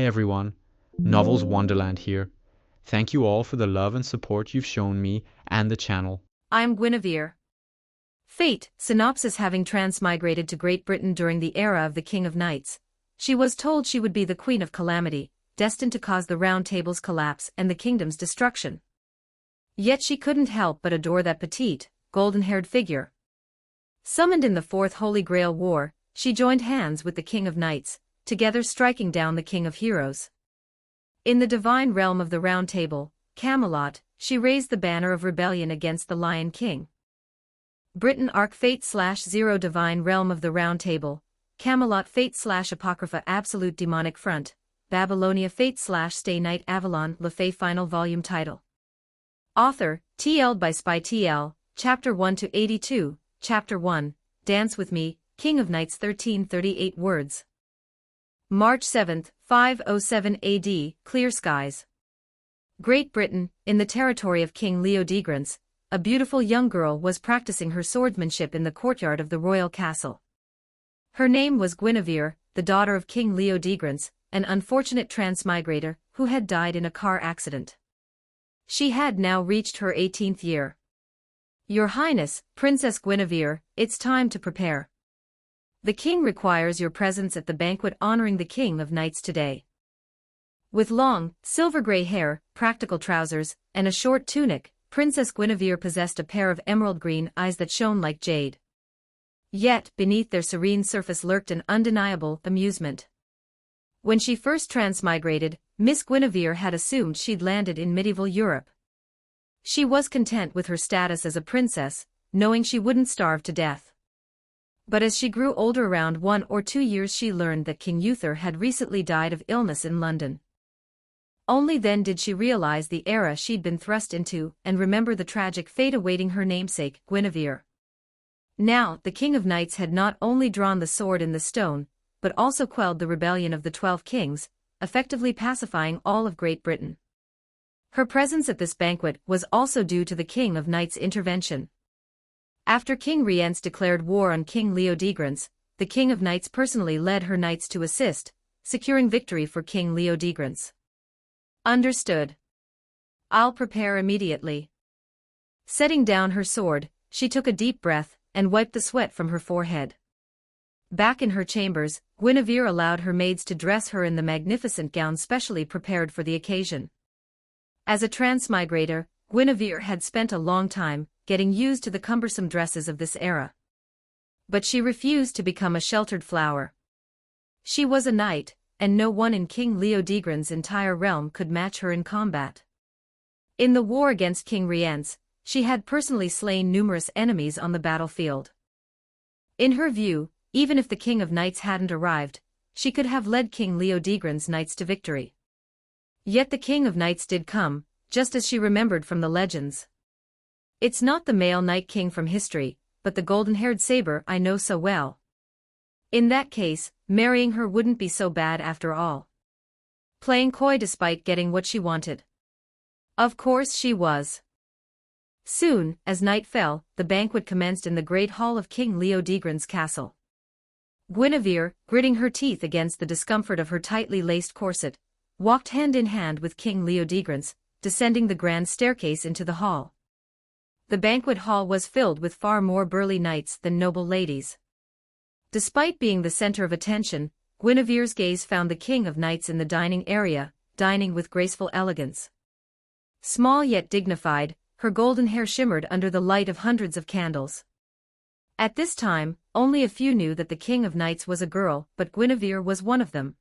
everyone, Novels Wonderland here. Thank you all for the love and support you've shown me and the channel. I'm Guinevere. Fate, synopsis. Having transmigrated to Great Britain during the era of the King of Knights, she was told she would be the Queen of Calamity, destined to cause the Round Table's collapse and the kingdom's destruction. Yet she couldn't help but adore that petite, golden-haired figure. Summoned in the Fourth Holy Grail War, she joined hands with the King of Knights, together striking down the King of Heroes. In the divine realm of the Round Table, Camelot, she raised the banner of rebellion against the Lion King. Britain Arc Fate/0 Divine Realm of the Round Table, Camelot Fate/Apocrypha Absolute Demonic Front, Babylonia Fate/Stay Night Avalon Le Fay Final Volume Title. Author, TL by Spy TL, Chapter 1 to 82, Chapter 1, Dance with Me, King of Knights 1338 words. March 7, 507 AD, Clear Skies. Great Britain, in the territory of King Leodegrance, a beautiful young girl was practicing her swordsmanship in the courtyard of the royal castle. Her name was Guinevere, the daughter of King Leodegrance, an unfortunate transmigrator who had died in a car accident. She had now reached her 18th year. Your Highness, Princess Guinevere, it's time to prepare. The king requires your presence at the banquet honoring the King of Knights today. With long, silver-gray hair, practical trousers, and a short tunic, Princess Guinevere possessed a pair of emerald-green eyes that shone like jade. Yet, beneath their serene surface lurked an undeniable amusement. When she first transmigrated, Miss Guinevere had assumed she'd landed in medieval Europe. She was content with her status as a princess, knowing she wouldn't starve to death. But as she grew older, around 1 or 2 years, she learned that King Uther had recently died of illness in London. Only then did she realize the era she'd been thrust into and remember the tragic fate awaiting her namesake, Guinevere. Now, the King of Knights had not only drawn the sword in the stone, but also quelled the rebellion of the 12 kings, effectively pacifying all of Great Britain. Her presence at this banquet was also due to the King of Knights' intervention. After King Rience declared war on King Leodegrance, the King of Knights personally led her knights to assist, securing victory for King Leodegrance. Understood. I'll prepare immediately. Setting down her sword, she took a deep breath and wiped the sweat from her forehead. Back in her chambers, Guinevere allowed her maids to dress her in the magnificent gown specially prepared for the occasion. As a transmigrator, Guinevere had spent a long time getting used to the cumbersome dresses of this era. But she refused to become a sheltered flower. She was a knight, and no one in King Leodegrance's entire realm could match her in combat. In the war against King Rience, she had personally slain numerous enemies on the battlefield. In her view, even if the King of Knights hadn't arrived, she could have led King Leodegrance's knights to victory. Yet the King of Knights did come, just as she remembered from the legends. It's not the male Night King from history, but the golden-haired saber I know so well. In that case, marrying her wouldn't be so bad after all. Playing coy despite getting what she wanted. Of course she was. Soon, as night fell, the banquet commenced in the great hall of King Leodegrance's castle. Guinevere, gritting her teeth against the discomfort of her tightly laced corset, walked hand in hand with King Leodegrance, descending the grand staircase into the hall. The banquet hall was filled with far more burly knights than noble ladies. Despite being the center of attention, Guinevere's gaze found the King of Knights in the dining area, dining with graceful elegance. Small yet dignified, her golden hair shimmered under the light of hundreds of candles. At this time, only a few knew that the King of Knights was a girl, but Guinevere was one of them.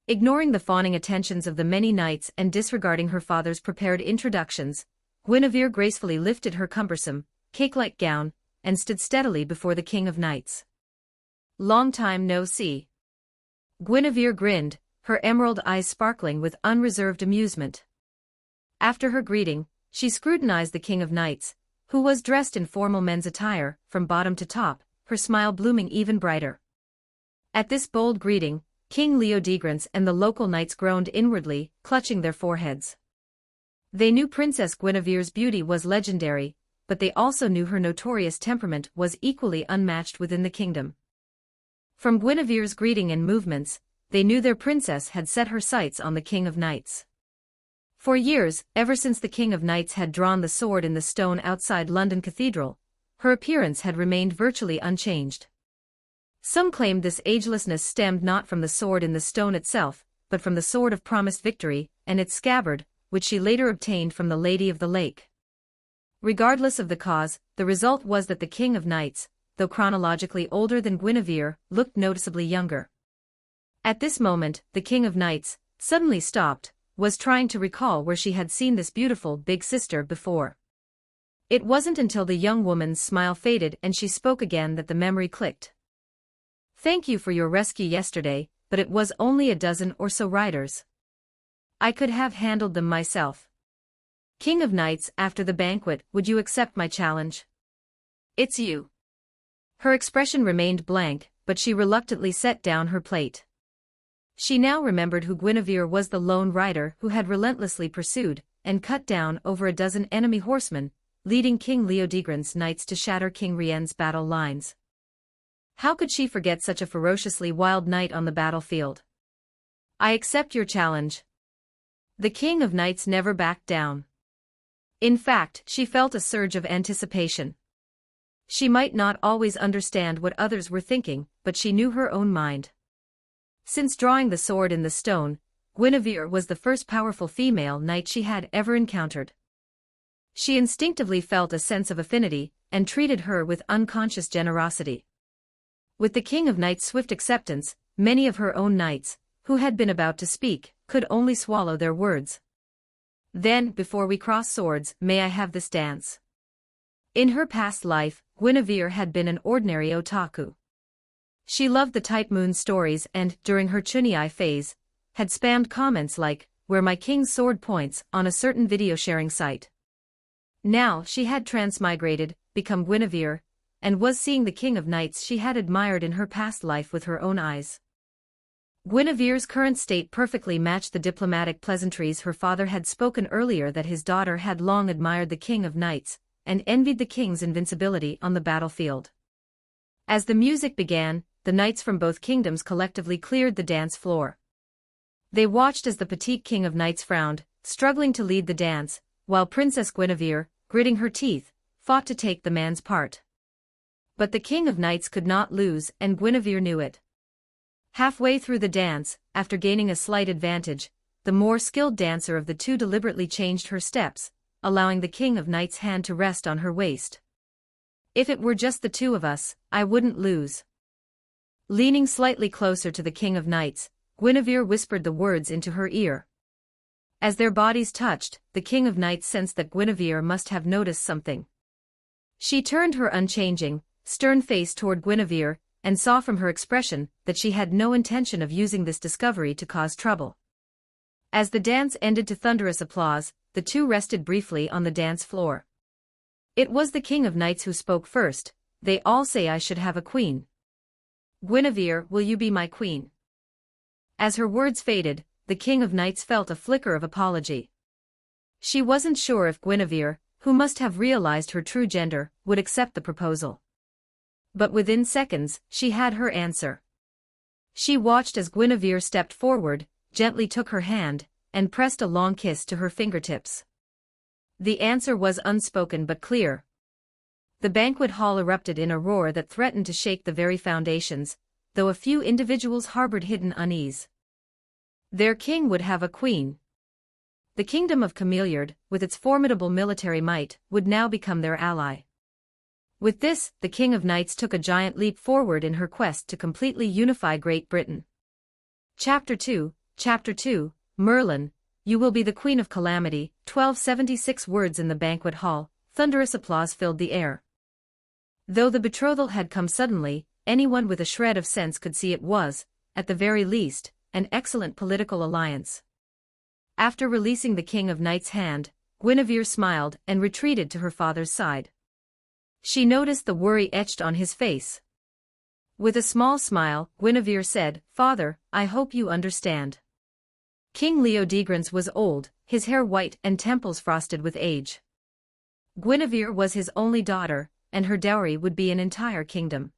Ignoring the fawning attentions of the many knights and disregarding her father's prepared introductions, Guinevere gracefully lifted her cumbersome, cake-like gown, and stood steadily before the King of Knights. Long time no see. Guinevere grinned, her emerald eyes sparkling with unreserved amusement. After her greeting, she scrutinized the King of Knights, who was dressed in formal men's attire, from bottom to top, her smile blooming even brighter. At this bold greeting, King Leodegrance and the local knights groaned inwardly, clutching their foreheads. They knew Princess Guinevere's beauty was legendary, but they also knew her notorious temperament was equally unmatched within the kingdom. From Guinevere's greeting and movements, they knew their princess had set her sights on the King of Knights. For years, ever since the King of Knights had drawn the sword in the stone outside London Cathedral, her appearance had remained virtually unchanged. Some claimed this agelessness stemmed not from the sword in the stone itself, but from the sword of promised victory, and its scabbard, which she later obtained from the Lady of the Lake. Regardless of the cause, the result was that the King of Knights, though chronologically older than Guinevere, looked noticeably younger. At this moment, the King of Knights suddenly stopped, was trying to recall where she had seen this beautiful big sister before. It wasn't until the young woman's smile faded and she spoke again that the memory clicked. "Thank you for your rescue yesterday, but it was only a dozen or so riders. I could have handled them myself. King of Knights, after the banquet, would you accept my challenge?" "It's you." Her expression remained blank, but she reluctantly set down her plate. She now remembered who Guinevere was, the lone rider who had relentlessly pursued and cut down over a dozen enemy horsemen, leading King Leodegrance' knights to shatter King Rien's battle lines. How could she forget such a ferociously wild knight on the battlefield? "I accept your challenge." The King of Knights never backed down. In fact, she felt a surge of anticipation. She might not always understand what others were thinking, but she knew her own mind. Since drawing the sword in the stone, Guinevere was the first powerful female knight she had ever encountered. She instinctively felt a sense of affinity, and treated her with unconscious generosity. With the King of Knights' swift acceptance, many of her own knights, who had been about to speak, could only swallow their words. "Then, before we cross swords, may I have this dance?" In her past life, Guinevere had been an ordinary otaku. She loved the Type Moon stories and, during her Chunai phase, had spammed comments like, "Where my king's sword points," on a certain video-sharing site. Now she had transmigrated, become Guinevere, and was seeing the King of Knights she had admired in her past life with her own eyes. Guinevere's current state perfectly matched the diplomatic pleasantries her father had spoken earlier, that his daughter had long admired the King of Knights, and envied the king's invincibility on the battlefield. As the music began, the knights from both kingdoms collectively cleared the dance floor. They watched as the petite King of Knights frowned, struggling to lead the dance, while Princess Guinevere, gritting her teeth, fought to take the man's part. But the King of Knights could not lose, and Guinevere knew it. Halfway through the dance, after gaining a slight advantage, the more skilled dancer of the two deliberately changed her steps, allowing the King of Knights' hand to rest on her waist. "If it were just the two of us, I wouldn't lose." Leaning slightly closer to the King of Knights, Guinevere whispered the words into her ear. As their bodies touched, the King of Knights sensed that Guinevere must have noticed something. She turned her unchanging, stern face toward Guinevere, and saw from her expression that she had no intention of using this discovery to cause trouble. As the dance ended to thunderous applause, the two rested briefly on the dance floor. It was the King of Knights who spoke first. "They all say I should have a queen. Guinevere, will you be my queen?" As her words faded, the King of Knights felt a flicker of apology. She wasn't sure if Guinevere, who must have realized her true gender, would accept the proposal. But within seconds, she had her answer. She watched as Guinevere stepped forward, gently took her hand, and pressed a long kiss to her fingertips. The answer was unspoken but clear. The banquet hall erupted in a roar that threatened to shake the very foundations, though a few individuals harbored hidden unease. Their king would have a queen. The kingdom of Cameliard, with its formidable military might, would now become their ally. With this, the King of Knights took a giant leap forward in her quest to completely unify Great Britain. Chapter 2, Merlin, you will be the Queen of Calamity. 1276 words in the banquet hall, thunderous applause filled the air. Though the betrothal had come suddenly, anyone with a shred of sense could see it was, at the very least, an excellent political alliance. After releasing the King of Knights' hand, Guinevere smiled and retreated to her father's side. She noticed the worry etched on his face. With a small smile, Guinevere said, "Father, I hope you understand. King Leodegrance was old, his hair white and temples frosted with age. Guinevere was his only daughter, and her dowry would be an entire kingdom.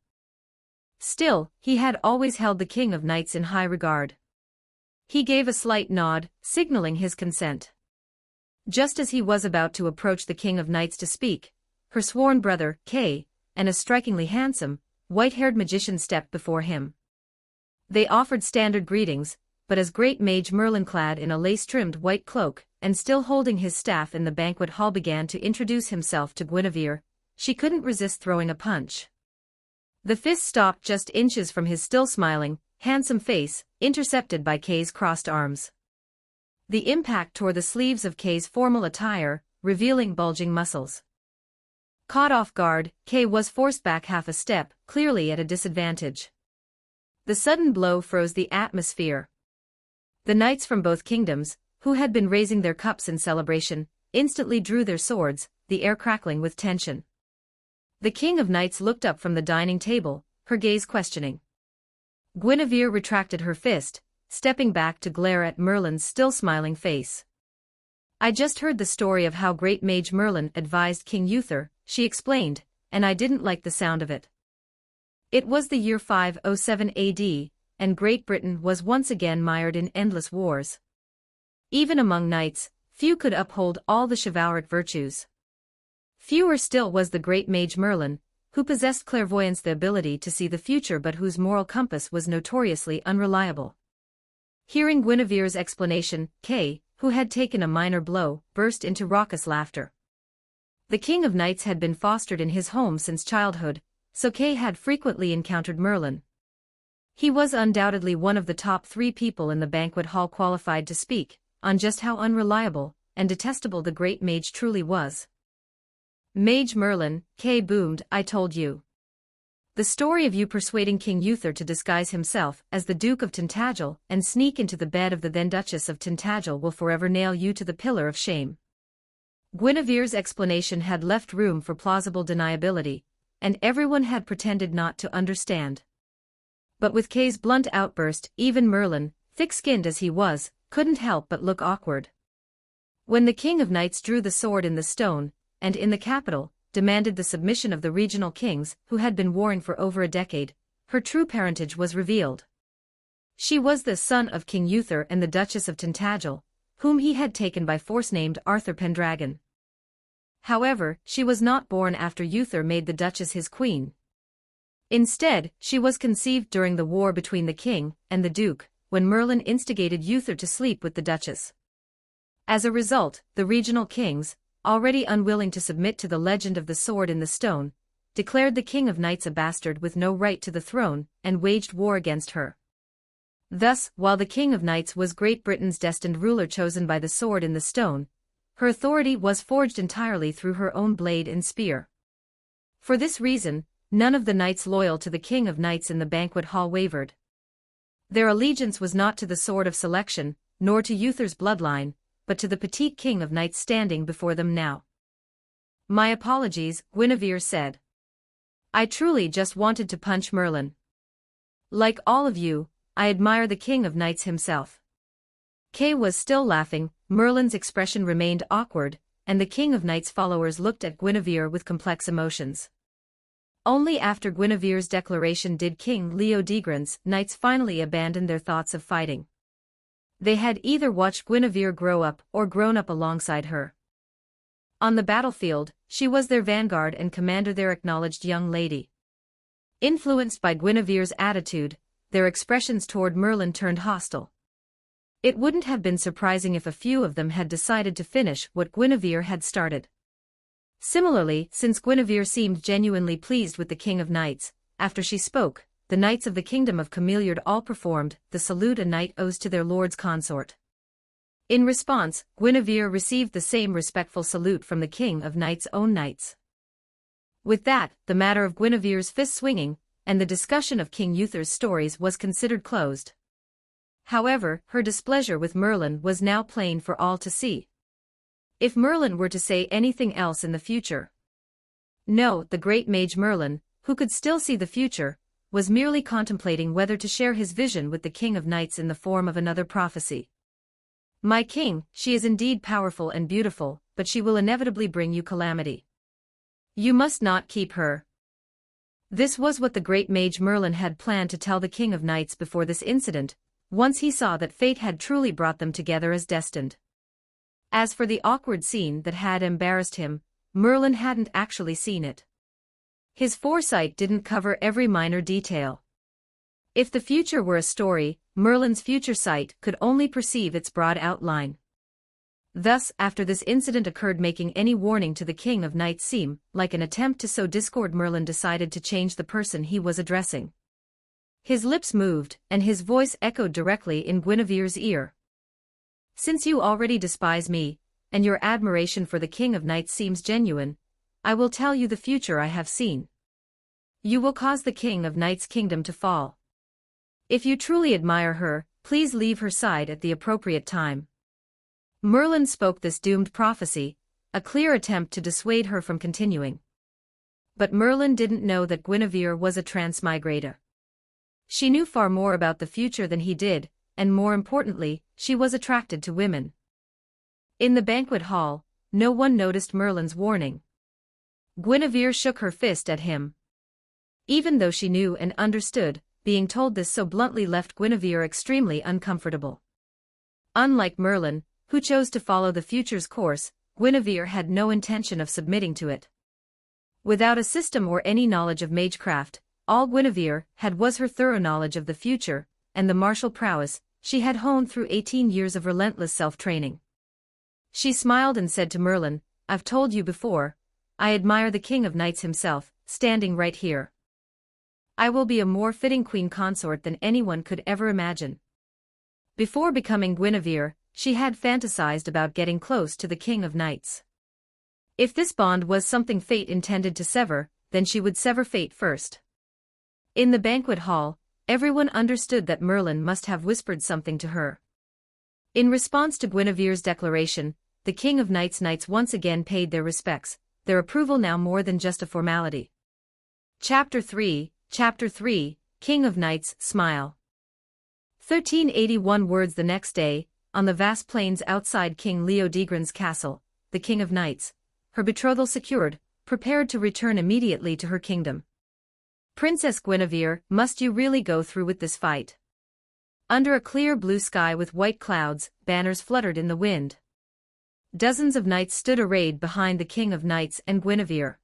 Still, he had always held the King of Knights in high regard. He gave a slight nod, signaling his consent. Just as he was about to approach the King of Knights to speak, her sworn brother, Kay, and a strikingly handsome, white-haired magician stepped before him. They offered standard greetings, but as great mage Merlin, clad in a lace-trimmed white cloak, and still holding his staff in the banquet hall, began to introduce himself to Guinevere, she couldn't resist throwing a punch. The fist stopped just inches from his still smiling, handsome face, intercepted by Kay's crossed arms. The impact tore the sleeves of Kay's formal attire, revealing bulging muscles. Caught off guard, Kay was forced back half a step, clearly at a disadvantage. The sudden blow froze the atmosphere. The knights from both kingdoms, who had been raising their cups in celebration, instantly drew their swords, the air crackling with tension. The King of Knights looked up from the dining table, her gaze questioning. Guinevere retracted her fist, stepping back to glare at Merlin's still smiling face. "I just heard the story of how great mage Merlin advised King Uther," she explained, "and I didn't like the sound of it." It was the year 507 AD, and Great Britain was once again mired in endless wars. Even among knights, few could uphold all the chivalric virtues. Fewer still was the great mage Merlin, who possessed clairvoyance, the ability to see the future, but whose moral compass was notoriously unreliable. Hearing Guinevere's explanation, Kay, who had taken a minor blow, burst into raucous laughter. The King of Knights had been fostered in his home since childhood, so Kay had frequently encountered Merlin. He was undoubtedly one of the top 3 people in the banquet hall qualified to speak on just how unreliable and detestable the great mage truly was. "Mage Merlin," Kay boomed, "I told you. The story of you persuading King Uther to disguise himself as the Duke of Tintagel and sneak into the bed of the then Duchess of Tintagel will forever nail you to the pillar of shame." Guinevere's explanation had left room for plausible deniability, and everyone had pretended not to understand. But with Kay's blunt outburst, even Merlin, thick-skinned as he was, couldn't help but look awkward. When the King of Knights drew the sword in the stone, and in the capital, demanded the submission of the regional kings who had been warring for over a decade, her true parentage was revealed. She was the son of King Uther and the Duchess of Tintagel, whom he had taken by force, named Arthur Pendragon. However, she was not born after Uther made the Duchess his queen. Instead, she was conceived during the war between the king and the duke, when Merlin instigated Uther to sleep with the Duchess. As a result, the regional kings, already unwilling to submit to the legend of the sword in the stone, declared the King of Knights a bastard with no right to the throne, and waged war against her. Thus, while the King of Knights was Great Britain's destined ruler chosen by the sword in the stone, her authority was forged entirely through her own blade and spear. For this reason, none of the knights loyal to the King of Knights in the banquet hall wavered. Their allegiance was not to the sword of selection, nor to Uther's bloodline, but to the petite King of Knights standing before them now. "My apologies," Guinevere said. "I truly just wanted to punch Merlin. Like all of you, I admire the King of Knights himself." Kay was still laughing, Merlin's expression remained awkward, and the King of Knights' followers looked at Guinevere with complex emotions. Only after Guinevere's declaration did King Leodegrance Knights finally abandon their thoughts of fighting. They had either watched Guinevere grow up or grown up alongside her. On the battlefield, she was their vanguard and commander, their acknowledged young lady. Influenced by Guinevere's attitude, their expressions toward Merlin turned hostile. It wouldn't have been surprising if a few of them had decided to finish what Guinevere had started. Similarly, since Guinevere seemed genuinely pleased with the King of Knights, after she spoke, the knights of the kingdom of Cameliard all performed the salute a knight owes to their lord's consort. In response, Guinevere received the same respectful salute from the King of Knights' own knights. With that, the matter of Guinevere's fist swinging, and the discussion of King Uther's stories was considered closed. However, her displeasure with Merlin was now plain for all to see. If Merlin were to say anything else in the future. No, the great mage Merlin, who could still see the future, was merely contemplating whether to share his vision with the King of Knights in the form of another prophecy. "My king, she is indeed powerful and beautiful, but she will inevitably bring you calamity. You must not keep her." This was what the great mage Merlin had planned to tell the King of Knights before this incident, once he saw that fate had truly brought them together as destined. As for the awkward scene that had embarrassed him, Merlin hadn't actually seen it. His foresight didn't cover every minor detail. If the future were a story, Merlin's future sight could only perceive its broad outline. Thus, after this incident occurred, making any warning to the King of Knights seem like an attempt to sow discord, Merlin decided to change the person he was addressing. His lips moved, and his voice echoed directly in Guinevere's ear. "Since you already despise me, and your admiration for the King of Knights seems genuine, I will tell you the future I have seen. You will cause the King of Knights' kingdom to fall. If you truly admire her, please leave her side at the appropriate time." Merlin spoke this doomed prophecy, a clear attempt to dissuade her from continuing. But Merlin didn't know that Guinevere was a transmigrator. She knew far more about the future than he did, and more importantly, she was attracted to women. In the banquet hall, no one noticed Merlin's warning. Guinevere shook her fist at him. Even though she knew and understood, being told this so bluntly left Guinevere extremely uncomfortable. Unlike Merlin, who chose to follow the future's course, Guinevere had no intention of submitting to it. Without a system or any knowledge of magecraft, all Guinevere had was her thorough knowledge of the future, and the martial prowess she had honed through 18 years of relentless self-training. She smiled and said to Merlin, "I've told you before, I admire the King of Knights himself, standing right here. I will be a more fitting queen consort than anyone could ever imagine." Before becoming Guinevere, she had fantasized about getting close to the King of Knights. If this bond was something fate intended to sever, then she would sever fate first. In the banquet hall, everyone understood that Merlin must have whispered something to her. In response to Guinevere's declaration, the King of Knights once again paid their respects, their approval now more than just a formality. Chapter 3, King of Knights, Smile. 1381 words. The next day, on the vast plains outside King Leodegrance' castle, the King of Knights, her betrothal secured, prepared to return immediately to her kingdom. "Princess Guinevere, must you really go through with this fight?" Under a clear blue sky with white clouds, banners fluttered in the wind. Dozens of knights stood arrayed behind the King of Knights and Guinevere.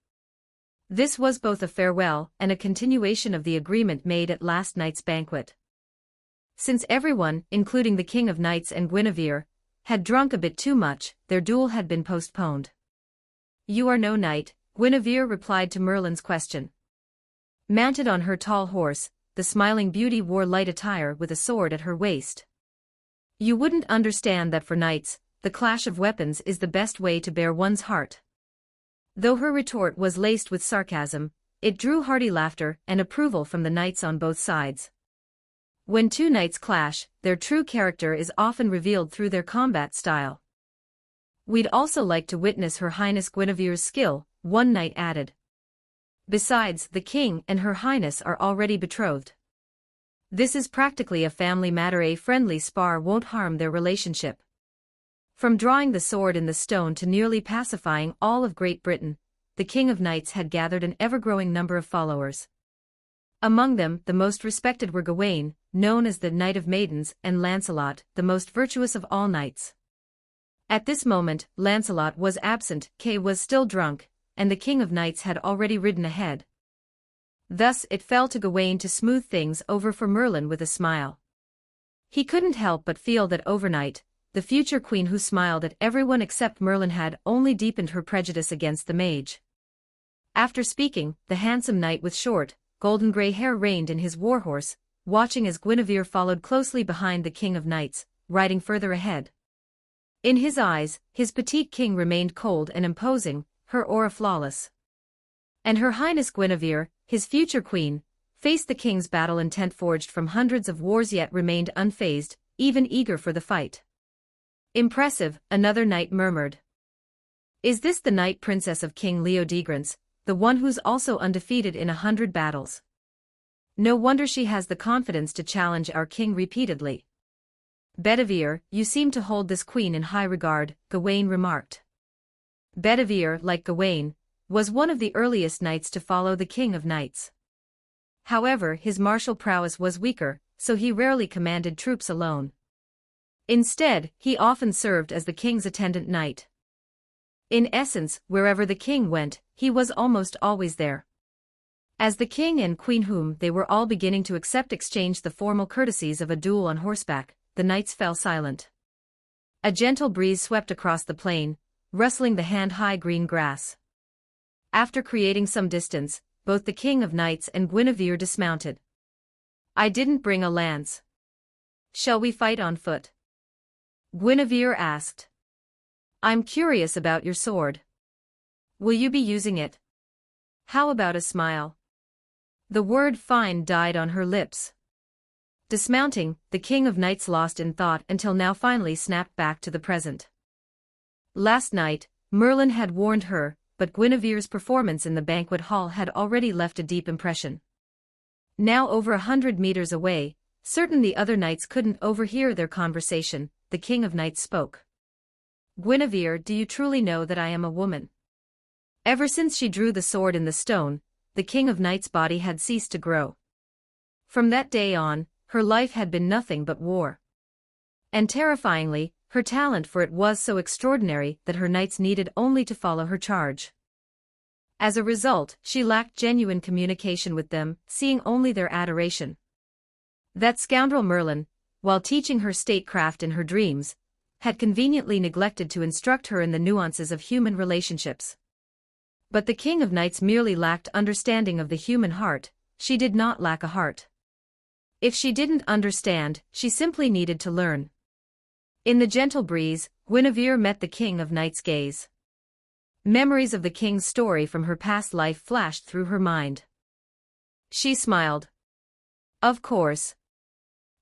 This was both a farewell and a continuation of the agreement made at last night's banquet. Since everyone, including the King of Knights and Guinevere, had drunk a bit too much, their duel had been postponed. "You are no knight," Guinevere replied to Merlin's question. Mounted on her tall horse, the smiling beauty wore light attire with a sword at her waist. "You wouldn't understand that for knights, the clash of weapons is the best way to bear one's heart." Though her retort was laced with sarcasm, it drew hearty laughter and approval from the knights on both sides. When two knights clash, their true character is often revealed through their combat style. "We'd also like to witness Her Highness Guinevere's skill," one knight added. "Besides, the king and Her Highness are already betrothed. This is practically a family matter. A friendly spar won't harm their relationship." From drawing the sword in the stone to nearly pacifying all of Great Britain, the King of Knights had gathered an ever-growing number of followers. Among them, the most respected were Gawain, known as the Knight of Maidens, and Lancelot, the most virtuous of all knights. At this moment, Lancelot was absent, Kay was still drunk, and the King of Knights had already ridden ahead. Thus it fell to Gawain to smooth things over for Merlin with a smile. He couldn't help but feel that overnight, the future queen who smiled at everyone except Merlin had only deepened her prejudice against the mage. After speaking, the handsome knight with short, golden-gray hair reined in his warhorse, watching as Guinevere followed closely behind the King of Knights, riding further ahead. In his eyes, his petite king remained cold and imposing, her aura flawless. And Her Highness Guinevere, his future queen, faced the king's battle intent forged from hundreds of wars yet remained unfazed, even eager for the fight. "Impressive," another knight murmured. "Is this the knight princess of King Leodegrance, the one who's also undefeated in 100 battles? No wonder she has the confidence to challenge our king repeatedly." "Bedivere, you seem to hold this queen in high regard," Gawain remarked. Bedivere, like Gawain, was one of the earliest knights to follow the King of Knights. However, his martial prowess was weaker, so he rarely commanded troops alone. Instead, he often served as the king's attendant knight. In essence, wherever the king went, he was almost always there. As the king and queen, whom they were all beginning to accept, exchanged the formal courtesies of a duel on horseback, the knights fell silent. A gentle breeze swept across the plain, rustling the hand-high green grass. After creating some distance, both the king of knights and Guinevere dismounted. "I didn't bring a lance. Shall we fight on foot?" Guinevere asked. "I'm curious about your sword. Will you be using it? How about a smile?" The word "fine" died on her lips. Dismounting, the king of knights, lost in thought until now, finally snapped back to the present. Last night, Merlin had warned her, but Guinevere's performance in the banquet hall had already left a deep impression. Now, over 100 meters away, certain the other knights couldn't overhear their conversation, the king of knights spoke. "Guinevere, do you truly know that I am a woman?" Ever since she drew the sword in the stone, the king of knights' body had ceased to grow. From that day on, her life had been nothing but war. And terrifyingly, her talent for it was so extraordinary that her knights needed only to follow her charge. As a result, she lacked genuine communication with them, seeing only their adoration. That scoundrel Merlin, while teaching her statecraft in her dreams, had conveniently neglected to instruct her in the nuances of human relationships. But the king of knights merely lacked understanding of the human heart. She did not lack a heart. If she didn't understand, she simply needed to learn. In the gentle breeze, Guinevere met the king of knights' gaze. Memories of the king's story from her past life flashed through her mind. She smiled. "Of course.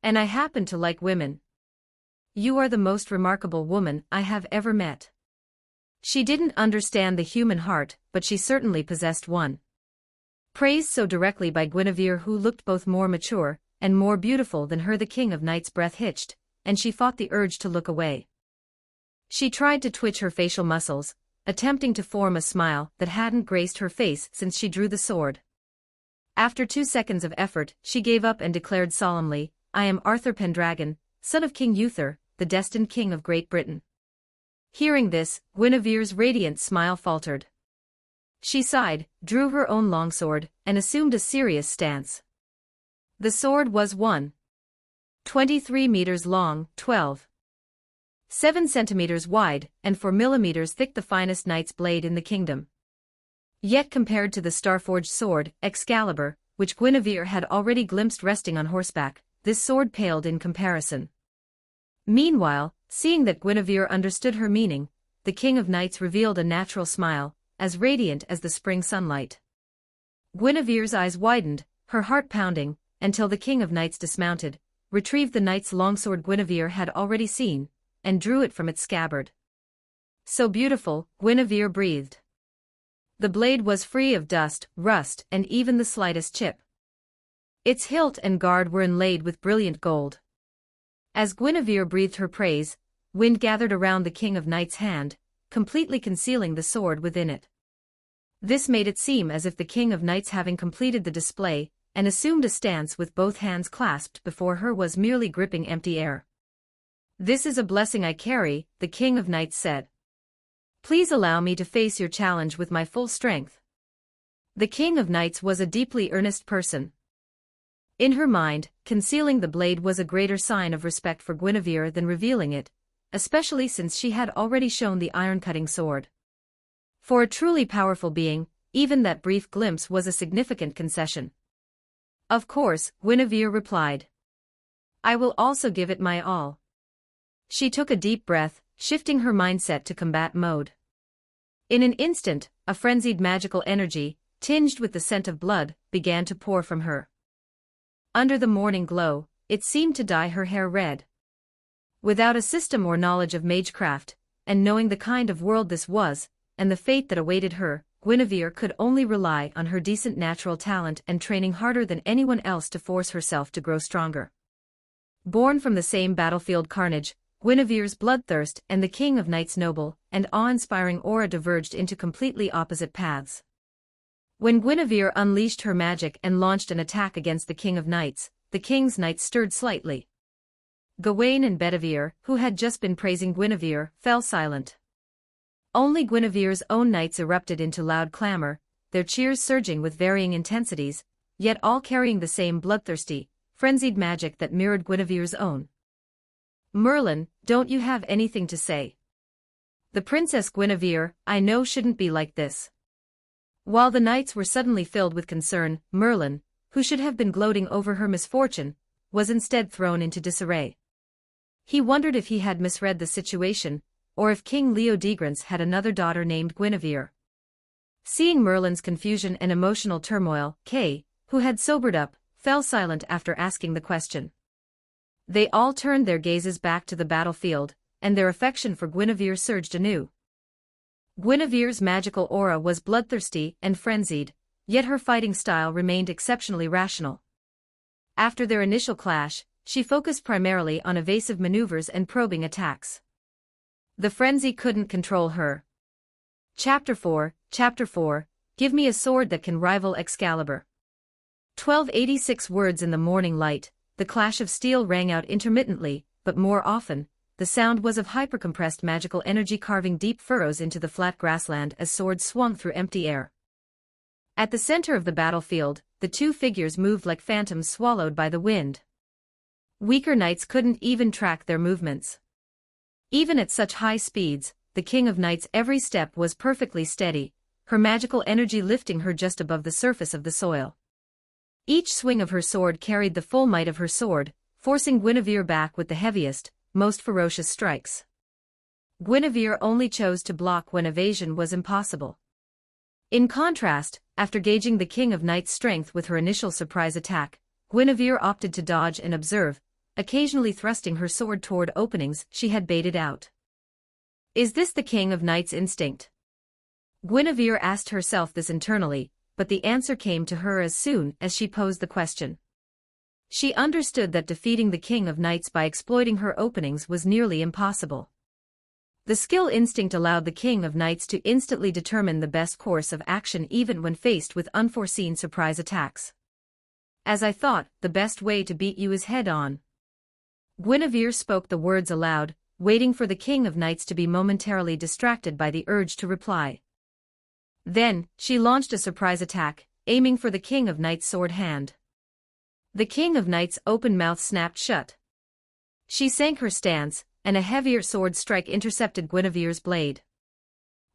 And I happen to like women. You are the most remarkable woman I have ever met." She didn't understand the human heart, but she certainly possessed one. Praised so directly by Guinevere, who looked both more mature and more beautiful than her, the king of knights' breath hitched, and she fought the urge to look away. She tried to twitch her facial muscles, attempting to form a smile that hadn't graced her face since she drew the sword. After 2 seconds of effort, she gave up and declared solemnly, "I am Arthur Pendragon, son of King Uther, the destined king of Great Britain." Hearing this, Guinevere's radiant smile faltered. She sighed, drew her own longsword, and assumed a serious stance. The sword was 1.23 meters long, 12.7 centimeters wide, and 4 millimeters thick, the finest knight's blade in the kingdom. Yet compared to the star-forged sword, Excalibur, which Guinevere had already glimpsed resting on horseback, this sword paled in comparison. Meanwhile, seeing that Guinevere understood her meaning, the king of knights revealed a natural smile, as radiant as the spring sunlight. Guinevere's eyes widened, her heart pounding, until the king of knights dismounted, retrieved the knight's longsword Guinevere had already seen, and drew it from its scabbard. "So beautiful," Guinevere breathed. The blade was free of dust, rust, and even the slightest chip. Its hilt and guard were inlaid with brilliant gold. As Guinevere breathed her praise, wind gathered around the king of knights' hand, completely concealing the sword within it. This made it seem as if the king of knights, having completed the display and assumed a stance with both hands clasped before her, was merely gripping empty air. "This is a blessing I carry," the king of knights said. "Please allow me to face your challenge with my full strength." The king of knights was a deeply earnest person. In her mind, concealing the blade was a greater sign of respect for Guinevere than revealing it, especially since she had already shown the iron-cutting sword. For a truly powerful being, even that brief glimpse was a significant concession. "Of course," Guinevere replied. "I will also give it my all." She took a deep breath, shifting her mindset to combat mode. In an instant, a frenzied magical energy, tinged with the scent of blood, began to pour from her. Under the morning glow, it seemed to dye her hair red. Without a system or knowledge of magecraft, and knowing the kind of world this was, and the fate that awaited her, Guinevere could only rely on her decent natural talent and training harder than anyone else to force herself to grow stronger. Born from the same battlefield carnage, Guinevere's bloodthirst and the king of knights' noble and awe-inspiring aura diverged into completely opposite paths. When Guinevere unleashed her magic and launched an attack against the King of Knights, the King's Knights stirred slightly. Gawain and Bedivere, who had just been praising Guinevere, fell silent. Only Guinevere's own knights erupted into loud clamor, their cheers surging with varying intensities, yet all carrying the same bloodthirsty, frenzied magic that mirrored Guinevere's own. "Merlin, don't you have anything to say? The Princess Guinevere, I know, shouldn't be like this." While the knights were suddenly filled with concern, Merlin, who should have been gloating over her misfortune, was instead thrown into disarray. He wondered if he had misread the situation, or if King Leodegrance had another daughter named Guinevere. Seeing Merlin's confusion and emotional turmoil, Kay, who had sobered up, fell silent after asking the question. They all turned their gazes back to the battlefield, and their affection for Guinevere surged anew. Guinevere's magical aura was bloodthirsty and frenzied, yet her fighting style remained exceptionally rational. After their initial clash, she focused primarily on evasive maneuvers and probing attacks. The frenzy couldn't control her. Chapter 4, Give me a sword that can rival Excalibur. 1286 words in the morning light, the clash of steel rang out intermittently, but more often, the sound was of hypercompressed magical energy carving deep furrows into the flat grassland as swords swung through empty air. At the center of the battlefield, the two figures moved like phantoms swallowed by the wind. Weaker knights couldn't even track their movements. Even at such high speeds, the King of Knights' every step was perfectly steady, her magical energy lifting her just above the surface of the soil. Each swing of her sword carried the full might of her sword, forcing Guinevere back with the heaviest, most ferocious strikes. Guinevere only chose to block when evasion was impossible. In contrast, after gauging the King of Knights' strength with her initial surprise attack, Guinevere opted to dodge and observe, occasionally thrusting her sword toward openings she had baited out. Is this the King of Knights' instinct? Guinevere asked herself this internally, but the answer came to her as soon as she posed the question. She understood that defeating the King of Knights by exploiting her openings was nearly impossible. The skill instinct allowed the King of Knights to instantly determine the best course of action even when faced with unforeseen surprise attacks. "As I thought, the best way to beat you is head-on." Guinevere spoke the words aloud, waiting for the King of Knights to be momentarily distracted by the urge to reply. Then, she launched a surprise attack, aiming for the King of Knights' sword hand. The King of Knights' open mouth snapped shut. She sank her stance, and a heavier sword strike intercepted Guinevere's blade.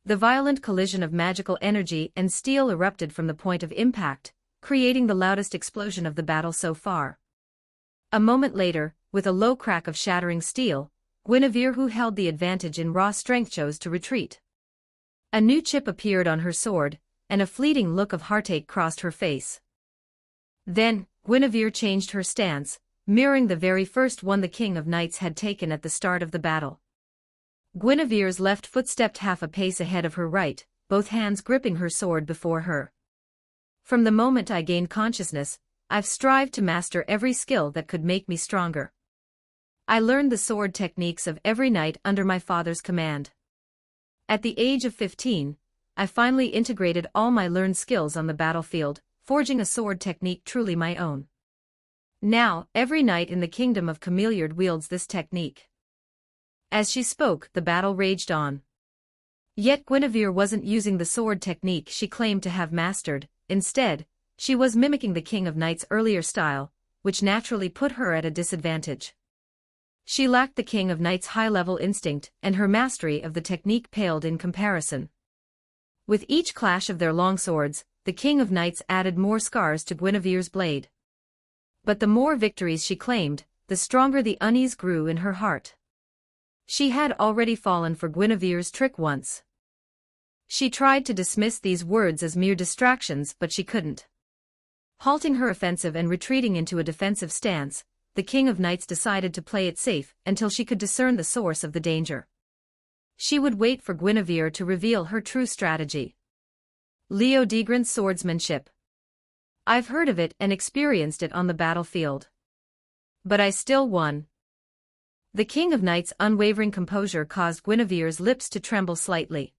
The violent collision of magical energy and steel erupted from the point of impact, creating the loudest explosion of the battle so far. A moment later, with a low crack of shattering steel, Guinevere, who held the advantage in raw strength, chose to retreat. A new chip appeared on her sword, and a fleeting look of heartache crossed her face. Then, Guinevere changed her stance, mirroring the very first one the King of Knights had taken at the start of the battle. Guinevere's left foot stepped half a pace ahead of her right, both hands gripping her sword before her. "From the moment I gained consciousness, I've strived to master every skill that could make me stronger. I learned the sword techniques of every knight under my father's command. At the age of 15, I finally integrated all my learned skills on the battlefield, forging a sword technique truly my own. Now, every knight in the kingdom of Cameliard wields this technique." As she spoke, the battle raged on. Yet Guinevere wasn't using the sword technique she claimed to have mastered. Instead, she was mimicking the King of Knights' earlier style, which naturally put her at a disadvantage. She lacked the King of Knights' high-level instinct, and her mastery of the technique paled in comparison. With each clash of their long swords, the King of Knights added more scars to Guinevere's blade. But the more victories she claimed, the stronger the unease grew in her heart. She had already fallen for Guinevere's trick once. She tried to dismiss these words as mere distractions, but she couldn't. Halting her offensive and retreating into a defensive stance, the King of Knights decided to play it safe until she could discern the source of the danger. She would wait for Guinevere to reveal her true strategy. Leodegrance swordsmanship. I've heard of it and experienced it on the battlefield. But I still won. The King of Knights' unwavering composure caused Guinevere's lips to tremble slightly.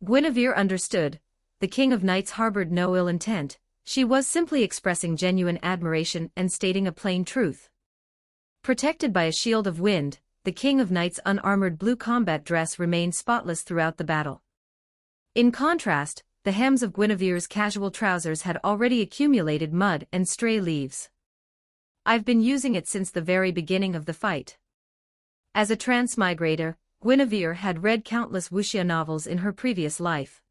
Guinevere understood. the King of Knights harbored no ill intent, she was simply expressing genuine admiration and stating a plain truth. Protected by a shield of wind, the King of Knights' unarmored blue combat dress remained spotless throughout the battle. In contrast, the hems of Guinevere's casual trousers had already accumulated mud and stray leaves. "I've been using it since the very beginning of the fight." As a transmigrator, Guinevere had read countless wuxia novels in her previous life.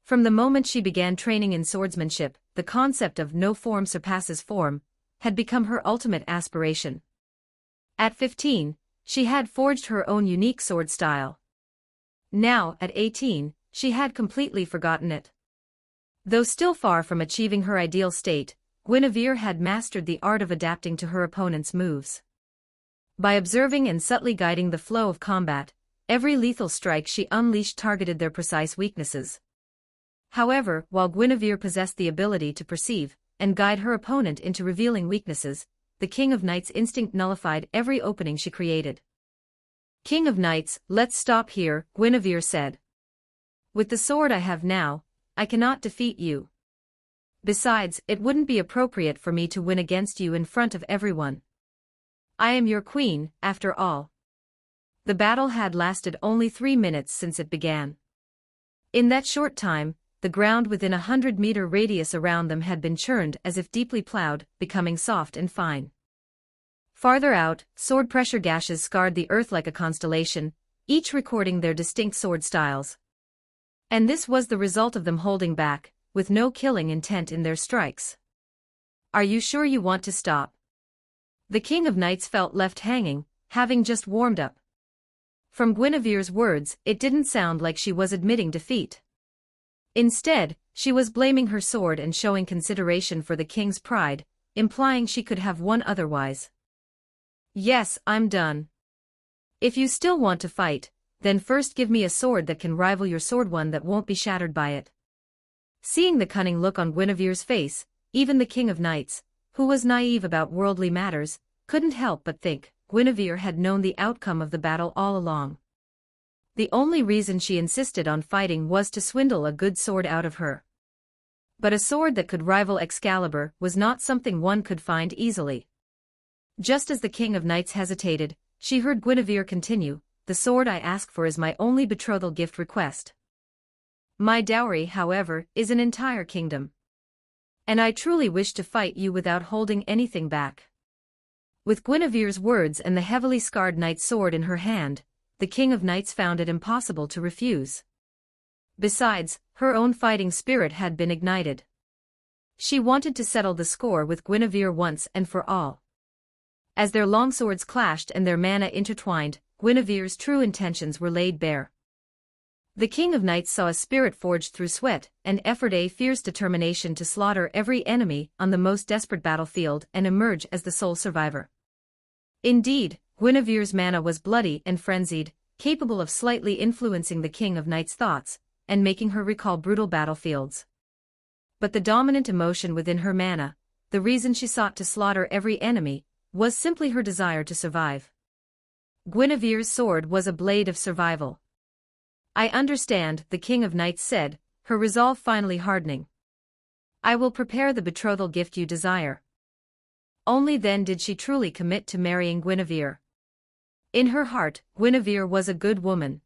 From the moment she began training in swordsmanship, the concept of "no form surpasses form" had become her ultimate aspiration. At 15, she had forged her own unique sword style. Now, at 18, she had completely forgotten it. Though still far from achieving her ideal state, Guinevere had mastered the art of adapting to her opponent's moves. By observing and subtly guiding the flow of combat, every lethal strike she unleashed targeted their precise weaknesses. However, while Guinevere possessed the ability to perceive and guide her opponent into revealing weaknesses, the King of Knights' instinct nullified every opening she created. "King of Knights, let's stop here," Guinevere said. "With the sword I have now, I cannot defeat you. Besides, it wouldn't be appropriate for me to win against you in front of everyone. I am your queen, after all." The battle had lasted only 3 minutes since it began. In that short time, the ground within a 100-meter radius around them had been churned as if deeply plowed, becoming soft and fine. Farther out, sword pressure gashes scarred the earth like a constellation, each recording their distinct sword styles. And this was the result of them holding back, with no killing intent in their strikes. "Are you sure you want to stop?" The King of Knights felt left hanging, having just warmed up. From Guinevere's words, it didn't sound like she was admitting defeat. Instead, she was blaming her sword and showing consideration for the king's pride, implying she could have won otherwise. "Yes, I'm done. If you still want to fight, then first give me a sword that can rival your sword, one that won't be shattered by it." Seeing the cunning look on Guinevere's face, even the King of Knights, who was naive about worldly matters, couldn't help but think Guinevere had known the outcome of the battle all along. The only reason she insisted on fighting was to swindle a good sword out of her. But a sword that could rival Excalibur was not something one could find easily. Just as the King of Knights hesitated, she heard Guinevere continue, "The sword I ask for is my only betrothal gift request. My dowry, however, is an entire kingdom. And I truly wish to fight you without holding anything back." With Guinevere's words and the heavily scarred knight's sword in her hand, the King of Knights found it impossible to refuse. Besides, her own fighting spirit had been ignited. She wanted to settle the score with Guinevere once and for all. As their long swords clashed and their mana intertwined, Guinevere's true intentions were laid bare. The King of Knights saw a spirit forged through sweat and effort, a fierce determination to slaughter every enemy on the most desperate battlefield and emerge as the sole survivor. Indeed, Guinevere's mana was bloody and frenzied, capable of slightly influencing the King of Knights' thoughts and making her recall brutal battlefields. But the dominant emotion within her mana, the reason she sought to slaughter every enemy, was simply her desire to survive. Guinevere's sword was a blade of survival. "I understand," the King of Knights said, her resolve finally hardening. "I will prepare the betrothal gift you desire." Only then did she truly commit to marrying Guinevere. In her heart, Guinevere was a good woman.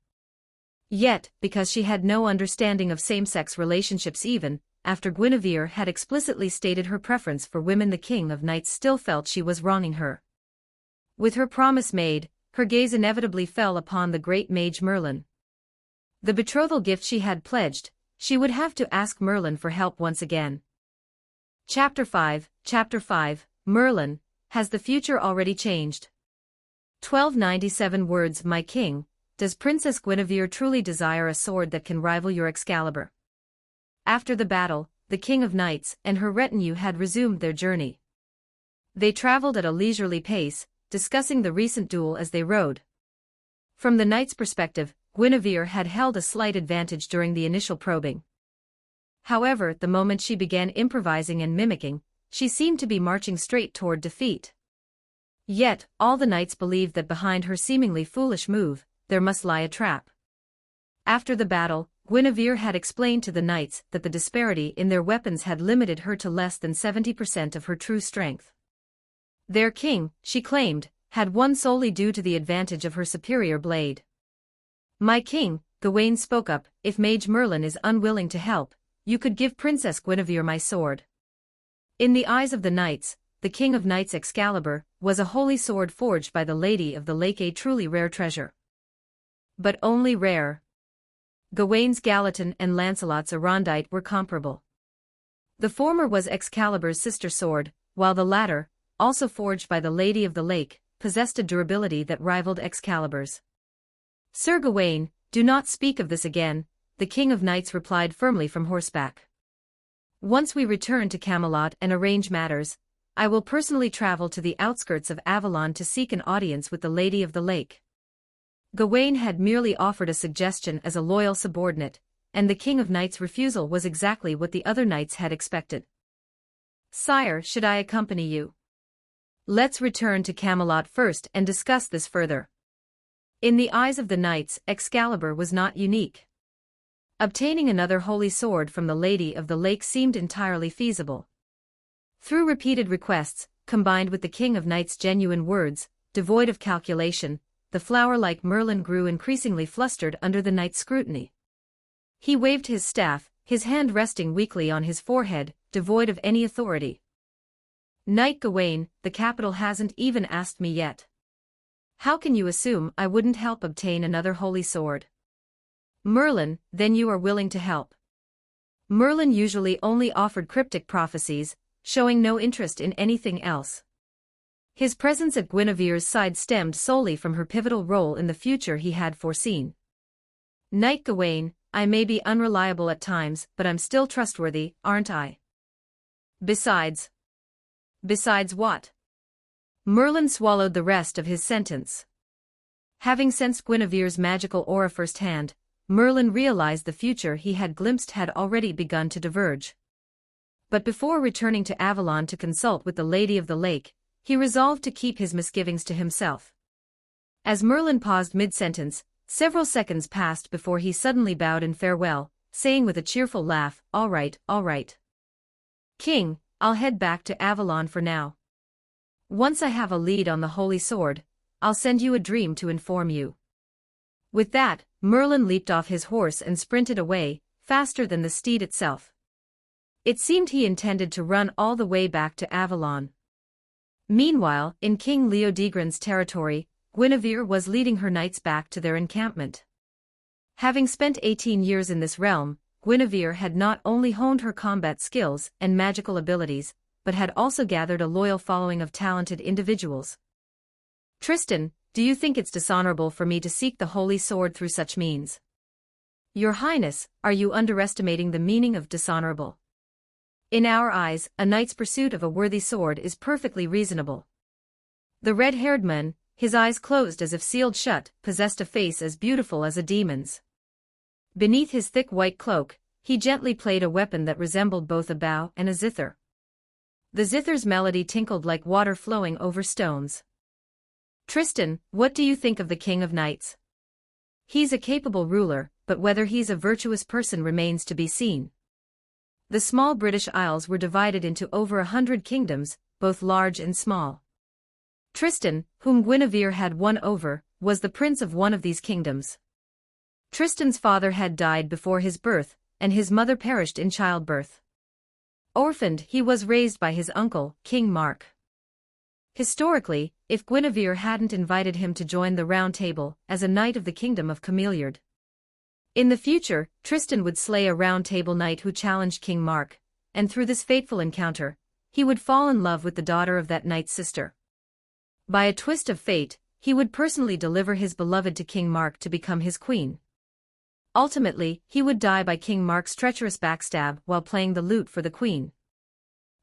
Yet, because she had no understanding of same-sex relationships, even after Guinevere had explicitly stated her preference for women, the King of Knights still felt she was wronging her. With her promise made, her gaze inevitably fell upon the great mage Merlin. The betrothal gift she had pledged, she would have to ask Merlin for help once again. Chapter 5, Merlin, has the future already changed? 1297 words. My king, does Princess Guinevere truly desire a sword that can rival your Excalibur? After the battle, the King of Knights and her retinue had resumed their journey. They traveled at a leisurely pace, discussing the recent duel as they rode. From the knight's perspective, Guinevere had held a slight advantage during the initial probing. However, the moment she began improvising and mimicking, she seemed to be marching straight toward defeat. Yet, all the knights believed that behind her seemingly foolish move, there must lie a trap. After the battle, Guinevere had explained to the knights that the disparity in their weapons had limited her to less than 70% of her true strength. Their king, she claimed, had won solely due to the advantage of her superior blade. "My king," Gawain spoke up, "if Mage Merlin is unwilling to help, you could give Princess Guinevere my sword." In the eyes of the knights, the King of Knights' Excalibur was a holy sword forged by the Lady of the Lake, a truly rare treasure. But only rare. Gawain's Gallatin and Lancelot's Arondite were comparable. The former was Excalibur's sister sword, while the latter, also forged by the Lady of the Lake, possessed a durability that rivaled Excalibur's. "Sir Gawain, do not speak of this again," the King of Knights replied firmly from horseback. "Once we return to Camelot and arrange matters, I will personally travel to the outskirts of Avalon to seek an audience with the Lady of the Lake." Gawain had merely offered a suggestion as a loyal subordinate, and the King of Knights' refusal was exactly what the other knights had expected. "Sire, should I accompany you? Let's return to Camelot first and discuss this further." In the eyes of the knights, Excalibur was not unique. Obtaining another holy sword from the Lady of the Lake seemed entirely feasible. Through repeated requests, combined with the King of Knights' genuine words, devoid of calculation, the flower-like Merlin grew increasingly flustered under the knight's scrutiny. He waved his staff, his hand resting weakly on his forehead, devoid of any authority. "Knight Gawain, the capital hasn't even asked me yet. How can you assume I wouldn't help obtain another holy sword?" "Merlin, then you are willing to help." Merlin usually only offered cryptic prophecies, showing no interest in anything else. His presence at Guinevere's side stemmed solely from her pivotal role in the future he had foreseen. "Knight Gawain, I may be unreliable at times, but I'm still trustworthy, aren't I? Besides what?" Merlin swallowed the rest of his sentence. Having sensed Guinevere's magical aura firsthand, Merlin realized the future he had glimpsed had already begun to diverge. But before returning to Avalon to consult with the Lady of the Lake, he resolved to keep his misgivings to himself. As Merlin paused mid-sentence, several seconds passed before he suddenly bowed in farewell, saying with a cheerful laugh, all right. King, I'll head back to Avalon for now. Once I have a lead on the Holy Sword, I'll send you a dream to inform you." With that, Merlin leaped off his horse and sprinted away, faster than the steed itself. It seemed he intended to run all the way back to Avalon. Meanwhile, in King Leodegrance' territory, Guinevere was leading her knights back to their encampment. Having spent 18 years in this realm, Guinevere had not only honed her combat skills and magical abilities, but had also gathered a loyal following of talented individuals. "Tristan, do you think it's dishonorable for me to seek the Holy Sword through such means?" "Your Highness, are you underestimating the meaning of dishonorable? In our eyes, a knight's pursuit of a worthy sword is perfectly reasonable." The red-haired man, his eyes closed as if sealed shut, possessed a face as beautiful as a demon's. Beneath his thick white cloak, he gently played a weapon that resembled both a bow and a zither. The zither's melody tinkled like water flowing over stones. "Tristan, what do you think of the King of Knights? He's a capable ruler, but whether he's a virtuous person remains to be seen." The small British Isles were divided into over 100 kingdoms, both large and small. Tristan, whom Guinevere had won over, was the prince of one of these kingdoms. Tristan's father had died before his birth, and his mother perished in childbirth. Orphaned, he was raised by his uncle, King Mark. Historically, if Guinevere hadn't invited him to join the Round Table as a knight of the kingdom of Cameliard. In the future, Tristan would slay a Round Table knight who challenged King Mark, and through this fateful encounter, he would fall in love with the daughter of that knight's sister. By a twist of fate, he would personally deliver his beloved to King Mark to become his queen. Ultimately, he would die by King Mark's treacherous backstab while playing the lute for the queen.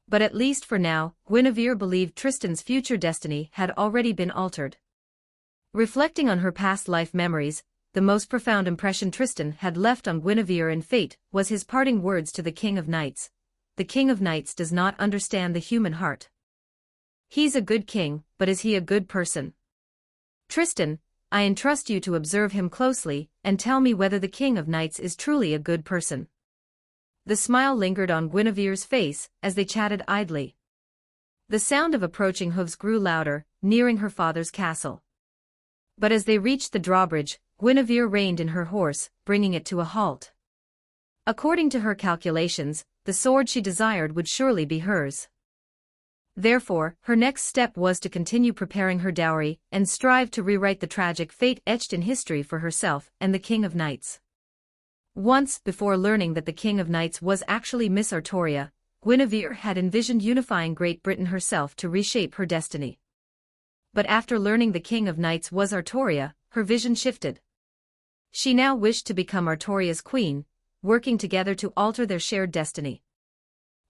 But at least for now, Guinevere believed Tristan's future destiny had already been altered. Reflecting on her past life memories, the most profound impression Tristan had left on Guinevere and fate was his parting words to the King of Knights. "The King of Knights does not understand the human heart. He's a good king, but is he a good person? Tristan, I entrust you to observe him closely, and tell me whether the King of Knights is truly a good person." The smile lingered on Guinevere's face as they chatted idly. The sound of approaching hooves grew louder, nearing her father's castle. But as they reached the drawbridge, Guinevere reined in her horse, bringing it to a halt. According to her calculations, the sword she desired would surely be hers. Therefore, her next step was to continue preparing her dowry and strive to rewrite the tragic fate etched in history for herself and the King of Knights. Once, before learning that the King of Knights was actually Miss Artoria, Guinevere had envisioned unifying Great Britain herself to reshape her destiny. But after learning the King of Knights was Artoria, her vision shifted. She now wished to become Artoria's queen, working together to alter their shared destiny.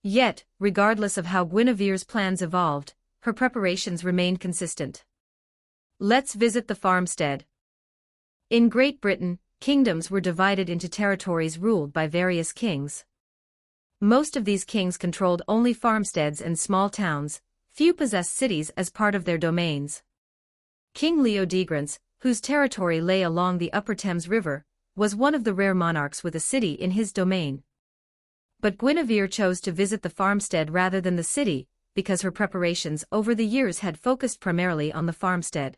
Yet, regardless of how Guinevere's plans evolved, her preparations remained consistent. Let's visit the farmstead. In Great Britain, kingdoms were divided into territories ruled by various kings. Most of these kings controlled only farmsteads and small towns, few possessed cities as part of their domains. King Leodegrance, whose territory lay along the upper Thames River, was one of the rare monarchs with a city in his domain. But Guinevere chose to visit the farmstead rather than the city, because her preparations over the years had focused primarily on the farmstead.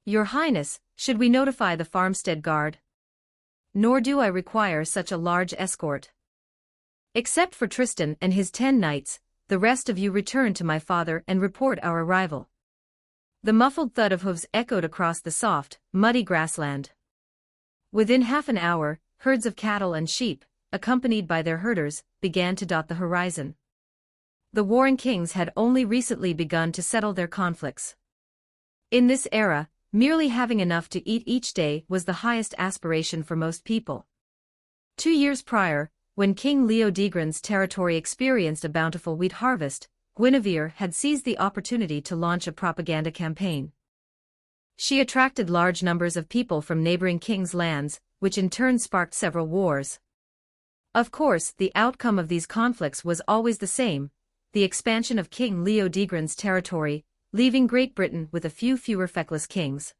"Your Highness, should we notify the farmstead guard? Nor do I require such a large escort. Except for Tristan and his 10 knights, the rest of you return to my father and report our arrival." The muffled thud of hooves echoed across the soft, muddy grassland. Within half an hour, herds of cattle and sheep, accompanied by their herders, began to dot the horizon. The warring kings had only recently begun to settle their conflicts. In this era, merely having enough to eat each day was the highest aspiration for most people. 2 years prior, when King Leodegran's territory experienced a bountiful wheat harvest, Guinevere had seized the opportunity to launch a propaganda campaign. She attracted large numbers of people from neighboring kings' lands, which in turn sparked several wars. Of course, the outcome of these conflicts was always the same: the expansion of King Leodegran's territory, leaving Great Britain with a few fewer feckless kings.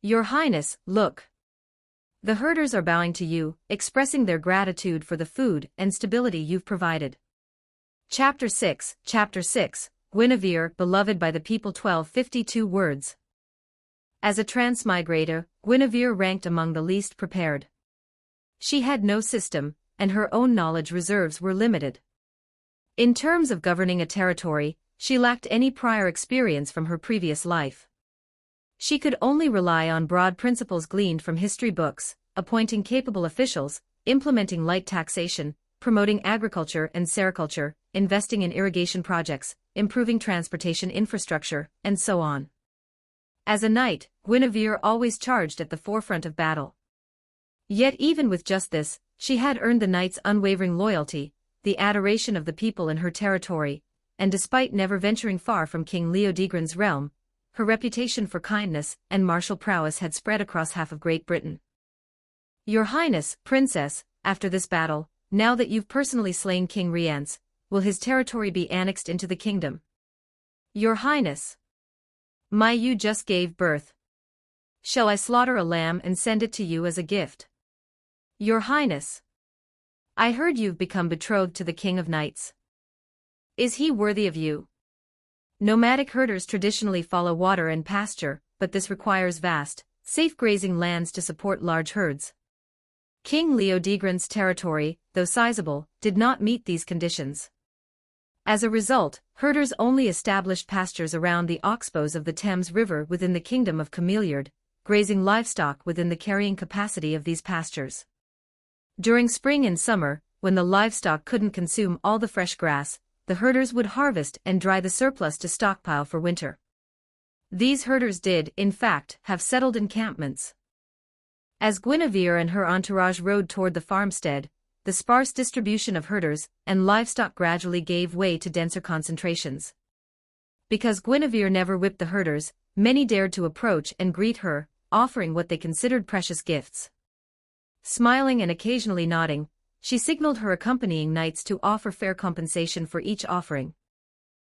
"Your Highness, look. The herders are bowing to you, expressing their gratitude for the food and stability you've provided." Chapter 6, Guinevere, beloved by the people. 1252 words. As a transmigrator, Guinevere ranked among the least prepared. She had no system, and her own knowledge reserves were limited. In terms of governing a territory, she lacked any prior experience from her previous life. She could only rely on broad principles gleaned from history books, appointing capable officials, implementing light taxation, promoting agriculture and sericulture, investing in irrigation projects, improving transportation infrastructure, and so on. As a knight, Guinevere always charged at the forefront of battle. Yet even with just this, she had earned the knight's unwavering loyalty, the adoration of the people in her territory, and despite never venturing far from King Leodegran's realm, her reputation for kindness and martial prowess had spread across half of Great Britain. "Your Highness, Princess, after this battle, now that you've personally slain King Rience, will his territory be annexed into the kingdom?" "Your Highness, my you just gave birth. Shall I slaughter a lamb and send it to you as a gift?" "Your Highness, I heard you've become betrothed to the King of Knights. Is he worthy of you?" Nomadic herders traditionally follow water and pasture, but this requires vast, safe grazing lands to support large herds. King Leodegran's territory, though sizable, did not meet these conditions. As a result, herders only established pastures around the oxbows of the Thames River within the kingdom of Cameliard, grazing livestock within the carrying capacity of these pastures. During spring and summer, when the livestock couldn't consume all the fresh grass, the herders would harvest and dry the surplus to stockpile for winter. These herders did, in fact, have settled encampments. As Guinevere and her entourage rode toward the farmstead, the sparse distribution of herders and livestock gradually gave way to denser concentrations. Because Guinevere never whipped the herders, many dared to approach and greet her, offering what they considered precious gifts. Smiling and occasionally nodding, she signaled her accompanying knights to offer fair compensation for each offering.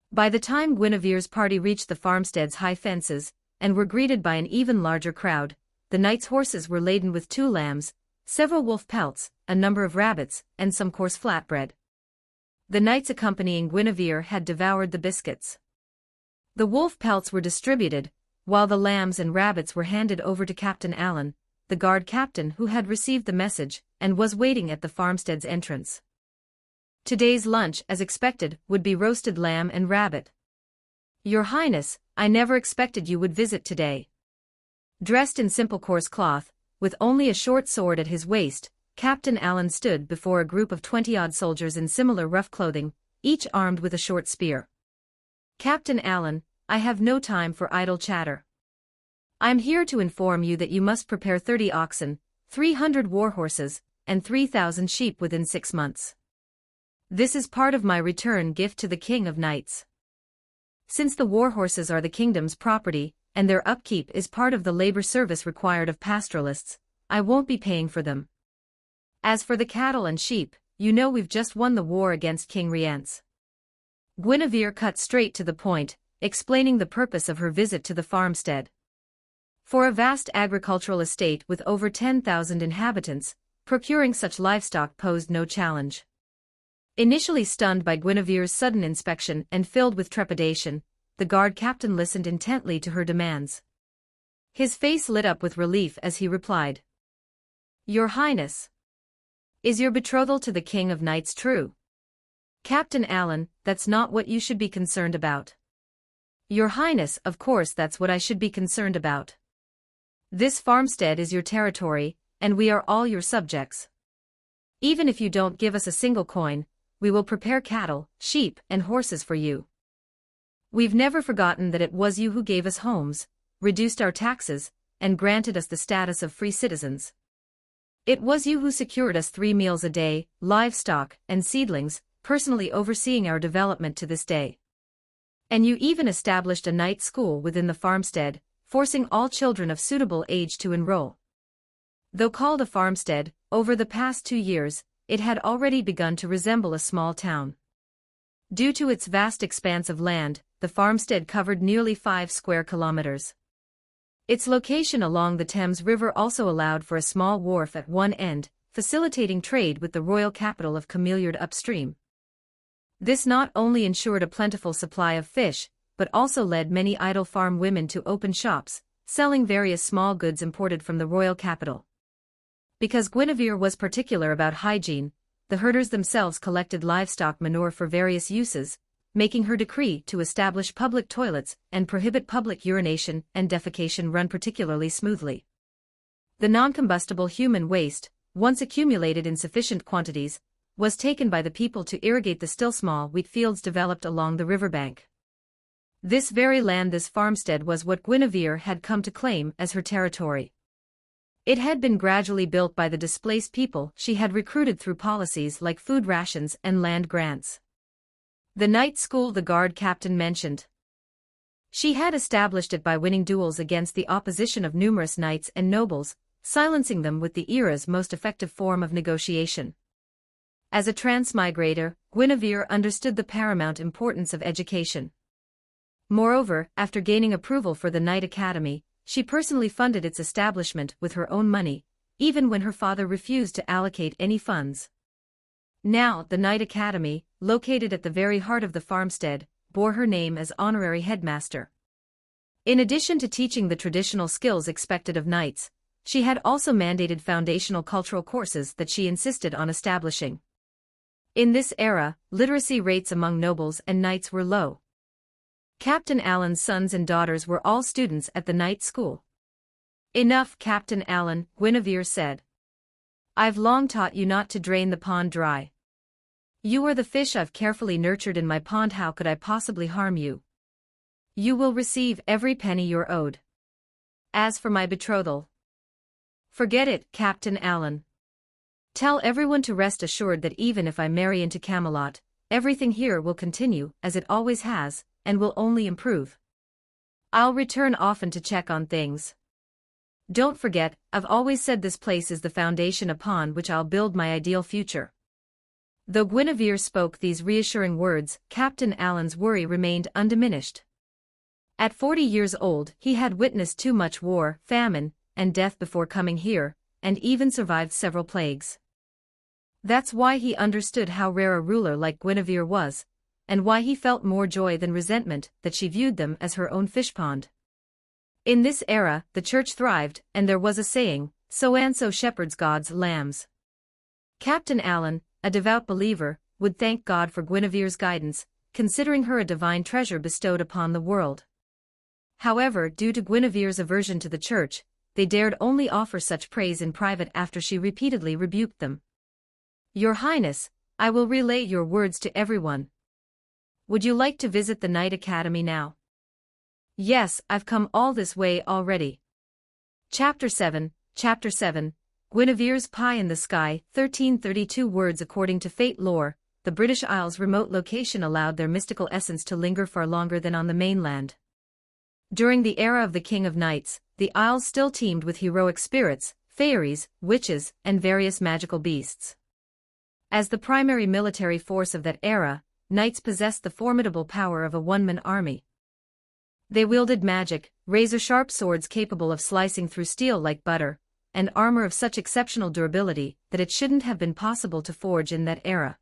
By the time Guinevere's party reached the farmstead's high fences, and were greeted by an even larger crowd. The knights' horses were laden with 2 lambs, several wolf pelts, a number of rabbits, and some coarse flatbread. The knights accompanying Guinevere had devoured the biscuits. The wolf pelts were distributed, while the lambs and rabbits were handed over to Captain Allen, the guard captain who had received the message and was waiting at the farmstead's entrance. Today's lunch, as expected, would be roasted lamb and rabbit. Your Highness, I never expected you would visit today. Dressed in simple coarse cloth, with only a short sword at his waist, Captain Allen stood before a group of 20-odd soldiers in similar rough clothing, each armed with a short spear. Captain Allen, I have no time for idle chatter. I am here to inform you that you must prepare 30 oxen, 300 war horses, and 3,000 sheep within 6 months. This is part of my return gift to the King of Knights. Since the war horses are the kingdom's property, and their upkeep is part of the labor service required of pastoralists, I won't be paying for them. As for the cattle and sheep, you know we've just won the war against King Rience. Guinevere cut straight to the point, explaining the purpose of her visit to the farmstead. For a vast agricultural estate with over 10,000 inhabitants, procuring such livestock posed no challenge. Initially stunned by Guinevere's sudden inspection and filled with trepidation, the guard captain listened intently to her demands. His face lit up with relief as he replied. Your Highness, is your betrothal to the King of Knights true? Captain Allen, that's not what you should be concerned about. Your Highness, of course that's what I should be concerned about. This farmstead is your territory, and we are all your subjects. Even if you don't give us a single coin, we will prepare cattle, sheep, and horses for you. We've never forgotten that it was you who gave us homes, reduced our taxes, and granted us the status of free citizens. It was you who secured us 3 meals a day, livestock, and seedlings, personally overseeing our development to this day. And you even established a night school within the farmstead, forcing all children of suitable age to enroll. Though called a farmstead, over the past 2 years, it had already begun to resemble a small town. Due to its vast expanse of land, the farmstead covered nearly 5 square kilometers. Its location along the Thames River also allowed for a small wharf at one end, facilitating trade with the royal capital of Cameliard upstream. This not only ensured a plentiful supply of fish, but also led many idle farm women to open shops, selling various small goods imported from the royal capital. Because Guinevere was particular about hygiene, the herders themselves collected livestock manure for various uses, making her decree to establish public toilets and prohibit public urination and defecation run particularly smoothly. The non-combustible human waste, once accumulated in sufficient quantities, was taken by the people to irrigate the still small wheat fields developed along the riverbank. This very land, this farmstead, was what Guinevere had come to claim as her territory. It had been gradually built by the displaced people she had recruited through policies like food rations and land grants. The night school the guard captain mentioned. She had established it by winning duels against the opposition of numerous knights and nobles, silencing them with the era's most effective form of negotiation. As a transmigrator, Guinevere understood the paramount importance of education. Moreover, after gaining approval for the Knight Academy, she personally funded its establishment with her own money, even when her father refused to allocate any funds. Now, the Knight Academy, located at the very heart of the farmstead, bore her name as honorary headmaster. In addition to teaching the traditional skills expected of knights, she had also mandated foundational cultural courses that she insisted on establishing. In this era, literacy rates among nobles and knights were low. Captain Allen's sons and daughters were all students at the night school. Enough, Captain Allen, Guinevere said. I've long taught you not to drain the pond dry. You are the fish I've carefully nurtured in my pond. How could I possibly harm you? You will receive every penny you're owed. As for my betrothal, forget it, Captain Allen. Tell everyone to rest assured that even if I marry into Camelot, everything here will continue as it always has, and will only improve. I'll return often to check on things. Don't forget, I've always said this place is the foundation upon which I'll build my ideal future. Though Guinevere spoke these reassuring words, Captain Allen's worry remained undiminished. At 40 years old, he had witnessed too much war, famine, and death before coming here, and even survived several plagues. That's why he understood how rare a ruler like Guinevere was, and why he felt more joy than resentment that she viewed them as her own fishpond. In this era, the church thrived, and there was a saying, "So and so shepherds God's lambs." Captain Allen, a devout believer, would thank God for Guinevere's guidance, considering her a divine treasure bestowed upon the world. However, due to Guinevere's aversion to the church, they dared only offer such praise in private after she repeatedly rebuked them. "Your Highness, I will relay your words to everyone. Would you like to visit the Knight Academy now?" "Yes, I've come all this way already." Chapter 7, Guinevere's Pie in the Sky, 1332 words. According to Fate lore, the British Isles' remote location allowed their mystical essence to linger far longer than on the mainland. During the era of the King of Knights, the Isles still teemed with heroic spirits, fairies, witches, and various magical beasts. As the primary military force of that era, knights possessed the formidable power of a one-man army. They wielded magic, razor-sharp swords capable of slicing through steel like butter, and armor of such exceptional durability that it shouldn't have been possible to forge in that era.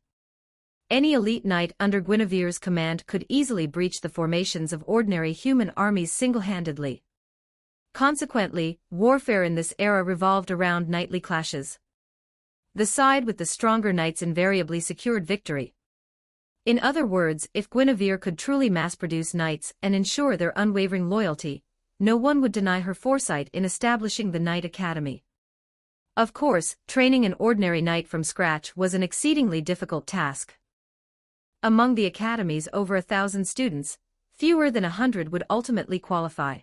Any elite knight under Guinevere's command could easily breach the formations of ordinary human armies single-handedly. Consequently, warfare in this era revolved around knightly clashes. The side with the stronger knights invariably secured victory. In other words, if Guinevere could truly mass-produce knights and ensure their unwavering loyalty, no one would deny her foresight in establishing the Knight Academy. Of course, training an ordinary knight from scratch was an exceedingly difficult task. Among the Academy's over 1,000 students, fewer than 100 would ultimately qualify.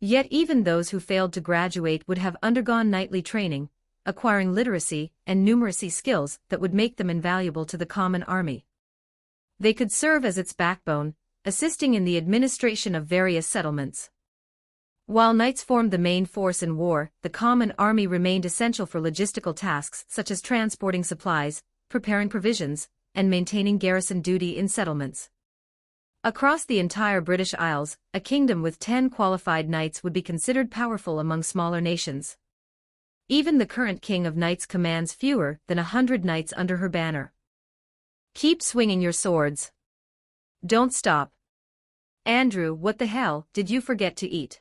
Yet even those who failed to graduate would have undergone knightly training, acquiring literacy and numeracy skills that would make them invaluable to the common army. They could serve as its backbone, assisting in the administration of various settlements. While knights formed the main force in war, the common army remained essential for logistical tasks such as transporting supplies, preparing provisions, and maintaining garrison duty in settlements. Across the entire British Isles, a kingdom with 10 qualified knights would be considered powerful among smaller nations. Even the current King of Knights commands fewer than 100 knights under her banner. Keep swinging your swords. Don't stop. Andrew, what the hell did you forget to eat?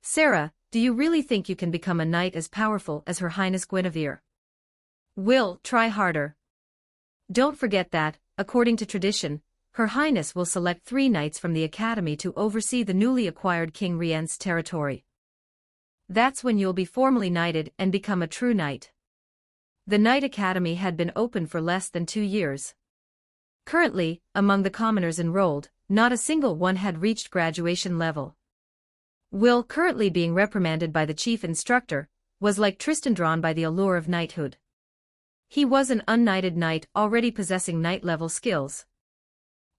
Sarah, do you really think you can become a knight as powerful as Her Highness Guinevere? Will, try harder. Don't forget that, according to tradition, Her Highness will select 3 knights from the Academy to oversee the newly acquired King Rience's territory. That's when you'll be formally knighted and become a true knight. The Knight Academy had been open for less than 2 years. Currently, among the commoners enrolled, not a single one had reached graduation level. Will, currently being reprimanded by the chief instructor, was like Tristan drawn by the allure of knighthood. He was an unknighted knight already possessing knight-level skills.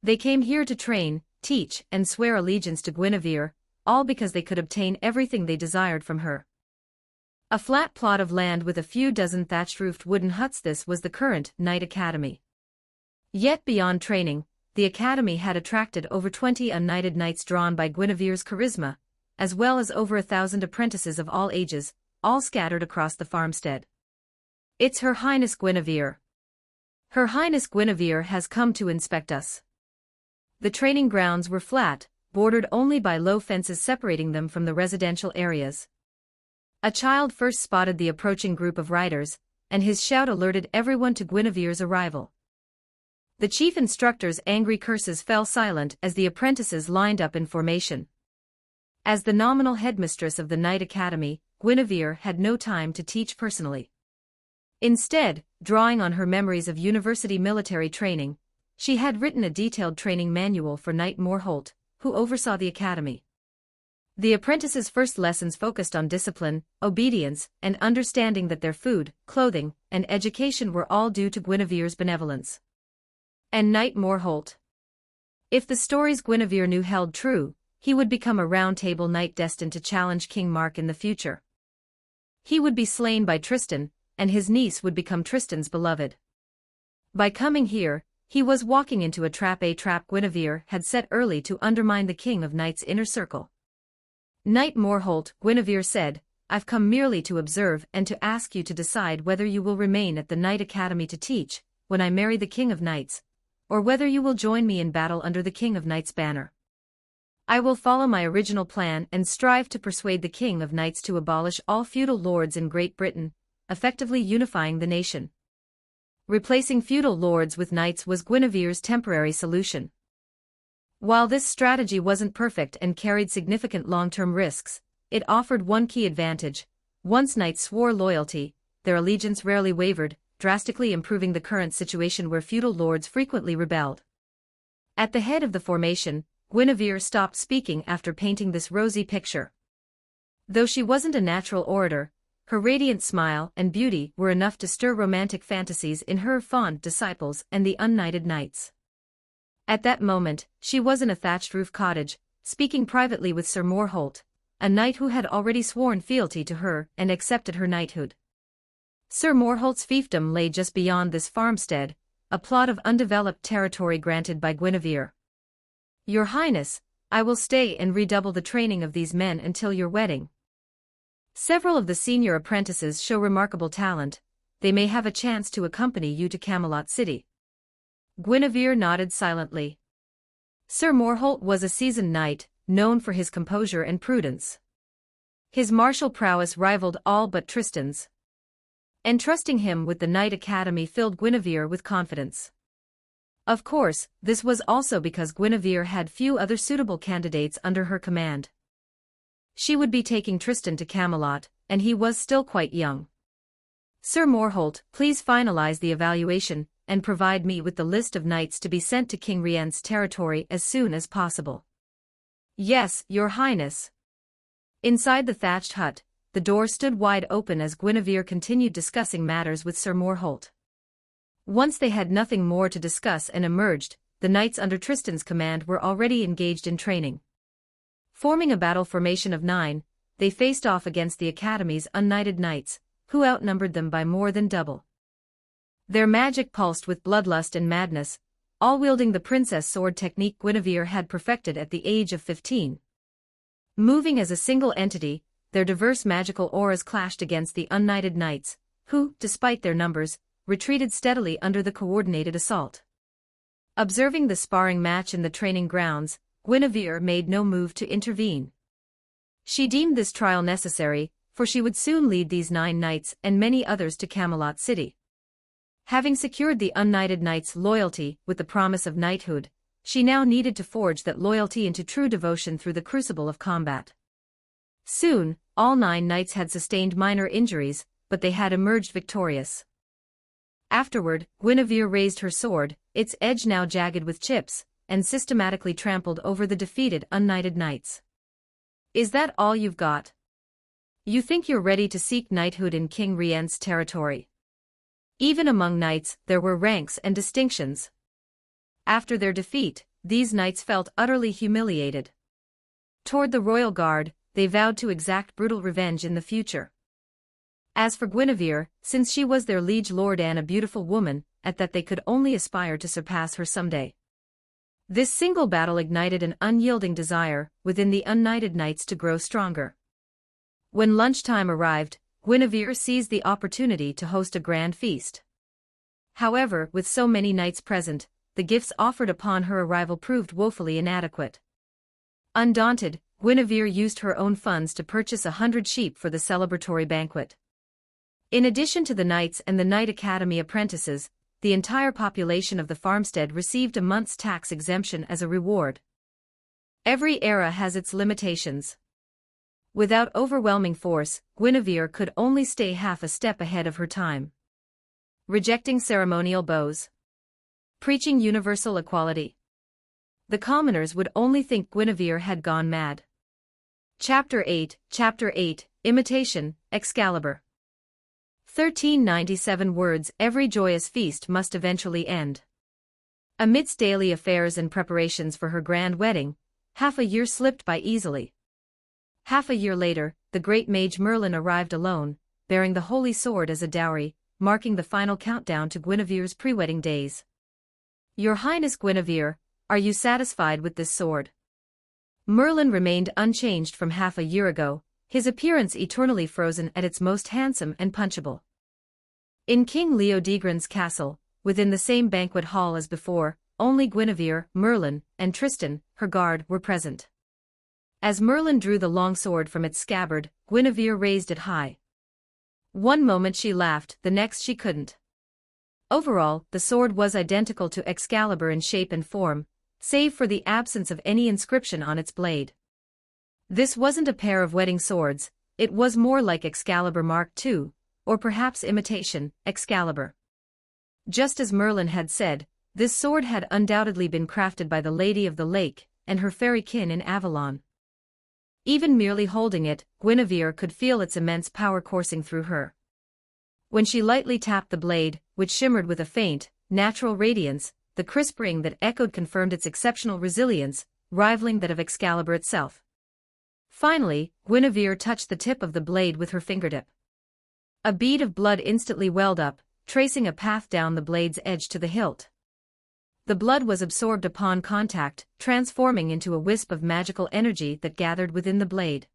They came here to train, teach, and swear allegiance to Guinevere, all because they could obtain everything they desired from her. A flat plot of land with a few dozen thatched-roofed wooden huts. This was the current Knight Academy. Yet beyond training, the Academy had attracted over 20 unknighted knights drawn by Guinevere's charisma, as well as over 1,000 apprentices of all ages, all scattered across the farmstead. It's Her Highness Guinevere. Her Highness Guinevere has come to inspect us. The training grounds were flat, bordered only by low fences separating them from the residential areas. A child first spotted the approaching group of riders, and his shout alerted everyone to Guinevere's arrival. The chief instructor's angry curses fell silent as the apprentices lined up in formation. As the nominal headmistress of the Knight Academy, Guinevere had no time to teach personally. Instead, drawing on her memories of university military training, she had written a detailed training manual for Knight Morholt, who oversaw the academy. The apprentices' first lessons focused on discipline, obedience, and understanding that their food, clothing, and education were all due to Guinevere's benevolence. And Knight Morholt. If the stories Guinevere knew held true, he would become a Round Table knight destined to challenge King Mark in the future. He would be slain by Tristan, and his niece would become Tristan's beloved. By coming here, He was walking into a trap Guinevere had set early to undermine the King of Knights' inner circle. Knight Morholt, Guinevere said, I've come merely to observe and to ask you to decide whether you will remain at the Knight Academy to teach, when I marry the King of Knights, or whether you will join me in battle under the King of Knights' banner. I will follow my original plan and strive to persuade the King of Knights to abolish all feudal lords in Great Britain, effectively unifying the nation. Replacing feudal lords with knights was Guinevere's temporary solution. While this strategy wasn't perfect and carried significant long-term risks, it offered one key advantage. Once knights swore loyalty, their allegiance rarely wavered, drastically improving the current situation where feudal lords frequently rebelled. At the head of the formation, Guinevere stopped speaking after painting this rosy picture. Though she wasn't a natural orator, her radiant smile and beauty were enough to stir romantic fantasies in her fond disciples and the unknighted knights. At that moment, she was in a thatched-roof cottage, speaking privately with Sir Morholt, a knight who had already sworn fealty to her and accepted her knighthood. Sir Morholt's fiefdom lay just beyond this farmstead, a plot of undeveloped territory granted by Guinevere. Your Highness, I will stay and redouble the training of these men until your wedding. Several of the senior apprentices show remarkable talent, they may have a chance to accompany you to Camelot City. Guinevere nodded silently. Sir Morholt was a seasoned knight, known for his composure and prudence. His martial prowess rivaled all but Tristan's. Entrusting him with the Knight Academy filled Guinevere with confidence. Of course, this was also because Guinevere had few other suitable candidates under her command. She would be taking Tristan to Camelot, and he was still quite young. Sir Morholt, please finalize the evaluation, and provide me with the list of knights to be sent to King Rien's territory as soon as possible. Yes, Your Highness. Inside the thatched hut, the door stood wide open as Guinevere continued discussing matters with Sir Morholt. Once they had nothing more to discuss and emerged, the knights under Tristan's command were already engaged in training. Forming a battle formation of 9, they faced off against the Academy's unknighted knights, who outnumbered them by more than double. Their magic pulsed with bloodlust and madness, all wielding the princess sword technique Guinevere had perfected at the age of 15. Moving as a single entity, their diverse magical auras clashed against the unknighted knights, who, despite their numbers, retreated steadily under the coordinated assault. Observing the sparring match in the training grounds, Guinevere made no move to intervene. She deemed this trial necessary, for she would soon lead these 9 knights and many others to Camelot City. Having secured the unknighted knights' loyalty with the promise of knighthood, she now needed to forge that loyalty into true devotion through the crucible of combat. Soon, all 9 knights had sustained minor injuries, but they had emerged victorious. Afterward, Guinevere raised her sword, its edge now jagged with chips, and systematically trampled over the defeated unknighted knights. Is that all you've got? You think you're ready to seek knighthood in King Rien's territory? Even among knights, there were ranks and distinctions. After their defeat, these knights felt utterly humiliated. Toward the royal guard, they vowed to exact brutal revenge in the future. As for Guinevere, since she was their liege lord and a beautiful woman, at that they could only aspire to surpass her someday. This single battle ignited an unyielding desire within the unknighted knights to grow stronger. When lunchtime arrived, Guinevere seized the opportunity to host a grand feast. However, with so many knights present, the gifts offered upon her arrival proved woefully inadequate. Undaunted, Guinevere used her own funds to purchase 100 sheep for the celebratory banquet. In addition to the knights and the Knight Academy apprentices, the entire population of the farmstead received a month's tax exemption as a reward. Every era has its limitations. Without overwhelming force, Guinevere could only stay half a step ahead of her time. Rejecting ceremonial bows. Preaching universal equality. The commoners would only think Guinevere had gone mad. Chapter 8, Imitation, Excalibur. 1397 words. Every joyous feast must eventually end. Amidst daily affairs and preparations for her grand wedding, half a year slipped by easily. Half a year later, the great mage Merlin arrived alone, bearing the holy sword as a dowry, marking the final countdown to Guinevere's pre-wedding days. Your Highness Guinevere, are you satisfied with this sword? Merlin remained unchanged from half a year ago, his appearance eternally frozen at its most handsome and punchable. In King Leodegran's castle, within the same banquet hall as before, only Guinevere, Merlin, and Tristan, her guard, were present. As Merlin drew the long sword from its scabbard, Guinevere raised it high. One moment she laughed, the next she couldn't. Overall, the sword was identical to Excalibur in shape and form, save for the absence of any inscription on its blade. This wasn't a pair of wedding swords, it was more like Excalibur Mark II, or perhaps imitation, Excalibur. Just as Merlin had said, this sword had undoubtedly been crafted by the Lady of the Lake and her fairy kin in Avalon. Even merely holding it, Guinevere could feel its immense power coursing through her. When she lightly tapped the blade, which shimmered with a faint, natural radiance, the crisp ring that echoed confirmed its exceptional resilience, rivaling that of Excalibur itself. Finally, Guinevere touched the tip of the blade with her fingertip. A bead of blood instantly welled up, tracing a path down the blade's edge to the hilt. The blood was absorbed upon contact, transforming into a wisp of magical energy that gathered within the blade.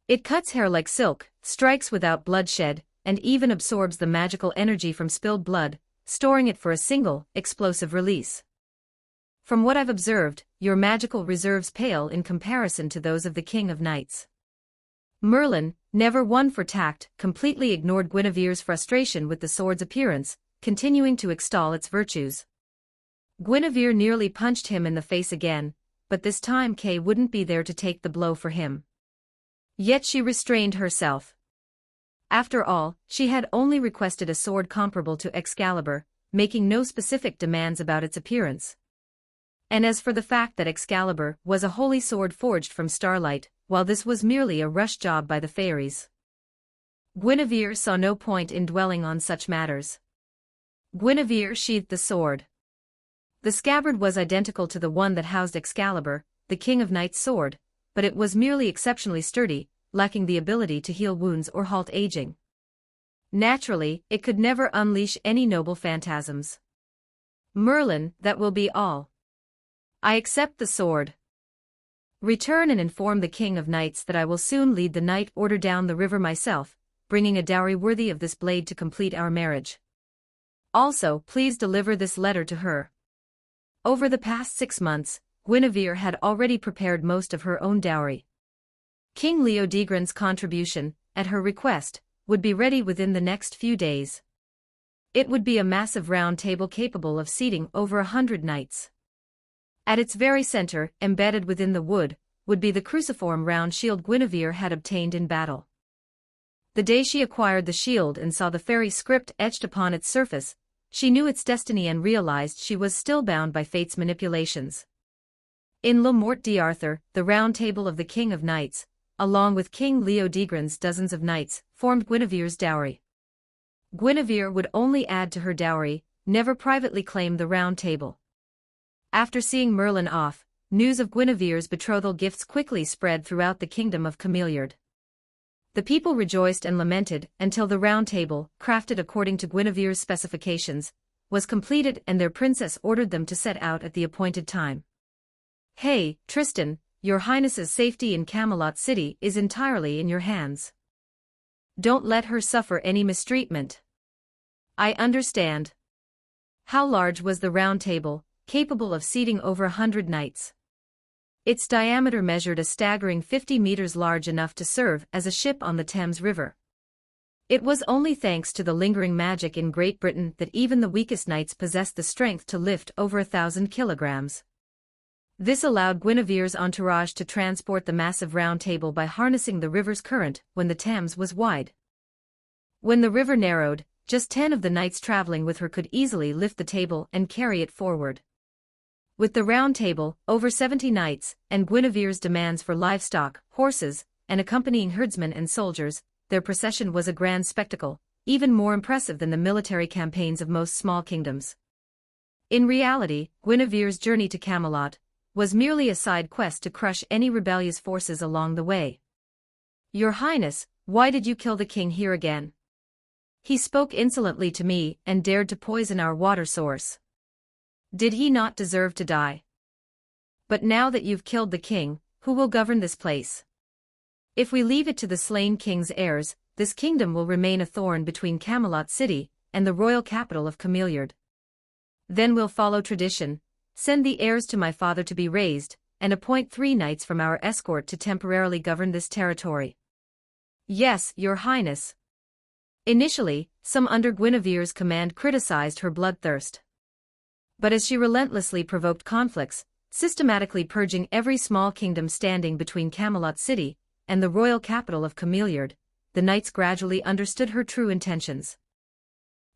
It cuts hair like silk, strikes without bloodshed, and even absorbs the magical energy from spilled blood, storing it for a single, explosive release. From what I've observed, your magical reserves pale in comparison to those of the King of Knights. Merlin, never one for tact, completely ignored Guinevere's frustration with the sword's appearance, continuing to extol its virtues. Guinevere nearly punched him in the face again, but this time Kay wouldn't be there to take the blow for him. Yet she restrained herself. After all, she had only requested a sword comparable to Excalibur, making no specific demands about its appearance. And as for the fact that Excalibur was a holy sword forged from starlight, while this was merely a rush job by the fairies, Guinevere saw no point in dwelling on such matters. Guinevere sheathed the sword. The scabbard was identical to the one that housed Excalibur, the King of Knights' sword, but it was merely exceptionally sturdy, lacking the ability to heal wounds or halt aging. Naturally, it could never unleash any noble phantasms. Merlin, that will be all. I accept the sword. Return and inform the King of Knights that I will soon lead the Night Order down the river myself, bringing a dowry worthy of this blade to complete our marriage. Also, please deliver this letter to her. Over the past 6 months, Guinevere had already prepared most of her own dowry. King Leodegran's contribution, at her request, would be ready within the next few days. It would be a massive round table capable of seating over 100 knights. At its very center, embedded within the wood, would be the cruciform round shield Guinevere had obtained in battle. The day she acquired the shield and saw the fairy script etched upon its surface, she knew its destiny and realized she was still bound by fate's manipulations. In Le Morte d'Arthur, the round table of the King of Knights, along with King Leodegran's dozens of knights, formed Guinevere's dowry. Guinevere would only add to her dowry, never privately claim the round table. After seeing Merlin off, news of Guinevere's betrothal gifts quickly spread throughout the kingdom of Cameliard. The people rejoiced and lamented until the round table, crafted according to Guinevere's specifications, was completed and their princess ordered them to set out at the appointed time. Hey, Tristan, your Highness's safety in Camelot City is entirely in your hands. Don't let her suffer any mistreatment. I understand. How large was the round table, capable of seating over 100 knights? Its diameter measured a staggering 50 meters, large enough to serve as a ship on the Thames River. It was only thanks to the lingering magic in Great Britain that even the weakest knights possessed the strength to lift over 1,000 kilograms. This allowed Guinevere's entourage to transport the massive round table by harnessing the river's current when the Thames was wide. When the river narrowed, just 10 of the knights traveling with her could easily lift the table and carry it forward. With the round table, over 70 knights, and Guinevere's demands for livestock, horses, and accompanying herdsmen and soldiers, their procession was a grand spectacle, even more impressive than the military campaigns of most small kingdoms. In reality, Guinevere's journey to Camelot was merely a side quest to crush any rebellious forces along the way. Your Highness, why did you kill the king here again? He spoke insolently to me and dared to poison our water source. Did he not deserve to die? But now that you've killed the king, who will govern this place? If we leave it to the slain king's heirs, this kingdom will remain a thorn between Camelot City and the royal capital of Cameliard. Then we'll follow tradition, send the heirs to my father to be raised, and appoint 3 knights from our escort to temporarily govern this territory. Yes, your highness. Initially, some under Guinevere's command criticized her bloodthirst. But as she relentlessly provoked conflicts, systematically purging every small kingdom standing between Camelot City and the royal capital of Cameliard, the knights gradually understood her true intentions.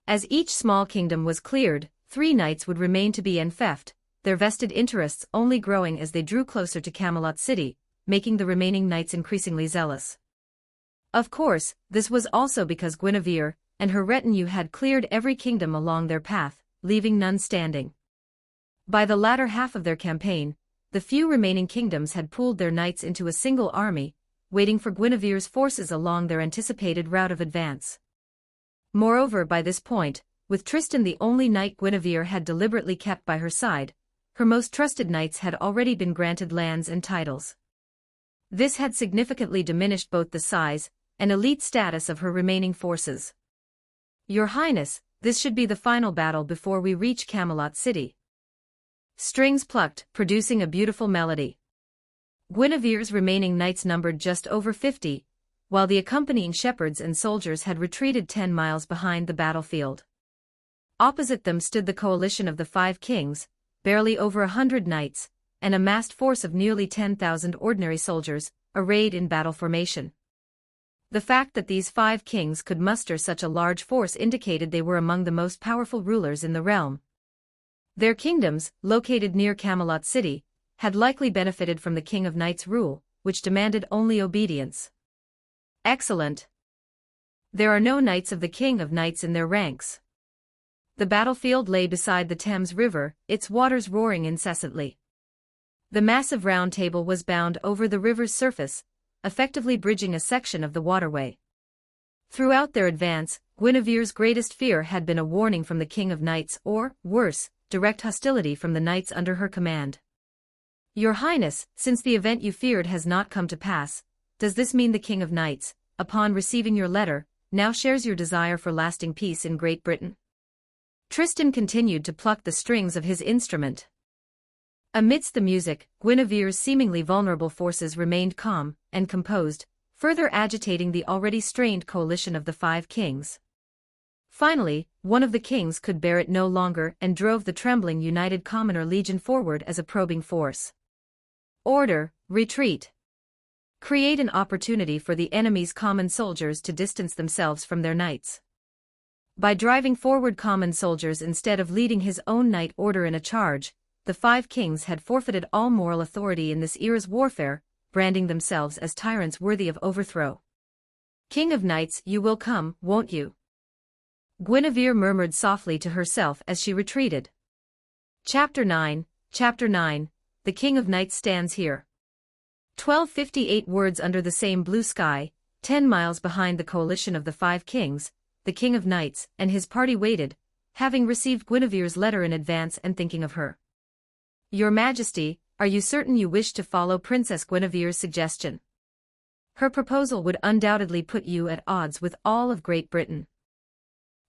As each small kingdom was cleared, 3 knights would remain to be enfeoffed, their vested interests only growing as they drew closer to Camelot City, making the remaining knights increasingly zealous. Of course, this was also because Guinevere and her retinue had cleared every kingdom along their path, leaving none standing. By the latter half of their campaign, the few remaining kingdoms had pooled their knights into a single army, waiting for Guinevere's forces along their anticipated route of advance. Moreover, by this point, with Tristan the only knight Guinevere had deliberately kept by her side, her most trusted knights had already been granted lands and titles. This had significantly diminished both the size and elite status of her remaining forces. Your Highness, this should be the final battle before we reach Camelot City. Strings plucked, producing a beautiful melody. Guinevere's remaining knights numbered just over 50, while the accompanying shepherds and soldiers had retreated 10 miles behind the battlefield. Opposite them stood the coalition of the 5 kings, barely over 100 knights, an amassed force of nearly 10,000 ordinary soldiers, arrayed in battle formation. The fact that these 5 kings could muster such a large force indicated they were among the most powerful rulers in the realm. Their kingdoms, located near Camelot City, had likely benefited from the King of Knights' rule, which demanded only obedience. Excellent. There are no knights of the King of Knights in their ranks. The battlefield lay beside the Thames River, its waters roaring incessantly. The massive round table was bound over the river's surface, effectively bridging a section of the waterway. Throughout their advance, Guinevere's greatest fear had been a warning from the King of Knights or, worse, direct hostility from the knights under her command. Your Highness, since the event you feared has not come to pass, does this mean the King of Knights, upon receiving your letter, now shares your desire for lasting peace in Great Britain? Tristan continued to pluck the strings of his instrument. Amidst the music, Guinevere's seemingly vulnerable forces remained calm and composed, further agitating the already strained coalition of the 5 kings. Finally, one of the kings could bear it no longer and drove the trembling United Commoner Legion forward as a probing force. Order, retreat. Create an opportunity for the enemy's common soldiers to distance themselves from their knights. By driving forward common soldiers instead of leading his own knight order in a charge, the 5 kings had forfeited all moral authority in this era's warfare, branding themselves as tyrants worthy of overthrow. King of Knights, you will come, won't you? Guinevere murmured softly to herself as she retreated. Chapter 9, The King of Knights stands here. 1258 words under the same blue sky, 10 miles behind the coalition of the 5 kings, the King of Knights and his party waited, having received Guinevere's letter in advance and thinking of her. Your Majesty, are you certain you wish to follow Princess Guinevere's suggestion? Her proposal would undoubtedly put you at odds with all of Great Britain.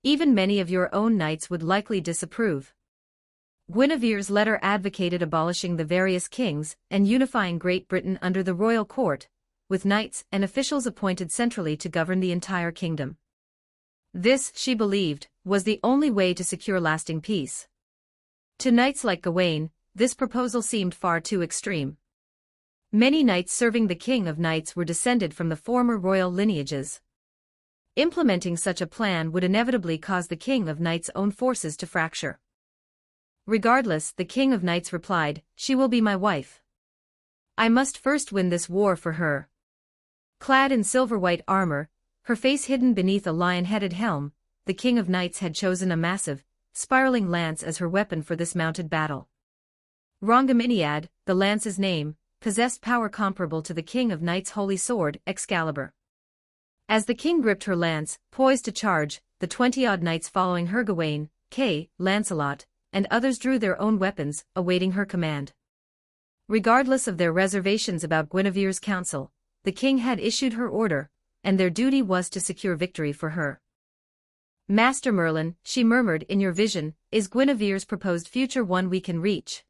Even many of your own knights would likely disapprove. Guinevere's letter advocated abolishing the various kings and unifying Great Britain under the royal court, with knights and officials appointed centrally to govern the entire kingdom. This, she believed, was the only way to secure lasting peace. To knights like Gawain, this proposal seemed far too extreme. Many knights serving the King of Knights were descended from the former royal lineages. Implementing such a plan would inevitably cause the King of Knights' own forces to fracture. Regardless, the King of Knights replied, she will be my wife. I must first win this war for her. Clad in silver-white armor, her face hidden beneath a lion-headed helm, the King of Knights had chosen a massive, spiraling lance as her weapon for this mounted battle. Rhongomyniad, the lance's name, possessed power comparable to the King of Knights' holy sword, Excalibur. As the king gripped her lance, poised to charge, the 20-odd knights following her Gawain, Kay, Lancelot, and others drew their own weapons, awaiting her command. Regardless of their reservations about Guinevere's counsel, the king had issued her order, and their duty was to secure victory for her. "Master Merlin," she murmured, "in your vision, is Guinevere's proposed future one we can reach?"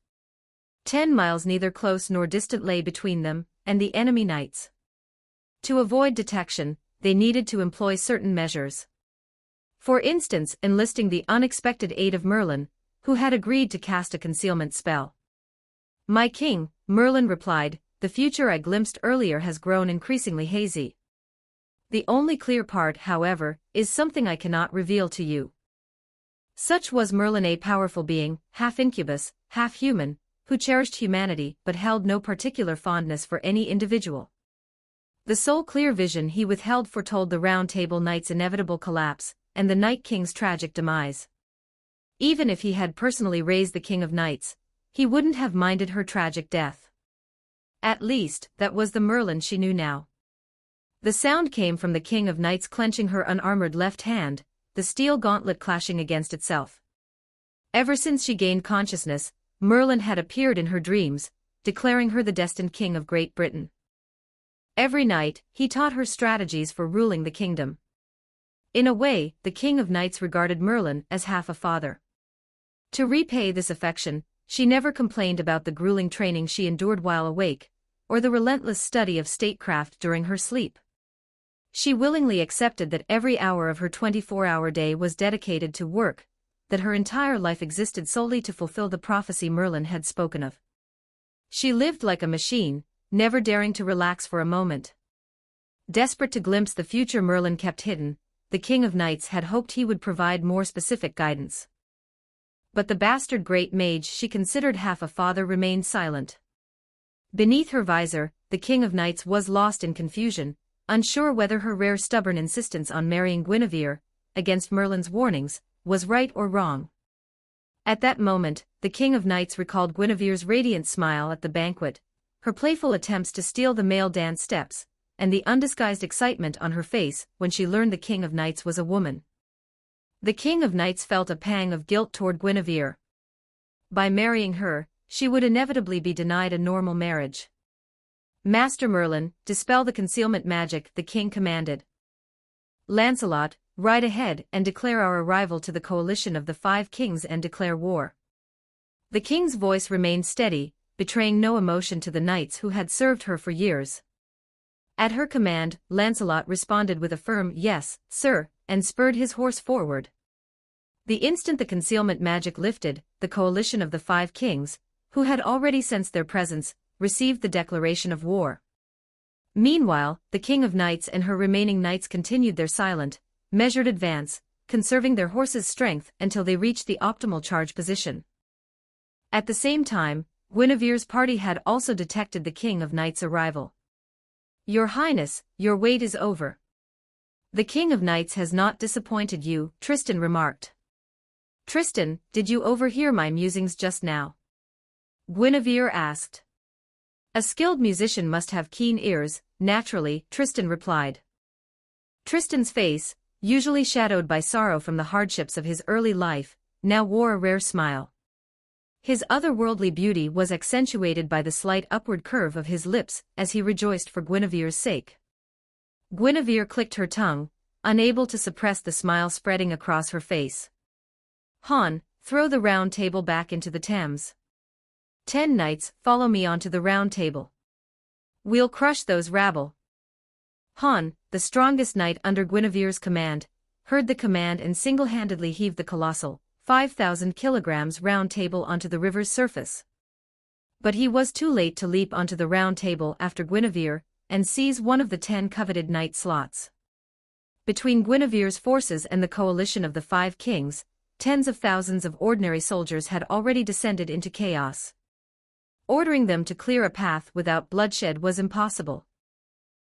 10 miles neither close nor distant lay between them and the enemy knights. To avoid detection, they needed to employ certain measures. For instance, enlisting the unexpected aid of Merlin, who had agreed to cast a concealment spell. "My king," Merlin replied, "the future I glimpsed earlier has grown increasingly hazy. The only clear part, however, is something I cannot reveal to you." Such was Merlin, a powerful being, half incubus, half human, who cherished humanity but held no particular fondness for any individual. The sole clear vision he withheld foretold the Round Table Knights' inevitable collapse, and the Night King's tragic demise. Even if he had personally raised the King of Knights, he wouldn't have minded her tragic death. At least, that was the Merlin she knew now. The sound came from the King of Knights clenching her unarmored left hand, the steel gauntlet clashing against itself. Ever since she gained consciousness, Merlin had appeared in her dreams, declaring her the destined King of Great Britain. Every night, he taught her strategies for ruling the kingdom. In a way, the King of Knights regarded Merlin as half a father. To repay this affection, she never complained about the grueling training she endured while awake, or the relentless study of statecraft during her sleep. She willingly accepted that every hour of her 24-hour day was dedicated to work, that her entire life existed solely to fulfill the prophecy Merlin had spoken of. She lived like a machine, never daring to relax for a moment. Desperate to glimpse the future Merlin kept hidden, the King of Knights had hoped he would provide more specific guidance. But the bastard great mage she considered half a father remained silent. Beneath her visor, the King of Knights was lost in confusion, unsure whether her rare stubborn insistence on marrying Guinevere, against Merlin's warnings, was right or wrong. At that moment, the King of Knights recalled Guinevere's radiant smile at the banquet, her playful attempts to steal the male dance steps, and the undisguised excitement on her face when she learned the King of Knights was a woman. The King of Knights felt a pang of guilt toward Guinevere. By marrying her, she would inevitably be denied a normal marriage. "Master Merlin, dispel the concealment magic," the king commanded. "Lancelot, ride ahead and declare our arrival to the coalition of the 5 kings and declare war." The king's voice remained steady, betraying no emotion to the knights who had served her for years. At her command, Lancelot responded with a firm "Yes, sir," and spurred his horse forward. The instant the concealment magic lifted, the coalition of the 5 kings, who had already sensed their presence, received the declaration of war. Meanwhile, the King of Knights and her remaining knights continued their silent, measured advance, conserving their horses' strength until they reached the optimal charge position. At the same time, Guinevere's party had also detected the King of Knights' arrival. "Your Highness, your wait is over. The King of Knights has not disappointed you," Tristan remarked. "Tristan, did you overhear my musings just now?" Guinevere asked. "A skilled musician must have keen ears, naturally," Tristan replied. Tristan's face, usually shadowed by sorrow from the hardships of his early life, now wore a rare smile. His otherworldly beauty was accentuated by the slight upward curve of his lips as he rejoiced for Guinevere's sake. Guinevere clicked her tongue, unable to suppress the smile spreading across her face. "Han, throw the round table back into the Thames. 10 knights, follow me onto the round table. We'll crush those rabble." Han, the strongest knight under Guinevere's command, heard the command and single-handedly heaved the colossal, 5,000 kilograms round table onto the river's surface. But he was too late to leap onto the round table after Guinevere and seize one of the 10 coveted knight slots. Between Guinevere's forces and the coalition of the 5 kings, tens of thousands of ordinary soldiers had already descended into chaos. Ordering them to clear a path without bloodshed was impossible.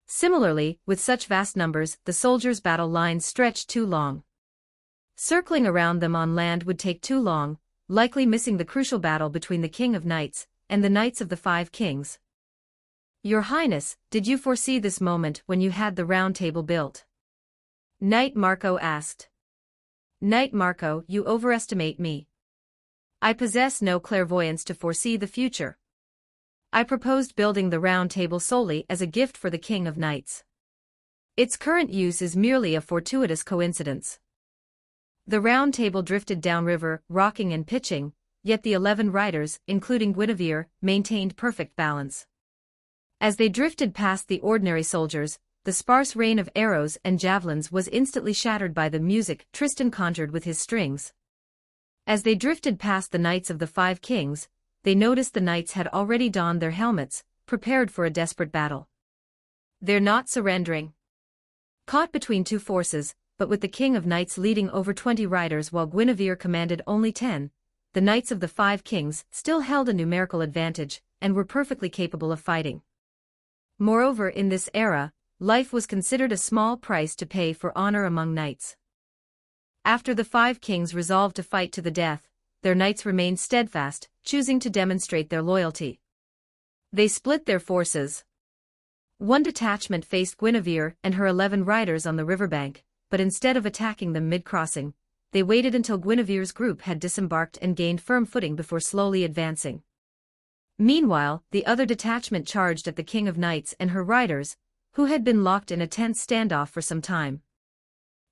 Similarly, with such vast numbers, the soldiers' battle lines stretched too long. Circling around them on land would take too long, likely missing the crucial battle between the King of Knights and the Knights of the 5 Kings. "Your Highness, did you foresee this moment when you had the round table built?" Knight Marco asked. "Knight Marco, you overestimate me. I possess no clairvoyance to foresee the future. I proposed building the Round Table solely as a gift for the King of Knights. Its current use is merely a fortuitous coincidence. The Round Table drifted downriver, rocking and pitching, yet the 11 riders, including Guinevere, maintained perfect balance. As they drifted past the ordinary soldiers, the sparse rain of arrows and javelins was instantly shattered by the music Tristan conjured with his strings. As they drifted past the Knights of the Five Kings, they noticed the knights had already donned their helmets, prepared for a desperate battle. They're not surrendering. Caught between two forces, but with the King of Knights leading over 20 riders while Guinevere commanded only 10, the Knights of the Five Kings still held a numerical advantage, and were perfectly capable of fighting. Moreover, in this era, life was considered a small price to pay for honor among knights. After the Five Kings resolved to fight to the death, their knights remained steadfast, choosing to demonstrate their loyalty. They split their forces. One detachment faced Guinevere and her 11 riders on the riverbank, but instead of attacking them mid-crossing, they waited until Guinevere's group had disembarked and gained firm footing before slowly advancing. Meanwhile, the other detachment charged at the King of Knights and her riders, who had been locked in a tense standoff for some time.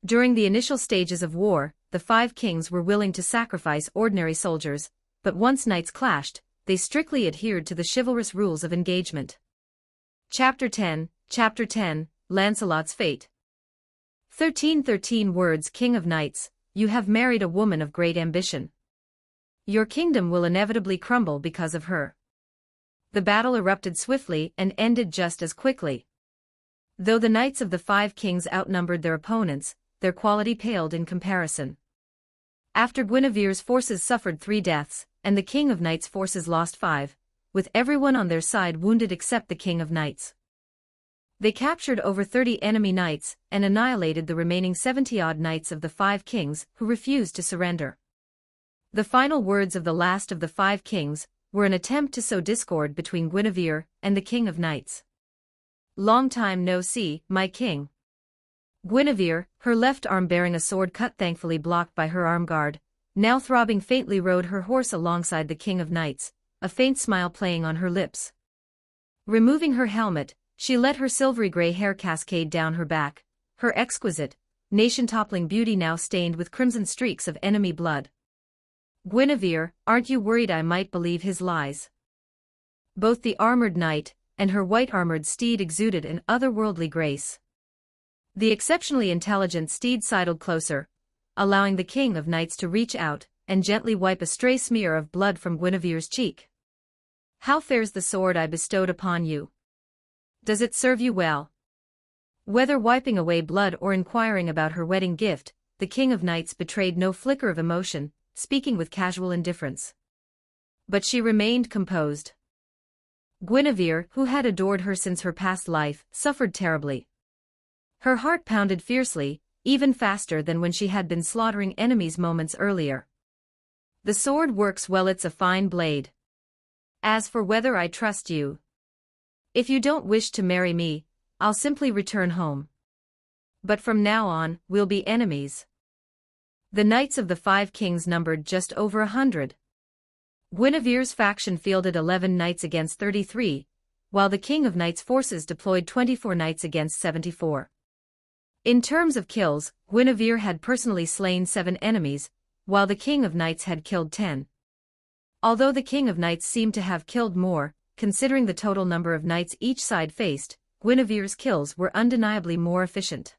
During the initial stages of war, the Five Kings were willing to sacrifice ordinary soldiers, but once knights clashed, they strictly adhered to the chivalrous rules of engagement. Chapter 10, Lancelot's Fate. 13 words. King of Knights, you have married a woman of great ambition. Your kingdom will inevitably crumble because of her. The battle erupted swiftly and ended just as quickly. Though the Knights of the Five Kings outnumbered their opponents, their quality paled in comparison. After Guinevere's forces suffered 3 deaths, and the King of Knights' forces lost 5, with everyone on their side wounded except the King of Knights. They captured over 30 enemy knights and annihilated the remaining 70-odd knights of the Five Kings who refused to surrender. The final words of the last of the Five Kings were an attempt to sow discord between Guinevere and the King of Knights. Long time no see, my king. Guinevere, her left arm bearing a sword cut thankfully blocked by her arm guard, now throbbing faintly rode her horse alongside the King of Knights, a faint smile playing on her lips. Removing her helmet, she let her silvery gray hair cascade down her back, her exquisite, nation-toppling beauty now stained with crimson streaks of enemy blood. Guinevere, aren't you worried I might believe his lies? Both the armored knight and her white-armored steed exuded an otherworldly grace. The exceptionally intelligent steed sidled closer, allowing the King of Knights to reach out and gently wipe a stray smear of blood from Guinevere's cheek. How fares the sword I bestowed upon you? Does it serve you well? Whether wiping away blood or inquiring about her wedding gift, the King of Knights betrayed no flicker of emotion, speaking with casual indifference. But she remained composed. Guinevere, who had adored her since her past life, suffered terribly. Her heart pounded fiercely, even faster than when she had been slaughtering enemies moments earlier. The sword works well, it's a fine blade. As for whether I trust you, if you don't wish to marry me, I'll simply return home. But from now on, we'll be enemies. The Knights of the Five Kings numbered just over 100. Guinevere's faction fielded 11 knights against 33, while the King of Knights' forces deployed 24 knights against 74. In terms of kills, Guinevere had personally slain 7 enemies, while the King of Knights had killed 10. Although the King of Knights seemed to have killed more, considering the total number of knights each side faced, Guinevere's kills were undeniably more efficient.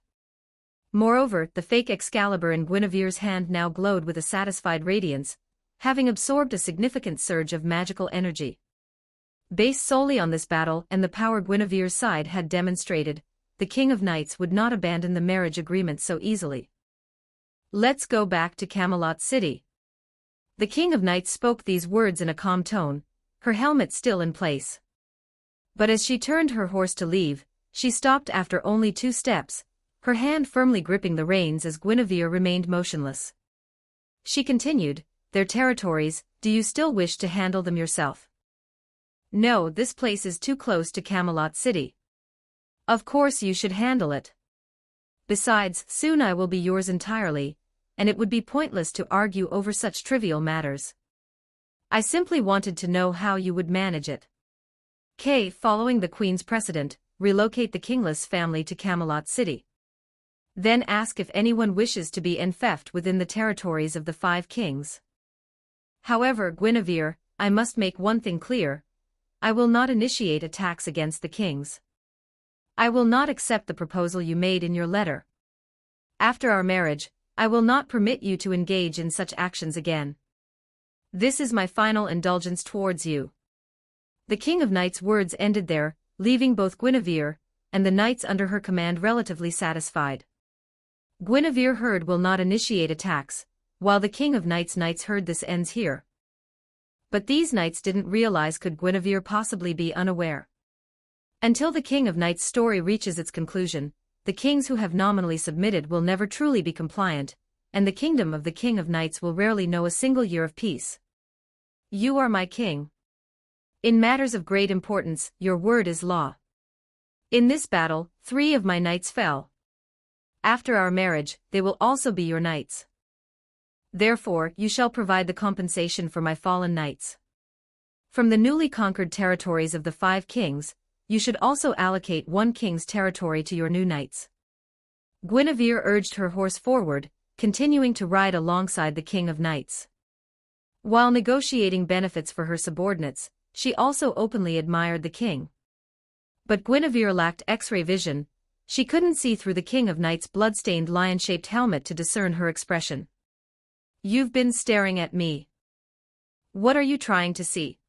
Moreover, the fake Excalibur in Guinevere's hand now glowed with a satisfied radiance, having absorbed a significant surge of magical energy. Based solely on this battle and the power Guinevere's side had demonstrated, the King of Knights would not abandon the marriage agreement so easily. Let's go back to Camelot City. The King of Knights spoke these words in a calm tone, her helmet still in place. But as she turned her horse to leave, she stopped after only 2 steps, her hand firmly gripping the reins as Guinevere remained motionless. She continued, "Their territories, do you still wish to handle them yourself?" "No, this place is too close to Camelot City." "Of course you should handle it. Besides, soon I will be yours entirely, and it would be pointless to argue over such trivial matters." I simply wanted to know how you would manage it. K. Following the Queen's precedent, relocate the kingless family to Camelot City. Then ask if anyone wishes to be enfeoffed within the territories of the 5 kings. However, Guinevere, I must make one thing clear. I will not initiate attacks against the kings. I will not accept the proposal you made in your letter. After our marriage, I will not permit you to engage in such actions again. This is my final indulgence towards you. The King of Knights' words ended there, leaving both Guinevere and the knights under her command relatively satisfied. Guinevere heard will not initiate attacks, while the King of Knights heard this ends here. But these knights didn't realize could Guinevere possibly be unaware. Until the King of Knights' story reaches its conclusion, the kings who have nominally submitted will never truly be compliant, and the kingdom of the King of Knights will rarely know a single year of peace. You are my king. In matters of great importance, your word is law. In this battle, 3 of my knights fell. After our marriage, they will also be your knights. Therefore, you shall provide the compensation for my fallen knights. From the newly conquered territories of the 5 kings, you should also allocate 1 king's territory to your new knights. Guinevere urged her horse forward, continuing to ride alongside the King of Knights. While negotiating benefits for her subordinates, she also openly admired the king. But Guinevere lacked X-ray vision. She couldn't see through the King of Knights' blood-stained lion-shaped helmet to discern her expression. You've been staring at me. What are you trying to see?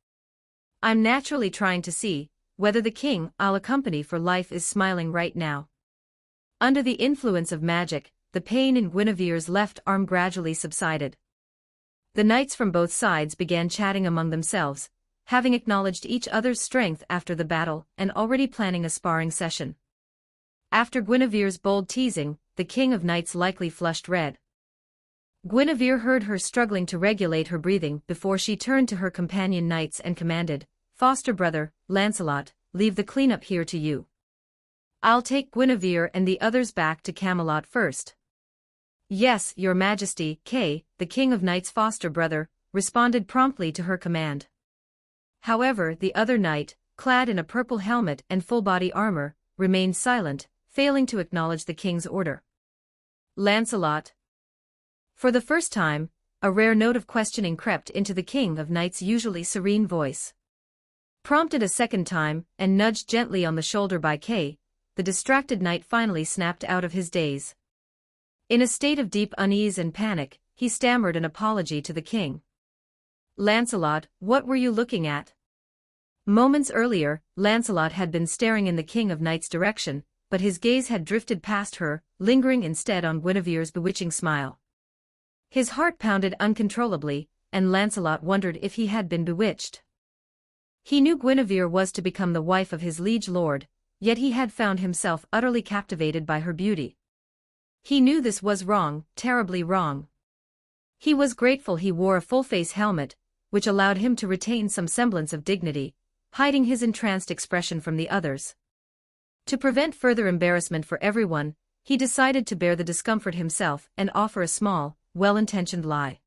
I'm naturally trying to see whether the king I'll accompany for life is smiling right now. Under the influence of magic, the pain in Guinevere's left arm gradually subsided. The knights from both sides began chatting among themselves, having acknowledged each other's strength after the battle and already planning a sparring session. After Guinevere's bold teasing, the King of Knights likely flushed red. Guinevere heard her struggling to regulate her breathing before she turned to her companion knights and commanded, "Foster brother, Lancelot, leave the cleanup here to you. I'll take Guinevere and the others back to Camelot first." "Yes, your majesty." Kay, the King of Knights' foster brother, responded promptly to her command. However, the other knight, clad in a purple helmet and full-body armor, remained silent, failing to acknowledge the king's order. "Lancelot." For the first time, a rare note of questioning crept into the King of Knights' usually serene voice. Prompted a second time, and nudged gently on the shoulder by Kay, the distracted knight finally snapped out of his daze. In a state of deep unease and panic, he stammered an apology to the king. "Lancelot, what were you looking at?" Moments earlier, Lancelot had been staring in the King of Knights' direction, but his gaze had drifted past her, lingering instead on Guinevere's bewitching smile. His heart pounded uncontrollably, and Lancelot wondered if he had been bewitched. He knew Guinevere was to become the wife of his liege lord, yet he had found himself utterly captivated by her beauty. He knew this was wrong, terribly wrong. He was grateful he wore a full-face helmet, which allowed him to retain some semblance of dignity, hiding his entranced expression from the others. To prevent further embarrassment for everyone, he decided to bear the discomfort himself and offer a small, well-intentioned lie.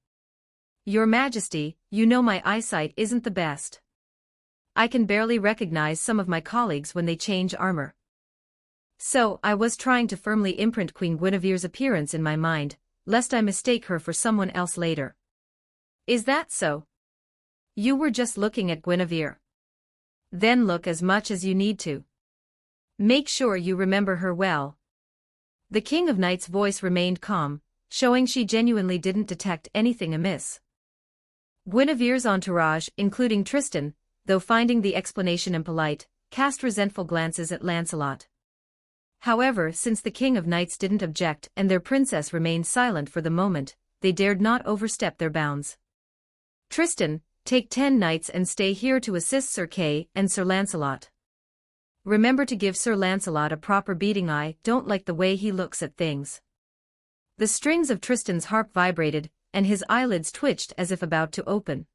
"Your Majesty, you know my eyesight isn't the best. I can barely recognize some of my colleagues when they change armor. So, I was trying to firmly imprint Queen Guinevere's appearance in my mind, lest I mistake her for someone else later." "Is that so? You were just looking at Guinevere. Then look as much as you need to. Make sure you remember her well." The King of Knights' voice remained calm, showing she genuinely didn't detect anything amiss. Guinevere's entourage, including Tristan, though finding the explanation impolite, cast resentful glances at Lancelot. However, since the King of Knights didn't object and their princess remained silent for the moment, they dared not overstep their bounds. "Tristan, take 10 knights and stay here to assist Sir Kay and Sir Lancelot. Remember to give Sir Lancelot a proper beating. I don't like the way he looks at things." The strings of Tristan's harp vibrated, and his eyelids twitched as if about to open.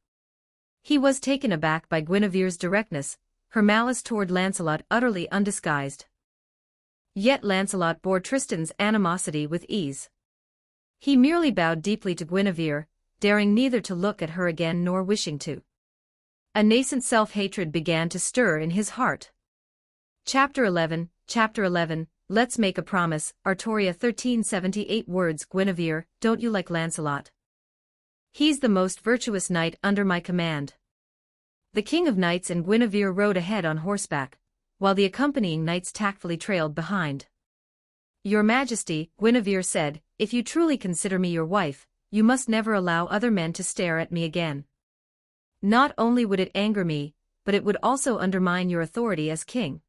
He was taken aback by Guinevere's directness, her malice toward Lancelot utterly undisguised. Yet Lancelot bore Tristan's animosity with ease. He merely bowed deeply to Guinevere, daring neither to look at her again nor wishing to. A nascent self-hatred began to stir in his heart. Chapter 11, Let's Make a Promise, Artoria 1378 words. Guinevere, don't you like Lancelot? He's the most virtuous knight under my command. The King of Knights and Guinevere rode ahead on horseback, while the accompanying knights tactfully trailed behind. Your Majesty, Guinevere said, if you truly consider me your wife, you must never allow other men to stare at me again. Not only would it anger me, but it would also undermine your authority as king.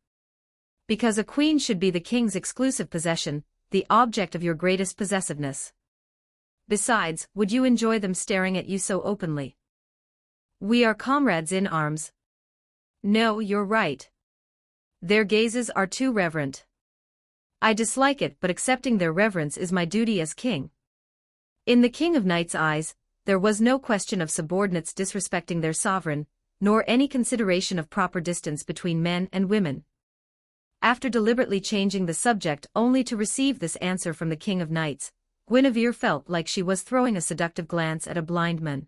Because a queen should be the king's exclusive possession, the object of your greatest possessiveness. Besides, would you enjoy them staring at you so openly? We are comrades in arms. No, you're right. Their gazes are too reverent. I dislike it, but accepting their reverence is my duty as king. In the King of Knights' eyes, there was no question of subordinates disrespecting their sovereign, nor any consideration of proper distance between men and women. After deliberately changing the subject only to receive this answer from the King of Knights, Guinevere felt like she was throwing a seductive glance at a blind man.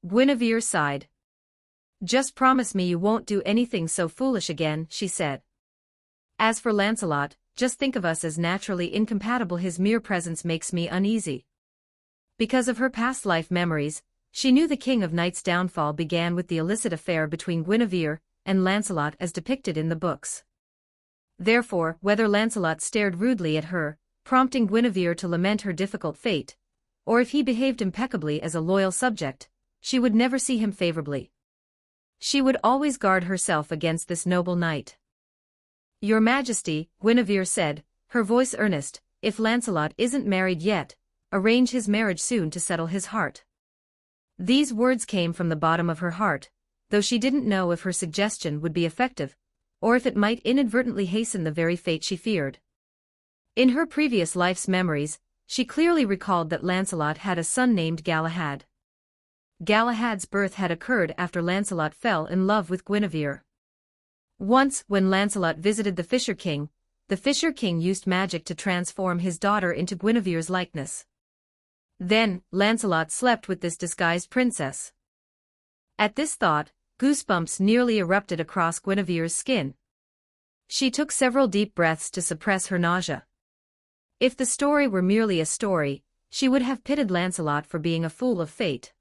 Guinevere sighed. Just promise me you won't do anything so foolish again, she said. As for Lancelot, just think of us as naturally incompatible. His mere presence makes me uneasy. Because of her past life memories, she knew the King of Knights' downfall began with the illicit affair between Guinevere and Lancelot as depicted in the books. Therefore, whether Lancelot stared rudely at her, prompting Guinevere to lament her difficult fate, or if he behaved impeccably as a loyal subject, she would never see him favorably. She would always guard herself against this noble knight. Your Majesty, Guinevere said, her voice earnest, if Lancelot isn't married yet, arrange his marriage soon to settle his heart. These words came from the bottom of her heart, though she didn't know if her suggestion would be effective, or if it might inadvertently hasten the very fate she feared. In her previous life's memories, she clearly recalled that Lancelot had a son named Galahad. Galahad's birth had occurred after Lancelot fell in love with Guinevere. Once, when Lancelot visited the Fisher King used magic to transform his daughter into Guinevere's likeness. Then, Lancelot slept with this disguised princess. At this thought, goosebumps nearly erupted across Guinevere's skin. She took several deep breaths to suppress her nausea. If the story were merely a story, she would have pitied Lancelot for being a fool of fate.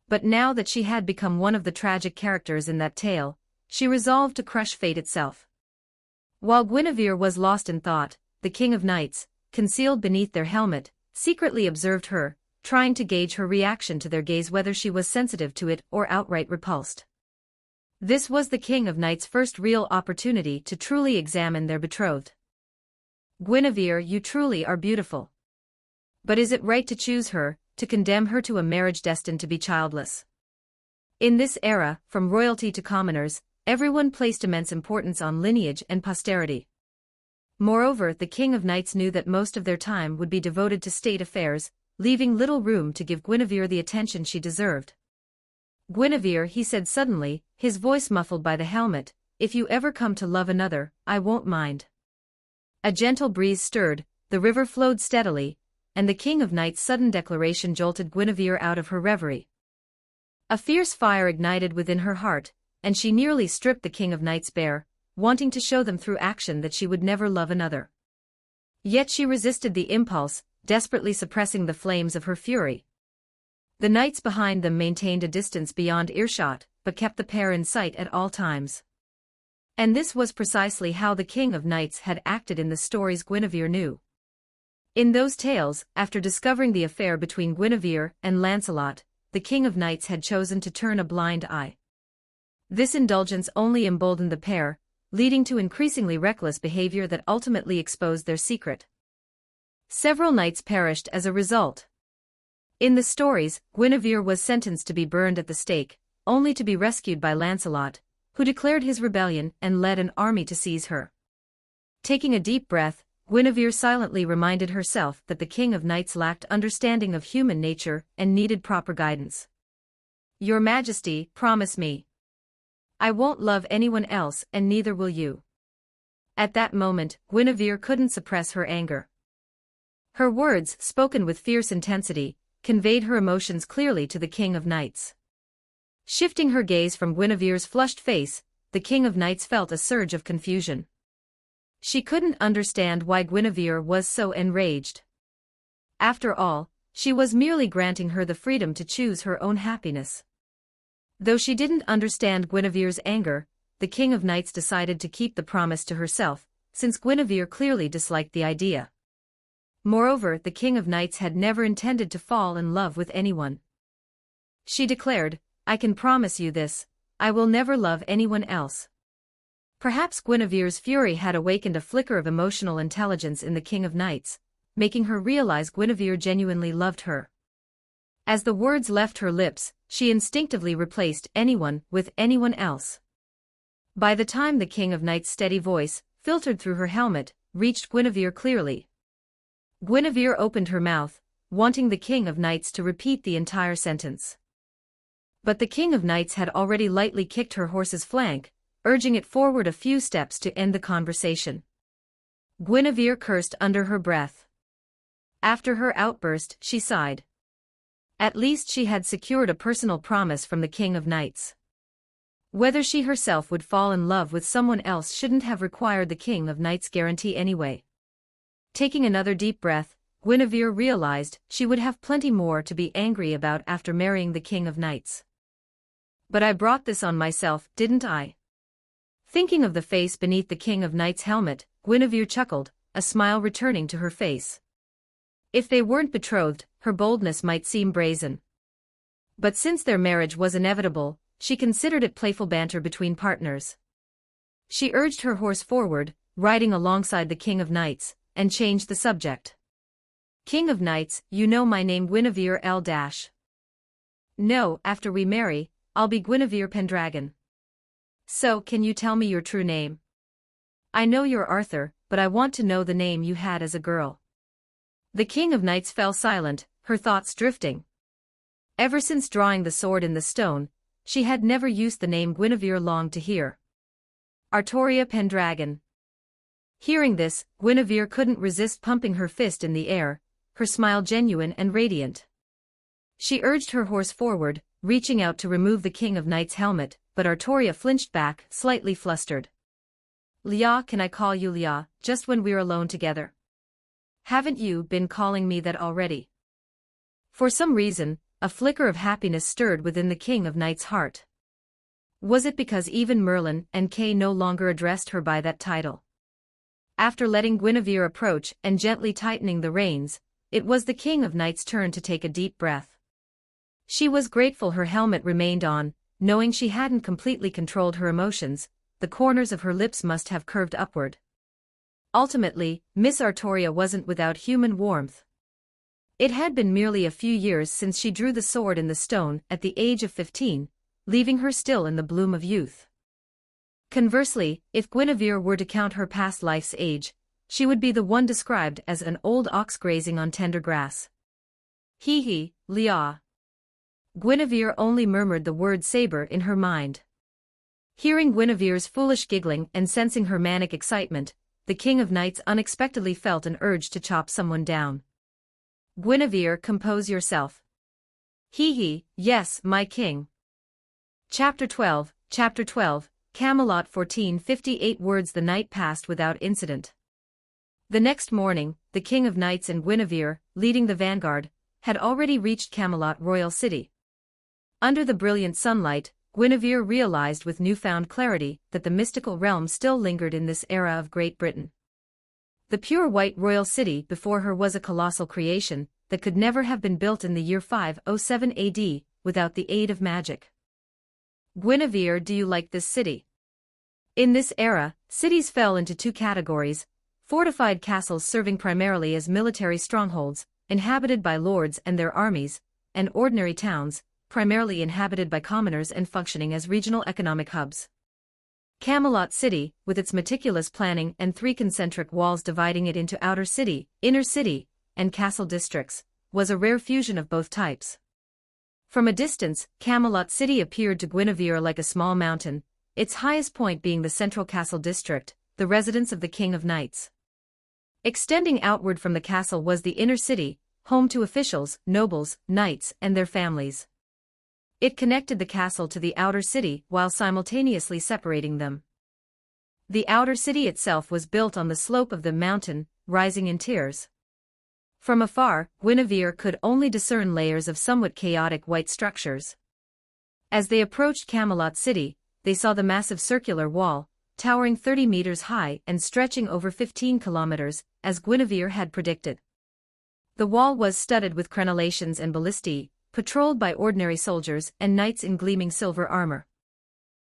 But now that she had become one of the tragic characters in that tale, she resolved to crush fate itself. While Guinevere was lost in thought, the King of Knights, concealed beneath their helmet, secretly observed her, trying to gauge her reaction to their gaze, whether she was sensitive to it or outright repulsed. This was the King of Knights' first real opportunity to truly examine their betrothed. Guinevere, you truly are beautiful. But is it right to choose her, to condemn her to a marriage destined to be childless? In this era, from royalty to commoners, everyone placed immense importance on lineage and posterity. Moreover, the King of Knights knew that most of their time would be devoted to state affairs, leaving little room to give Guinevere the attention she deserved. Guinevere, he said suddenly, his voice muffled by the helmet, if you ever come to love another, I won't mind. A gentle breeze stirred, the river flowed steadily, and the King of Knights' sudden declaration jolted Guinevere out of her reverie. A fierce fire ignited within her heart, and she nearly stripped the King of Knights bare, wanting to show them through action that she would never love another. Yet she resisted the impulse, desperately suppressing the flames of her fury. The knights behind them maintained a distance beyond earshot, but kept the pair in sight at all times. And this was precisely how the King of Knights had acted in the stories Guinevere knew. In those tales, after discovering the affair between Guinevere and Lancelot, the King of Knights had chosen to turn a blind eye. This indulgence only emboldened the pair, leading to increasingly reckless behavior that ultimately exposed their secret. Several knights perished as a result. In the stories, Guinevere was sentenced to be burned at the stake, only to be rescued by Lancelot, who declared his rebellion and led an army to seize her. Taking a deep breath, Guinevere silently reminded herself that the King of Knights lacked understanding of human nature and needed proper guidance. Your Majesty, promise me. I won't love anyone else, and neither will you. At that moment, Guinevere couldn't suppress her anger. Her words, spoken with fierce intensity, conveyed her emotions clearly to the King of Knights. Shifting her gaze from Guinevere's flushed face, the King of Knights felt a surge of confusion. She couldn't understand why Guinevere was so enraged. After all, she was merely granting her the freedom to choose her own happiness. Though she didn't understand Guinevere's anger, the King of Knights decided to keep the promise to herself, since Guinevere clearly disliked the idea. Moreover, the King of Knights had never intended to fall in love with anyone. She declared, "I can promise you this, I will never love anyone else." Perhaps Guinevere's fury had awakened a flicker of emotional intelligence in the King of Knights, making her realize Guinevere genuinely loved her. As the words left her lips, she instinctively replaced anyone with anyone else. By the time the King of Knights' steady voice, filtered through her helmet, reached Guinevere clearly, Guinevere opened her mouth, wanting the King of Knights to repeat the entire sentence. But the King of Knights had already lightly kicked her horse's flank, urging it forward a few steps to end the conversation. Guinevere cursed under her breath. After her outburst, she sighed. At least she had secured a personal promise from the King of Knights. Whether she herself would fall in love with someone else shouldn't have required the King of Knights' guarantee anyway. Taking another deep breath, Guinevere realized she would have plenty more to be angry about after marrying the King of Knights. But I brought this on myself, didn't I? Thinking of the face beneath the King of Knights' helmet, Guinevere chuckled, a smile returning to her face. If they weren't betrothed, her boldness might seem brazen. But since their marriage was inevitable, she considered it playful banter between partners. She urged her horse forward, riding alongside the King of Knights, and changed the subject. "King of Knights, you know my name Guinevere L-. No, after we marry, I'll be Guinevere Pendragon. So, can you tell me your true name? I know you're Arthur, but I want to know the name you had as a girl." The King of Knights fell silent, her thoughts drifting. Ever since drawing the sword in the stone, she had never used the name Guinevere longed to hear. Artoria Pendragon. Hearing this, Guinevere couldn't resist pumping her fist in the air, her smile genuine and radiant. She urged her horse forward, reaching out to remove the King of Knights' helmet, but Artoria flinched back, slightly flustered. "Leah, can I call you Leah, just when we're alone together? Haven't you been calling me that already?" For some reason, a flicker of happiness stirred within the King of Knights' heart. Was it because even Merlin and Kay no longer addressed her by that title? After letting Guinevere approach and gently tightening the reins, it was the King of Knights' turn to take a deep breath. She was grateful her helmet remained on, knowing she hadn't completely controlled her emotions. The corners of her lips must have curved upward. Ultimately, Miss Artoria wasn't without human warmth. It had been merely a few years since she drew the sword in the stone at the age of 15, leaving her still in the bloom of youth. Conversely, if Guinevere were to count her past life's age, she would be the one described as an old ox grazing on tender grass. "Hee, Leah." Guinevere only murmured the word saber in her mind. Hearing Guinevere's foolish giggling and sensing her manic excitement, the King of Knights unexpectedly felt an urge to chop someone down. "Guinevere, compose yourself." "Hee, yes, my king." Chapter 12, Camelot 1458 words. The night passed without incident. The next morning, the King of Knights and Guinevere, leading the vanguard, had already reached Camelot Royal City. Under the brilliant sunlight, Guinevere realized with newfound clarity that the mystical realm still lingered in this era of Great Britain. The pure white royal city before her was a colossal creation that could never have been built in the year 507 AD without the aid of magic. "Guinevere, do you like this city?" In this era, cities fell into two categories: fortified castles serving primarily as military strongholds, inhabited by lords and their armies, and ordinary towns, primarily inhabited by commoners and functioning as regional economic hubs. Camelot City, with its meticulous planning and three concentric walls dividing it into outer city, inner city, and castle districts, was a rare fusion of both types. From a distance, Camelot City appeared to Guinevere like a small mountain, its highest point being the central castle district, the residence of the King of Knights. Extending outward from the castle was the inner city, home to officials, nobles, knights, and their families. It connected the castle to the outer city while simultaneously separating them. The outer city itself was built on the slope of the mountain, rising in tiers. From afar, Guinevere could only discern layers of somewhat chaotic white structures. As they approached Camelot City, they saw the massive circular wall, towering 30 meters high and stretching over 15 kilometers, as Guinevere had predicted. The wall was studded with crenellations and ballistae, patrolled by ordinary soldiers and knights in gleaming silver armor.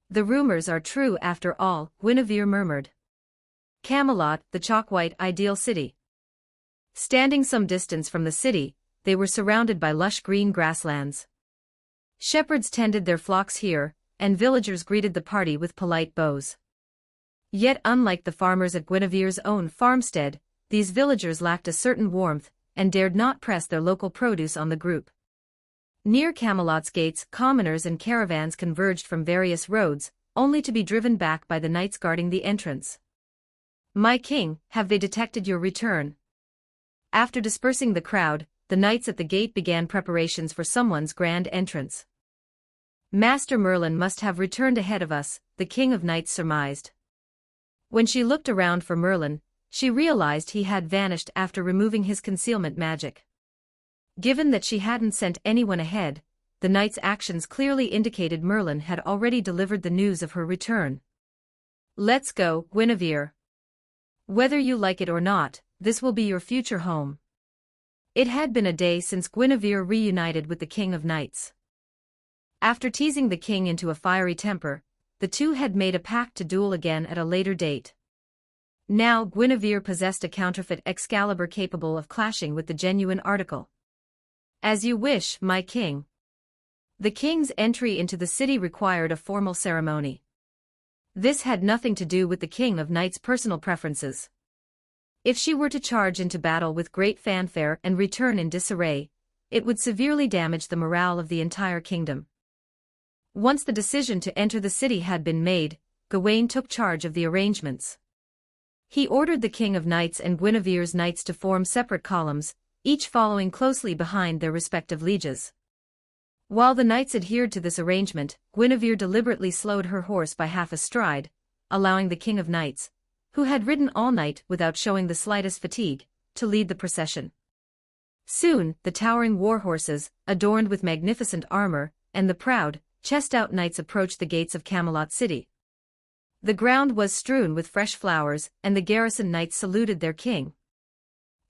The rumors are true after all, Guinevere murmured. Camelot, the chalk-white ideal city. Standing some distance from the city, they were surrounded by lush green grasslands. Shepherds tended their flocks here, and villagers greeted the party with polite bows. Yet unlike the farmers at Guinevere's own farmstead, these villagers lacked a certain warmth, and dared not press their local produce on the group. Near Camelot's gates, commoners and caravans converged from various roads, only to be driven back by the knights guarding the entrance. "My king, have they detected your return?" After dispersing the crowd, the knights at the gate began preparations for someone's grand entrance. "Master Merlin must have returned ahead of us," the king of knights surmised. When she looked around for Merlin, she realized he had vanished after removing his concealment magic. Given that she hadn't sent anyone ahead, the knight's actions clearly indicated Merlin had already delivered the news of her return. "Let's go, Guinevere. Whether you like it or not, this will be your future home." It had been a day since Guinevere reunited with the King of Knights. After teasing the king into a fiery temper, the two had made a pact to duel again at a later date. Now Guinevere possessed a counterfeit Excalibur capable of clashing with the genuine article. "As you wish, my king." The king's entry into the city required a formal ceremony. This had nothing to do with the King of Knights' personal preferences. If she were to charge into battle with great fanfare and return in disarray, it would severely damage the morale of the entire kingdom. Once the decision to enter the city had been made, Gawain took charge of the arrangements. He ordered the King of Knights and Guinevere's knights to form separate columns, each following closely behind their respective lieges. While the knights adhered to this arrangement, Guinevere deliberately slowed her horse by half a stride, allowing the King of Knights, who had ridden all night without showing the slightest fatigue, to lead the procession. Soon, the towering war horses, adorned with magnificent armor, and the proud, chest-out knights approached the gates of Camelot City. The ground was strewn with fresh flowers, and the garrison knights saluted their king.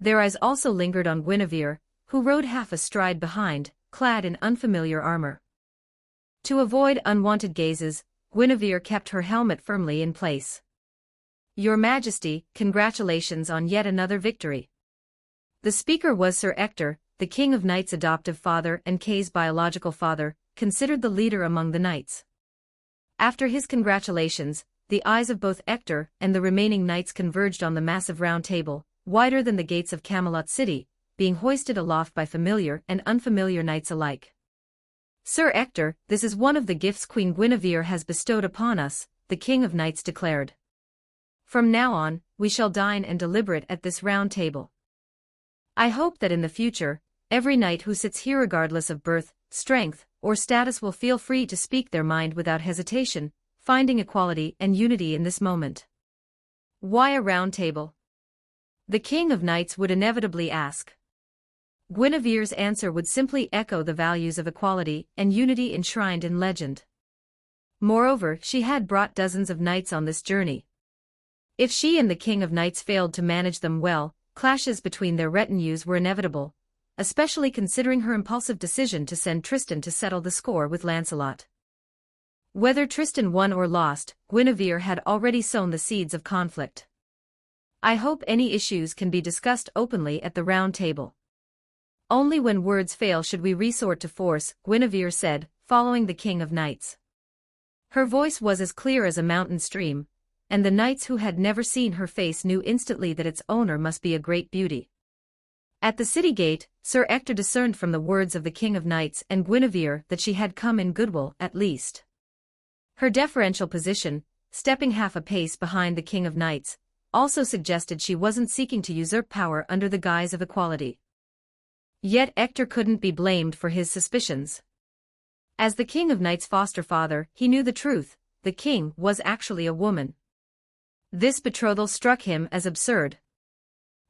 Their eyes also lingered on Guinevere, who rode half a stride behind, clad in unfamiliar armor. To avoid unwanted gazes, Guinevere kept her helmet firmly in place. "Your Majesty, congratulations on yet another victory." The speaker was Sir Ector, the King of Knights' adoptive father and Kay's biological father, considered the leader among the knights. After his congratulations, the eyes of both Ector and the remaining knights converged on the massive round table, wider than the gates of Camelot City, being hoisted aloft by familiar and unfamiliar knights alike. "Sir Ector, this is one of the gifts Queen Guinevere has bestowed upon us," the King of Knights declared. "From now on, we shall dine and deliberate at this round table. I hope that in the future, every knight who sits here regardless of birth, strength, or status will feel free to speak their mind without hesitation, finding equality and unity in this moment." "Why a round table?" the King of Knights would inevitably ask. Guinevere's answer would simply echo the values of equality and unity enshrined in legend. Moreover, she had brought dozens of knights on this journey. If she and the King of Knights failed to manage them well, clashes between their retinues were inevitable, especially considering her impulsive decision to send Tristan to settle the score with Lancelot. Whether Tristan won or lost, Guinevere had already sown the seeds of conflict. "I hope any issues can be discussed openly at the round table. Only when words fail should we resort to force," Guinevere said, following the King of Knights. Her voice was as clear as a mountain stream, and the knights who had never seen her face knew instantly that its owner must be a great beauty. At the city gate, Sir Ector discerned from the words of the King of Knights and Guinevere that she had come in goodwill at least. Her deferential position, stepping half a pace behind the King of Knights, also suggested she wasn't seeking to usurp power under the guise of equality. Yet Ector couldn't be blamed for his suspicions. As the King of Knights' foster father, he knew the truth: the king was actually a woman. This betrothal struck him as absurd.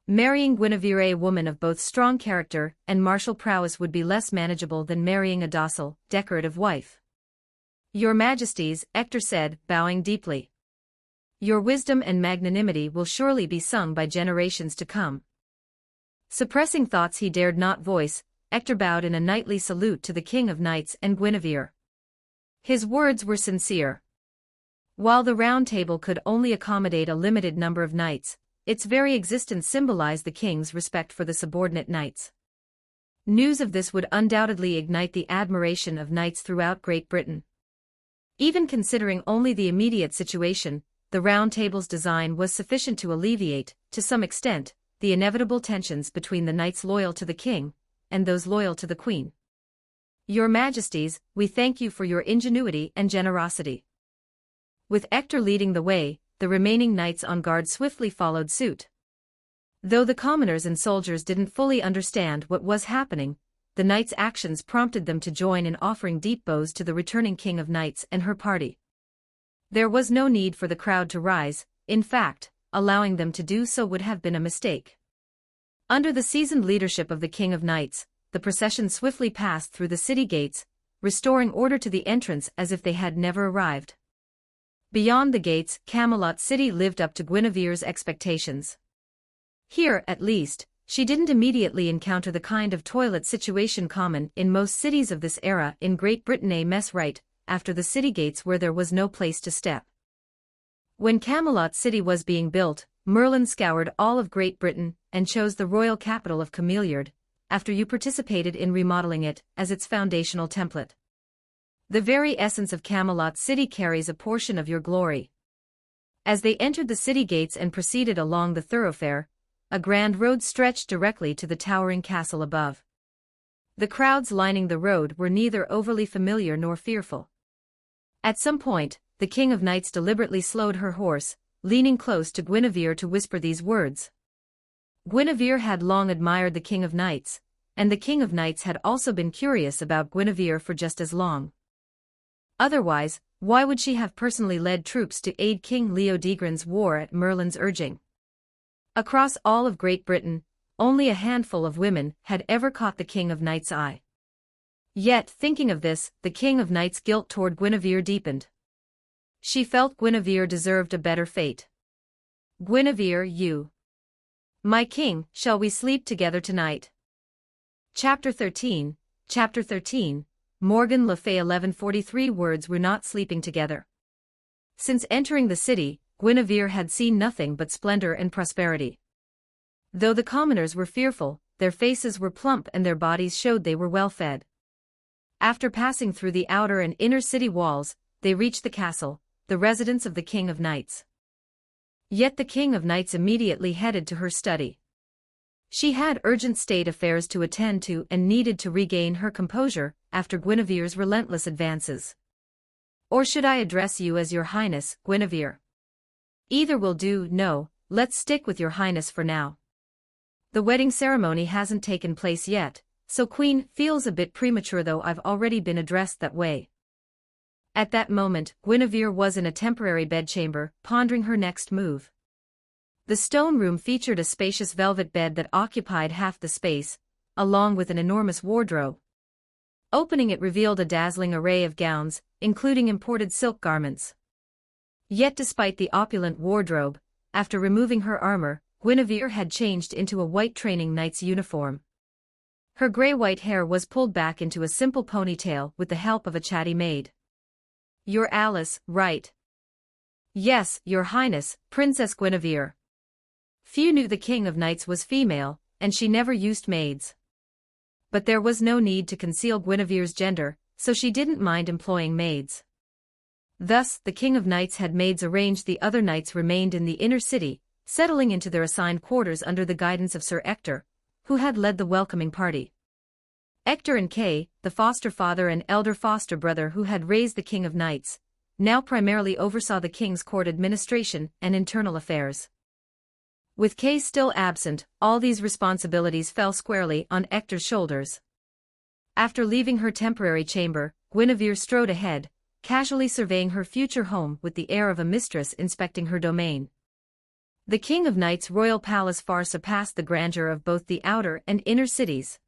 Marrying Guinevere, a woman of both strong character and martial prowess, would be less manageable than marrying a docile, decorative wife. "Your Majesties," Hector said, bowing deeply. "Your wisdom and magnanimity will surely be sung by generations to come." Suppressing thoughts he dared not voice, Hector bowed in a knightly salute to the King of Knights and Guinevere. His words were sincere. While the Round Table could only accommodate a limited number of knights, its very existence symbolized the king's respect for the subordinate knights. News of this would undoubtedly ignite the admiration of knights throughout Great Britain. Even considering only the immediate situation, the Round Table's design was sufficient to alleviate, to some extent, the inevitable tensions between the knights loyal to the king and those loyal to the queen. "Your Majesties, we thank you for your ingenuity and generosity." With Hector leading the way, the remaining knights on guard swiftly followed suit. Though the commoners and soldiers didn't fully understand what was happening, the knights' actions prompted them to join in offering deep bows to the returning King of Knights and her party. There was no need for the crowd to rise; in fact, allowing them to do so would have been a mistake. Under the seasoned leadership of the King of Knights, the procession swiftly passed through the city gates, restoring order to the entrance as if they had never arrived. Beyond the gates, Camelot City lived up to Guinevere's expectations. Here, at least, she didn't immediately encounter the kind of toilet situation common in most cities of this era in Great Britain, a mess right after the city gates where there was no place to step. When Camelot City was being built, Merlin scoured all of Great Britain and chose the royal capital of Cameliard, after you participated in remodeling it as its foundational template. The very essence of Camelot City carries a portion of your glory. As they entered the city gates and proceeded along the thoroughfare, a grand road stretched directly to the towering castle above. The crowds lining the road were neither overly familiar nor fearful. At some point, the King of Knights deliberately slowed her horse, leaning close to Guinevere to whisper these words. Guinevere had long admired the King of Knights, and the King of Knights had also been curious about Guinevere for just as long. Otherwise, why would she have personally led troops to aid King Leodegrin's war at Merlin's urging? Across all of Great Britain, only a handful of women had ever caught the King of Knights' eye. Yet, thinking of this, the King of Knights' guilt toward Guinevere deepened. She felt Guinevere deserved a better fate. "Guinevere, you. My king, shall we sleep together tonight?" Chapter 13, Morgan Le Fay. 1143 words were not sleeping together. Since entering the city, Guinevere had seen nothing but splendor and prosperity. Though the commoners were fearful, their faces were plump and their bodies showed they were well fed. After passing through the outer and inner city walls, they reached the castle, the residence of the King of Knights. Yet the King of Knights immediately headed to her study. She had urgent state affairs to attend to and needed to regain her composure after Guinevere's relentless advances. "Or should I address you as Your Highness, Guinevere?" "Either will do." "No, let's stick with Your Highness for now. The wedding ceremony hasn't taken place yet, so Queen feels a bit premature, though I've already been addressed that way." At that moment, Guinevere was in a temporary bedchamber, pondering her next move. The stone room featured a spacious velvet bed that occupied half the space, along with an enormous wardrobe. Opening it revealed a dazzling array of gowns, including imported silk garments. Yet despite the opulent wardrobe, after removing her armor, Guinevere had changed into a white training knight's uniform. Her gray-white hair was pulled back into a simple ponytail with the help of a chatty maid. "You're Alice, right?" "Yes, Your Highness, Princess Guinevere." Few knew the King of Knights was female, and she never used maids. But there was no need to conceal Guinevere's gender, so she didn't mind employing maids. Thus, the King of Knights had maids arranged. The other knights remained in the inner city, settling into their assigned quarters under the guidance of Sir Hector, who had led the welcoming party. Hector and Kay, the foster father and elder foster brother who had raised the King of Knights, now primarily oversaw the king's court administration and internal affairs. With Kay still absent, all these responsibilities fell squarely on Hector's shoulders. After leaving her temporary chamber, Guinevere strode ahead, casually surveying her future home with the air of a mistress inspecting her domain. The King of Knights' royal palace far surpassed the grandeur of both the outer and inner cities.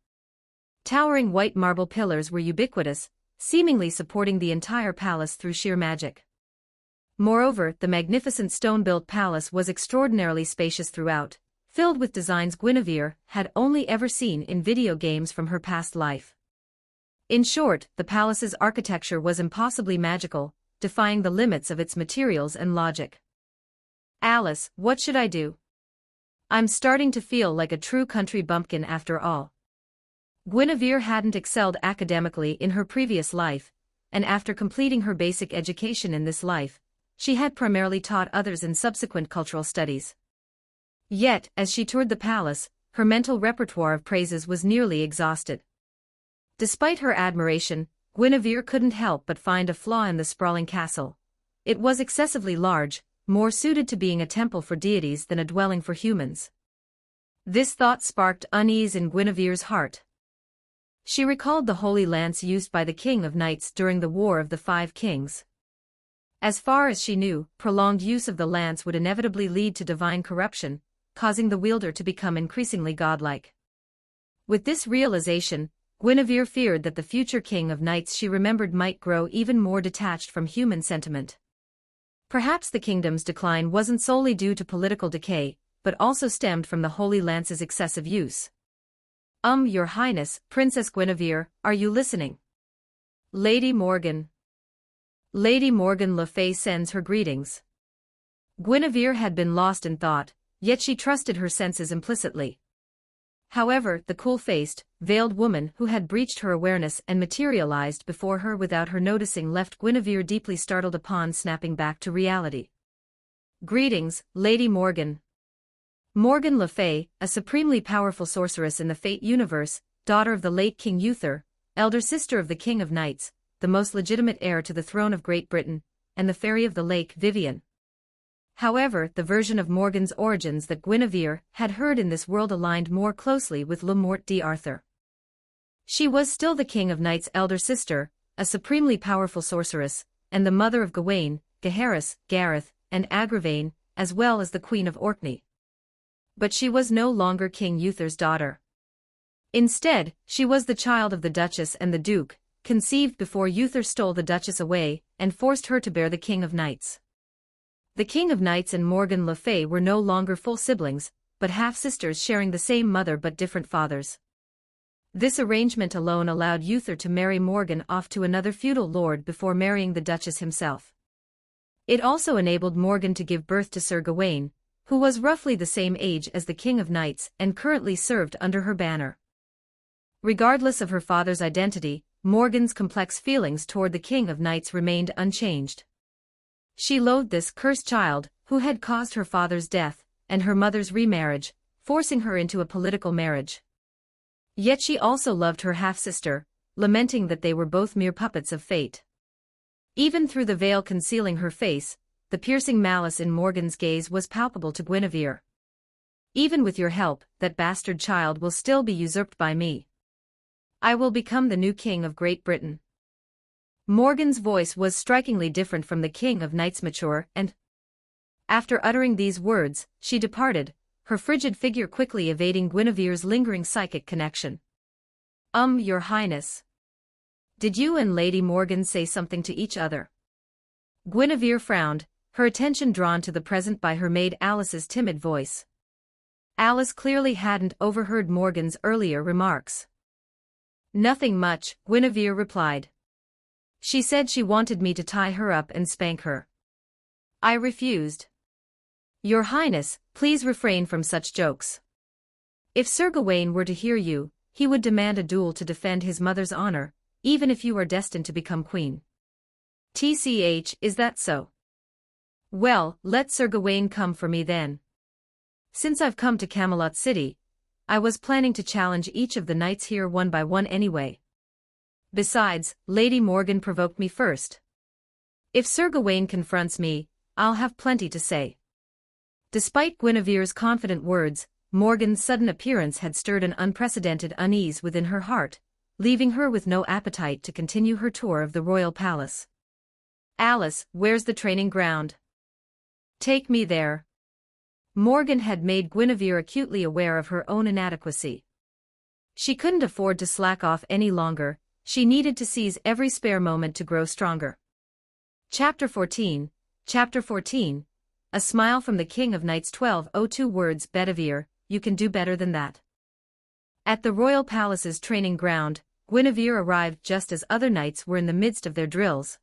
Towering white marble pillars were ubiquitous, seemingly supporting the entire palace through sheer magic. Moreover, the magnificent stone-built palace was extraordinarily spacious throughout, filled with designs Guinevere had only ever seen in video games from her past life. In short, the palace's architecture was impossibly magical, defying the limits of its materials and logic. Alice, what should I do? I'm starting to feel like a true country bumpkin after all. Guinevere hadn't excelled academically in her previous life, and after completing her basic education in this life, she had primarily taught others in subsequent cultural studies. Yet, as she toured the palace, her mental repertoire of praises was nearly exhausted. Despite her admiration, Guinevere couldn't help but find a flaw in the sprawling castle. It was excessively large, more suited to being a temple for deities than a dwelling for humans. This thought sparked unease in Guinevere's heart. She recalled the holy lance used by the King of Knights during the War of the Five Kings. As far as she knew, prolonged use of the lance would inevitably lead to divine corruption, causing the wielder to become increasingly godlike. With this realization, Guinevere feared that the future King of Knights she remembered might grow even more detached from human sentiment. Perhaps the kingdom's decline wasn't solely due to political decay, but also stemmed from the Holy Lance's excessive use. Your Highness, Princess Guinevere, are you listening? Lady Morgan. Lady Morgan Le Fay sends her greetings. Guinevere had been lost in thought, yet she trusted her senses implicitly. However, the cool-faced, veiled woman who had breached her awareness and materialized before her without her noticing left Guinevere deeply startled upon snapping back to reality. Greetings, Lady Morgan. Morgan Le Fay, a supremely powerful sorceress in the Fate universe, daughter of the late King Uther, elder sister of the King of Knights, the most legitimate heir to the throne of Great Britain, and the Fairy of the Lake Vivian. However, the version of Morgan's origins that Guinevere had heard in this world aligned more closely with Le Morte d'Arthur. She was still the King of Knights' elder sister, a supremely powerful sorceress, and the mother of Gawain, Gaheris, Gareth, and Agravain, as well as the Queen of Orkney. But she was no longer King Uther's daughter. Instead, she was the child of the Duchess and the Duke, conceived before Uther stole the Duchess away and forced her to bear the King of Knights. The King of Knights and Morgan Le Fay were no longer full siblings, but half-sisters sharing the same mother but different fathers. This arrangement alone allowed Uther to marry Morgan off to another feudal lord before marrying the Duchess himself. It also enabled Morgan to give birth to Sir Gawain, who was roughly the same age as the King of Knights and currently served under her banner. Regardless of her father's identity, Morgan's complex feelings toward the King of Knights remained unchanged. She loathed this cursed child, who had caused her father's death, and her mother's remarriage, forcing her into a political marriage. Yet she also loved her half-sister, lamenting that they were both mere puppets of fate. Even through the veil concealing her face, the piercing malice in Morgan's gaze was palpable to Guinevere. Even with your help, that bastard child will still be usurped by me. I will become the new King of Great Britain. Morgan's voice was strikingly different from the King of Knights' mature and... After uttering these words, she departed, her frigid figure quickly evading Guinevere's lingering psychic connection. Your Highness. Did you and Lady Morgan say something to each other? Guinevere frowned, her attention drawn to the present by her maid Alice's timid voice. Alice clearly hadn't overheard Morgan's earlier remarks. Nothing much, Guinevere replied. She said she wanted me to tie her up and spank her. I refused. Your Highness, please refrain from such jokes. If Sir Gawain were to hear you, he would demand a duel to defend his mother's honor, even if you are destined to become queen. TCH, is that so? Well, let Sir Gawain come for me then. Since I've come to Camelot City, I was planning to challenge each of the knights here one by one anyway. Besides, Lady Morgan provoked me first. If Sir Gawain confronts me, I'll have plenty to say. Despite Guinevere's confident words, Morgan's sudden appearance had stirred an unprecedented unease within her heart, leaving her with no appetite to continue her tour of the royal palace. "Alice, where's the training ground? Take me there." Morgan had made Guinevere acutely aware of her own inadequacy. She couldn't afford to slack off any longer, she needed to seize every spare moment to grow stronger. Chapter 14. A smile from the King of Knights. 1202 words. Bedivere, you can do better than that. At the royal palace's training ground, Guinevere arrived just as other knights were in the midst of their drills.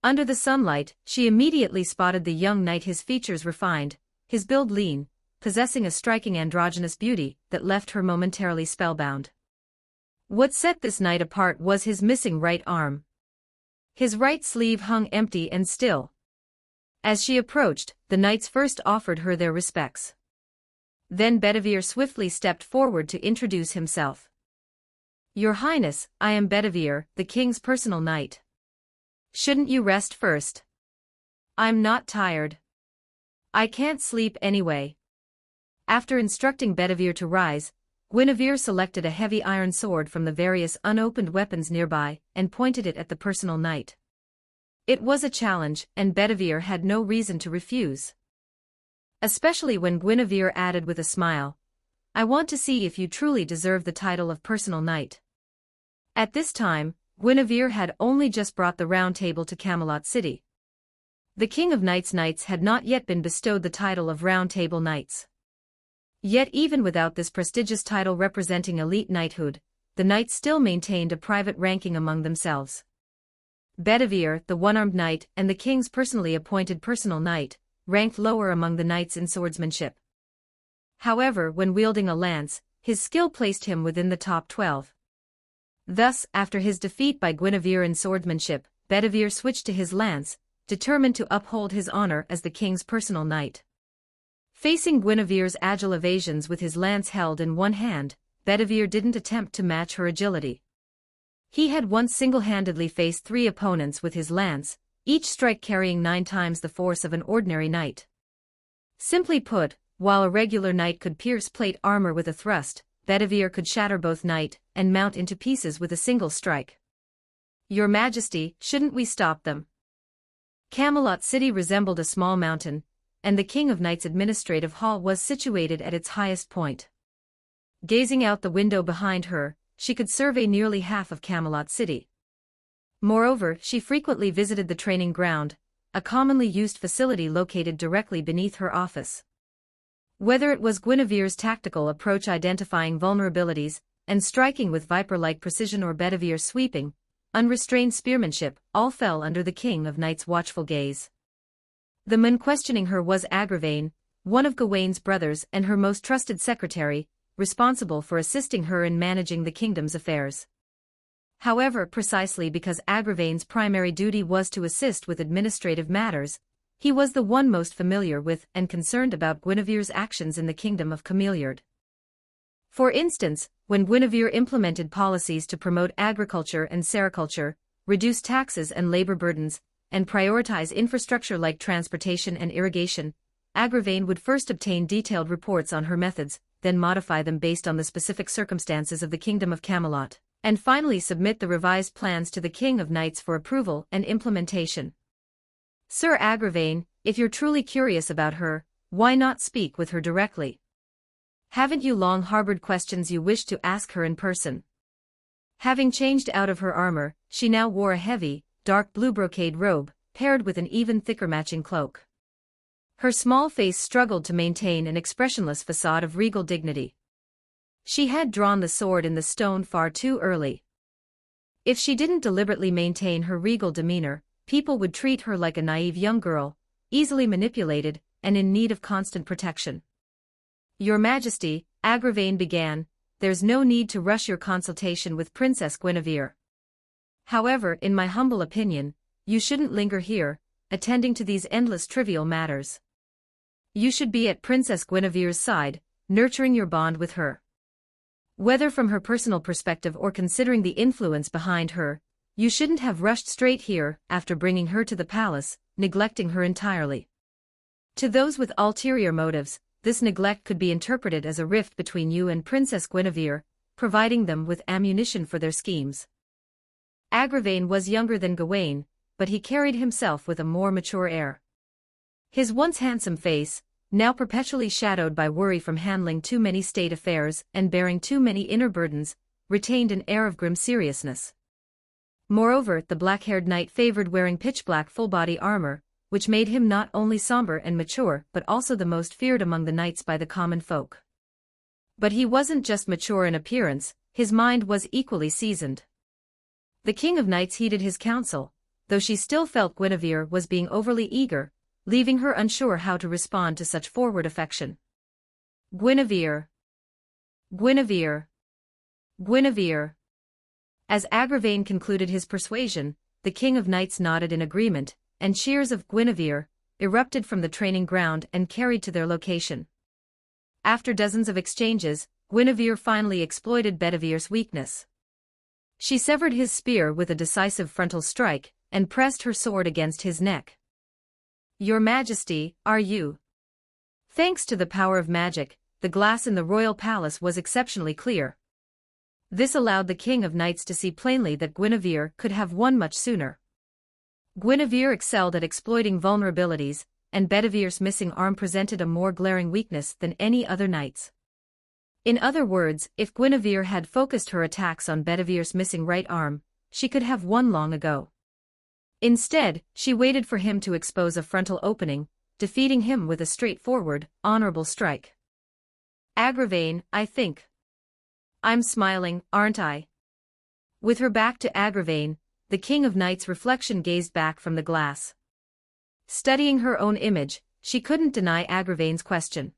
Under the sunlight, she immediately spotted the young knight, his features refined, his build lean, possessing a striking androgynous beauty that left her momentarily spellbound. What set this knight apart was his missing right arm. His right sleeve hung empty and still. As she approached, the knights first offered her their respects. Then Bedivere swiftly stepped forward to introduce himself. "Your Highness, I am Bedivere, the king's personal knight. Shouldn't you rest first? I'm not tired. I can't sleep anyway." After instructing Bedivere to rise, Guinevere selected a heavy iron sword from the various unopened weapons nearby and pointed it at the personal knight. It was a challenge, and Bedivere had no reason to refuse. Especially when Guinevere added with a smile, "I want to see if you truly deserve the title of personal knight." At this time, Guinevere had only just brought the Round Table to Camelot City. The King of Knights had not yet been bestowed the title of Round Table Knights. Yet even without this prestigious title representing elite knighthood, the knights still maintained a private ranking among themselves. Bedivere, the one-armed knight and the king's personally appointed personal knight, ranked lower among the knights in swordsmanship. However, when wielding a lance, his skill placed him within the top 12. Thus, after his defeat by Guinevere in swordsmanship, Bedivere switched to his lance, determined to uphold his honor as the king's personal knight. Facing Guinevere's agile evasions with his lance held in one hand, Bedivere didn't attempt to match her agility. He had once single-handedly faced 3 opponents with his lance, each strike carrying 9 times the force of an ordinary knight. Simply put, while a regular knight could pierce plate armor with a thrust, Bedivere could shatter both knight and mount into pieces with a single strike. "Your Majesty, shouldn't we stop them?" Camelot City resembled a small mountain, and the King of Knights' administrative hall was situated at its highest point. Gazing out the window behind her, she could survey nearly half of Camelot City. Moreover, she frequently visited the training ground, a commonly used facility located directly beneath her office. Whether it was Guinevere's tactical approach identifying vulnerabilities and striking with viper-like precision or Bedivere's sweeping, unrestrained spearmanship, all fell under the King of Knights' watchful gaze. The man questioning her was Agravain, one of Gawain's brothers and her most trusted secretary, responsible for assisting her in managing the kingdom's affairs. However, precisely because Agravain's primary duty was to assist with administrative matters, he was the one most familiar with and concerned about Guinevere's actions in the kingdom of Cameliard. For instance, when Guinevere implemented policies to promote agriculture and sericulture, reduce taxes and labor burdens, and prioritize infrastructure like transportation and irrigation, Agravain would first obtain detailed reports on her methods, then modify them based on the specific circumstances of the Kingdom of Camelot, and finally submit the revised plans to the King of Knights for approval and implementation. Sir Agravain, if you're truly curious about her, why not speak with her directly? Haven't you long harbored questions you wish to ask her in person? Having changed out of her armor, she now wore a heavy, dark blue brocade robe, paired with an even thicker matching cloak. Her small face struggled to maintain an expressionless facade of regal dignity. She had drawn the sword in the stone far too early. If she didn't deliberately maintain her regal demeanor, people would treat her like a naive young girl, easily manipulated, and in need of constant protection. "Your Majesty," Agravain began, "there's no need to rush your consultation with Princess Guinevere. However, in my humble opinion, you shouldn't linger here, attending to these endless trivial matters. You should be at Princess Guinevere's side, nurturing your bond with her. Whether from her personal perspective or considering the influence behind her, you shouldn't have rushed straight here after bringing her to the palace, neglecting her entirely. To those with ulterior motives, this neglect could be interpreted as a rift between you and Princess Guinevere, providing them with ammunition for their schemes. Agravain was younger than Gawain, but he carried himself with a more mature air. His once handsome face, now perpetually shadowed by worry from handling too many state affairs and bearing too many inner burdens, retained an air of grim seriousness. Moreover, the black-haired knight favored wearing pitch-black full-body armor, which made him not only somber and mature but also the most feared among the knights by the common folk. But he wasn't just mature in appearance, his mind was equally seasoned. The King of Knights heeded his counsel, though she still felt Guinevere was being overly eager, leaving her unsure how to respond to such forward affection. Guinevere! Guinevere! Guinevere! As Agravain concluded his persuasion, the King of Knights nodded in agreement, and cheers of Guinevere erupted from the training ground and carried to their location. After dozens of exchanges, Guinevere finally exploited Bedivere's weakness. She severed his spear with a decisive frontal strike, and pressed her sword against his neck. "Your Majesty, are you?" Thanks to the power of magic, the glass in the royal palace was exceptionally clear. This allowed the King of Knights to see plainly that Guinevere could have won much sooner. Guinevere excelled at exploiting vulnerabilities, and Bedivere's missing arm presented a more glaring weakness than any other knight's. In other words, if Guinevere had focused her attacks on Bedivere's missing right arm, she could have won long ago. Instead, she waited for him to expose a frontal opening, defeating him with a straightforward, honorable strike. Agravain, I think. I'm smiling, aren't I? With her back to Agravain, the King of Knights' reflection gazed back from the glass. Studying her own image, she couldn't deny Agravain's question.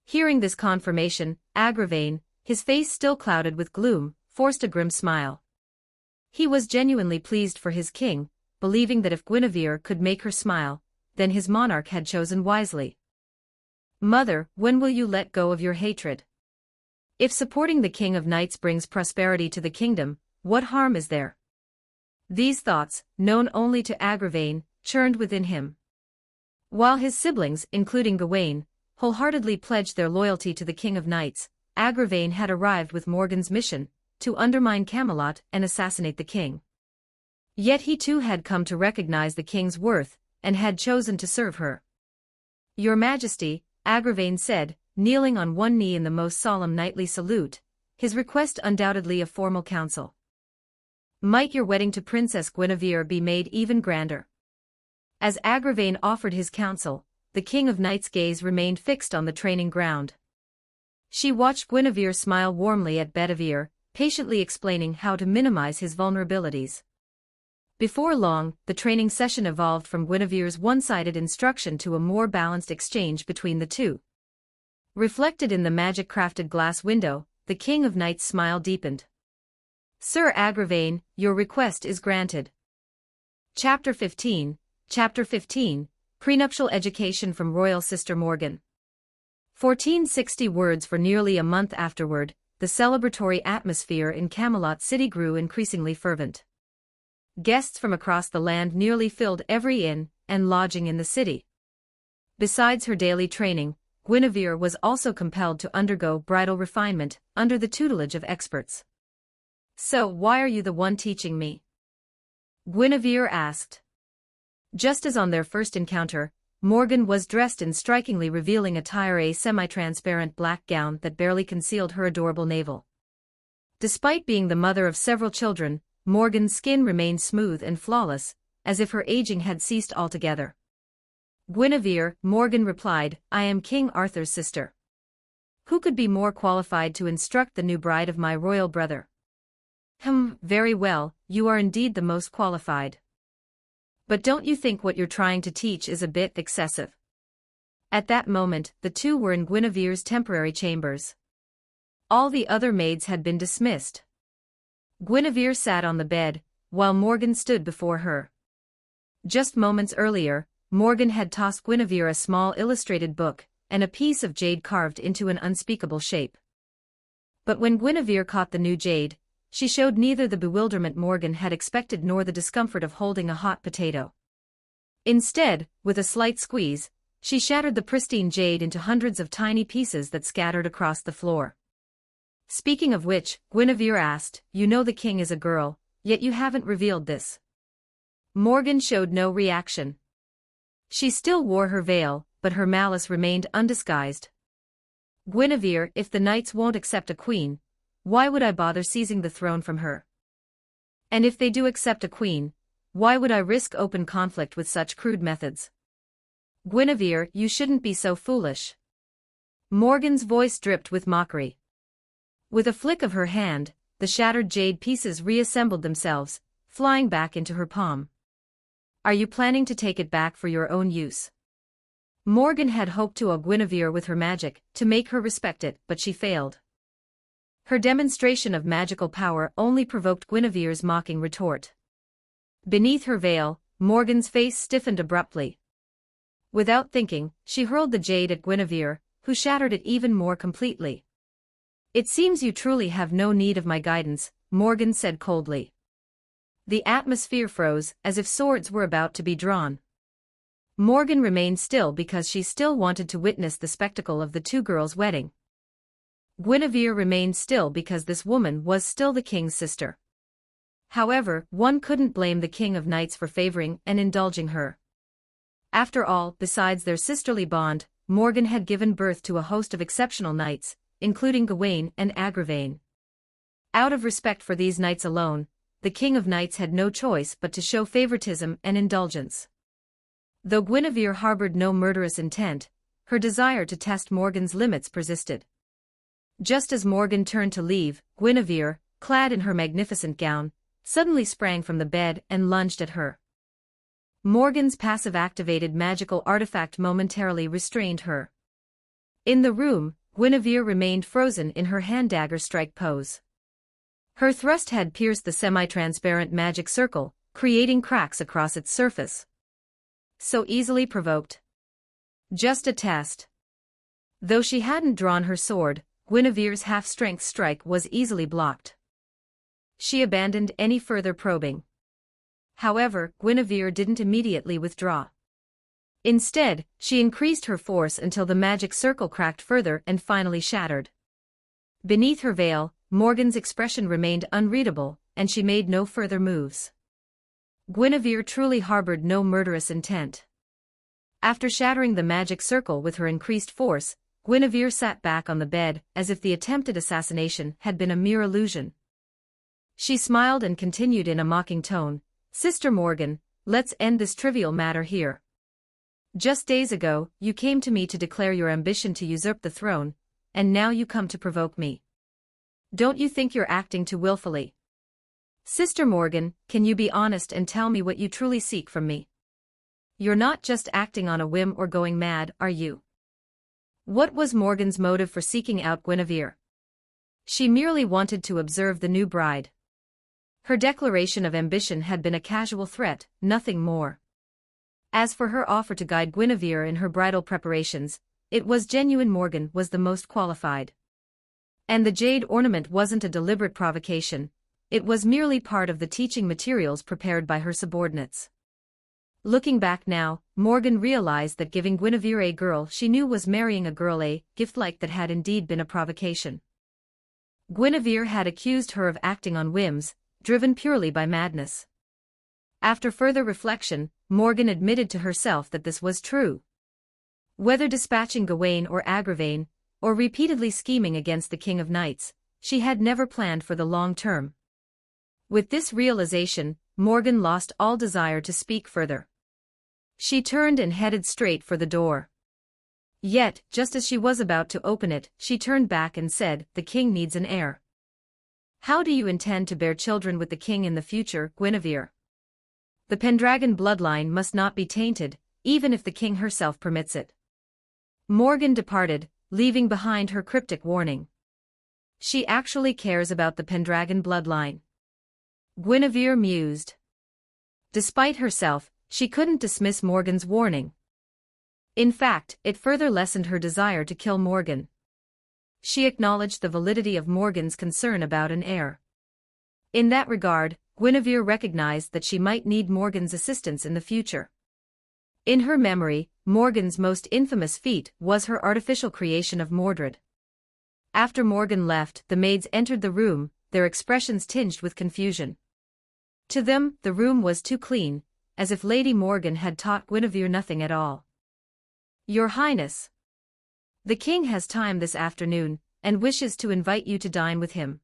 Hearing this confirmation, Agravain, his face still clouded with gloom, forced a grim smile. He was genuinely pleased for his king, believing that if Guinevere could make her smile, then his monarch had chosen wisely. Mother, when will you let go of your hatred? If supporting the King of Knights brings prosperity to the kingdom, what harm is there? These thoughts, known only to Agravain, churned within him. While his siblings, including Gawain, wholeheartedly pledged their loyalty to the King of Knights, Agravain had arrived with Morgan's mission, to undermine Camelot and assassinate the king. Yet he too had come to recognize the king's worth, and had chosen to serve her. Your Majesty, Agravain said, kneeling on one knee in the most solemn knightly salute, his request undoubtedly a formal counsel. Might your wedding to Princess Guinevere be made even grander? As Agravain offered his counsel, the King of Knights' gaze remained fixed on the training ground. She watched Guinevere smile warmly at Bedivere, patiently explaining how to minimize his vulnerabilities. Before long, the training session evolved from Guinevere's one-sided instruction to a more balanced exchange between the two. Reflected in the magic-crafted glass window, the King of Knights' smile deepened. Sir Agravain, your request is granted. Chapter 15, Prenuptial Education from Royal Sister Morgan. 1460 words. For nearly a month afterward, the celebratory atmosphere in Camelot City grew increasingly fervent. Guests from across the land nearly filled every inn and lodging in the city. Besides her daily training, Guinevere was also compelled to undergo bridal refinement under the tutelage of experts. So why are you the one teaching me? Guinevere asked. Just as on their first encounter, Morgan was dressed in strikingly revealing attire, a semi-transparent black gown that barely concealed her adorable navel. Despite being the mother of several children, Morgan's skin remained smooth and flawless, as if her aging had ceased altogether. Guinevere, Morgan replied, I am King Arthur's sister. Who could be more qualified to instruct the new bride of my royal brother? Very well, you are indeed the most qualified. But don't you think what you're trying to teach is a bit excessive? At that moment, the two were in Guinevere's temporary chambers. All the other maids had been dismissed. Guinevere sat on the bed, while Morgan stood before her. Just moments earlier, Morgan had tossed Guinevere a small illustrated book, and a piece of jade carved into an unspeakable shape. But when Guinevere caught the new jade, she showed neither the bewilderment Morgan had expected nor the discomfort of holding a hot potato. Instead, with a slight squeeze, she shattered the pristine jade into hundreds of tiny pieces that scattered across the floor. Speaking of which, Guinevere asked, you know the king is a girl, yet you haven't revealed this. Morgan showed no reaction. She still wore her veil, but her malice remained undisguised. Guinevere, if the knights won't accept a queen, why would I bother seizing the throne from her? And if they do accept a queen, why would I risk open conflict with such crude methods? Guinevere, you shouldn't be so foolish. Morgan's voice dripped with mockery. With a flick of her hand, the shattered jade pieces reassembled themselves, flying back into her palm. Are you planning to take it back for your own use? Morgan had hoped to awe Guinevere with her magic, to make her respect it, but she failed. Her demonstration of magical power only provoked Guinevere's mocking retort. Beneath her veil, Morgan's face stiffened abruptly. Without thinking, she hurled the jade at Guinevere, who shattered it even more completely. It seems you truly have no need of my guidance, Morgan said coldly. The atmosphere froze, as if swords were about to be drawn. Morgan remained still because she still wanted to witness the spectacle of the two girls' wedding. Guinevere remained still because this woman was still the king's sister. However, one couldn't blame the king of knights for favoring and indulging her. After all, besides their sisterly bond, Morgan had given birth to a host of exceptional knights, including Gawain and Agravain. Out of respect for these knights alone, the king of knights had no choice but to show favoritism and indulgence. Though Guinevere harbored no murderous intent, her desire to test Morgan's limits persisted. Just as Morgan turned to leave, Guinevere, clad in her magnificent gown, suddenly sprang from the bed and lunged at her. Morgan's passive-activated magical artifact momentarily restrained her. In the room, Guinevere remained frozen in her hand-dagger strike pose. Her thrust had pierced the semi-transparent magic circle, creating cracks across its surface. So easily provoked. Just a test. Though she hadn't drawn her sword, Guinevere's half-strength strike was easily blocked. She abandoned any further probing. However, Guinevere didn't immediately withdraw. Instead, she increased her force until the magic circle cracked further and finally shattered. Beneath her veil, Morgan's expression remained unreadable, and she made no further moves. Guinevere truly harbored no murderous intent. After shattering the magic circle with her increased force, Guinevere sat back on the bed, as if the attempted assassination had been a mere illusion. She smiled and continued in a mocking tone, Sister Morgan, let's end this trivial matter here. Just days ago, you came to me to declare your ambition to usurp the throne, and now you come to provoke me. Don't you think you're acting too willfully? Sister Morgan, can you be honest and tell me what you truly seek from me? You're not just acting on a whim or going mad, are you? What was Morgan's motive for seeking out Guinevere? She merely wanted to observe the new bride. Her declaration of ambition had been a casual threat, nothing more. As for her offer to guide Guinevere in her bridal preparations, it was genuine. Morgan was the most qualified. And the jade ornament wasn't a deliberate provocation, it was merely part of the teaching materials prepared by her subordinates. Looking back now, Morgan realized that giving Guinevere a girl she knew was marrying a girl a gift like that had indeed been a provocation. Guinevere had accused her of acting on whims, driven purely by madness. After further reflection, Morgan admitted to herself that this was true. Whether dispatching Gawain or Agravain, or repeatedly scheming against the King of Knights, she had never planned for the long term. With this realization, Morgan lost all desire to speak further. She turned and headed straight for the door. Yet, just as she was about to open it, she turned back and said, "The king needs an heir." "How do you intend to bear children with the king in the future, Guinevere? The Pendragon bloodline must not be tainted, even if the king herself permits it." Morgan departed, leaving behind her cryptic warning. She actually cares about the Pendragon bloodline. Guinevere mused. Despite herself, she couldn't dismiss Morgan's warning. In fact, it further lessened her desire to kill Morgan. She acknowledged the validity of Morgan's concern about an heir. In that regard, Guinevere recognized that she might need Morgan's assistance in the future. In her memory, Morgan's most infamous feat was her artificial creation of Mordred. After Morgan left, the maids entered the room, their expressions tinged with confusion. To them, the room was too clean, as if Lady Morgan had taught Guinevere nothing at all. "Your Highness, the king has time this afternoon, and wishes to invite you to dine with him.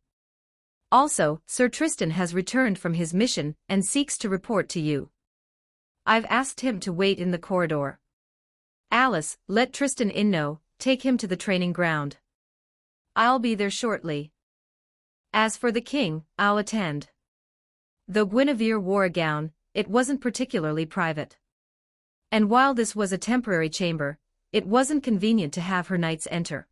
Also, Sir Tristan has returned from his mission and seeks to report to you. I've asked him to wait in the corridor. Alice, let Tristan in now, take him to the training ground. I'll be there shortly. As for the king, I'll attend." Though Guinevere wore a gown, it wasn't particularly private. And while this was a temporary chamber, it wasn't convenient to have her knights enter.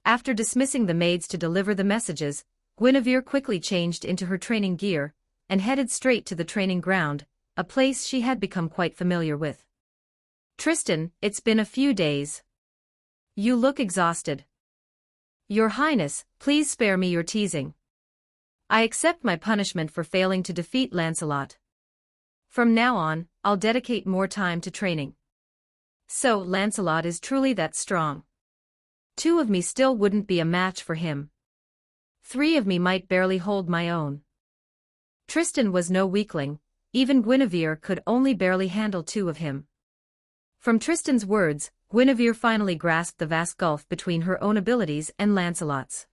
After dismissing the maids to deliver the messages, Guinevere quickly changed into her training gear, and headed straight to the training ground, a place she had become quite familiar with. "Tristan, it's been a few days. You look exhausted. Your Highness, please spare me your teasing. I accept my punishment for failing to defeat Lancelot. From now on, I'll dedicate more time to training. So Lancelot is truly that strong. 2 of me still wouldn't be a match for him. 3 of me might barely hold my own." Tristan was no weakling, even Guinevere could only barely handle 2 of him. From Tristan's words, Guinevere finally grasped the vast gulf between her own abilities and Lancelot's.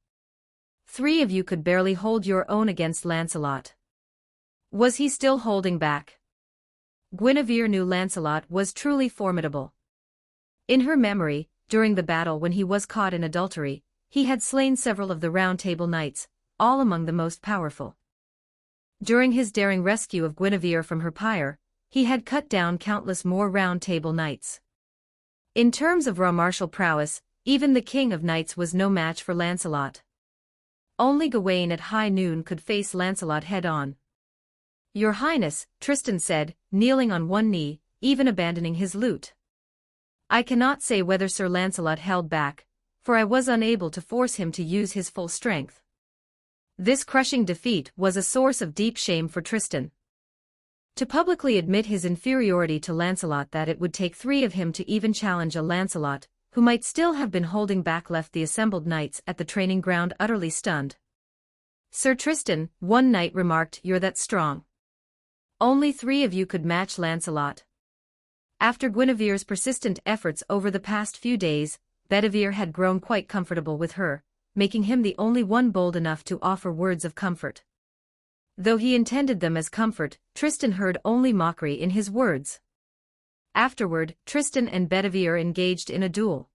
3 of you could barely hold your own against Lancelot. Was he still holding back? Guinevere knew Lancelot was truly formidable. In her memory, during the battle when he was caught in adultery, he had slain several of the Round Table knights, all among the most powerful. During his daring rescue of Guinevere from her pyre, he had cut down countless more Round Table knights. In terms of raw martial prowess, even the King of Knights was no match for Lancelot. Only Gawain at high noon could face Lancelot head-on. "Your Highness," Tristan said, kneeling on one knee, even abandoning his lute. "I cannot say whether Sir Lancelot held back, for I was unable to force him to use his full strength." This crushing defeat was a source of deep shame for Tristan. To publicly admit his inferiority to Lancelot, that it would take 3 of him to even challenge a Lancelot, who might still have been holding back, left the assembled knights at the training ground utterly stunned. "Sir Tristan," one knight remarked, "you're that strong. Only 3 of you could match Lancelot." After Guinevere's persistent efforts over the past few days, Bedivere had grown quite comfortable with her, making him the only one bold enough to offer words of comfort. Though he intended them as comfort, Tristan heard only mockery in his words. Afterward, Tristan and Bedivere engaged in a duel.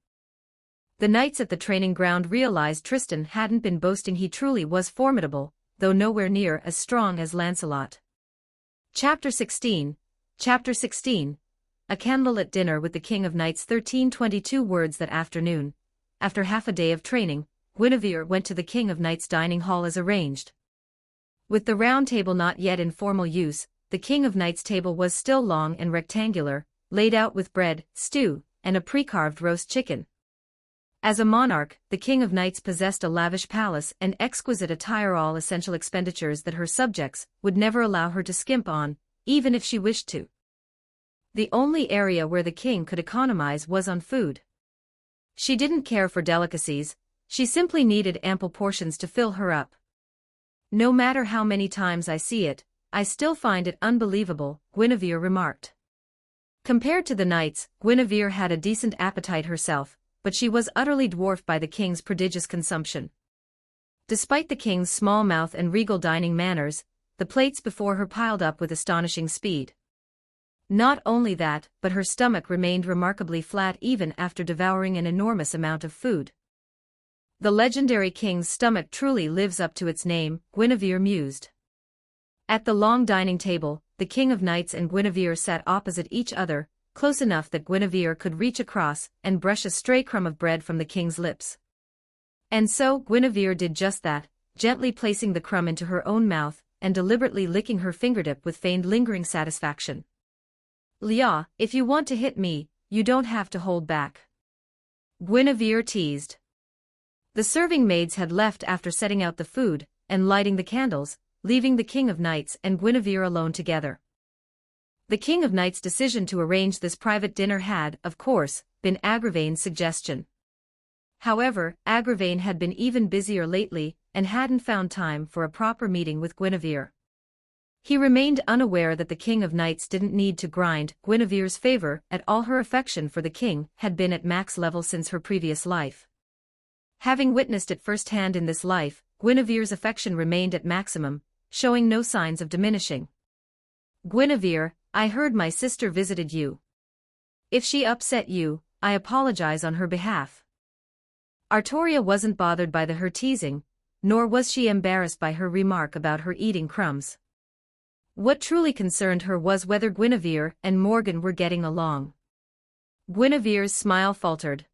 The knights at the training ground realized Tristan hadn't been boasting. He truly was formidable, though nowhere near as strong as Lancelot. Chapter 16. A candlelit dinner with the King of Knights. 1322 words. That afternoon, after half a day of training, Guinevere went to the King of Knights' dining hall as arranged. With the round table not yet in formal use, the King of Knights' table was still long and rectangular, laid out with bread, stew, and a pre-carved roast chicken. As a monarch, the King of Knights possessed a lavish palace and exquisite attire, all essential expenditures that her subjects would never allow her to skimp on, even if she wished to. The only area where the king could economize was on food. She didn't care for delicacies, she simply needed ample portions to fill her up. "No matter how many times I see it, I still find it unbelievable," Guinevere remarked. Compared to the knights, Guinevere had a decent appetite herself, but she was utterly dwarfed by the king's prodigious consumption. Despite the king's small mouth and regal dining manners, the plates before her piled up with astonishing speed. Not only that, but her stomach remained remarkably flat even after devouring an enormous amount of food. "The legendary king's stomach truly lives up to its name," Guinevere mused. At the long dining table, the King of Knights and Guinevere sat opposite each other, close enough that Guinevere could reach across and brush a stray crumb of bread from the king's lips. And so Guinevere did just that, gently placing the crumb into her own mouth and deliberately licking her fingertip with feigned lingering satisfaction. "Lia, if you want to hit me, you don't have to hold back," Guinevere teased. The serving maids had left after setting out the food and lighting the candles, leaving the King of Knights and Guinevere alone together. The King of Knights' decision to arrange this private dinner had, of course, been Agravain's suggestion. However, Agravain had been even busier lately, and hadn't found time for a proper meeting with Guinevere. He remained unaware that the King of Knights didn't need to grind Guinevere's favor at all. Her affection for the king had been at max level since her previous life. Having witnessed it firsthand in this life, Guinevere's affection remained at maximum, showing no signs of diminishing. Guinevere, I heard my sister visited you. If she upset you, I apologize on her behalf. Artoria wasn't bothered by her teasing, nor was she embarrassed by her remark about her eating crumbs. What truly concerned her was whether Guinevere and Morgan were getting along. Guinevere's smile faltered.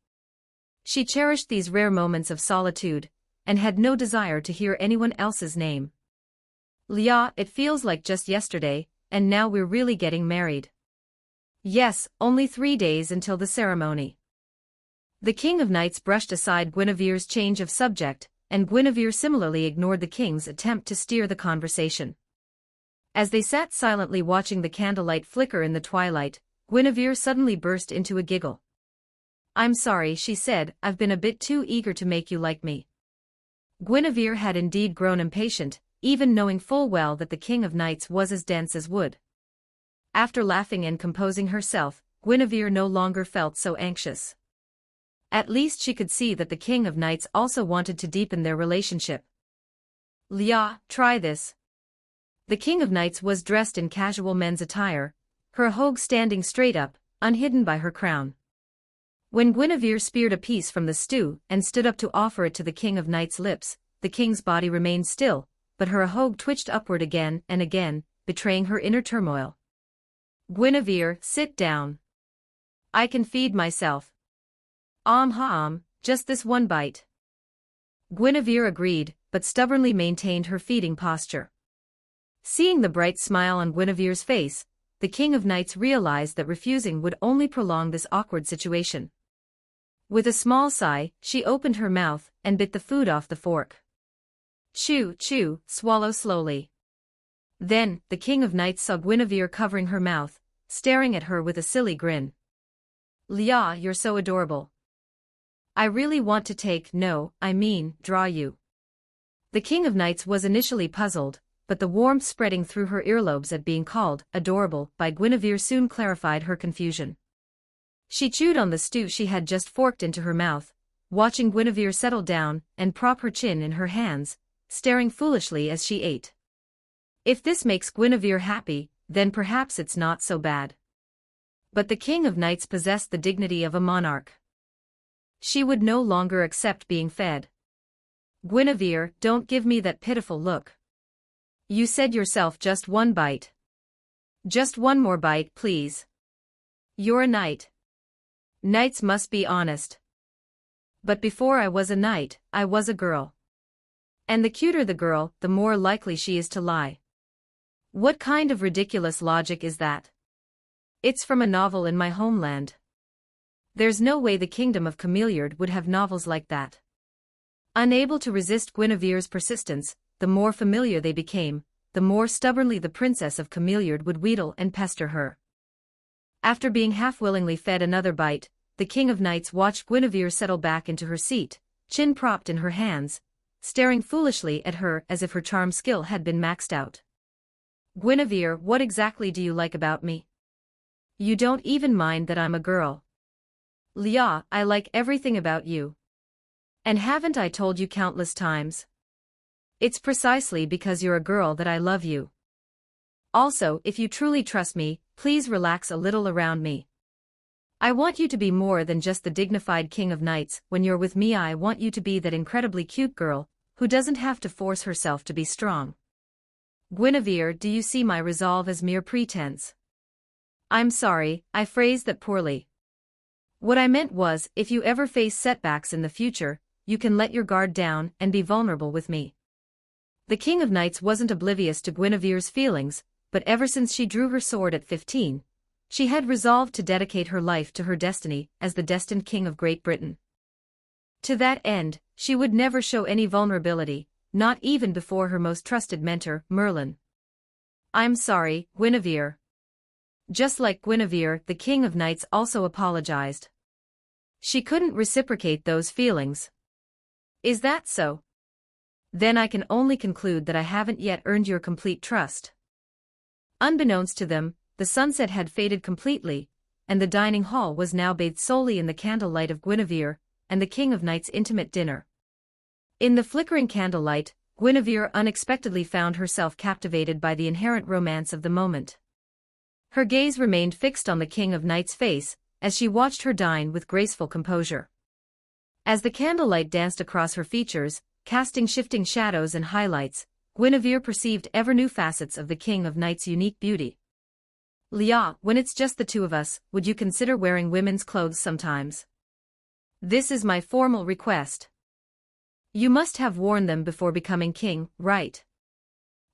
She cherished these rare moments of solitude, and had no desire to hear anyone else's name. Lia, it feels like just yesterday, and now we're really getting married. Yes, only 3 days until the ceremony. The King of Knights brushed aside Guinevere's change of subject, and Guinevere similarly ignored the king's attempt to steer the conversation. As they sat silently watching the candlelight flicker in the twilight, Guinevere suddenly burst into a giggle. I'm sorry, she said, I've been a bit too eager to make you like me. Guinevere had indeed grown impatient, even knowing full well that the King of Knights was as dense as wood. After laughing and composing herself, Guinevere no longer felt so anxious. At least she could see that the King of Knights also wanted to deepen their relationship. Lia, try this. The King of Knights was dressed in casual men's attire, her hogue standing straight up, unhidden by her crown. When Guinevere speared a piece from the stew and stood up to offer it to the King of Knights' lips, the king's body remained still, but her hogue twitched upward again and again, betraying her inner turmoil. Guinevere, sit down. I can feed myself. Just this one bite. Guinevere agreed, but stubbornly maintained her feeding posture. Seeing the bright smile on Guinevere's face, the King of Knights realized that refusing would only prolong this awkward situation. With a small sigh, she opened her mouth and bit the food off the fork. Chew, chew, swallow slowly. Then, the King of Knights saw Guinevere covering her mouth, staring at her with a silly grin. Lia, you're so adorable. I really want to draw you. The King of Knights was initially puzzled, but the warmth spreading through her earlobes at being called adorable by Guinevere soon clarified her confusion. She chewed on the stew she had just forked into her mouth, watching Guinevere settle down and prop her chin in her hands, staring foolishly as she ate. If this makes Guinevere happy, then perhaps it's not so bad. But the King of Knights possessed the dignity of a monarch. She would no longer accept being fed. Guinevere, don't give me that pitiful look. You said yourself just one bite. Just one more bite, please. You're a knight. Knights must be honest. But before I was a knight, I was a girl. And the cuter the girl, the more likely she is to lie. What kind of ridiculous logic is that? It's from a novel in my homeland. There's no way the kingdom of Cameliard would have novels like that. Unable to resist Guinevere's persistence, the more familiar they became, the more stubbornly the princess of Cameliard would wheedle and pester her. After being half-willingly fed another bite, the King of Knights watched Guinevere settle back into her seat, chin propped in her hands, staring foolishly at her as if her charm skill had been maxed out. Guinevere, what exactly do you like about me? You don't even mind that I'm a girl. Lia, I like everything about you. And haven't I told you countless times? It's precisely because you're a girl that I love you. Also, if you truly trust me, please relax a little around me. I want you to be more than just the dignified King of Knights. When you're with me, I want you to be that incredibly cute girl, who doesn't have to force herself to be strong. Guinevere, do you see my resolve as mere pretense? I'm sorry, I phrased that poorly. What I meant was, if you ever face setbacks in the future, you can let your guard down and be vulnerable with me. The King of Knights wasn't oblivious to Guinevere's feelings, but ever since she drew her sword at 15, she had resolved to dedicate her life to her destiny as the destined King of Great Britain. To that end, she would never show any vulnerability, not even before her most trusted mentor, Merlin. I'm sorry, Guinevere. Just like Guinevere, the King of Knights also apologized. She couldn't reciprocate those feelings. Is that so? Then I can only conclude that I haven't yet earned your complete trust. Unbeknownst to them, the sunset had faded completely, and the dining hall was now bathed solely in the candlelight of Guinevere and the King of Nights' intimate dinner. In the flickering candlelight, Guinevere unexpectedly found herself captivated by the inherent romance of the moment. Her gaze remained fixed on the King of Nights' face, as she watched her dine with graceful composure. As the candlelight danced across her features, casting shifting shadows and highlights, Guinevere perceived ever new facets of the King of Nights' unique beauty. "Lia, when it's just the two of us, would you consider wearing women's clothes sometimes? This is my formal request. You must have worn them before becoming king, right?"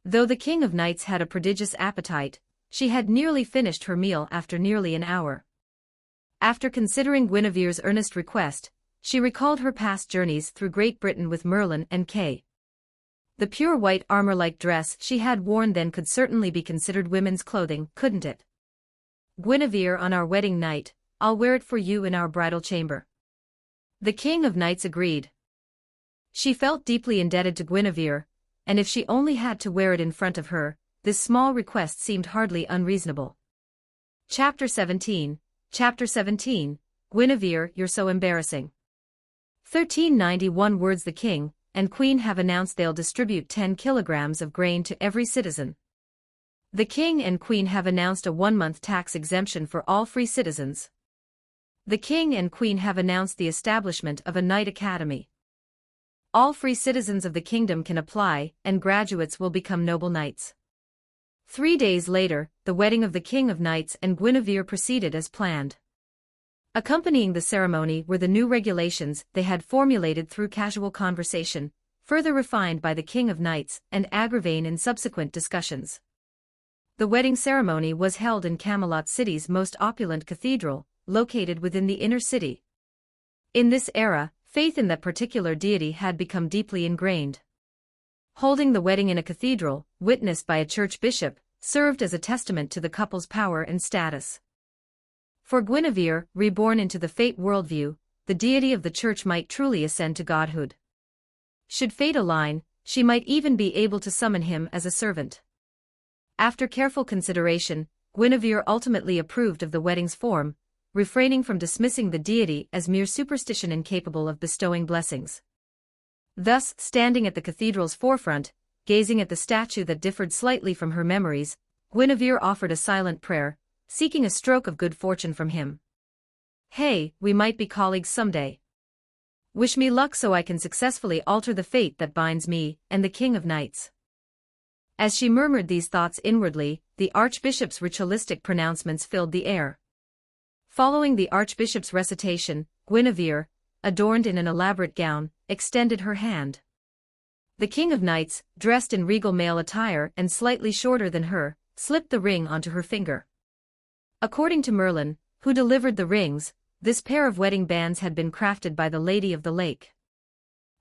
Though the King of Nights had a prodigious appetite, she had nearly finished her meal after nearly an hour. After considering Guinevere's earnest request, she recalled her past journeys through Great Britain with Merlin and Kay. The pure white armor-like dress she had worn then could certainly be considered women's clothing, couldn't it? "Guinevere, on our wedding night, I'll wear it for you in our bridal chamber." The King of Nights agreed. She felt deeply indebted to Guinevere, and if she only had to wear it in front of her, this small request seemed hardly unreasonable. Chapter 17, Guinevere, you're so embarrassing. 1391 words. The King and Queen have announced they'll distribute 10 kilograms of grain to every citizen. The King and Queen have announced a 1-month tax exemption for all free citizens. The King and Queen have announced the establishment of a Knight Academy. All free citizens of the kingdom can apply, and graduates will become noble knights. 3 days later, the wedding of the King of Nights and Guinevere proceeded as planned. Accompanying the ceremony were the new regulations they had formulated through casual conversation, further refined by the King of Nights and Agravain in subsequent discussions. The wedding ceremony was held in Camelot City's most opulent cathedral, located within the inner city. In this era, faith in that particular deity had become deeply ingrained. Holding the wedding in a cathedral, witnessed by a church bishop, served as a testament to the couple's power and status. For Guinevere, reborn into the fate worldview, the deity of the church might truly ascend to godhood. Should fate align, she might even be able to summon him as a servant. After careful consideration, Guinevere ultimately approved of the wedding's form, refraining from dismissing the deity as mere superstition incapable of bestowing blessings. Thus, standing at the cathedral's forefront, gazing at the statue that differed slightly from her memories, Guinevere offered a silent prayer, seeking a stroke of good fortune from him. "Hey, we might be colleagues someday. Wish me luck so I can successfully alter the fate that binds me and the King of Nights." As she murmured these thoughts inwardly, the Archbishop's ritualistic pronouncements filled the air. Following the Archbishop's recitation, Guinevere, adorned in an elaborate gown, extended her hand. The King of Nights, dressed in regal male attire and slightly shorter than her, slipped the ring onto her finger. According to Merlin, who delivered the rings, this pair of wedding bands had been crafted by the Lady of the Lake.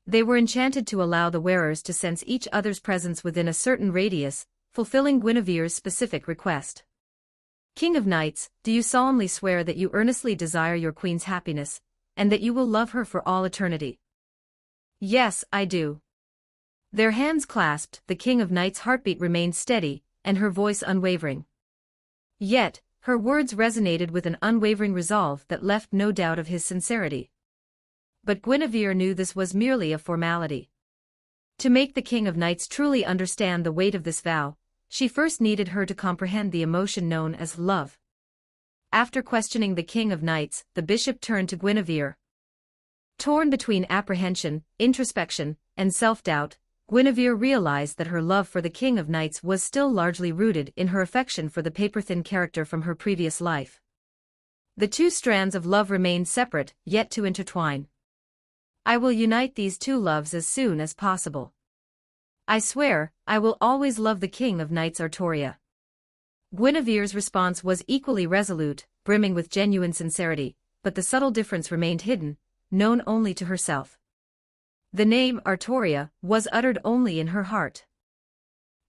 They were enchanted to allow the wearers to sense each other's presence within a certain radius, fulfilling Guinevere's specific request. "King of Nights, do you solemnly swear that you earnestly desire your queen's happiness, and that you will love her for all eternity?" "Yes, I do." Their hands clasped, the King of Nights' heartbeat remained steady, and her voice unwavering. Yet, her words resonated with an unwavering resolve that left no doubt of his sincerity. But Guinevere knew this was merely a formality. To make the King of Nights truly understand the weight of this vow, she first needed her to comprehend the emotion known as love. After questioning the King of Nights, the bishop turned to Guinevere. Torn between apprehension, introspection, and self-doubt, Guinevere realized that her love for the King of Nights was still largely rooted in her affection for the paper-thin character from her previous life. The two strands of love remained separate, yet to intertwine. "I will unite these two loves as soon as possible. I swear, I will always love the King of Nights Artoria." Guinevere's response was equally resolute, brimming with genuine sincerity, but the subtle difference remained hidden, known only to herself. The name Artoria was uttered only in her heart.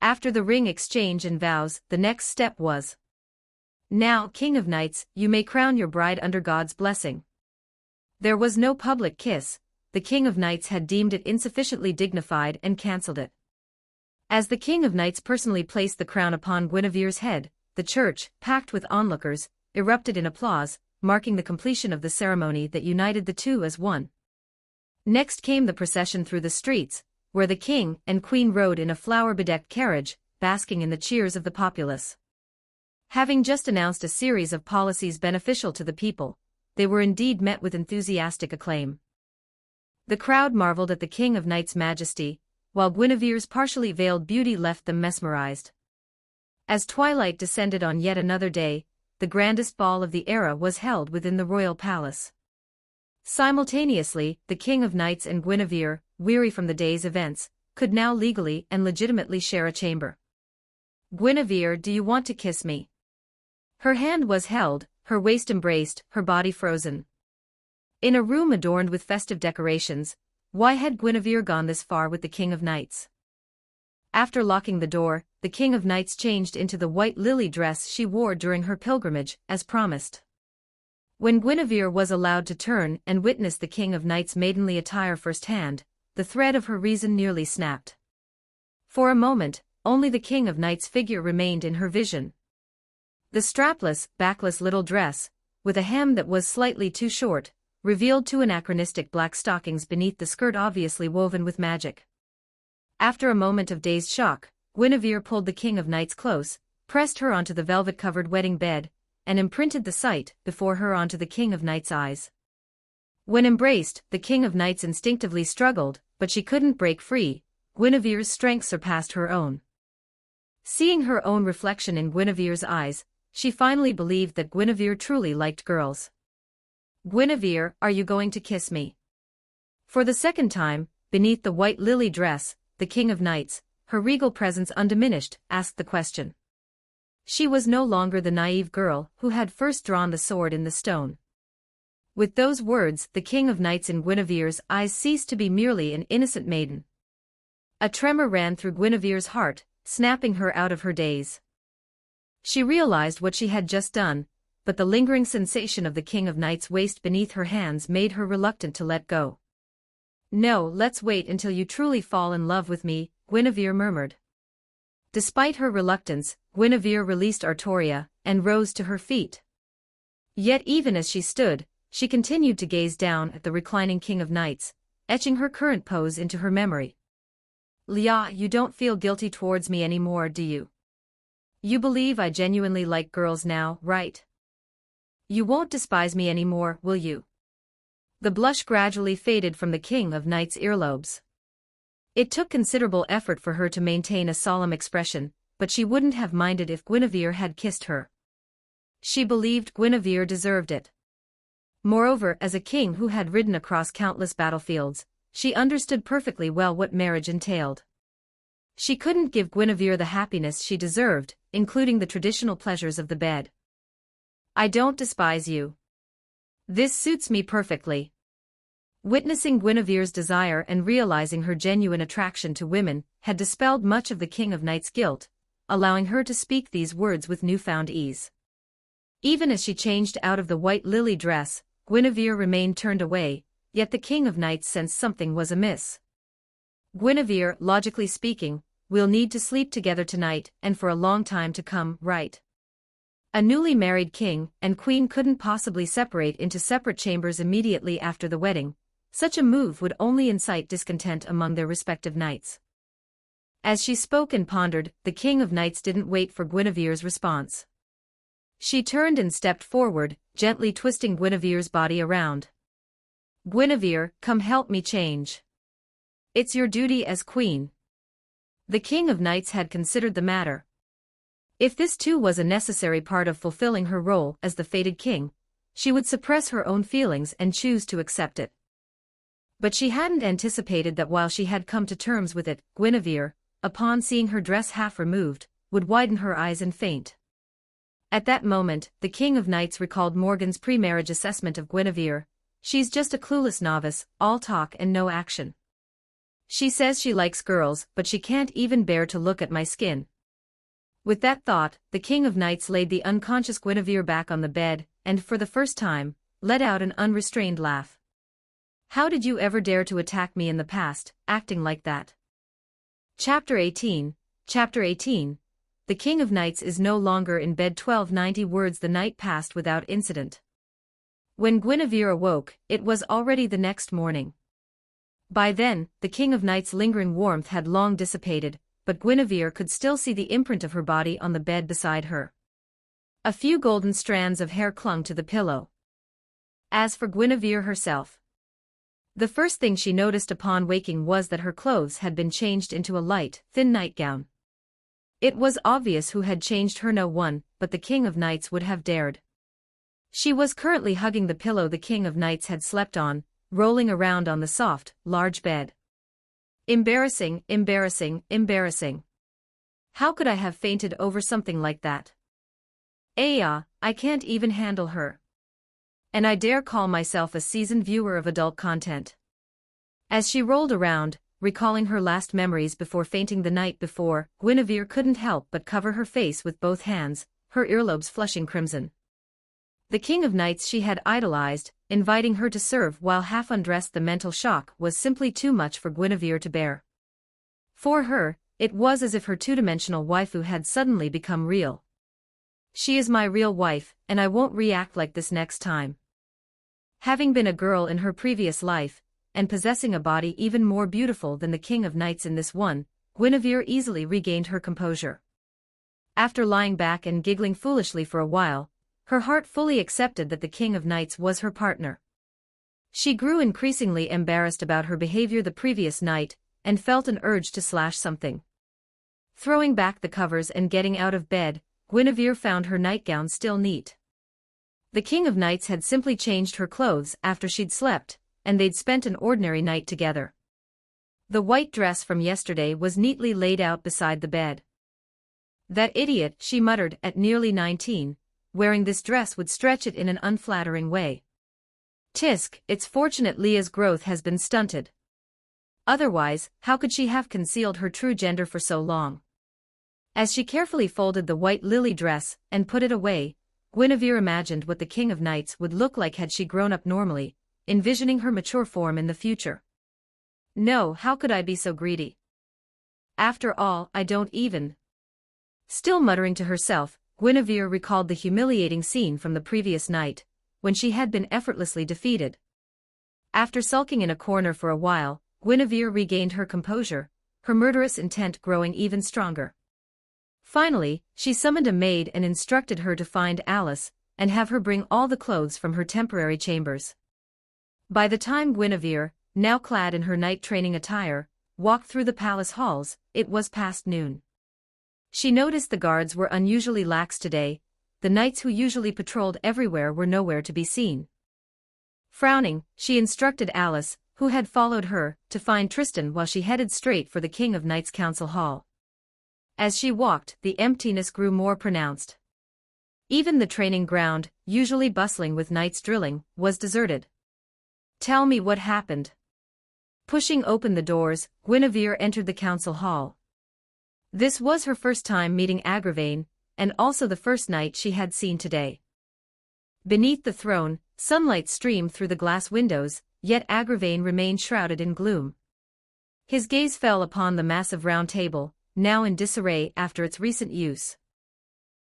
After the ring exchange and vows, the next step was, "Now, King of Nights, you may crown your bride under God's blessing." There was no public kiss. The King of Knights had deemed it insufficiently dignified and cancelled it. As the King of Knights personally placed the crown upon Guinevere's head, the church, packed with onlookers, erupted in applause, marking the completion of the ceremony that united the two as one. Next came the procession through the streets, where the king and queen rode in a flower-bedecked carriage, basking in the cheers of the populace. Having just announced a series of policies beneficial to the people, they were indeed met with enthusiastic acclaim. The crowd marveled at the King of Knights' majesty, while Guinevere's partially veiled beauty left them mesmerized. As twilight descended on yet another day, the grandest ball of the era was held within the royal palace. Simultaneously, the King of Knights and Guinevere, weary from the day's events, could now legally and legitimately share a chamber. "Guinevere, do you want to kiss me?" Her hand was held, her waist embraced, her body frozen. In a room adorned with festive decorations, why had Guinevere gone this far with the King of Knights? After locking the door, the King of Knights changed into the white lily dress she wore during her pilgrimage, as promised. When Guinevere was allowed to turn and witness the King of Knights' maidenly attire firsthand, the thread of her reason nearly snapped. For a moment, only the King of Knights' figure remained in her vision. The strapless, backless little dress, with a hem that was slightly too short, revealed two anachronistic black stockings beneath the skirt obviously woven with magic. After a moment of dazed shock, Guinevere pulled the King of Knights close, pressed her onto the velvet-covered wedding bed, and imprinted the sight before her onto the King of Knights' eyes. When embraced, the King of Knights instinctively struggled, but she couldn't break free. Guinevere's strength surpassed her own. Seeing her own reflection in Guinevere's eyes, she finally believed that Guinevere truly liked girls. "Guinevere, are you going to kiss me?" For the second time, beneath the white lily dress, the King of Knights, her regal presence undiminished, asked the question. She was no longer the naive girl who had first drawn the sword in the stone. With those words, the King of Knights in Guinevere's eyes ceased to be merely an innocent maiden. A tremor ran through Guinevere's heart, snapping her out of her daze. She realized what she had just done, but the lingering sensation of the King of Knights' waist beneath her hands made her reluctant to let go. "No, let's wait until you truly fall in love with me," Guinevere murmured. Despite her reluctance, Guinevere released Artoria, and rose to her feet. Yet even as she stood, she continued to gaze down at the reclining King of Knights, etching her current pose into her memory. "Leah, you don't feel guilty towards me anymore, do you? You believe I genuinely like girls now, right? You won't despise me anymore, will you?" The blush gradually faded from the King of Knights' earlobes. It took considerable effort for her to maintain a solemn expression, but she wouldn't have minded if Guinevere had kissed her. She believed Guinevere deserved it. Moreover, as a king who had ridden across countless battlefields, she understood perfectly well what marriage entailed. She couldn't give Guinevere the happiness she deserved, including the traditional pleasures of the bed. "I don't despise you. This suits me perfectly." Witnessing Guinevere's desire and realizing her genuine attraction to women had dispelled much of the King of Knights' guilt, allowing her to speak these words with newfound ease. Even as she changed out of the white lily dress, Guinevere remained turned away, yet the King of Knights sensed something was amiss. "Guinevere, logically speaking, we'll need to sleep together tonight and for a long time to come, right? A newly married king and queen couldn't possibly separate into separate chambers immediately after the wedding. Such a move would only incite discontent among their respective knights." As she spoke and pondered, the King of Knights didn't wait for Guinevere's response. She turned and stepped forward, gently twisting Guinevere's body around. "Guinevere, come help me change. It's your duty as queen." The King of Knights had considered the matter. If this too was a necessary part of fulfilling her role as the fated king, she would suppress her own feelings and choose to accept it. But she hadn't anticipated that while she had come to terms with it, Guinevere, upon seeing her dress half removed, would widen her eyes and faint. At that moment, the King of Knights recalled Morgan's pre-marriage assessment of Guinevere. "She's just a clueless novice, all talk and no action. She says she likes girls, but she can't even bear to look at my skin." With that thought, the King of Knights laid the unconscious Guinevere back on the bed, and for the first time, let out an unrestrained laugh. How did you ever dare to attack me in the past, acting like that? Chapter 18. Chapter 18. The King of Knights is no longer in bed. 1290 words. The night passed without incident. When Guinevere awoke, it was already the next morning. By then, the King of Knights' lingering warmth had long dissipated, but Guinevere could still see the imprint of her body on the bed beside her. A few golden strands of hair clung to the pillow. As for Guinevere herself, the first thing she noticed upon waking was that her clothes had been changed into a light, thin nightgown. It was obvious who had changed her. No one but the King of Knights would have dared. She was currently hugging the pillow the King of Knights had slept on, rolling around on the soft, large bed. Embarrassing, embarrassing, embarrassing. How could I have fainted over something like that? I can't even handle her. And I dare call myself a seasoned viewer of adult content. As she rolled around, recalling her last memories before fainting the night before, Guinevere couldn't help but cover her face with both hands, her earlobes flushing crimson. The King of Knights she had idolized, inviting her to serve while half undressed. The mental shock was simply too much for Guinevere to bear. For her, it was as if her two-dimensional waifu had suddenly become real. She is my real wife, and I won't react like this next time. Having been a girl in her previous life, and possessing a body even more beautiful than the King of Knights in this one, Guinevere easily regained her composure. After lying back and giggling foolishly for a while, her heart fully accepted that the King of Knights was her partner. She grew increasingly embarrassed about her behavior the previous night, and felt an urge to slash something. Throwing back the covers and getting out of bed, Guinevere found her nightgown still neat. The King of Knights had simply changed her clothes after she'd slept, and they'd spent an ordinary night together. The white dress from yesterday was neatly laid out beside the bed. That idiot, she muttered, at nearly 19, wearing this dress would stretch it in an unflattering way. Tisk, it's fortunate Leah's growth has been stunted. Otherwise, how could she have concealed her true gender for so long? As she carefully folded the white lily dress and put it away, Guinevere imagined what the King of Knights would look like had she grown up normally, envisioning her mature form in the future. No, how could I be so greedy? After all, I don't even. Still muttering to herself, Guinevere recalled the humiliating scene from the previous night, when she had been effortlessly defeated. After sulking in a corner for a while, Guinevere regained her composure, her murderous intent growing even stronger. Finally, she summoned a maid and instructed her to find Alice, and have her bring all the clothes from her temporary chambers. By the time Guinevere, now clad in her night training attire, walked through the palace halls, it was past noon. She noticed the guards were unusually lax today, the knights who usually patrolled everywhere were nowhere to be seen. Frowning, she instructed Alice, who had followed her, to find Tristan while she headed straight for the King of Knights' council hall. As she walked, the emptiness grew more pronounced. Even the training ground, usually bustling with knights drilling, was deserted. Tell me what happened. Pushing open the doors, Guinevere entered the council hall. This was her first time meeting Agravain, and also the first knight she had seen today. Beneath the throne, sunlight streamed through the glass windows, yet Agravain remained shrouded in gloom. His gaze fell upon the massive round table, now in disarray after its recent use.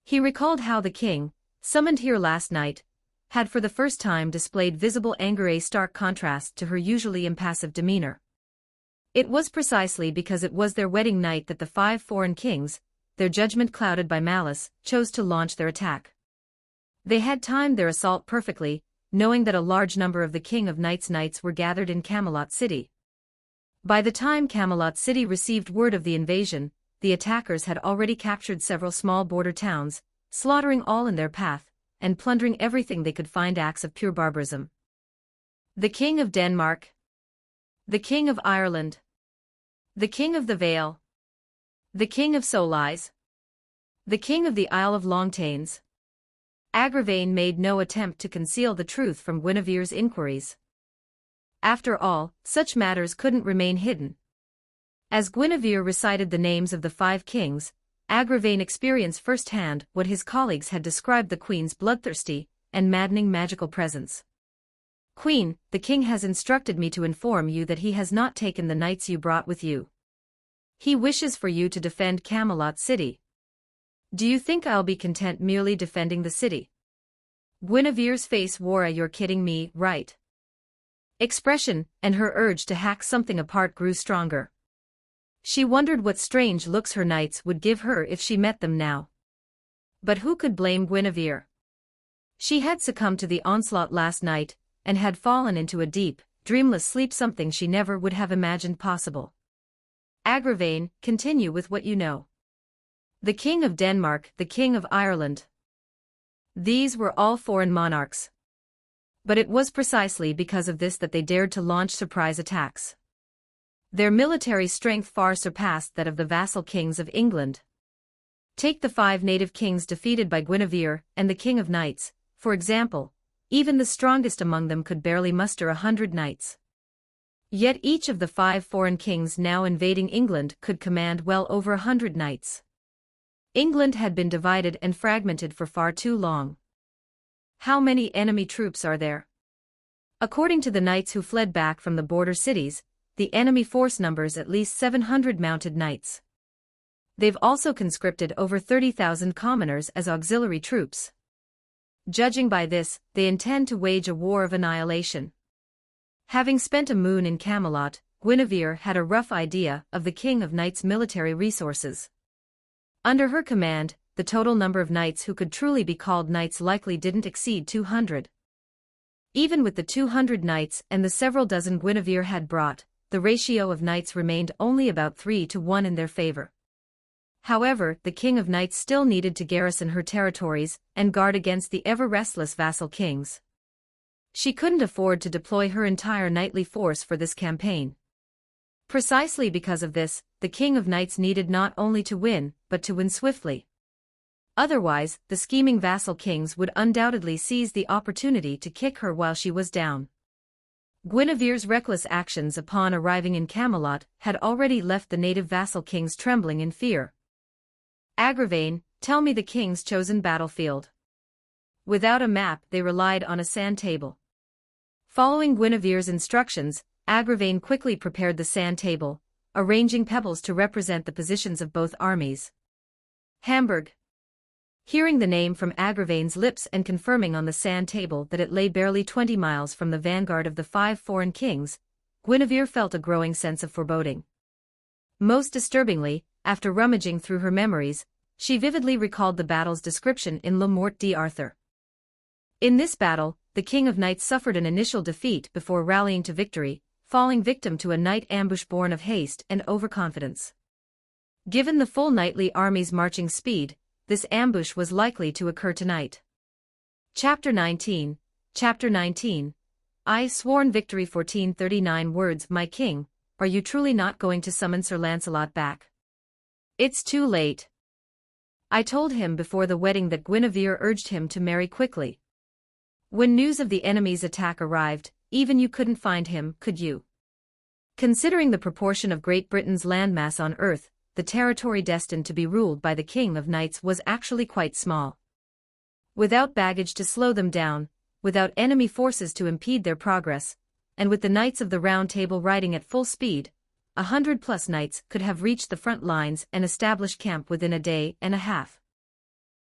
He recalled how the king, summoned here last night, had for the first time displayed visible anger, a stark contrast to her usually impassive demeanor. It was precisely because it was their wedding night that the 5 foreign kings, their judgment clouded by malice, chose to launch their attack. They had timed their assault perfectly, knowing that a large number of the King of Knights knights were gathered in Camelot City. By the time Camelot City received word of the invasion, the attackers had already captured several small border towns, slaughtering all in their path, and plundering everything they could find, acts of pure barbarism. The King of Denmark, the King of Ireland, the King of the Vale, the King of Solis, the King of the Isle of Longtanes. Agravain made no attempt to conceal the truth from Guinevere's inquiries. After all, such matters couldn't remain hidden. As Guinevere recited the names of the 5 kings, Agravain experienced firsthand what his colleagues had described: the queen's bloodthirsty and maddening magical presence. Queen, the king has instructed me to inform you that he has not taken the knights you brought with you. He wishes for you to defend Camelot City. Do you think I'll be content merely defending the city? Guinevere's face wore a "you're kidding me, right?" expression, and her urge to hack something apart grew stronger. She wondered what strange looks her knights would give her if she met them now. But who could blame Guinevere? She had succumbed to the onslaught last night, and had fallen into a deep, dreamless sleep, something she never would have imagined possible. Agravain, continue with what you know. The King of Denmark, the King of Ireland. These were all foreign monarchs. But it was precisely because of this that they dared to launch surprise attacks. Their military strength far surpassed that of the vassal kings of England. Take the 5 native kings defeated by Guinevere and the King of Knights, for example. Even the strongest among them could barely muster 100 knights. Yet each of the 5 foreign kings now invading England could command well over 100 knights. England had been divided and fragmented for far too long. How many enemy troops are there? According to the knights who fled back from the border cities, the enemy force numbers at least 700 mounted knights. They've also conscripted over 30,000 commoners as auxiliary troops. Judging by this, they intend to wage a war of annihilation. Having spent a moon in Camelot, Guinevere had a rough idea of the King of Knights' military resources. Under her command, the total number of knights who could truly be called knights likely didn't exceed 200. Even with the 200 knights and the several dozen Guinevere had brought, the ratio of knights remained only about 3 to 1 in their favor. However, the King of Knights still needed to garrison her territories and guard against the ever-restless vassal kings. She couldn't afford to deploy her entire knightly force for this campaign. Precisely because of this, the King of Knights needed not only to win, but to win swiftly. Otherwise, the scheming vassal kings would undoubtedly seize the opportunity to kick her while she was down. Guinevere's reckless actions upon arriving in Camelot had already left the native vassal kings trembling in fear. Agravain, tell me the king's chosen battlefield. Without a map, they relied on a sand table. Following Guinevere's instructions, Agravain quickly prepared the sand table, arranging pebbles to represent the positions of both armies. Hamburg. Hearing the name from Agravain's lips and confirming on the sand table that it lay barely 20 miles from the vanguard of the 5 foreign kings, Guinevere felt a growing sense of foreboding. Most disturbingly, after rummaging through her memories, she vividly recalled the battle's description in Le Morte d'Arthur. In this battle, the King of Knights suffered an initial defeat before rallying to victory, falling victim to a night ambush born of haste and overconfidence. Given the full knightly army's marching speed, this ambush was likely to occur tonight. Chapter 19. Chapter 19. I sworn victory 1439 words. My king, are you truly not going to summon Sir Lancelot back? It's too late. I told him before the wedding that Guinevere urged him to marry quickly. When news of the enemy's attack arrived, even you couldn't find him, could you? Considering the proportion of Great Britain's landmass on Earth, the territory destined to be ruled by the King of Knights was actually quite small. Without baggage to slow them down, without enemy forces to impede their progress, and with the Knights of the Round Table riding at full speed, 100+ knights could have reached the front lines and established camp within a day and a half.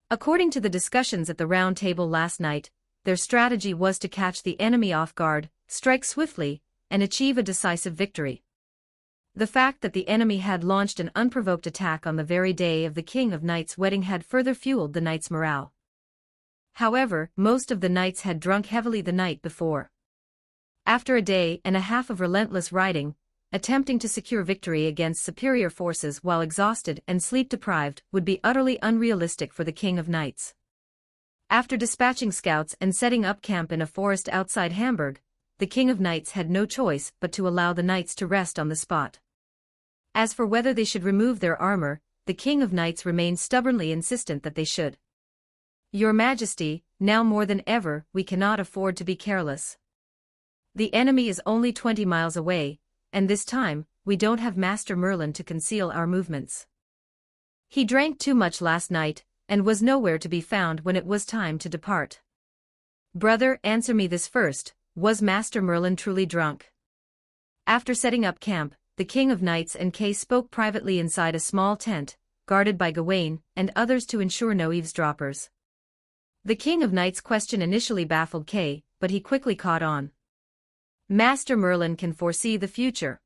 According to the discussions at the Round Table last night, their strategy was to catch the enemy off guard, strike swiftly, and achieve a decisive victory. The fact that the enemy had launched an unprovoked attack on the very day of the King of Knights' wedding had further fueled the knights' morale. However, most of the knights had drunk heavily the night before. After a day and a half of relentless riding, attempting to secure victory against superior forces while exhausted and sleep-deprived would be utterly unrealistic for the King of Knights. After dispatching scouts and setting up camp in a forest outside Hamburg, the King of Knights had no choice but to allow the knights to rest on the spot. As for whether they should remove their armor, the King of Knights remained stubbornly insistent that they should. Your Majesty, now more than ever, we cannot afford to be careless. The enemy is only 20 miles away, and this time, we don't have Master Merlin to conceal our movements. He drank too much last night, and was nowhere to be found when it was time to depart. Brother, answer me this first, was Master Merlin truly drunk? After setting up camp, the King of Knights and Kay spoke privately inside a small tent, guarded by Gawain and others to ensure no eavesdroppers. The King of Knights' question initially baffled Kay, but he quickly caught on. Master Merlin can foresee the future.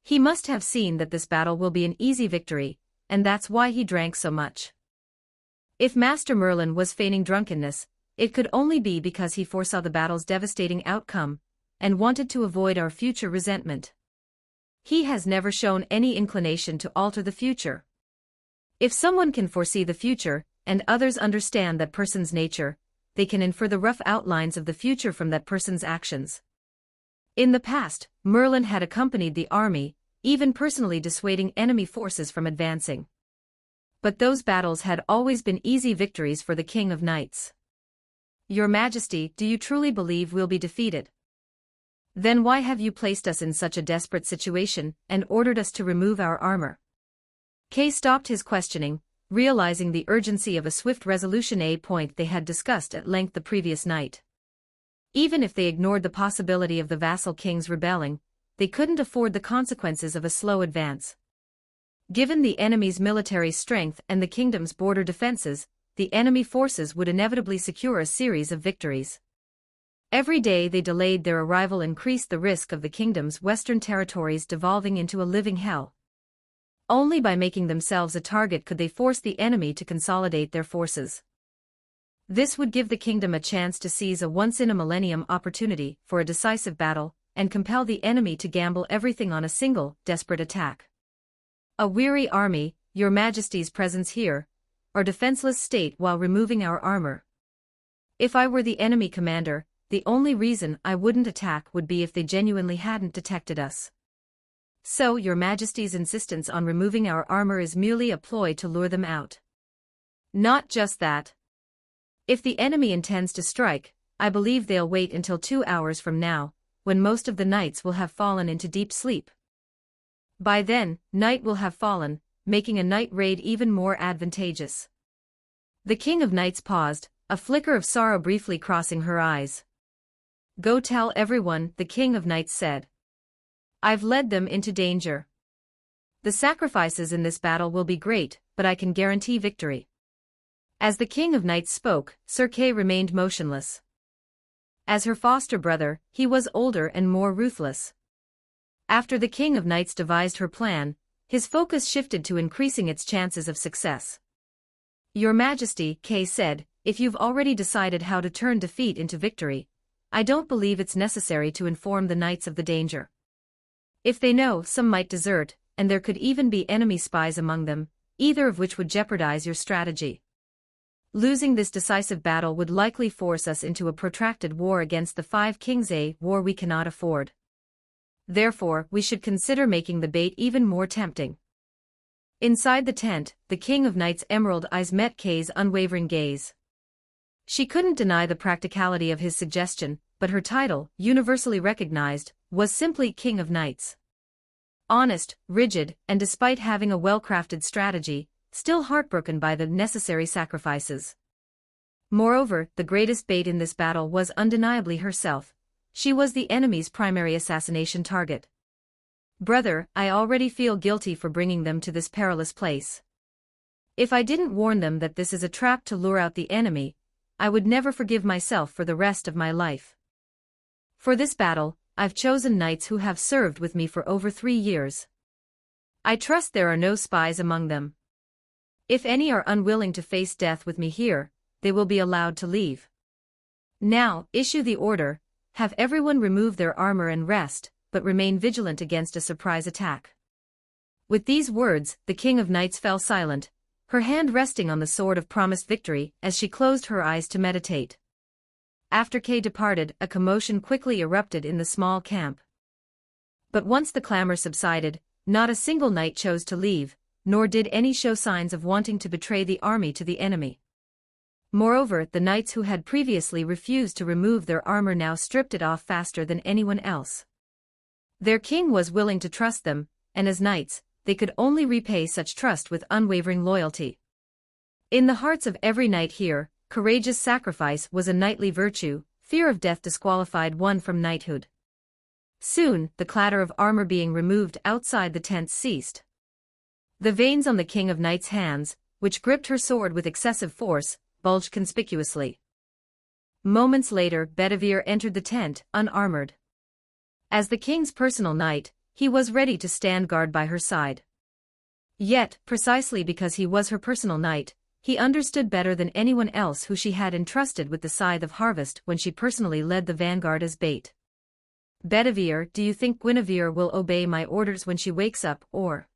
He must have seen that this battle will be an easy victory, and that's why he drank so much. If Master Merlin was feigning drunkenness, it could only be because he foresaw the battle's devastating outcome, and wanted to avoid our future resentment. He has never shown any inclination to alter the future. If someone can foresee the future, and others understand that person's nature, they can infer the rough outlines of the future from that person's actions. In the past, Merlin had accompanied the army, even personally dissuading enemy forces from advancing. But those battles had always been easy victories for the King of Knights. Your Majesty, do you truly believe we'll be defeated? Then why have you placed us in such a desperate situation and ordered us to remove our armor? Kay stopped his questioning, realizing the urgency of a swift resolution, a point they had discussed at length the previous night. Even if they ignored the possibility of the vassal kings rebelling, they couldn't afford the consequences of a slow advance. Given the enemy's military strength and the kingdom's border defenses, the enemy forces would inevitably secure a series of victories. Every day they delayed their arrival increased the risk of the kingdom's western territories devolving into a living hell. Only by making themselves a target could they force the enemy to consolidate their forces. This would give the kingdom a chance to seize a once-in-a-millennium opportunity for a decisive battle, and compel the enemy to gamble everything on a single, desperate attack. A weary army, your Majesty's presence here, our defenseless state while removing our armor. If I were the enemy commander, the only reason I wouldn't attack would be if they genuinely hadn't detected us. So your Majesty's insistence on removing our armor is merely a ploy to lure them out. Not just that. If the enemy intends to strike, I believe they'll wait until 2 hours from now, when most of the knights will have fallen into deep sleep. By then, night will have fallen, making a night raid even more advantageous. The King of Knights paused, a flicker of sorrow briefly crossing her eyes. Go tell everyone, the King of Knights said. I've led them into danger. The sacrifices in this battle will be great, but I can guarantee victory. As the King of Knights spoke, Sir Kay remained motionless. As her foster brother, he was older and more ruthless. After the King of Knights devised her plan, his focus shifted to increasing its chances of success. Your Majesty, Kay said, if you've already decided how to turn defeat into victory, I don't believe it's necessary to inform the knights of the danger. If they know, some might desert, and there could even be enemy spies among them, either of which would jeopardize your strategy. Losing this decisive battle would likely force us into a protracted war against the Five Kings, a war we cannot afford. Therefore, we should consider making the bait even more tempting. Inside the tent, the King of Knights' emerald eyes met Kay's unwavering gaze. She couldn't deny the practicality of his suggestion, but her title, universally recognized, was simply King of Knights. Honest, rigid, and despite having a well-crafted strategy, still heartbroken by the necessary sacrifices. Moreover, the greatest bait in this battle was undeniably herself. She was the enemy's primary assassination target. Brother, I already feel guilty for bringing them to this perilous place. If I didn't warn them that this is a trap to lure out the enemy, I would never forgive myself for the rest of my life. For this battle, I've chosen knights who have served with me for over 3 years. I trust there are no spies among them. If any are unwilling to face death with me here, they will be allowed to leave. Now, issue the order, have everyone remove their armor and rest, but remain vigilant against a surprise attack. With these words, the King of Knights fell silent, her hand resting on the sword of promised victory as she closed her eyes to meditate. After Kay departed, a commotion quickly erupted in the small camp. But once the clamor subsided, not a single knight chose to leave, nor did any show signs of wanting to betray the army to the enemy. Moreover, the knights who had previously refused to remove their armor now stripped it off faster than anyone else. Their king was willing to trust them, and as knights, they could only repay such trust with unwavering loyalty. In the hearts of every knight here, courageous sacrifice was a knightly virtue, Fear of death disqualified one from knighthood. Soon, the clatter of armor being removed outside the tents ceased. The veins on the King of Knights' hands, which gripped her sword with excessive force, bulged conspicuously. Moments later, Guinevere entered the tent, unarmored. As the king's personal knight, he was ready to stand guard by her side. Yet, precisely because he was her personal knight, he understood better than anyone else who she had entrusted with the scythe of harvest when she personally led the vanguard as bait. Guinevere, do you think Guinevere will obey my orders when she wakes up, or?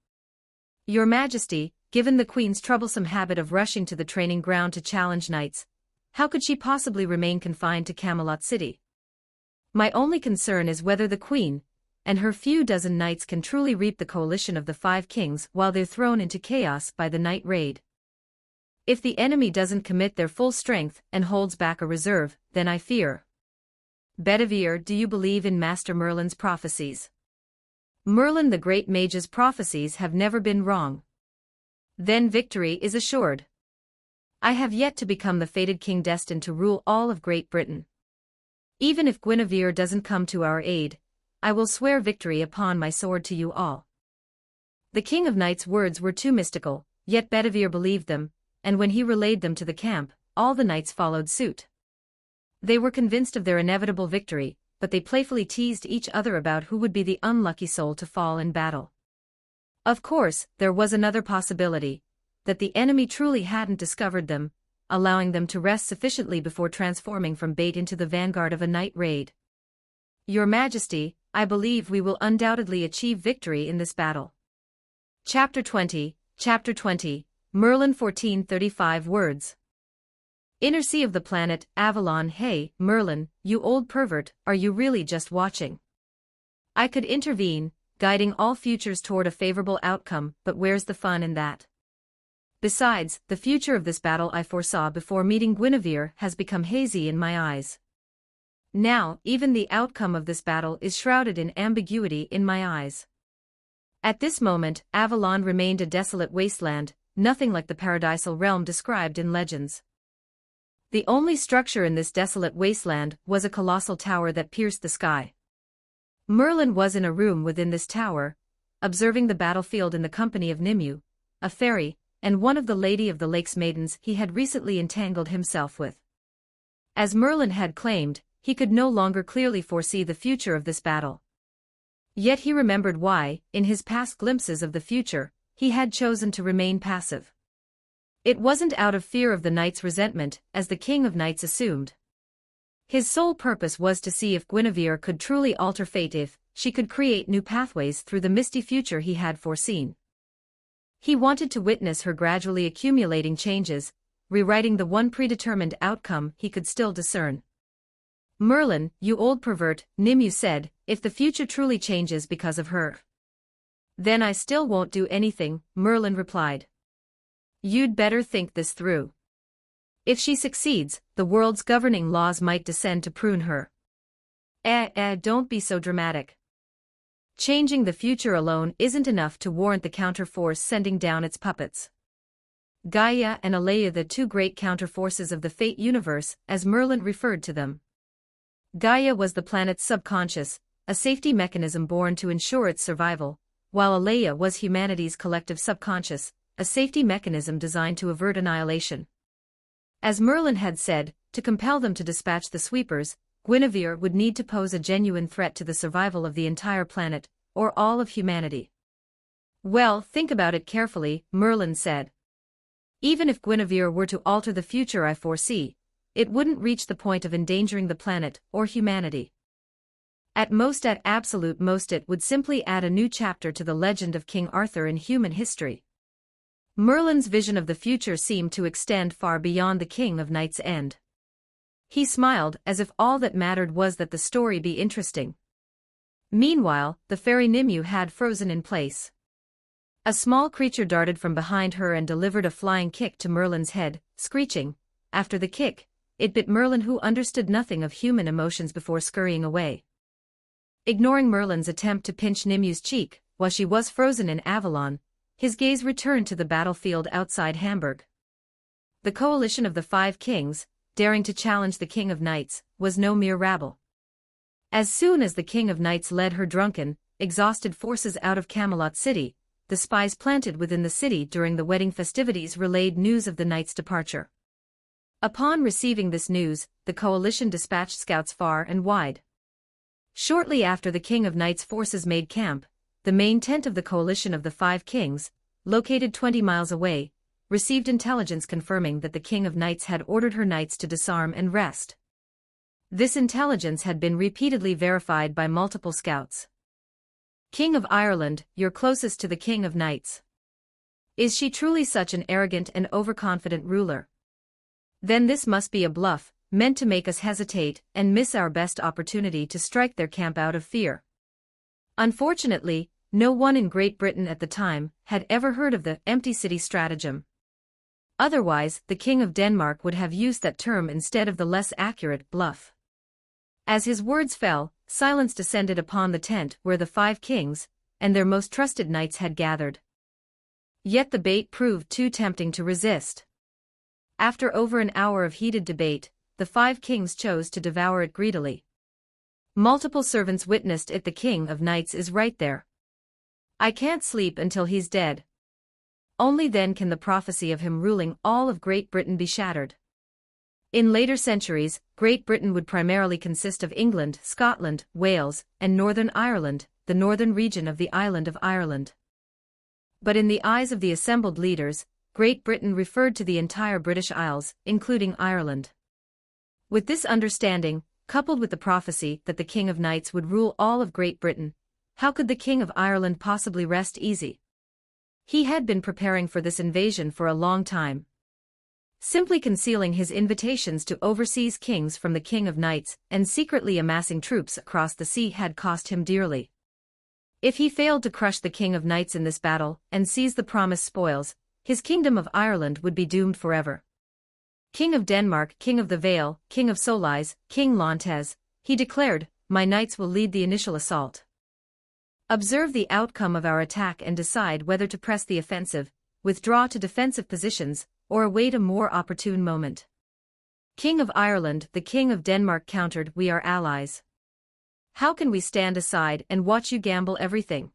Your Majesty, given the Queen's troublesome habit of rushing to the training ground to challenge knights, how could she possibly remain confined to Camelot City? My only concern is whether the Queen and her few dozen knights can truly reap the coalition of the 5 kings while they're thrown into chaos by the night raid. If the enemy doesn't commit their full strength and holds back a reserve, then I fear. Guinevere, do you believe in Master Merlin's prophecies? Merlin the Great Mage's prophecies have never been wrong. Then victory is assured. I have yet to become the fated king destined to rule all of Great Britain. Even if Guinevere doesn't come to our aid, I will swear victory upon my sword to you all. The King of Knights' words were too mystical, yet Guinevere believed them, and when he relayed them to the camp, all the knights followed suit. They were convinced of their inevitable victory, but they playfully teased each other about who would be the unlucky soul to fall in battle. Of course, there was another possibility, that the enemy truly hadn't discovered them, allowing them to rest sufficiently before transforming from bait into the vanguard of a night raid. Your Majesty, I believe we will undoubtedly achieve victory in this battle. Chapter 20, Merlin 1435 words. Inner sea of the planet Avalon. Hey, Merlin, you old pervert, are you really just watching? I could intervene, guiding all futures toward a favorable outcome, but where's the fun in that? Besides, the future of this battle I foresaw before meeting Guinevere has become hazy in my eyes. Now, even the outcome of this battle is shrouded in ambiguity in my eyes. At this moment, Avalon remained a desolate wasteland, nothing like the paradisal realm described in legends. The only structure in this desolate wasteland was a colossal tower that pierced the sky. Merlin was in a room within this tower, observing the battlefield in the company of Nimue, a fairy, and one of the Lady of the Lake's maidens he had recently entangled himself with. As Merlin had claimed, he could no longer clearly foresee the future of this battle. Yet he remembered why, in his past glimpses of the future, he had chosen to remain passive. It wasn't out of fear of the knight's resentment, as the King of Knights assumed. His sole purpose was to see if Guinevere could truly alter fate, if she could create new pathways through the misty future he had foreseen. He wanted to witness her gradually accumulating changes, rewriting the one predetermined outcome he could still discern. Merlin, you old pervert, Nimue said, if the future truly changes because of her, then I still won't do anything, Merlin replied. You'd better think this through. If she succeeds, the world's governing laws might descend to prune her. Don't be so dramatic. Changing the future alone isn't enough to warrant the counterforce sending down its puppets. Gaia and Alea, the two great counterforces of the fate universe, as Merlin referred to them. Gaia was the planet's subconscious, a safety mechanism born to ensure its survival, while Alea was humanity's collective subconscious, a safety mechanism designed to avert annihilation. As Merlin had said, to compel them to dispatch the sweepers, Guinevere would need to pose a genuine threat to the survival of the entire planet, or all of humanity. Well, think about it carefully, Merlin said. Even if Guinevere were to alter the future I foresee, it wouldn't reach the point of endangering the planet or humanity. At absolute most, it would simply add a new chapter to the legend of King Arthur in human history. Merlin's vision of the future seemed to extend far beyond the King of Knights' end. He smiled, as if all that mattered was that the story be interesting. Meanwhile, the fairy Nimue had frozen in place. A small creature darted from behind her and delivered a flying kick to Merlin's head, screeching. After the kick, it bit Merlin, who understood nothing of human emotions, before scurrying away. Ignoring Merlin's attempt to pinch Nimue's cheek, while she was frozen in Avalon, his gaze returned to the battlefield outside Hamburg. The coalition of the 5 kings, daring to challenge the King of Knights, was no mere rabble. As soon as the King of Knights led her drunken, exhausted forces out of Camelot City, the spies planted within the city during the wedding festivities relayed news of the knight's departure. Upon receiving this news, the coalition dispatched scouts far and wide. Shortly after the King of Knights' forces made camp, the main tent of the coalition of the Five Kings, located 20 miles away, received intelligence confirming that the King of Knights had ordered her knights to disarm and rest. This intelligence had been repeatedly verified by multiple scouts. King of Ireland, you're closest to the King of Knights. Is she truly such an arrogant and overconfident ruler? Then this must be a bluff, meant to make us hesitate and miss our best opportunity to strike their camp out of fear. Unfortunately, no one in Great Britain at the time had ever heard of the empty city stratagem. Otherwise, the King of Denmark would have used that term instead of the less accurate bluff. As his words fell, silence descended upon the tent where the Five Kings and their most trusted knights had gathered. Yet the bait proved too tempting to resist. After over an hour of heated debate, the Five Kings chose to devour it greedily. Multiple servants witnessed it. The King of Knights is right there. I can't sleep until he's dead. Only then can the prophecy of him ruling all of Great Britain be shattered. In later centuries, Great Britain would primarily consist of England, Scotland, Wales, and Northern Ireland, the northern region of the island of Ireland. But in the eyes of the assembled leaders, Great Britain referred to the entire British Isles, including Ireland. With this understanding, coupled with the prophecy that the King of Knights would rule all of Great Britain, how could the King of Ireland possibly rest easy? He had been preparing for this invasion for a long time. Simply concealing his invitations to overseas kings from the King of Knights and secretly amassing troops across the sea had cost him dearly. If he failed to crush the King of Knights in this battle and seize the promised spoils, his kingdom of Ireland would be doomed forever. King of Denmark, King of the Vale, King of Solais, King Launtes, he declared, my knights will lead the initial assault. Observe the outcome of our attack and decide whether to press the offensive, withdraw to defensive positions, or await a more opportune moment. King of Ireland, the King of Denmark countered, we are allies. How can we stand aside and watch you gamble everything?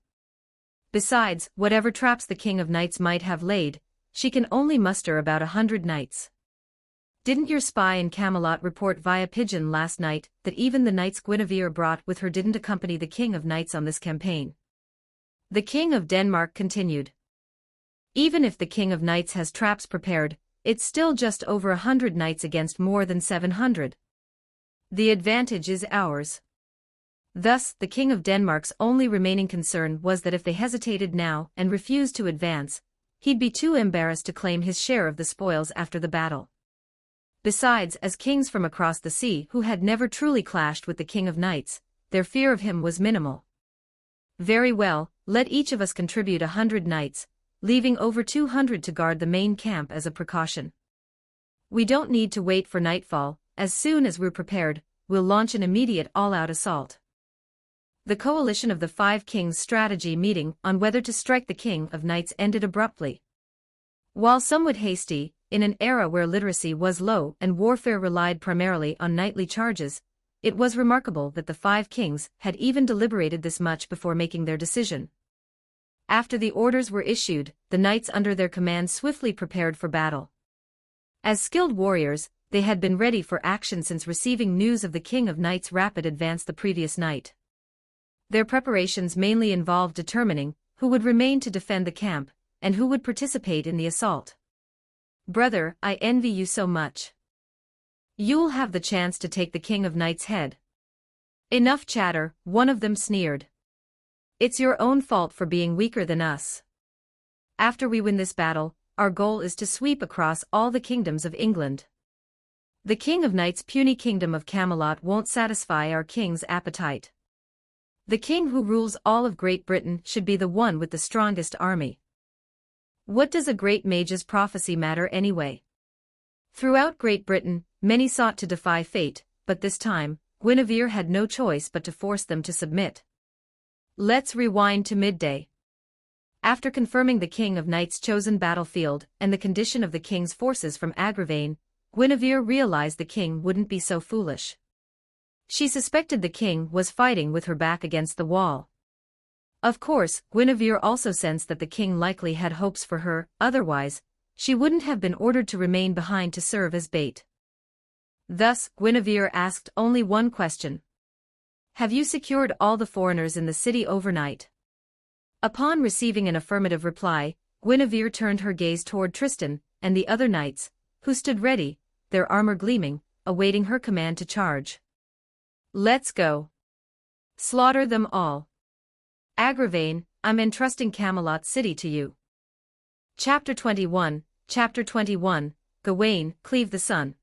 Besides, whatever traps the King of Knights might have laid, she can only muster about 100 knights. Didn't your spy in Camelot report via pigeon last night that even the knights Guinevere brought with her didn't accompany the King of Knights on this campaign? The King of Denmark continued. Even if the King of Knights has traps prepared, it's still just over 100 knights against more than 700. The advantage is ours. Thus, the King of Denmark's only remaining concern was that if they hesitated now and refused to advance, he'd be too embarrassed to claim his share of the spoils after the battle. Besides, as kings from across the sea who had never truly clashed with the King of Knights, their fear of him was minimal. Very well, let each of us contribute 100 knights, leaving over 200 to guard the main camp as a precaution. We don't need to wait for nightfall, as soon as we're prepared, we'll launch an immediate all-out assault. The coalition of the Five Kings strategy meeting on whether to strike the King of Knights ended abruptly. While somewhat hasty, in an era where literacy was low and warfare relied primarily on knightly charges, it was remarkable that the Five Kings had even deliberated this much before making their decision. After the orders were issued, the knights under their command swiftly prepared for battle. As skilled warriors, they had been ready for action since receiving news of the King of Knights' rapid advance the previous night. Their preparations mainly involved determining who would remain to defend the camp and who would participate in the assault. Brother, I envy you so much. You'll have the chance to take the King of Knights' head. Enough chatter, one of them sneered. It's your own fault for being weaker than us. After we win this battle, our goal is to sweep across all the kingdoms of England. The King of Knights' puny kingdom of Camelot won't satisfy our king's appetite. The king who rules all of Great Britain should be the one with the strongest army. What does a great mage's prophecy matter anyway? Throughout Great Britain, many sought to defy fate, but this time, Guinevere had no choice but to force them to submit. Let's rewind to midday. After confirming the King of Knights' chosen battlefield and the condition of the king's forces from Agravain, Guinevere realized the king wouldn't be so foolish. She suspected the king was fighting with her back against the wall. Of course, Guinevere also sensed that the king likely had hopes for her, otherwise, she wouldn't have been ordered to remain behind to serve as bait. Thus, Guinevere asked only one question. "Have you secured all the foreigners in the city overnight?" Upon receiving an affirmative reply, Guinevere turned her gaze toward Tristan and the other knights, who stood ready, their armor gleaming, awaiting her command to charge. "Let's go. Slaughter them all. Agravain, I'm entrusting Camelot City to you." Chapter 21, Gawain, Cleave the Sun.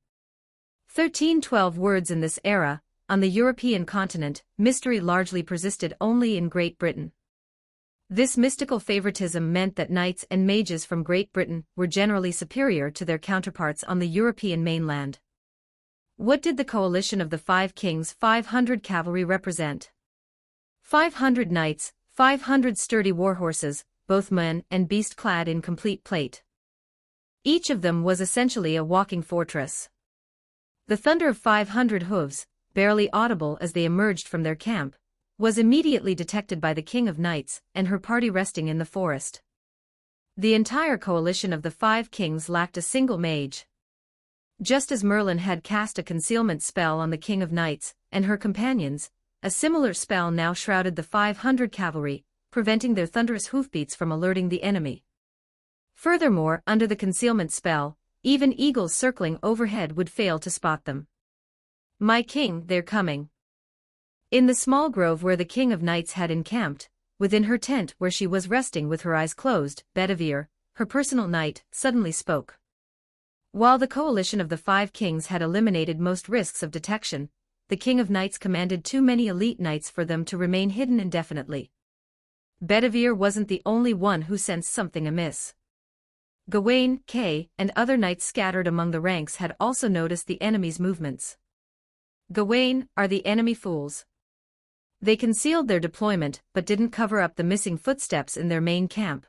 1312 words in this era, on the European continent, mystery largely persisted only in Great Britain. This mystical favoritism meant that knights and mages from Great Britain were generally superior to their counterparts on the European mainland. What did the coalition of the Five Kings' 500 cavalry represent? 500 knights, 500 sturdy warhorses, both man and beast clad in complete plate. Each of them was essentially a walking fortress. The thunder of 500 hooves, barely audible as they emerged from their camp, was immediately detected by the King of Knights and her party resting in the forest. The entire coalition of the Five Kings lacked a single mage. Just as Merlin had cast a concealment spell on the King of Knights and her companions, a similar spell now shrouded the 500 cavalry, preventing their thunderous hoofbeats from alerting the enemy. Furthermore, under the concealment spell, even eagles circling overhead would fail to spot them. "My king, they're coming." In the small grove where the King of Knights had encamped, within her tent where she was resting with her eyes closed, Guinevere, her personal knight, suddenly spoke. While the coalition of the Five Kings had eliminated most risks of detection, the King of Knights commanded too many elite knights for them to remain hidden indefinitely. Guinevere wasn't the only one who sensed something amiss. Gawain, Kay, and other knights scattered among the ranks had also noticed the enemy's movements. Gawain, are the enemy fools? They concealed their deployment but didn't cover up the missing footsteps in their main camp.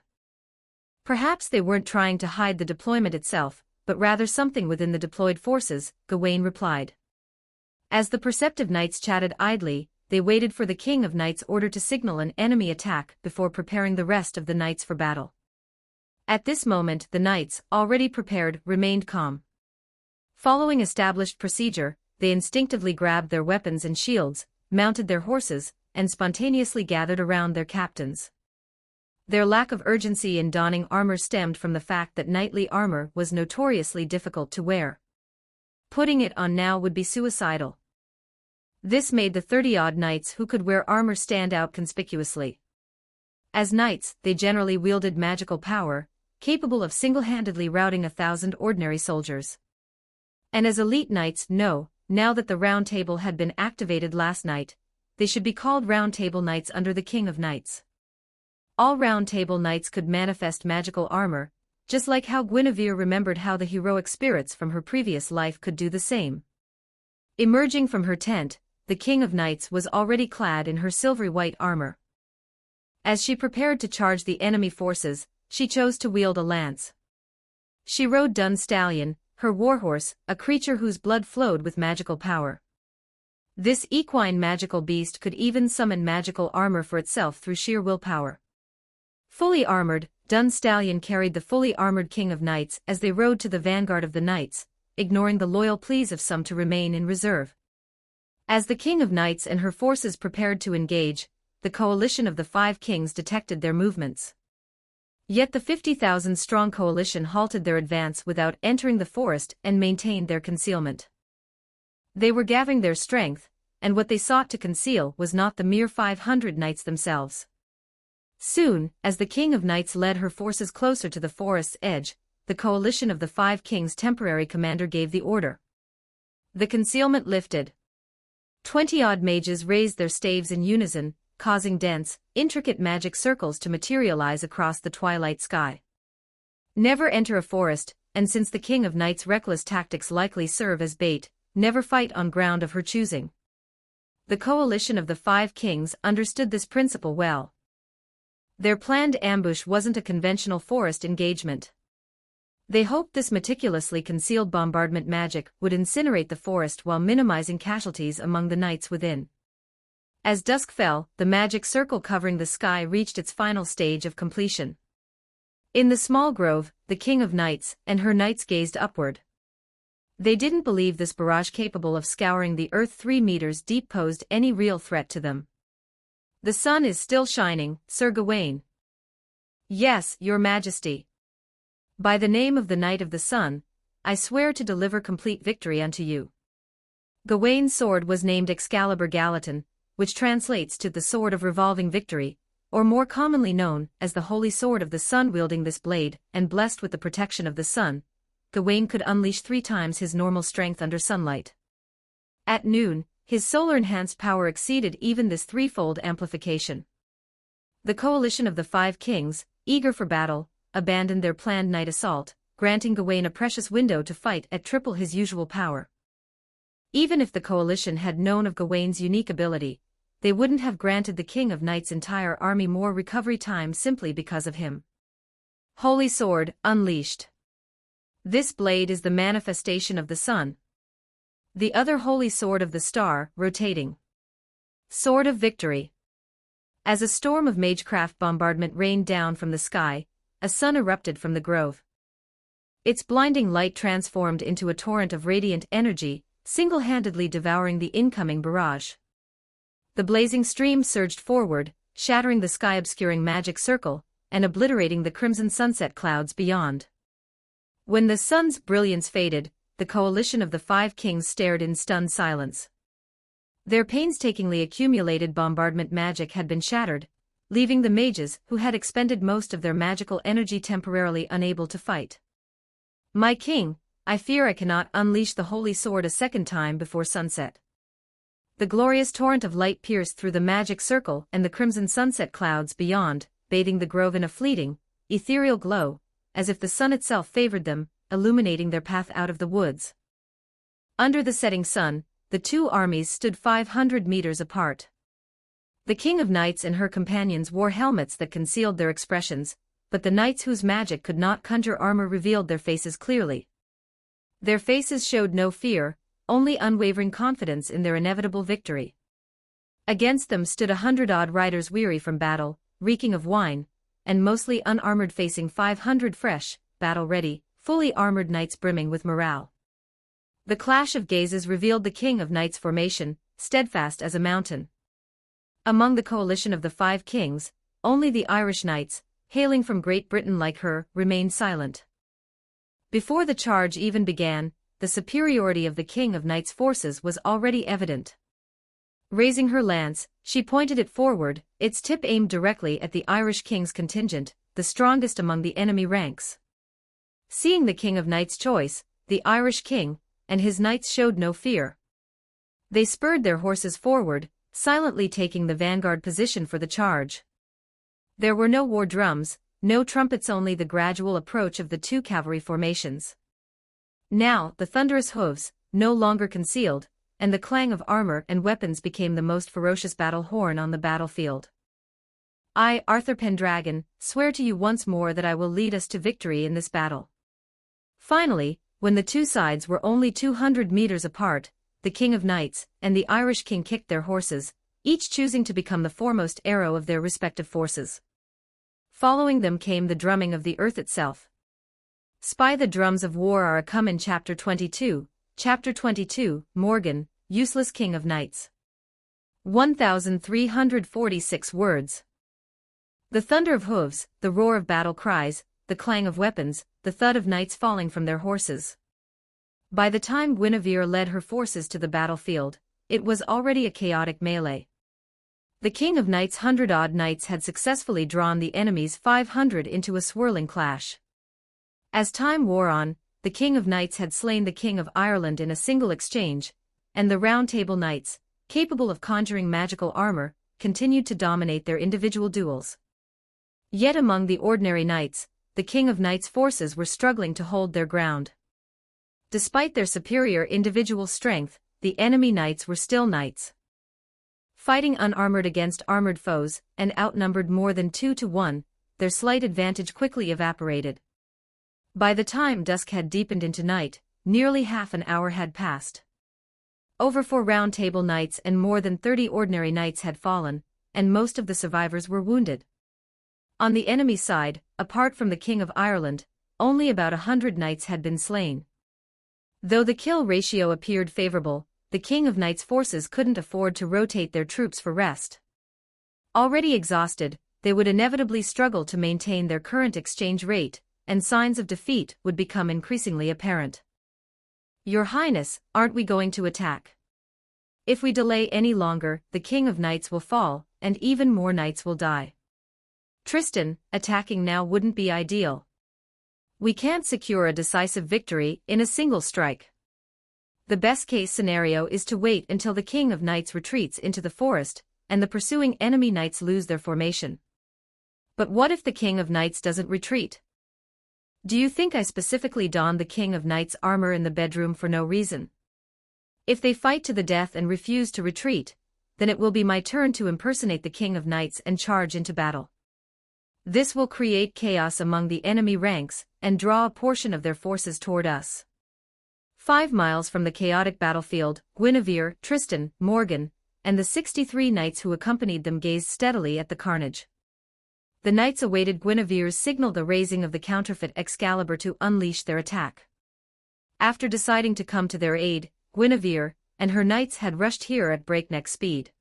Perhaps they weren't trying to hide the deployment itself, but rather something within the deployed forces, Gawain replied. As the perceptive knights chatted idly, they waited for the King of Knights' order to signal an enemy attack before preparing the rest of the knights for battle. At this moment the knights, already prepared, remained calm. Following established procedure, they instinctively grabbed their weapons and shields, mounted their horses, and spontaneously gathered around their captains. Their lack of urgency in donning armor stemmed from the fact that knightly armor was notoriously difficult to wear. Putting it on now would be suicidal. This made the 30-odd knights who could wear armor stand out conspicuously. As knights, they generally wielded magical power, capable of single-handedly routing 1,000 ordinary soldiers. And as elite knights, now that the Round Table had been activated last night, they should be called Round Table Knights under the King of Knights. All Round Table Knights could manifest magical armor, just like how Guinevere remembered how the heroic spirits from her previous life could do the same. Emerging from her tent, the King of Knights was already clad in her silvery white armor. As she prepared to charge the enemy forces, she chose to wield a lance. She rode Dun Stallion, her warhorse, a creature whose blood flowed with magical power. This equine magical beast could even summon magical armor for itself through sheer willpower. Fully armored, Dun Stallion carried the fully armored King of Knights as they rode to the vanguard of the knights, ignoring the loyal pleas of some to remain in reserve. As the King of Knights and her forces prepared to engage, the coalition of the Five Kings detected their movements. Yet the 50,000-strong coalition halted their advance without entering the forest and maintained their concealment. They were gathering their strength, and what they sought to conceal was not the mere 500 knights themselves. Soon, as the King of Knights led her forces closer to the forest's edge, the coalition of the Five Kings' temporary commander gave the order. The concealment lifted. 20-odd mages raised their staves in unison, causing dense, intricate magic circles to materialize across the twilight sky. Never enter a forest, and since the King of Knights' reckless tactics likely serve as bait, never fight on ground of her choosing. The coalition of the Five Kings understood this principle well. Their planned ambush wasn't a conventional forest engagement. They hoped this meticulously concealed bombardment magic would incinerate the forest while minimizing casualties among the knights within. As dusk fell, the magic circle covering the sky reached its final stage of completion. In the small grove, the King of Knights and her knights gazed upward. They didn't believe this barrage capable of scouring the earth 3 meters deep posed any real threat to them. "The sun is still shining, Sir Gawain." "Yes, your majesty. By the name of the Knight of the Sun, I swear to deliver complete victory unto you." Gawain's sword was named Excalibur Gallatin, which translates to the Sword of Revolving Victory, or more commonly known as the Holy Sword of the Sun. Wielding this blade, and blessed with the protection of the sun, Gawain could unleash 3 times his normal strength under sunlight. At noon, his solar-enhanced power exceeded even this threefold amplification. The coalition of the 5 kings, eager for battle, abandoned their planned night assault, granting Gawain a precious window to fight at triple his usual power. Even if the coalition had known of Gawain's unique ability, they wouldn't have granted the King of Knights' entire army more recovery time simply because of him. Holy Sword, unleashed. This blade is the manifestation of the sun. The other Holy Sword of the Star, rotating. Sword of Victory. As a storm of magecraft bombardment rained down from the sky, a sun erupted from the grove. Its blinding light transformed into a torrent of radiant energy, single-handedly devouring the incoming barrage. The blazing stream surged forward, shattering the sky-obscuring magic circle, and obliterating the crimson sunset clouds beyond. When the sun's brilliance faded, the coalition of the 5 kings stared in stunned silence. Their painstakingly accumulated bombardment magic had been shattered, leaving the mages who had expended most of their magical energy temporarily unable to fight. "My king, I fear I cannot unleash the holy sword a second time before sunset." The glorious torrent of light pierced through the magic circle and the crimson sunset clouds beyond, bathing the grove in a fleeting, ethereal glow, as if the sun itself favored them, illuminating their path out of the woods. Under the setting sun, the 2 armies stood 500 meters apart. The King of Knights and her companions wore helmets that concealed their expressions, but the knights whose magic could not conjure armor revealed their faces clearly. Their faces showed no fear, only unwavering confidence in their inevitable victory. Against them stood 100-odd riders weary from battle, reeking of wine, and mostly unarmored, facing 500 fresh, battle-ready, fully armored knights brimming with morale. The clash of gazes revealed the King of Knights' formation, steadfast as a mountain. Among the coalition of the 5 kings, only the Irish knights, hailing from Great Britain like her, remained silent. Before the charge even began, the superiority of the King of Knights' forces was already evident. Raising her lance, she pointed it forward, its tip aimed directly at the Irish king's contingent, the strongest among the enemy ranks. Seeing the King of Knights' choice, the Irish king and his knights showed no fear. They spurred their horses forward, silently taking the vanguard position for the charge. There were no war drums, no trumpets, only the gradual approach of the 2 cavalry formations. Now, the thunderous hooves, no longer concealed, and the clang of armor and weapons became the most ferocious battle horn on the battlefield. "I, Arthur Pendragon, swear to you once more that I will lead us to victory in this battle." Finally, when the 2 sides were only 200 meters apart, the King of Knights and the Irish king kicked their horses, each choosing to become the foremost arrow of their respective forces. Following them came the drumming of the earth itself. Spy the drums of war are a come in Chapter 22, Chapter 22, Morgan, Useless King of Knights. 1346 words. The thunder of hooves, the roar of battle cries, the clang of weapons, the thud of knights falling from their horses. By the time Guinevere led her forces to the battlefield, it was already a chaotic melee. The King of Knights' 100-odd knights had successfully drawn the enemy's 500 into a swirling clash. As time wore on, the King of Knights had slain the King of Ireland in a single exchange, and the Round Table Knights, capable of conjuring magical armor, continued to dominate their individual duels. Yet among the ordinary knights, the King of Knights' forces were struggling to hold their ground. Despite their superior individual strength, the enemy knights were still knights. Fighting unarmored against armored foes, and outnumbered more than 2 to 1, their slight advantage quickly evaporated. By the time dusk had deepened into night, nearly half an hour had passed. Over 4 round table knights and more than 30 ordinary knights had fallen, and most of the survivors were wounded. On the enemy side, apart from the King of Ireland, only about 100 knights had been slain. Though the kill ratio appeared favorable, the King of Knights' forces couldn't afford to rotate their troops for rest. Already exhausted, they would inevitably struggle to maintain their current exchange rate, and signs of defeat would become increasingly apparent. "Your Highness, aren't we going to attack? If we delay any longer, the King of Knights will fall, and even more knights will die. Tristan, attacking now wouldn't be ideal. We can't secure a decisive victory in a single strike. The best-case scenario is to wait until the King of Knights retreats into the forest, and the pursuing enemy knights lose their formation. But what if the King of Knights doesn't retreat? Do you think I specifically donned the King of Knights' armor in the bedroom for no reason? If they fight to the death and refuse to retreat, then it will be my turn to impersonate the King of Knights and charge into battle. This will create chaos among the enemy ranks, and draw a portion of their forces toward us." 5 miles from the chaotic battlefield, Guinevere, Tristan, Morgan, and the 63 knights who accompanied them gazed steadily at the carnage. The knights awaited Guinevere's signal, the raising of the counterfeit Excalibur, to unleash their attack. After deciding to come to their aid, Guinevere and her knights had rushed here at breakneck speed.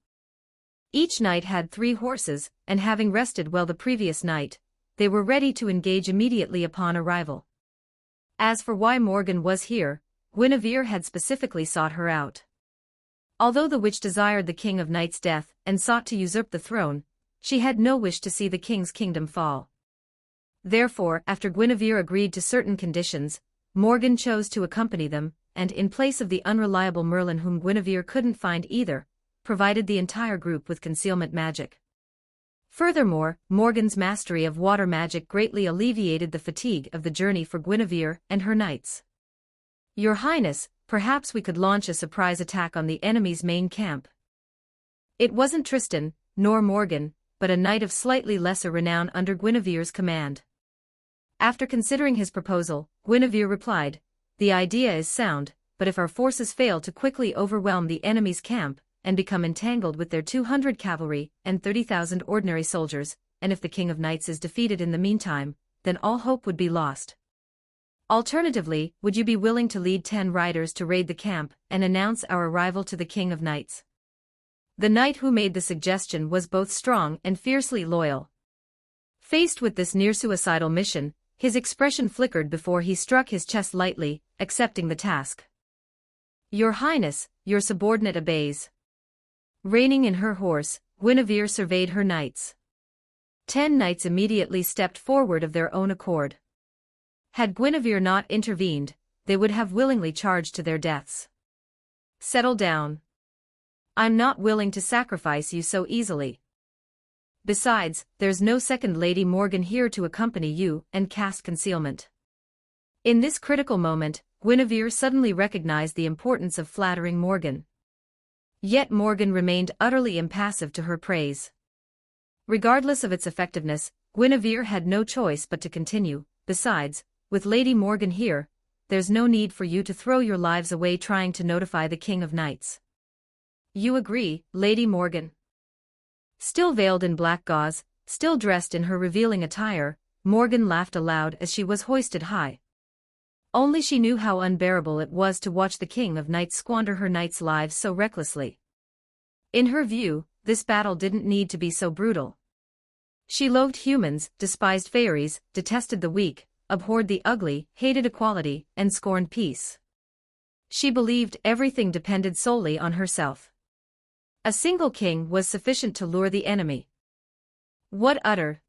Each knight had 3 horses, and having rested well the previous night, they were ready to engage immediately upon arrival. As for why Morgan was here, Guinevere had specifically sought her out. Although the witch desired the King of Knights' death and sought to usurp the throne, she had no wish to see the king's kingdom fall. Therefore, after Guinevere agreed to certain conditions, Morgan chose to accompany them, and in place of the unreliable Merlin, whom Guinevere couldn't find either, provided the entire group with concealment magic. Furthermore, Morgan's mastery of water magic greatly alleviated the fatigue of the journey for Guinevere and her knights. "Your Highness, perhaps we could launch a surprise attack on the enemy's main camp." It wasn't Tristan, nor Morgan, but a knight of slightly lesser renown under Guinevere's command. After considering his proposal, Guinevere replied, "The idea is sound, but if our forces fail to quickly overwhelm the enemy's camp, and become entangled with their 200 cavalry and 30,000 ordinary soldiers, and if the King of Knights is defeated in the meantime, then all hope would be lost. Alternatively, would you be willing to lead 10 riders to raid the camp and announce our arrival to the King of Knights?" The knight who made the suggestion was both strong and fiercely loyal. Faced with this near-suicidal mission, his expression flickered before he struck his chest lightly, accepting the task. "Your Highness, your subordinate obeys." Reining in her horse, Guinevere surveyed her knights. 10 knights immediately stepped forward of their own accord. Had Guinevere not intervened, they would have willingly charged to their deaths. "Settle down. I'm not willing to sacrifice you so easily. Besides, there's no second Lady Morgan here to accompany you and cast concealment." In this critical moment, Guinevere suddenly recognized the importance of flattering Morgan. Yet Morgan remained utterly impassive to her praise. Regardless of its effectiveness, Guinevere had no choice but to continue. "Besides, with Lady Morgan here, there's no need for you to throw your lives away trying to notify the King of Knights. You agree, Lady Morgan?" Still veiled in black gauze, still dressed in her revealing attire, Morgan laughed aloud as she was hoisted high. Only she knew how unbearable it was to watch the King of Knights squander her knights' lives so recklessly. In her view, this battle didn't need to be so brutal. She loathed humans, despised fairies, detested the weak, abhorred the ugly, hated equality, and scorned peace. She believed everything depended solely on herself. A single king was sufficient to lure the enemy. "What utter—"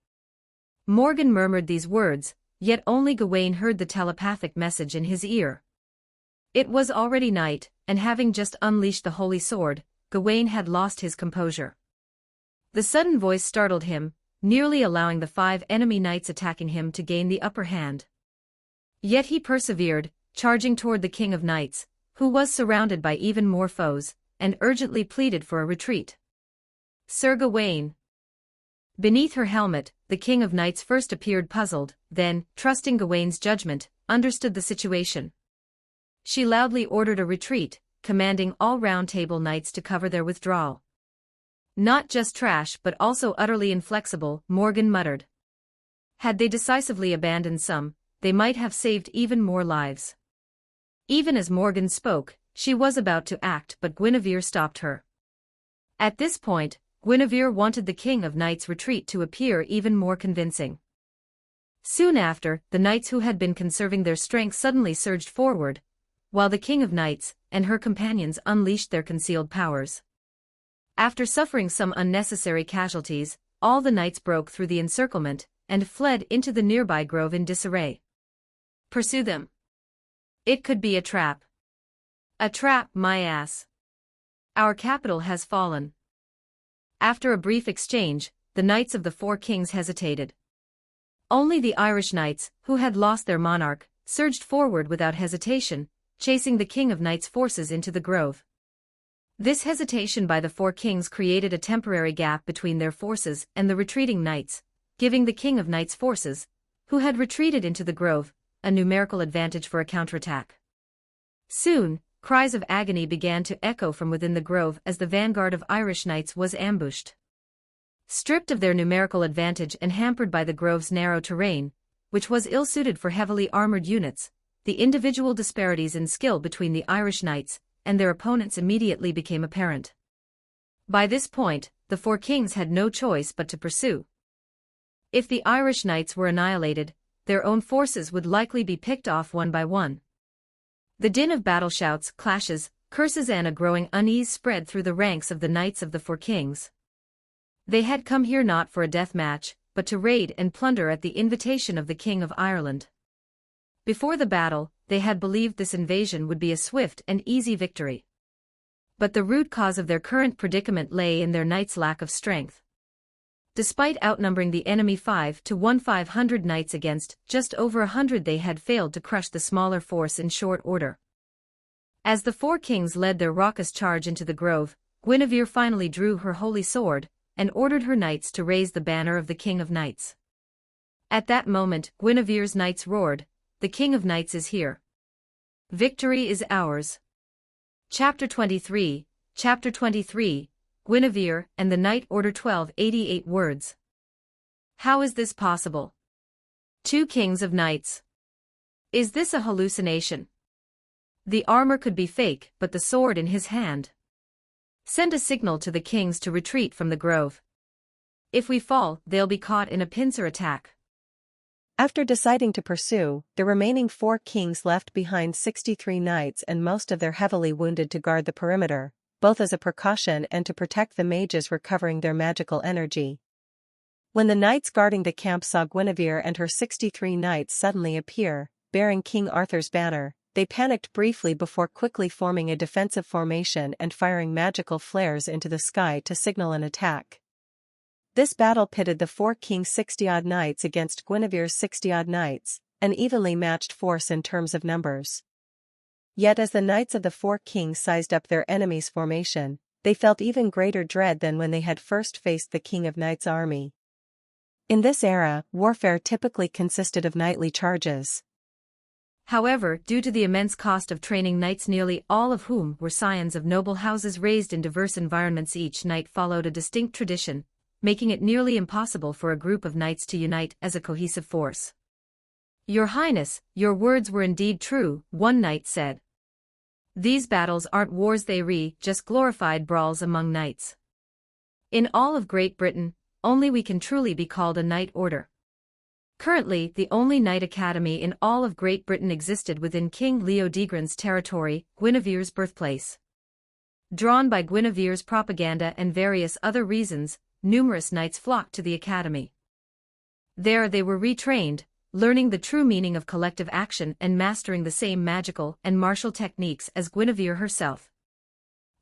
Morgan murmured these words, yet only Gawain heard the telepathic message in his ear. It was already night, and having just unleashed the holy sword, Gawain had lost his composure. The sudden voice startled him, nearly allowing the 5 enemy knights attacking him to gain the upper hand. Yet he persevered, charging toward the King of Knights, who was surrounded by even more foes, and urgently pleaded for a retreat. "Sir Gawain." Beneath her helmet, the King of Knights first appeared puzzled, then, trusting Gawaine's judgment, understood the situation. She loudly ordered a retreat, commanding all Round Table knights to cover their withdrawal. Not just trash but also utterly inflexible, Morgan muttered. Had they decisively abandoned some, they might have saved even more lives. Even as Morgan spoke, she was about to act but Guinevere stopped her. At this point, Guinevere wanted the King of Knights' retreat to appear even more convincing. Soon after, the knights who had been conserving their strength suddenly surged forward, while the King of Knights and her companions unleashed their concealed powers. After suffering some unnecessary casualties, all the knights broke through the encirclement and fled into the nearby grove in disarray. Pursue them. It could be a trap. A trap, my ass. Our capital has fallen. After a brief exchange, the knights of the four kings hesitated. Only the Irish knights, who had lost their monarch, surged forward without hesitation, chasing the King of Knights' forces into the grove. This hesitation by the four kings created a temporary gap between their forces and the retreating knights, giving the King of Knights' forces, who had retreated into the grove, a numerical advantage for a counterattack. Soon, cries of agony began to echo from within the grove as the vanguard of Irish knights was ambushed. Stripped of their numerical advantage and hampered by the grove's narrow terrain, which was ill-suited for heavily armored units, the individual disparities in skill between the Irish knights and their opponents immediately became apparent. By this point, the four kings had no choice but to pursue. If the Irish knights were annihilated, their own forces would likely be picked off one by one. The din of battle shouts, clashes, curses and a growing unease spread through the ranks of the knights of the four kings. They had come here not for a death match, but to raid and plunder at the invitation of the King of Ireland. Before the battle, they had believed this invasion would be a swift and easy victory. But the root cause of their current predicament lay in their knights' lack of strength. Despite outnumbering the enemy 500 knights against just over 100, they had failed to crush the smaller force in short order. As the four kings led their raucous charge into the grove, Guinevere finally drew her holy sword and ordered her knights to raise the banner of the King of Knights. At that moment, Guinevere's knights roared, "The King of Knights is here. Victory is ours." Chapter 23, Guinevere and the Knight Order 1288 words. How is this possible? Two kings of knights. Is this a hallucination? The armor could be fake, but the sword in his hand. Send a signal to the kings to retreat from the grove. If we fall, they'll be caught in a pincer attack. After deciding to pursue, the remaining four kings left behind 63 knights and most of their heavily wounded to guard the perimeter, both as a precaution and to protect the mages recovering their magical energy. When the knights guarding the camp saw Guinevere and her 63 knights suddenly appear, bearing King Arthur's banner, they panicked briefly before quickly forming a defensive formation and firing magical flares into the sky to signal an attack. This battle pitted the four kings' 60-odd knights against Guinevere's 60-odd knights, an evenly matched force in terms of numbers. Yet as the knights of the four kings sized up their enemy's formation, they felt even greater dread than when they had first faced the King of Knights' army. In this era, warfare typically consisted of nightly charges. However, due to the immense cost of training knights, nearly all of whom were scions of noble houses raised in diverse environments, each knight followed a distinct tradition, making it nearly impossible for a group of knights to unite as a cohesive force. "Your Highness, your words were indeed true," one knight said. "These battles aren't wars, they just glorified brawls among knights. In all of Great Britain, only we can truly be called a knight order." Currently, the only knight academy in all of Great Britain existed within King Leodegran's territory, Guinevere's birthplace. Drawn by Guinevere's propaganda and various other reasons, numerous knights flocked to the academy. There they were retrained, learning the true meaning of collective action and mastering the same magical and martial techniques as Guinevere herself.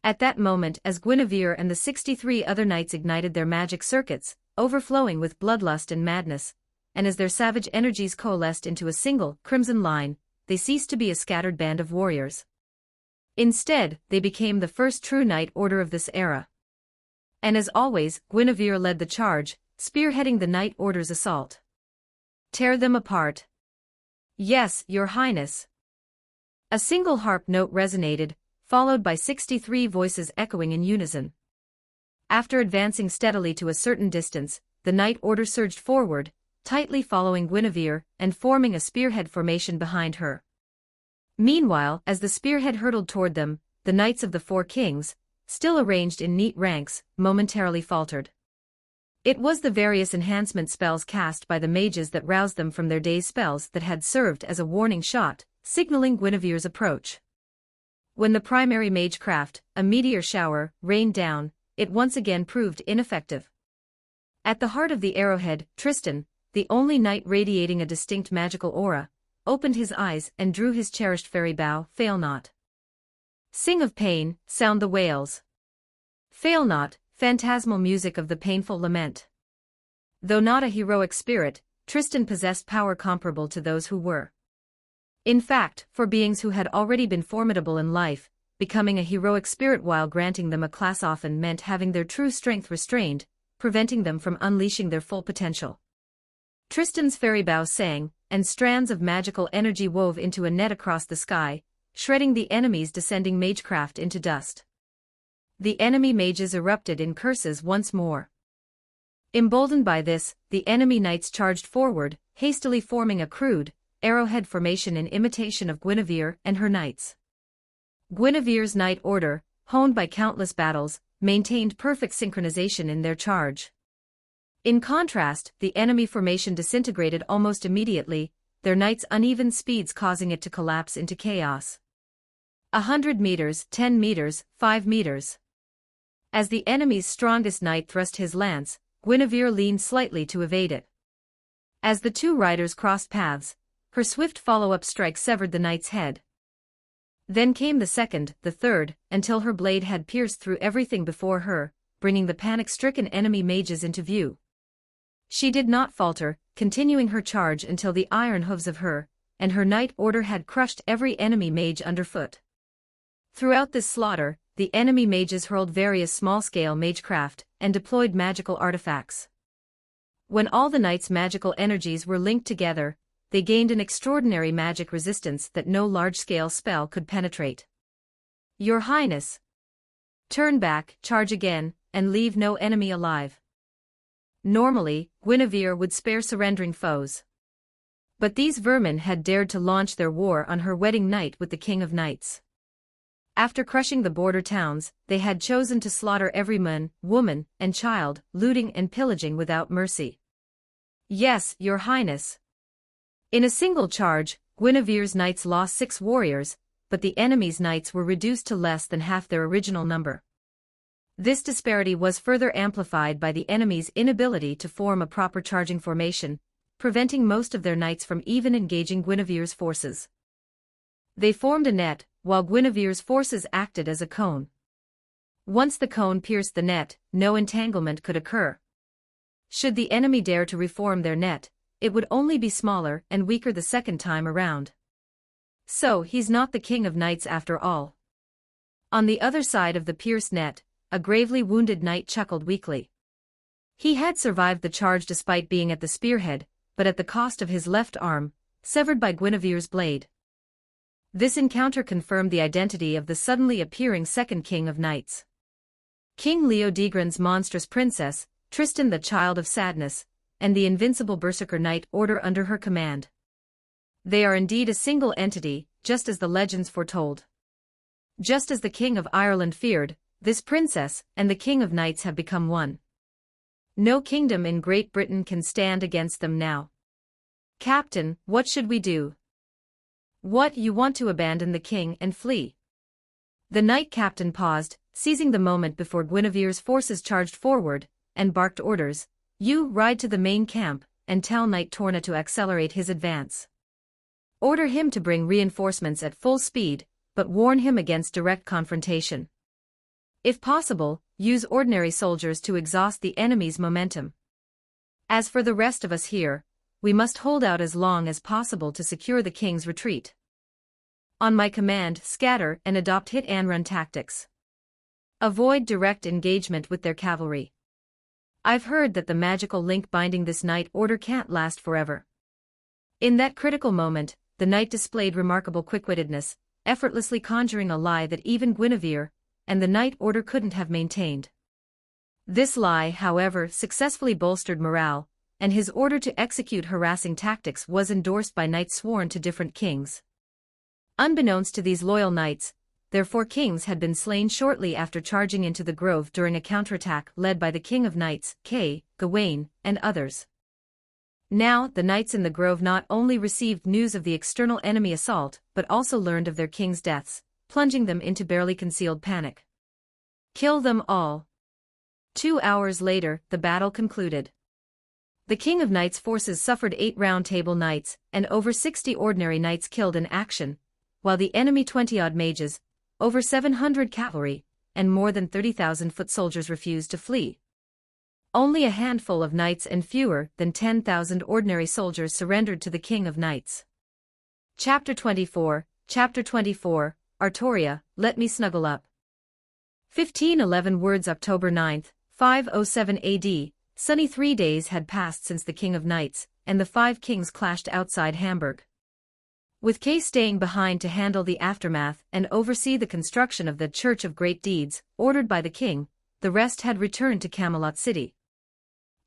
At that moment, as Guinevere and the 63 other knights ignited their magic circuits, overflowing with bloodlust and madness, and as their savage energies coalesced into a single, crimson line, they ceased to be a scattered band of warriors. Instead, they became the first true knight order of this era. And as always, Guinevere led the charge, spearheading the Knight Order's assault. Tear them apart. Yes, Your Highness. A single harp note resonated, followed by 63 voices echoing in unison. After advancing steadily to a certain distance, the Knight Order surged forward, tightly following Guinevere and forming a spearhead formation behind her. Meanwhile, as the spearhead hurtled toward them, the Knights of the Four Kings, still arranged in neat ranks, momentarily faltered. It was the various enhancement spells cast by the mages that roused them from their day's spells that had served as a warning shot, signaling Guinevere's approach. When the primary magecraft, a meteor shower, rained down, it once again proved ineffective. At the heart of the arrowhead, Tristan, the only knight radiating a distinct magical aura, opened his eyes and drew his cherished fairy bow, "Fail not. Sing of pain, sound the wails. Fail not, phantasmal music of the painful lament." Though not a heroic spirit, Tristan possessed power comparable to those who were. In fact, for beings who had already been formidable in life, becoming a heroic spirit while granting them a class often meant having their true strength restrained, preventing them from unleashing their full potential. Tristan's fairy bow sang, and strands of magical energy wove into a net across the sky, shredding the enemy's descending magecraft into dust. The enemy mages erupted in curses once more. Emboldened by this, the enemy knights charged forward, hastily forming a crude, arrowhead formation in imitation of Guinevere and her knights. Guinevere's Knight Order, honed by countless battles, maintained perfect synchronization in their charge. In contrast, the enemy formation disintegrated almost immediately, their knights' uneven speeds causing it to collapse into chaos. 100 meters, 10 meters, 5 meters. As the enemy's strongest knight thrust his lance, Guinevere leaned slightly to evade it. As the two riders crossed paths, her swift follow-up strike severed the knight's head. Then came the second, the third, until her blade had pierced through everything before her, bringing the panic-stricken enemy mages into view. She did not falter, continuing her charge until the iron hooves of her and her Knight Order had crushed every enemy mage underfoot. Throughout this slaughter, the enemy mages hurled various small-scale magecraft and deployed magical artifacts. When all the knights' magical energies were linked together, they gained an extraordinary magic resistance that no large-scale spell could penetrate. "Your Highness! Turn back, charge again, and leave no enemy alive." Normally, Guinevere would spare surrendering foes. But these vermin had dared to launch their war on her wedding night with the King of Knights. After crushing the border towns, they had chosen to slaughter every man, woman, and child, looting and pillaging without mercy. "Yes, Your Highness." In a single charge, Guinevere's knights lost 6 warriors, but the enemy's knights were reduced to less than half their original number. This disparity was further amplified by the enemy's inability to form a proper charging formation, preventing most of their knights from even engaging Guinevere's forces. They formed a net, while Guinevere's forces acted as a cone. Once the cone pierced the net, no entanglement could occur. Should the enemy dare to reform their net, it would only be smaller and weaker the second time around. So he's not the King of Knights after all. On the other side of the pierced net, a gravely wounded knight chuckled weakly. He had survived the charge despite being at the spearhead, but at the cost of his left arm, severed by Guinevere's blade. This encounter confirmed the identity of the suddenly appearing second King of Knights. King Leodigran's monstrous princess, Tristan the Child of Sadness, and the invincible Berserker Knight Order under her command. They are indeed a single entity, just as the legends foretold. Just as the King of Ireland feared, this princess and the King of Knights have become one. No kingdom in Great Britain can stand against them now. "Captain, what should we do?" "What, you want to abandon the king and flee?" The knight captain paused, seizing the moment before Guinevere's forces charged forward, and barked orders. "You ride to the main camp, and tell Knight Torna to accelerate his advance. Order him to bring reinforcements at full speed, but warn him against direct confrontation. If possible, use ordinary soldiers to exhaust the enemy's momentum. As for the rest of us here, we must hold out as long as possible to secure the king's retreat. On my command, scatter and adopt hit-and-run tactics. Avoid direct engagement with their cavalry. I've heard that the magical link binding this knight order can't last forever. In that critical moment, the knight displayed remarkable quick-wittedness, effortlessly conjuring a lie that even Guinevere and the knight order couldn't have maintained. This lie, however, successfully bolstered morale, and his order to execute harassing tactics was endorsed by knights sworn to different kings. Unbeknownst to these loyal knights, their 4 kings had been slain shortly after charging into the grove during a counterattack led by the King of Knights, Kay, Gawain, and others. Now, the knights in the grove not only received news of the external enemy assault but also learned of their king's deaths, plunging them into barely concealed panic. Kill them all. 2 hours later, the battle concluded. The King of Knights' forces suffered 8 Round Table knights and over 60 ordinary knights killed in action, while the enemy 20-odd mages, over 700 cavalry, and more than 30,000 foot soldiers refused to flee. Only a handful of knights and fewer than 10,000 ordinary soldiers surrendered to the King of Knights. Chapter 24, Artoria, Let Me Snuggle Up. 1511 words October 9, 507 AD, sunny 3 days had passed since the King of Knights and the 5 kings clashed outside Hamburg. With Kay staying behind to handle the aftermath and oversee the construction of the Church of Great Deeds, ordered by the king, the rest had returned to Camelot City.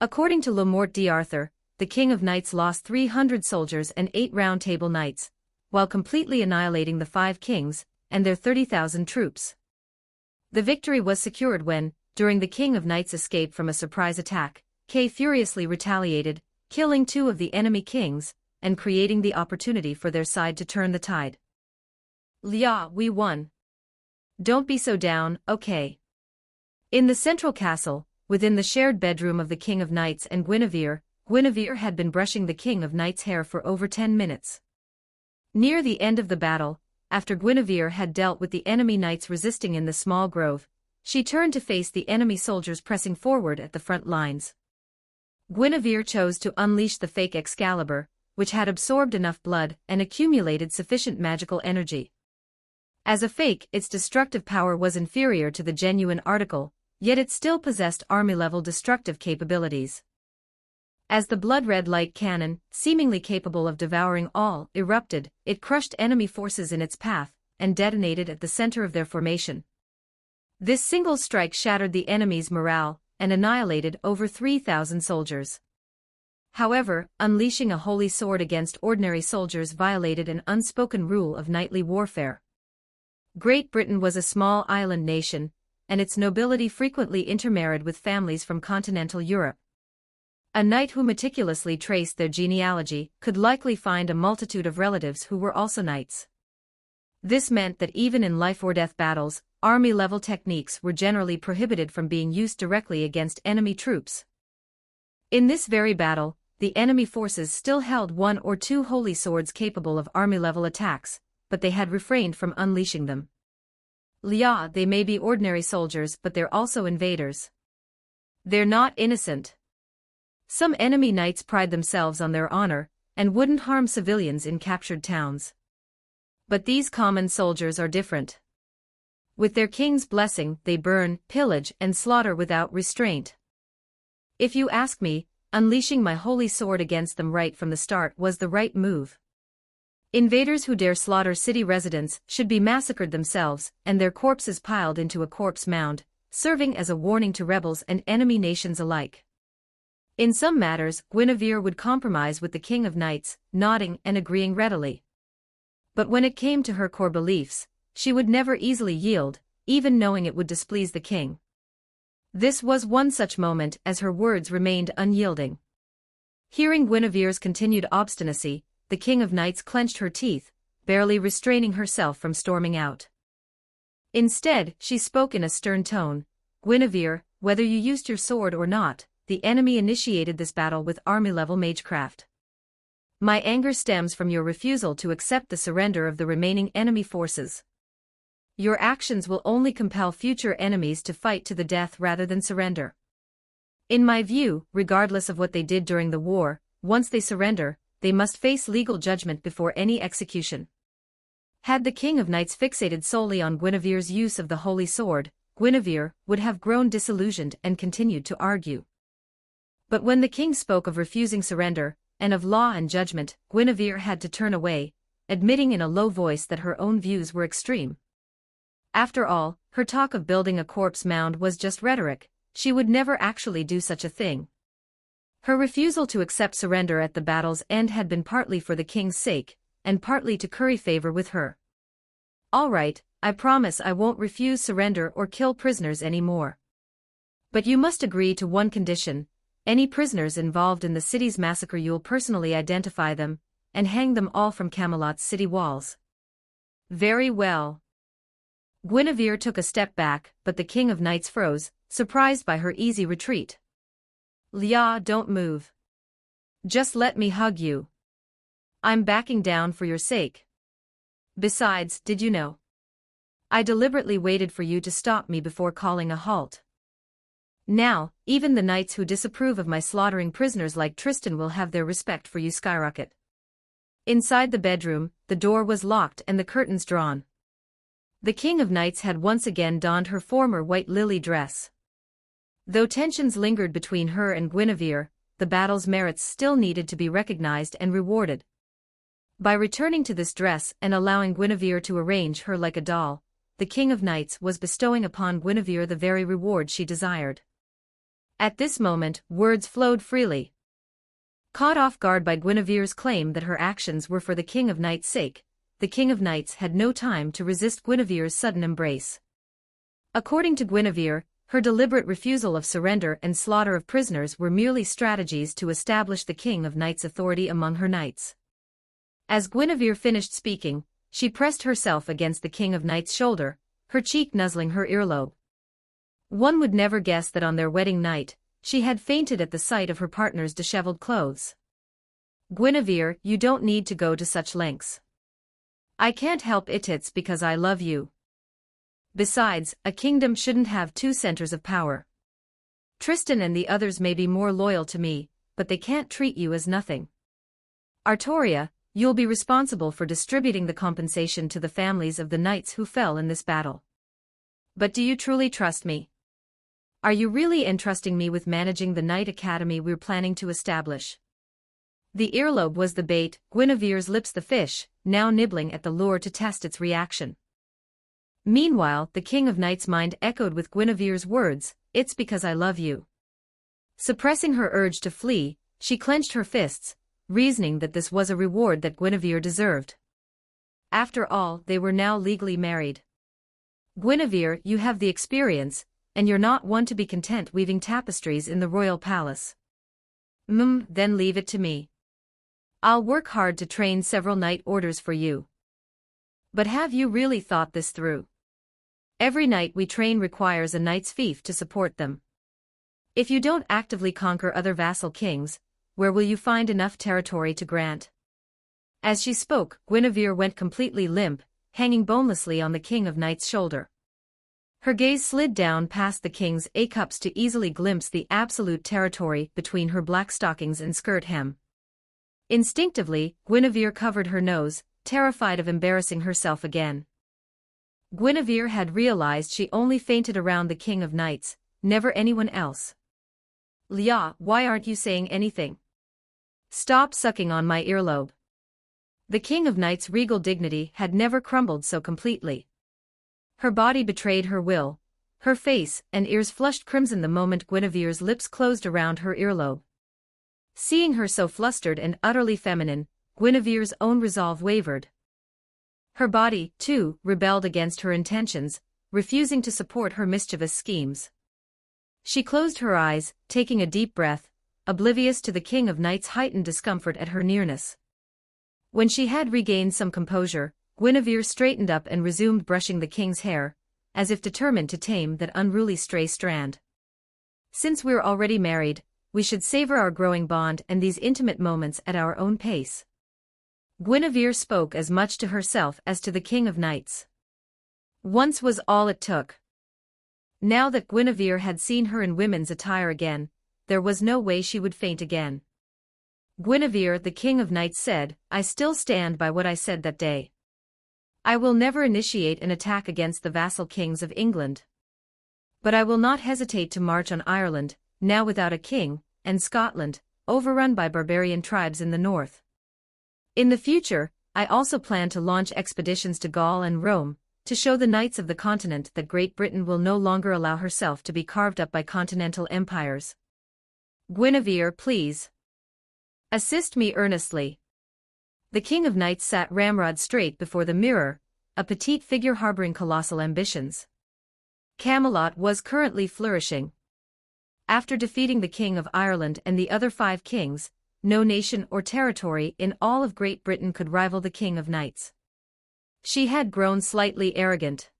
According to Le Morte d'Arthur, the King of Knights lost 300 soldiers and 8 Round Table knights, while completely annihilating the 5 kings and their 30,000 troops. The victory was secured when, during the King of Knights' escape from a surprise attack, Kay furiously retaliated, killing 2 of the enemy kings, and creating the opportunity for their side to turn the tide. "Yeah, we won. Don't be so down, okay?" In the central castle, within the shared bedroom of the King of Knights and Guinevere, Guinevere had been brushing the King of Knights' hair for over 10 minutes. Near the end of the battle, after Guinevere had dealt with the enemy knights resisting in the small grove, she turned to face the enemy soldiers pressing forward at the front lines. Guinevere chose to unleash the fake Excalibur, which had absorbed enough blood and accumulated sufficient magical energy. As a fake, its destructive power was inferior to the genuine article, yet it still possessed army-level destructive capabilities. As the blood-red light cannon, seemingly capable of devouring all, erupted, it crushed enemy forces in its path and detonated at the center of their formation. This single strike shattered the enemy's morale and annihilated over 3,000 soldiers. However, unleashing a holy sword against ordinary soldiers violated an unspoken rule of knightly warfare. Great Britain was a small island nation, and its nobility frequently intermarried with families from continental Europe. A knight who meticulously traced their genealogy could likely find a multitude of relatives who were also knights. This meant that even in life-or-death battles, army-level techniques were generally prohibited from being used directly against enemy troops. In this very battle, the enemy forces still held 1 or 2 holy swords capable of army-level attacks, but they had refrained from unleashing them. Yeah, they may be ordinary soldiers, but they're also invaders. They're not innocent. Some enemy knights pride themselves on their honor and wouldn't harm civilians in captured towns. But these common soldiers are different. With their king's blessing, they burn, pillage, and slaughter without restraint. If you ask me, unleashing my holy sword against them right from the start was the right move. Invaders who dare slaughter city residents should be massacred themselves and their corpses piled into a corpse mound, serving as a warning to rebels and enemy nations alike. In some matters, Guinevere would compromise with the King of Knights, nodding and agreeing readily. But when it came to her core beliefs, she would never easily yield, even knowing it would displease the king. This was one such moment as her words remained unyielding. Hearing Guinevere's continued obstinacy, the King of Knights clenched her teeth, barely restraining herself from storming out. Instead, she spoke in a stern tone, "Guinevere, whether you used your sword or not, the enemy initiated this battle with army-level magecraft. My anger stems from your refusal to accept the surrender of the remaining enemy forces. Your actions will only compel future enemies to fight to the death rather than surrender. In my view, regardless of what they did during the war, once they surrender, they must face legal judgment before any execution." Had the King of Knights fixated solely on Guinevere's use of the holy sword, Guinevere would have grown disillusioned and continued to argue. But when the king spoke of refusing surrender, and of law and judgment, Guinevere had to turn away, admitting in a low voice that her own views were extreme. After all, her talk of building a corpse mound was just rhetoric. She would never actually do such a thing. Her refusal to accept surrender at the battle's end had been partly for the king's sake, and partly to curry favor with her. "All right, I promise I won't refuse surrender or kill prisoners anymore. But you must agree to one condition: any prisoners involved in the city's massacre you'll personally identify them, and hang them all from Camelot's city walls." "Very well." Guinevere took a step back, but the King of Knights froze, surprised by her easy retreat. "Lia, don't move. Just let me hug you. I'm backing down for your sake. Besides, did you know? I deliberately waited for you to stop me before calling a halt. Now, even the knights who disapprove of my slaughtering prisoners like Tristan will have their respect for you skyrocket." Inside the bedroom, the door was locked and the curtains drawn. The King of Knights had once again donned her former white lily dress. Though tensions lingered between her and Guinevere, the battle's merits still needed to be recognized and rewarded. By returning to this dress and allowing Guinevere to arrange her like a doll, the King of Knights was bestowing upon Guinevere the very reward she desired. At this moment, words flowed freely. Caught off guard by Guinevere's claim that her actions were for the King of Knights' sake, the King of Knights had no time to resist Guinevere's sudden embrace. According to Guinevere, her deliberate refusal of surrender and slaughter of prisoners were merely strategies to establish the King of Knights' authority among her knights. As Guinevere finished speaking, she pressed herself against the King of Knights' shoulder, her cheek nuzzling her earlobe. One would never guess that on their wedding night, she had fainted at the sight of her partner's disheveled clothes. "Guinevere, you don't need to go to such lengths. I can't help it's because I love you. Besides, a kingdom shouldn't have two centers of power. Tristan and the others may be more loyal to me, but they can't treat you as nothing. Artoria, you'll be responsible for distributing the compensation to the families of the knights who fell in this battle. But do you truly trust me? Are you really entrusting me with managing the Knight Academy we're planning to establish?" The earlobe was the bait, Guinevere's lips the fish, now nibbling at the lure to test its reaction. Meanwhile, the King of Knights' mind echoed with Guinevere's words, "It's because I love you." Suppressing her urge to flee, she clenched her fists, reasoning that this was a reward that Guinevere deserved. After all, they were now legally married. "Guinevere, you have the experience, and you're not one to be content weaving tapestries in the royal palace. Then leave it to me. I'll work hard to train several knight orders for you." "But have you really thought this through? Every knight we train requires a knight's fief to support them. If you don't actively conquer other vassal kings, where will you find enough territory to grant?" As she spoke, Guinevere went completely limp, hanging bonelessly on the King of Knights' shoulder. Her gaze slid down past the king's A-cups to easily glimpse the absolute territory between her black stockings and skirt hem. Instinctively, Guinevere covered her nose, terrified of embarrassing herself again. Guinevere had realized she only fainted around the King of Knights, never anyone else. "Lia, why aren't you saying anything? Stop sucking on my earlobe." The King of Knights' regal dignity had never crumbled so completely. Her body betrayed her will, her face and ears flushed crimson the moment Guinevere's lips closed around her earlobe. Seeing her so flustered and utterly feminine, Guinevere's own resolve wavered. Her body, too, rebelled against her intentions, refusing to support her mischievous schemes. She closed her eyes, taking a deep breath, oblivious to the King of Knights' heightened discomfort at her nearness. When she had regained some composure, Guinevere straightened up and resumed brushing the king's hair, as if determined to tame that unruly stray strand. "Since we're already married, we should savor our growing bond and these intimate moments at our own pace." Guinevere spoke as much to herself as to the King of Knights. Once was all it took. Now that Guinevere had seen her in women's attire again, there was no way she would faint again. "Guinevere," the King of Knights said, "I still stand by what I said that day. I will never initiate an attack against the vassal kings of England. But I will not hesitate to march on Ireland, now without a king, and Scotland, overrun by barbarian tribes in the north. In the future, I also plan to launch expeditions to Gaul and Rome, to show the knights of the continent that Great Britain will no longer allow herself to be carved up by continental empires. Guinevere, please. Assist me earnestly. The King of Knights sat ramrod straight before the mirror, a petite figure harboring colossal ambitions. Camelot was currently flourishing. After defeating the King of Ireland and the other 5 kings, no nation or territory in all of Great Britain could rival the King of Knights. She had grown slightly arrogant.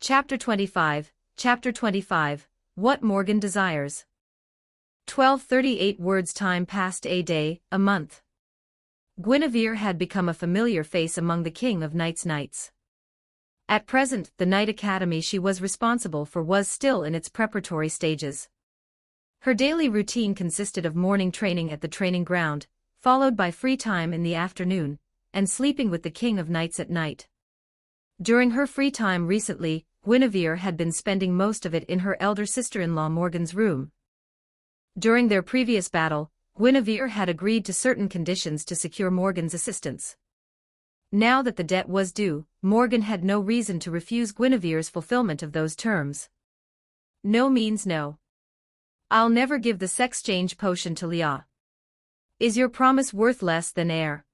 Chapter 25, What Morgan Desires. 1238 words. Time passed, a day, a month. Guinevere had become a familiar face among the King of Knights' knights. At present, the Knight Academy she was responsible for was still in its preparatory stages. Her daily routine consisted of morning training at the training ground, followed by free time in the afternoon, and sleeping with the King of Knights at night. During her free time recently, Guinevere had been spending most of it in her elder sister-in-law Morgan's room. During their previous battle, Guinevere had agreed to certain conditions to secure Morgan's assistance. Now that the debt was due, Morgan had no reason to refuse Guinevere's fulfillment of those terms. No means no. I'll never give the sex-change potion to Leah. Is your promise worth less than air?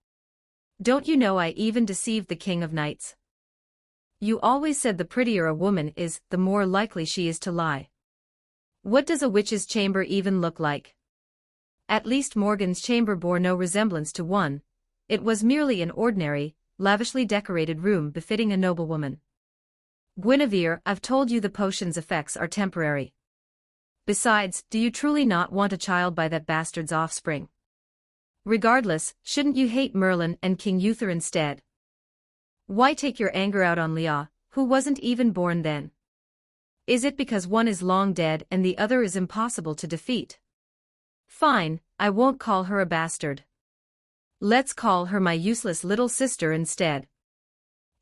Don't you know I even deceived the King of Knights? You always said the prettier a woman is, the more likely she is to lie. What does a witch's chamber even look like? At least Morgan's chamber bore no resemblance to one. It was merely an ordinary, lavishly decorated room befitting a noblewoman. Guinevere, I've told you the potion's effects are temporary. Besides, do you truly not want a child by that bastard's offspring? Regardless, shouldn't you hate Merlin and King Uther instead? Why take your anger out on Leah, who wasn't even born then? Is it because one is long dead and the other is impossible to defeat? Fine, I won't call her a bastard. Let's call her my useless little sister instead.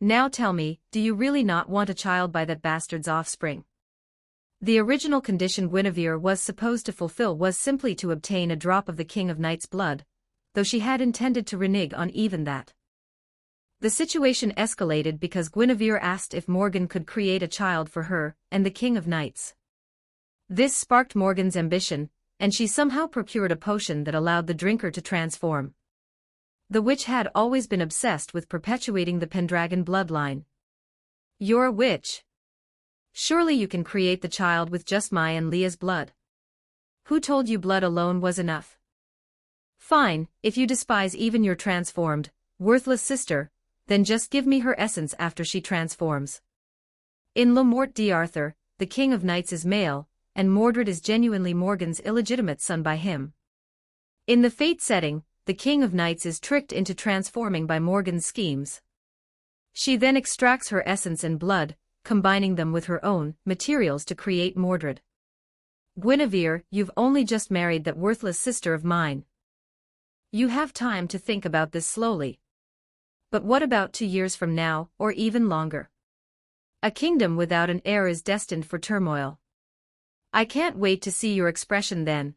Now tell me, do you really not want a child by that bastard's offspring? The original condition Guinevere was supposed to fulfill was simply to obtain a drop of the King of Knights' blood, though she had intended to renege on even that. The situation escalated because Guinevere asked if Morgan could create a child for her and the King of Knights. This sparked Morgan's ambition, and she somehow procured a potion that allowed the drinker to transform. The witch had always been obsessed with perpetuating the Pendragon bloodline. You're a witch. Surely you can create the child with just my and Leah's blood. Who told you blood alone was enough? Fine, if you despise even your transformed, worthless sister, then just give me her essence after she transforms. In Le Morte d'Arthur, the King of Knights is male, and Mordred is genuinely Morgan's illegitimate son by him. In the Fate setting, the King of Knights is tricked into transforming by Morgan's schemes. She then extracts her essence and blood, combining them with her own materials to create Mordred. Guinevere, you've only just married that worthless sister of mine. You have time to think about this slowly. But what about 2 years from now, or even longer? A kingdom without an heir is destined for turmoil. I can't wait to see your expression then.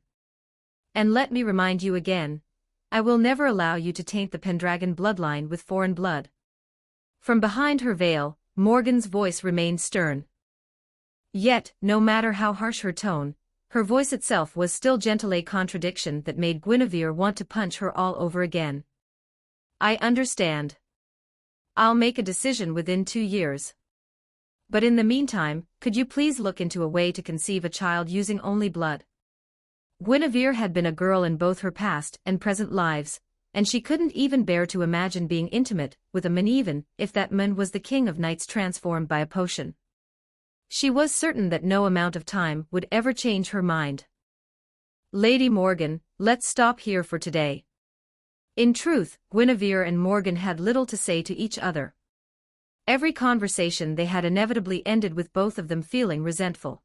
And let me remind you again, I will never allow you to taint the Pendragon bloodline with foreign blood. From behind her veil, Morgan's voice remained stern. Yet, no matter how harsh her tone, her voice itself was still gentle, a contradiction that made Guinevere want to punch her all over again. I understand. I'll make a decision within 2 years. But in the meantime, could you please look into a way to conceive a child using only blood? Guinevere had been a girl in both her past and present lives, and she couldn't even bear to imagine being intimate with a man even if that man was the King of Knights transformed by a potion. She was certain that no amount of time would ever change her mind. Lady Morgan, let's stop here for today. In truth, Guinevere and Morgan had little to say to each other. Every conversation they had inevitably ended with both of them feeling resentful.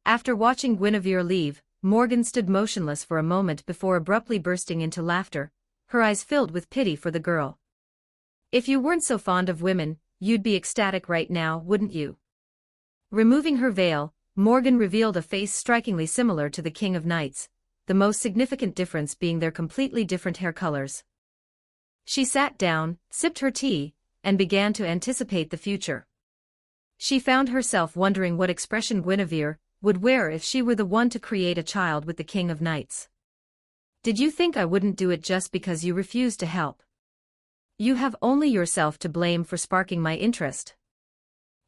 After watching Guinevere leave, Morgan stood motionless for a moment before abruptly bursting into laughter, her eyes filled with pity for the girl. If you weren't so fond of women, you'd be ecstatic right now, wouldn't you? Removing her veil, Morgan revealed a face strikingly similar to the King of Knights, the most significant difference being their completely different hair colors. She sat down, sipped her tea, and began to anticipate the future. She found herself wondering what expression Guinevere would wear if she were the one to create a child with the King of Knights. "Did you think I wouldn't do it just because you refused to help? You have only yourself to blame for sparking my interest."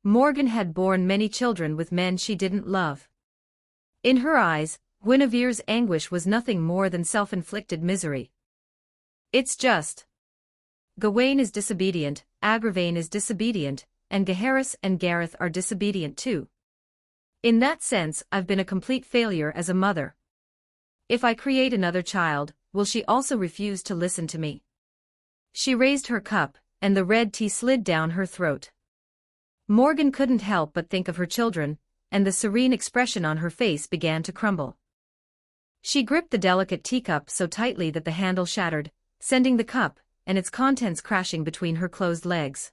Morgan had borne many children with men she didn't love. In her eyes, Guinevere's anguish was nothing more than self-inflicted misery. "It's just. Gawain is disobedient, Agravain is disobedient, and Gaheris and Gareth are disobedient too. In that sense, I've been a complete failure as a mother. If I create another child, will she also refuse to listen to me?" She raised her cup, and the red tea slid down her throat. Morgan couldn't help but think of her children, and the serene expression on her face began to crumble. She gripped the delicate teacup so tightly that the handle shattered, sending the cup and its contents crashing between her closed legs.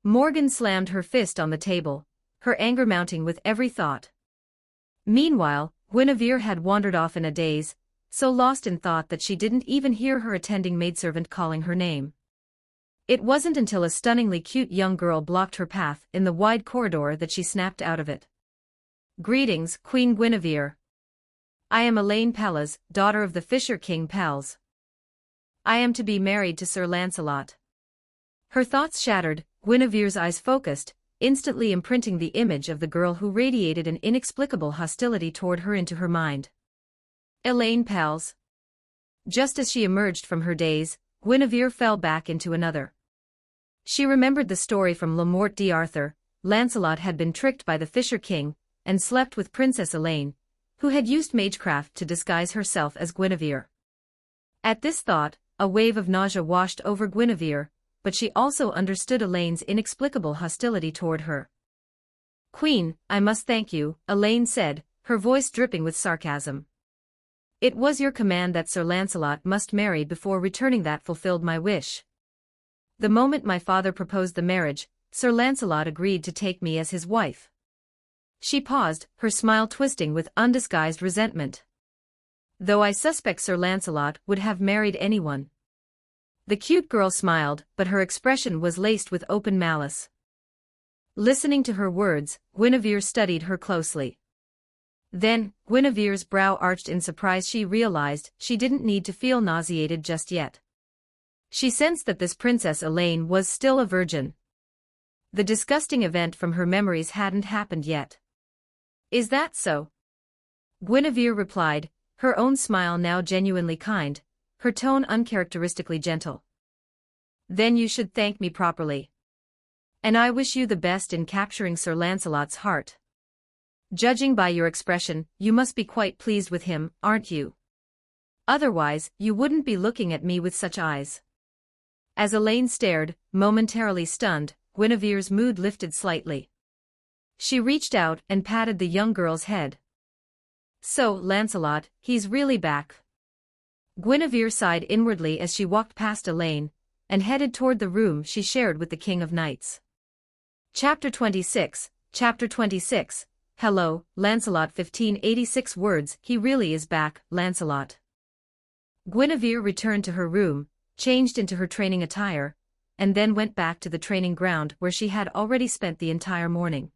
Morgan slammed her fist on the table, her anger mounting with every thought. Meanwhile, Guinevere had wandered off in a daze, so lost in thought that she didn't even hear her attending maidservant calling her name. It wasn't until a stunningly cute young girl blocked her path in the wide corridor that she snapped out of it. "Greetings, Queen Guinevere. I am Elaine Pellas, daughter of the Fisher King Pels. I am to be married to Sir Lancelot." Her thoughts shattered, Guinevere's eyes focused, instantly imprinting the image of the girl who radiated an inexplicable hostility toward her into her mind. Elaine Pels. Just as she emerged from her daze, Guinevere fell back into another. She remembered the story from Le Morte d'Arthur. Lancelot had been tricked by the Fisher King, and slept with Princess Elaine, who had used magecraft to disguise herself as Guinevere. At this thought, a wave of nausea washed over Guinevere, but she also understood Elaine's inexplicable hostility toward her. "Queen, I must thank you," Elaine said, her voice dripping with sarcasm. "It was your command that Sir Lancelot must marry before returning that fulfilled my wish. The moment my father proposed the marriage, Sir Lancelot agreed to take me as his wife." She paused, her smile twisting with undisguised resentment. "Though I suspect Sir Lancelot would have married anyone." The cute girl smiled, but her expression was laced with open malice. Listening to her words, Guinevere studied her closely. Then, Guinevere's brow arched in surprise. She realized she didn't need to feel nauseated just yet. She sensed that this Princess Elaine was still a virgin. The disgusting event from her memories hadn't happened yet. "Is that so?" Guinevere replied, her own smile now genuinely kind, her tone uncharacteristically gentle. "Then you should thank me properly. And I wish you the best in capturing Sir Lancelot's heart. Judging by your expression, you must be quite pleased with him, aren't you? Otherwise, you wouldn't be looking at me with such eyes." As Elaine stared, momentarily stunned, Guinevere's mood lifted slightly. She reached out and patted the young girl's head. "So, Lancelot, he's really back." Guinevere sighed inwardly as she walked past Elaine, and headed toward the room she shared with the King of Knights. Chapter 26, Hello, Lancelot. 1586 words. He really is back, Lancelot. Guinevere returned to her room, changed into her training attire, and then went back to the training ground where she had already spent the entire morning.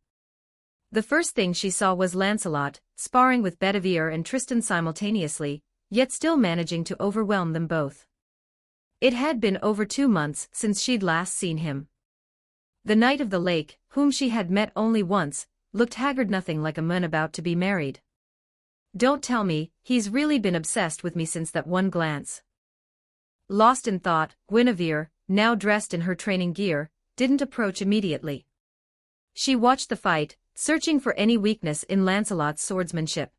The first thing she saw was Lancelot, sparring with Guinevere and Tristan simultaneously, yet still managing to overwhelm them both. It had been over 2 months since she'd last seen him. The Knight of the Lake, whom she had met only once, looked haggard, nothing like a man about to be married. "Don't tell me, he's really been obsessed with me since that one glance." Lost in thought, Guinevere, now dressed in her training gear, didn't approach immediately. She watched the fight, searching for any weakness in Lancelot's swordsmanship.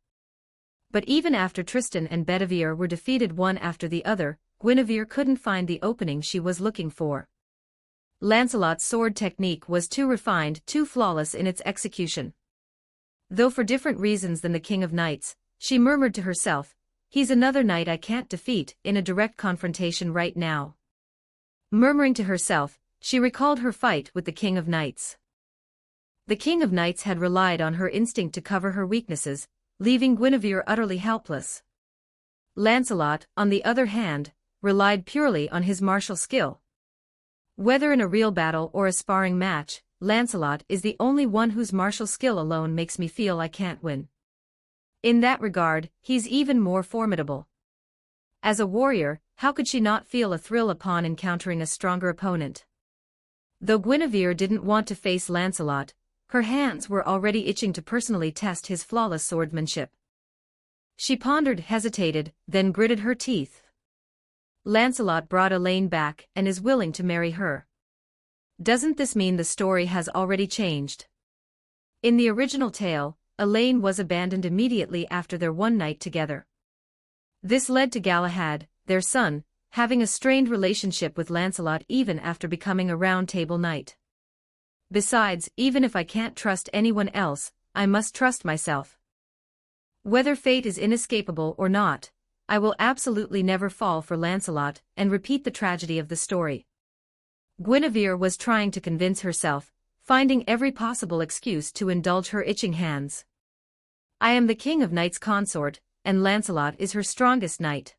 But even after Tristan and Guinevere were defeated one after the other, Guinevere couldn't find the opening she was looking for. Lancelot's sword technique was too refined, too flawless in its execution. Though for different reasons than the King of Knights, she murmured to herself, "He's another knight I can't defeat in a direct confrontation right now." Murmuring to herself, she recalled her fight with the King of Knights. The King of Knights had relied on her instinct to cover her weaknesses, leaving Guinevere utterly helpless. Lancelot, on the other hand, relied purely on his martial skill. Whether in a real battle or a sparring match, Lancelot is the only one whose martial skill alone makes me feel I can't win. In that regard, he's even more formidable. As a warrior, how could she not feel a thrill upon encountering a stronger opponent? Though Guinevere didn't want to face Lancelot, her hands were already itching to personally test his flawless swordsmanship. She pondered, hesitated, then gritted her teeth. Lancelot brought Elaine back and is willing to marry her. Doesn't this mean the story has already changed? In the original tale, Elaine was abandoned immediately after their one night together. This led to Galahad, their son, having a strained relationship with Lancelot even after becoming a Round Table Knight. Besides, even if I can't trust anyone else, I must trust myself. Whether fate is inescapable or not, I will absolutely never fall for Lancelot and repeat the tragedy of the story. Guinevere was trying to convince herself, finding every possible excuse to indulge her itching hands. I am the King of Knights' consort, and Lancelot is her strongest knight.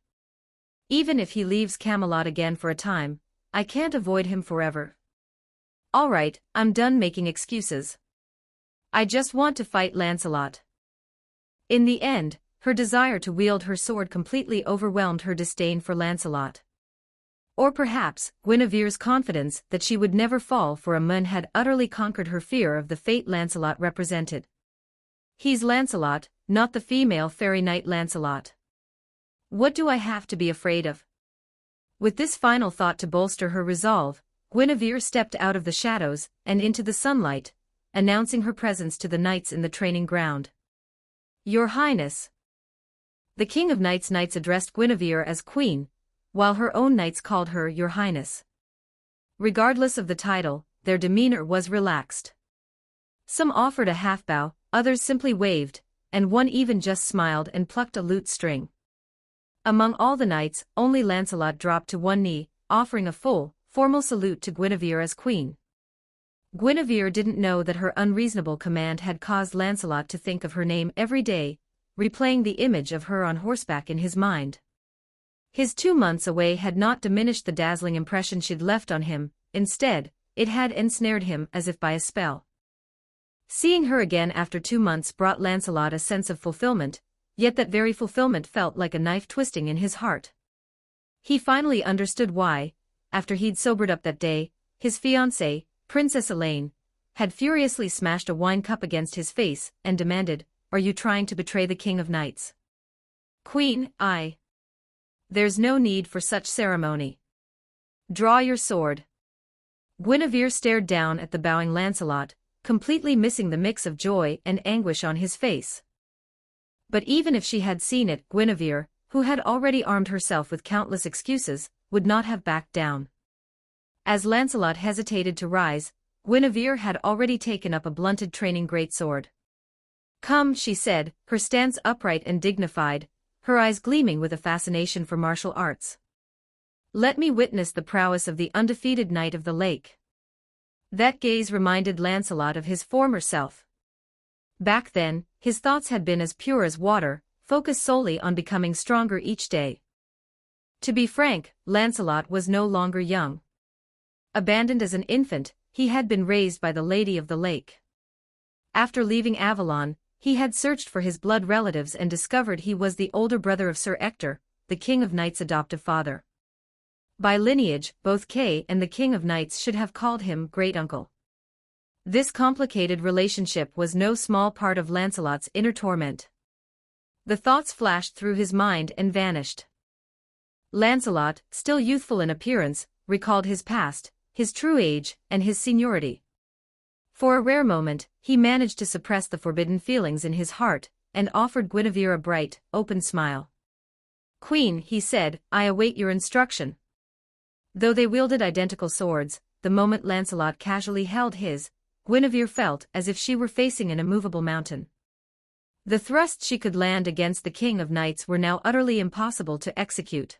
Even if he leaves Camelot again for a time, I can't avoid him forever. All right, I'm done making excuses. I just want to fight Lancelot. In the end, her desire to wield her sword completely overwhelmed her disdain for Lancelot. Or perhaps, Guinevere's confidence that she would never fall for a man had utterly conquered her fear of the fate Lancelot represented. He's Lancelot, not the female fairy knight Lancelot. What do I have to be afraid of? With this final thought to bolster her resolve, Guinevere stepped out of the shadows and into the sunlight, announcing her presence to the knights in the training ground. Your Highness. The King of Knights addressed Guinevere as Queen, while her own knights called her Your Highness. Regardless of the title, their demeanor was relaxed. Some offered a half-bow, others simply waved, and one even just smiled and plucked a lute string. Among all the knights, only Lancelot dropped to one knee, offering a full, formal salute to Guinevere as Queen. Guinevere didn't know that her unreasonable command had caused Lancelot to think of her name every day, replaying the image of her on horseback in his mind. His 2 months away had not diminished the dazzling impression she'd left on him, instead, it had ensnared him as if by a spell. Seeing her again after 2 months brought Lancelot a sense of fulfillment, yet that very fulfillment felt like a knife twisting in his heart. He finally understood why, after he'd sobered up that day, his fiancée, Princess Elaine, had furiously smashed a wine cup against his face and demanded, "Are you trying to betray the King of Knights?" "Queen, There's no need for such ceremony. Draw your sword." Guinevere stared down at the bowing Lancelot, completely missing the mix of joy and anguish on his face. But even if she had seen it, Guinevere, who had already armed herself with countless excuses, would not have backed down. As Lancelot hesitated to rise, Guinevere had already taken up a blunted training greatsword. "Come," she said, her stance upright and dignified, her eyes gleaming with a fascination for martial arts. "Let me witness the prowess of the undefeated Knight of the Lake." That gaze reminded Lancelot of his former self. Back then, his thoughts had been as pure as water, focused solely on becoming stronger each day. To be frank, Lancelot was no longer young. Abandoned as an infant, he had been raised by the Lady of the Lake. After leaving Avalon, he had searched for his blood relatives and discovered he was the older brother of Sir Ector, the King of Knights' adoptive father. By lineage, both Kay and the King of Knights should have called him great-uncle. This complicated relationship was no small part of Lancelot's inner torment. The thoughts flashed through his mind and vanished. Lancelot, still youthful in appearance, recalled his past, his true age, and his seniority. For a rare moment, he managed to suppress the forbidden feelings in his heart, and offered Guinevere a bright, open smile. "Queen," he said, "I await your instruction." Though they wielded identical swords, the moment Lancelot casually held his, Guinevere felt as if she were facing an immovable mountain. The thrusts she could land against the King of Knights were now utterly impossible to execute.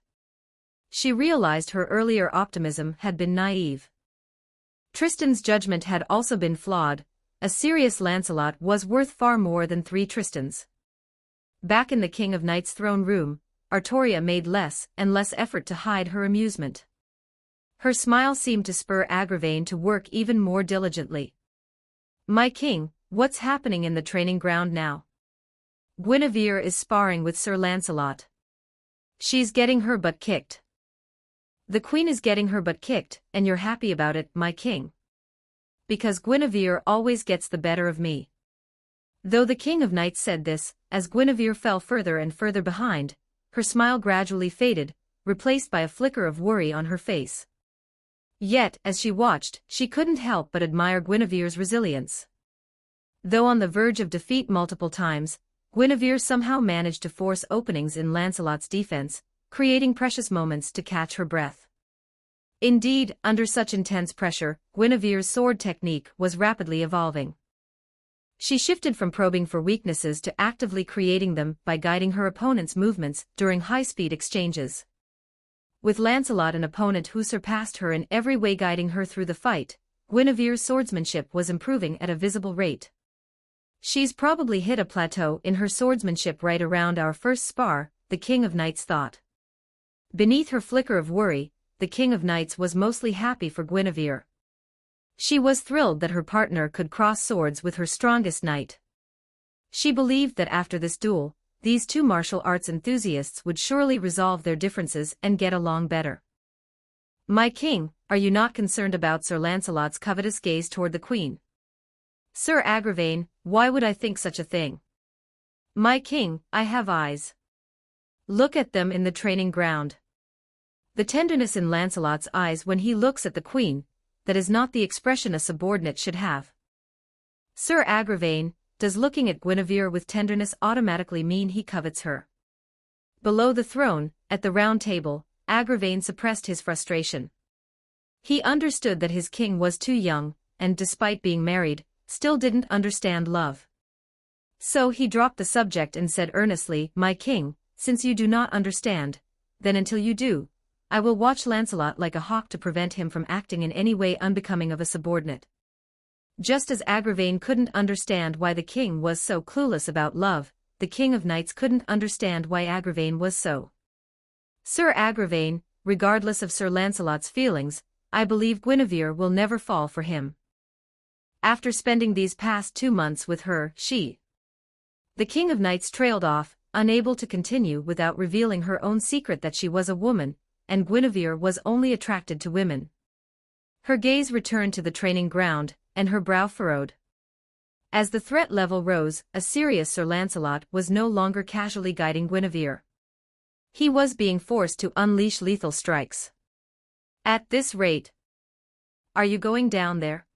She realized her earlier optimism had been naive. Tristan's judgment had also been flawed. A serious Lancelot was worth far more than 3 Tristans. Back in the King of Knights' throne room, Artoria made less and less effort to hide her amusement. Her smile seemed to spur Agravain to work even more diligently. "My king, what's happening in the training ground now?" "Guinevere is sparring with Sir Lancelot. She's getting her butt kicked." "The queen is getting her butt kicked, and you're happy about it, my king?" "Because Guinevere always gets the better of me." Though the King of Knights said this, as Guinevere fell further and further behind, her smile gradually faded, replaced by a flicker of worry on her face. Yet, as she watched, she couldn't help but admire Guinevere's resilience. Though on the verge of defeat multiple times, Guinevere somehow managed to force openings in Lancelot's defense, creating precious moments to catch her breath. Indeed, under such intense pressure, Guinevere's sword technique was rapidly evolving. She shifted from probing for weaknesses to actively creating them by guiding her opponent's movements during high-speed exchanges. With Lancelot an opponent who surpassed her in every way guiding her through the fight, Guinevere's swordsmanship was improving at a visible rate. "She's probably hit a plateau in her swordsmanship right around our first spar," the King of Knights thought. Beneath her flicker of worry, the King of Knights was mostly happy for Guinevere. She was thrilled that her partner could cross swords with her strongest knight. She believed that after this duel, these two martial arts enthusiasts would surely resolve their differences and get along better. "My king, are you not concerned about Sir Lancelot's covetous gaze toward the queen?" "Sir Agravain, why would I think such a thing? My king, I have eyes. Look at them in the training ground. The tenderness in Lancelot's eyes when he looks at the queen, that is not the expression a subordinate should have." "Sir Agravain, does looking at Guinevere with tenderness automatically mean he covets her?" Below the throne, at the round table, Agravain suppressed his frustration. He understood that his king was too young, and despite being married, still didn't understand love. So he dropped the subject and said earnestly, "My king, since you do not understand, then until you do, I will watch Lancelot like a hawk to prevent him from acting in any way unbecoming of a subordinate." Just as Agravain couldn't understand why the king was so clueless about love, the King of Knights couldn't understand why Agravain was so. "Sir Agravain, regardless of Sir Lancelot's feelings, I believe Guinevere will never fall for him. After spending these past 2 months with her, she..." The King of Knights trailed off, unable to continue without revealing her own secret that she was a woman, and Guinevere was only attracted to women. Her gaze returned to the training ground, and her brow furrowed. As the threat level rose, a serious Sir Lancelot was no longer casually guiding Guinevere. He was being forced to unleash lethal strikes. "At this rate, are you going down there?"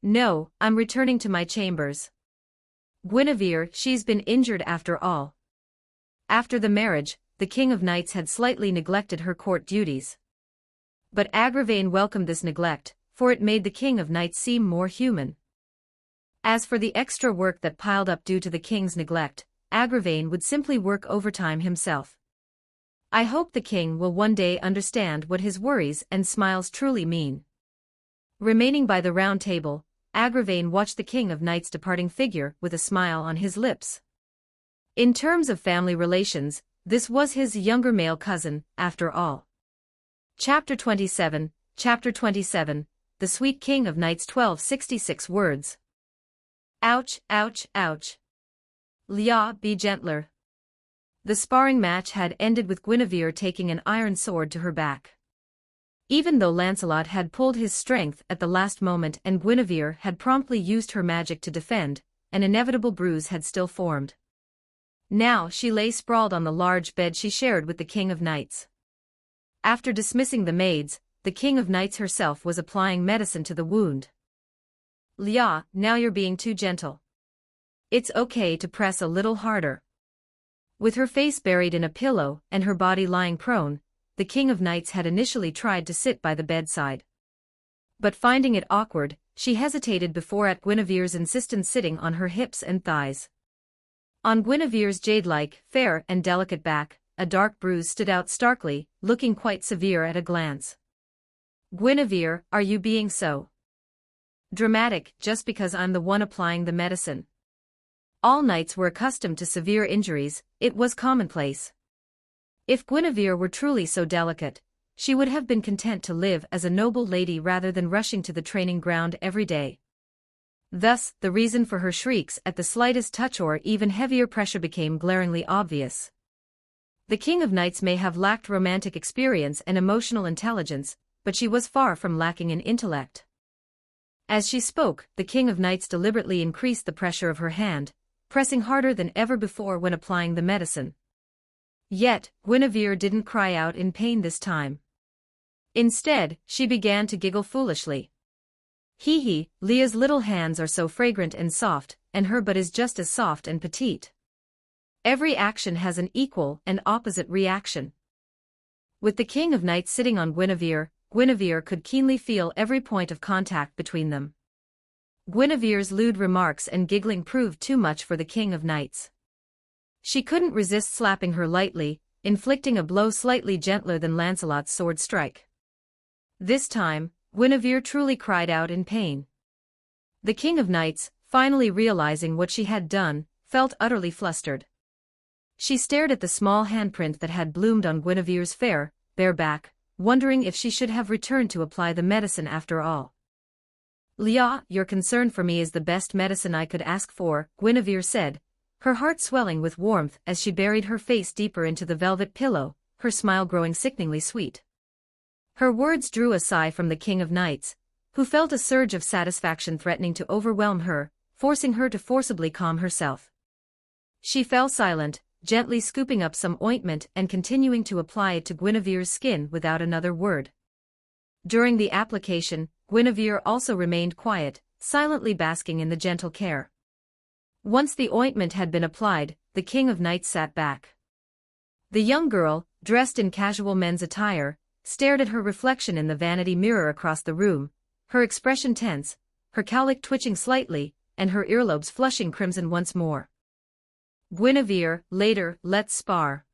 "No, I'm returning to my chambers." "Guinevere, she's been injured after all." After the marriage, the King of Knights had slightly neglected her court duties. But Agravain welcomed this neglect, for it made the King of Knights seem more human. As for the extra work that piled up due to the king's neglect, Agravain would simply work overtime himself. I hope the king will one day understand what his worries and smiles truly mean. Remaining by the round table, Agravain watched the King of Knights' departing figure with a smile on his lips. In terms of family relations, this was his younger male cousin, after all. Chapter 27, The Sweet King of Knights 1266 words. Ouch, ouch, ouch. Lia, be gentler. The sparring match had ended with Guinevere taking an iron sword to her back. Even though Lancelot had pulled his strength at the last moment and Guinevere had promptly used her magic to defend, an inevitable bruise had still formed. Now she lay sprawled on the large bed she shared with the King of Knights. After dismissing the maids, the King of Knights herself was applying medicine to the wound. Lia, now you're being too gentle. It's okay to press a little harder. With her face buried in a pillow and her body lying prone, the King of Knights had initially tried to sit by the bedside. But finding it awkward, she hesitated before at Guinevere's insistent sitting on her hips and thighs. On Guinevere's jade-like, fair and delicate back, a dark bruise stood out starkly, looking quite severe at a glance. Guinevere, are you being so dramatic just because I'm the one applying the medicine? All knights were accustomed to severe injuries, it was commonplace. If Guinevere were truly so delicate, she would have been content to live as a noble lady rather than rushing to the training ground every day. Thus, the reason for her shrieks at the slightest touch or even heavier pressure became glaringly obvious. The King of Knights may have lacked romantic experience and emotional intelligence, but she was far from lacking in intellect. As she spoke, the King of Knights deliberately increased the pressure of her hand, pressing harder than ever before when applying the medicine. Yet, Guinevere didn't cry out in pain this time. Instead, she began to giggle foolishly. Hee, Leah's little hands are so fragrant and soft, and her butt is just as soft and petite. Every action has an equal and opposite reaction. With the King of Knights sitting on Guinevere, Guinevere could keenly feel every point of contact between them. Guinevere's lewd remarks and giggling proved too much for the King of Knights. She couldn't resist slapping her lightly, inflicting a blow slightly gentler than Lancelot's sword strike. This time, Guinevere truly cried out in pain. The King of Knights, finally realizing what she had done, felt utterly flustered. She stared at the small handprint that had bloomed on Guinevere's fair, bare back, wondering if she should have returned to apply the medicine after all. Leah, your concern for me is the best medicine I could ask for, Guinevere said, her heart swelling with warmth as she buried her face deeper into the velvet pillow, her smile growing sickeningly sweet. Her words drew a sigh from the King of Knights, who felt a surge of satisfaction threatening to overwhelm her, forcing her to forcibly calm herself. She fell silent, gently scooping up some ointment and continuing to apply it to Guinevere's skin without another word. During the application, Guinevere also remained quiet, silently basking in the gentle care. Once the ointment had been applied, the King of Knights sat back. The young girl, dressed in casual men's attire, stared at her reflection in the vanity mirror across the room, her expression tense, her cowlick twitching slightly, and her earlobes flushing crimson once more. Guinevere, later, let's spar.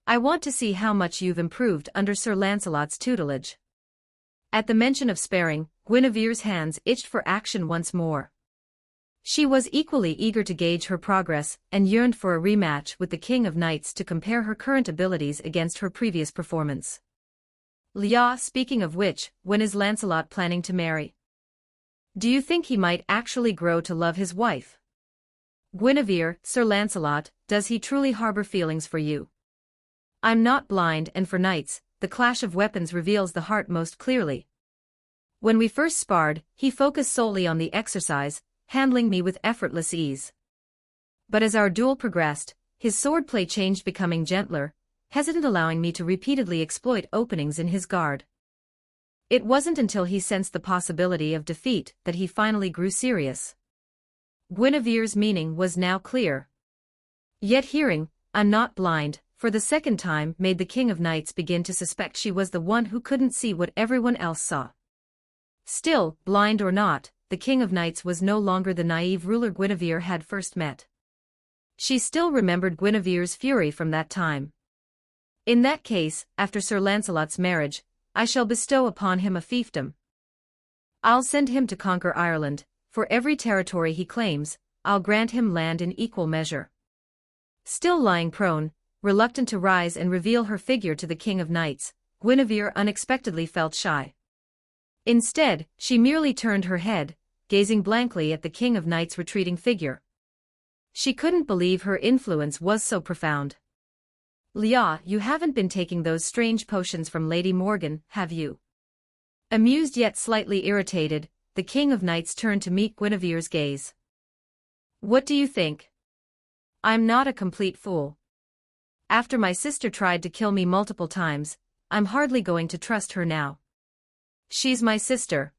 I want to see how much you've improved under Sir Lancelot's tutelage. At the mention of sparring, Guinevere's hands itched for action once more. She was equally eager to gauge her progress and yearned for a rematch with the King of Knights to compare her current abilities against her previous performance. Leah, speaking of which, when is Lancelot planning to marry? Do you think he might actually grow to love his wife? Guinevere, Sir Lancelot, does he truly harbor feelings for you? I'm not blind, and for knights, the clash of weapons reveals the heart most clearly. When we first sparred, he focused solely on the exercise, handling me with effortless ease. But as our duel progressed, his swordplay changed, becoming gentler, hesitant, allowing me to repeatedly exploit openings in his guard. It wasn't until he sensed the possibility of defeat that he finally grew serious. Guinevere's meaning was now clear. Yet hearing, I'm not blind, for the second time made the King of Knights begin to suspect she was the one who couldn't see what everyone else saw. Still, blind or not, the King of Knights was no longer the naive ruler Guinevere had first met. She still remembered Guinevere's fury from that time. In that case, after Sir Lancelot's marriage, I shall bestow upon him a fiefdom. I'll send him to conquer Ireland. For every territory he claims, I'll grant him land in equal measure. Still lying prone, reluctant to rise and reveal her figure to the King of Knights, Guinevere unexpectedly felt shy. Instead, she merely turned her head, gazing blankly at the King of Knights' retreating figure. She couldn't believe her influence was so profound. Leah, you haven't been taking those strange potions from Lady Morgan, have you? Amused yet slightly irritated, the King of Knights turned to meet Guinevere's gaze. What do you think? I'm not a complete fool. After my sister tried to kill me multiple times, I'm hardly going to trust her now. She's my sister.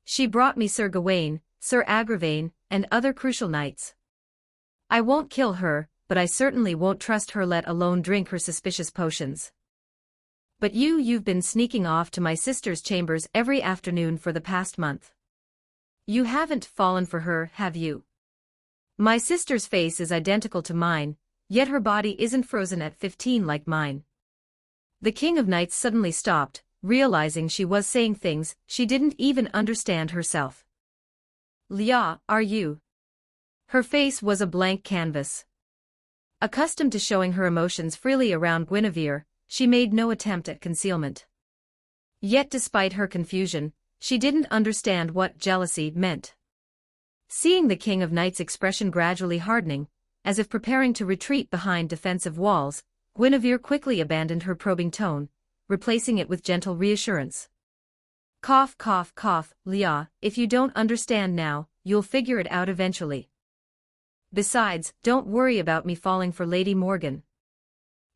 She brought me Sir Gawain, Sir Agravain, and other crucial knights. I won't kill her, but I certainly won't trust her, let alone drink her suspicious potions. But you've been sneaking off to my sister's chambers every afternoon for the past month. You haven't fallen for her, have you? My sister's face is identical to mine, yet her body isn't frozen at 15 like mine. The King of Knights suddenly stopped, realizing she was saying things she didn't even understand herself. Leah, are you? Her face was a blank canvas. Accustomed to showing her emotions freely around Guinevere, she made no attempt at concealment. Yet despite her confusion, she didn't understand what jealousy meant. Seeing the King of Knights' expression gradually hardening, as if preparing to retreat behind defensive walls, Guinevere quickly abandoned her probing tone, replacing it with gentle reassurance. Cough, cough, cough, Leah, if you don't understand now, you'll figure it out eventually. Besides, don't worry about me falling for Lady Morgan.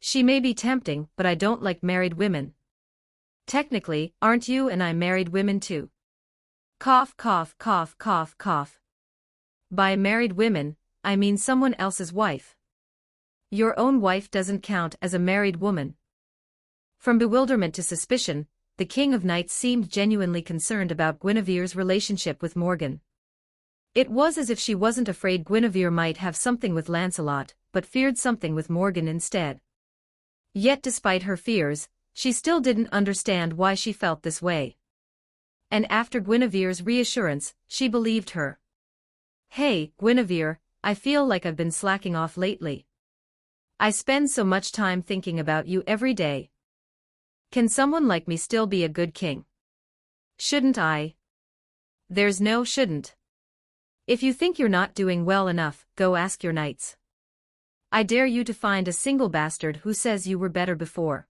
She may be tempting, but I don't like married women. Technically, aren't you and I married women too? Cough, cough, cough, cough, cough. By married women, I mean someone else's wife. Your own wife doesn't count as a married woman. From bewilderment to suspicion, the King of Knights seemed genuinely concerned about Guinevere's relationship with Morgan. It was as if she wasn't afraid Guinevere might have something with Lancelot, but feared something with Morgan instead. Yet despite her fears, she still didn't understand why she felt this way. And after Guinevere's reassurance, she believed her. Hey, Guinevere, I feel like I've been slacking off lately. I spend so much time thinking about you every day. Can someone like me still be a good king? Shouldn't I? There's no shouldn't. If you think you're not doing well enough, go ask your knights. I dare you to find a single bastard who says you were better before.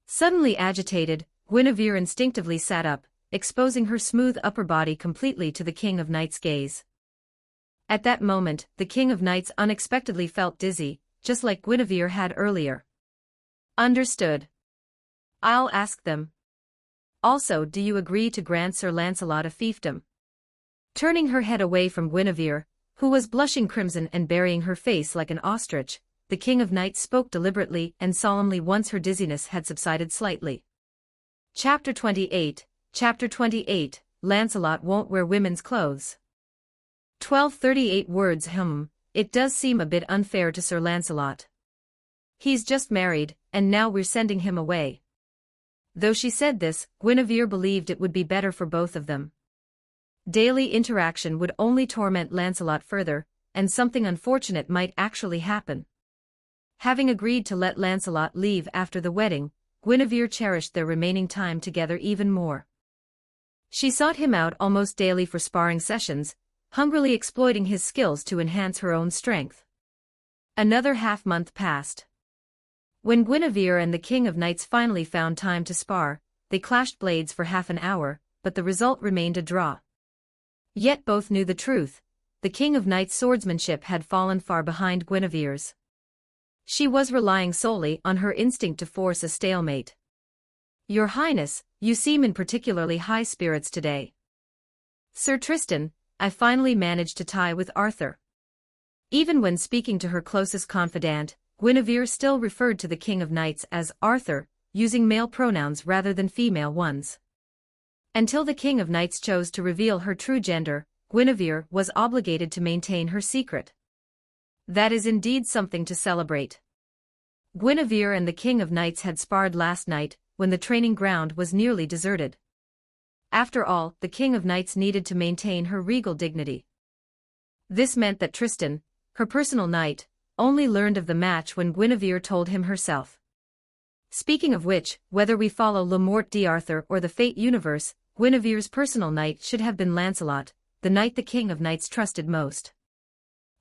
Suddenly agitated, Guinevere instinctively sat up, exposing her smooth upper body completely to the King of Knights' gaze. At that moment, the King of Knights unexpectedly felt dizzy, just like Guinevere had earlier. Understood. I'll ask them. Also, do you agree to grant Sir Lancelot a fiefdom? Turning her head away from Guinevere, who was blushing crimson and burying her face like an ostrich, the King of Knights spoke deliberately and solemnly once her dizziness had subsided slightly. Chapter 28, Lancelot won't wear women's clothes. 1238 words. It does seem a bit unfair to Sir Lancelot. He's just married, and now we're sending him away. Though she said this, Guinevere believed it would be better for both of them. Daily interaction would only torment Lancelot further, and something unfortunate might actually happen. Having agreed to let Lancelot leave after the wedding, Guinevere cherished their remaining time together even more. She sought him out almost daily for sparring sessions, hungrily exploiting his skills to enhance her own strength. Another half-month passed. When Guinevere and the King of Knights finally found time to spar, they clashed blades for half an hour, but the result remained a draw. Yet both knew the truth. The King of Knights' swordsmanship had fallen far behind Guinevere's. She was relying solely on her instinct to force a stalemate. Your Highness, you seem in particularly high spirits today. Sir Tristan, I finally managed to tie with Arthur. Even when speaking to her closest confidant, Guinevere still referred to the King of Knights as Arthur, using male pronouns rather than female ones. Until the King of Knights chose to reveal her true gender, Guinevere was obligated to maintain her secret. That is indeed something to celebrate. Guinevere and the King of Knights had sparred last night, when the training ground was nearly deserted. After all, the King of Knights needed to maintain her regal dignity. This meant that Tristan, her personal knight, only learned of the match when Guinevere told him herself. Speaking of which, whether we follow Le Morte d'Arthur or the Fate universe, Guinevere's personal knight should have been Lancelot, the knight the King of Knights trusted most.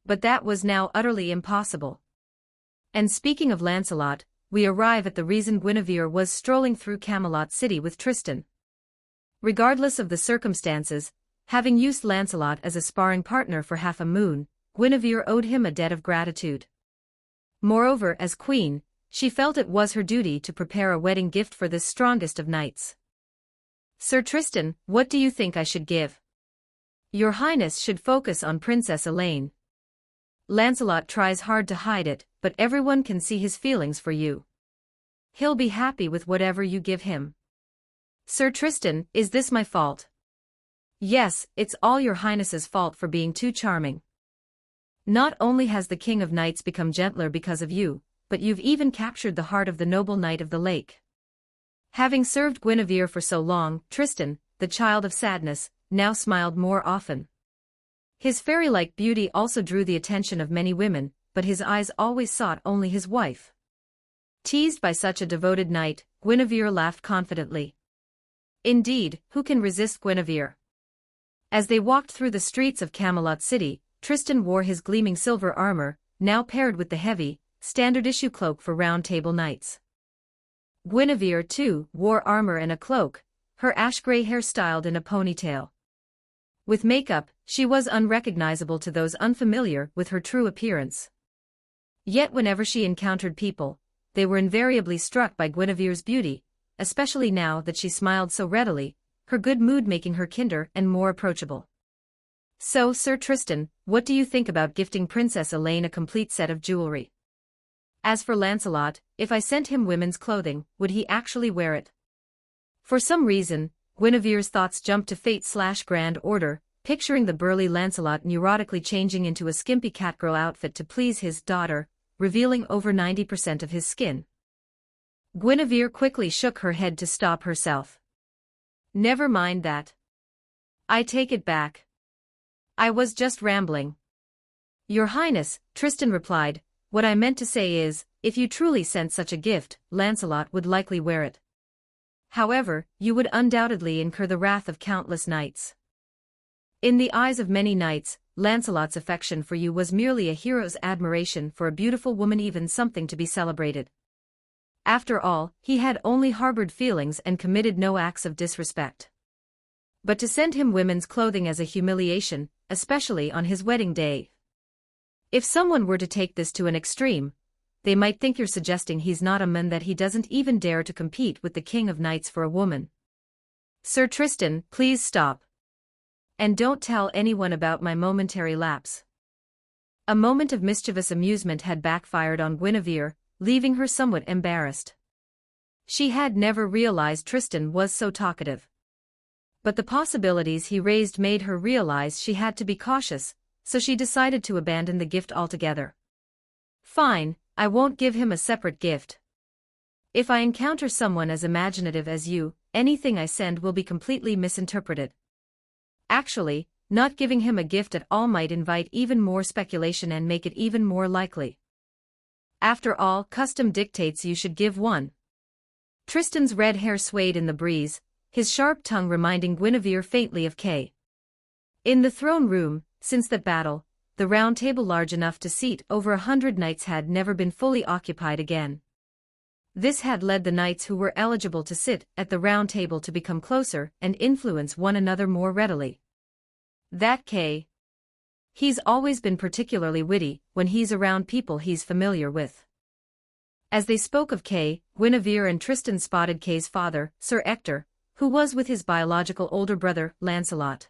But that was now utterly impossible. And speaking of Lancelot, we arrive at the reason Guinevere was strolling through Camelot City with Tristan. Regardless of the circumstances, having used Lancelot as a sparring partner for half a moon, Guinevere owed him a debt of gratitude. Moreover, as queen, she felt it was her duty to prepare a wedding gift for this strongest of knights. Sir Tristan, what do you think I should give? Your Highness should focus on Princess Elaine. Lancelot tries hard to hide it, but everyone can see his feelings for you. He'll be happy with whatever you give him. Sir Tristan, is this my fault? Yes, it's all your Highness's fault for being too charming. Not only has the King of Knights become gentler because of you, but you've even captured the heart of the noble knight of the lake. Having served Guinevere for so long, Tristan, the child of sadness, now smiled more often. His fairy-like beauty also drew the attention of many women, but his eyes always sought only his wife. Teased by such a devoted knight, Guinevere laughed confidently. Indeed, who can resist Guinevere? As they walked through the streets of Camelot City, Tristan wore his gleaming silver armor, now paired with the heavy, standard-issue cloak for Round Table knights. Guinevere, too, wore armor and a cloak, her ash-gray hair styled in a ponytail. With makeup, she was unrecognizable to those unfamiliar with her true appearance. Yet whenever she encountered people, they were invariably struck by Guinevere's beauty, especially now that she smiled so readily, her good mood making her kinder and more approachable. So, Sir Tristan, what do you think about gifting Princess Elaine a complete set of jewelry? As for Lancelot, if I sent him women's clothing, would he actually wear it? For some reason, Guinevere's thoughts jumped to fate/grand order, picturing the burly Lancelot neurotically changing into a skimpy catgirl outfit to please his daughter, revealing over 90% of his skin. Guinevere quickly shook her head to stop herself. Never mind that. I take it back. I was just rambling. Your Highness, Tristan replied, what I meant to say is, if you truly sent such a gift, Lancelot would likely wear it. However, you would undoubtedly incur the wrath of countless knights. In the eyes of many knights, Lancelot's affection for you was merely a hero's admiration for a beautiful woman, even something to be celebrated. After all, he had only harbored feelings and committed no acts of disrespect. But to send him women's clothing as a humiliation, especially on his wedding day. If someone were to take this to an extreme, they might think you're suggesting he's not a man, that he doesn't even dare to compete with the King of Knights for a woman. Sir Tristan, please stop. And don't tell anyone about my momentary lapse. A moment of mischievous amusement had backfired on Guinevere, leaving her somewhat embarrassed. She had never realized Tristan was so talkative. But the possibilities he raised made her realize she had to be cautious, so she decided to abandon the gift altogether. Fine, I won't give him a separate gift. If I encounter someone as imaginative as you, anything I send will be completely misinterpreted. Actually, not giving him a gift at all might invite even more speculation and make it even more likely. After all, custom dictates you should give one. Tristan's red hair swayed in the breeze, his sharp tongue reminding Guinevere faintly of Kay. In the throne room, since that battle, the round table large enough to seat over 100 knights had never been fully occupied again. This had led the knights who were eligible to sit at the round table to become closer and influence one another more readily. That Kay. He's always been particularly witty when he's around people he's familiar with. As they spoke of Kay, Guinevere and Tristan spotted Kay's father, Sir Ector, who was with his biological older brother, Lancelot.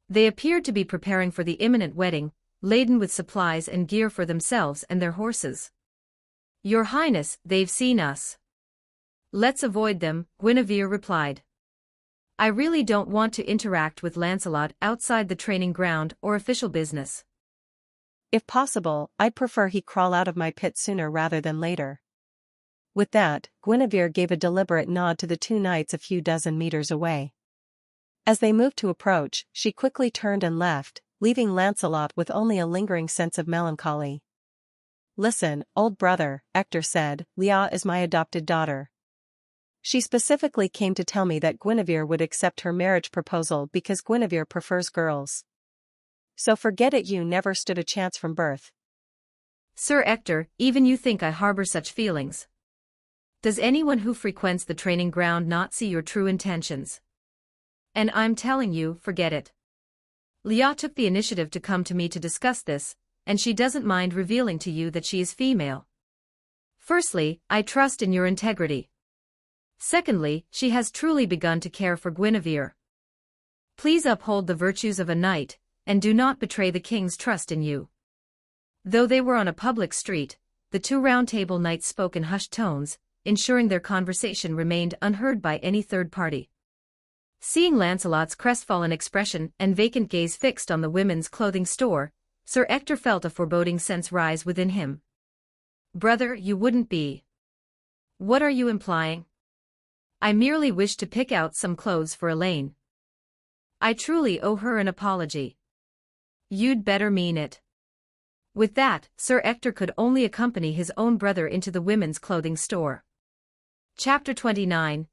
They appeared to be preparing for the imminent wedding, laden with supplies and gear for themselves and their horses. Your Highness, they've seen us. Let's avoid them, Guinevere replied. I really don't want to interact with Lancelot outside the training ground or official business. If possible, I'd prefer he crawl out of my pit sooner rather than later. With that, Guinevere gave a deliberate nod to the two knights a few dozen meters away. As they moved to approach, she quickly turned and left, leaving Lancelot with only a lingering sense of melancholy. Listen, old brother, Ector said, Leah is my adopted daughter. She specifically came to tell me that Guinevere would accept her marriage proposal because Guinevere prefers girls. So forget it, you never stood a chance from birth. Sir Ector, even you think I harbor such feelings. Does anyone who frequents the training ground not see your true intentions? And I'm telling you, forget it. Leah took the initiative to come to me to discuss this, and she doesn't mind revealing to you that she is female. Firstly, I trust in your integrity. Secondly, she has truly begun to care for Guinevere. Please uphold the virtues of a knight, and do not betray the king's trust in you. Though they were on a public street, the two Round Table knights spoke in hushed tones, ensuring their conversation remained unheard by any third party. Seeing Lancelot's crestfallen expression and vacant gaze fixed on the women's clothing store, Sir Ector felt a foreboding sense rise within him. Brother, you wouldn't be. What are you implying? I merely wish to pick out some clothes for Elaine. I truly owe her an apology. You'd better mean it. With that, Sir Ector could only accompany his own brother into the women's clothing store. Chapter 29,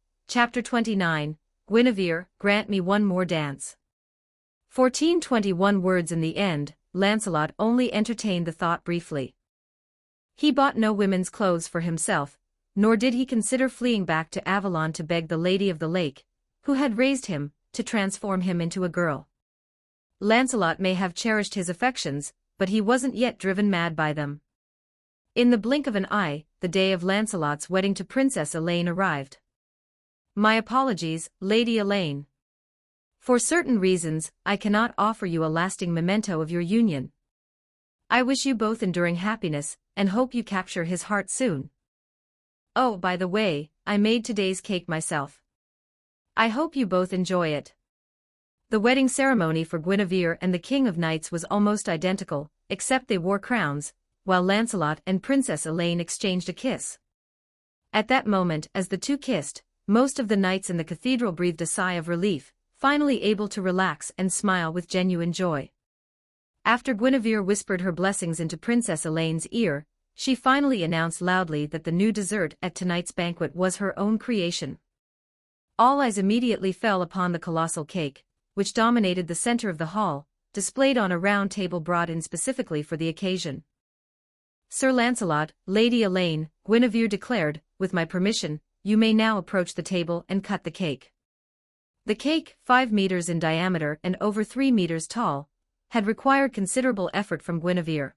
Guinevere, grant me one more dance. 1421 words in the end, Lancelot only entertained the thought briefly. He bought no women's clothes for himself, nor did he consider fleeing back to Avalon to beg the Lady of the Lake, who had raised him, to transform him into a girl. Lancelot may have cherished his affections, but he wasn't yet driven mad by them. In the blink of an eye, the day of Lancelot's wedding to Princess Elaine arrived. My apologies, Lady Elaine. For certain reasons, I cannot offer you a lasting memento of your union. I wish you both enduring happiness, and hope you capture his heart soon. Oh, by the way, I made today's cake myself. I hope you both enjoy it. The wedding ceremony for Guinevere and the King of Knights was almost identical, except they wore crowns, while Lancelot and Princess Elaine exchanged a kiss. At that moment, as the two kissed, most of the knights in the cathedral breathed a sigh of relief, finally able to relax and smile with genuine joy. After Guinevere whispered her blessings into Princess Elaine's ear, she finally announced loudly that the new dessert at tonight's banquet was her own creation. All eyes immediately fell upon the colossal cake, which dominated the center of the hall, displayed on a round table brought in specifically for the occasion. Sir Lancelot, Lady Elaine, Guinevere declared, with my permission, you may now approach the table and cut the cake. The cake, 5 meters in diameter and over 3 meters tall, had required considerable effort from Guinevere.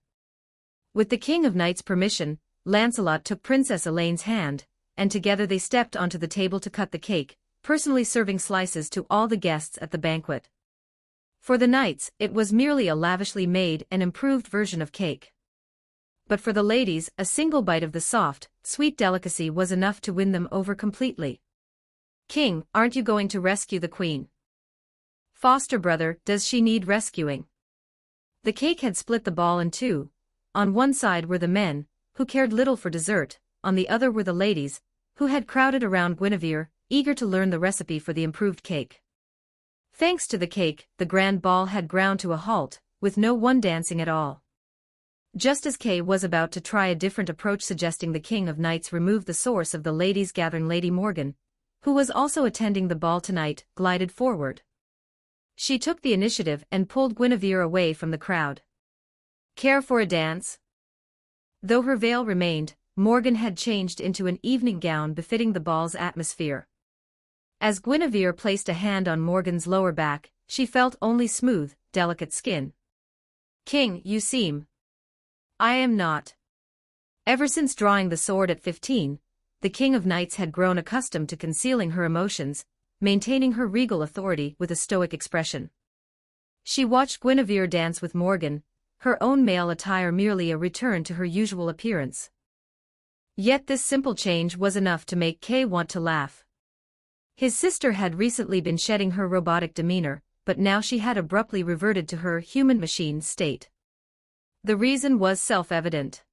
With the King of Knights' permission, Lancelot took Princess Elaine's hand, and together they stepped onto the table to cut the cake, personally serving slices to all the guests at the banquet. For the knights, it was merely a lavishly made and improved version of cake. But for the ladies, a single bite of the soft, sweet delicacy was enough to win them over completely. King, aren't you going to rescue the queen? Foster brother, does she need rescuing? The cake had split the ball in two. On one side were the men, who cared little for dessert, on the other were the ladies, who had crowded around Guinevere, eager to learn the recipe for the improved cake. Thanks to the cake, the grand ball had ground to a halt, with no one dancing at all. Just as Kay was about to try a different approach suggesting the King of Knights remove the source of the ladies' gathering, Lady Morgan, who was also attending the ball tonight, glided forward. She took the initiative and pulled Guinevere away from the crowd. Care for a dance? Though her veil remained, Morgan had changed into an evening gown befitting the ball's atmosphere. As Guinevere placed a hand on Morgan's lower back, she felt only smooth, delicate skin. King, you seem. I am not. Ever since drawing the sword at 15, the King of Knights had grown accustomed to concealing her emotions, maintaining her regal authority with a stoic expression. She watched Guinevere dance with Morgan, her own male attire merely a return to her usual appearance. Yet this simple change was enough to make Kay want to laugh. His sister had recently been shedding her robotic demeanor, but now she had abruptly reverted to her human-machine state. The reason was self-evident.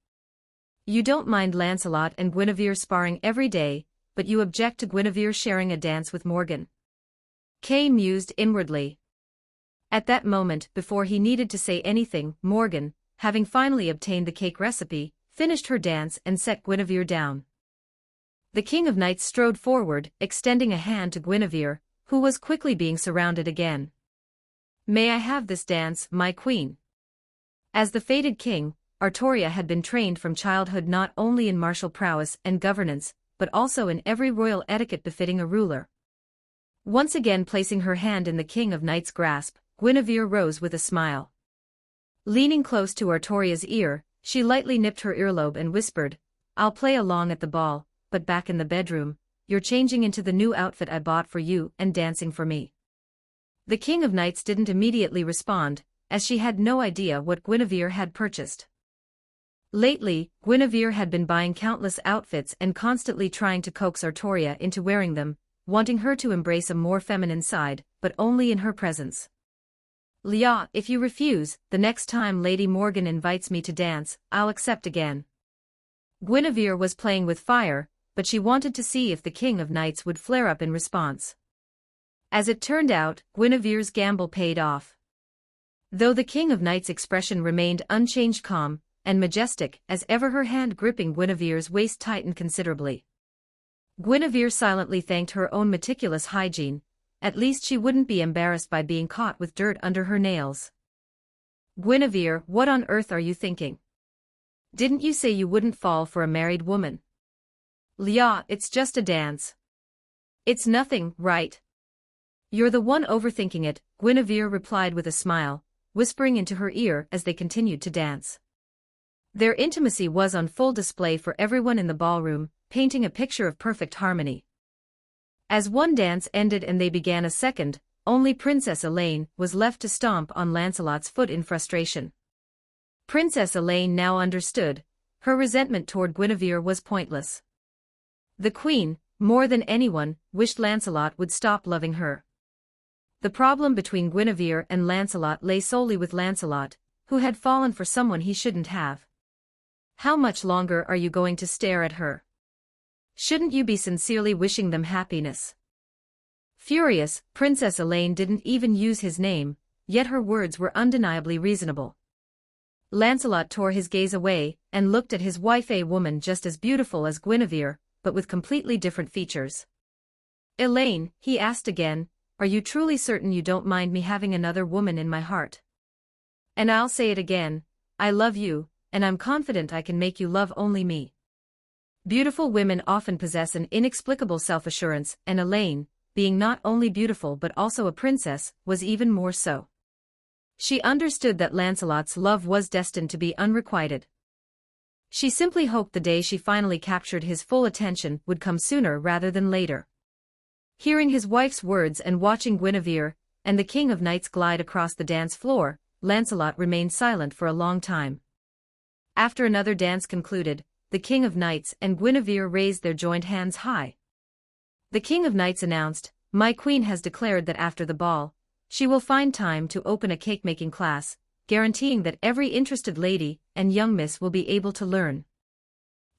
You don't mind Lancelot and Guinevere sparring every day, but you object to Guinevere sharing a dance with Morgan. Kay mused inwardly. At that moment, before he needed to say anything, Morgan, having finally obtained the cake recipe, finished her dance and set Guinevere down. The King of Knights strode forward, extending a hand to Guinevere, who was quickly being surrounded again. May I have this dance, my queen? As the fated king, Artoria had been trained from childhood not only in martial prowess and governance, but also in every royal etiquette befitting a ruler. Once again placing her hand in the King of Knights' grasp, Guinevere rose with a smile. Leaning close to Artoria's ear, she lightly nipped her earlobe and whispered, I'll play along at the ball, but back in the bedroom, you're changing into the new outfit I bought for you and dancing for me. The King of Knights didn't immediately respond, as she had no idea what Guinevere had purchased. Lately, Guinevere had been buying countless outfits and constantly trying to coax Artoria into wearing them, wanting her to embrace a more feminine side, but only in her presence. Leah, if you refuse, the next time Lady Morgan invites me to dance, I'll accept again. Guinevere was playing with fire, but she wanted to see if the King of Knights would flare up in response. As it turned out, Guinevere's gamble paid off. Though the King of Knights' expression remained unchanged, calm and majestic as ever, her hand gripping Guinevere's waist tightened considerably. Guinevere silently thanked her own meticulous hygiene. At least she wouldn't be embarrassed by being caught with dirt under her nails. Guinevere, what on earth are you thinking? Didn't you say you wouldn't fall for a married woman? Lia, it's just a dance. It's nothing, right? You're the one overthinking it, Guinevere replied with a smile, whispering into her ear as they continued to dance. Their intimacy was on full display for everyone in the ballroom, painting a picture of perfect harmony. As one dance ended and they began a second, only Princess Elaine was left to stomp on Lancelot's foot in frustration. Princess Elaine now understood. Her resentment toward Guinevere was pointless. The Queen, more than anyone, wished Lancelot would stop loving her. The problem between Guinevere and Lancelot lay solely with Lancelot, who had fallen for someone he shouldn't have. How much longer are you going to stare at her? Shouldn't you be sincerely wishing them happiness? Furious, Princess Elaine didn't even use his name, yet her words were undeniably reasonable. Lancelot tore his gaze away and looked at his wife, a woman just as beautiful as Guinevere, but with completely different features. Elaine, he asked again, are you truly certain you don't mind me having another woman in my heart? And I'll say it again, I love you, and I'm confident I can make you love only me. Beautiful women often possess an inexplicable self-assurance, and Elaine, being not only beautiful but also a princess, was even more so. She understood that Lancelot's love was destined to be unrequited. She simply hoped the day she finally captured his full attention would come sooner rather than later. Hearing his wife's words and watching Guinevere and the King of Knights glide across the dance floor, Lancelot remained silent for a long time. After another dance concluded, the King of Knights and Guinevere raised their joined hands high. The King of Knights announced, "My queen has declared that after the ball, she will find time to open a cake-making class, guaranteeing that every interested lady and young miss will be able to learn.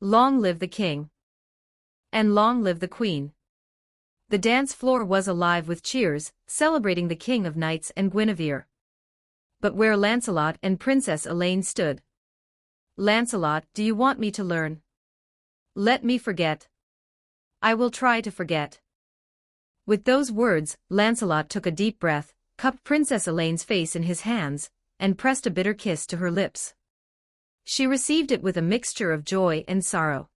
Long live the king! And long live the queen!" The dance floor was alive with cheers, celebrating the King of Knights and Guinevere. But where Lancelot and Princess Elaine stood. "Lancelot, do you want me to learn? Let me forget. I will try to forget." With those words, Lancelot took a deep breath, cupped Princess Elaine's face in his hands, and pressed a bitter kiss to her lips. She received it with a mixture of joy and sorrow.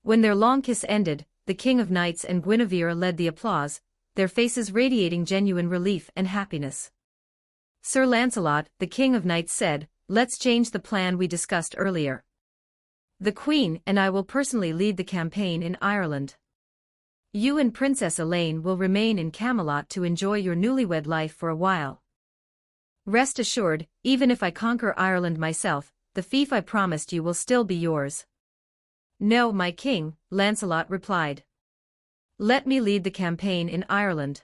When their long kiss ended, the King of Knights and Guinevere led the applause, their faces radiating genuine relief and happiness. "Sir Lancelot," the King of Knights said, "let's change the plan we discussed earlier. The Queen and I will personally lead the campaign in Ireland. You and Princess Elaine will remain in Camelot to enjoy your newlywed life for a while. Rest assured, even if I conquer Ireland myself, the fief I promised you will still be yours." "No, my king," Lancelot replied. "Let me lead the campaign in Ireland.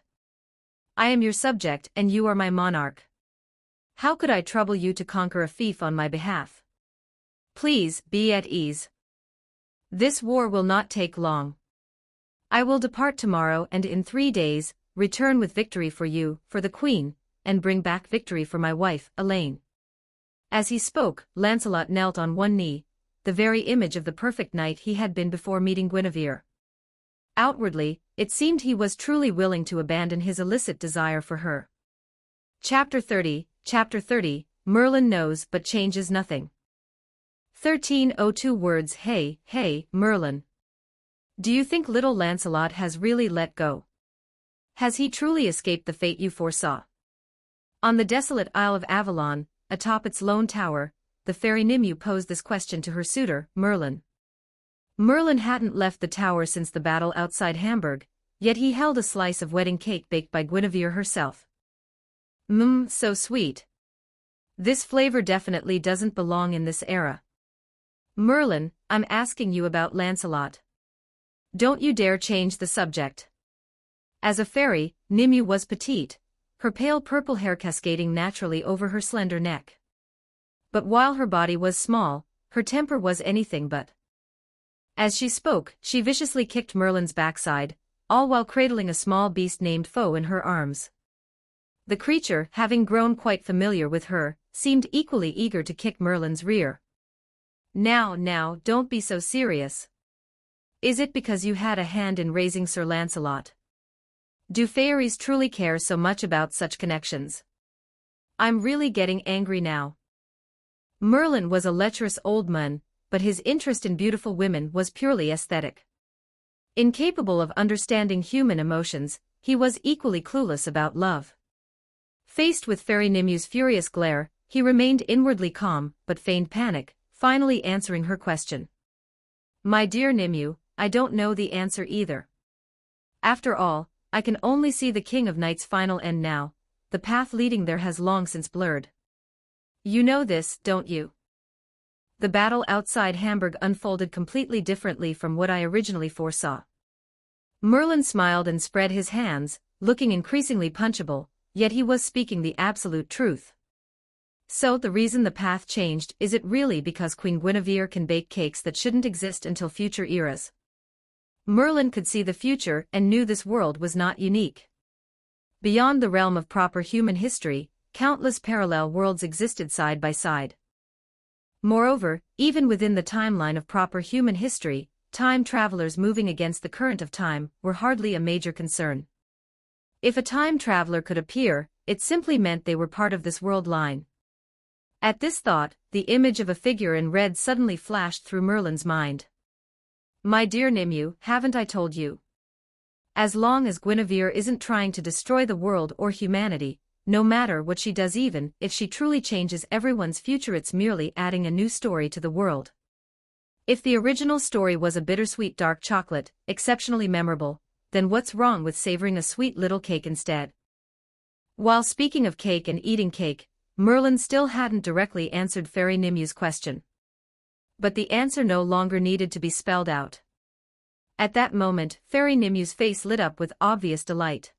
I am your subject and you are my monarch. How could I trouble you to conquer a fief on my behalf? Please, be at ease. This war will not take long. I will depart tomorrow and in 3 days, return with victory for you, for the Queen, and bring back victory for my wife, Elaine." As he spoke, Lancelot knelt on one knee, the very image of the perfect knight he had been before meeting Guinevere. Outwardly, it seemed he was truly willing to abandon his illicit desire for her. Chapter 30, Merlin knows but changes nothing. 1302 words. Hey, Merlin. Do you think little Lancelot has really let go? Has he truly escaped the fate you foresaw? On the desolate Isle of Avalon, atop its lone tower, the fairy Nimue posed this question to her suitor, Merlin. Merlin hadn't left the tower since the battle outside Hamburg, yet he held a slice of wedding cake baked by Guinevere herself. So sweet. This flavor definitely doesn't belong in this era. Merlin, I'm asking you about Lancelot. Don't you dare change the subject. As a fairy, Nimue was petite, her pale purple hair cascading naturally over her slender neck. But while her body was small, her temper was anything but. As she spoke, she viciously kicked Merlin's backside, all while cradling a small beast named Foe in her arms. The creature, having grown quite familiar with her, seemed equally eager to kick Merlin's rear. Now, don't be so serious. Is it because you had a hand in raising Sir Lancelot? Do fairies truly care so much about such connections? I'm really getting angry now. Merlin was a lecherous old man, but his interest in beautiful women was purely aesthetic. Incapable of understanding human emotions, he was equally clueless about love. Faced with Fairy Nimue's furious glare, he remained inwardly calm but feigned panic, finally answering her question. My dear Nimue, I don't know the answer either. After all, I can only see the King of Knights' final end now. The path leading there has long since blurred. You know this, don't you? The battle outside Hamburg unfolded completely differently from what I originally foresaw. Merlin smiled and spread his hands, looking increasingly punchable, yet he was speaking the absolute truth. So the reason the path changed, is it really because Queen Guinevere can bake cakes that shouldn't exist until future eras? Merlin could see the future and knew this world was not unique. Beyond the realm of proper human history, countless parallel worlds existed side by side. Moreover, even within the timeline of proper human history, time travelers moving against the current of time were hardly a major concern. If a time traveler could appear, it simply meant they were part of this world line. At this thought, the image of a figure in red suddenly flashed through Merlin's mind. My dear Nimue, haven't I told you? As long as Guinevere isn't trying to destroy the world or humanity, no matter what she does, even if she truly changes everyone's future, it's merely adding a new story to the world. If the original story was a bittersweet dark chocolate, exceptionally memorable, then what's wrong with savoring a sweet little cake instead? While speaking of cake and eating cake, Merlin still hadn't directly answered Fairy Nimue's question. But the answer no longer needed to be spelled out. At that moment, Fairy Nimue's face lit up with obvious delight.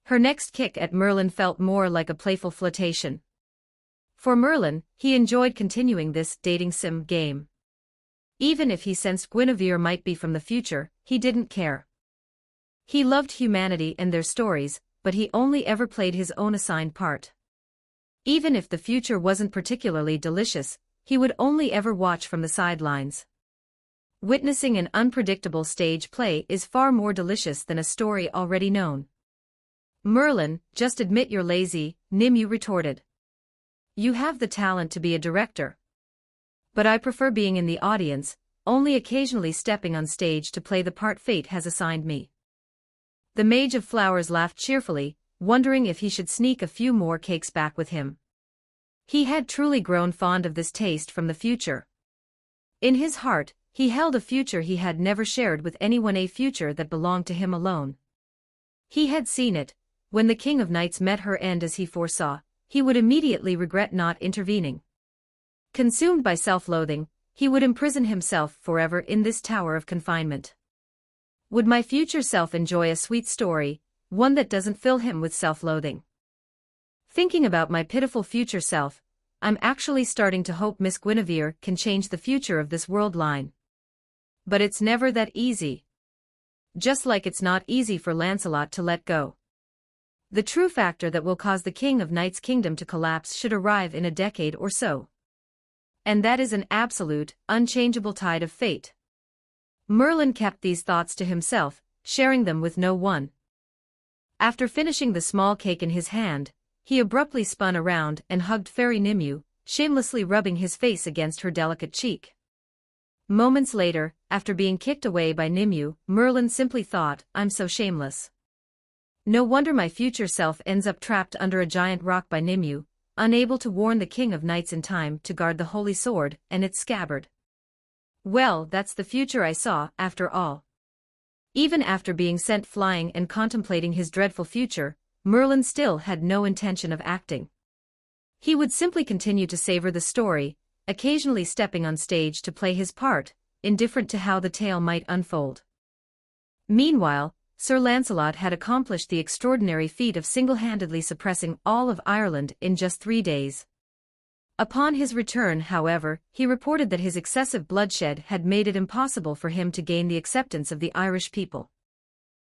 Her next kick at Merlin felt more like a playful flirtation. For Merlin, he enjoyed continuing this dating sim game. Even if he sensed Guinevere might be from the future, he didn't care. He loved humanity and their stories, but he only ever played his own assigned part. Even if the future wasn't particularly delicious, he would only ever watch from the sidelines. Witnessing an unpredictable stage play is far more delicious than a story already known. Merlin, just admit you're lazy, Nimue retorted. You have the talent to be a director. But I prefer being in the audience, only occasionally stepping on stage to play the part fate has assigned me. The Mage of Flowers laughed cheerfully, wondering if he should sneak a few more cakes back with him. He had truly grown fond of this taste from the future. In his heart, he held a future he had never shared with anyone, a future that belonged to him alone. He had seen it. When the King of Knights met her end as he foresaw, he would immediately regret not intervening. Consumed by self-loathing, he would imprison himself forever in this tower of confinement. Would my future self enjoy a sweet story, one that doesn't fill him with self-loathing? Thinking about my pitiful future self, I'm actually starting to hope Miss Guinevere can change the future of this world line. But it's never that easy. Just like it's not easy for Lancelot to let go. The true factor that will cause the King of Knights' kingdom to collapse should arrive in a decade or so. And that is an absolute, unchangeable tide of fate. Merlin kept these thoughts to himself, sharing them with no one. After finishing the small cake in his hand, he abruptly spun around and hugged Fairy Nimue, shamelessly rubbing his face against her delicate cheek. Moments later, after being kicked away by Nimue, Merlin simply thought, I'm so shameless. No wonder my future self ends up trapped under a giant rock by Nimue, unable to warn the King of Knights in time to guard the holy sword and its scabbard. Well, that's the future I saw, after all. Even after being sent flying and contemplating his dreadful future, Merlin still had no intention of acting. He would simply continue to savor the story, occasionally stepping on stage to play his part, indifferent to how the tale might unfold. Meanwhile, Sir Lancelot had accomplished the extraordinary feat of single-handedly suppressing all of Ireland in just 3 days. Upon his return, however, he reported that his excessive bloodshed had made it impossible for him to gain the acceptance of the Irish people.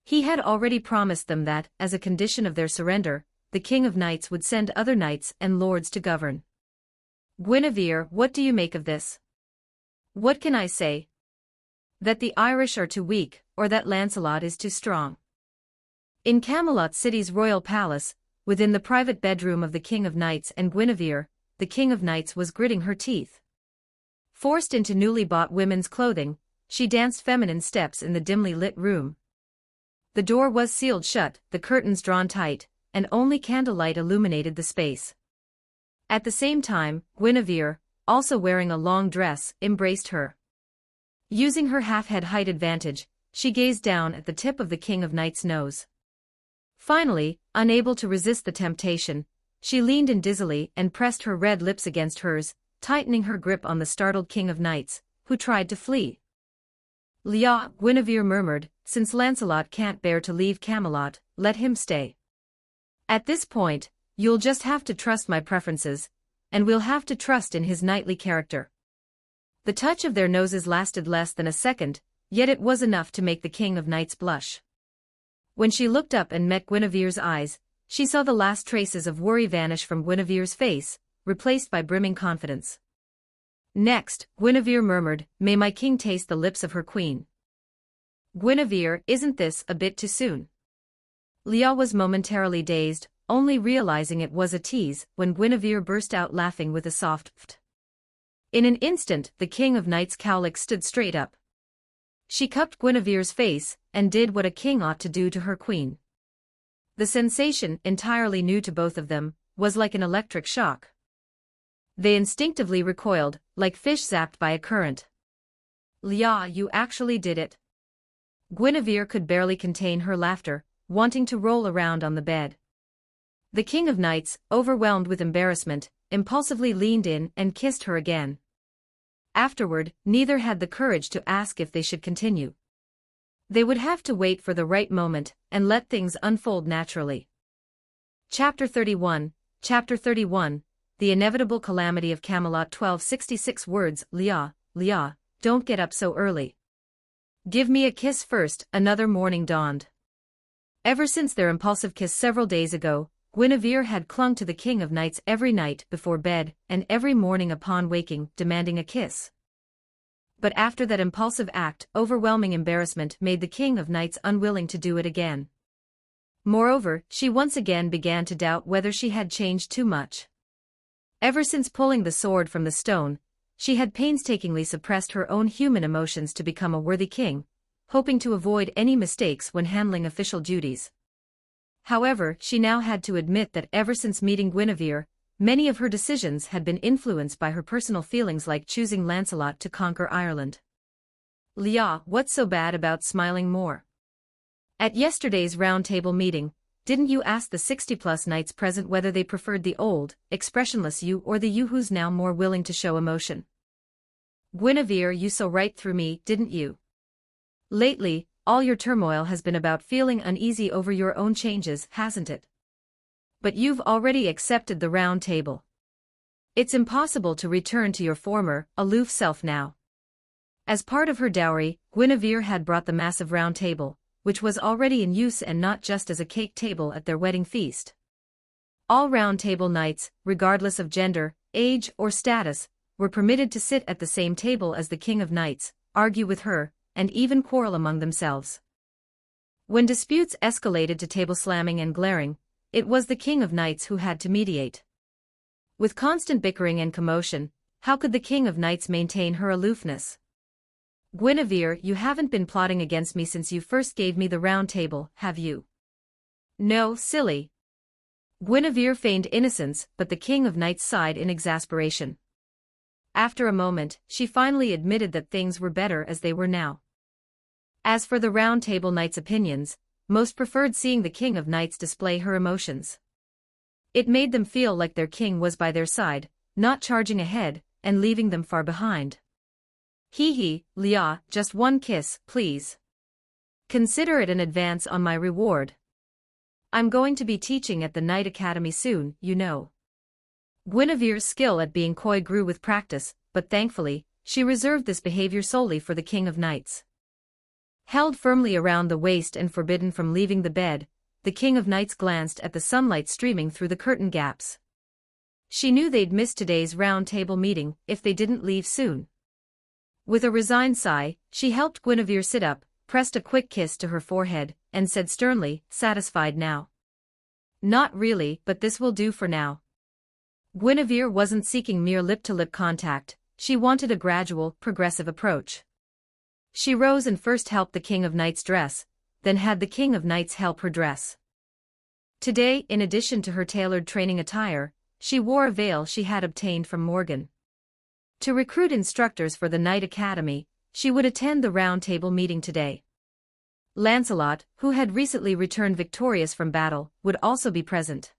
He had already promised them that, as a condition of their surrender, the the King of Knights would send other knights and lords to govern. Guinevere, what do you make of this? What can I say? That the Irish are too weak, or that Lancelot is too strong. In Camelot City's royal palace, within the private bedroom of the King of Knights and Guinevere, the King of Knights was gritting her teeth. Forced into newly bought women's clothing, she danced feminine steps in the dimly lit room. The door was sealed shut, the curtains drawn tight, and only candlelight illuminated the space. At the same time, Guinevere, also wearing a long dress, embraced her. Using her half-head height advantage, she gazed down at the tip of the King of Knights' nose. Finally, unable to resist the temptation, she leaned in dizzily and pressed her red lips against hers, tightening her grip on the startled King of Knights, who tried to flee. "Lia," Guinevere murmured, "since Lancelot can't bear to leave Camelot, let him stay. At this point, you'll just have to trust my preferences, and we'll have to trust in his knightly character." The touch of their noses lasted less than a second, yet it was enough to make the King of Knights blush. When she looked up and met Guinevere's eyes, she saw the last traces of worry vanish from Guinevere's face, replaced by brimming confidence. Next, Guinevere murmured, "May my king taste the lips of her queen." "Guinevere, isn't this a bit too soon?" Lia was momentarily dazed, only realizing it was a tease when Guinevere burst out laughing with a soft pht. In an instant, the King of Knights' cowlick stood straight up. She cupped Guinevere's face, and did what a king ought to do to her queen. The sensation, entirely new to both of them, was like an electric shock. They instinctively recoiled, like fish zapped by a current. "Lia, you actually did it." Guinevere could barely contain her laughter, wanting to roll around on the bed. The King of Knights, overwhelmed with embarrassment, impulsively leaned in and kissed her again. Afterward, neither had the courage to ask if they should continue. They would have to wait for the right moment, and let things unfold naturally. Chapter 31, The Inevitable Calamity of Camelot. 1266 words. "Lia, Lia, don't get up so early. Give me a kiss first." Another morning dawned. Ever since their impulsive kiss several days ago, Guinevere had clung to the King of Knights every night before bed, and every morning upon waking, demanding a kiss. But after that impulsive act, overwhelming embarrassment made the King of Knights unwilling to do it again. Moreover, she once again began to doubt whether she had changed too much. Ever since pulling the sword from the stone, she had painstakingly suppressed her own human emotions to become a worthy king, hoping to avoid any mistakes when handling official duties. However, she now had to admit that ever since meeting Guinevere, many of her decisions had been influenced by her personal feelings, like choosing Lancelot to conquer Ireland. "Lia, what's so bad about smiling more? At yesterday's round table meeting, didn't you ask the 60-plus knights present whether they preferred the old, expressionless you or the you who's now more willing to show emotion? Guinevere, you saw right through me, didn't you? Lately, all your turmoil has been about feeling uneasy over your own changes, hasn't it? But you've already accepted the round table. It's impossible to return to your former, aloof self now." As part of her dowry, Guinevere had brought the massive round table, which was already in use and not just as a cake table at their wedding feast. All round table knights, regardless of gender, age, or status, were permitted to sit at the same table as the King of Knights, argue with her, and even quarrel among themselves. When disputes escalated to table slamming and glaring, it was the King of Knights who had to mediate. With constant bickering and commotion, how could the King of Knights maintain her aloofness? "Guinevere, you haven't been plotting against me since you first gave me the round table, have you?" "No, silly." Guinevere feigned innocence, but the King of Knights sighed in exasperation. After a moment, she finally admitted that things were better as they were now. As for the Round Table Knights' opinions, most preferred seeing the King of Knights display her emotions. It made them feel like their king was by their side, not charging ahead, and leaving them far behind. "Hee, Lia, just one kiss, please. Consider it an advance on my reward. I'm going to be teaching at the Knight Academy soon, you know." Guinevere's skill at being coy grew with practice, but thankfully, she reserved this behavior solely for the King of Knights. Held firmly around the waist and forbidden from leaving the bed, the King of Knights glanced at the sunlight streaming through the curtain gaps. She knew they'd miss today's round table meeting if they didn't leave soon. With a resigned sigh, she helped Guinevere sit up, pressed a quick kiss to her forehead, and said sternly, "Satisfied now?" "Not really, but this will do for now." Guinevere wasn't seeking mere lip-to-lip contact, she wanted a gradual, progressive approach. She rose and first helped the King of Knights dress, then had the King of Knights help her dress. Today, in addition to her tailored training attire, she wore a veil she had obtained from Morgan. To recruit instructors for the Knight Academy, she would attend the round table meeting today. Lancelot, who had recently returned victorious from battle, would also be present.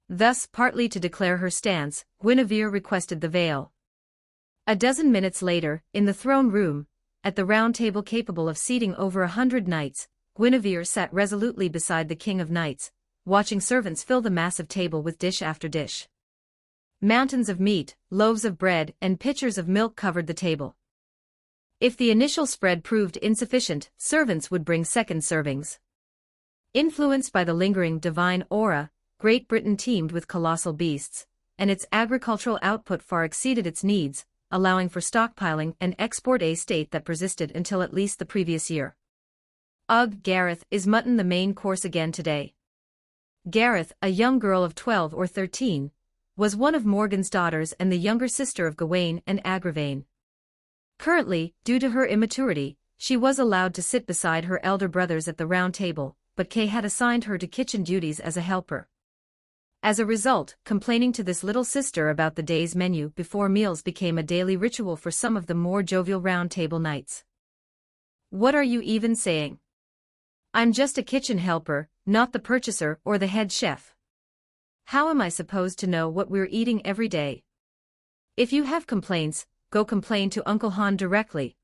Thus, partly to declare her stance, Guinevere requested the veil. A dozen minutes later, in the throne room, at the round table capable of seating over 100 knights, Guinevere sat resolutely beside the King of Knights, watching servants fill the massive table with dish after dish. Mountains of meat, loaves of bread, and pitchers of milk covered the table. If the initial spread proved insufficient, servants would bring second servings. Influenced by the lingering divine aura, Great Britain teemed with colossal beasts, and its agricultural output far exceeded its needs, allowing for stockpiling and export, a state that persisted until at least the previous year. "Ugh, Gareth, is mutton the main course again today?" Gareth, a young girl of 12 or 13, was one of Morgan's daughters and the younger sister of Gawain and Agravain. Currently, due to her immaturity, she was allowed to sit beside her elder brothers at the round table, but Kay had assigned her to kitchen duties as a helper. As a result, complaining to this little sister about the day's menu before meals became a daily ritual for some of the more jovial round table knights. "What are you even saying? I'm just a kitchen helper, not the purchaser or the head chef. How am I supposed to know what we're eating every day? If you have complaints, go complain to Uncle Han directly,"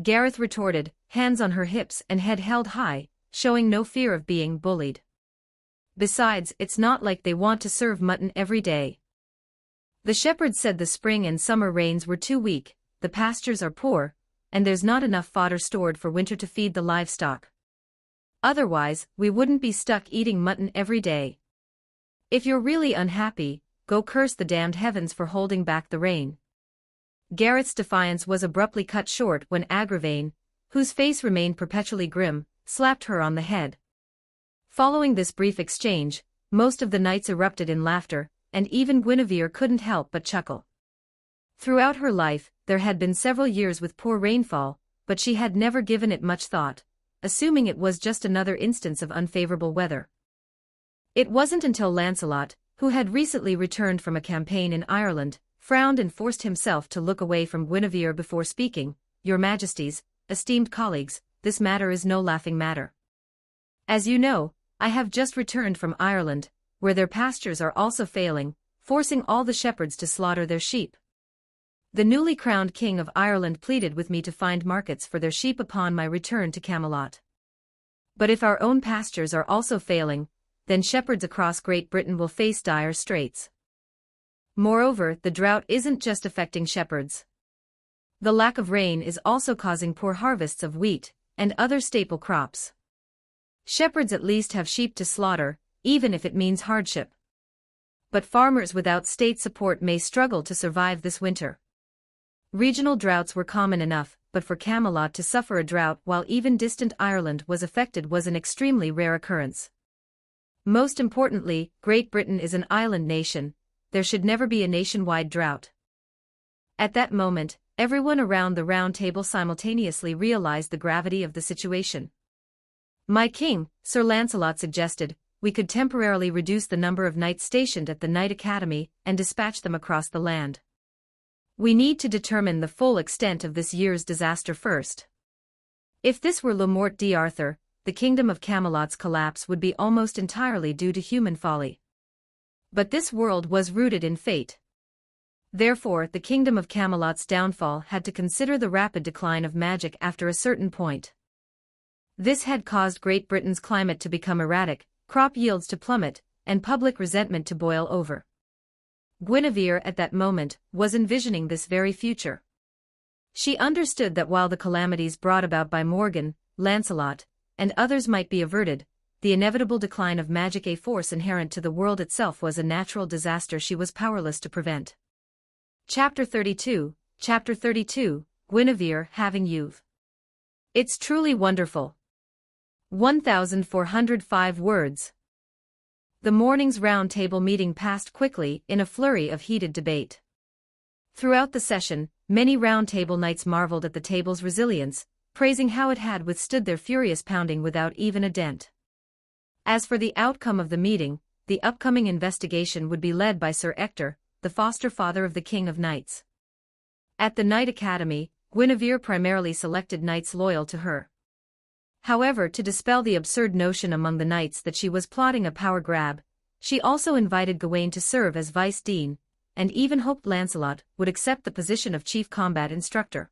Gareth retorted, hands on her hips and head held high, showing no fear of being bullied. "Besides, it's not like they want to serve mutton every day. The shepherds said the spring and summer rains were too weak, the pastures are poor, and there's not enough fodder stored for winter to feed the livestock. Otherwise, we wouldn't be stuck eating mutton every day. If you're really unhappy, go curse the damned heavens for holding back the rain." Gareth's defiance was abruptly cut short when Agravain, whose face remained perpetually grim, slapped her on the head. Following this brief exchange, most of the knights erupted in laughter, and even Guinevere couldn't help but chuckle. Throughout her life, there had been several years with poor rainfall, but she had never given it much thought, assuming it was just another instance of unfavorable weather. It wasn't until Lancelot, who had recently returned from a campaign in Ireland, frowned and forced himself to look away from Guinevere before speaking, "Your Majesties, esteemed colleagues, this matter is no laughing matter. As you know, I have just returned from Ireland, where their pastures are also failing, forcing all the shepherds to slaughter their sheep. The newly crowned King of Ireland pleaded with me to find markets for their sheep upon my return to Camelot. But if our own pastures are also failing, then shepherds across Great Britain will face dire straits. Moreover, the drought isn't just affecting shepherds. The lack of rain is also causing poor harvests of wheat and other staple crops. Shepherds at least have sheep to slaughter, even if it means hardship. But farmers without state support may struggle to survive this winter. Regional droughts were common enough, but for Camelot to suffer a drought while even distant Ireland was affected was an extremely rare occurrence. Most importantly, Great Britain is an island nation, there should never be a nationwide drought. At that moment, everyone around the round table simultaneously realized the gravity of the situation. "My king," Sir Lancelot suggested, "we could temporarily reduce the number of knights stationed at the Knight Academy and dispatch them across the land. We need to determine the full extent of this year's disaster first. If this were Le Morte d'Arthur, the kingdom of Camelot's collapse would be almost entirely due to human folly. But this world was rooted in fate. Therefore, the kingdom of Camelot's downfall had to consider the rapid decline of magic after a certain point. This had caused Great Britain's climate to become erratic, crop yields to plummet, and public resentment to boil over. Guinevere at that moment was envisioning this very future. She understood that while the calamities brought about by Morgan, Lancelot, and others might be averted, the inevitable decline of magic, a force inherent to the world itself, was a natural disaster she was powerless to prevent. Chapter 32, Guinevere having youth. It's truly wonderful. 1,405 words. The morning's round table meeting passed quickly in a flurry of heated debate. Throughout the session, many round table knights marveled at the table's resilience, praising how it had withstood their furious pounding without even a dent. As for the outcome of the meeting, the upcoming investigation would be led by Sir Ector, the foster father of the King of Knights. At the Knight Academy, Guinevere primarily selected knights loyal to her. However, to dispel the absurd notion among the knights that she was plotting a power grab, she also invited Gawain to serve as vice dean, and even hoped Lancelot would accept the position of chief combat instructor.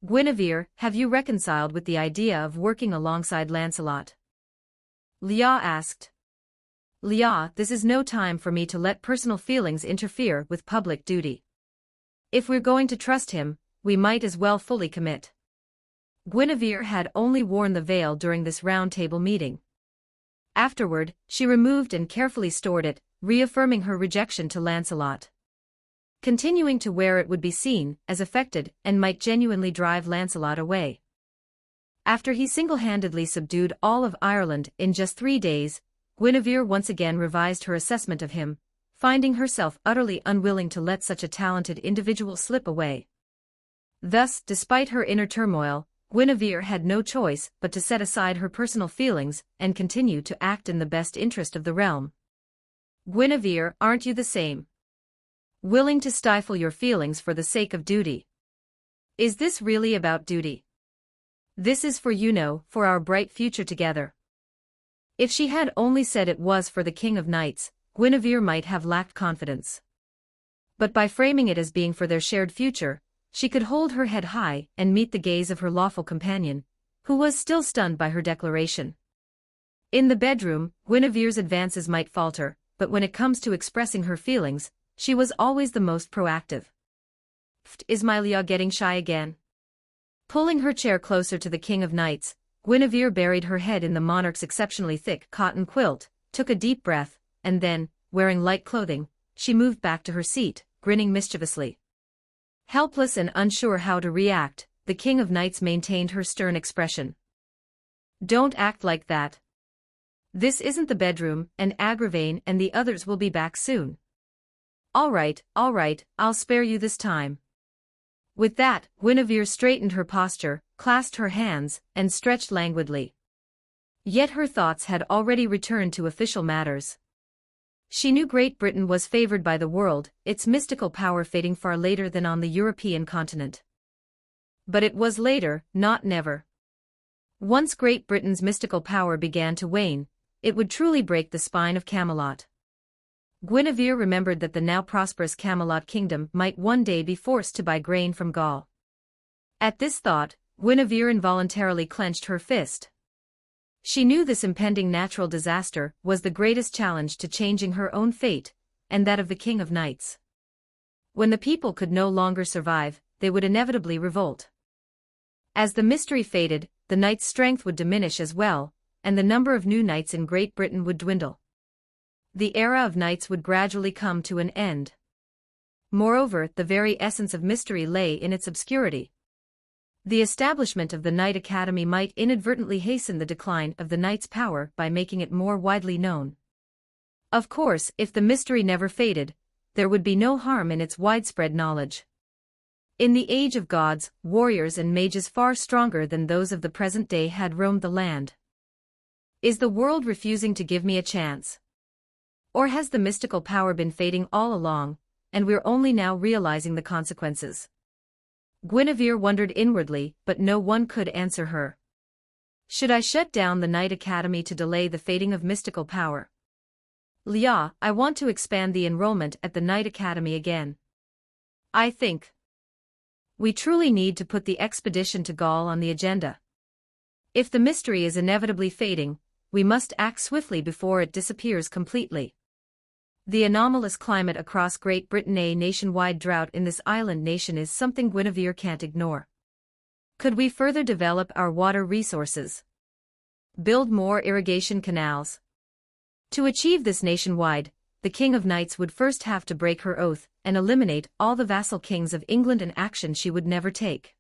Guinevere, have you reconciled with the idea of working alongside Lancelot? Leah asked. Leah, this is no time for me to let personal feelings interfere with public duty. If we're going to trust him, we might as well fully commit. Guinevere had only worn the veil during this round table meeting. Afterward, she removed and carefully stored it, reaffirming her rejection to Lancelot. Continuing to wear it would be seen as affected and might genuinely drive Lancelot away. After he single-handedly subdued all of Ireland in just 3 days, Guinevere once again revised her assessment of him, finding herself utterly unwilling to let such a talented individual slip away. Thus, despite her inner turmoil, Guinevere had no choice but to set aside her personal feelings and continue to act in the best interest of the realm. Guinevere, aren't you the same? Willing to stifle your feelings for the sake of duty? Is this really about duty? This is for our bright future together. If she had only said it was for the King of Knights, Guinevere might have lacked confidence. But by framing it as being for their shared future, she could hold her head high and meet the gaze of her lawful companion, who was still stunned by her declaration. In the bedroom, Guinevere's advances might falter, but when it comes to expressing her feelings, she was always the most proactive. Is my Leah getting shy again? Pulling her chair closer to the King of Knights, Guinevere buried her head in the monarch's exceptionally thick cotton quilt, took a deep breath, and then, wearing light clothing, she moved back to her seat, grinning mischievously. Helpless and unsure how to react, the King of Knights maintained her stern expression. Don't act like that. This isn't the bedroom, and Agravain and the others will be back soon. All right, I'll spare you this time. With that, Guinevere straightened her posture, clasped her hands, and stretched languidly. Yet her thoughts had already returned to official matters. She knew Great Britain was favored by the world, its mystical power fading far later than on the European continent. But it was later, not never. Once Great Britain's mystical power began to wane, it would truly break the spine of Camelot. Guinevere remembered that the now prosperous Camelot kingdom might one day be forced to buy grain from Gaul. At this thought, Guinevere involuntarily clenched her fist. She knew this impending natural disaster was the greatest challenge to changing her own fate, and that of the King of Knights. When the people could no longer survive, they would inevitably revolt. As the mystery faded, the knights' strength would diminish as well, and the number of new knights in Great Britain would dwindle. The era of knights would gradually come to an end. Moreover, the very essence of mystery lay in its obscurity. The establishment of the Knight Academy might inadvertently hasten the decline of the knight's power by making it more widely known. Of course, if the mystery never faded, there would be no harm in its widespread knowledge. In the age of gods, warriors and mages far stronger than those of the present day had roamed the land. Is the world refusing to give me a chance? Or has the mystical power been fading all along, and we're only now realizing the consequences? Guinevere wondered inwardly, but no one could answer her. Should I shut down the Knight Academy to delay the fading of mystical power? Leah, I want to expand the enrollment at the Knight Academy again. I think we truly need to put the expedition to Gaul on the agenda. If the mystery is inevitably fading, we must act swiftly before it disappears completely. The anomalous climate across Great Britain, a nationwide drought in this island nation, is something Guinevere can't ignore. Could we further develop our water resources? Build more irrigation canals. To achieve this nationwide, the King of Knights would first have to break her oath and eliminate all the vassal kings of England, an action she would never take.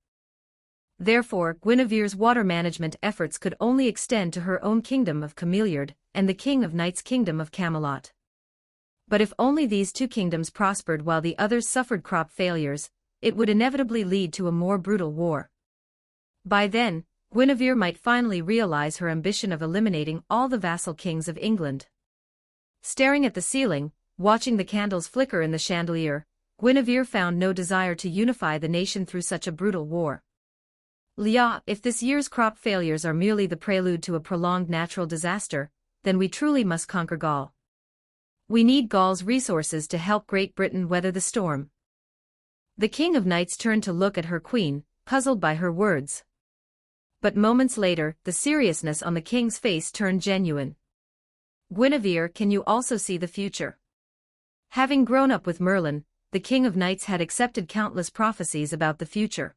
Therefore, Guinevere's water management efforts could only extend to her own kingdom of Cameliard and the King of Knights' kingdom of Camelot. But if only these two kingdoms prospered while the others suffered crop failures, it would inevitably lead to a more brutal war. By then, Guinevere might finally realize her ambition of eliminating all the vassal kings of England. Staring at the ceiling, watching the candles flicker in the chandelier, Guinevere found no desire to unify the nation through such a brutal war. If this year's crop failures are merely the prelude to a prolonged natural disaster, then we truly must conquer Gaul. We need Gaul's resources to help Great Britain weather the storm. The King of Knights turned to look at her queen, puzzled by her words. But moments later, the seriousness on the king's face turned genuine. Guinevere, can you also see the future? Having grown up with Merlin, the King of Knights had accepted countless prophecies about the future.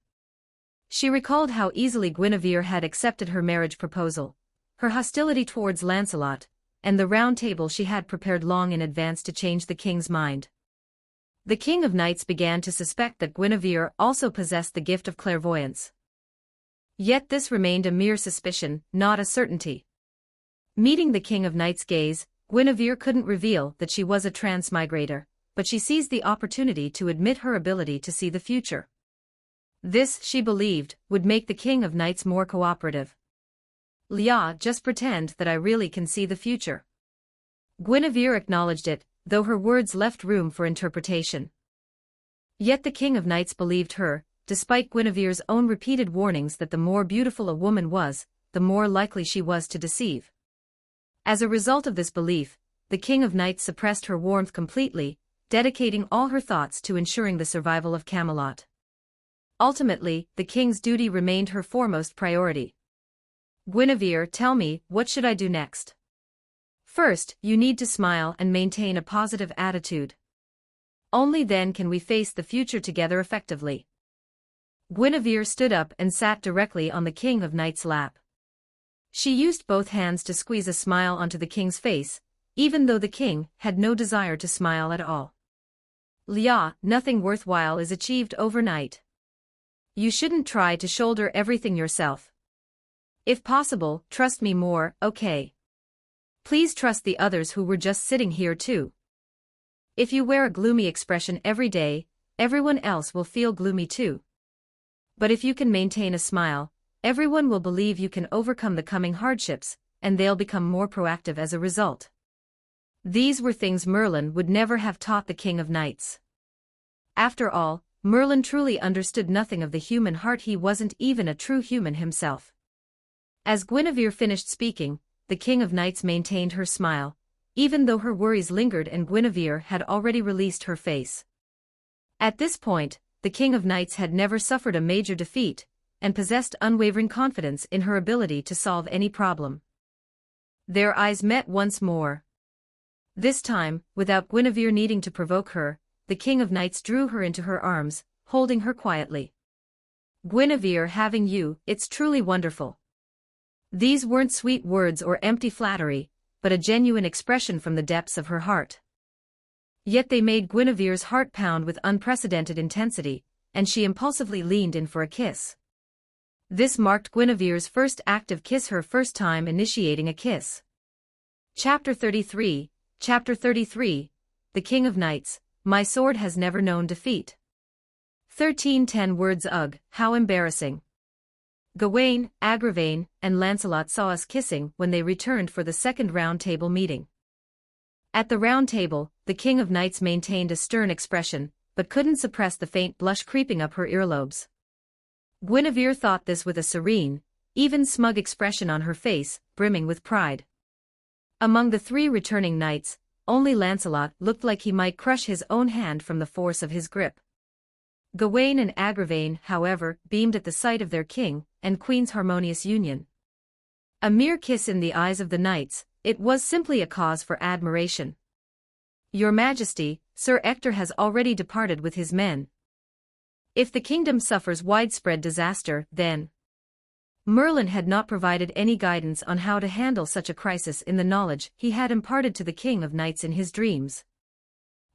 She recalled how easily Guinevere had accepted her marriage proposal, her hostility towards Lancelot, and the round table she had prepared long in advance to change the king's mind. The King of Knights began to suspect that Guinevere also possessed the gift of clairvoyance. Yet this remained a mere suspicion, not a certainty. Meeting the King of Knights' gaze, Guinevere couldn't reveal that she was a transmigrator, but she seized the opportunity to admit her ability to see the future. This, she believed, would make the King of Knights more cooperative. Just pretend that I really can see the future. Guinevere acknowledged it, though her words left room for interpretation. Yet the King of Knights believed her, despite Guinevere's own repeated warnings that the more beautiful a woman was, the more likely she was to deceive. As a result of this belief, the King of Knights suppressed her warmth completely, dedicating all her thoughts to ensuring the survival of Camelot. Ultimately, the king's duty remained her foremost priority. Guinevere, tell me, what should I do next? First, you need to smile and maintain a positive attitude. Only then can we face the future together effectively. Guinevere stood up and sat directly on the King of Knights' lap. She used both hands to squeeze a smile onto the king's face, even though the king had no desire to smile at all. Nothing worthwhile is achieved overnight. You shouldn't try to shoulder everything yourself. If possible, trust me more, okay? Please trust the others who were just sitting here too. If you wear a gloomy expression every day, everyone else will feel gloomy too. But if you can maintain a smile, everyone will believe you can overcome the coming hardships, and they'll become more proactive as a result. These were things Merlin would never have taught the King of Knights. After all, Merlin truly understood nothing of the human heart. He wasn't even a true human himself. As Guinevere finished speaking, the King of Knights maintained her smile, even though her worries lingered and Guinevere had already released her face. At this point, the King of Knights had never suffered a major defeat, and possessed unwavering confidence in her ability to solve any problem. Their eyes met once more. This time, without Guinevere needing to provoke her, the King of Knights drew her into her arms, holding her quietly. Guinevere, having you, it's truly wonderful. These weren't sweet words or empty flattery, but a genuine expression from the depths of her heart. Yet they made Guinevere's heart pound with unprecedented intensity, and she impulsively leaned in for a kiss. This marked Guinevere's first active kiss, her first time initiating a kiss. Chapter 33, The King of Knights, my sword has never known defeat. 1310 words. Ugh, how embarrassing. Gawain, Agravain, and Lancelot saw us kissing when they returned for the second round table meeting. At the round table, the King of Knights maintained a stern expression, but couldn't suppress the faint blush creeping up her earlobes. Guinevere thought this with a serene, even smug expression on her face, brimming with pride. Among the three returning knights, only Lancelot looked like he might crush his own hand from the force of his grip. Gawain and Agravain, however, beamed at the sight of their king and queen's harmonious union. A mere kiss in the eyes of the knights, it was simply a cause for admiration. Your Majesty, Sir Ector has already departed with his men. If the kingdom suffers widespread disaster, then Merlin had not provided any guidance on how to handle such a crisis in the knowledge he had imparted to the King of Knights in his dreams.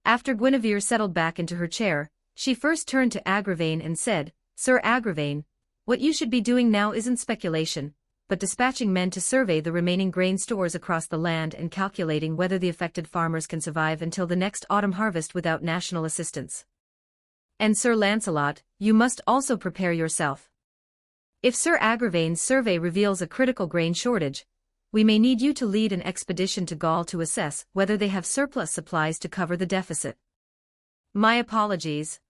After Guinevere settled back into her chair, she first turned to Agravain and said, "Sir Agravain, what you should be doing now isn't speculation, but dispatching men to survey the remaining grain stores across the land and calculating whether the affected farmers can survive until the next autumn harvest without national assistance. And Sir Lancelot, you must also prepare yourself. If Sir Agravain's survey reveals a critical grain shortage, we may need you to lead an expedition to Gaul to assess whether they have surplus supplies to cover the deficit. My apologies.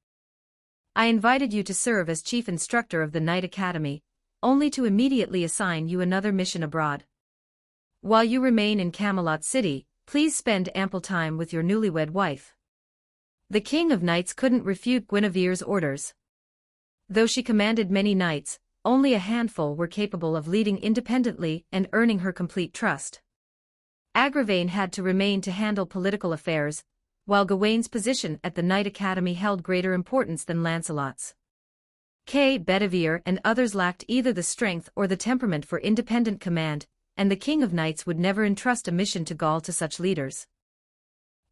I invited you to serve as chief instructor of the Knight Academy, only to immediately assign you another mission abroad. While you remain in Camelot City, please spend ample time with your newlywed wife." The King of Knights couldn't refute Guinevere's orders. Though she commanded many knights, only a handful were capable of leading independently and earning her complete trust. Agravain had to remain to handle political affairs, while Gawain's position at the Knight Academy held greater importance than Lancelot's. Guinevere and others lacked either the strength or the temperament for independent command, and the King of Knights would never entrust a mission to Gaul to such leaders.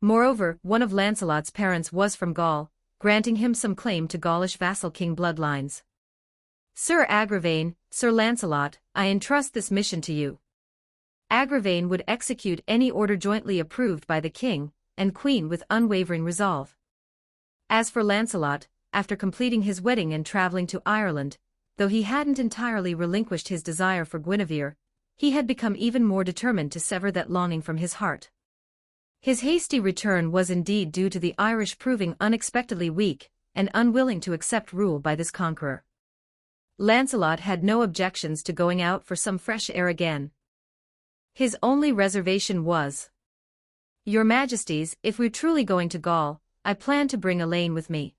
Moreover, one of Lancelot's parents was from Gaul, granting him some claim to Gaulish vassal king bloodlines. "Sir Agravain, Sir Lancelot, I entrust this mission to you." Agravain would execute any order jointly approved by the king and queen with unwavering resolve. As for Lancelot, after completing his wedding and traveling to Ireland, though he hadn't entirely relinquished his desire for Guinevere, he had become even more determined to sever that longing from his heart. His hasty return was indeed due to the Irish proving unexpectedly weak and unwilling to accept rule by this conqueror. Lancelot had no objections to going out for some fresh air again. His only reservation was, "Your Majesties, if we're truly going to Gaul, I plan to bring Elaine with me.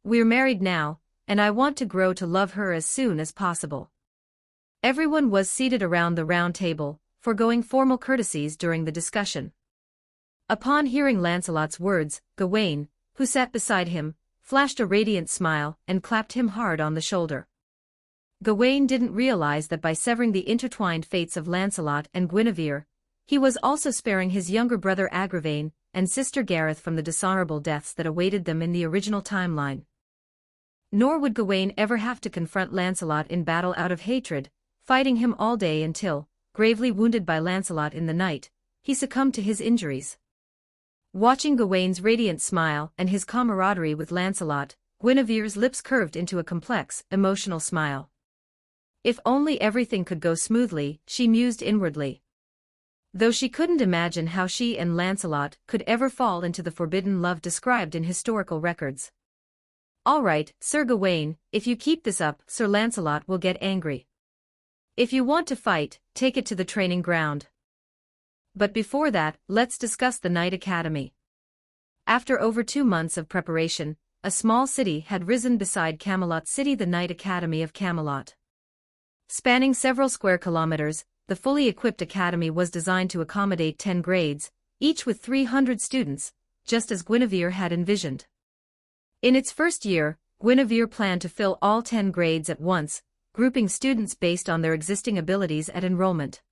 We're married now, and I want to grow to love her as soon as possible." Everyone was seated around the round table, foregoing formal courtesies during the discussion. Upon hearing Lancelot's words, Gawain, who sat beside him, flashed a radiant smile and clapped him hard on the shoulder. Gawain didn't realize that by severing the intertwined fates of Lancelot and Guinevere, he was also sparing his younger brother Agravain and sister Gareth from the dishonorable deaths that awaited them in the original timeline. Nor would Gawain ever have to confront Lancelot in battle out of hatred, fighting him all day until, gravely wounded by Lancelot in the night, he succumbed to his injuries. Watching Gawain's radiant smile and his camaraderie with Lancelot, Guinevere's lips curved into a complex, emotional smile. If only everything could go smoothly, she mused inwardly. Though she couldn't imagine how she and Lancelot could ever fall into the forbidden love described in historical records. "All right, Sir Gawain, if you keep this up, Sir Lancelot will get angry. If you want to fight, take it to the training ground. But before that, let's discuss the Knight Academy." After over 2 months of preparation, a small city had risen beside Camelot City, the Knight Academy of Camelot. Spanning several square kilometers, the fully equipped academy was designed to accommodate 10 grades, each with 300 students, just as Guinevere had envisioned. In its first year, Guinevere planned to fill all 10 grades at once, grouping students based on their existing abilities at enrollment.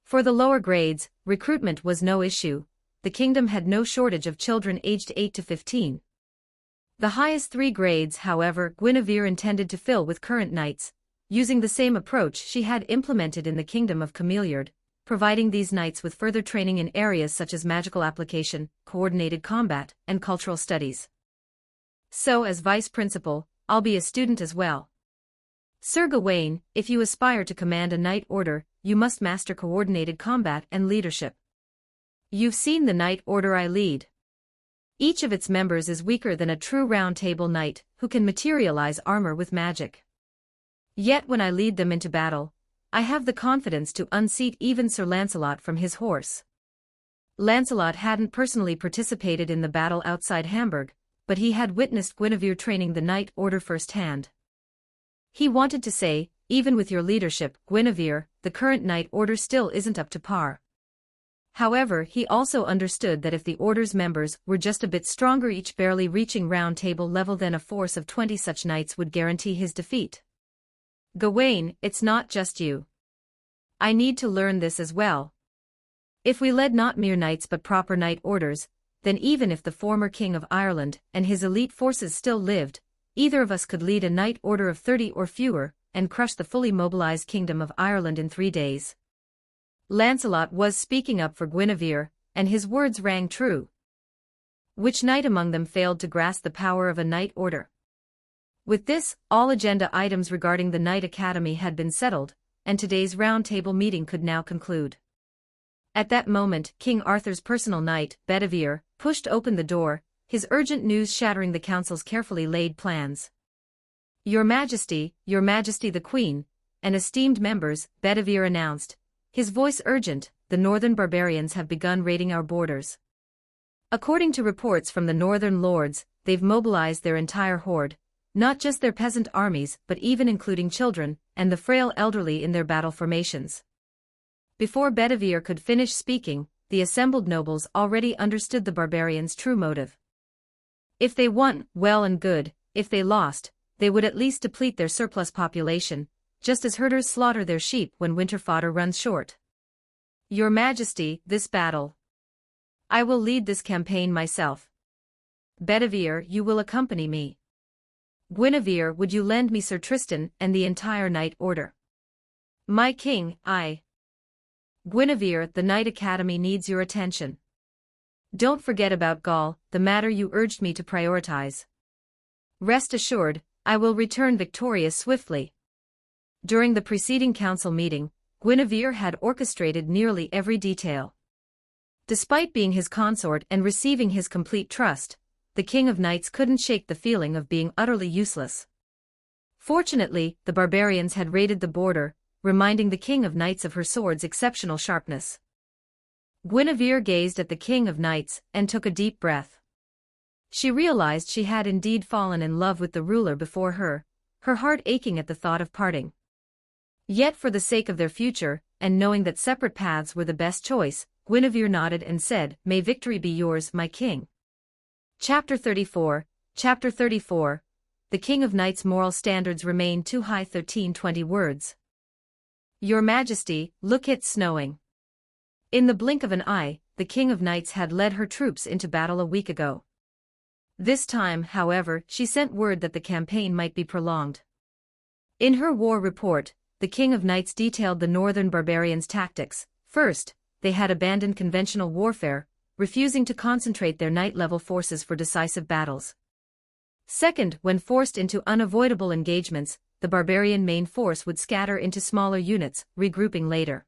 For the lower grades, recruitment was no issue. The kingdom had no shortage of children aged 8 to 15. The highest 3 grades, however, Guinevere intended to fill with current knights, using the same approach she had implemented in the kingdom of Cameliard, providing these knights with further training in areas such as magical application, coordinated combat, and cultural studies. "So as vice principal, I'll be a student as well. Sir Gawain, if you aspire to command a knight order, you must master coordinated combat and leadership. You've seen the knight order I lead. Each of its members is weaker than a true round table knight who can materialize armor with magic. Yet when I lead them into battle, I have the confidence to unseat even Sir Lancelot from his horse." Lancelot hadn't personally participated in the battle outside Hamburg, but he had witnessed Guinevere training the knight order firsthand. He wanted to say, "Even with your leadership, Guinevere, the current knight order still isn't up to par." However, he also understood that if the order's members were just a bit stronger, each barely reaching round table level, then a force of 20 such knights would guarantee his defeat. Gawain, it's not just you. I need to learn this as well. If we led not mere knights but proper knight orders, then even if the former king of Ireland and his elite forces still lived, either of us could lead a knight order of 30 or fewer, and crush the fully mobilized kingdom of Ireland in 3 days. Lancelot was speaking up for Guinevere, and his words rang true. Which knight among them failed to grasp the power of a knight order? With this, all agenda items regarding the Knight Academy had been settled, and today's round-table meeting could now conclude. At that moment, King Arthur's personal knight, Guinevere, pushed open the door, his urgent news shattering the council's carefully laid plans. Your Majesty the Queen, and esteemed members, Guinevere announced, his voice urgent, the northern barbarians have begun raiding our borders. According to reports from the northern lords, they've mobilized their entire horde, not just their peasant armies but even including children, and the frail elderly in their battle formations. Before Guinevere could finish speaking, the assembled nobles already understood the barbarians' true motive. If they won, well and good; if they lost, they would at least deplete their surplus population, just as herders slaughter their sheep when winter fodder runs short. Your Majesty, this battle. I will lead this campaign myself. Guinevere, you will accompany me. Guinevere, would you lend me Sir Tristan and the entire knight order? My king, I. Guinevere, the Knight Academy needs your attention. Don't forget about Gaul, the matter you urged me to prioritize. Rest assured, I will return victorious swiftly. During the preceding council meeting, Guinevere had orchestrated nearly every detail. Despite being his consort and receiving his complete trust, the King of Knights couldn't shake the feeling of being utterly useless. Fortunately, the barbarians had raided the border, reminding the King of Knights of her sword's exceptional sharpness. Guinevere gazed at the King of Knights and took a deep breath. She realized she had indeed fallen in love with the ruler before her heart aching at the thought of parting. Yet for the sake of their future, and knowing that separate paths were the best choice, Guinevere nodded and said, "May victory be yours, my king." Chapter 34. The King of Knights' moral standards remain too high. 1320 words. Your Majesty, look, it's snowing. In the blink of an eye, the King of Knights had led her troops into battle a week ago. This time, however, she sent word that the campaign might be prolonged. In her war report, the King of Knights detailed the northern barbarians' tactics. First, they had abandoned conventional warfare, refusing to concentrate their knight-level forces for decisive battles. Second, when forced into unavoidable engagements, the barbarian main force would scatter into smaller units, regrouping later.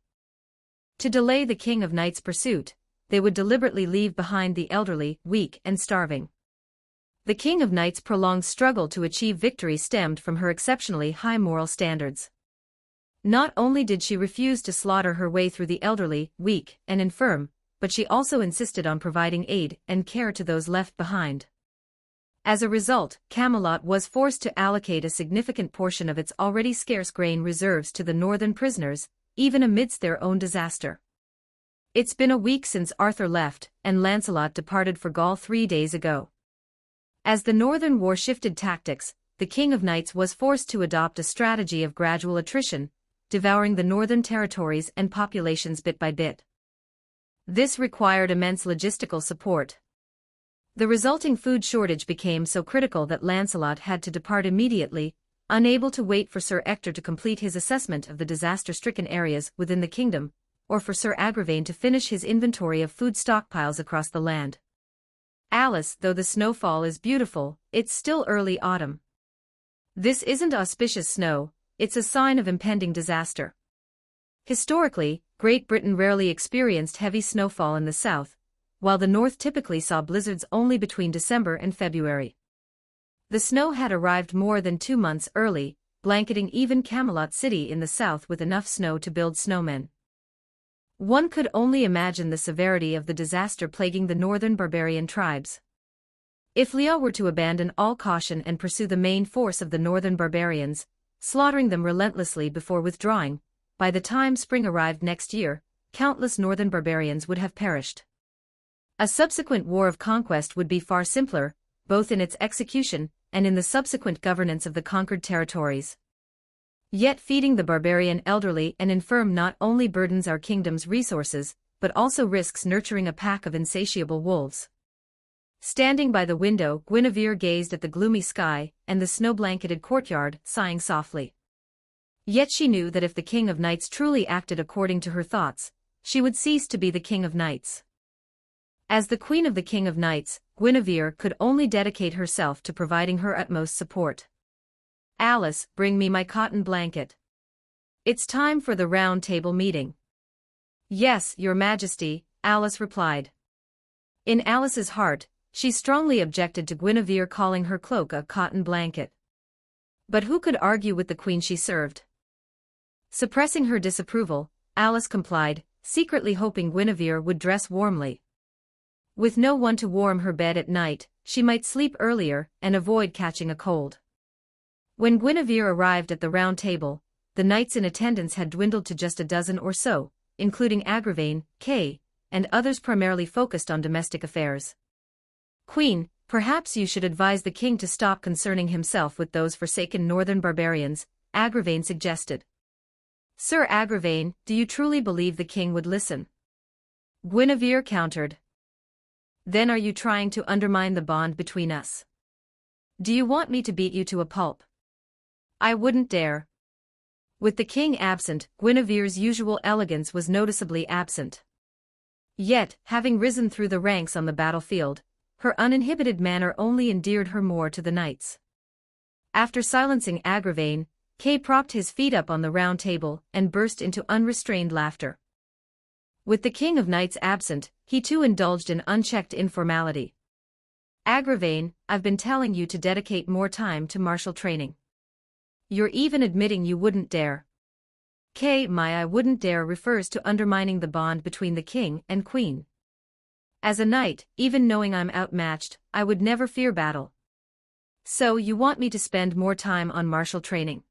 To delay the King of Knights' pursuit, they would deliberately leave behind the elderly, weak, and starving. The King of Knights' prolonged struggle to achieve victory stemmed from her exceptionally high moral standards. Not only did she refuse to slaughter her way through the elderly, weak, and infirm, but she also insisted on providing aid and care to those left behind. As a result, Camelot was forced to allocate a significant portion of its already scarce grain reserves to the northern prisoners, even amidst their own disaster. It's been a week since Arthur left, and Lancelot departed for Gaul 3 days ago. As the northern war shifted tactics, the King of Knights was forced to adopt a strategy of gradual attrition, devouring the northern territories and populations bit by bit. This required immense logistical support. The resulting food shortage became so critical that Lancelot had to depart immediately, unable to wait for Sir Ector to complete his assessment of the disaster-stricken areas within the kingdom, or for Sir Agravain to finish his inventory of food stockpiles across the land. Alice, though the snowfall is beautiful, it's still early autumn. This isn't auspicious snow, it's a sign of impending disaster. Historically, Great Britain rarely experienced heavy snowfall in the south, while the north typically saw blizzards only between December and February. The snow had arrived more than 2 months early, blanketing even Camelot City in the south with enough snow to build snowmen. One could only imagine the severity of the disaster plaguing the northern barbarian tribes. If Leo were to abandon all caution and pursue the main force of the northern barbarians, slaughtering them relentlessly before withdrawing, by the time spring arrived next year, countless northern barbarians would have perished. A subsequent war of conquest would be far simpler, both in its execution and in the subsequent governance of the conquered territories. Yet feeding the barbarian elderly and infirm not only burdens our kingdom's resources, but also risks nurturing a pack of insatiable wolves. Standing by the window, Guinevere gazed at the gloomy sky and the snow-blanketed courtyard, sighing softly. Yet she knew that if the King of Knights truly acted according to her thoughts, she would cease to be the King of Knights. As the Queen of the King of Knights, Guinevere could only dedicate herself to providing her utmost support. "Alice, bring me my cotton blanket. It's time for the round table meeting." "Yes, Your Majesty," Alice replied. In Alice's heart, she strongly objected to Guinevere calling her cloak a cotton blanket. But who could argue with the queen she served? Suppressing her disapproval, Alice complied, secretly hoping Guinevere would dress warmly. With no one to warm her bed at night, she might sleep earlier and avoid catching a cold. When Guinevere arrived at the round table, the knights in attendance had dwindled to just a dozen or so, including Agravain, Kay, and others primarily focused on domestic affairs. "Queen, perhaps you should advise the king to stop concerning himself with those forsaken northern barbarians," Agravain suggested. "Sir Agravain, do you truly believe the king would listen?" Guinevere countered. "Then are you trying to undermine the bond between us? Do you want me to beat you to a pulp?" "I wouldn't dare." With the king absent, Guinevere's usual elegance was noticeably absent. Yet, having risen through the ranks on the battlefield, her uninhibited manner only endeared her more to the knights. After silencing Agravain, Kay propped his feet up on the round table and burst into unrestrained laughter. With the King of Knights absent, he too indulged in unchecked informality. "Agravain, I've been telling you to dedicate more time to martial training. You're even admitting you wouldn't dare." "Kay, my I wouldn't dare refers to undermining the bond between the king and queen. As a knight, even knowing I'm outmatched, I would never fear battle." "So you want me to spend more time on martial training?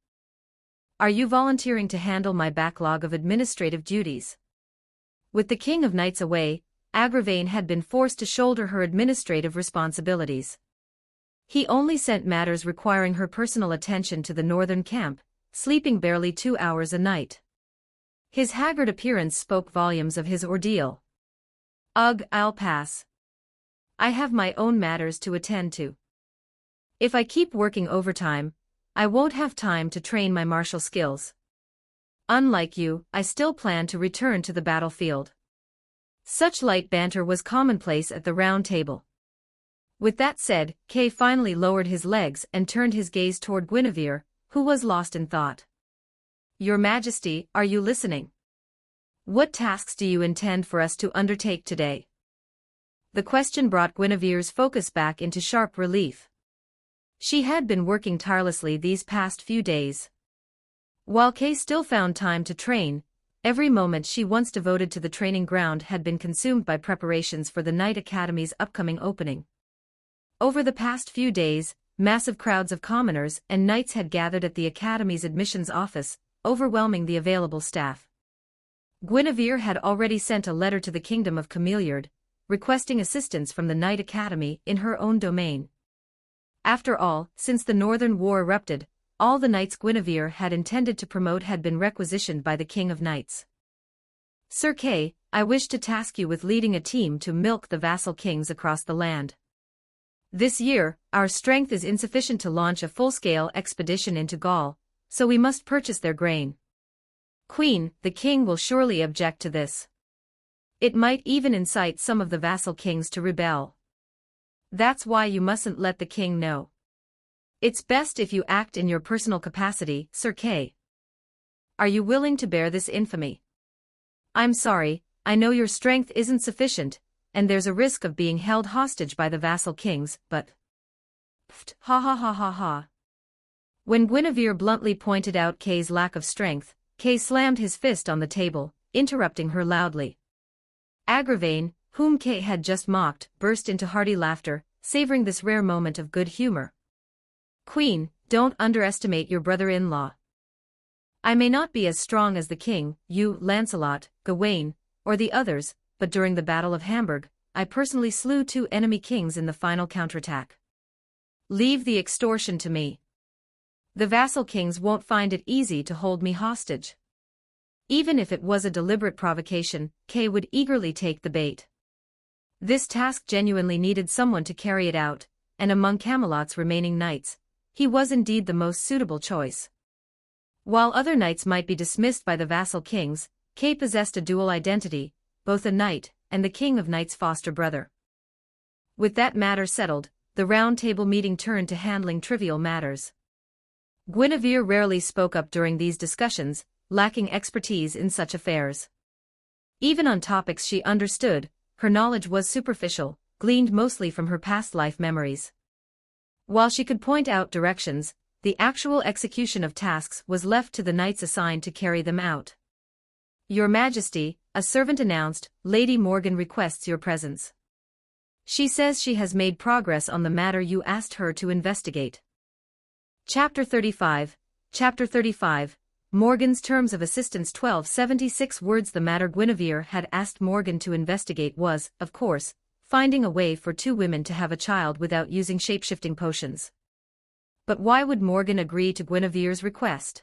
Are you volunteering to handle my backlog of administrative duties?" With the King of Knights away, Agravain had been forced to shoulder her administrative responsibilities. He only sent matters requiring her personal attention to the northern camp, sleeping barely 2 hours a night. His haggard appearance spoke volumes of his ordeal. "Ugh, I'll pass. I have my own matters to attend to. If I keep working overtime, I won't have time to train my martial skills. Unlike you, I still plan to return to the battlefield." Such light banter was commonplace at the round table. With that said, Kay finally lowered his legs and turned his gaze toward Guinevere, who was lost in thought. "Your Majesty, are you listening? What tasks do you intend for us to undertake today?" The question brought Guinevere's focus back into sharp relief. She had been working tirelessly these past few days. While Kay still found time to train, every moment she once devoted to the training ground had been consumed by preparations for the Knight Academy's upcoming opening. Over the past few days, massive crowds of commoners and knights had gathered at the Academy's admissions office, overwhelming the available staff. Guinevere had already sent a letter to the Kingdom of Cameliard, requesting assistance from the Knight Academy in her own domain. After all, since the Northern War erupted, all the knights Guinevere had intended to promote had been requisitioned by the King of Knights. "Sir Kay, I wish to task you with leading a team to milk the vassal kings across the land. This year, our strength is insufficient to launch a full-scale expedition into Gaul, so we must purchase their grain. Queen, the king will surely object to this. It might even incite some of the vassal kings to rebel. That's why you mustn't let the king know. It's best if you act in your personal capacity, Sir Kay. Are you willing to bear this infamy? I'm sorry, I know your strength isn't sufficient, and there's a risk of being held hostage by the vassal kings, but..." Pfft, ha ha ha ha ha. When Guinevere bluntly pointed out Kay's lack of strength, Kay slammed his fist on the table, interrupting her loudly. Agravain, whom Kay had just mocked, burst into hearty laughter, savoring this rare moment of good humor. "Queen, don't underestimate your brother-in-law. I may not be as strong as the king, you, Lancelot, Gawain, or the others, but during the Battle of Hamburg, I personally slew 2 enemy kings in the final counterattack. Leave the extortion to me." The vassal kings won't find it easy to hold me hostage. Even if it was a deliberate provocation, Kay would eagerly take the bait. This task genuinely needed someone to carry it out, and among Camelot's remaining knights, he was indeed the most suitable choice. While other knights might be dismissed by the vassal kings, Kay possessed a dual identity, both a knight and the King of Knights' foster brother. With that matter settled, the round table meeting turned to handling trivial matters. Guinevere rarely spoke up during these discussions, lacking expertise in such affairs. Even on topics she understood, her knowledge was superficial, gleaned mostly from her past life memories. While she could point out directions, the actual execution of tasks was left to the knights assigned to carry them out. "Your Majesty," a servant announced, "Lady Morgan requests your presence. She says she has made progress on the matter you asked her to investigate." Chapter 35, Morgan's Terms of Assistance 1276 words. The matter Guinevere had asked Morgan to investigate was, of course, finding a way for two women to have a child without using shape-shifting potions. But why would Morgan agree to Guinevere's request?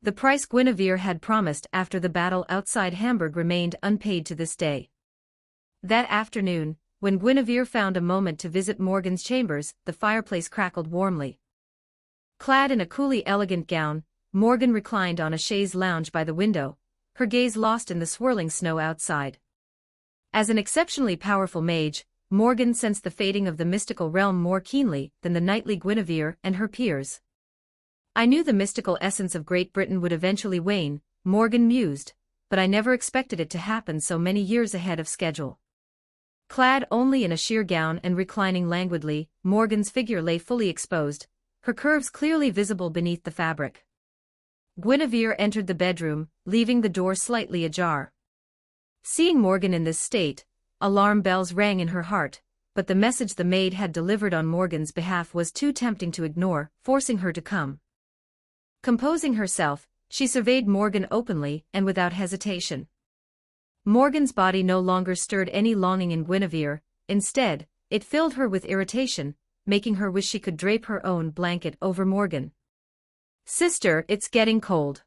The price Guinevere had promised after the battle outside Hamburg remained unpaid to this day. That afternoon, when Guinevere found a moment to visit Morgan's chambers, the fireplace crackled warmly. Clad in a coolly elegant gown, Morgan reclined on a chaise lounge by the window, her gaze lost in the swirling snow outside. As an exceptionally powerful mage, Morgan sensed the fading of the mystical realm more keenly than the knightly Guinevere and her peers. "I knew the mystical essence of Great Britain would eventually wane," Morgan mused, "but I never expected it to happen so many years ahead of schedule." Clad only in a sheer gown and reclining languidly, Morgan's figure lay fully exposed, her curves clearly visible beneath the fabric. Guinevere entered the bedroom, leaving the door slightly ajar. Seeing Morgan in this state, alarm bells rang in her heart, but the message the maid had delivered on Morgan's behalf was too tempting to ignore, forcing her to come. Composing herself, she surveyed Morgan openly and without hesitation. Morgan's body no longer stirred any longing in Guinevere, instead, it filled her with irritation, making her wish she could drape her own blanket over Morgan. "Sister, it's getting cold.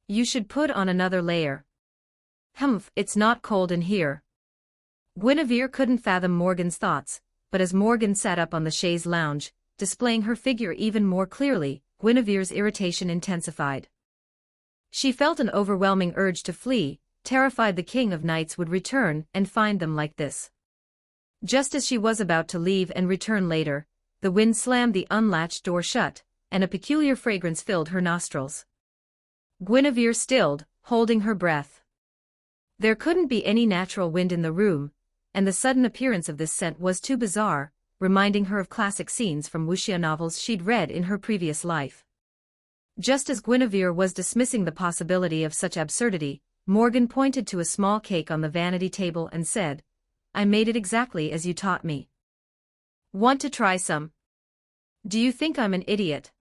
You should put on another layer." "Humph, it's not cold in here." Guinevere couldn't fathom Morgan's thoughts, but as Morgan sat up on the chaise lounge, displaying her figure even more clearly, Guinevere's irritation intensified. She felt an overwhelming urge to flee, terrified the King of Knights would return and find them like this. Just as she was about to leave and return later, the wind slammed the unlatched door shut, and a peculiar fragrance filled her nostrils. Guinevere stilled, holding her breath. There couldn't be any natural wind in the room, and the sudden appearance of this scent was too bizarre, reminding her of classic scenes from wuxia novels she'd read in her previous life. Just as Guinevere was dismissing the possibility of such absurdity, Morgan pointed to a small cake on the vanity table and said, "I made it exactly as you taught me. Want to try some? Do you think I'm an idiot?"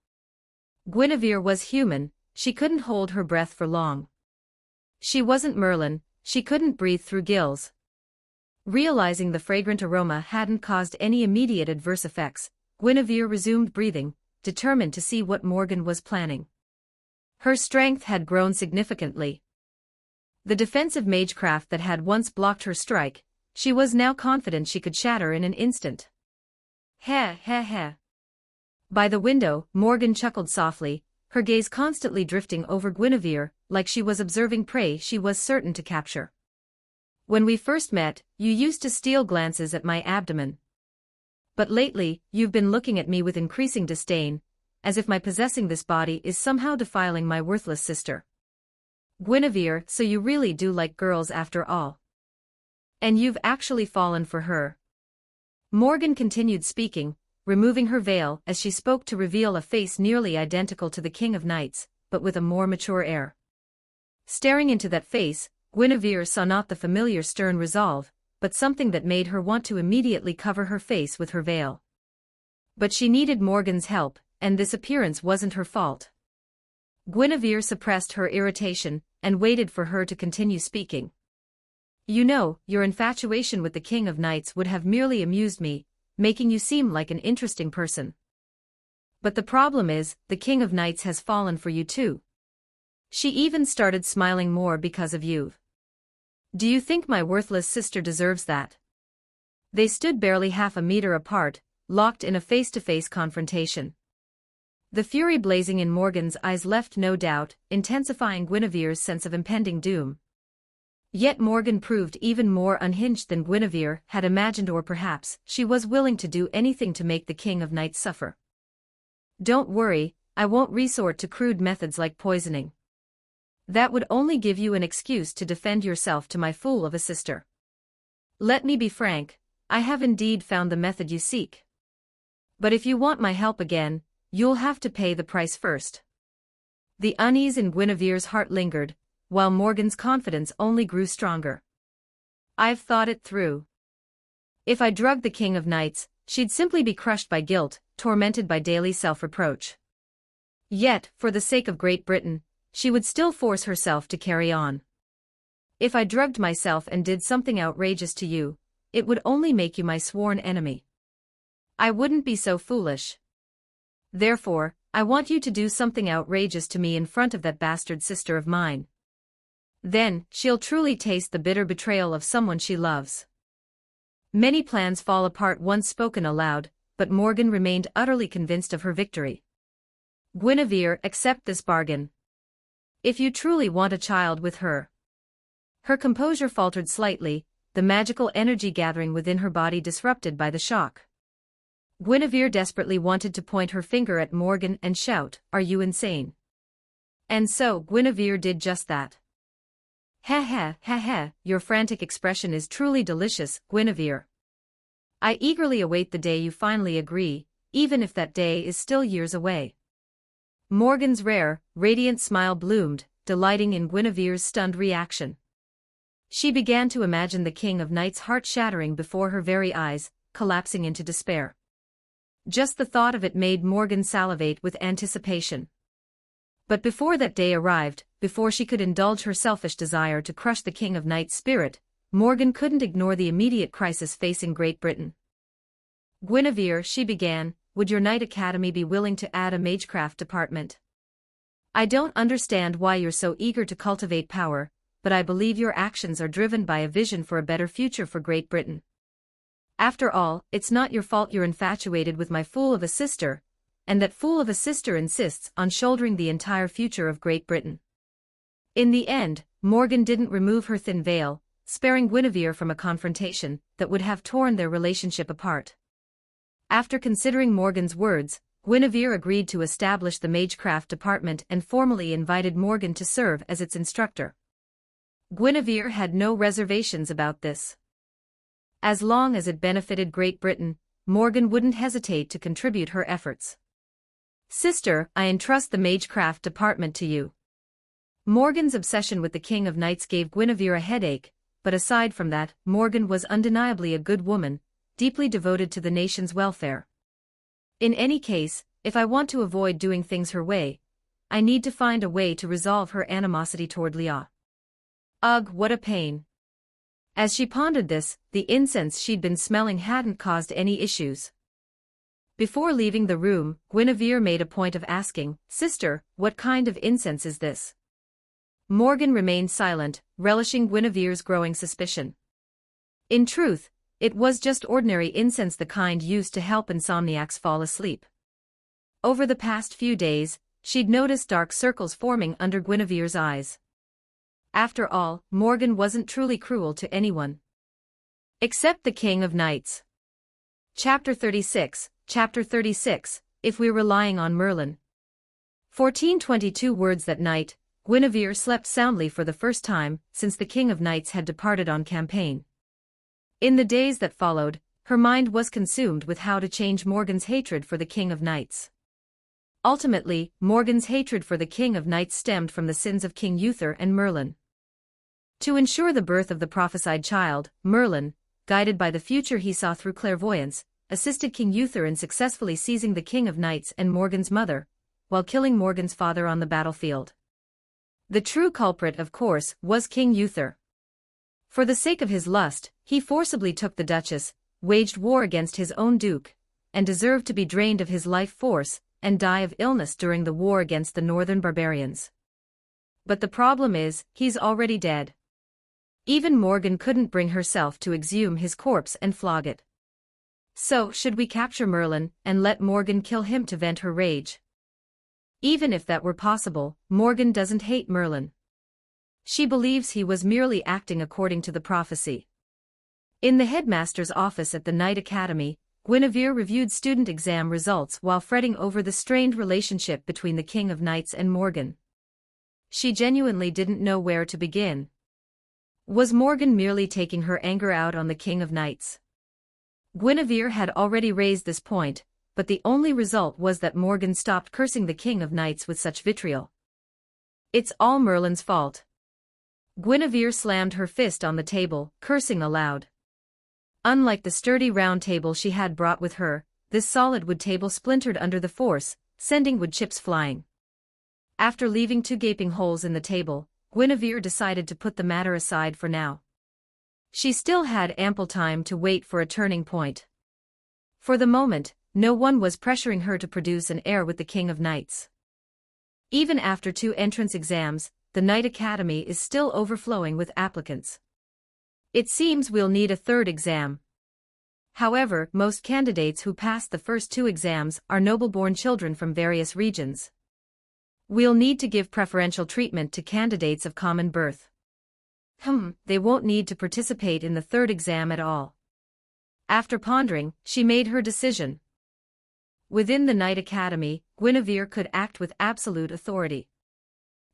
Guinevere was human, she couldn't hold her breath for long. She wasn't Merlin, she couldn't breathe through gills. Realizing the fragrant aroma hadn't caused any immediate adverse effects, Guinevere resumed breathing, determined to see what Morgan was planning. Her strength had grown significantly. The defensive magecraft that had once blocked her strike, she was now confident she could shatter in an instant. "Heh heh heh." By the window, Morgan chuckled softly, her gaze constantly drifting over Guinevere, like she was observing prey she was certain to capture. "When we first met, you used to steal glances at my abdomen. But lately, you've been looking at me with increasing disdain, as if my possessing this body is somehow defiling my worthless sister. Guinevere, so you really do like girls after all. And you've actually fallen for her." Morgan continued speaking, removing her veil as she spoke to reveal a face nearly identical to the King of Knights, but with a more mature air. Staring into that face, Guinevere saw not the familiar stern resolve, but something that made her want to immediately cover her face with her veil. But she needed Morgan's help, and this appearance wasn't her fault. Guinevere suppressed her irritation, and waited for her to continue speaking. "You know, your infatuation with the King of Knights would have merely amused me, making you seem like an interesting person. But the problem is, the King of Knights has fallen for you too. She even started smiling more because of you. Do you think my worthless sister deserves that? They stood barely half a meter apart, locked in a face-to-face confrontation. The fury blazing in Morgan's eyes left no doubt, intensifying Guinevere's sense of impending doom. Yet Morgan proved even more unhinged than Guinevere had imagined, or perhaps she was willing to do anything to make the King of Knights suffer. Don't worry, I won't resort to crude methods like poisoning. That would only give you an excuse to defend yourself to my fool of a sister. Let me be frank, I have indeed found the method you seek. But if you want my help again, you'll have to pay the price first. The unease in Guinevere's heart lingered, while Morgan's confidence only grew stronger. I've thought it through. If I drugged the King of Knights, she'd simply be crushed by guilt, tormented by daily self-reproach. Yet, for the sake of Great Britain, she would still force herself to carry on. If I drugged myself and did something outrageous to you, it would only make you my sworn enemy. I wouldn't be so foolish. Therefore, I want you to do something outrageous to me in front of that bastard sister of mine. Then, she'll truly taste the bitter betrayal of someone she loves. Many plans fall apart once spoken aloud, but Morgan remained utterly convinced of her victory. Guinevere, accept this bargain. If you truly want a child with her. Her composure faltered slightly, the magical energy gathering within her body disrupted by the shock. Guinevere desperately wanted to point her finger at Morgan and shout, "Are you insane?" And so Guinevere did just that. "Ha ha, ha ha, your frantic expression is truly delicious, Guinevere. I eagerly await the day you finally agree, even if that day is still years away." Morgan's rare, radiant smile bloomed, delighting in Guinevere's stunned reaction. She began to imagine the King of Knights' heart shattering before her very eyes, collapsing into despair. Just the thought of it made Morgan salivate with anticipation. But before that day arrived, before she could indulge her selfish desire to crush the King of Knights' spirit, Morgan couldn't ignore the immediate crisis facing Great Britain. "Guinevere," she began, "would your Knight Academy be willing to add a magecraft department? I don't understand why you're so eager to cultivate power, but I believe your actions are driven by a vision for a better future for Great Britain. After all, it's not your fault you're infatuated with my fool of a sister, and that fool of a sister insists on shouldering the entire future of Great Britain." In the end, Morgan didn't remove her thin veil, sparing Guinevere from a confrontation that would have torn their relationship apart. After considering Morgan's words, Guinevere agreed to establish the Magecraft department and formally invited Morgan to serve as its instructor. Guinevere had no reservations about this. As long as it benefited Great Britain, Morgan wouldn't hesitate to contribute her efforts. "Sister, I entrust the Magecraft department to you." Morgan's obsession with the King of Knights gave Guinevere a headache, but aside from that, Morgan was undeniably a good woman, deeply devoted to the nation's welfare. In any case, if I want to avoid doing things her way, I need to find a way to resolve her animosity toward Leah. Ugh, what a pain. As she pondered this, the incense she'd been smelling hadn't caused any issues. Before leaving the room, Guinevere made a point of asking, "Sister, what kind of incense is this?" Morgan remained silent, relishing Guinevere's growing suspicion. In truth, it was just ordinary incense, the kind used to help insomniacs fall asleep. Over the past few days, she'd noticed dark circles forming under Guinevere's eyes. After all, Morgan wasn't truly cruel to anyone. Except the King of Knights. Chapter 36, If We're Relying on Merlin. 1422 words that night, Guinevere slept soundly for the first time since the King of Knights had departed on campaign. In the days that followed, her mind was consumed with how to change Morgan's hatred for the King of Knights. Ultimately, Morgan's hatred for the King of Knights stemmed from the sins of King Uther and Merlin. To ensure the birth of the prophesied child, Merlin, guided by the future he saw through clairvoyance, assisted King Uther in successfully seizing the King of Knights and Morgan's mother, while killing Morgan's father on the battlefield. The true culprit, of course, was King Uther. For the sake of his lust, he forcibly took the Duchess, waged war against his own duke, and deserved to be drained of his life force, and die of illness during the war against the northern barbarians. But the problem is, he's already dead. Even Morgan couldn't bring herself to exhume his corpse and flog it. So, should we capture Merlin and let Morgan kill him to vent her rage? Even if that were possible, Morgan doesn't hate Merlin. She believes he was merely acting according to the prophecy. In the headmaster's office at the Knight Academy, Guinevere reviewed student exam results while fretting over the strained relationship between the King of Knights and Morgan. She genuinely didn't know where to begin. Was Morgan merely taking her anger out on the King of Knights? Guinevere had already raised this point, but the only result was that Morgan stopped cursing the King of Knights with such vitriol. It's all Merlin's fault. Guinevere slammed her fist on the table, cursing aloud. Unlike the sturdy round table she had brought with her, this solid wood table splintered under the force, sending wood chips flying. After leaving 2 gaping holes in the table, Guinevere decided to put the matter aside for now. She still had ample time to wait for a turning point. For the moment, no one was pressuring her to produce an heir with the King of Knights. Even after 2 entrance exams, the Knight Academy is still overflowing with applicants. It seems we'll need a 3rd exam. However, most candidates who passed the first 2 exams are noble-born children from various regions. We'll need to give preferential treatment to candidates of common birth. They won't need to participate in the 3rd exam at all. After pondering, she made her decision. Within the Knight Academy, Guinevere could act with absolute authority.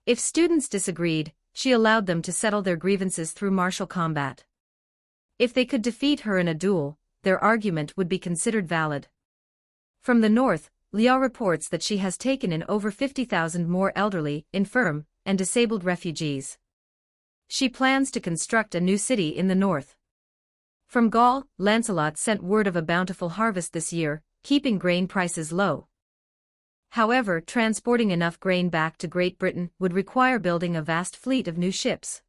If students disagreed, she allowed them to settle their grievances through martial combat. If they could defeat her in a duel, their argument would be considered valid. From the north, Liao reports that she has taken in over 50,000 more elderly, infirm, and disabled refugees. She plans to construct a new city in the north. From Gaul, Lancelot sent word of a bountiful harvest this year, keeping grain prices low. However, transporting enough grain back to Great Britain would require building a vast fleet of new ships.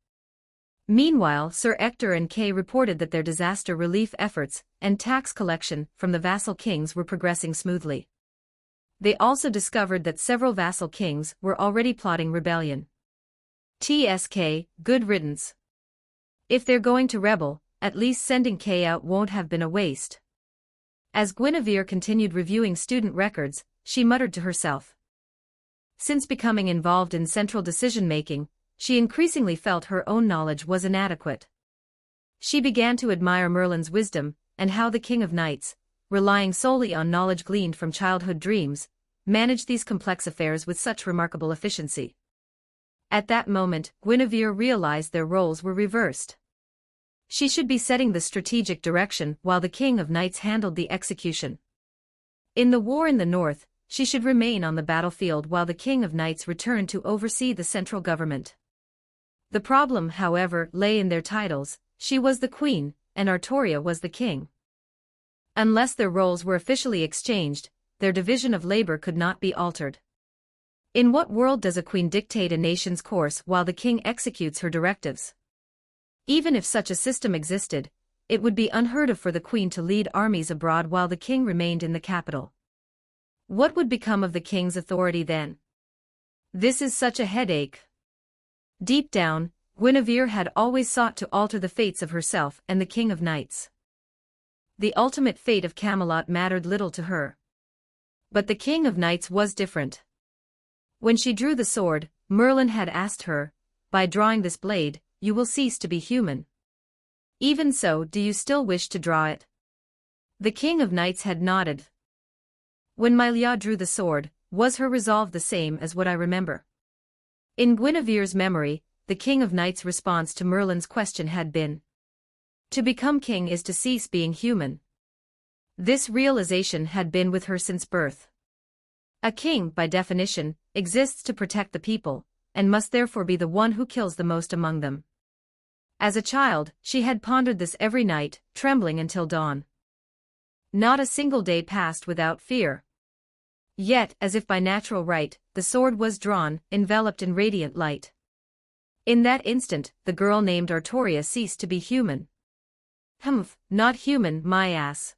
Meanwhile, Sir Ector and Kay reported that their disaster relief efforts and tax collection from the vassal kings were progressing smoothly. They also discovered that several vassal kings were already plotting rebellion. TSK, good riddance. If they're going to rebel, at least sending Kay out won't have been a waste. As Guinevere continued reviewing student records, she muttered to herself. Since becoming involved in central decision-making, she increasingly felt her own knowledge was inadequate. She began to admire Merlin's wisdom, and how the King of Knights, relying solely on knowledge gleaned from childhood dreams, managed these complex affairs with such remarkable efficiency. At that moment, Guinevere realized their roles were reversed. She should be setting the strategic direction while the King of Knights handled the execution. In the war in the north, she should remain on the battlefield while the King of Knights returned to oversee the central government. The problem, however, lay in their titles. She was the queen, and Artoria was the king. Unless their roles were officially exchanged, their division of labor could not be altered. In what world does a queen dictate a nation's course while the king executes her directives? Even if such a system existed, it would be unheard of for the queen to lead armies abroad while the king remained in the capital. What would become of the king's authority then? This is such a headache. Deep down, Guinevere had always sought to alter the fates of herself and the King of Knights. The ultimate fate of Camelot mattered little to her. But the King of Knights was different. When she drew the sword, Merlin had asked her, "By drawing this blade, you will cease to be human. Even so, do you still wish to draw it?" The King of Knights had nodded. When Mylia drew the sword, was her resolve the same as what I remember? In Guinevere's memory, the King of Knights' response to Merlin's question had been, "To become king is to cease being human." This realization had been with her since birth. A king, by definition, exists to protect the people, and must therefore be the one who kills the most among them. As a child, she had pondered this every night, trembling until dawn. Not a single day passed without fear. Yet, as if by natural right, the sword was drawn, enveloped in radiant light. In that instant, the girl named Artoria ceased to be human. Not human, my ass.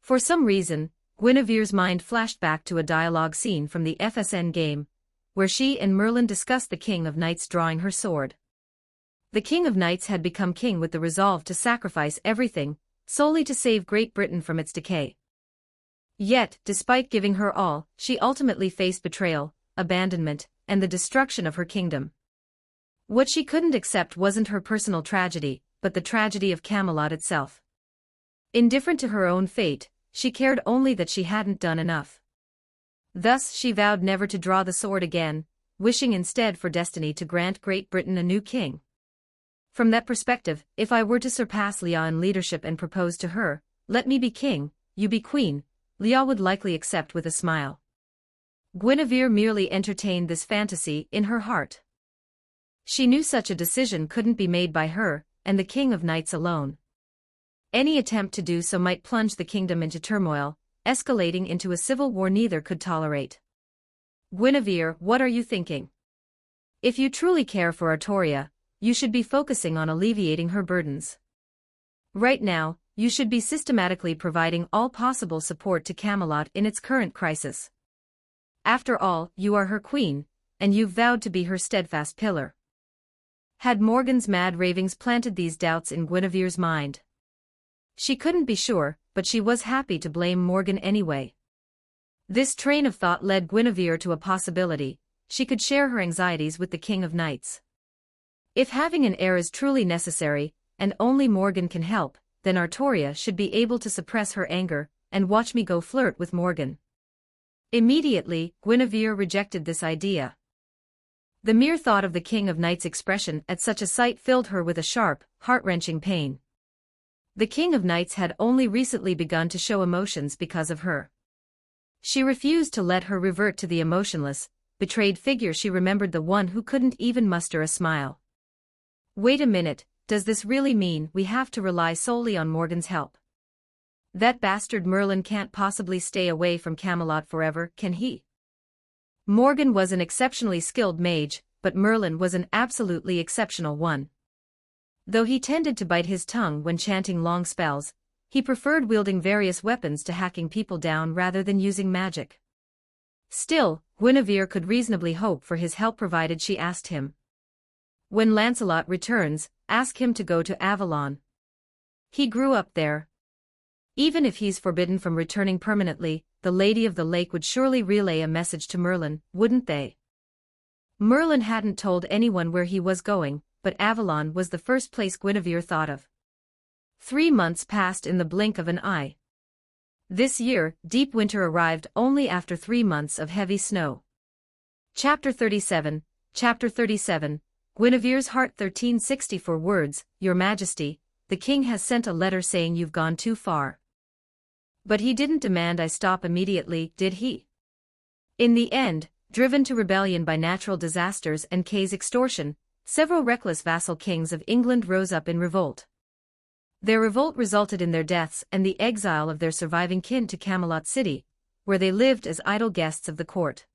For some reason, Guinevere's mind flashed back to a dialogue scene from the FSN game, where she and Merlin discussed the King of Knights drawing her sword. The King of Knights had become king with the resolve to sacrifice everything, solely to save Great Britain from its decay. Yet, despite giving her all, she ultimately faced betrayal, abandonment, and the destruction of her kingdom. What she couldn't accept wasn't her personal tragedy, but the tragedy of Camelot itself. Indifferent to her own fate, she cared only that she hadn't done enough. Thus she vowed never to draw the sword again, wishing instead for destiny to grant Great Britain a new king. From that perspective, if I were to surpass Leah in leadership and propose to her, "Let me be king, you be queen," Leah would likely accept with a smile. Guinevere merely entertained this fantasy in her heart. She knew such a decision couldn't be made by her, and the King of Knights alone. Any attempt to do so might plunge the kingdom into turmoil, escalating into a civil war neither could tolerate. Guinevere, what are you thinking? If you truly care for Artoria, you should be focusing on alleviating her burdens. Right now, you should be systematically providing all possible support to Camelot in its current crisis. After all, you are her queen, and you've vowed to be her steadfast pillar. Had Morgan's mad ravings planted these doubts in Guinevere's mind? She couldn't be sure, but she was happy to blame Morgan anyway. This train of thought led Guinevere to a possibility: she could share her anxieties with the King of Knights. If having an heir is truly necessary, and only Morgan can help, then Artoria should be able to suppress her anger, and watch me go flirt with Morgan. Immediately, Guinevere rejected this idea. The mere thought of the King of Knights' expression at such a sight filled her with a sharp, heart-wrenching pain. The King of Knights had only recently begun to show emotions because of her. She refused to let her revert to the emotionless, betrayed figure. She remembered the one who couldn't even muster a smile. Wait a minute, does this really mean we have to rely solely on Morgan's help? That bastard Merlin can't possibly stay away from Camelot forever, can he? Morgan was an exceptionally skilled mage, but Merlin was an absolutely exceptional one. Though he tended to bite his tongue when chanting long spells, he preferred wielding various weapons to hacking people down rather than using magic. Still, Guinevere could reasonably hope for his help provided she asked him. When Lancelot returns, ask him to go to Avalon. He grew up there. Even if he's forbidden from returning permanently, the Lady of the Lake would surely relay a message to Merlin, wouldn't they? Merlin hadn't told anyone where he was going, but Avalon was the first place Guinevere thought of. 3 months passed in the blink of an eye. This year, deep winter arrived only after 3 months of heavy snow. Chapter 37, Guinevere's heart 1364 words, Your Majesty, the king has sent a letter saying you've gone too far. But he didn't demand I stop immediately, did he? In the end, driven to rebellion by natural disasters and Kay's extortion, several reckless vassal kings of England rose up in revolt. Their revolt resulted in their deaths and the exile of their surviving kin to Camelot City, where they lived as idle guests of the court.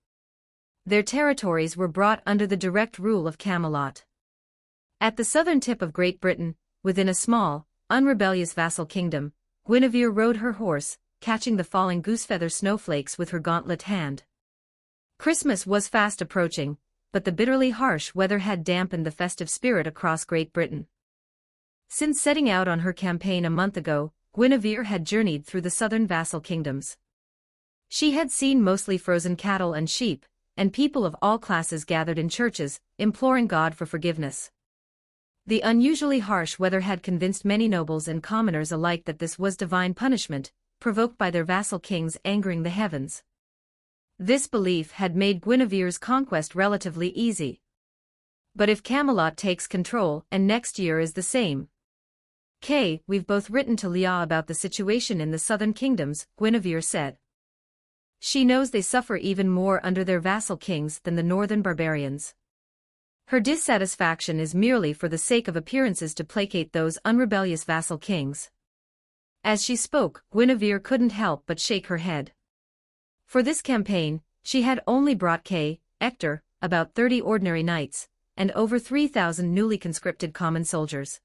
Their territories were brought under the direct rule of Camelot. At the southern tip of Great Britain, within a small, unrebellious vassal kingdom, Guinevere rode her horse, catching the falling goosefeather snowflakes with her gauntlet hand. Christmas was fast approaching, but the bitterly harsh weather had dampened the festive spirit across Great Britain. Since setting out on her campaign a month ago, Guinevere had journeyed through the southern vassal kingdoms. She had seen mostly frozen cattle and sheep, and people of all classes gathered in churches, imploring God for forgiveness. The unusually harsh weather had convinced many nobles and commoners alike that this was divine punishment, provoked by their vassal kings angering the heavens. This belief had made Guinevere's conquest relatively easy. But if Camelot takes control and next year is the same? Kay, we've both written to Leah about the situation in the southern kingdoms, Guinevere said. She knows they suffer even more under their vassal kings than the northern barbarians. Her dissatisfaction is merely for the sake of appearances to placate those unrebellious vassal kings. As she spoke, Guinevere couldn't help but shake her head. For this campaign, she had only brought Kay, Hector, about 30 ordinary knights, and over 3,000 newly conscripted common soldiers.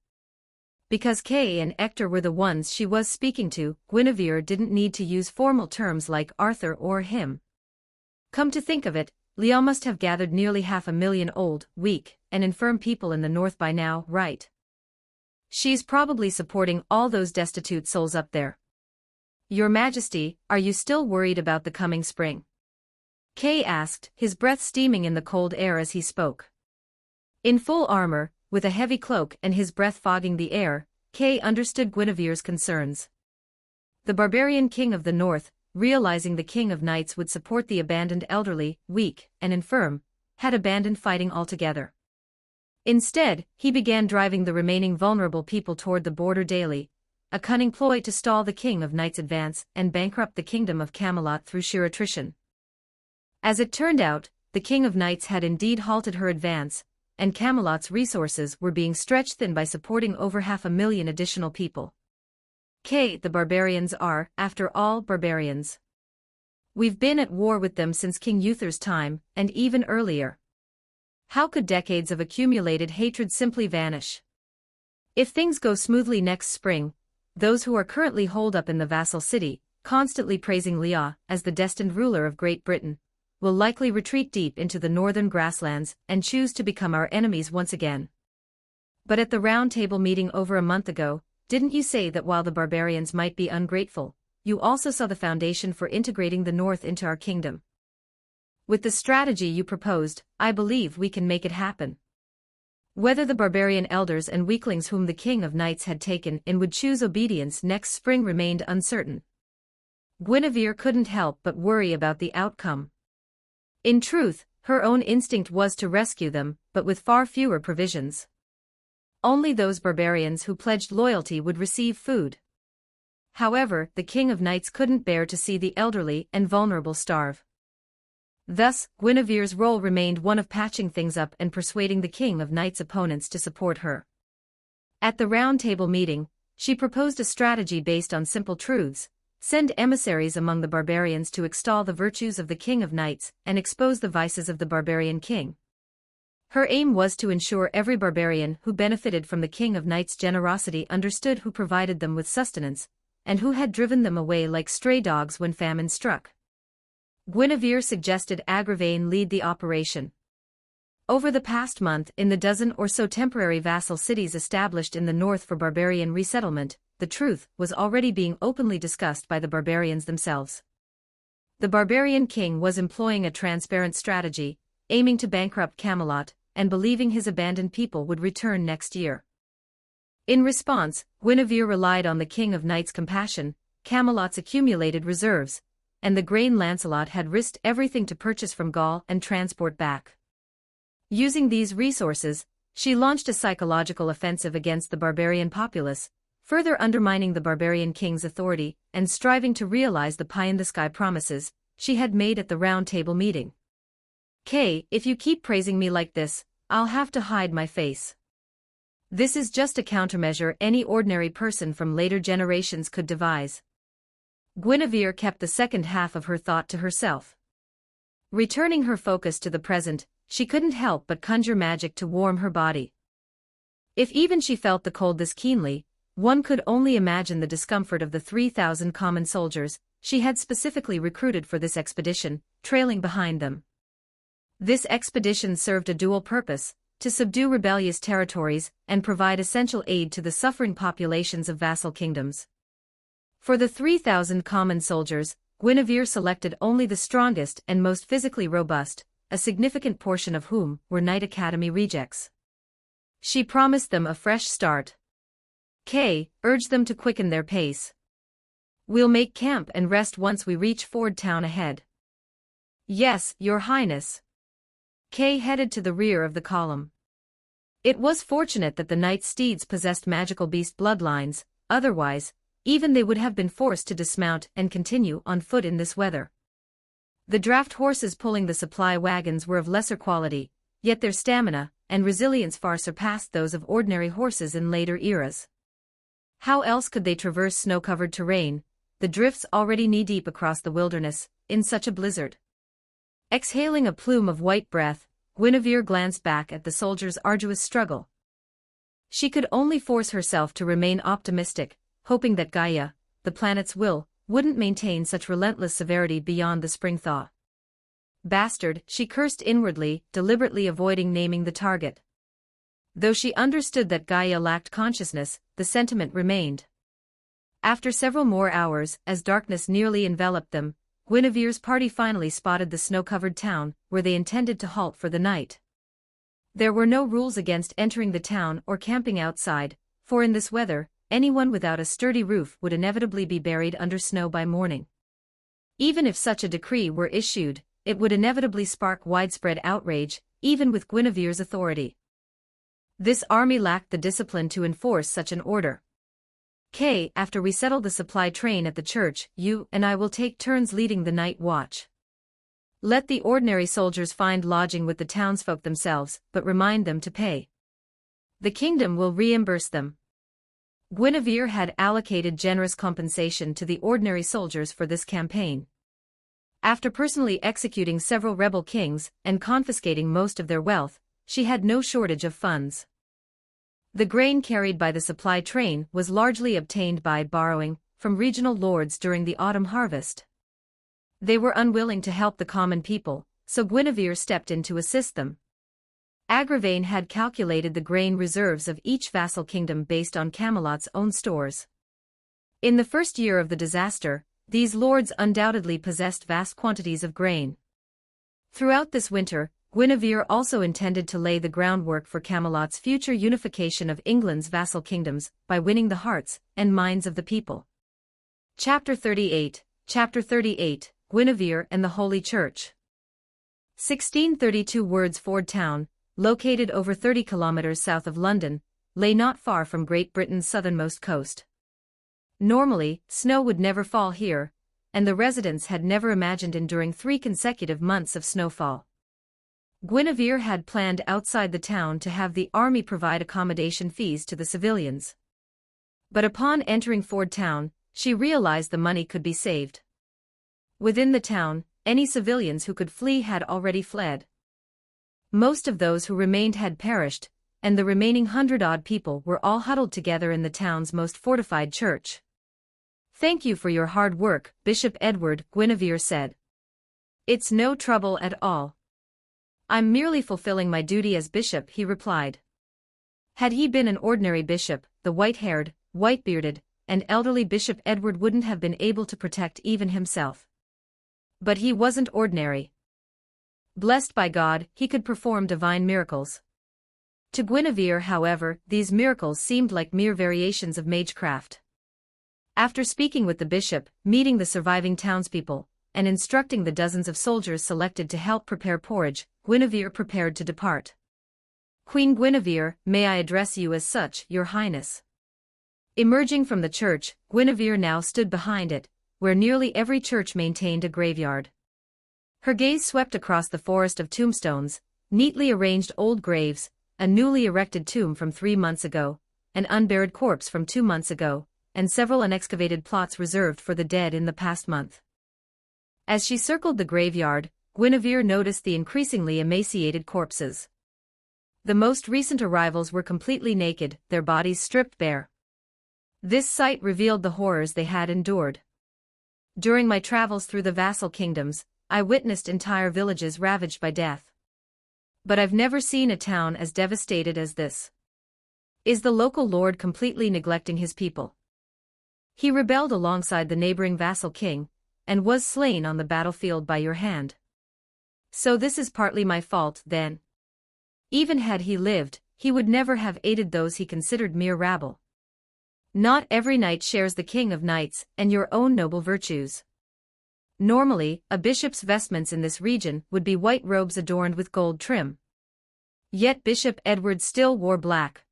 Because Kay and Ector were the ones she was speaking to, Guinevere didn't need to use formal terms like Arthur or him. Come to think of it, Leon must have gathered nearly 500,000 old, weak, and infirm people in the north by now, right? She's probably supporting all those destitute souls up there. Your Majesty, are you still worried about the coming spring? Kay asked, his breath steaming in the cold air as he spoke. In full armor, with a heavy cloak and his breath fogging the air, Kay understood Guinevere's concerns. The barbarian king of the north, realizing the king of knights would support the abandoned elderly, weak, and infirm, had abandoned fighting altogether. Instead, he began driving the remaining vulnerable people toward the border daily, a cunning ploy to stall the king of knights' advance and bankrupt the kingdom of Camelot through sheer attrition. As it turned out, the king of knights had indeed halted her advance, and Camelot's resources were being stretched thin by supporting over 500,000 additional people. The barbarians are, after all, barbarians. We've been at war with them since King Uther's time, and even earlier. How could decades of accumulated hatred simply vanish? If things go smoothly next spring, those who are currently holed up in the vassal city, constantly praising Leah as the destined ruler of Great Britain, will likely retreat deep into the northern grasslands and choose to become our enemies once again. But at the Round Table meeting over a month ago, didn't you say that while the barbarians might be ungrateful, you also saw the foundation for integrating the north into our kingdom? With the strategy you proposed, I believe we can make it happen. Whether the barbarian elders and weaklings whom the king of knights had taken in would choose obedience next spring remained uncertain. Guinevere couldn't help but worry about the outcome. In truth, her own instinct was to rescue them, but with far fewer provisions. Only those barbarians who pledged loyalty would receive food. However, the king of knights couldn't bear to see the elderly and vulnerable starve. Thus, Guinevere's role remained one of patching things up and persuading the king of knights' opponents to support her. At the Round Table meeting, she proposed a strategy based on simple truths: send emissaries among the barbarians to extol the virtues of the king of knights and expose the vices of the barbarian king. Her aim was to ensure every barbarian who benefited from the king of knights' generosity understood who provided them with sustenance, and who had driven them away like stray dogs when famine struck. Guinevere suggested Agravain lead the operation. Over the past month, in the dozen or so temporary vassal cities established in the north for barbarian resettlement, the truth was already being openly discussed by the barbarians themselves. The barbarian king was employing a transparent strategy, aiming to bankrupt Camelot, and believing his abandoned people would return next year. In response, Guinevere relied on the king of knights' compassion, Camelot's accumulated reserves, and the grain Lancelot had risked everything to purchase from Gaul and transport back. Using these resources, she launched a psychological offensive against the barbarian populace, further undermining the barbarian king's authority and striving to realize the pie-in-the-sky promises she had made at the Round Table meeting. If you keep praising me like this, I'll have to hide my face. This is just a countermeasure any ordinary person from later generations could devise. Guinevere kept the second half of her thought to herself. Returning her focus to the present, she couldn't help but conjure magic to warm her body. If even she felt the cold this keenly, one could only imagine the discomfort of the 3,000 common soldiers she had specifically recruited for this expedition, trailing behind them. This expedition served a dual purpose: to subdue rebellious territories and provide essential aid to the suffering populations of vassal kingdoms. For the 3,000 common soldiers, Guinevere selected only the strongest and most physically robust, a significant portion of whom were Knight Academy rejects. She promised them a fresh start. Urged them to quicken their pace. We'll make camp and rest once we reach Ford Town ahead. Yes, Your Highness. Headed to the rear of the column. It was fortunate that the knight's steeds possessed magical beast bloodlines, otherwise, even they would have been forced to dismount and continue on foot in this weather. The draft horses pulling the supply wagons were of lesser quality, yet their stamina and resilience far surpassed those of ordinary horses in later eras. How else could they traverse snow-covered terrain, the drifts already knee-deep across the wilderness, in such a blizzard? Exhaling a plume of white breath, Guinevere glanced back at the soldiers' arduous struggle. She could only force herself to remain optimistic, hoping that Gaia, the planet's will, wouldn't maintain such relentless severity beyond the spring thaw. Bastard, she cursed inwardly, deliberately avoiding naming the target. Though she understood that Gaia lacked consciousness, the sentiment remained. After several more hours, as darkness nearly enveloped them, Guinevere's party finally spotted the snow-covered town, where they intended to halt for the night. There were no rules against entering the town or camping outside, for in this weather, anyone without a sturdy roof would inevitably be buried under snow by morning. Even if such a decree were issued, it would inevitably spark widespread outrage, even with Guinevere's authority. This army lacked the discipline to enforce such an order. After we settle the supply train at the church, you and I will take turns leading the night watch. Let the ordinary soldiers find lodging with the townsfolk themselves, but remind them to pay. The kingdom will reimburse them. Guinevere had allocated generous compensation to the ordinary soldiers for this campaign. After personally executing several rebel kings and confiscating most of their wealth, she had no shortage of funds. The grain carried by the supply train was largely obtained by borrowing from regional lords during the autumn harvest. They were unwilling to help the common people, so Guinevere stepped in to assist them. Agravain had calculated the grain reserves of each vassal kingdom based on Camelot's own stores. In the first year of the disaster, these lords undoubtedly possessed vast quantities of grain. Throughout this winter, Guinevere also intended to lay the groundwork for Camelot's future unification of England's vassal kingdoms by winning the hearts and minds of the people. Chapter 38, Guinevere and the Holy Church. 1632 Wordsford Town, located over 30 kilometers south of London, lay not far from Great Britain's southernmost coast. Normally, snow would never fall here, and the residents had never imagined enduring 3 consecutive months of snowfall. Guinevere had planned outside the town to have the army provide accommodation fees to the civilians. But upon entering Ford Town, she realized the money could be saved. Within the town, any civilians who could flee had already fled. Most of those who remained had perished, and the remaining 100-odd people were all huddled together in the town's most fortified church. "Thank you for your hard work, Bishop Edward," Guinevere said. "It's no trouble at all. I'm merely fulfilling my duty as bishop," he replied. Had he been an ordinary bishop, the white-haired, white-bearded, and elderly Bishop Edward wouldn't have been able to protect even himself. But he wasn't ordinary. Blessed by God, he could perform divine miracles. To Guinevere, however, these miracles seemed like mere variations of magecraft. After speaking with the bishop, meeting the surviving townspeople, and instructing the dozens of soldiers selected to help prepare porridge, Guinevere prepared to depart. "Queen Guinevere, may I address you as such, Your Highness?" Emerging from the church, Guinevere now stood behind it, where nearly every church maintained a graveyard. Her gaze swept across the forest of tombstones, neatly arranged old graves, a newly erected tomb from 3 months ago, an unburied corpse from 2 months ago, and several unexcavated plots reserved for the dead in the past month. As she circled the graveyard, Guinevere noticed the increasingly emaciated corpses. The most recent arrivals were completely naked, their bodies stripped bare. This sight revealed the horrors they had endured. During my travels through the vassal kingdoms, I witnessed entire villages ravaged by death. But I've never seen a town as devastated as this. Is the local lord completely neglecting his people? He rebelled alongside the neighboring vassal king, and was slain on the battlefield by your hand. So this is partly my fault, then. Even had he lived, he would never have aided those he considered mere rabble. Not every knight shares the king of knights and your own noble virtues. Normally, a bishop's vestments in this region would be white robes adorned with gold trim. Yet Bishop Edward still wore black.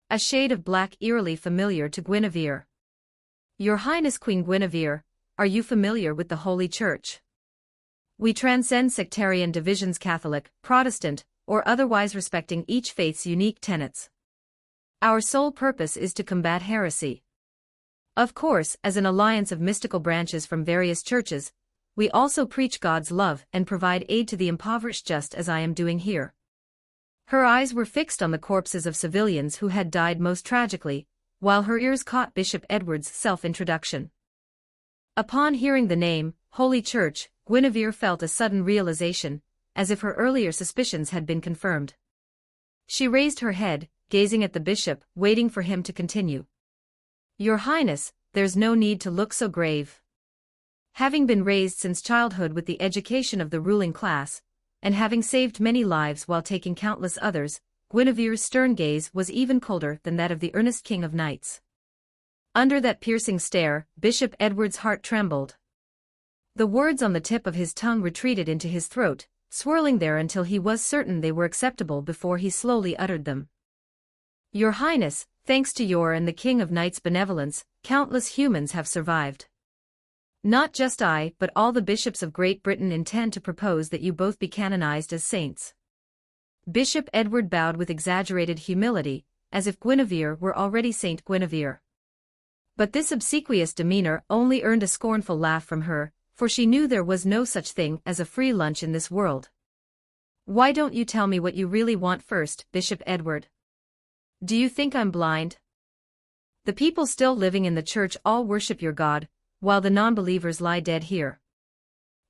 A shade of black eerily familiar to Guinevere. Your Highness Queen Guinevere, are you familiar with the Holy Church? We transcend sectarian divisions, Catholic, Protestant, or otherwise, respecting each faith's unique tenets. Our sole purpose is to combat heresy. Of course, as an alliance of mystical branches from various churches, we also preach God's love and provide aid to the impoverished, just as I am doing here. Her eyes were fixed on the corpses of civilians who had died most tragically, while her ears caught Bishop Edward's self-introduction. Upon hearing the name, Holy Church, Guinevere felt a sudden realization, as if her earlier suspicions had been confirmed. She raised her head, gazing at the bishop, waiting for him to continue. "Your Highness, there's no need to look so grave." Having been raised since childhood with the education of the ruling class, and having saved many lives while taking countless others, Guinevere's stern gaze was even colder than that of the earnest King of Knights. Under that piercing stare, Bishop Edward's heart trembled. The words on the tip of his tongue retreated into his throat, swirling there until he was certain they were acceptable before he slowly uttered them. "Your Highness, thanks to your and the King of Knights' benevolence, countless humans have survived. Not just I, but all the bishops of Great Britain intend to propose that you both be canonized as saints." Bishop Edward bowed with exaggerated humility, as if Guinevere were already Saint Guinevere. But this obsequious demeanor only earned a scornful laugh from her, for she knew there was no such thing as a free lunch in this world. "Why don't you tell me what you really want first, Bishop Edward? Do you think I'm blind? The people still living in the church all worship your God, while the non-believers lie dead here.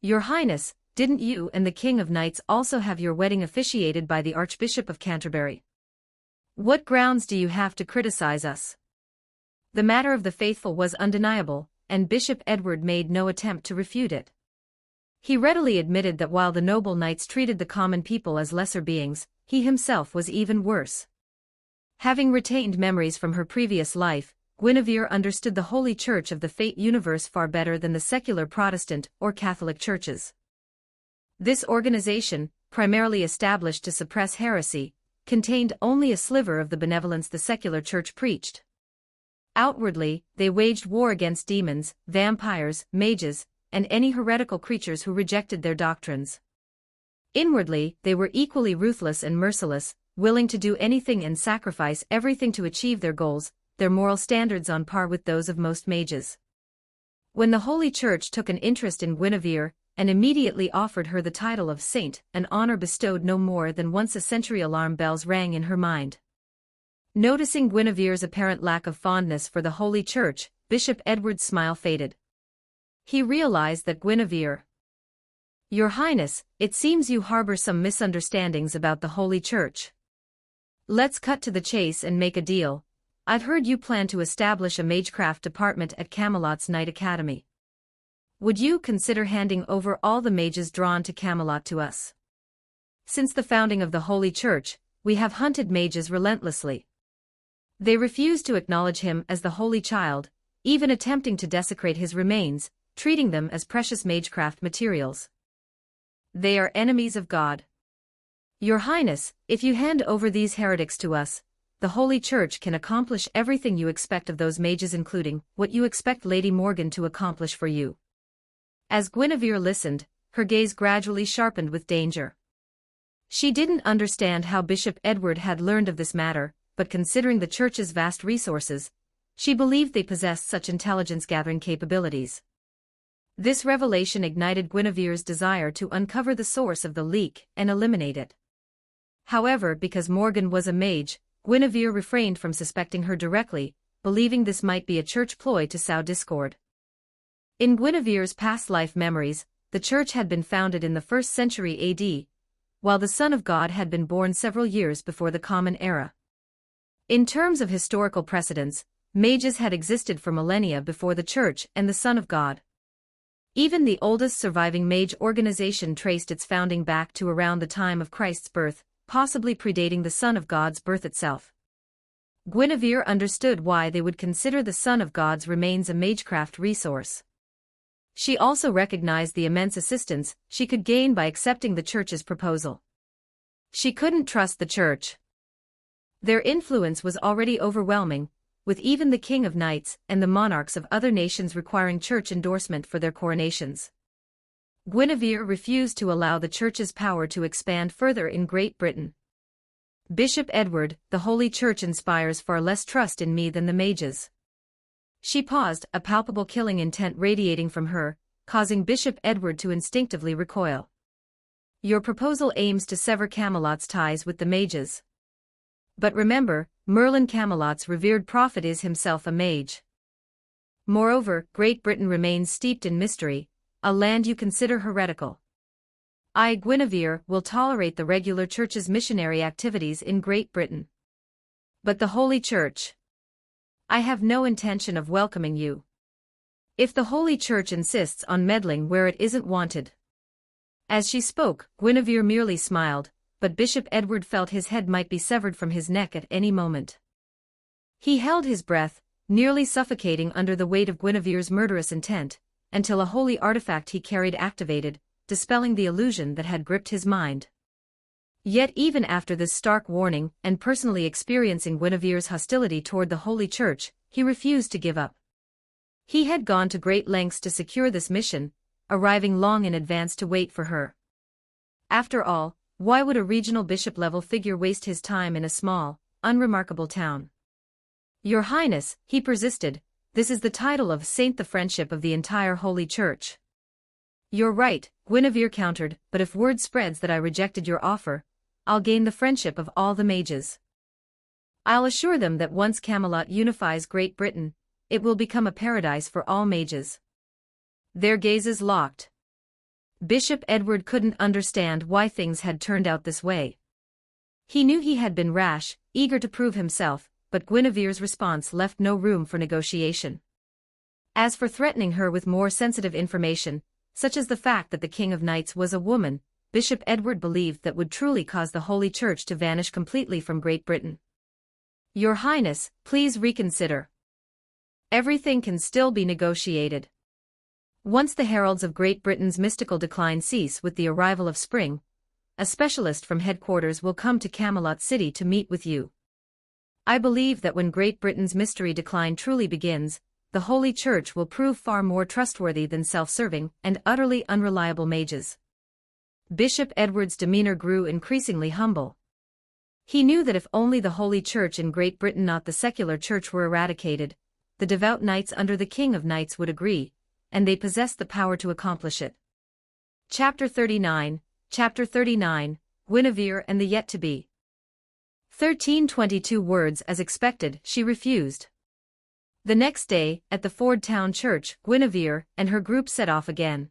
Your Highness, didn't you and the King of Knights also have your wedding officiated by the Archbishop of Canterbury? What grounds do you have to criticize us?" The matter of the faithful was undeniable, and Bishop Edward made no attempt to refute it. He readily admitted that while the noble knights treated the common people as lesser beings, he himself was even worse. Having retained memories from her previous life, Guinevere understood the Holy Church of the Fate universe far better than the secular Protestant or Catholic churches. This organization, primarily established to suppress heresy, contained only a sliver of the benevolence the secular church preached. Outwardly, they waged war against demons, vampires, mages, and any heretical creatures who rejected their doctrines. Inwardly, they were equally ruthless and merciless, willing to do anything and sacrifice everything to achieve their goals, their moral standards on par with those of most mages. When the Holy Church took an interest in Guinevere, and immediately offered her the title of saint, an honor bestowed no more than once a century, alarm bells rang in her mind. Noticing Guinevere's apparent lack of fondness for the Holy Church, Bishop Edward's smile faded. He realized that Guinevere— "Your Highness, it seems you harbor some misunderstandings about the Holy Church. Let's cut to the chase and make a deal. I've heard you plan to establish a magecraft department at Camelot's Knight Academy. Would you consider handing over all the mages drawn to Camelot to us? Since the founding of the Holy Church, we have hunted mages relentlessly. They refuse to acknowledge him as the Holy Child, even attempting to desecrate his remains, treating them as precious magecraft materials. They are enemies of God. Your Highness, if you hand over these heretics to us, the Holy Church can accomplish everything you expect of those mages, including what you expect Lady Morgan to accomplish for you." As Guinevere listened, her gaze gradually sharpened with danger. She didn't understand how Bishop Edward had learned of this matter, but considering the Church's vast resources, she believed they possessed such intelligence-gathering capabilities. This revelation ignited Guinevere's desire to uncover the source of the leak and eliminate it. However, because Morgan was a mage, Guinevere refrained from suspecting her directly, believing this might be a church ploy to sow discord. In Guinevere's past life memories, the church had been founded in the 1st century AD, while the Son of God had been born several years before the Common Era. In terms of historical precedence, mages had existed for millennia before the Church and the Son of God. Even the oldest surviving mage organization traced its founding back to around the time of Christ's birth, possibly predating the Son of God's birth itself. Guinevere understood why they would consider the Son of God's remains a magecraft resource. She also recognized the immense assistance she could gain by accepting the Church's proposal. She couldn't trust the Church. Their influence was already overwhelming, with even the King of Knights and the monarchs of other nations requiring Church endorsement for their coronations. Guinevere refused to allow the Church's power to expand further in Great Britain. "Bishop Edward, the Holy Church inspires far less trust in me than the mages." She paused, a palpable killing intent radiating from her, causing Bishop Edward to instinctively recoil. Your proposal aims to sever Camelot's ties with the mages. But remember, Merlin, Camelot's revered prophet, is himself a mage. Moreover, Great Britain remains steeped in mystery, a land you consider heretical. I, Guinevere, will tolerate the regular Church's missionary activities in Great Britain. But the Holy Church? I have no intention of welcoming you. If the Holy Church insists on meddling where it isn't wanted. As she spoke, Guinevere merely smiled, but Bishop Edward felt his head might be severed from his neck at any moment. He held his breath, nearly suffocating under the weight of Guinevere's murderous intent, until a holy artifact he carried activated, dispelling the illusion that had gripped his mind. Yet even after this stark warning and personally experiencing Guinevere's hostility toward the Holy Church, he refused to give up. He had gone to great lengths to secure this mission, arriving long in advance to wait for her. After all, why would a regional bishop-level figure waste his time in a small, unremarkable town? Your Highness, he persisted, this is the title of Saint, the friendship of the entire Holy Church. You're right, Guinevere countered, but if word spreads that I rejected your offer, I'll gain the friendship of all the mages. I'll assure them that once Camelot unifies Great Britain, it will become a paradise for all mages. Their gazes locked. Bishop Edward couldn't understand why things had turned out this way. He knew he had been rash, eager to prove himself, but Guinevere's response left no room for negotiation. As for threatening her with more sensitive information, such as the fact that the King of Knights was a woman, Bishop Edward believed that would truly cause the Holy Church to vanish completely from Great Britain. Your Highness, please reconsider. Everything can still be negotiated. Once the heralds of Great Britain's mystical decline cease with the arrival of spring, a specialist from headquarters will come to Camelot City to meet with you. I believe that when Great Britain's mystery decline truly begins, the Holy Church will prove far more trustworthy than self-serving and utterly unreliable mages. Bishop Edward's demeanor grew increasingly humble. He knew that if only the Holy Church in Great Britain, not the secular church, were eradicated, the devout knights under the King of Knights would agree, and they possessed the power to accomplish it. Chapter 39, Guinevere and the Yet-to-Be. 1322 words. As expected, she refused. The next day, at the Ford Town Church, Guinevere and her group set off again.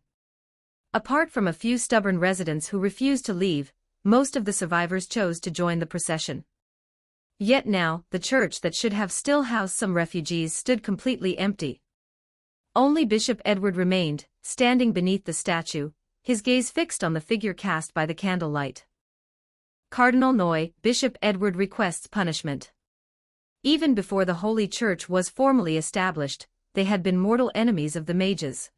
Apart from a few stubborn residents who refused to leave, most of the survivors chose to join the procession. Yet now, the church that should have still housed some refugees stood completely empty. Only Bishop Edward remained, standing beneath the statue, his gaze fixed on the figure cast by the candlelight. Cardinal Noy, Bishop Edward requests punishment. Even before the Holy Church was formally established, they had been mortal enemies of the mages.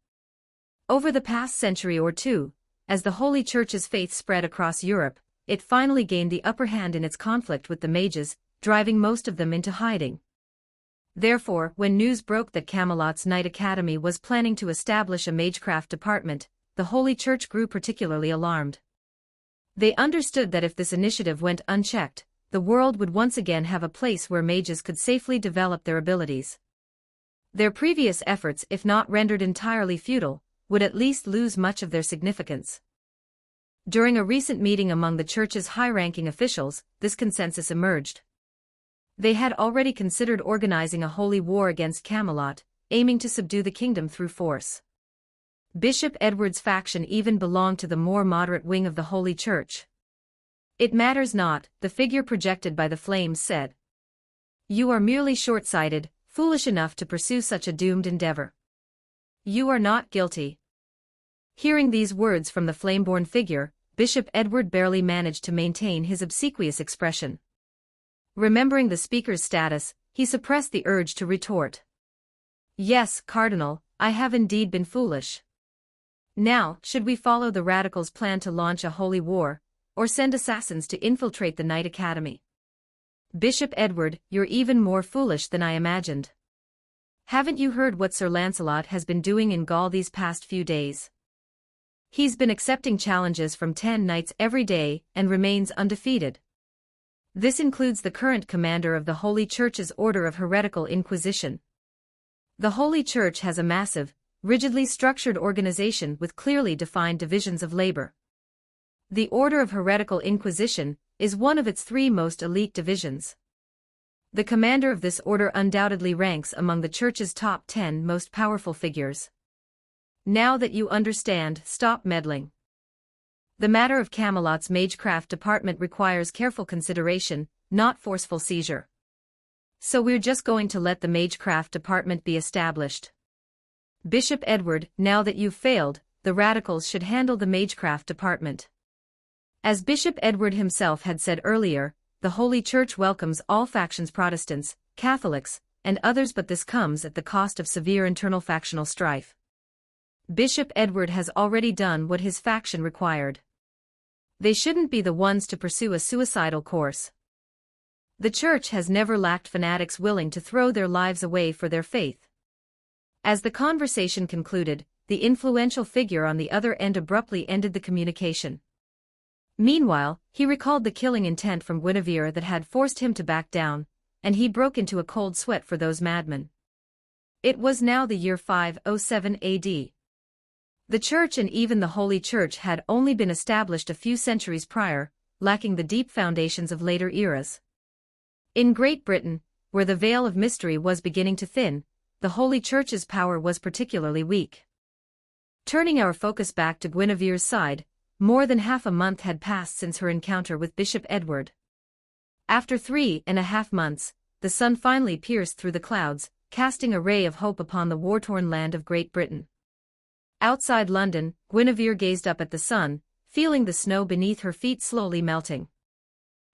Over the past century or two, as the Holy Church's faith spread across Europe, it finally gained the upper hand in its conflict with the mages, driving most of them into hiding. Therefore, when news broke that Camelot's Knight Academy was planning to establish a magecraft department, the Holy Church grew particularly alarmed. They understood that if this initiative went unchecked, the world would once again have a place where mages could safely develop their abilities. Their previous efforts, if not rendered entirely futile, would at least lose much of their significance. During a recent meeting among the church's high-ranking officials, this consensus emerged. They had already considered organizing a holy war against Camelot, aiming to subdue the kingdom through force. Bishop Edward's faction even belonged to the more moderate wing of the Holy Church. It matters not, the figure projected by the flames said. You are merely short-sighted, foolish enough to pursue such a doomed endeavor. You are not guilty. Hearing these words from the flame-born figure, Bishop Edward barely managed to maintain his obsequious expression. Remembering the speaker's status, he suppressed the urge to retort. Yes, Cardinal, I have indeed been foolish. Now, should we follow the radicals' plan to launch a holy war, or send assassins to infiltrate the Knight Academy? Bishop Edward, you're even more foolish than I imagined. Haven't you heard what Sir Lancelot has been doing in Gaul these past few days? He's been accepting challenges from 10 knights every day and remains undefeated. This includes the current commander of the Holy Church's Order of Heretical Inquisition. The Holy Church has a massive, rigidly structured organization with clearly defined divisions of labor. The Order of Heretical Inquisition is one of its 3 most elite divisions. The commander of this order undoubtedly ranks among the Church's top 10 most powerful figures. Now that you understand, stop meddling. The matter of Camelot's Magecraft department requires careful consideration, not forceful seizure. So we're just going to let the Magecraft department be established. Bishop Edward, now that you've failed, the radicals should handle the Magecraft department. As Bishop Edward himself had said earlier, the Holy Church welcomes all factions, Protestants, Catholics, and others, but this comes at the cost of severe internal factional strife. Bishop Edward has already done what his faction required. They shouldn't be the ones to pursue a suicidal course. The Church has never lacked fanatics willing to throw their lives away for their faith. As the conversation concluded, the influential figure on the other end abruptly ended the communication. Meanwhile, he recalled the killing intent from Guinevere that had forced him to back down, and he broke into a cold sweat for those madmen. It was now the year 507 AD. The Church and even the Holy Church had only been established a few centuries prior, lacking the deep foundations of later eras. In Great Britain, where the veil of mystery was beginning to thin, the Holy Church's power was particularly weak. Turning our focus back to Guinevere's side, more than half a month had passed since her encounter with Bishop Edward. After 3.5 months, the sun finally pierced through the clouds, casting a ray of hope upon the war-torn land of Great Britain. Outside London, Guinevere gazed up at the sun, feeling the snow beneath her feet slowly melting.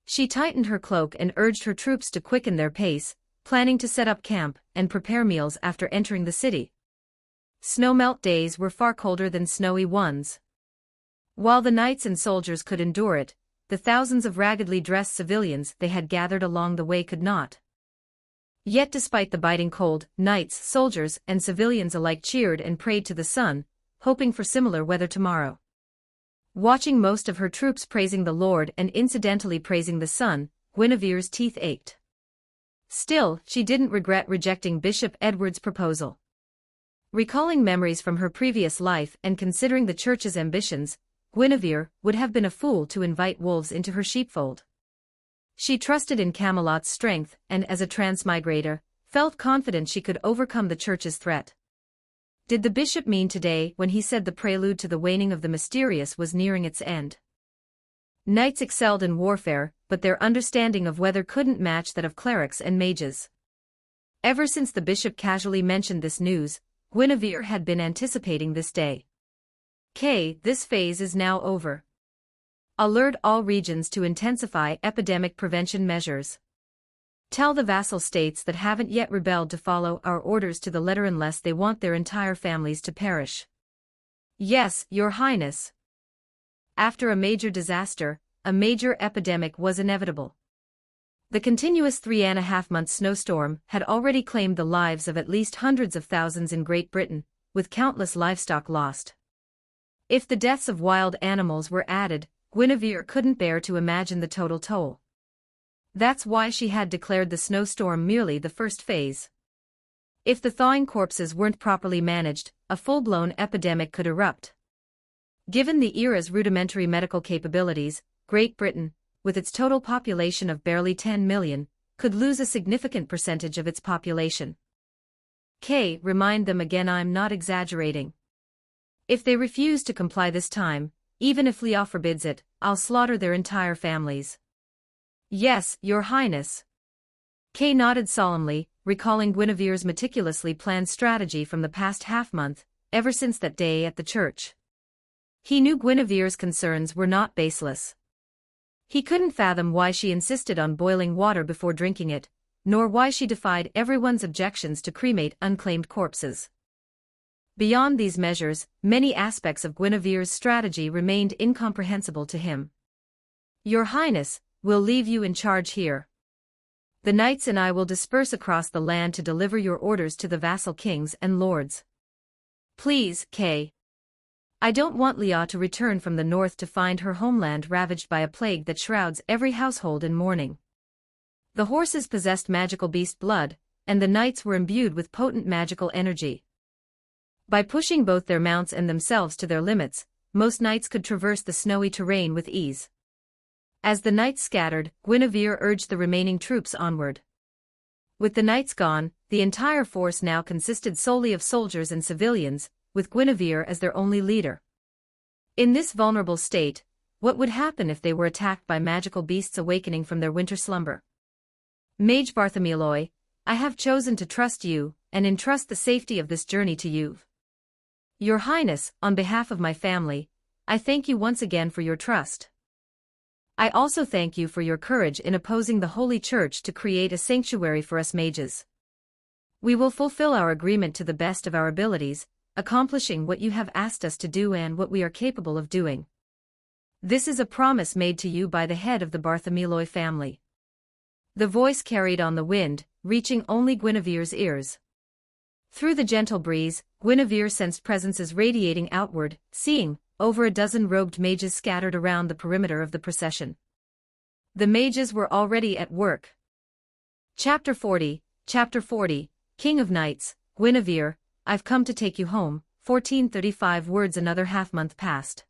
She tightened her cloak and urged her troops to quicken their pace, planning to set up camp and prepare meals after entering the city. Snowmelt days were far colder than snowy ones. While the knights and soldiers could endure it, the thousands of raggedly dressed civilians they had gathered along the way could not. Yet despite the biting cold, knights, soldiers, and civilians alike cheered and prayed to the sun, hoping for similar weather tomorrow. Watching most of her troops praising the Lord and incidentally praising the sun, Guinevere's teeth ached. Still, she didn't regret rejecting Bishop Edward's proposal. Recalling memories from her previous life and considering the Church's ambitions, Guinevere would have been a fool to invite wolves into her sheepfold. She trusted in Camelot's strength and, as a transmigrator, felt confident she could overcome the Church's threat. Did the bishop mean today when he said the prelude to the waning of the mysterious was nearing its end? Knights excelled in warfare, but their understanding of weather couldn't match that of clerics and mages. Ever since the bishop casually mentioned this news, Guinevere had been anticipating this day. This phase is now over. Alert all regions to intensify epidemic prevention measures. Tell the vassal states that haven't yet rebelled to follow our orders to the letter unless they want their entire families to perish. Yes, Your Highness. After a major disaster, a major epidemic was inevitable. The continuous 3.5-month snowstorm had already claimed the lives of at least hundreds of thousands in Great Britain, with countless livestock lost. If the deaths of wild animals were added, Guinevere couldn't bear to imagine the total toll. That's why she had declared the snowstorm merely the first phase. If the thawing corpses weren't properly managed, a full-blown epidemic could erupt. Given the era's rudimentary medical capabilities, Great Britain, with its total population of barely 10 million, could lose a significant percentage of its population. Remind them again I'm not exaggerating. If they refuse to comply this time, even if Leah forbids it, I'll slaughter their entire families. Yes, Your Highness. Kay nodded solemnly, recalling Guinevere's meticulously planned strategy from the past half-month, ever since that day at the church. He knew Guinevere's concerns were not baseless. He couldn't fathom why she insisted on boiling water before drinking it, nor why she defied everyone's objections to cremate unclaimed corpses. Beyond these measures, many aspects of Guinevere's strategy remained incomprehensible to him. Your Highness, we'll leave you in charge here. The knights and I will disperse across the land to deliver your orders to the vassal kings and lords. Please, Kay. I don't want Leah to return from the north to find her homeland ravaged by a plague that shrouds every household in mourning. The horses possessed magical beast blood, and the knights were imbued with potent magical energy. By pushing both their mounts and themselves to their limits, most knights could traverse the snowy terrain with ease. As the knights scattered, Guinevere urged the remaining troops onward. With the knights gone, the entire force now consisted solely of soldiers and civilians, with Guinevere as their only leader. In this vulnerable state, what would happen if they were attacked by magical beasts awakening from their winter slumber? Mage Bartholomew, I have chosen to trust you, and entrust the safety of this journey to you. Your Highness, on behalf of my family, I thank you once again for your trust. I also thank you for your courage in opposing the Holy Church to create a sanctuary for us mages. We will fulfill our agreement to the best of our abilities, accomplishing what you have asked us to do and what we are capable of doing. This is a promise made to you by the head of the Bartholomew family. The voice carried on the wind, reaching only Guinevere's ears. Through the gentle breeze, Guinevere sensed presences radiating outward, seeing over a dozen robed mages scattered around the perimeter of the procession. The mages were already at work. Chapter 40, King of Knights, Guinevere, I've come to take you home. 1435 words. Another half-month passed.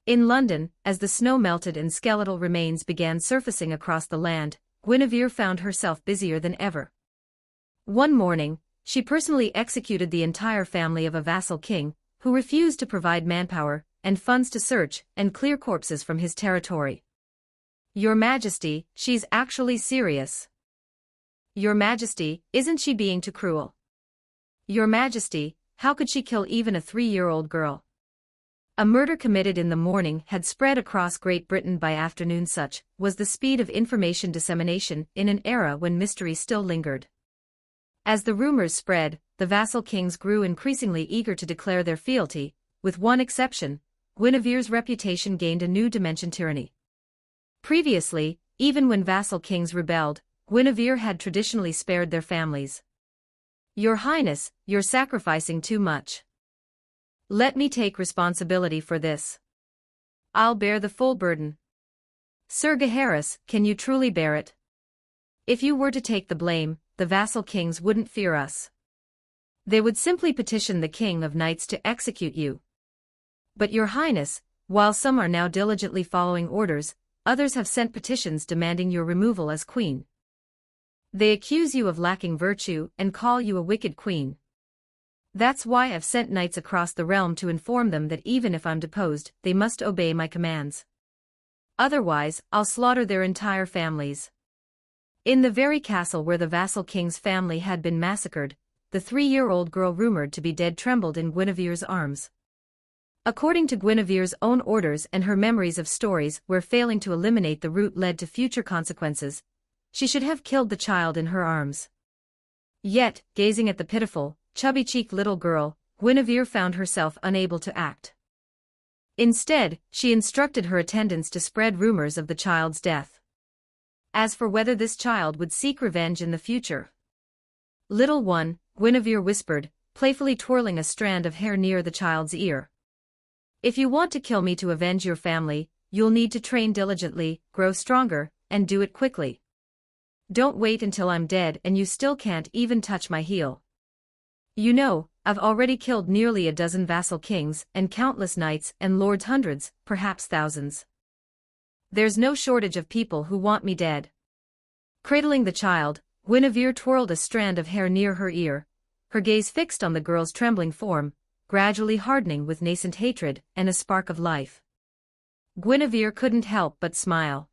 In London, as the snow melted and skeletal remains began surfacing across the land, Guinevere found herself busier than ever. One morning, she personally executed the entire family of a vassal king, who refused to provide manpower and funds to search and clear corpses from his territory. Your Majesty, she's actually serious. Your Majesty, isn't she being too cruel? Your Majesty, how could she kill even a 3-year-old girl? A murder committed in the morning had spread across Great Britain by afternoon. Such was the speed of information dissemination in an era when mystery still lingered. As the rumors spread, the vassal kings grew increasingly eager to declare their fealty. With one exception, Guinevere's reputation gained a new dimension: tyranny. Previously, even when vassal kings rebelled, Guinevere had traditionally spared their families. Your Highness, you're sacrificing too much. Let me take responsibility for this. I'll bear the full burden. Sir Gaheris, can you truly bear it? If you were to take the blame, the vassal kings wouldn't fear us. They would simply petition the King of Knights to execute you. But Your Highness, while some are now diligently following orders, others have sent petitions demanding your removal as queen. They accuse you of lacking virtue and call you a wicked queen. That's why I've sent knights across the realm to inform them that even if I'm deposed, they must obey my commands. Otherwise, I'll slaughter their entire families. In the very castle where the vassal king's family had been massacred, the 3-year-old girl rumored to be dead trembled in Guinevere's arms. According to Guinevere's own orders and her memories of stories where failing to eliminate the root led to future consequences, she should have killed the child in her arms. Yet, gazing at the pitiful, chubby-cheeked little girl, Guinevere found herself unable to act. Instead, she instructed her attendants to spread rumors of the child's death. As for whether this child would seek revenge in the future. Little one, Guinevere whispered, playfully twirling a strand of hair near the child's ear. If you want to kill me to avenge your family, you'll need to train diligently, grow stronger, and do it quickly. Don't wait until I'm dead and you still can't even touch my heel. You know, I've already killed nearly a dozen vassal kings and countless knights and lords, hundreds, perhaps thousands. There's no shortage of people who want me dead. Cradling the child, Guinevere twirled a strand of hair near her ear, her gaze fixed on the girl's trembling form, gradually hardening with nascent hatred and a spark of life. Guinevere couldn't help but smile.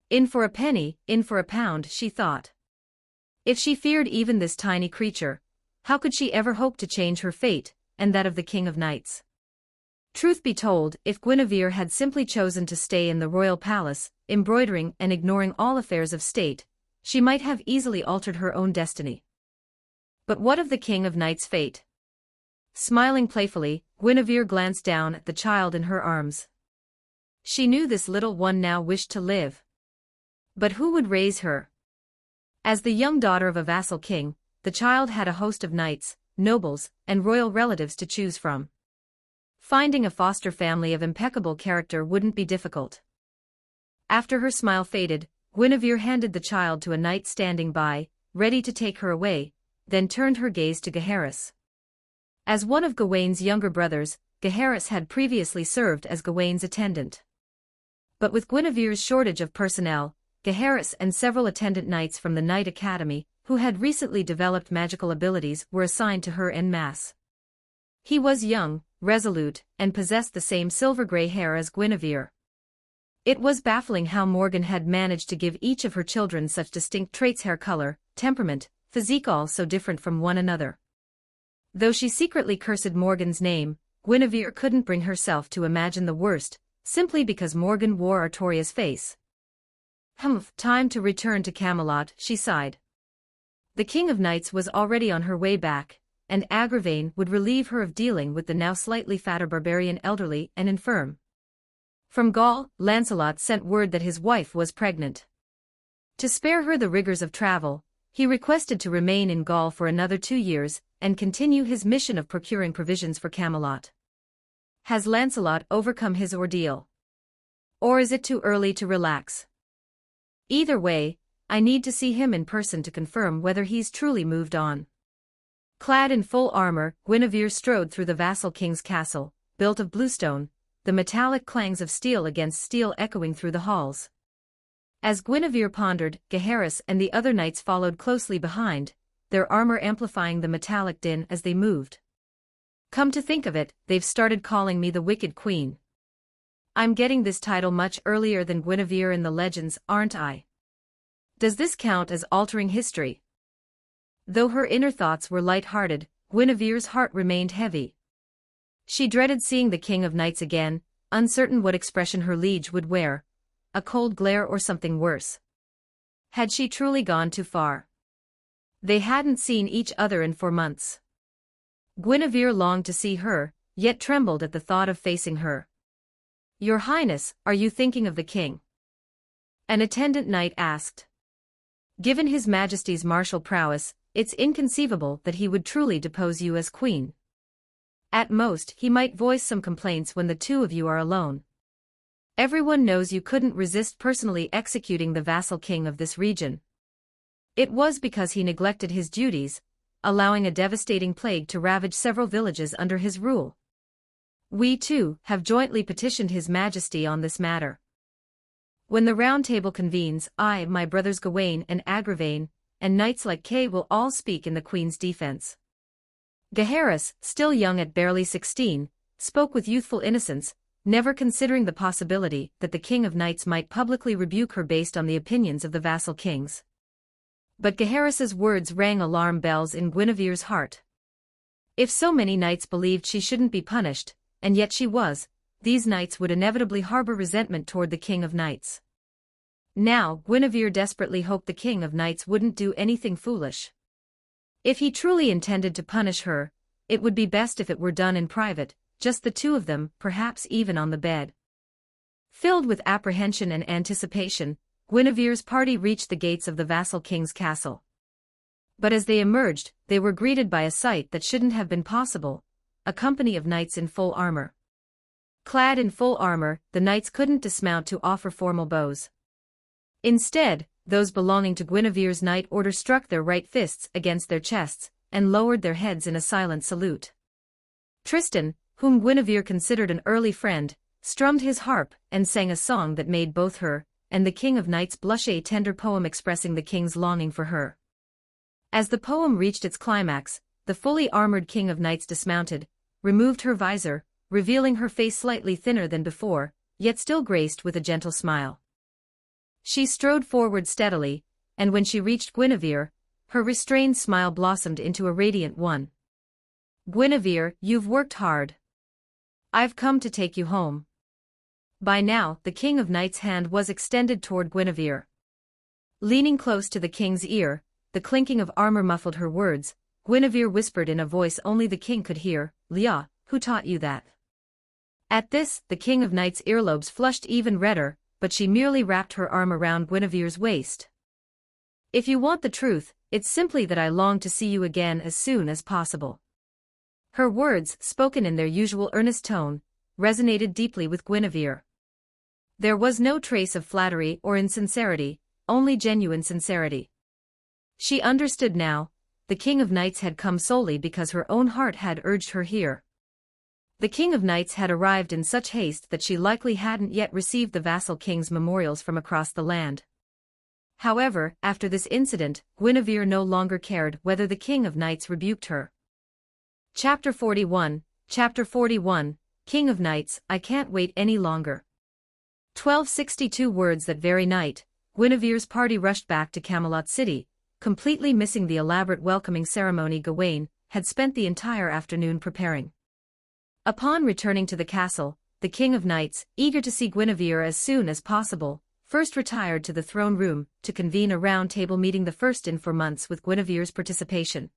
In for a penny, in for a pound, she thought. If she feared even this tiny creature, how could she ever hope to change her fate, and that of the King of Knights? Truth be told, if Guinevere had simply chosen to stay in the royal palace, embroidering and ignoring all affairs of state, she might have easily altered her own destiny. But what of the King of Knights' fate? Smiling playfully, Guinevere glanced down at the child in her arms. She knew this little one now wished to live. But who would raise her? As the young daughter of a vassal king, the child had a host of knights, nobles, and royal relatives to choose from. Finding a foster family of impeccable character wouldn't be difficult. After her smile faded, Guinevere handed the child to a knight standing by, ready to take her away, then turned her gaze to Gaheris. As one of Gawain's younger brothers, Gaheris had previously served as Gawaine's attendant. But with Guinevere's shortage of personnel, Gaheris and several attendant knights from the Knight Academy, who had recently developed magical abilities, were assigned to her en masse. He was young, resolute, and possessed the same silver-gray hair as Guinevere. It was baffling how Morgan had managed to give each of her children such distinct traits: hair color, temperament, physique, all so different from one another. Though she secretly cursed Morgan's name, Guinevere couldn't bring herself to imagine the worst, simply because Morgan wore Artoria's face. Time to return to Camelot, she sighed. The King of Knights was already on her way back, and Agravain would relieve her of dealing with the now slightly fatter barbarian, elderly and infirm. From Gaul, Lancelot sent word that his wife was pregnant. To spare her the rigors of travel, he requested to remain in Gaul for another 2 years, and continue his mission of procuring provisions for Camelot. Has Lancelot overcome his ordeal? Or is it too early to relax? Either way, I need to see him in person to confirm whether he's truly moved on. Clad in full armor, Guinevere strode through the vassal king's castle, built of bluestone, the metallic clangs of steel against steel echoing through the halls. As Guinevere pondered, Gaheris and the other knights followed closely behind, their armor amplifying the metallic din as they moved. Come to think of it, they've started calling me the Wicked Queen. I'm getting this title much earlier than Guinevere in the legends, aren't I? Does this count as altering history? Though her inner thoughts were light-hearted, Guinevere's heart remained heavy. She dreaded seeing the King of Knights again, uncertain what expression her liege would wear, a cold glare or something worse. Had she truly gone too far? They hadn't seen each other in 4 months. Guinevere longed to see her, yet trembled at the thought of facing her. Your Highness, are you thinking of the king? An attendant knight asked. Given his Majesty's martial prowess, it's inconceivable that he would truly depose you as queen. At most, he might voice some complaints when the two of you are alone. Everyone knows you couldn't resist personally executing the vassal king of this region. It was because he neglected his duties, allowing a devastating plague to ravage several villages under his rule. We, too, have jointly petitioned His Majesty on this matter. When the Round Table convenes, I, my brothers Gawain and Agravain, and knights like Kay will all speak in the Queen's defense. Gaheris, still young at barely 16, spoke with youthful innocence, never considering the possibility that the King of Knights might publicly rebuke her based on the opinions of the vassal kings. But Gaheris's words rang alarm bells in Guinevere's heart. If so many knights believed she shouldn't be punished, and yet she was, these knights would inevitably harbor resentment toward the King of Knights. Now, Guinevere desperately hoped the King of Knights wouldn't do anything foolish. If he truly intended to punish her, it would be best if it were done in private, just the two of them, perhaps even on the bed. Filled with apprehension and anticipation, Guinevere's party reached the gates of the vassal king's castle. But as they emerged, they were greeted by a sight that shouldn't have been possible, a company of knights in full armor. Clad in full armor, the knights couldn't dismount to offer formal bows. Instead, those belonging to Guinevere's knight order struck their right fists against their chests, and lowered their heads in a silent salute. Tristan, whom Guinevere considered an early friend, strummed his harp and sang a song that made both her and the King of Knights blush, a tender poem expressing the king's longing for her. As the poem reached its climax, the fully armored King of Knights dismounted, removed her visor, revealing her face slightly thinner than before, yet still graced with a gentle smile. She strode forward steadily, and when she reached Guinevere, her restrained smile blossomed into a radiant one. Guinevere, you've worked hard. I've come to take you home. By now, the King of Knights' hand was extended toward Guinevere. Leaning close to the king's ear, the clinking of armor muffled her words. Guinevere whispered in a voice only the king could hear, Leah, who taught you that? At this, the King of Knights' earlobes flushed even redder, but she merely wrapped her arm around Guinevere's waist. If you want the truth, it's simply that I long to see you again as soon as possible. Her words, spoken in their usual earnest tone, resonated deeply with Guinevere. There was no trace of flattery or insincerity, only genuine sincerity. She understood now, the King of Knights had come solely because her own heart had urged her here. The King of Knights had arrived in such haste that she likely hadn't yet received the vassal king's memorials from across the land. However, after this incident, Guinevere no longer cared whether the King of Knights rebuked her. Chapter 41, King of Knights, I can't wait any longer. 1262 words. That very night, Guinevere's party rushed back to Camelot City, completely missing the elaborate welcoming ceremony Gawain had spent the entire afternoon preparing. Upon returning to the castle, the King of Knights, eager to see Guinevere as soon as possible, first retired to the throne room to convene a round table meeting, the first in 4 months with Guinevere's participation.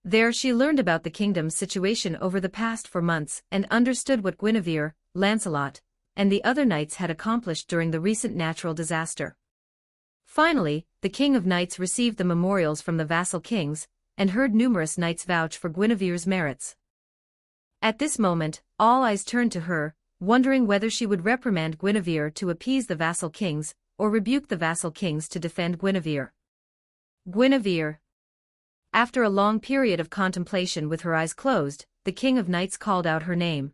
There she learned about the kingdom's situation over the past 4 months and understood what Guinevere, Lancelot, and the other knights had accomplished during the recent natural disaster. Finally, the King of Knights received the memorials from the vassal kings, and heard numerous knights vouch for Guinevere's merits. At this moment, all eyes turned to her, wondering whether she would reprimand Guinevere to appease the vassal kings, or rebuke the vassal kings to defend Guinevere. Guinevere. After a long period of contemplation with her eyes closed, the King of Knights called out her name.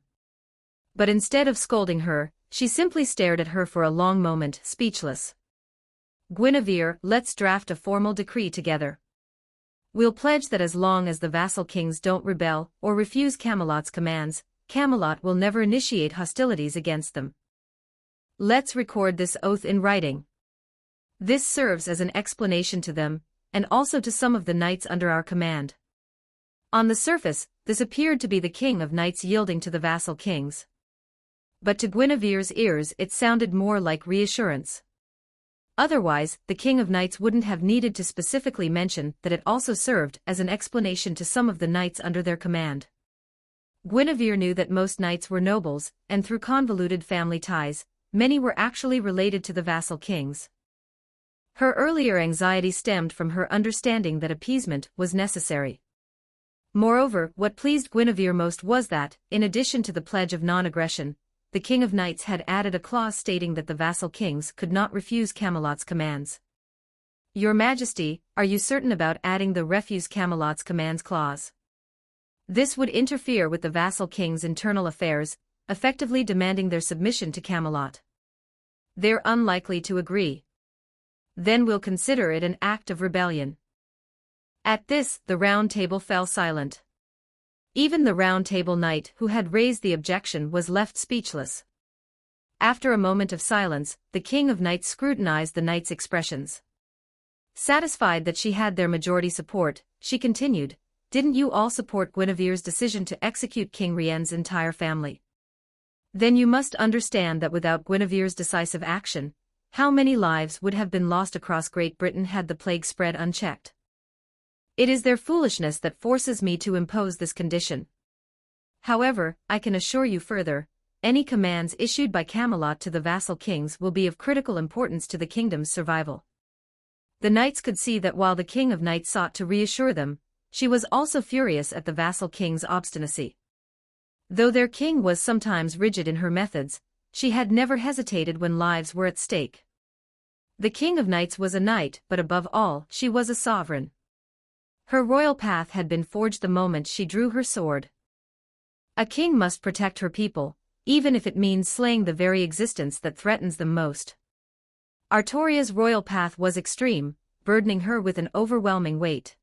But instead of scolding her, she simply stared at her for a long moment, speechless. Guinevere, let's draft a formal decree together. We'll pledge that as long as the vassal kings don't rebel or refuse Camelot's commands, Camelot will never initiate hostilities against them. Let's record this oath in writing. This serves as an explanation to them, and also to some of the knights under our command. On the surface, this appeared to be the King of Knights yielding to the vassal kings. But to Guinevere's ears it sounded more like reassurance. Otherwise, the King of Knights wouldn't have needed to specifically mention that it also served as an explanation to some of the knights under their command. Guinevere knew that most knights were nobles, and through convoluted family ties, many were actually related to the vassal kings. Her earlier anxiety stemmed from her understanding that appeasement was necessary. Moreover, what pleased Guinevere most was that, in addition to the pledge of non-aggression, the King of Knights had added a clause stating that the vassal kings could not refuse Camelot's commands. Your Majesty, are you certain about adding the refuse Camelot's commands clause? This would interfere with the vassal kings' internal affairs, effectively demanding their submission to Camelot. They're unlikely to agree. Then we'll consider it an act of rebellion. At this, the Round Table fell silent. Even the Round Table knight who had raised the objection was left speechless. After a moment of silence, the King of Knights scrutinized the knights' expressions. Satisfied that she had their majority support, she continued, "Didn't you all support Guinevere's decision to execute King Rien's entire family? Then you must understand that without Guinevere's decisive action, how many lives would have been lost across Great Britain had the plague spread unchecked? It is their foolishness that forces me to impose this condition. However, I can assure you further, any commands issued by Camelot to the vassal kings will be of critical importance to the kingdom's survival." The knights could see that while the King of Knights sought to reassure them, she was also furious at the vassal king's obstinacy. Though their king was sometimes rigid in her methods, she had never hesitated when lives were at stake. The King of Knights was a knight, but above all, she was a sovereign. Her royal path had been forged the moment she drew her sword. A king must protect her people, even if it means slaying the very existence that threatens them most. Artoria's royal path was extreme, burdening her with an overwhelming weight.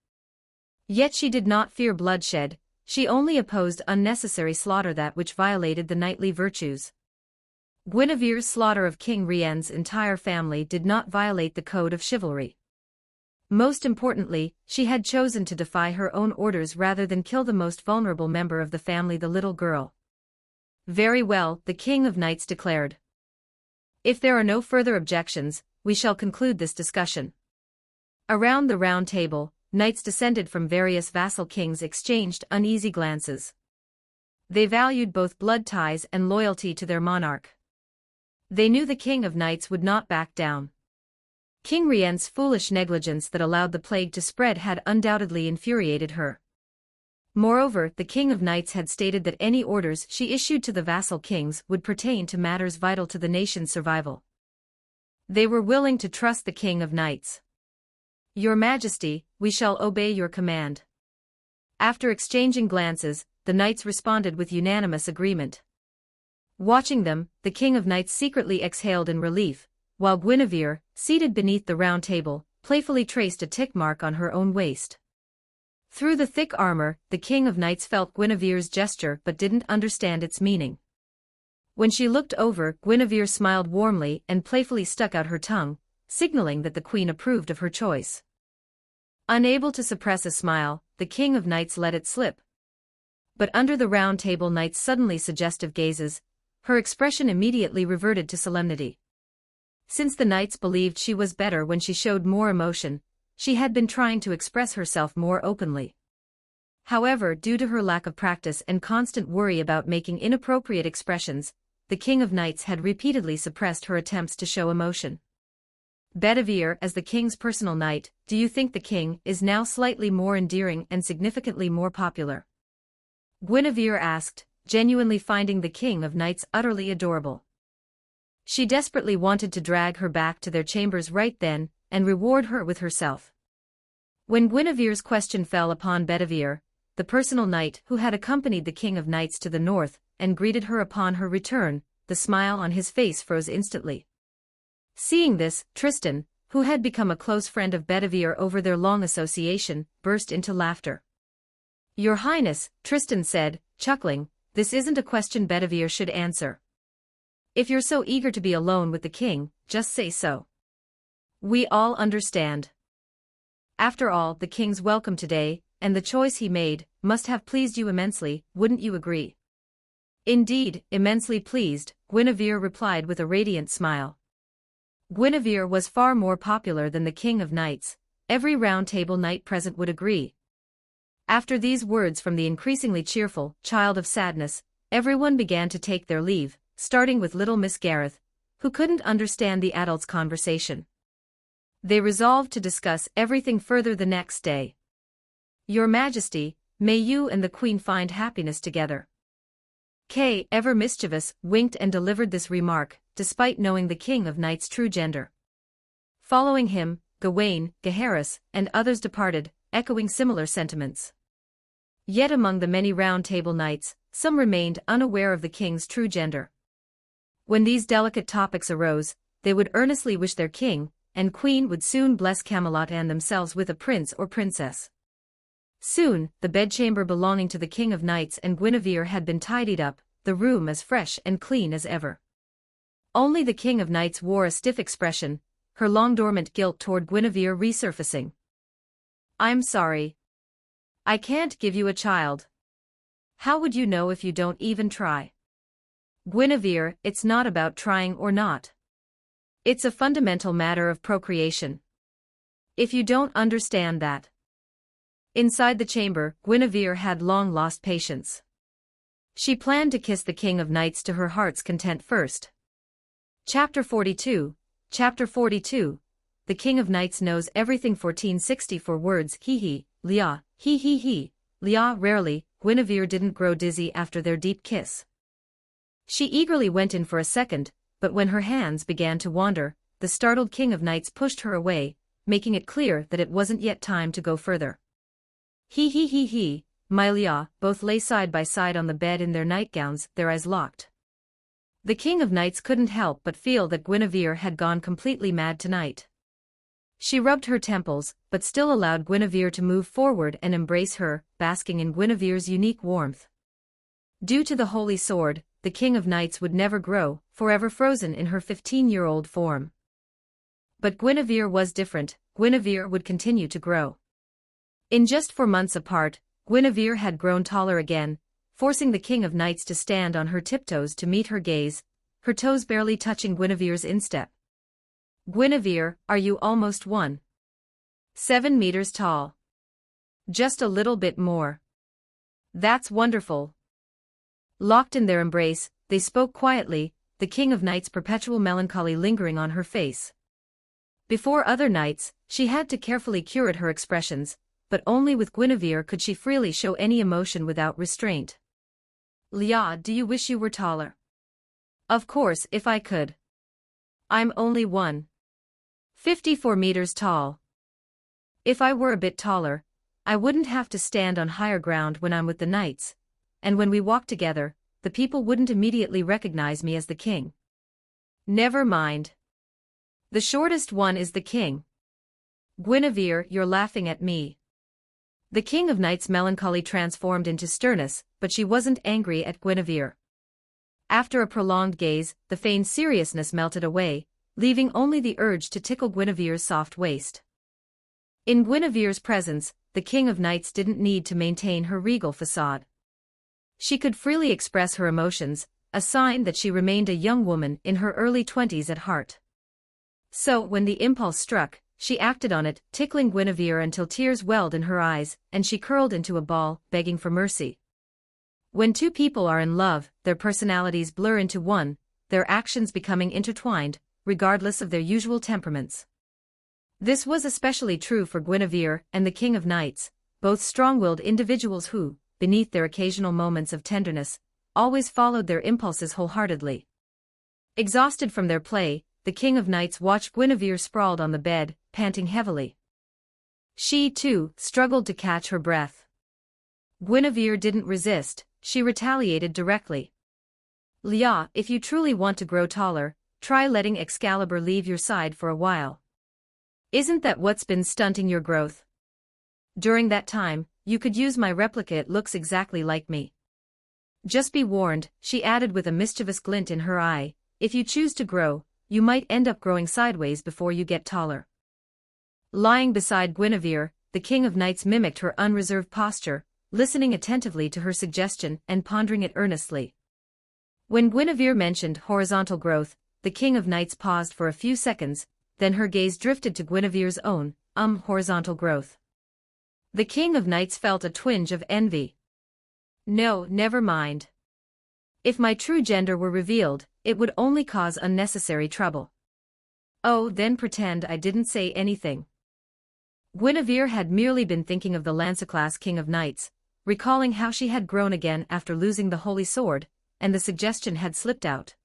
Yet she did not fear bloodshed, she only opposed unnecessary slaughter, that which violated the knightly virtues. Guinevere's slaughter of King Rien's entire family did not violate the code of chivalry. Most importantly, she had chosen to defy her own orders rather than kill the most vulnerable member of the family, the little girl. "Very well," the King of Knights declared. "If there are no further objections, we shall conclude this discussion." Around the Round Table, knights descended from various vassal kings exchanged uneasy glances. They valued both blood ties and loyalty to their monarch. They knew the King of Knights would not back down. King Rien's foolish negligence that allowed the plague to spread had undoubtedly infuriated her. Moreover, the King of Knights had stated that any orders she issued to the vassal kings would pertain to matters vital to the nation's survival. They were willing to trust the King of Knights. "Your Majesty, we shall obey your command." After exchanging glances, the knights responded with unanimous agreement. Watching them, the King of Knights secretly exhaled in relief, while Guinevere, seated beneath the round table, playfully traced a tick mark on her own waist. Through the thick armor, the King of Knights felt Guinevere's gesture but didn't understand its meaning. When she looked over, Guinevere smiled warmly and playfully stuck out her tongue, signaling that the queen approved of her choice. Unable to suppress a smile, the King of Knights let it slip. But under the round table knight's suddenly suggestive gazes, her expression immediately reverted to solemnity. Since the knights believed she was better when she showed more emotion, she had been trying to express herself more openly. However, due to her lack of practice and constant worry about making inappropriate expressions, the King of Knights had repeatedly suppressed her attempts to show emotion. Guinevere, as the king's personal knight, do you think the king is now slightly more endearing and significantly more popular? Guinevere asked, genuinely finding the King of Knights utterly adorable. She desperately wanted to drag her back to their chambers right then, and reward her with herself. When Guinevere's question fell upon Guinevere, the personal knight who had accompanied the King of Knights to the north, and greeted her upon her return, the smile on his face froze instantly. Seeing this, Tristan, who had become a close friend of Guinevere over their long association, burst into laughter. "Your Highness," Tristan said, chuckling, "this isn't a question Guinevere should answer. If you're so eager to be alone with the king, just say so. We all understand. After all, the king's welcome today, and the choice he made, must have pleased you immensely, wouldn't you agree?" "Indeed, immensely pleased," Guinevere replied with a radiant smile. Guinevere was far more popular than the King of Knights, every round table knight present would agree. After these words from the increasingly cheerful child of sadness, everyone began to take their leave, starting with little Miss Gareth, who couldn't understand the adults' conversation. They resolved to discuss everything further the next day. "Your Majesty, may you and the Queen find happiness together." Kay, ever mischievous, winked and delivered this remark, despite knowing the King of Knights' true gender. Following him, Gawain, Gaheris, and others departed, echoing similar sentiments. Yet among the many round table knights, some remained unaware of the king's true gender. When these delicate topics arose, they would earnestly wish their king and queen would soon bless Camelot and themselves with a prince or princess. Soon, the bedchamber belonging to the King of Knights and Guinevere had been tidied up, the room as fresh and clean as ever. Only the King of Knights wore a stiff expression, her long-dormant guilt toward Guinevere resurfacing. "I'm sorry. I can't give you a child. How would you know if you don't even try?" "Guinevere, it's not about trying or not. It's a fundamental matter of procreation. If you don't understand that." Inside the chamber, Guinevere had long lost patience. She planned to kiss the King of Knights to her heart's content first. Chapter 42. The King of Knights knows everything. 1464 words. Hee, Lia, hee, Lia. Rarely, Guinevere didn't grow dizzy after their deep kiss. She eagerly went in for a second, but when her hands began to wander, the startled King of Knights pushed her away, making it clear that it wasn't yet time to go further. He, my Lia, both lay side by side on the bed in their nightgowns, their eyes locked. The King of Knights couldn't help but feel that Guinevere had gone completely mad tonight. She rubbed her temples, but still allowed Guinevere to move forward and embrace her, basking in Guinevere's unique warmth. Due to the holy sword, the King of Knights would never grow, forever frozen in her 15-year-old form. But Guinevere was different. Guinevere would continue to grow. In just 4 months apart, Guinevere had grown taller again, forcing the King of Knights to stand on her tiptoes to meet her gaze, her toes barely touching Guinevere's instep. "Guinevere, are you almost 1.7 meters tall? Just a little bit more. That's wonderful." Locked in their embrace, they spoke quietly, the King of Knights' perpetual melancholy lingering on her face. Before other knights, she had to carefully curate her expressions, but only with Guinevere could she freely show any emotion without restraint. "Lia, do you wish you were taller?" "Of course, if I could. I'm only 1.54 meters tall. If I were a bit taller, I wouldn't have to stand on higher ground when I'm with the knights, and when we walk together, the people wouldn't immediately recognize me as the king. Never mind. The shortest one is the king. Guinevere, you're laughing at me. The King of Knights' melancholy transformed into sternness, but she wasn't angry at Guinevere. After a prolonged gaze, the feigned seriousness melted away, leaving only the urge to tickle Guinevere's soft waist. In Guinevere's presence, the King of Knights didn't need to maintain her regal facade. She could freely express her emotions, a sign that she remained a young woman in her early 20s at heart. So, when the impulse struck, she acted on it, tickling Guinevere until tears welled in her eyes, and she curled into a ball, begging for mercy. When two people are in love, their personalities blur into one, their actions becoming intertwined, regardless of their usual temperaments. This was especially true for Guinevere and the King of Knights, both strong-willed individuals who, beneath their occasional moments of tenderness, always followed their impulses wholeheartedly. Exhausted from their play, the King of Knights watched Guinevere sprawled on the bed, panting heavily. She, too, struggled to catch her breath. Guinevere didn't resist, she retaliated directly. "Lia, if you truly want to grow taller, try letting Excalibur leave your side for a while. Isn't that what's been stunting your growth? During that time, you could use my replica, it looks exactly like me. Just be warned," she added with a mischievous glint in her eye, "if you choose to grow, you might end up growing sideways before you get taller." Lying beside Guinevere, the King of Knights mimicked her unreserved posture, listening attentively to her suggestion and pondering it earnestly. When Guinevere mentioned horizontal growth, the King of Knights paused for a few seconds, then her gaze drifted to Guinevere's own, horizontal growth. The King of Knights felt a twinge of envy. "No, never mind. If my true gender were revealed, it would only cause unnecessary trouble." "Oh, then pretend I didn't say anything." Guinevere had merely been thinking of the Lanceclas King of Knights, recalling how she had grown again after losing the Holy Sword, and the suggestion had slipped out.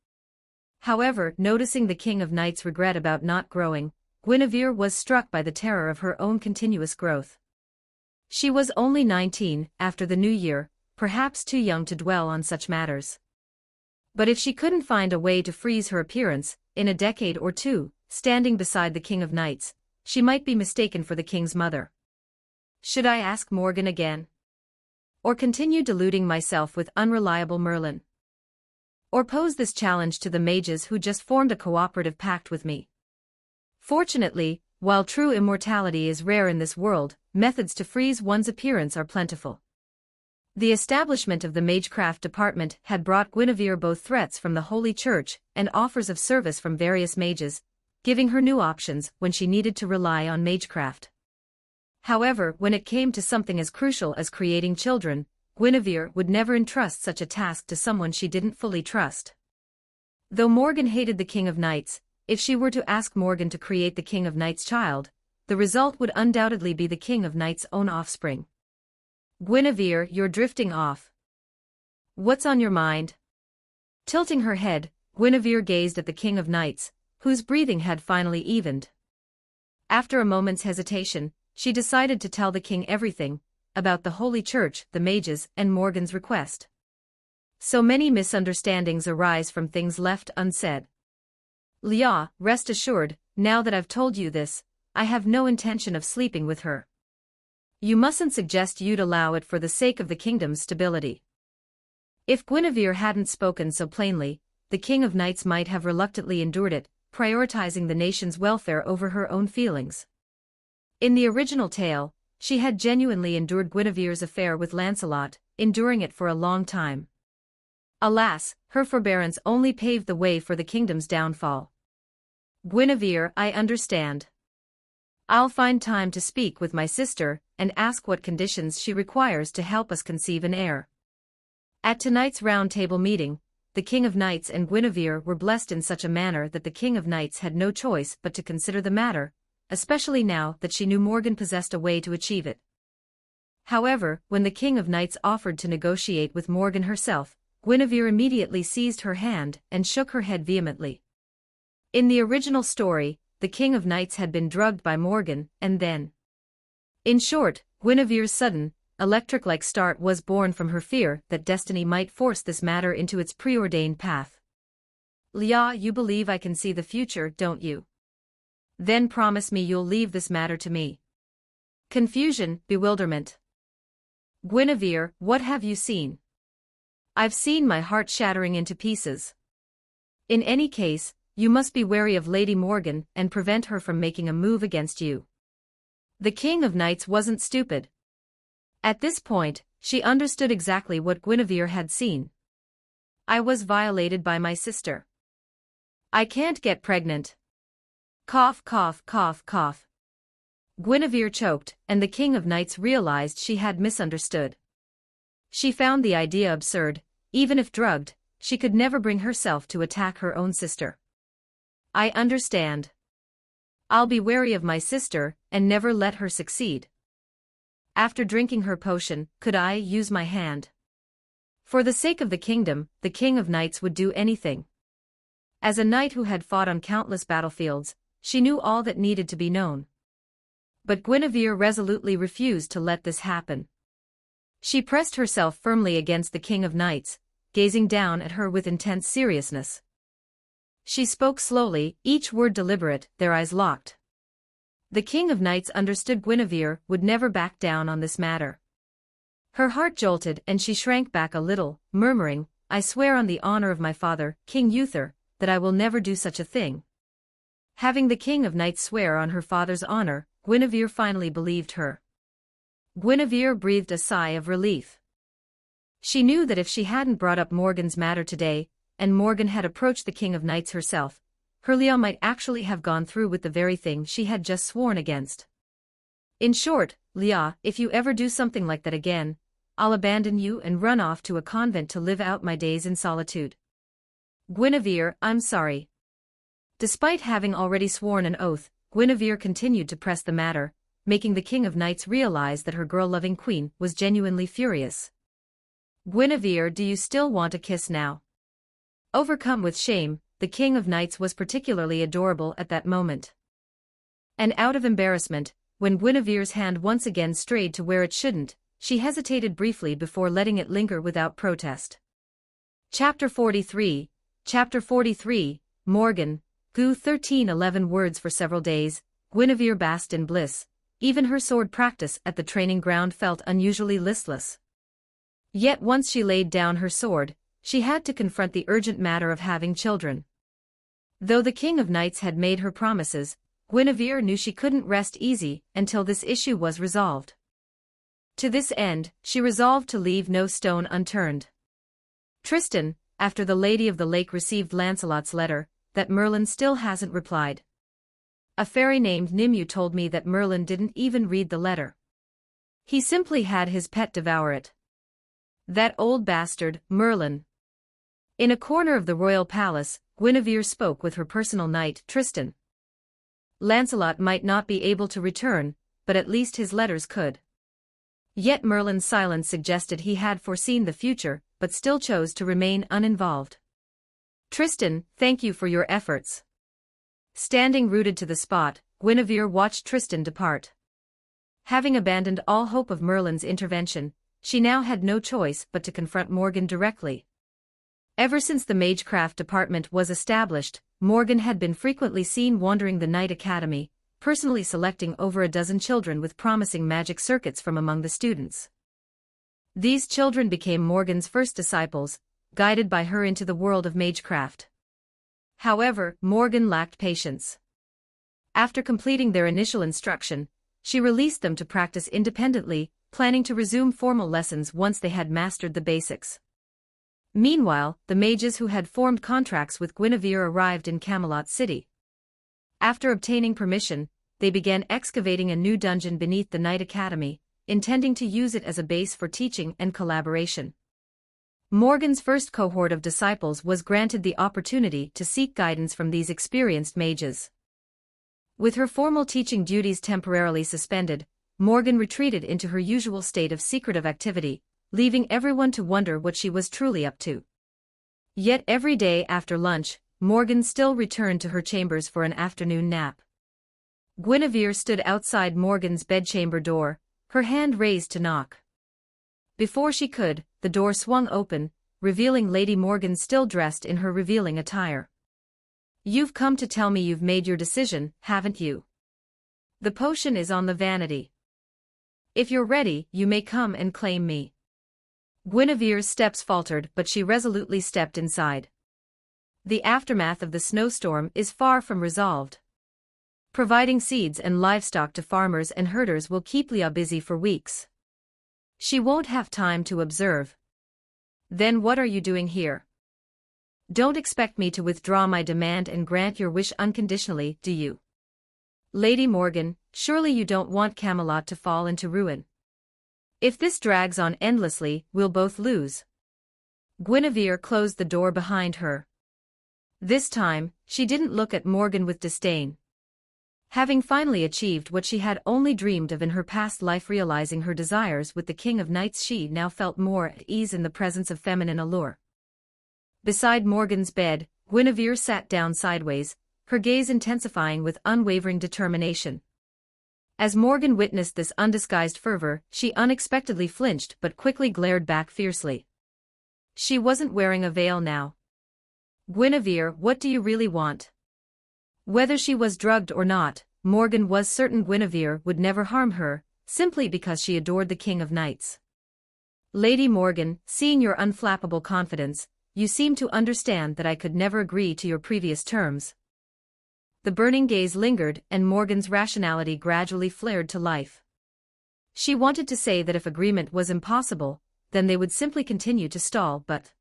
However, noticing the King of Knights' regret about not growing, Guinevere was struck by the terror of her own continuous growth. She was only 19, after the new year, perhaps too young to dwell on such matters. But if she couldn't find a way to freeze her appearance, in a decade or two, standing beside the King of Knights, she might be mistaken for the king's mother. Should I ask Morgan again? Or continue deluding myself with unreliable Merlin? Or pose this challenge to the mages who just formed a cooperative pact with me? Fortunately, while true immortality is rare in this world, methods to freeze one's appearance are plentiful. The establishment of the Magecraft department had brought Guinevere both threats from the Holy Church and offers of service from various mages, giving her new options when she needed to rely on magecraft. However, when it came to something as crucial as creating children, Guinevere would never entrust such a task to someone she didn't fully trust. Though Morgan hated the King of Knights, if she were to ask Morgan to create the King of Knights' child, the result would undoubtedly be the King of Knights' own offspring. "Guinevere, you're drifting off. What's on your mind?" Tilting her head, Guinevere gazed at the King of Knights, whose breathing had finally evened. After a moment's hesitation, she decided to tell the king everything, about the Holy Church, the mages, and Morgan's request. So many misunderstandings arise from things left unsaid. "Lia, rest assured, now that I've told you this, I have no intention of sleeping with her. You mustn't suggest you'd allow it for the sake of the kingdom's stability." If Guinevere hadn't spoken so plainly, the King of Knights might have reluctantly endured it, prioritizing the nation's welfare over her own feelings. In the original tale, she had genuinely endured Guinevere's affair with Lancelot, enduring it for a long time. Alas, her forbearance only paved the way for the kingdom's downfall. "Guinevere, I understand. I'll find time to speak with my sister and ask what conditions she requires to help us conceive an heir." At tonight's round table meeting, the King of Knights and Guinevere were blessed in such a manner that the King of Knights had no choice but to consider the matter, especially now that she knew Morgan possessed a way to achieve it. However, when the King of Knights offered to negotiate with Morgan herself, Guinevere immediately seized her hand and shook her head vehemently. In the original story, the King of Knights had been drugged by Morgan, and then. In short, Guinevere's sudden, electric-like start was born from her fear that destiny might force this matter into its preordained path. Leah, you believe I can see the future, don't you? Then promise me you'll leave this matter to me. Confusion, bewilderment. Guinevere, what have you seen? I've seen my heart shattering into pieces. In any case, you must be wary of Lady Morgan and prevent her from making a move against you. The King of Knights wasn't stupid. At this point, she understood exactly what Guinevere had seen. I was violated by my sister. I can't get pregnant. Cough, cough, cough, cough. Guinevere choked, and the King of Knights realized she had misunderstood. She found the idea absurd. Even if drugged, she could never bring herself to attack her own sister. I understand. I'll be wary of my sister, and never let her succeed. After drinking her potion, could I use my hand? For the sake of the kingdom, the King of Knights would do anything. As a knight who had fought on countless battlefields, she knew all that needed to be known. But Guinevere resolutely refused to let this happen. She pressed herself firmly against the King of Knights, gazing down at her with intense seriousness. She spoke slowly, each word deliberate, their eyes locked. The King of Knights understood Guinevere would never back down on this matter. Her heart jolted and she shrank back a little, murmuring, I swear on the honor of my father, King Uther, that I will never do such a thing. Having the King of Knights swear on her father's honor, Guinevere finally believed her. Guinevere breathed a sigh of relief. She knew that if she hadn't brought up Morgan's matter today, and Morgan had approached the King of Knights herself, her Leah might actually have gone through with the very thing she had just sworn against. In short, Leah, if you ever do something like that again, I'll abandon you and run off to a convent to live out my days in solitude. Guinevere, I'm sorry. Despite having already sworn an oath, Guinevere continued to press the matter, making the King of Knights realize that her girl-loving queen was genuinely furious. Guinevere, do you still want a kiss now? Overcome with shame, the King of Knights was particularly adorable at that moment. And out of embarrassment, when Guinevere's hand once again strayed to where it shouldn't, she hesitated briefly before letting it linger without protest. Chapter 43, Morgan, Gu 13:11 words. For several days, Guinevere basked in bliss. Even her sword practice at the training ground felt unusually listless. Yet once she laid down her sword, she had to confront the urgent matter of having children. Though the King of Knights had made her promises, Guinevere knew she couldn't rest easy until this issue was resolved. To this end, she resolved to leave no stone unturned. Tristan, after the Lady of the Lake received Lancelot's letter, that Merlin still hasn't replied. A fairy named Nimue told me that Merlin didn't even read the letter. He simply had his pet devour it. That old bastard, Merlin. In a corner of the royal palace, Guinevere spoke with her personal knight, Tristan. Lancelot might not be able to return, but at least his letters could. Yet Merlin's silence suggested he had foreseen the future, but still chose to remain uninvolved. Tristan, thank you for your efforts. Standing rooted to the spot, Guinevere watched Tristan depart. Having abandoned all hope of Merlin's intervention, she now had no choice but to confront Morgan directly. Ever since the Magecraft department was established, Morgan had been frequently seen wandering the Knight Academy, personally selecting over a dozen children with promising magic circuits from among the students. These children became Morgan's first disciples, guided by her into the world of Magecraft. However, Morgan lacked patience. After completing their initial instruction, she released them to practice independently, planning to resume formal lessons once they had mastered the basics. Meanwhile, the mages who had formed contracts with Guinevere arrived in Camelot City. After obtaining permission, they began excavating a new dungeon beneath the Knight Academy, intending to use it as a base for teaching and collaboration. Morgan's first cohort of disciples was granted the opportunity to seek guidance from these experienced mages. With her formal teaching duties temporarily suspended, Morgan retreated into her usual state of secretive activity, leaving everyone to wonder what she was truly up to. Yet every day after lunch, Morgan still returned to her chambers for an afternoon nap. Guinevere stood outside Morgan's bedchamber door, her hand raised to knock. Before she could, the door swung open, revealing Lady Morgan still dressed in her revealing attire. "You've come to tell me you've made your decision, haven't you? The potion is on the vanity. If you're ready, you may come and claim me." Guinevere's steps faltered, but she resolutely stepped inside. The aftermath of the snowstorm is far from resolved. Providing seeds and livestock to farmers and herders will keep Leah busy for weeks. She won't have time to observe. "Then what are you doing here? Don't expect me to withdraw my demand and grant your wish unconditionally, do you? Lady Morgan, surely you don't want Camelot to fall into ruin. If this drags on endlessly, we'll both lose." Guinevere closed the door behind her. This time, she didn't look at Morgan with disdain. Having finally achieved what she had only dreamed of in her past life, realizing her desires with the King of Knights, she now felt more at ease in the presence of feminine allure. Beside Morgan's bed, Guinevere sat down sideways, her gaze intensifying with unwavering determination. As Morgan witnessed this undisguised fervor, she unexpectedly flinched but quickly glared back fiercely. She wasn't wearing a veil now. "Guinevere, what do you really want?" Whether she was drugged or not, Morgan was certain Guinevere would never harm her, simply because she adored the King of Knights. "Lady Morgan, seeing your unflappable confidence, you seem to understand that I could never agree to your previous terms." The burning gaze lingered, and Morgan's rationality gradually flared to life. She wanted to say that if agreement was impossible, then they would simply continue to stall, but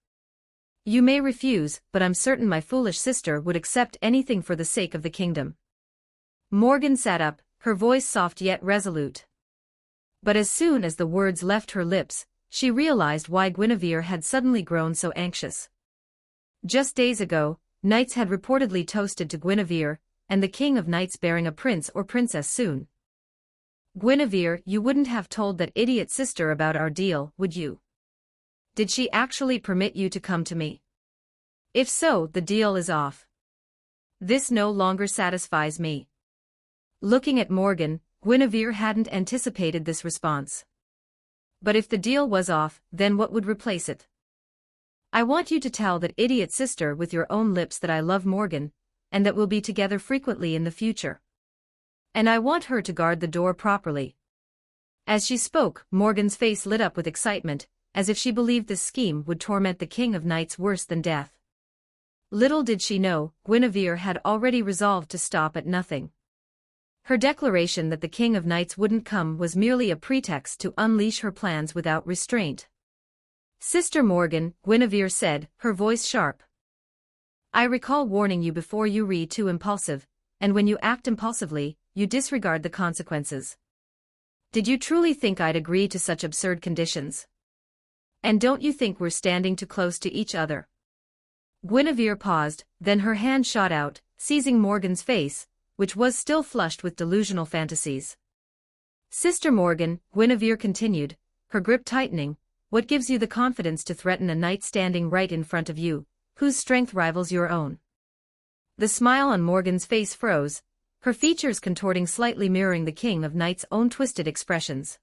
"You may refuse, but I'm certain my foolish sister would accept anything for the sake of the kingdom." Morgan sat up, her voice soft yet resolute. But as soon as the words left her lips, she realized why Guinevere had suddenly grown so anxious. Just days ago, knights had reportedly toasted to Guinevere, and the King of Knights bearing a prince or princess soon. "Guinevere, you wouldn't have told that idiot sister about our deal, would you? Did she actually permit you to come to me? If so, the deal is off. This no longer satisfies me." Looking at Morgan, Guinevere hadn't anticipated this response. But if the deal was off, then what would replace it? "I want you to tell that idiot sister with your own lips that I love Morgan, and that we'll be together frequently in the future. And I want her to guard the door properly." As she spoke, Morgan's face lit up with excitement, as if she believed this scheme would torment the King of Knights worse than death. Little did she know, Guinevere had already resolved to stop at nothing. Her declaration that the King of Knights wouldn't come was merely a pretext to unleash her plans without restraint. "Sister Morgan," Guinevere said, her voice sharp. "I recall warning you before you be too impulsive, and when you act impulsively, you disregard the consequences. Did you truly think I'd agree to such absurd conditions? And don't you think we're standing too close to each other?" Guinevere paused, then her hand shot out, seizing Morgan's face, which was still flushed with delusional fantasies. "Sister Morgan," Guinevere continued, her grip tightening, "what gives you the confidence to threaten a knight standing right in front of you, whose strength rivals your own?" The smile on Morgan's face froze, her features contorting slightly, mirroring the King of Knights' own twisted expressions.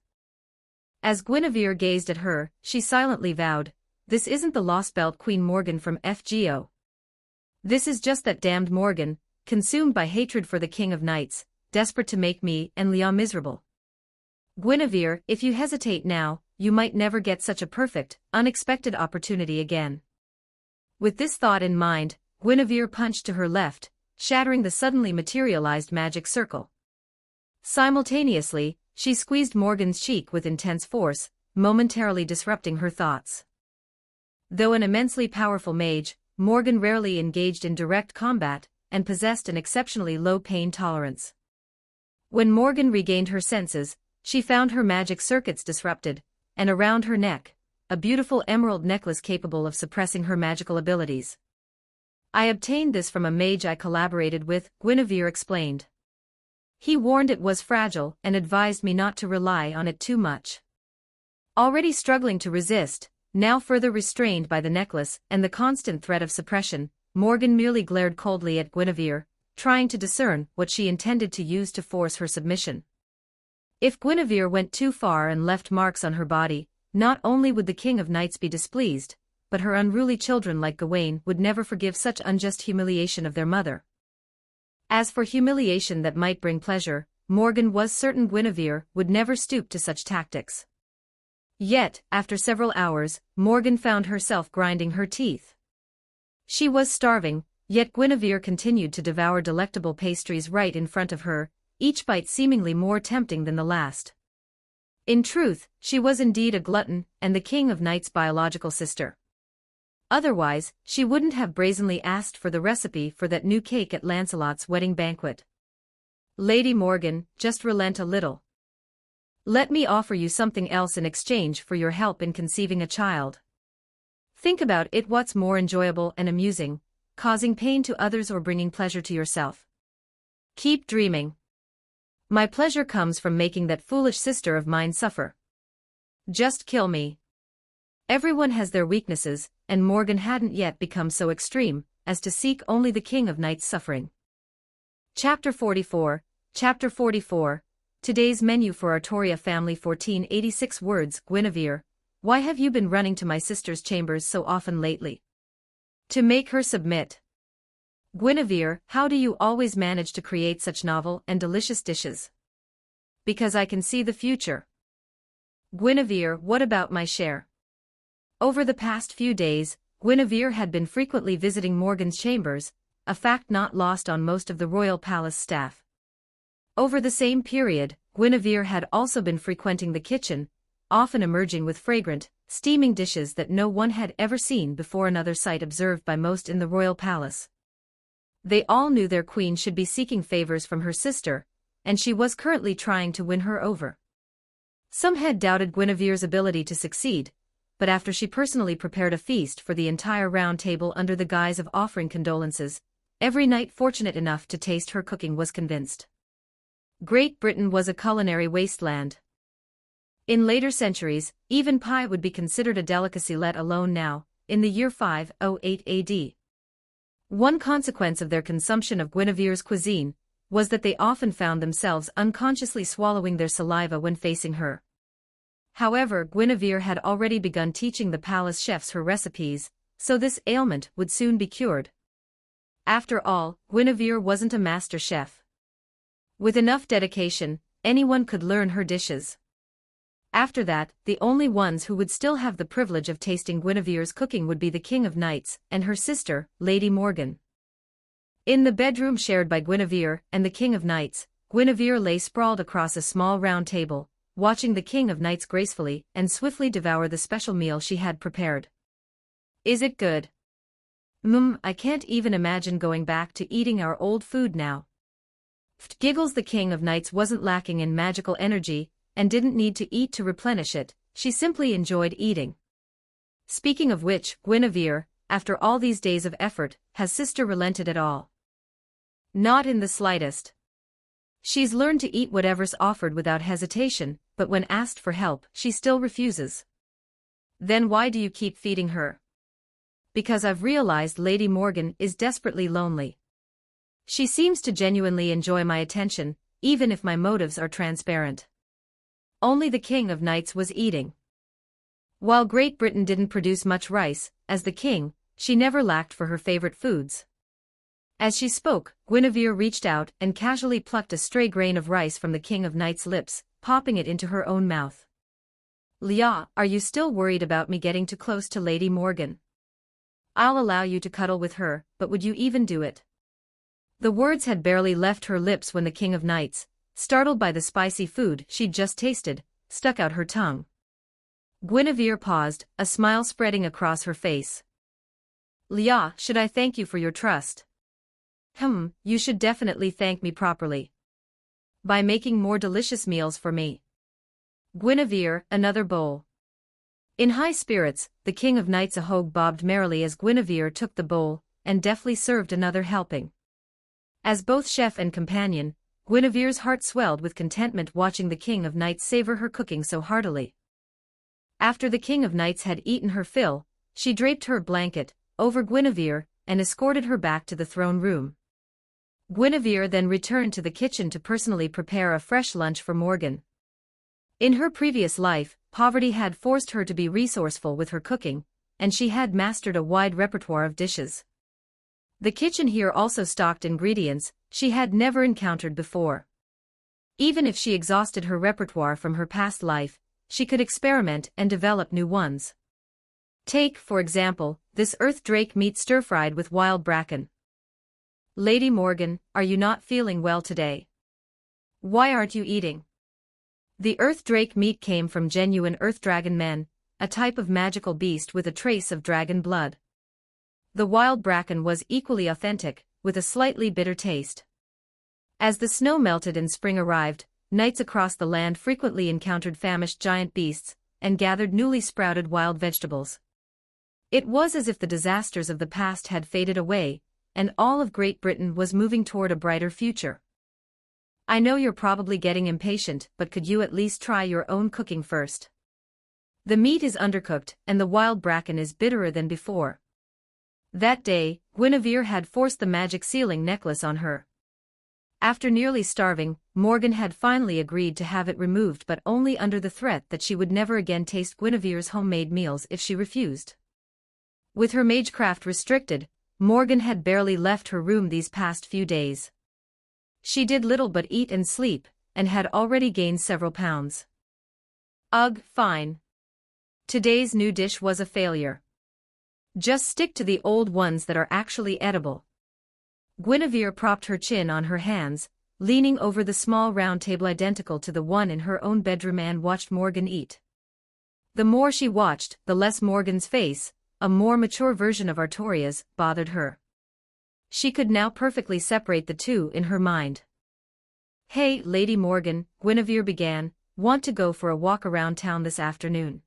As Guinevere gazed at her, she silently vowed, "This isn't the lost belt Queen Morgan from FGO. This is just that damned Morgan, consumed by hatred for the King of Knights, desperate to make me and Leah miserable. Guinevere, if you hesitate now, you might never get such a perfect, unexpected opportunity again." With this thought in mind, Guinevere punched to her left, shattering the suddenly materialized magic circle. Simultaneously, she squeezed Morgan's cheek with intense force, momentarily disrupting her thoughts. Though an immensely powerful mage, Morgan rarely engaged in direct combat, and possessed an exceptionally low pain tolerance. When Morgan regained her senses, she found her magic circuits disrupted, and around her neck, a beautiful emerald necklace capable of suppressing her magical abilities. "I obtained this from a mage I collaborated with," Guinevere explained. "He warned it was fragile and advised me not to rely on it too much." Already struggling to resist, now further restrained by the necklace and the constant threat of suppression, Morgan merely glared coldly at Guinevere, trying to discern what she intended to use to force her submission. If Guinevere went too far and left marks on her body, not only would the King of Knights be displeased, but her unruly children like Gawain would never forgive such unjust humiliation of their mother. As for humiliation that might bring pleasure, Morgan was certain Guinevere would never stoop to such tactics. Yet, after several hours, Morgan found herself grinding her teeth. She was starving, yet Guinevere continued to devour delectable pastries right in front of her, each bite seemingly more tempting than the last. In truth, she was indeed a glutton, and the King of Knights' biological sister. Otherwise, she wouldn't have brazenly asked for the recipe for that new cake at Lancelot's wedding banquet. Lady Morgan, just relent a little. Let me offer you something else in exchange for your help in conceiving a child. Think about it, what's more enjoyable and amusing, causing pain to others or bringing pleasure to yourself? Keep dreaming. My pleasure comes from making that foolish sister of mine suffer. Just kill me. Everyone has their weaknesses, and Morgan hadn't yet become so extreme as to seek only the King of Knights' suffering. Chapter 44. Chapter 44. Today's menu for Artoria family. 1486 words. Guinevere, why have you been running to my sister's chambers so often lately? To make her submit. Guinevere, how do you always manage to create such novel and delicious dishes? Because I can see the future. Guinevere, what about my share? Over the past few days, Guinevere had been frequently visiting Morgan's chambers, a fact not lost on most of the royal palace staff. Over the same period, Guinevere had also been frequenting the kitchen, often emerging with fragrant, steaming dishes that no one had ever seen before, another sight observed by most in the royal palace. They all knew their queen should be seeking favors from her sister, and she was currently trying to win her over. Some had doubted Guinevere's ability to succeed, but after she personally prepared a feast for the entire round table under the guise of offering condolences, every knight fortunate enough to taste her cooking was convinced. Great Britain was a culinary wasteland. In later centuries, even pie would be considered a delicacy, let alone now, in the year 508 AD. One consequence of their consumption of Guinevere's cuisine was that they often found themselves unconsciously swallowing their saliva when facing her. However, Guinevere had already begun teaching the palace chefs her recipes, so this ailment would soon be cured. After all, Guinevere wasn't a master chef. With enough dedication, anyone could learn her dishes. After that, the only ones who would still have the privilege of tasting Guinevere's cooking would be the King of Knights and her sister, Lady Morgan. In the bedroom shared by Guinevere and the King of Knights, Guinevere lay sprawled across a small round table, watching the King of Knights gracefully and swiftly devour the special meal she had prepared. Is it good? I can't even imagine going back to eating our old food now. Giggles. The King of Knights wasn't lacking in magical energy, and didn't need to eat to replenish it, she simply enjoyed eating. Speaking of which, Guinevere, after all these days of effort, has sister relented at all? Not in the slightest. She's learned to eat whatever's offered without hesitation, but when asked for help, she still refuses. Then why do you keep feeding her? Because I've realized Lady Morgan is desperately lonely. She seems to genuinely enjoy my attention, even if my motives are transparent. Only the King of Knights was eating. While Great Britain didn't produce much rice, as the king, she never lacked for her favorite foods. As she spoke, Guinevere reached out and casually plucked a stray grain of rice from the King of Knights' lips, popping it into her own mouth. Leah, are you still worried about me getting too close to Lady Morgan? I'll allow you to cuddle with her, but would you even do it? The words had barely left her lips when the King of Knights, startled by the spicy food she'd just tasted, stuck out her tongue. Guinevere paused, a smile spreading across her face. Leah, should I thank you for your trust? You should definitely thank me properly. By making more delicious meals for me. Guinevere, another bowl. In high spirits, the King of Knights Ahogue bobbed merrily as Guinevere took the bowl, and deftly served another helping. As both chef and companion, Guinevere's heart swelled with contentment watching the King of Knights savor her cooking so heartily. After the King of Knights had eaten her fill, she draped her blanket over Guinevere and escorted her back to the throne room. Guinevere then returned to the kitchen to personally prepare a fresh lunch for Morgan. In her previous life, poverty had forced her to be resourceful with her cooking, and she had mastered a wide repertoire of dishes. The kitchen here also stocked ingredients she had never encountered before. Even if she exhausted her repertoire from her past life, she could experiment and develop new ones. Take, for example, this earth drake meat stir-fried with wild bracken. Lady Morgan, are you not feeling well today? Why aren't you eating? The earth drake meat came from genuine earth dragon men, a type of magical beast with a trace of dragon blood. The wild bracken was equally authentic, with a slightly bitter taste. As the snow melted and spring arrived, knights across the land frequently encountered famished giant beasts, and gathered newly sprouted wild vegetables. It was as if the disasters of the past had faded away, and all of Great Britain was moving toward a brighter future. I know you're probably getting impatient, but could you at least try your own cooking first? The meat is undercooked, and the wild bracken is bitterer than before. That day, Guinevere had forced the magic sealing necklace on her. After nearly starving, Morgan had finally agreed to have it removed, but only under the threat that she would never again taste Guinevere's homemade meals if she refused. With her magecraft restricted, Morgan had barely left her room these past few days. She did little but eat and sleep, and had already gained several pounds. Ugh, fine. Today's new dish was a failure. Just stick to the old ones that are actually edible. Guinevere propped her chin on her hands, leaning over the small round table identical to the one in her own bedroom, and watched Morgan eat. The more she watched, the less Morgan's face, a more mature version of Artoria's, bothered her. She could now perfectly separate the two in her mind. Hey, Lady Morgan, Guinevere began, want to go for a walk around town this afternoon?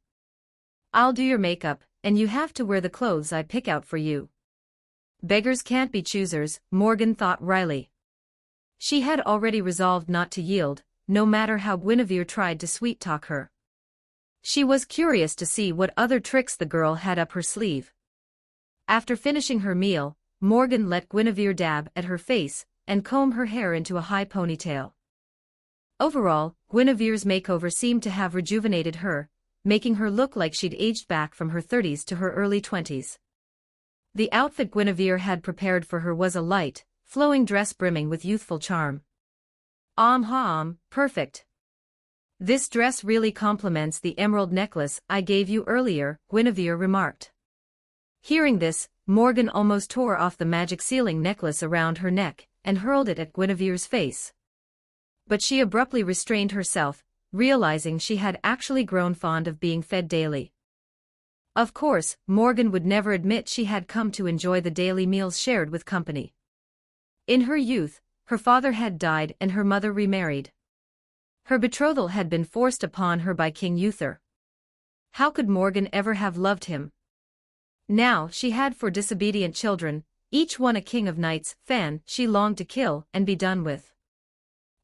I'll do your makeup, and you have to wear the clothes I pick out for you. Beggars can't be choosers, Morgan thought wryly. She had already resolved not to yield, no matter how Guinevere tried to sweet-talk her. She was curious to see what other tricks the girl had up her sleeve. After finishing her meal, Morgan let Guinevere dab at her face and comb her hair into a high ponytail. Overall, Guinevere's makeover seemed to have rejuvenated her, making her look like she'd aged back from her 30s to her early 20s. The outfit Guinevere had prepared for her was a light, flowing dress brimming with youthful charm. Perfect. This dress really complements the emerald necklace I gave you earlier, Guinevere remarked. Hearing this, Morgan almost tore off the magic sealing necklace around her neck and hurled it at Guinevere's face. But she abruptly restrained herself, realizing she had actually grown fond of being fed daily. Of course, Morgan would never admit she had come to enjoy the daily meals shared with company. In her youth, her father had died and her mother remarried. Her betrothal had been forced upon her by King Uther. How could Morgan ever have loved him? Now she had 4 disobedient children, each one a king of knights fan she longed to kill and be done with.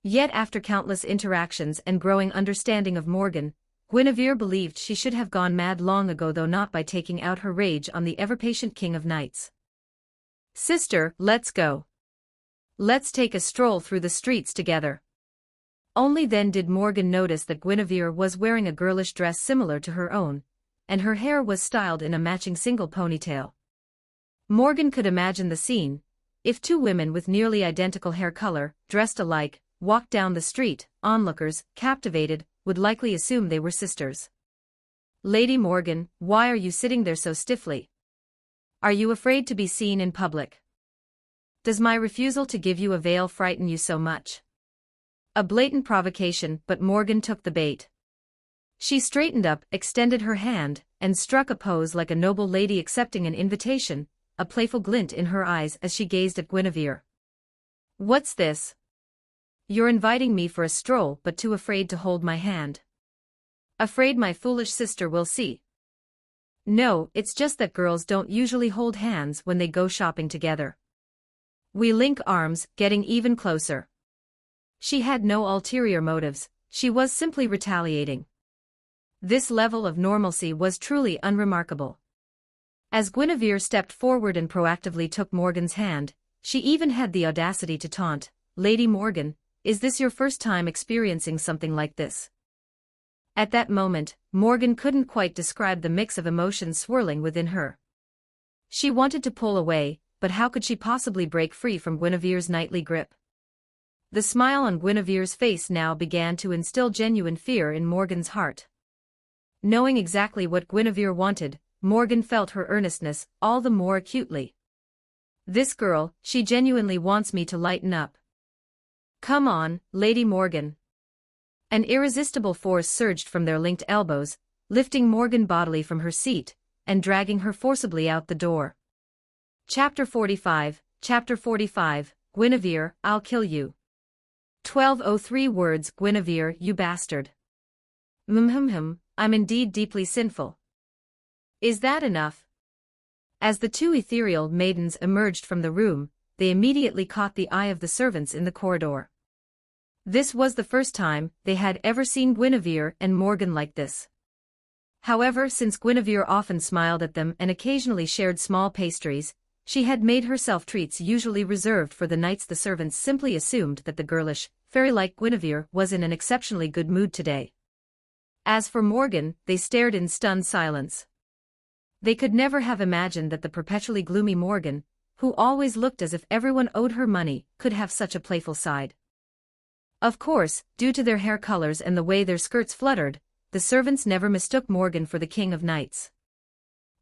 Yet after countless interactions and growing understanding of Morgan, Guinevere believed she should have gone mad long ago, though not by taking out her rage on the ever-patient king of knights. Sister, let's go. Let's take a stroll through the streets together. Only then did Morgan notice that Guinevere was wearing a girlish dress similar to her own, and her hair was styled in a matching single ponytail. Morgan could imagine the scene: if 2 women with nearly identical hair color, dressed alike, walked down the street, onlookers, captivated, would likely assume they were sisters. Lady Morgan, why are you sitting there so stiffly? Are you afraid to be seen in public? Does my refusal to give you a veil frighten you so much? A blatant provocation, but Morgan took the bait. She straightened up, extended her hand, and struck a pose like a noble lady accepting an invitation, a playful glint in her eyes as she gazed at Guinevere. What's this? You're inviting me for a stroll but too afraid to hold my hand. Afraid my foolish sister will see? No, it's just that girls don't usually hold hands when they go shopping together. We link arms, getting even closer. She had no ulterior motives, she was simply retaliating. This level of normalcy was truly unremarkable. As Guinevere stepped forward and proactively took Morgan's hand, she even had the audacity to taunt, Lady Morgan, is this your first time experiencing something like this? At that moment, Morgan couldn't quite describe the mix of emotions swirling within her. She wanted to pull away, but how could she possibly break free from Guinevere's knightly grip? The smile on Guinevere's face now began to instill genuine fear in Morgan's heart. Knowing exactly what Guinevere wanted, Morgan felt her earnestness all the more acutely. This girl, she genuinely wants me to lighten up. Come on, Lady Morgan. An irresistible force surged from their linked elbows, lifting Morgan bodily from her seat, and dragging her forcibly out the door. Chapter 45, Guinevere, I'll kill you. 1203 words, Guinevere, you bastard. I'm indeed deeply sinful. Is that enough? As the two ethereal maidens emerged from the room, they immediately caught the eye of the servants in the corridor. This was the first time they had ever seen Guinevere and Morgan like this. However, since Guinevere often smiled at them and occasionally shared small pastries, she had made herself treats usually reserved for the knights. The servants simply assumed that the girlish, fairy-like Guinevere was in an exceptionally good mood today. As for Morgan, they stared in stunned silence. They could never have imagined that the perpetually gloomy Morgan, who always looked as if everyone owed her money, could have such a playful side. Of course, due to their hair colors and the way their skirts fluttered, the servants never mistook Morgan for the King of Knights.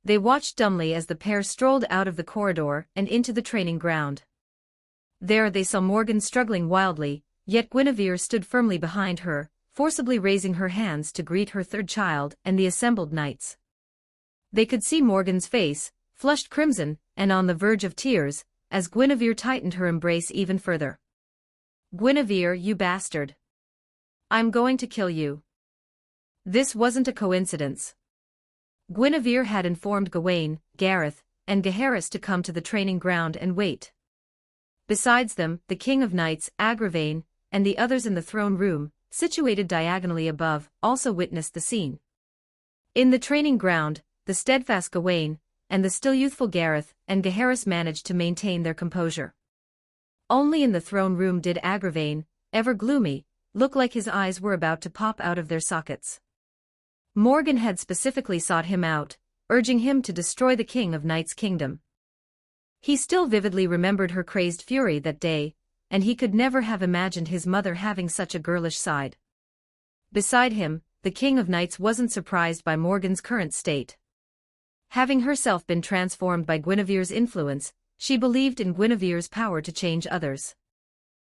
They watched dumbly as the pair strolled out of the corridor and into the training ground. There they saw Morgan struggling wildly, yet Guinevere stood firmly behind her, forcibly raising her hands to greet her third child and the assembled knights. They could see Morgan's face, flushed crimson, and on the verge of tears, as Guinevere tightened her embrace even further. Guinevere, you bastard. I'm going to kill you. This wasn't a coincidence. Guinevere had informed Gawain, Gareth, and Gaheris to come to the training ground and wait. Besides them, the King of Knights, Agravain, and the others in the throne room, situated diagonally above, also witnessed the scene. In the training ground, the steadfast Gawain, and the still youthful Gareth and Gaheris managed to maintain their composure. Only in the throne room did Agravain, ever gloomy, look like his eyes were about to pop out of their sockets. Morgan had specifically sought him out, urging him to destroy the King of Knights' kingdom. He still vividly remembered her crazed fury that day, and he could never have imagined his mother having such a girlish side. Beside him, the King of Knights wasn't surprised by Morgan's current state. Having herself been transformed by Guinevere's influence, she believed in Guinevere's power to change others.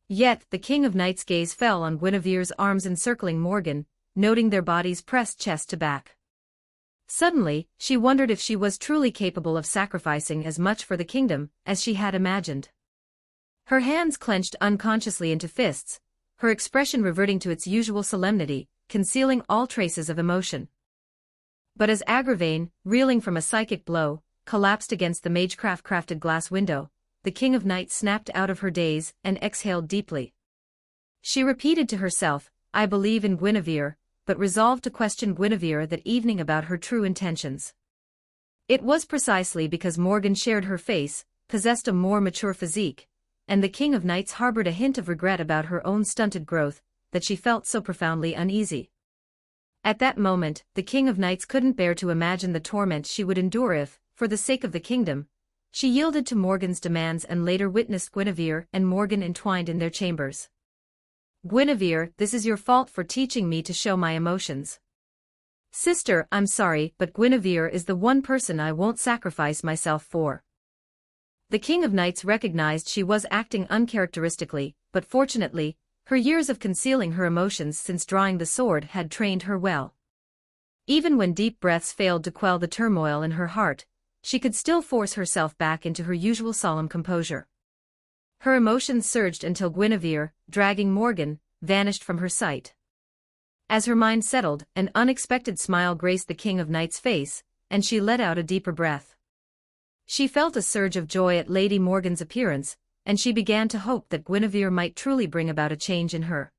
Yet, the King of Knights' gaze fell on Guinevere's arms encircling Morgan, noting their bodies pressed chest to back. Suddenly, she wondered if she was truly capable of sacrificing as much for the kingdom as she had imagined. Her hands clenched unconsciously into fists, her expression reverting to its usual solemnity, concealing all traces of emotion. But as Agravain, reeling from a psychic blow, collapsed against the magecraft-crafted glass window, the King of Knights snapped out of her daze and exhaled deeply. She repeated to herself, I believe in Guinevere, but resolved to question Guinevere that evening about her true intentions. It was precisely because Morgan shared her face, possessed a more mature physique, and the King of Knights harbored a hint of regret about her own stunted growth, that she felt so profoundly uneasy. At that moment, the King of Knights couldn't bear to imagine the torment she would endure if, for the sake of the kingdom, she yielded to Morgan's demands and later witnessed Guinevere and Morgan entwined in their chambers. Guinevere, this is your fault for teaching me to show my emotions. Sister, I'm sorry, but Guinevere is the one person I won't sacrifice myself for. The King of Knights recognized she was acting uncharacteristically, but fortunately, her years of concealing her emotions since drawing the sword had trained her well. Even when deep breaths failed to quell the turmoil in her heart, she could still force herself back into her usual solemn composure. Her emotions surged until Guinevere, dragging Morgan, vanished from her sight. As her mind settled, an unexpected smile graced the King of Knights' face, and she let out a deeper breath. She felt a surge of joy at Lady Morgan's appearance, and she began to hope that Guinevere might truly bring about a change in her.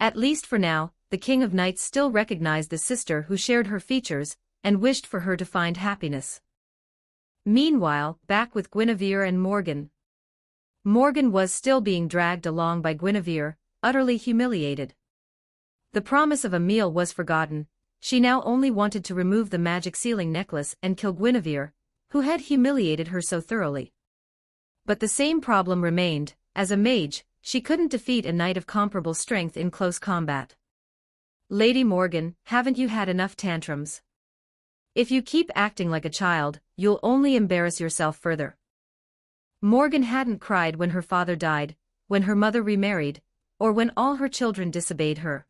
At least for now, the King of Knights still recognized the sister who shared her features, and wished for her to find happiness. Meanwhile, back with Guinevere and Morgan. Morgan was still being dragged along by Guinevere, utterly humiliated. The promise of a meal was forgotten. She now only wanted to remove the magic sealing necklace and kill Guinevere, who had humiliated her so thoroughly. But the same problem remained. As a mage, she couldn't defeat a knight of comparable strength in close combat. Lady Morgan, haven't you had enough tantrums? If you keep acting like a child, you'll only embarrass yourself further. Morgan hadn't cried when her father died, when her mother remarried, or when all her children disobeyed her.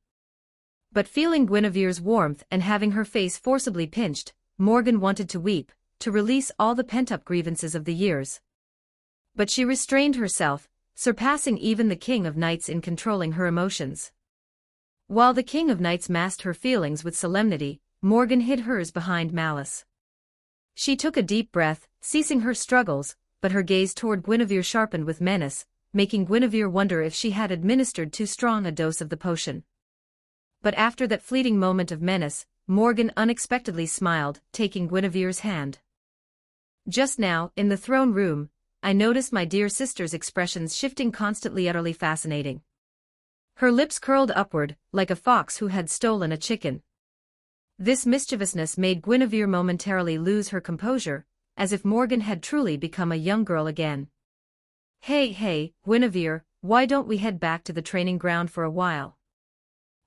But feeling Guinevere's warmth and having her face forcibly pinched, Morgan wanted to weep, to release all the pent-up grievances of the years. But she restrained herself, surpassing even the King of Knights in controlling her emotions. While the King of Knights masked her feelings with solemnity, Morgan hid hers behind malice. She took a deep breath, ceasing her struggles, but her gaze toward Guinevere sharpened with menace, making Guinevere wonder if she had administered too strong a dose of the potion. But after that fleeting moment of menace, Morgan unexpectedly smiled, taking Guinevere's hand. Just now, in the throne room, I noticed my dear sister's expressions shifting constantly, utterly fascinating. Her lips curled upward, like a fox who had stolen a chicken. This mischievousness made Guinevere momentarily lose her composure, as if Morgan had truly become a young girl again. Hey, Guinevere, why don't we head back to the training ground for a while?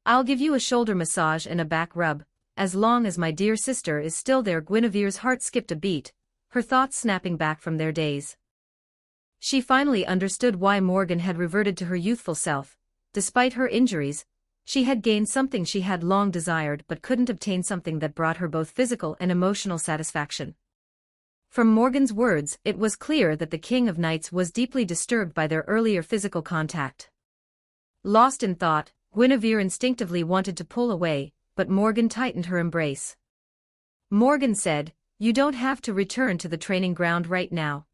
I'll give you a shoulder massage and a back rub, as long as my dear sister is still there. Guinevere's heart skipped a beat, her thoughts snapping back from their days. She finally understood why Morgan had reverted to her youthful self. Despite her injuries, she had gained something she had long desired but couldn't obtain, something that brought her both physical and emotional satisfaction. From Morgan's words, it was clear that the King of Knights was deeply disturbed by their earlier physical contact. Lost in thought, Guinevere instinctively wanted to pull away, but Morgan tightened her embrace. Morgan said, "You don't have to return to the training ground right now.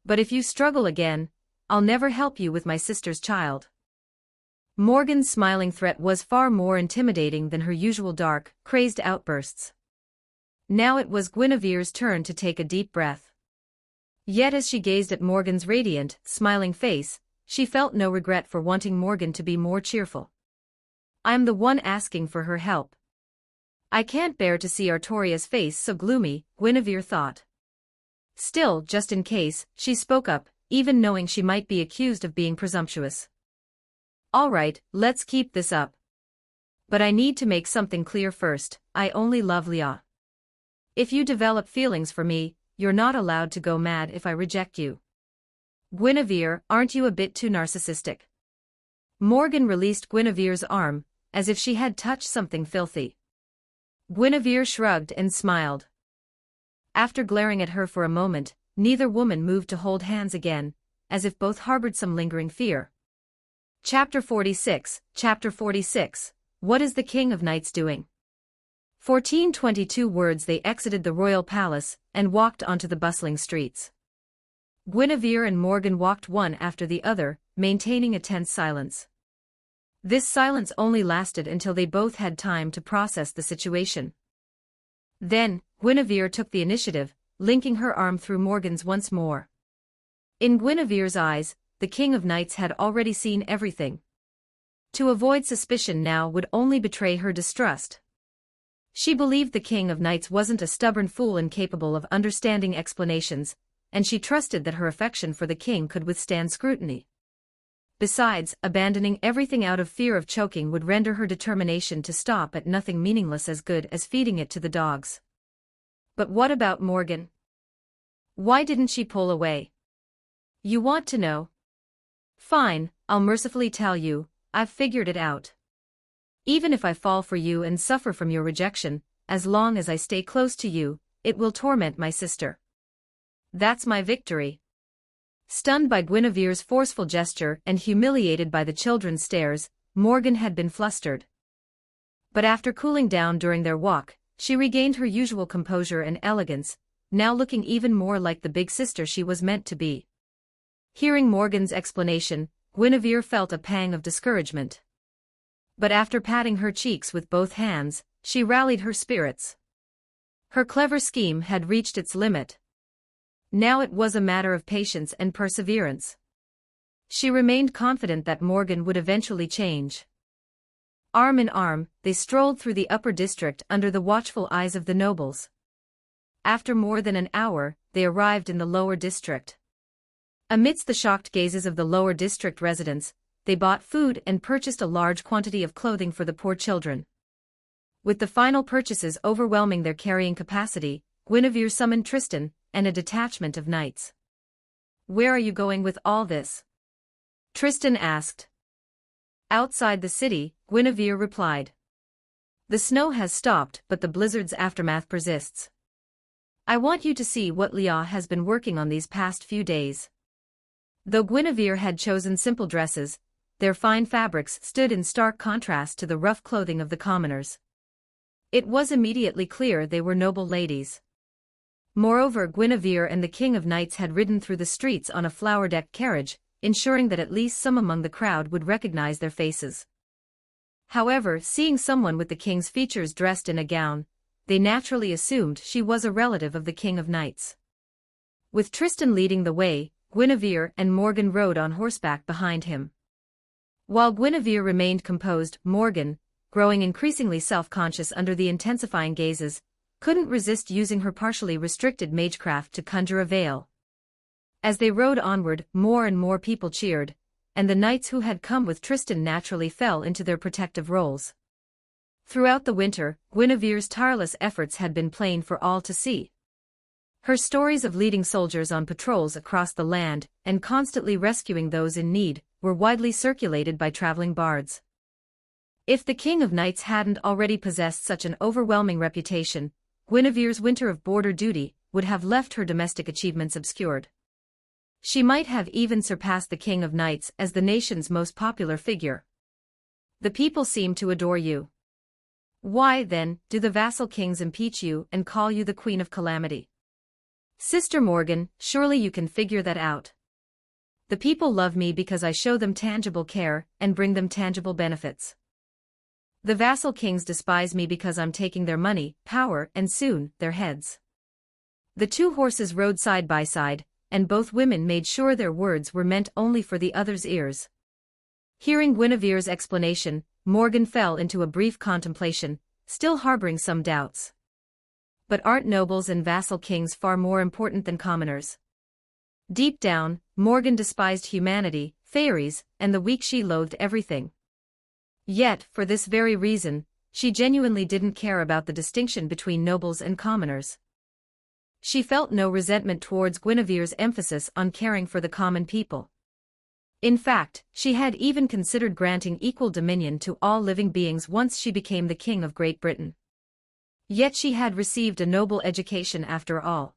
But if you struggle again, I'll never help you with my sister's child." Morgan's smiling threat was far more intimidating than her usual dark, crazed outbursts. Now it was Guinevere's turn to take a deep breath. Yet as she gazed at Morgan's radiant, smiling face, she felt no regret for wanting Morgan to be more cheerful. "I'm the one asking for her help. I can't bear to see Artoria's face so gloomy," Guinevere thought. Still, just in case, she spoke up, even knowing she might be accused of being presumptuous. "All right, let's keep this up. But I need to make something clear first. I only love Leah. If you develop feelings for me, you're not allowed to go mad if I reject you. Guinevere, aren't you a bit too narcissistic?" Morgan released Guinevere's arm, as if she had touched something filthy. Guinevere shrugged and smiled. After glaring at her for a moment, neither woman moved to hold hands again, as if both harbored some lingering fear. Chapter 46. What is the King of Knights doing? 1422 words. They exited the royal palace, and walked onto the bustling streets. Guinevere and Morgan walked one after the other, maintaining a tense silence. This silence only lasted until they both had time to process the situation. Then, Guinevere took the initiative, linking her arm through Morgan's once more. In Guinevere's eyes, the King of Knights had already seen everything. To avoid suspicion now would only betray her distrust. She believed the King of Knights wasn't a stubborn fool incapable of understanding explanations, and she trusted that her affection for the king could withstand scrutiny. Besides, abandoning everything out of fear of choking would render her determination to stop at nothing meaningless as good as feeding it to the dogs. But what about Morgan? Why didn't she pull away? You want to know? Fine, I'll mercifully tell you, I've figured it out. Even if I fall for you and suffer from your rejection, as long as I stay close to you, it will torment my sister. That's my victory. Stunned by Guinevere's forceful gesture and humiliated by the children's stares, Morgan had been flustered. But after cooling down during their walk, she regained her usual composure and elegance, now looking even more like the big sister she was meant to be. Hearing Morgan's explanation, Guinevere felt a pang of discouragement. But after patting her cheeks with both hands, she rallied her spirits. Her clever scheme had reached its limit. Now it was a matter of patience and perseverance. She remained confident that Morgan would eventually change. Arm in arm, they strolled through the upper district under the watchful eyes of the nobles. After more than an hour, they arrived in the lower district. Amidst the shocked gazes of the lower district residents, they bought food and purchased a large quantity of clothing for the poor children. With the final purchases overwhelming their carrying capacity, Guinevere summoned Tristan and a detachment of knights. "Where are you going with all this?" Tristan asked. "Outside the city," Guinevere replied. "The snow has stopped, but the blizzard's aftermath persists. I want you to see what Leah has been working on these past few days." Though Guinevere had chosen simple dresses, their fine fabrics stood in stark contrast to the rough clothing of the commoners. It was immediately clear they were noble ladies. Moreover, Guinevere and the King of Knights had ridden through the streets on a flower-decked carriage, ensuring that at least some among the crowd would recognize their faces. However, seeing someone with the king's features dressed in a gown, they naturally assumed she was a relative of the King of Knights. With Tristan leading the way, Guinevere and Morgan rode on horseback behind him. While Guinevere remained composed, Morgan, growing increasingly self-conscious under the intensifying gazes, couldn't resist using her partially restricted magecraft to conjure a veil. As they rode onward, more and more people cheered, and the knights who had come with Tristan naturally fell into their protective roles. Throughout the winter, Guinevere's tireless efforts had been plain for all to see. Her stories of leading soldiers on patrols across the land and constantly rescuing those in need were widely circulated by traveling bards. If the King of Knights hadn't already possessed such an overwhelming reputation, Guinevere's winter of border duty would have left her domestic achievements obscured. She might have even surpassed the King of Knights as the nation's most popular figure. "The people seem to adore you. Why, then, do the vassal kings impeach you and call you the Queen of Calamity? Sister Morgan, surely you can figure that out. The people love me because I show them tangible care and bring them tangible benefits. The vassal kings despise me because I'm taking their money, power, and soon, their heads." The two horses rode side by side, and both women made sure their words were meant only for the other's ears. Hearing Guinevere's explanation, Morgan fell into a brief contemplation, still harboring some doubts. But aren't nobles and vassal kings far more important than commoners? Deep down, Morgan despised humanity, fairies, and the weak. She loathed everything. Yet, for this very reason, she genuinely didn't care about the distinction between nobles and commoners. She felt no resentment towards Guinevere's emphasis on caring for the common people. In fact, she had even considered granting equal dominion to all living beings once she became the King of Great Britain. Yet she had received a noble education after all.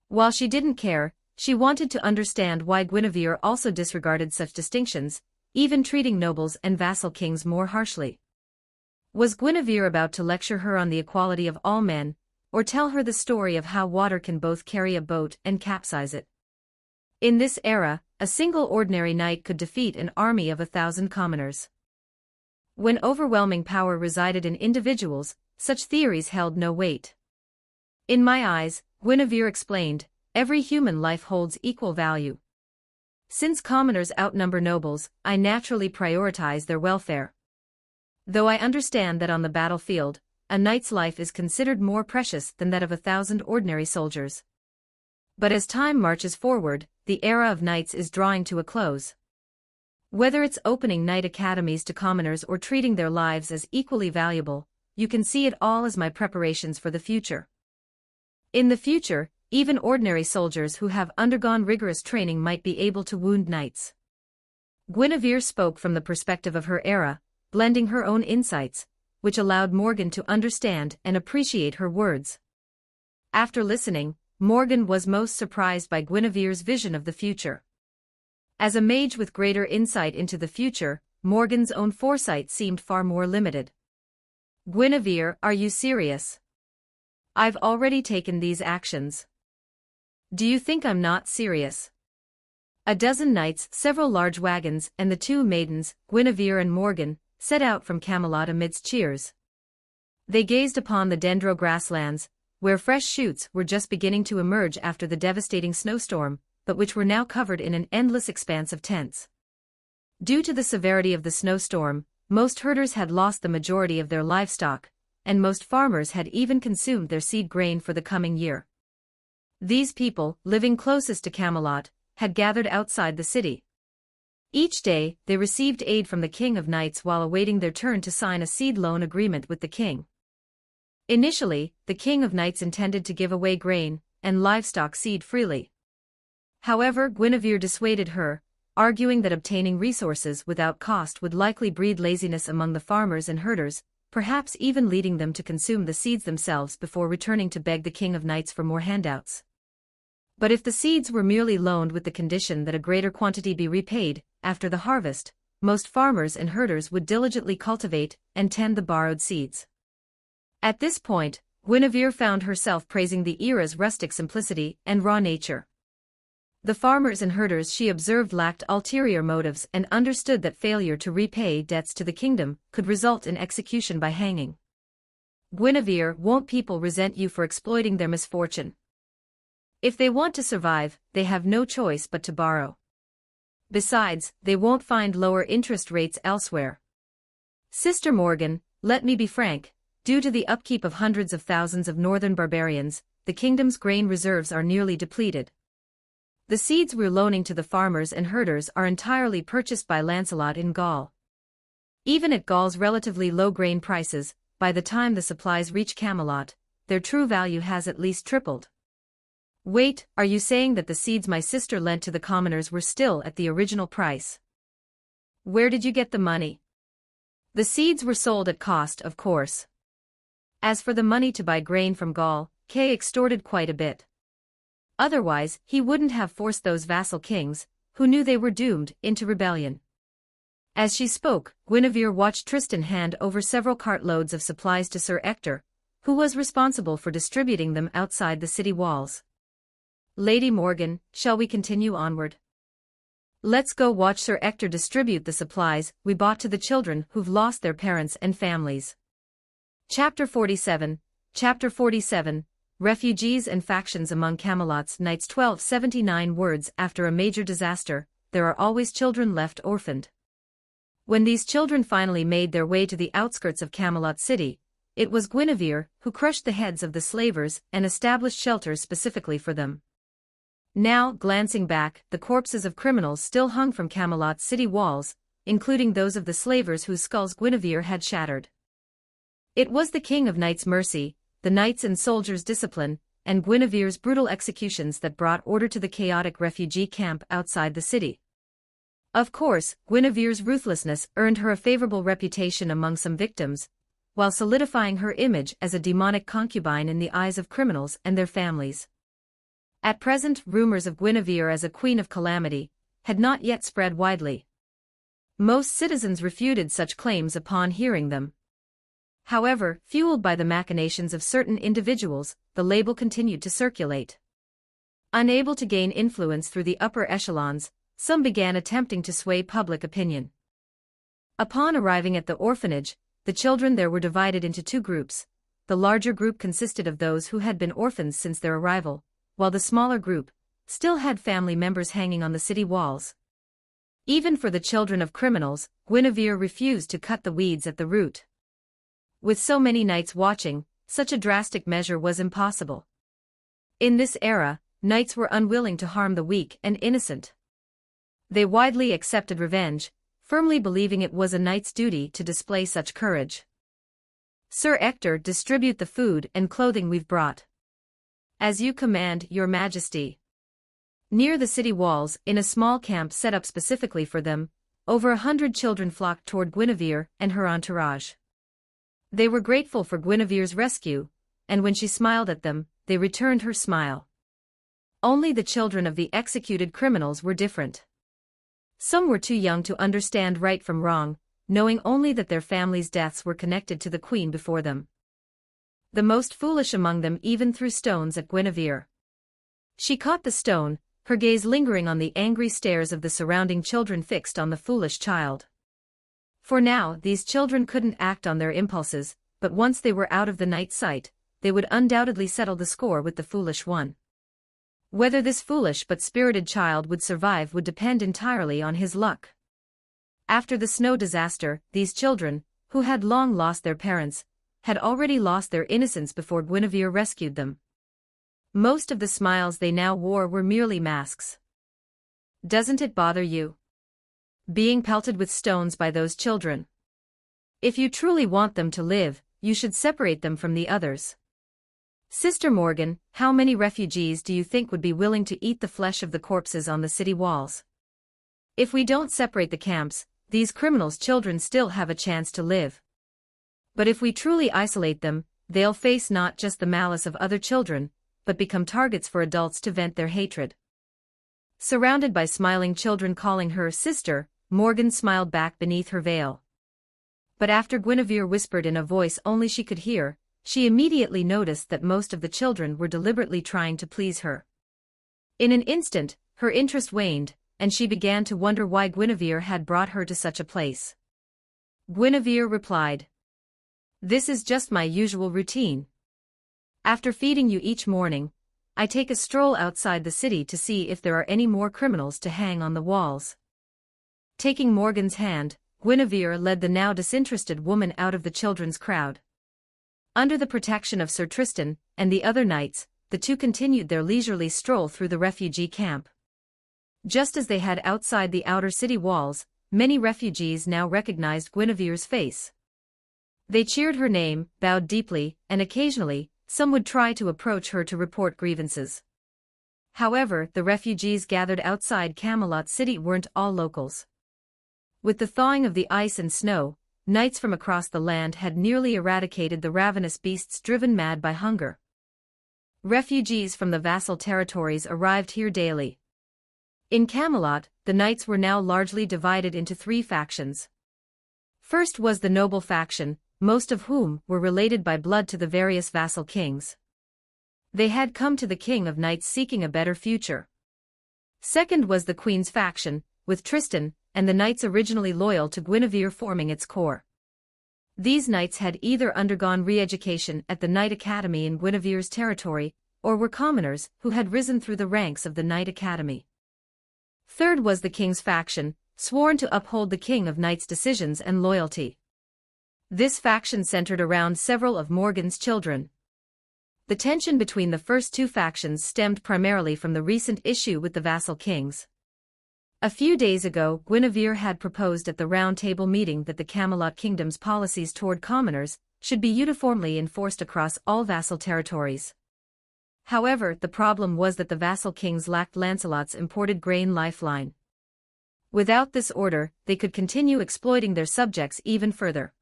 While she didn't care, she wanted to understand why Guinevere also disregarded such distinctions, even treating nobles and vassal kings more harshly. Was Guinevere about to lecture her on the equality of all men, or tell her the story of how water can both carry a boat and capsize it? In this era, a single ordinary knight could defeat an army of 1,000 commoners. When overwhelming power resided in individuals, such theories held no weight. "In my eyes," Guinevere explained, "every human life holds equal value. Since commoners outnumber nobles, I naturally prioritize their welfare. Though I understand that on the battlefield, a knight's life is considered more precious than that of 1,000 ordinary soldiers. But as time marches forward, the era of knights is drawing to a close. Whether it's opening knight academies to commoners or treating their lives as equally valuable, you can see it all as my preparations for the future. In the future, even ordinary soldiers who have undergone rigorous training might be able to wound knights." Guinevere spoke from the perspective of her era, blending her own insights, which allowed Morgan to understand and appreciate her words. After listening, Morgan was most surprised by Guinevere's vision of the future. As a mage with greater insight into the future, Morgan's own foresight seemed far more limited. "Guinevere, are you serious? I've already taken these actions. Do you think I'm not serious?" A dozen knights, several large wagons, and the two maidens, Guinevere and Morgan, set out from Camelot amidst cheers. They gazed upon the dendro grasslands, where fresh shoots were just beginning to emerge after the devastating snowstorm, but which were now covered in an endless expanse of tents. Due to the severity of the snowstorm, most herders had lost the majority of their livestock, and most farmers had even consumed their seed grain for the coming year. These people, living closest to Camelot, had gathered outside the city. Each day, they received aid from the King of Knights while awaiting their turn to sign a seed loan agreement with the king. Initially, the King of Knights intended to give away grain and livestock seed freely. However, Guinevere dissuaded her, arguing that obtaining resources without cost would likely breed laziness among the farmers and herders, perhaps even leading them to consume the seeds themselves before returning to beg the King of Knights for more handouts. But if the seeds were merely loaned with the condition that a greater quantity be repaid, after the harvest, most farmers and herders would diligently cultivate and tend the borrowed seeds. At this point, Guinevere found herself praising the era's rustic simplicity and raw nature. The farmers and herders she observed lacked ulterior motives and understood that failure to repay debts to the kingdom could result in execution by hanging. Guinevere, won't people resent you for exploiting their misfortune? If they want to survive, they have no choice but to borrow. Besides, they won't find lower interest rates elsewhere. Sister Morgan, let me be frank, due to the upkeep of hundreds of thousands of northern barbarians, the kingdom's grain reserves are nearly depleted. The seeds we're loaning to the farmers and herders are entirely purchased by Lancelot in Gaul. Even at Gaul's relatively low grain prices, by the time the supplies reach Camelot, their true value has at least tripled. Wait, are you saying that the seeds my sister lent to the commoners were still at the original price? Where did you get the money? The seeds were sold at cost, of course. As for the money to buy grain from Gaul, Kay extorted quite a bit. Otherwise, he wouldn't have forced those vassal kings, who knew they were doomed, into rebellion. As she spoke, Guinevere watched Tristan hand over several cartloads of supplies to Sir Ector, who was responsible for distributing them outside the city walls. Lady Morgan, shall we continue onward? Let's go watch Sir Ector distribute the supplies we bought to the children who've lost their parents and families. Chapter 47, Refugees and Factions Among Camelot's Knights. 1279 words. After a major disaster, there are always children left orphaned. When these children finally made their way to the outskirts of Camelot City, it was Guinevere who crushed the heads of the slavers and established shelters specifically for them. Now, glancing back, the corpses of criminals still hung from Camelot's city walls, including those of the slavers whose skulls Guinevere had shattered. It was the King of Knights' mercy, the knights and soldiers' discipline, and Guinevere's brutal executions that brought order to the chaotic refugee camp outside the city. Of course, Guinevere's ruthlessness earned her a favorable reputation among some victims, while solidifying her image as a demonic concubine in the eyes of criminals and their families. At present, rumors of Guinevere as a queen of calamity had not yet spread widely. Most citizens refuted such claims upon hearing them. However, fueled by the machinations of certain individuals, the label continued to circulate. Unable to gain influence through the upper echelons, some began attempting to sway public opinion. Upon arriving at the orphanage, the children there were divided into two groups. The larger group consisted of those who had been orphans since their arrival, while the smaller group still had family members hanging on the city walls. Even for the children of criminals, Guinevere refused to cut the weeds at the root. With so many knights watching, such a drastic measure was impossible. In this era, knights were unwilling to harm the weak and innocent. They widely accepted revenge, firmly believing it was a knight's duty to display such courage. Sir Ector, distribute the food and clothing we've brought. As you command, Your Majesty. Near the city walls, in a small camp set up specifically for them, over 100 children flocked toward Guinevere and her entourage. They were grateful for Guinevere's rescue, and when she smiled at them, they returned her smile. Only the children of the executed criminals were different. Some were too young to understand right from wrong, knowing only that their families' deaths were connected to the queen before them. The most foolish among them even threw stones at Guinevere. She caught the stone, her gaze lingering on the angry stares of the surrounding children fixed on the foolish child. For now, these children couldn't act on their impulses, but once they were out of the knight's sight, they would undoubtedly settle the score with the foolish one. Whether this foolish but spirited child would survive would depend entirely on his luck. After the snow disaster, these children, who had long lost their parents, had already lost their innocence before Guinevere rescued them. Most of the smiles they now wore were merely masks. Doesn't it bother you? Being pelted with stones by those children. If you truly want them to live, you should separate them from the others. Sister Morgan, how many refugees do you think would be willing to eat the flesh of the corpses on the city walls? If we don't separate the camps, these criminals' children still have a chance to live. But if we truly isolate them, they'll face not just the malice of other children, but become targets for adults to vent their hatred. Surrounded by smiling children calling her sister, Morgan smiled back beneath her veil. But after Guinevere whispered in a voice only she could hear, she immediately noticed that most of the children were deliberately trying to please her. In an instant, her interest waned, and she began to wonder why Guinevere had brought her to such a place. Guinevere replied, "This is just my usual routine. After feeding you each morning, I take a stroll outside the city to see if there are any more criminals to hang on the walls." Taking Morgan's hand, Guinevere led the now disinterested woman out of the children's crowd. Under the protection of Sir Tristan and the other knights, the two continued their leisurely stroll through the refugee camp. Just as they had outside the outer city walls, many refugees now recognized Guinevere's face. They cheered her name, bowed deeply, and occasionally, some would try to approach her to report grievances. However, the refugees gathered outside Camelot City weren't all locals. With the thawing of the ice and snow, knights from across the land had nearly eradicated the ravenous beasts driven mad by hunger. Refugees from the vassal territories arrived here daily. In Camelot, the knights were now largely divided into three factions. First was the noble faction, most of whom were related by blood to the various vassal kings. They had come to the King of Knights seeking a better future. Second was the Queen's faction, with Tristan and the knights originally loyal to Guinevere forming its core. These knights had either undergone re-education at the Knight Academy in Guinevere's territory, or were commoners who had risen through the ranks of the Knight Academy. Third was the King's faction, sworn to uphold the King of Knights' decisions and loyalty. This faction centered around several of Morgan's children. The tension between the first two factions stemmed primarily from the recent issue with the vassal kings. A few days ago, Guinevere had proposed at the Round Table meeting that the Camelot Kingdom's policies toward commoners should be uniformly enforced across all vassal territories. However, the problem was that the vassal kings lacked Lancelot's imported grain lifeline. Without this order, they could continue exploiting their subjects even further.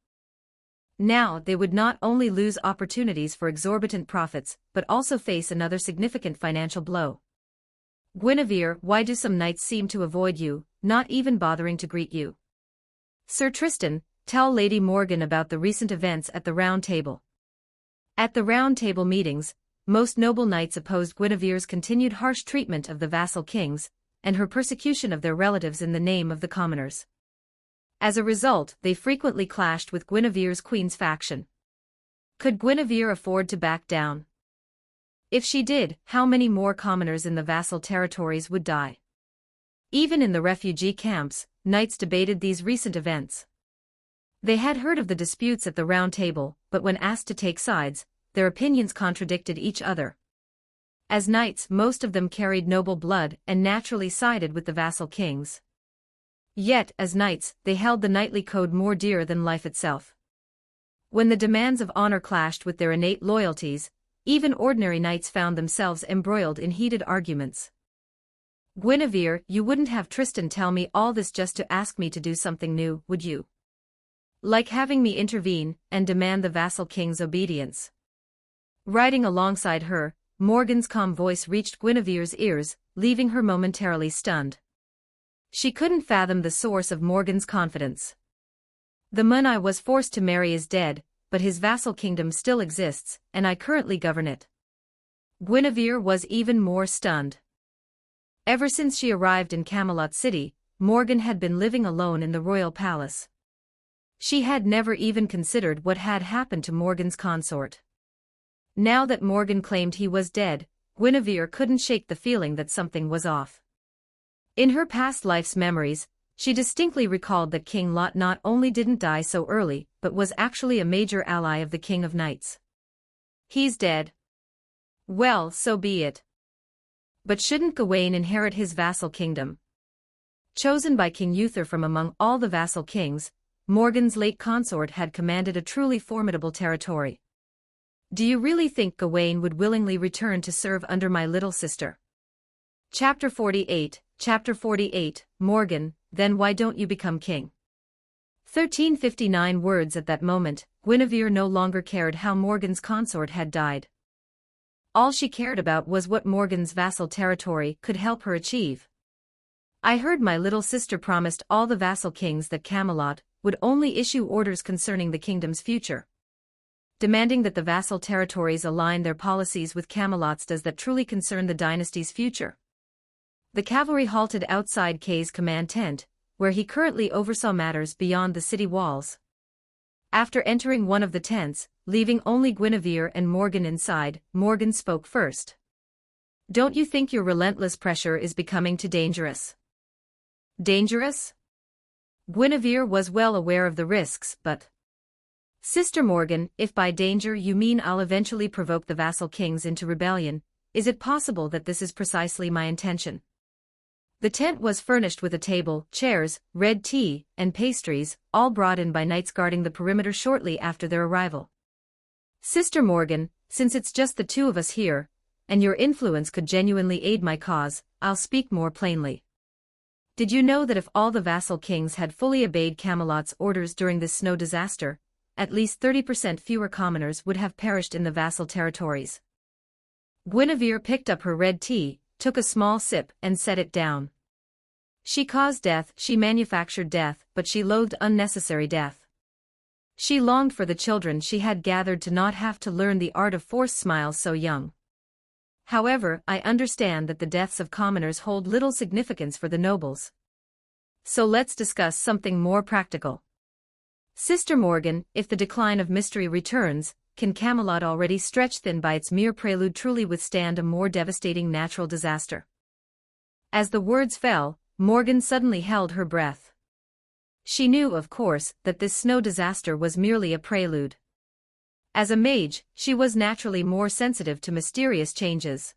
Now they would not only lose opportunities for exorbitant profits, but also face another significant financial blow. "Guinevere, why do some knights seem to avoid you, not even bothering to greet you?" "Sir Tristan, tell Lady Morgan about the recent events at the Round Table." At the Round Table meetings, most noble knights opposed Guinevere's continued harsh treatment of the vassal kings, and her persecution of their relatives in the name of the commoners. As a result, they frequently clashed with Guinevere's Queen's faction. Could Guinevere afford to back down? If she did, how many more commoners in the vassal territories would die? Even in the refugee camps, knights debated these recent events. They had heard of the disputes at the Round Table, but when asked to take sides, their opinions contradicted each other. As knights, most of them carried noble blood and naturally sided with the vassal kings. Yet, as knights, they held the knightly code more dear than life itself. When the demands of honor clashed with their innate loyalties, even ordinary knights found themselves embroiled in heated arguments. "Guinevere, you wouldn't have Tristan tell me all this just to ask me to do something new, would you? Like having me intervene and demand the vassal king's obedience." Riding alongside her, Morgan's calm voice reached Guinevere's ears, leaving her momentarily stunned. She couldn't fathom the source of Morgan's confidence. "The man I was forced to marry is dead, but his vassal kingdom still exists, and I currently govern it." Guinevere was even more stunned. Ever since she arrived in Camelot City, Morgan had been living alone in the royal palace. She had never even considered what had happened to Morgan's consort. Now that Morgan claimed he was dead, Guinevere couldn't shake the feeling that something was off. In her past life's memories, She distinctly recalled that King Lot not only didn't die so early, but was actually a major ally of the King of Knights. He's dead. Well, so be it. But shouldn't Gawain inherit his vassal kingdom? Chosen by King Uther from among all the vassal kings, Morgan's late consort had commanded a truly formidable territory. Do you really think Gawain would willingly return to serve under my little sister? Chapter 48, Morgan, then why don't you become king? 1359 words. At that moment, Guinevere no longer cared how Morgan's consort had died. All she cared about was what Morgan's vassal territory could help her achieve. I heard my little sister promised all the vassal kings that Camelot would only issue orders concerning the kingdom's future, demanding that the vassal territories align their policies with Camelot's. Does that truly concern the dynasty's future? The cavalry halted outside Kay's command tent, where he currently oversaw matters beyond the city walls. After entering one of the tents, leaving only Guinevere and Morgan inside, Morgan spoke first. Don't you think your relentless pressure is becoming too dangerous? Dangerous? Guinevere was well aware of the risks, but... Sister Morgan, if by danger you mean I'll eventually provoke the vassal kings into rebellion, is it possible that this is precisely my intention? The tent was furnished with a table, chairs, red tea, and pastries, all brought in by knights guarding the perimeter shortly after their arrival. Sister Morgan, since it's just the two of us here, and your influence could genuinely aid my cause, I'll speak more plainly. Did you know that if all the vassal kings had fully obeyed Camelot's orders during this snow disaster, at least 30% fewer commoners would have perished in the vassal territories? Guinevere picked up her red tea, took a small sip, and set it down. She caused death, she manufactured death, but she loathed unnecessary death. She longed for the children she had gathered to not have to learn the art of forced smiles so young. However, I understand that the deaths of commoners hold little significance for the nobles. So let's discuss something more practical. Sister Morgan, if the decline of mystery returns, can Camelot, already stretched thin by its mere prelude, truly withstand a more devastating natural disaster? As the words fell, Morgan suddenly held her breath. She knew, of course, that this snow disaster was merely a prelude. As a mage, she was naturally more sensitive to mysterious changes.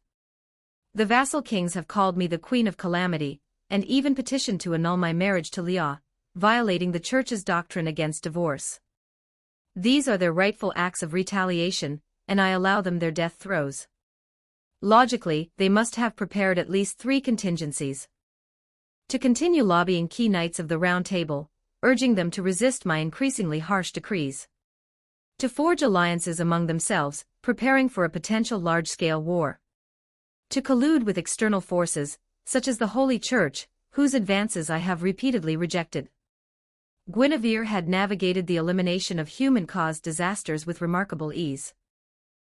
The vassal kings have called me the Queen of Calamity, and even petitioned to annul my marriage to Leah, violating the Church's doctrine against divorce. These are their rightful acts of retaliation, and I allow them their death throes. Logically, they must have prepared at least 3 contingencies. To continue lobbying key knights of the Round Table, urging them to resist my increasingly harsh decrees. To forge alliances among themselves, preparing for a potential large-scale war. To collude with external forces, such as the Holy Church, whose advances I have repeatedly rejected. Guinevere had navigated the elimination of human-caused disasters with remarkable ease.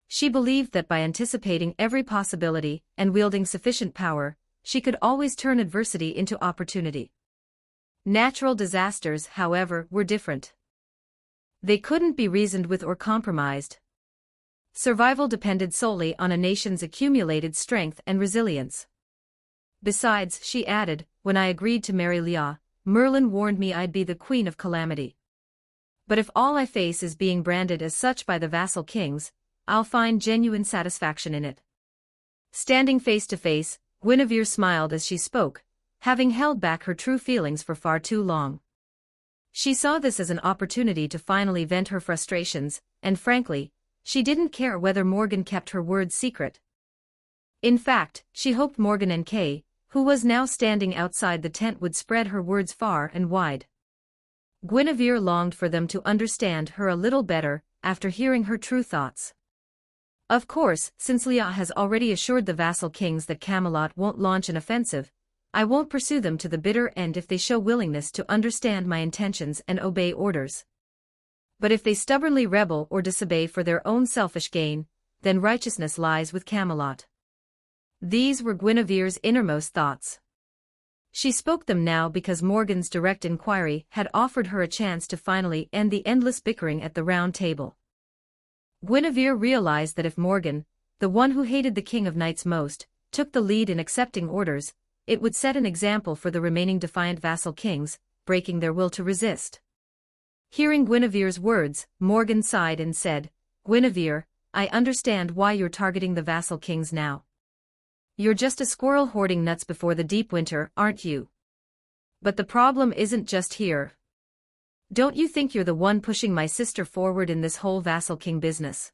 She believed that by anticipating every possibility and wielding sufficient power, she could always turn adversity into opportunity. Natural disasters, however, were different. They couldn't be reasoned with or compromised. Survival depended solely on a nation's accumulated strength and resilience. Besides, she added, when I agreed to marry Leah, Merlin warned me I'd be the Queen of Calamity. But if all I face is being branded as such by the vassal kings, I'll find genuine satisfaction in it. Standing face to face, Guinevere smiled as she spoke, having held back her true feelings for far too long. She saw this as an opportunity to finally vent her frustrations, and frankly, she didn't care whether Morgan kept her words secret. In fact, she hoped Morgan and Kay, who was now standing outside the tent, would spread her words far and wide. Guinevere longed for them to understand her a little better, after hearing her true thoughts. Of course, since Leah has already assured the vassal kings that Camelot won't launch an offensive, I won't pursue them to the bitter end if they show willingness to understand my intentions and obey orders. But if they stubbornly rebel or disobey for their own selfish gain, then righteousness lies with Camelot. These were Guinevere's innermost thoughts. She spoke them now because Morgan's direct inquiry had offered her a chance to finally end the endless bickering at the Round Table. Guinevere realized that if Morgan, the one who hated the King of Knights most, took the lead in accepting orders, it would set an example for the remaining defiant vassal kings, breaking their will to resist. Hearing Guinevere's words, Morgan sighed and said, "Guinevere, I understand why you're targeting the vassal kings now. You're just a squirrel hoarding nuts before the deep winter, aren't you? But the problem isn't just here. Don't you think you're the one pushing my sister forward in this whole vassal king business?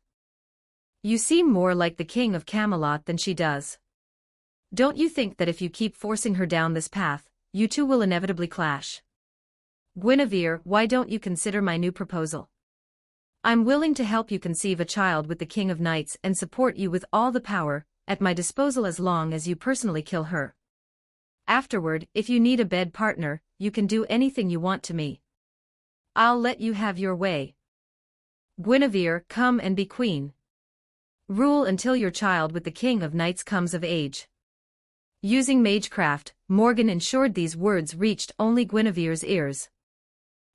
You seem more like the king of Camelot than she does. Don't you think that if you keep forcing her down this path, you two will inevitably clash? Guinevere, why don't you consider my new proposal? I'm willing to help you conceive a child with the King of Knights and support you with all the power at my disposal as long as you personally kill her. Afterward, if you need a bed partner, you can do anything you want to me. I'll let you have your way. Guinevere, come and be queen. Rule until your child with the King of Knights comes of age." Using magecraft, Morgan ensured these words reached only Guinevere's ears.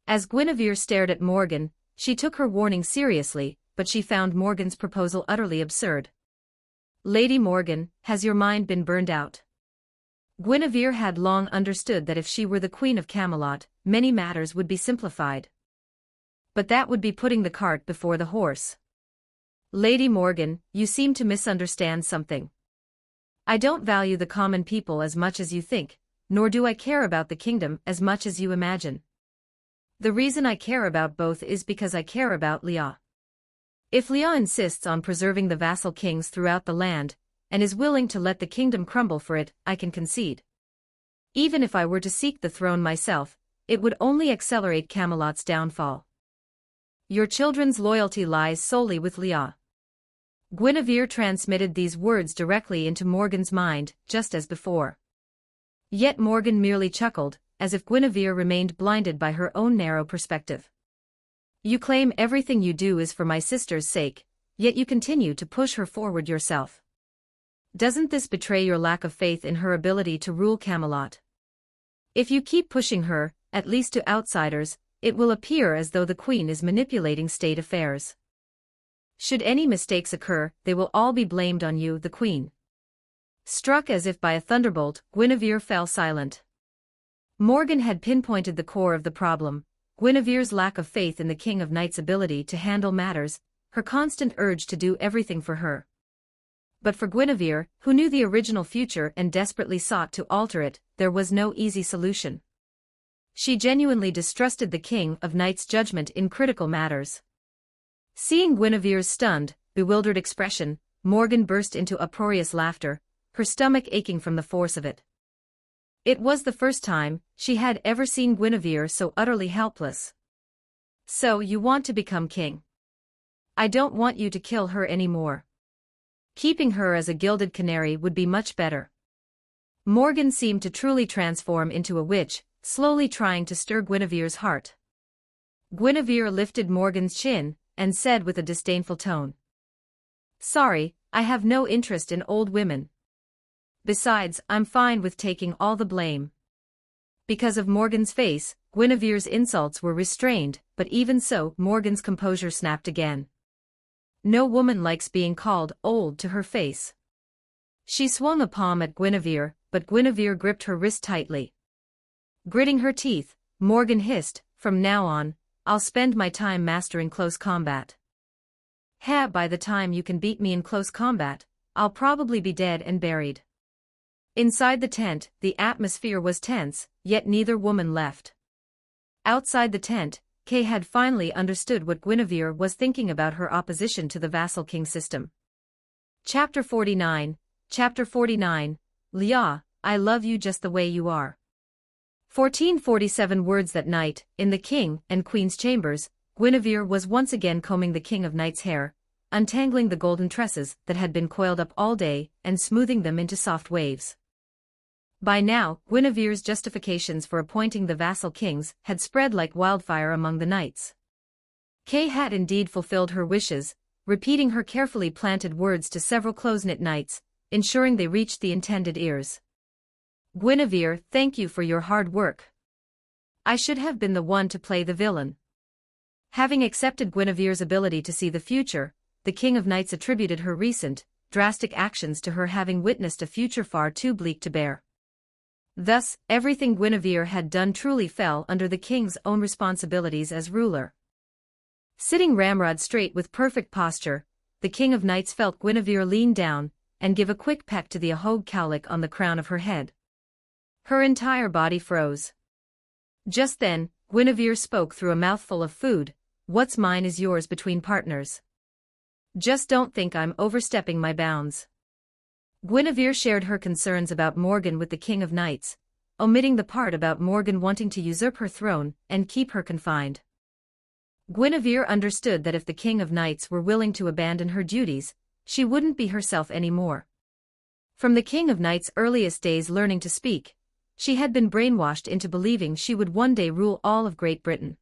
As Guinevere stared at Morgan, she took her warning seriously, but she found Morgan's proposal utterly absurd. "Lady Morgan, has your mind been burned out?" Guinevere had long understood that if she were the Queen of Camelot, many matters would be simplified. But that would be putting the cart before the horse. "Lady Morgan, you seem to misunderstand something. I don't value the common people as much as you think, nor do I care about the kingdom as much as you imagine. The reason I care about both is because I care about Leah. If Leah insists on preserving the vassal kings throughout the land, and is willing to let the kingdom crumble for it, I can concede. Even if I were to seek the throne myself, it would only accelerate Camelot's downfall. Your children's loyalty lies solely with Leah." Guinevere transmitted these words directly into Morgan's mind, just as before. Yet Morgan merely chuckled, as if Guinevere remained blinded by her own narrow perspective. "You claim everything you do is for my sister's sake, yet you continue to push her forward yourself. Doesn't this betray your lack of faith in her ability to rule Camelot? If you keep pushing her, at least to outsiders, it will appear as though the queen is manipulating state affairs. Should any mistakes occur, they will all be blamed on you, the queen." Struck as if by a thunderbolt, Guinevere fell silent. Morgan had pinpointed the core of the problem: Guinevere's lack of faith in the King of Knights' ability to handle matters, her constant urge to do everything for her. But for Guinevere, who knew the original future and desperately sought to alter it, there was no easy solution. She genuinely distrusted the King of Knights' judgment in critical matters. Seeing Guinevere's stunned, bewildered expression, Morgan burst into uproarious laughter, her stomach aching from the force of it. It was the first time she had ever seen Guinevere so utterly helpless. "So you want to become king? I don't want you to kill her anymore. Keeping her as a gilded canary would be much better." Morgan seemed to truly transform into a witch, slowly trying to stir Guinevere's heart. Guinevere lifted Morgan's chin, and said with a disdainful tone, "Sorry, I have no interest in old women. Besides, I'm fine with taking all the blame." Because of Morgan's face, Guinevere's insults were restrained, but even so, Morgan's composure snapped again. No woman likes being called old to her face. She swung a palm at Guinevere, but Guinevere gripped her wrist tightly. Gritting her teeth, Morgan hissed, "From now on, I'll spend my time mastering close combat. By the time you can beat me in close combat, I'll probably be dead and buried." Inside the tent, the atmosphere was tense, yet neither woman left. Outside the tent, Kay had finally understood what Guinevere was thinking about her opposition to the vassal king system. Chapter 49, Leah, I love you just the way you are. 1447 words that night, in the king and queen's chambers, Guinevere was once again combing the King of Knights' hair, untangling the golden tresses that had been coiled up all day and smoothing them into soft waves. By now, Guinevere's justifications for appointing the vassal kings had spread like wildfire among the knights. Kay had indeed fulfilled her wishes, repeating her carefully planted words to several close-knit knights, ensuring they reached the intended ears. "Guinevere, thank you for your hard work. I should have been the one to play the villain." Having accepted Guinevere's ability to see the future, the King of Knights attributed her recent, drastic actions to her having witnessed a future far too bleak to bear. Thus, everything Guinevere had done truly fell under the king's own responsibilities as ruler. Sitting ramrod straight with perfect posture, the King of Knights felt Guinevere lean down and give a quick peck to the ahog cowlick on the crown of her head. Her entire body froze. Just then, Guinevere spoke through a mouthful of food. "What's mine is yours between partners. Just don't think I'm overstepping my bounds." Guinevere shared her concerns about Morgan with the King of Knights, omitting the part about Morgan wanting to usurp her throne and keep her confined. Guinevere understood that if the King of Knights were willing to abandon her duties, she wouldn't be herself anymore. From the King of Knights' earliest days learning to speak, she had been brainwashed into believing she would one day rule all of Great Britain.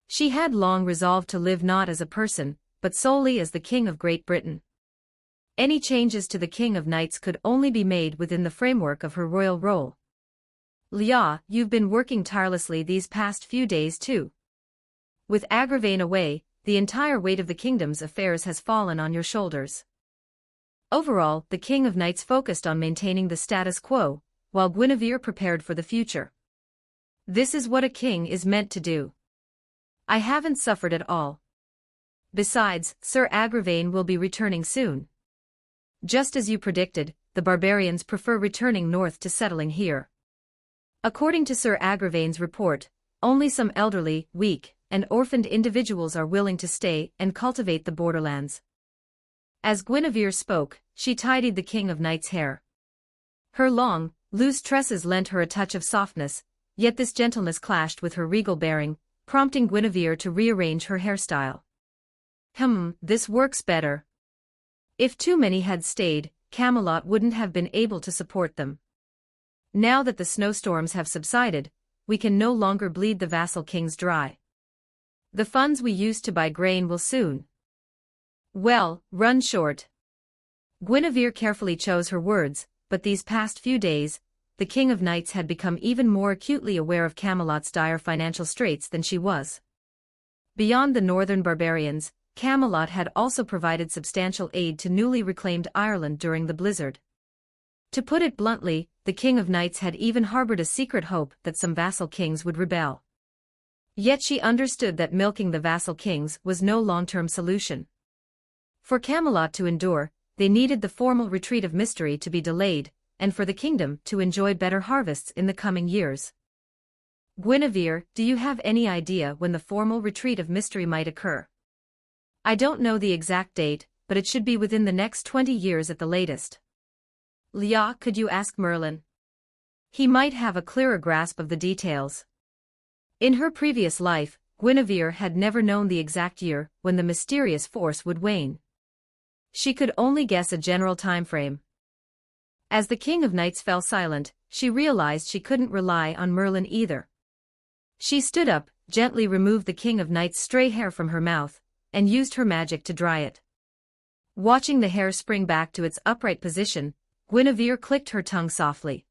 She had long resolved to live not as a person, but solely as the King of Great Britain. Any changes to the King of Knights could only be made within the framework of her royal role. "Lia, you've been working tirelessly these past few days too. With Agravain away, the entire weight of the kingdom's affairs has fallen on your shoulders." Overall, the King of Knights focused on maintaining the status quo, while Guinevere prepared for the future. This is what a king is meant to do. "I haven't suffered at all. Besides, Sir Agravain will be returning soon. Just as you predicted, the barbarians prefer returning north to settling here. According to Sir Agravain's report, only some elderly, weak, and orphaned individuals are willing to stay and cultivate the borderlands." As Guinevere spoke, she tidied the King of Knights' hair. Her long, loose tresses lent her a touch of softness, yet this gentleness clashed with her regal bearing, prompting Guinevere to rearrange her hairstyle. This works better. If too many had stayed, Camelot wouldn't have been able to support them. Now that the snowstorms have subsided, we can no longer bleed the vassal kings dry. The funds we used to buy grain will soon, well, run short. Guinevere carefully chose her words, but these past few days, the King of Knights had become even more acutely aware of Camelot's dire financial straits than she was. Beyond the northern barbarians, Camelot had also provided substantial aid to newly reclaimed Ireland during the blizzard. To put it bluntly, the King of Knights had even harbored a secret hope that some vassal kings would rebel. Yet she understood that milking the vassal kings was no long-term solution. For Camelot to endure, they needed the formal retreat of mystery to be delayed, and for the kingdom to enjoy better harvests in the coming years. "Guinevere, do you have any idea when the formal retreat of mystery might occur?" "I don't know the exact date, but it should be within the next 20 years at the latest." "Lia, could you ask Merlin? He might have a clearer grasp of the details." In her previous life, Guinevere had never known the exact year when the mysterious force would wane. She could only guess a general timeframe. As the King of Knights fell silent, she realized she couldn't rely on Merlin either. She stood up, gently removed the King of Knights' stray hair from her mouth, and used her magic to dry it. Watching the hair spring back to its upright position, Guinevere clicked her tongue softly.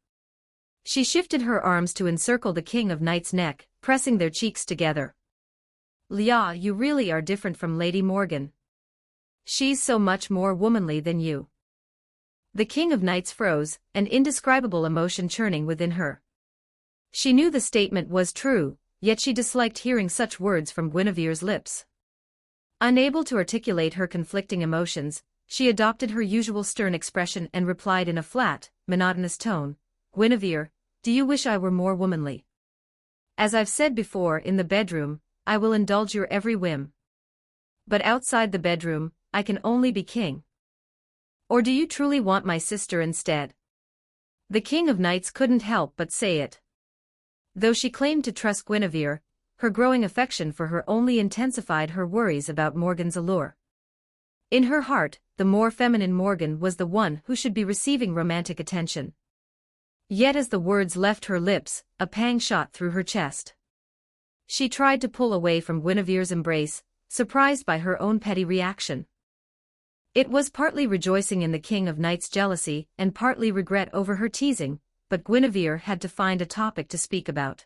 She shifted her arms to encircle the King of Knights' neck, pressing their cheeks together. "Lia, you really are different from Lady Morgan. She's so much more womanly than you." The King of Knights froze, an indescribable emotion churning within her. She knew the statement was true, yet she disliked hearing such words from Guinevere's lips. Unable to articulate her conflicting emotions, she adopted her usual stern expression and replied in a flat, monotonous tone, "Guinevere, do you wish I were more womanly? As I've said before, in the bedroom, I will indulge your every whim. But outside the bedroom, I can only be king. Or do you truly want my sister instead?" The King of Knights couldn't help but say it. Though she claimed to trust Guinevere, her growing affection for her only intensified her worries about Morgan's allure. In her heart, the more feminine Morgan was the one who should be receiving romantic attention. Yet as the words left her lips, a pang shot through her chest. She tried to pull away from Guinevere's embrace, surprised by her own petty reaction. It was partly rejoicing in the King of Knights' jealousy and partly regret over her teasing, but Guinevere had to find a topic to speak about.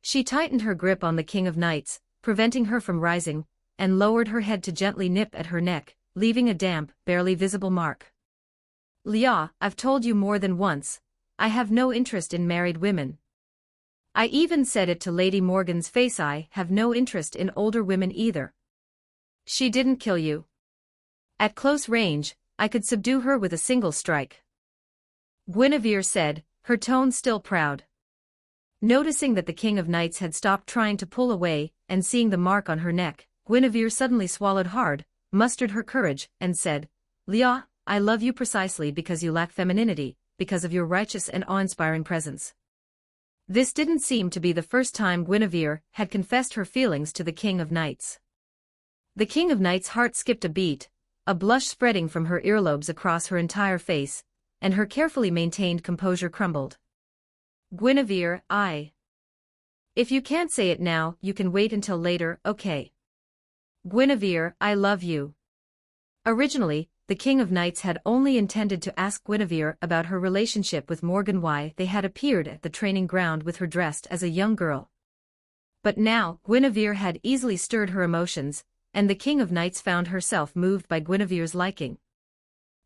She tightened her grip on the King of Knights, preventing her from rising, and lowered her head to gently nip at her neck, leaving a damp, barely visible mark. "Lia, I've told you more than once, I have no interest in married women. I even said it to Lady Morgan's face. I have no interest in older women either. She didn't kill you. At close range, I could subdue her with a single strike. Guinevere said, her tone still proud. Noticing that the King of Knights had stopped trying to pull away, and seeing the mark on her neck, Guinevere suddenly swallowed hard, mustered her courage, and said, Leah, I love you precisely because you lack femininity, because of your righteous and awe-inspiring presence. This didn't seem to be the first time Guinevere had confessed her feelings to the King of Knights. The King of Knights' heart skipped a beat, a blush spreading from her earlobes across her entire face, and her carefully maintained composure crumbled. Guinevere, If you can't say it now, you can wait until later, okay? Guinevere, I love you. Originally, the King of Knights had only intended to ask Guinevere about her relationship with Morgan, why they had appeared at the training ground with her dressed as a young girl. But now, Guinevere had easily stirred her emotions, and the King of Knights found herself moved by Guinevere's liking.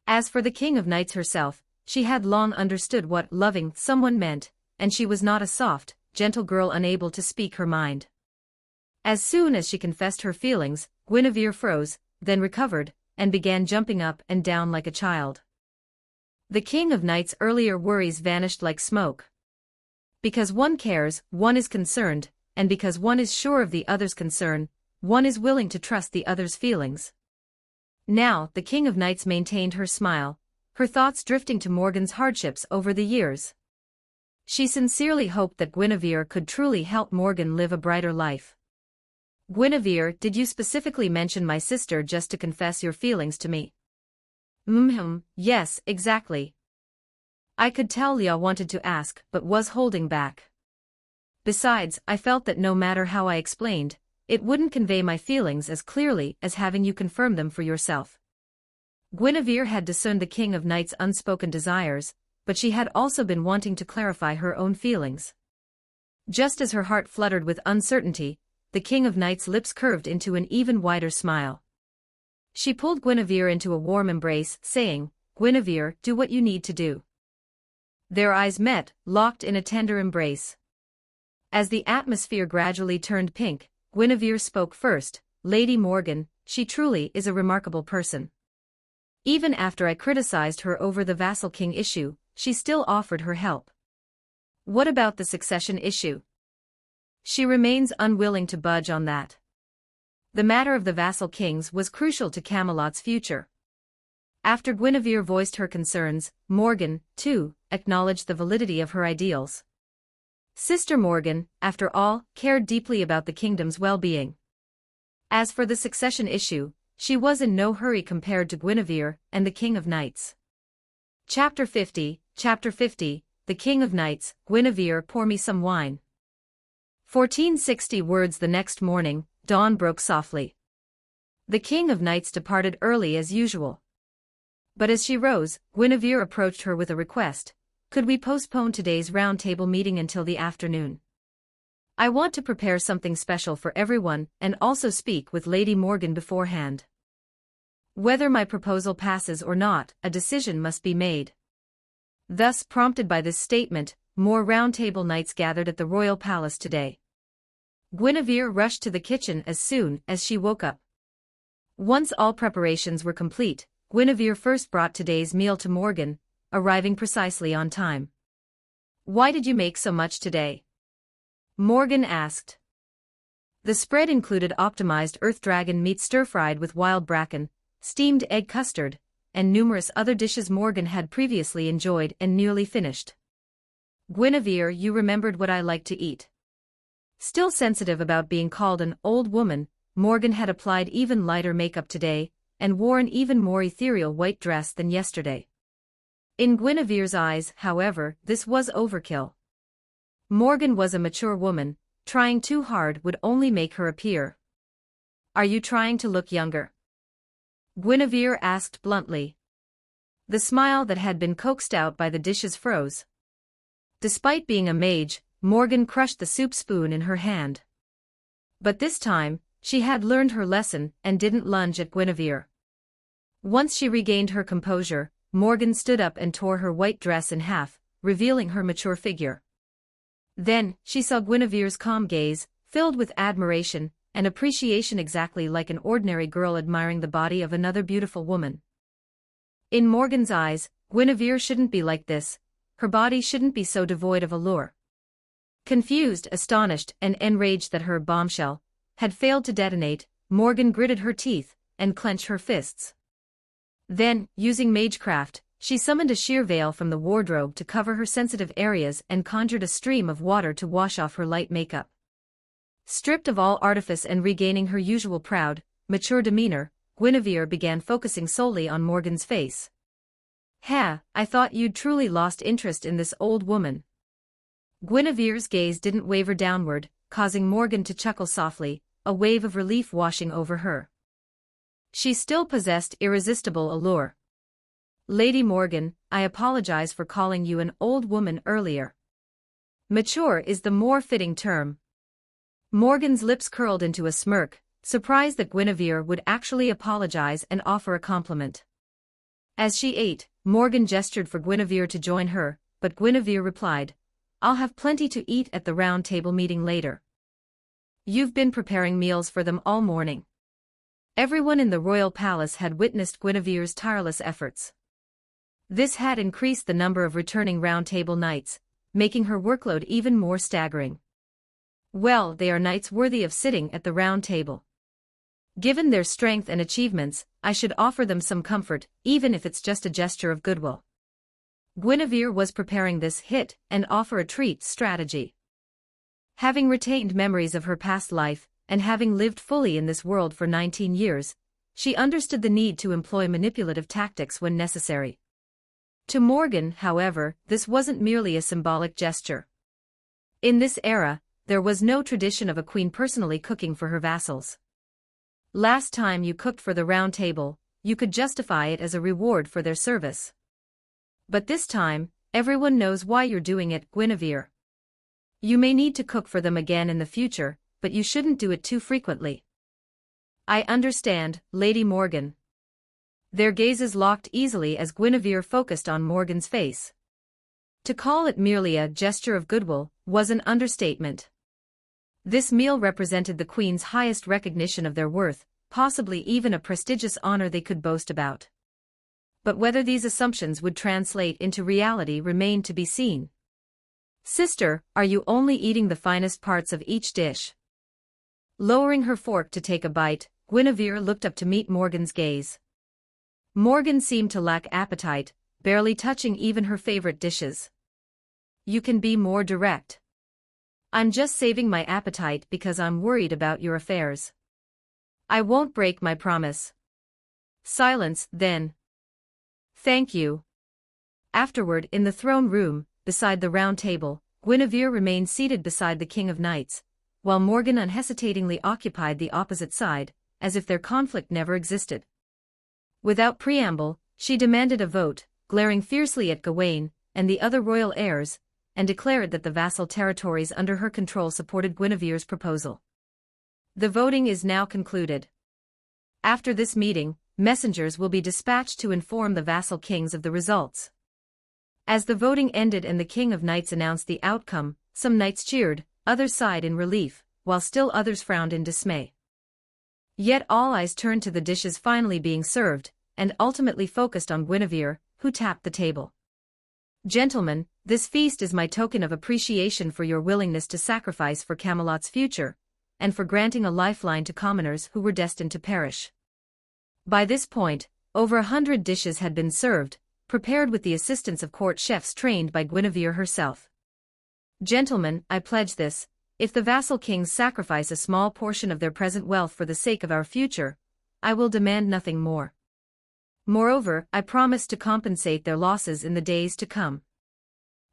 As for the King of Knights herself, she had long understood what loving someone meant, and she was not a soft, gentle girl unable to speak her mind. As soon as she confessed her feelings, Guinevere froze, then recovered, and began jumping up and down like a child. The King of Knights' earlier worries vanished like smoke. Because one cares, one is concerned, and because one is sure of the other's concern, one is willing to trust the other's feelings. Now, the King of Knights maintained her smile, her thoughts drifting to Morgan's hardships over the years. She sincerely hoped that Guinevere could truly help Morgan live a brighter life. Guinevere, did you specifically mention my sister just to confess your feelings to me? Yes, exactly. I could tell Leah wanted to ask, but was holding back. Besides, I felt that no matter how I explained, it wouldn't convey my feelings as clearly as having you confirm them for yourself. Guinevere had discerned the King of Knights' unspoken desires, but she had also been wanting to clarify her own feelings. Just as her heart fluttered with uncertainty, the King of Knights' lips curved into an even wider smile. She pulled Guinevere into a warm embrace, saying, Guinevere, do what you need to do. Their eyes met, locked in a tender embrace. As the atmosphere gradually turned pink, Guinevere spoke first, Lady Morgan, she truly is a remarkable person. Even after I criticized her over the vassal king issue, she still offered her help. What about the succession issue? She remains unwilling to budge on that. The matter of the vassal kings was crucial to Camelot's future. After Guinevere voiced her concerns, Morgan, too, acknowledged the validity of her ideals. Sister Morgan, after all, cared deeply about the kingdom's well-being. As for the succession issue, she was in no hurry compared to Guinevere and the King of Knights. Chapter 50, The King of Knights, Guinevere, pour me some wine. 1460 words. The next morning, dawn broke softly. The King of Knights departed early as usual. But as she rose, Guinevere approached her with a request. Could we postpone today's round-table meeting until the afternoon? I want to prepare something special for everyone and also speak with Lady Morgan beforehand. Whether my proposal passes or not, a decision must be made. Thus, prompted by this statement, more round-table knights gathered at the royal palace today. Guinevere rushed to the kitchen as soon as she woke up. Once all preparations were complete, Guinevere first brought today's meal to Morgan, arriving precisely on time. Why did you make so much today? Morgan asked. The spread included optimized earth dragon meat stir-fried with wild bracken, steamed egg custard, and numerous other dishes Morgan had previously enjoyed and nearly finished. Guinevere, you remembered what I like to eat. Still sensitive about being called an old woman, Morgan had applied even lighter makeup today, and wore an even more ethereal white dress than yesterday. In Guinevere's eyes, however, this was overkill. Morgan was a mature woman, trying too hard would only make her appear. Are you trying to look younger? Guinevere asked bluntly. The smile that had been coaxed out by the dishes froze. Despite being a mage, Morgan crushed the soup spoon in her hand. But this time, she had learned her lesson and didn't lunge at Guinevere. Once she regained her composure, Morgan stood up and tore her white dress in half, revealing her mature figure. Then, she saw Guinevere's calm gaze, filled with admiration and appreciation, exactly like an ordinary girl admiring the body of another beautiful woman. In Morgan's eyes, Guinevere shouldn't be like this, her body shouldn't be so devoid of allure. Confused, astonished, and enraged that her bombshell had failed to detonate, Morgan gritted her teeth and clenched her fists. Then, using magecraft, she summoned a sheer veil from the wardrobe to cover her sensitive areas and conjured a stream of water to wash off her light makeup. Stripped of all artifice and regaining her usual proud, mature demeanor, Guinevere began focusing solely on Morgan's face. "Ha, I thought you'd truly lost interest in this old woman." Guinevere's gaze didn't waver downward, causing Morgan to chuckle softly, a wave of relief washing over her. She still possessed irresistible allure. "Lady Morgan, I apologize for calling you an old woman earlier. Mature is the more fitting term." Morgan's lips curled into a smirk, surprised that Guinevere would actually apologize and offer a compliment. As she ate, Morgan gestured for Guinevere to join her, but Guinevere replied, "I'll have plenty to eat at the round table meeting later. You've been preparing meals for them all morning." Everyone in the royal palace had witnessed Guinevere's tireless efforts. This had increased the number of returning round table nights, making her workload even more staggering. Well, they are knights worthy of sitting at the round table. Given their strength and achievements, I should offer them some comfort, even if it's just a gesture of goodwill. Guinevere was preparing this hit and offer a treat strategy. Having retained memories of her past life, and having lived fully in this world for 19 years, she understood the need to employ manipulative tactics when necessary. To Morgan, however, this wasn't merely a symbolic gesture. In this era, there was no tradition of a queen personally cooking for her vassals. Last time you cooked for the round table, you could justify it as a reward for their service. But this time, everyone knows why you're doing it, Guinevere. You may need to cook for them again in the future, but you shouldn't do it too frequently. "I understand, Lady Morgan." Their gazes locked easily as Guinevere focused on Morgan's face. To call it merely a gesture of goodwill was an understatement. This meal represented the Queen's highest recognition of their worth, possibly even a prestigious honor they could boast about. But whether these assumptions would translate into reality remained to be seen. "Sister, are you only eating the finest parts of each dish?" Lowering her fork to take a bite, Guinevere looked up to meet Morgan's gaze. Morgan seemed to lack appetite, barely touching even her favorite dishes. "You can be more direct." "I'm just saving my appetite because I'm worried about your affairs." "I won't break my promise." "Silence, then." "Thank you." Afterward, in the throne room, beside the round table, Guinevere remained seated beside the King of Knights, while Morgan unhesitatingly occupied the opposite side, as if their conflict never existed. Without preamble, she demanded a vote, glaring fiercely at Gawain and the other royal heirs, and declared that the vassal territories under her control supported Guinevere's proposal. "The voting is now concluded. After this meeting, messengers will be dispatched to inform the vassal kings of the results." As the voting ended and the King of Knights announced the outcome, some knights cheered, others sighed in relief, while still others frowned in dismay. Yet all eyes turned to the dishes finally being served, and ultimately focused on Guinevere, who tapped the table. "Gentlemen, this feast is my token of appreciation for your willingness to sacrifice for Camelot's future, and for granting a lifeline to commoners who were destined to perish." By this point, over 100 dishes had been served, prepared with the assistance of court chefs trained by Guinevere herself. "Gentlemen, I pledge this, if the vassal kings sacrifice a small portion of their present wealth for the sake of our future, I will demand nothing more. Moreover, I promise to compensate their losses in the days to come.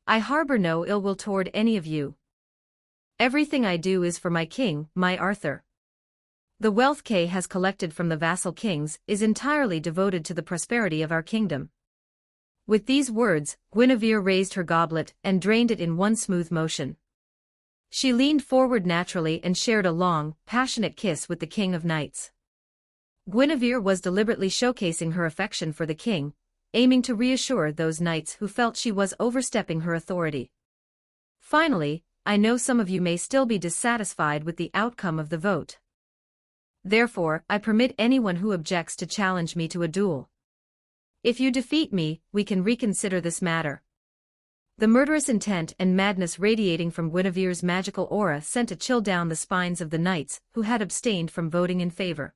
I harbor no ill will toward any of you. Everything I do is for my king, my Arthur. The wealth Kay has collected from the vassal kings is entirely devoted to the prosperity of our kingdom." With these words, Guinevere raised her goblet and drained it in one smooth motion. She leaned forward naturally and shared a long, passionate kiss with the King of Knights. Guinevere was deliberately showcasing her affection for the king, aiming to reassure those knights who felt she was overstepping her authority. Finally, I know some of you may still be dissatisfied with the outcome of the vote. Therefore, I permit anyone who objects to challenge me to a duel. If you defeat me, we can reconsider this matter. The murderous intent and madness radiating from Guinevere's magical aura sent a chill down the spines of the knights who had abstained from voting in favor.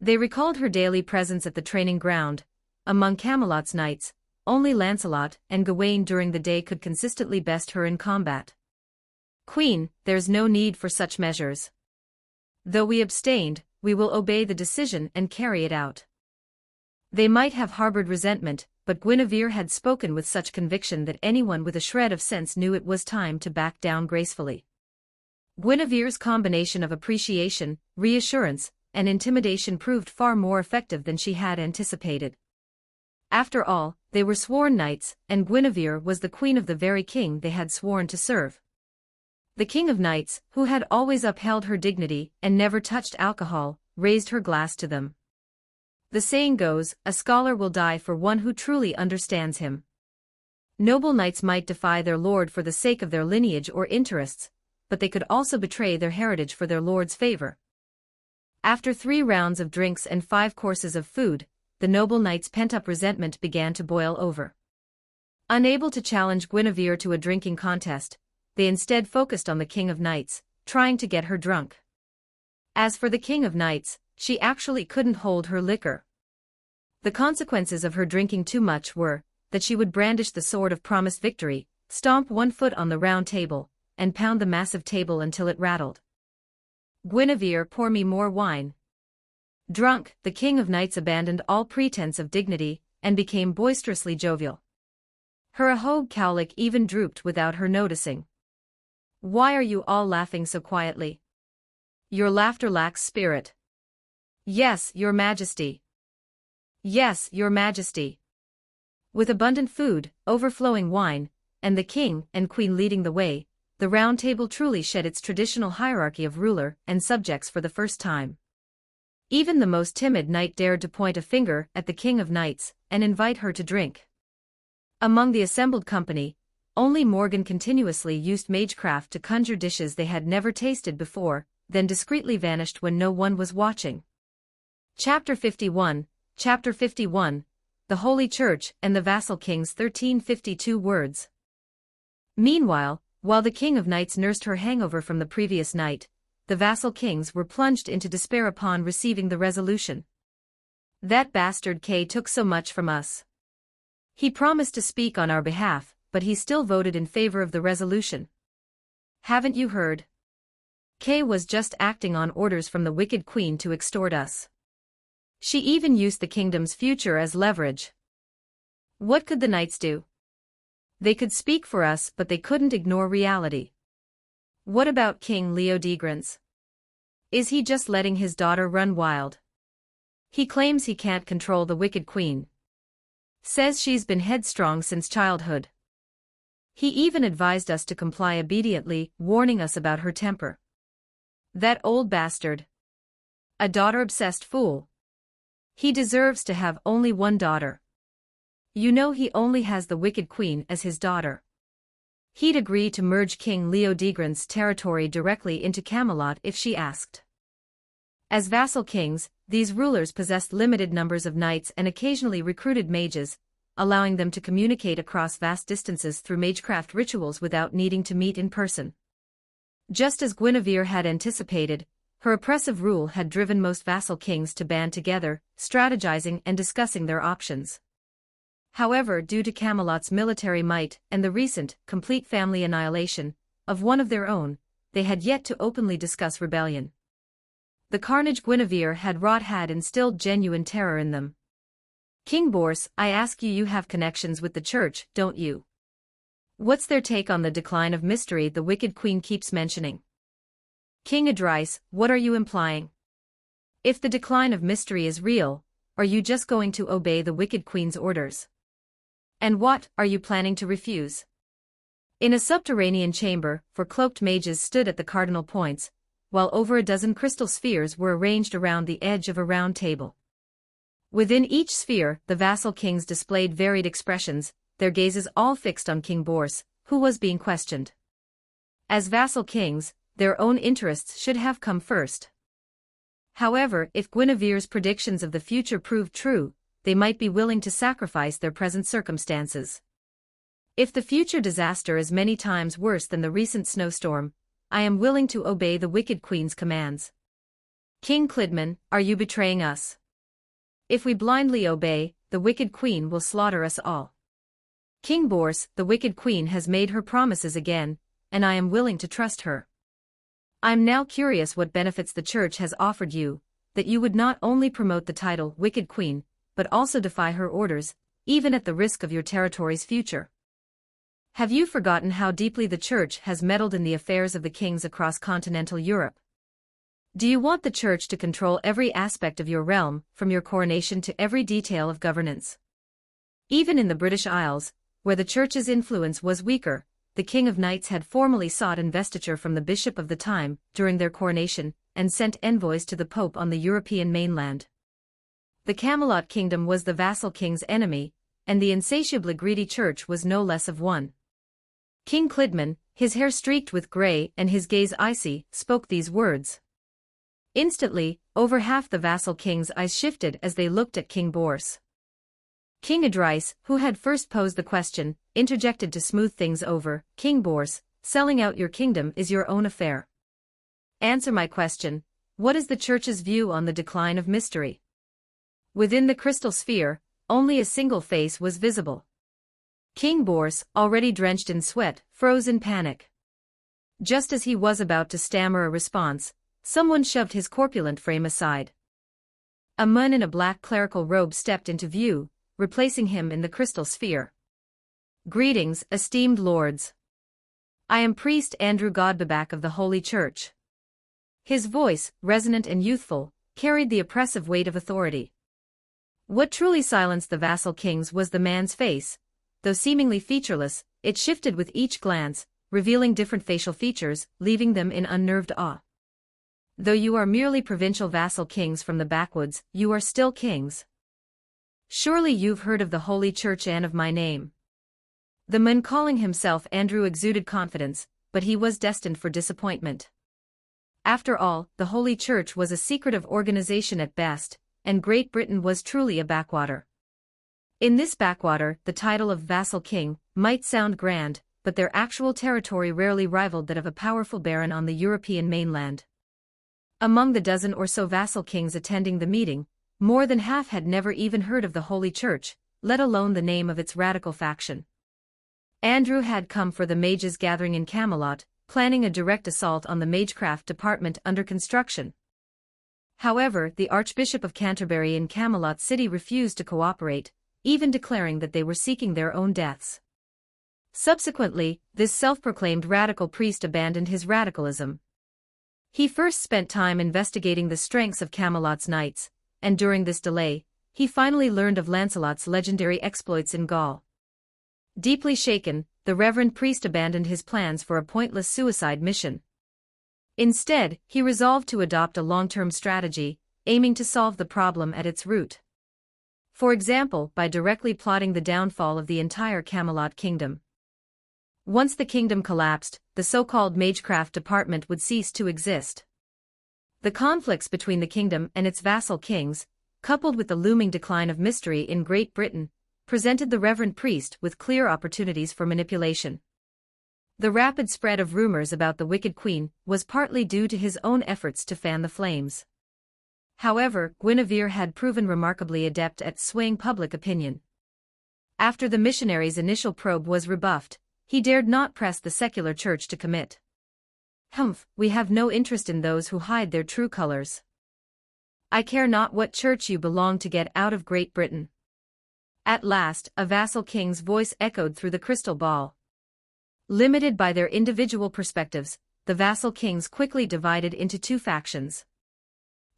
They recalled her daily presence at the training ground. Among Camelot's knights, only Lancelot and Gawain during the day could consistently best her in combat. Queen, there's no need for such measures. Though we abstained, we will obey the decision and carry it out. They might have harbored resentment, but Guinevere had spoken with such conviction that anyone with a shred of sense knew it was time to back down gracefully. Guinevere's combination of appreciation, reassurance, and intimidation proved far more effective than she had anticipated. After all, they were sworn knights, and Guinevere was the queen of the very king they had sworn to serve. The King of Knights, who had always upheld her dignity and never touched alcohol, raised her glass to them. The saying goes, a scholar will die for one who truly understands him. Noble knights might defy their lord for the sake of their lineage or interests, but they could also betray their heritage for their lord's favor. After 3 rounds of drinks and 5 courses of food, the noble knights' pent-up resentment began to boil over. Unable to challenge Guinevere to a drinking contest, they instead focused on the King of Knights, trying to get her drunk. As for the King of Knights, she actually couldn't hold her liquor. The consequences of her drinking too much were that she would brandish the sword of promised victory, stomp one foot on the round table, and pound the massive table until it rattled. Guinevere, pour me more wine. Drunk, the King of Knights abandoned all pretense of dignity and became boisterously jovial. Her ahogue cowlick even drooped without her noticing. Why are you all laughing so quietly? Your laughter lacks spirit. Yes, Your Majesty. Yes, Your Majesty. With abundant food, overflowing wine, and the king and queen leading the way, the Round Table truly shed its traditional hierarchy of ruler and subjects for the first time. Even the most timid knight dared to point a finger at the King of Knights and invite her to drink. Among the assembled company, only Morgan continuously used magecraft to conjure dishes they had never tasted before, then discreetly vanished when no one was watching. Chapter 51, Chapter 51, The Holy Church and the Vassal Kings 1352 words. Meanwhile, while the King of Knights nursed her hangover from the previous night, the vassal kings were plunged into despair upon receiving the resolution. That bastard Kay took so much from us. He promised to speak on our behalf, but he still voted in favor of the resolution. Haven't you heard? Kay was just acting on orders from the wicked queen to extort us. She even used the kingdom's future as leverage. What could the knights do? They could speak for us, but they couldn't ignore reality. What about King Leodegrance? Is he just letting his daughter run wild? He claims he can't control the wicked queen. Says she's been headstrong since childhood. He even advised us to comply obediently, warning us about her temper. That old bastard. A daughter-obsessed fool. He deserves to have only one daughter. You know he only has the wicked queen as his daughter. He'd agree to merge King Leodegrance's territory directly into Camelot if she asked. As vassal kings, these rulers possessed limited numbers of knights and occasionally recruited mages, allowing them to communicate across vast distances through magecraft rituals without needing to meet in person. Just as Guinevere had anticipated, her oppressive rule had driven most vassal kings to band together, strategizing and discussing their options. However, due to Camelot's military might and the recent, complete family annihilation of one of their own, they had yet to openly discuss rebellion. The carnage Guinevere had wrought had instilled genuine terror in them. King Bors, I ask you, you have connections with the church, don't you? What's their take on the decline of mystery the wicked queen keeps mentioning? King Idris, what are you implying? If the decline of mystery is real, are you just going to obey the wicked queen's orders? And what are you planning to refuse? In a subterranean chamber, 4 cloaked mages stood at the cardinal points, while over a dozen crystal spheres were arranged around the edge of a round table. Within each sphere, the vassal kings displayed varied expressions, their gazes all fixed on King Bors, who was being questioned. As vassal kings, their own interests should have come first. However, if Guinevere's predictions of the future proved true, they might be willing to sacrifice their present circumstances. If the future disaster is many times worse than the recent snowstorm, I am willing to obey the wicked queen's commands. King Clydman, are you betraying us? If we blindly obey, the wicked queen will slaughter us all. King Bors, the wicked queen has made her promises again, and I am willing to trust her. I'm now curious what benefits the church has offered you, that you would not only promote the title wicked queen, but also defy her orders, even at the risk of your territory's future. Have you forgotten how deeply the church has meddled in the affairs of the kings across continental Europe? Do you want the church to control every aspect of your realm, from your coronation to every detail of governance? Even in the British Isles, where the church's influence was weaker, the King of Knights had formally sought investiture from the bishop of the time during their coronation, and sent envoys to the Pope on the European mainland. The Camelot kingdom was the vassal king's enemy, and the insatiably greedy church was no less of one. King Clydman, his hair streaked with grey and his gaze icy, spoke these words. Instantly, over half the vassal king's eyes shifted as they looked at King Bors. King Idris, who had first posed the question, interjected to smooth things over. King Bors, selling out your kingdom is your own affair. Answer my question, what is the church's view on the decline of mystery? Within the crystal sphere, only a single face was visible. King Bors, already drenched in sweat, froze in panic. Just as he was about to stammer a response, someone shoved his corpulent frame aside. A man in a black clerical robe stepped into view, replacing him in the crystal sphere. Greetings, esteemed lords. I am Priest Andrew Godbeback of the Holy Church. His voice, resonant and youthful, carried the oppressive weight of authority. What truly silenced the vassal kings was the man's face. Though seemingly featureless, it shifted with each glance, revealing different facial features, leaving them in unnerved awe. Though you are merely provincial vassal kings from the backwoods, you are still kings. Surely you've heard of the Holy Church and of my name. The man calling himself Andrew exuded confidence, but he was destined for disappointment. After all, the Holy Church was a secretive organization at best, and Great Britain was truly a backwater. In this backwater, the title of vassal king might sound grand, but their actual territory rarely rivaled that of a powerful baron on the European mainland. Among the dozen or so vassal kings attending the meeting, more than half had never even heard of the Holy Church, let alone the name of its radical faction. Andrew had come for the mages gathering in Camelot, planning a direct assault on the magecraft department under construction. However, the Archbishop of Canterbury in Camelot City refused to cooperate, even declaring that they were seeking their own deaths. Subsequently, this self-proclaimed radical priest abandoned his radicalism. He first spent time investigating the strengths of Camelot's knights, and during this delay, he finally learned of Lancelot's legendary exploits in Gaul. Deeply shaken, the reverend priest abandoned his plans for a pointless suicide mission. Instead, he resolved to adopt a long-term strategy, aiming to solve the problem at its root. For example, by directly plotting the downfall of the entire Camelot kingdom. Once the kingdom collapsed, the so-called magecraft department would cease to exist. The conflicts between the kingdom and its vassal kings, coupled with the looming decline of mystery in Great Britain, presented the reverend priest with clear opportunities for manipulation. The rapid spread of rumors about the wicked queen was partly due to his own efforts to fan the flames. However, Guinevere had proven remarkably adept at swaying public opinion. After the missionary's initial probe was rebuffed, he dared not press the secular church to commit. Humph, we have no interest in those who hide their true colors. I care not what church you belong to, get out of Great Britain. At last, a vassal king's voice echoed through the crystal ball. Limited by their individual perspectives, the vassal kings quickly divided into two factions.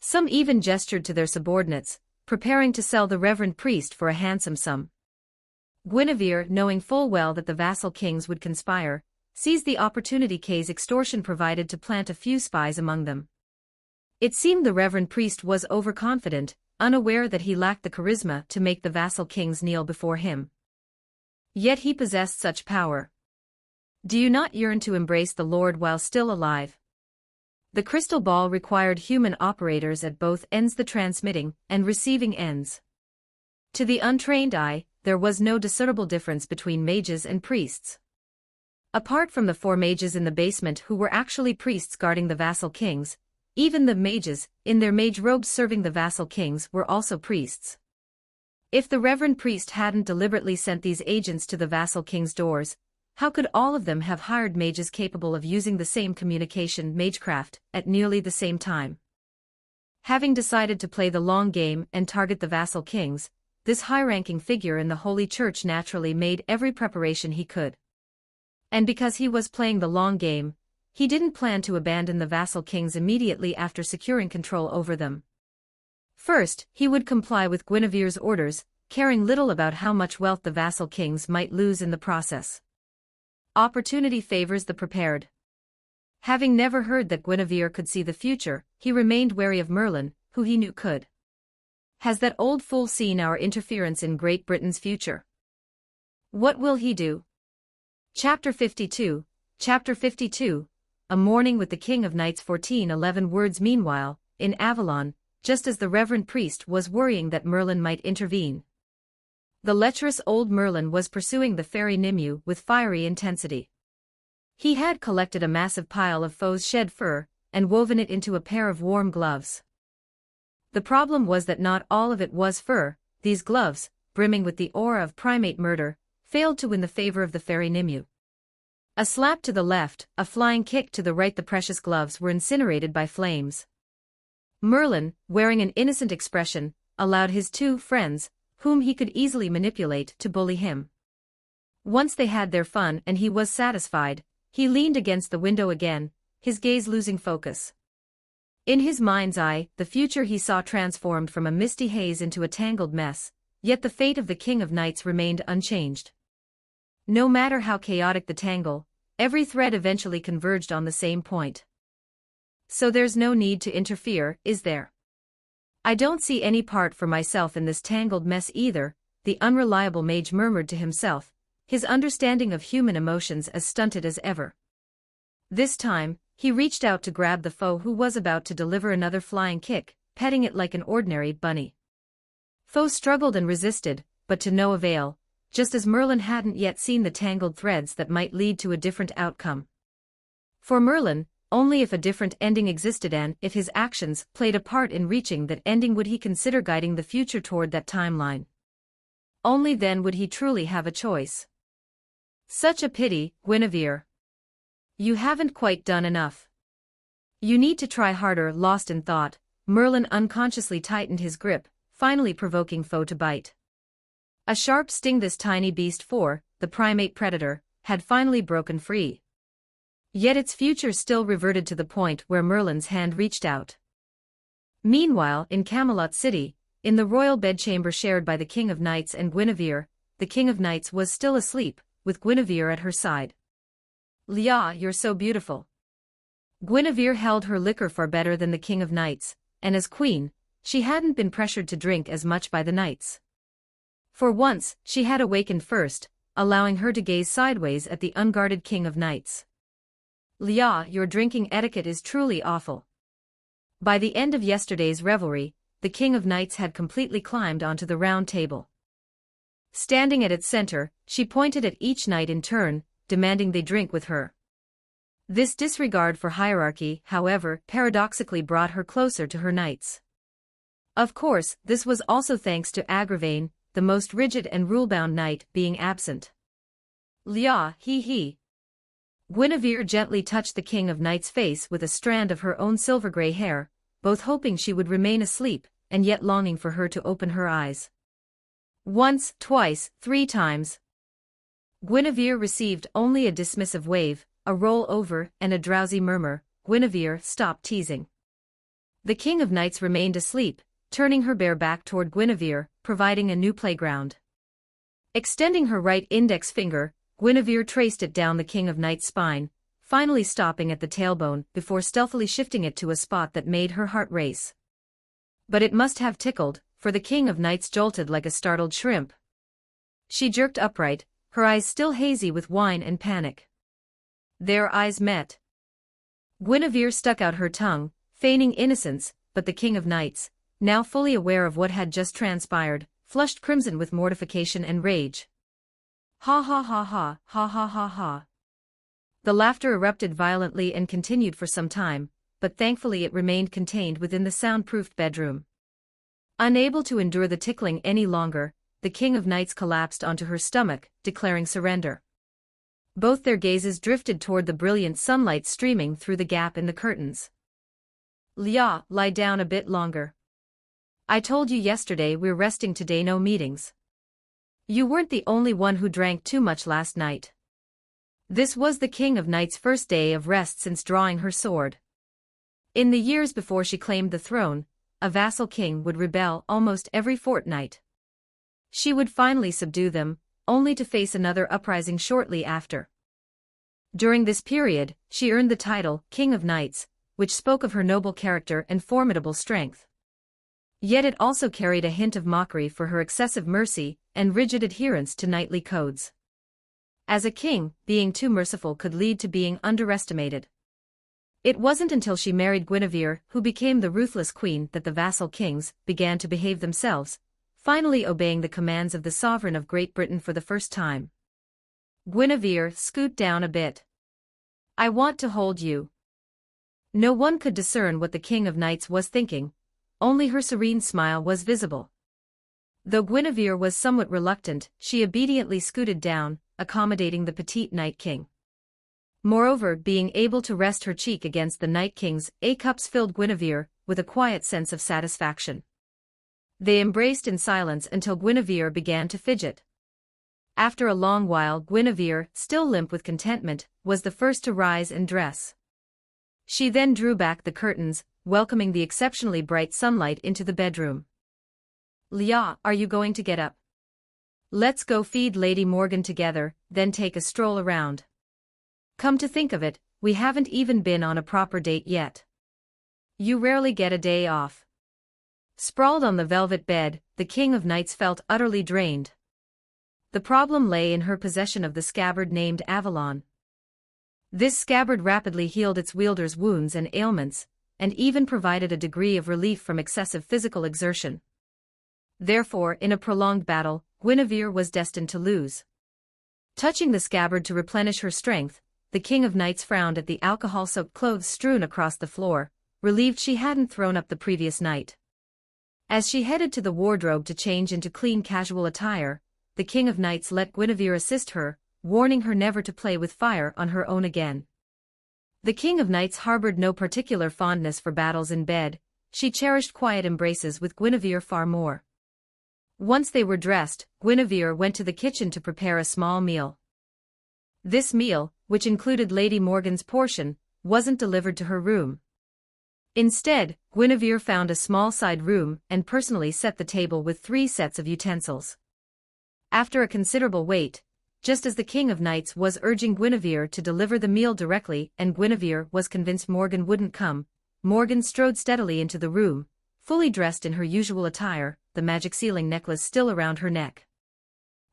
Some even gestured to their subordinates, preparing to sell the reverend priest for a handsome sum. Guinevere, knowing full well that the vassal kings would conspire, seized the opportunity Kay's extortion provided to plant a few spies among them. It seemed the reverend priest was overconfident, unaware that he lacked the charisma to make the vassal kings kneel before him. Yet he possessed such power. Do you not yearn to embrace the Lord while still alive? The crystal ball required human operators at both ends, the transmitting and receiving ends. To the untrained eye, there was no discernible difference between mages and priests. Apart from the 4 mages in the basement who were actually priests guarding the vassal kings, even the mages, in their mage robes serving the vassal kings, were also priests. If the reverend priest hadn't deliberately sent these agents to the vassal king's doors, how could all of them have hired mages capable of using the same communication magecraft at nearly the same time? Having decided to play the long game and target the vassal kings, this high-ranking figure in the Holy Church naturally made every preparation he could. And because he was playing the long game, he didn't plan to abandon the vassal kings immediately after securing control over them. First, he would comply with Guinevere's orders, caring little about how much wealth the vassal kings might lose in the process. Opportunity favors the prepared. Having never heard that Guinevere could see the future, he remained wary of Merlin, who he knew could. Has that old fool seen our interference in Great Britain's future? What will he do? Chapter 52, A Morning with the King of Knights. 1411 words. Meanwhile, in Avalon, just as the reverend priest was worrying that Merlin might intervene, the lecherous old Merlin was pursuing the fairy Nimue with fiery intensity. He had collected a massive pile of foe's shed fur, and woven it into a pair of warm gloves. The problem was that not all of it was fur. These gloves, brimming with the aura of primate murder, failed to win the favor of the fairy Nimue. A slap to the left, a flying kick to the right, the precious gloves were incinerated by flames. Merlin, wearing an innocent expression, allowed his 2 friends, whom he could easily manipulate, to bully him. Once they had their fun and he was satisfied, he leaned against the window again, his gaze losing focus. In his mind's eye, the future he saw transformed from a misty haze into a tangled mess, yet the fate of the King of Knights remained unchanged. No matter how chaotic the tangle, every thread eventually converged on the same point. So there's no need to interfere, is there? I don't see any part for myself in this tangled mess either, the unreliable mage murmured to himself, his understanding of human emotions as stunted as ever. This time, he reached out to grab the foe who was about to deliver another flying kick, petting it like an ordinary bunny. Foe struggled and resisted, but to no avail, just as Merlin hadn't yet seen the tangled threads that might lead to a different outcome. For Merlin, only if a different ending existed and if his actions played a part in reaching that ending would he consider guiding the future toward that timeline. Only then would he truly have a choice. Such a pity, Guinevere. You haven't quite done enough. You need to try harder. Lost in thought, Merlin unconsciously tightened his grip, finally provoking foe to bite. A sharp sting. This tiny beast, for the primate predator, had finally broken free. Yet its future still reverted to the point where Merlin's hand reached out. Meanwhile, in Camelot City, in the royal bedchamber shared by the King of Knights and Guinevere, the King of Knights was still asleep, with Guinevere at her side. "Lia, you're so beautiful." Guinevere held her liquor far better than the King of Knights, and as queen, she hadn't been pressured to drink as much by the knights. For once, she had awakened first, allowing her to gaze sideways at the unguarded King of Knights. "Lia, your drinking etiquette is truly awful." By the end of yesterday's revelry, the King of Knights had completely climbed onto the round table. Standing at its center, she pointed at each knight in turn, demanding they drink with her. This disregard for hierarchy, however, paradoxically brought her closer to her knights. Of course, this was also thanks to Agravain, the most rigid and rule-bound knight, being absent. "Lia, he." Guinevere gently touched the King of Knights' face with a strand of her own silver-gray hair, both hoping she would remain asleep, and yet longing for her to open her eyes. Once, twice, 3 times. Guinevere received only a dismissive wave, a roll over, and a drowsy murmur. Guinevere, stop teasing. The King of Knights remained asleep, turning her bare back toward Guinevere, providing a new playground. Extending her right index finger, Guinevere traced it down the King of Knights' spine, finally stopping at the tailbone before stealthily shifting it to a spot that made her heart race. But it must have tickled, for the King of Knights jolted like a startled shrimp. She jerked upright, her eyes still hazy with wine and panic. Their eyes met. Guinevere stuck out her tongue, feigning innocence, but the King of Knights, now fully aware of what had just transpired, flushed crimson with mortification and rage. Ha ha ha ha, ha ha ha ha. The laughter erupted violently and continued for some time, but thankfully it remained contained within the soundproofed bedroom. Unable to endure the tickling any longer, the King of Knights collapsed onto her stomach, declaring surrender. Both their gazes drifted toward the brilliant sunlight streaming through the gap in the curtains. Lia, lie down a bit longer. I told you yesterday we're resting today, no meetings. You weren't the only one who drank too much last night. This was the King of Knights' first day of rest since drawing her sword. In the years before she claimed the throne, a vassal king would rebel almost every fortnight. She would finally subdue them, only to face another uprising shortly after. During this period, she earned the title King of Knights, which spoke of her noble character and formidable strength. Yet it also carried a hint of mockery for her excessive mercy and rigid adherence to knightly codes. As a king, being too merciful could lead to being underestimated. It wasn't until she married Guinevere, who became the ruthless queen, that the vassal kings began to behave themselves, finally obeying the commands of the sovereign of Great Britain for the first time. Guinevere, scoot down a bit. I want to hold you. No one could discern what the King of Knights was thinking, only her serene smile was visible. Though Guinevere was somewhat reluctant, she obediently scooted down, accommodating the petite Night King. Moreover, being able to rest her cheek against the Night King's cups filled Guinevere with a quiet sense of satisfaction. They embraced in silence until Guinevere began to fidget. After a long while, Guinevere, still limp with contentment, was the first to rise and dress. She then drew back the curtains, welcoming the exceptionally bright sunlight into the bedroom. Lia, are you going to get up? Let's go feed Lady Morgan together, then take a stroll around. Come to think of it, we haven't even been on a proper date yet. You rarely get a day off. Sprawled on the velvet bed, the King of Knights felt utterly drained. The problem lay in her possession of the scabbard named Avalon. This scabbard rapidly healed its wielder's wounds and ailments, and even provided a degree of relief from excessive physical exertion. Therefore, in a prolonged battle, Guinevere was destined to lose. Touching the scabbard to replenish her strength, the King of Knights frowned at the alcohol-soaked clothes strewn across the floor, relieved she hadn't thrown up the previous night. As she headed to the wardrobe to change into clean casual attire, the King of Knights let Guinevere assist her, warning her never to play with fire on her own again. The King of Knights harbored no particular fondness for battles in bed, she cherished quiet embraces with Guinevere far more. Once they were dressed, Guinevere went to the kitchen to prepare a small meal. This meal, which included Lady Morgan's portion, wasn't delivered to her room. Instead, Guinevere found a small side room and personally set the table with 3 sets of utensils. After a considerable wait, just as the King of Knights was urging Guinevere to deliver the meal directly and Guinevere was convinced Morgan wouldn't come, Morgan strode steadily into the room, fully dressed in her usual attire, the magic sealing necklace still around her neck.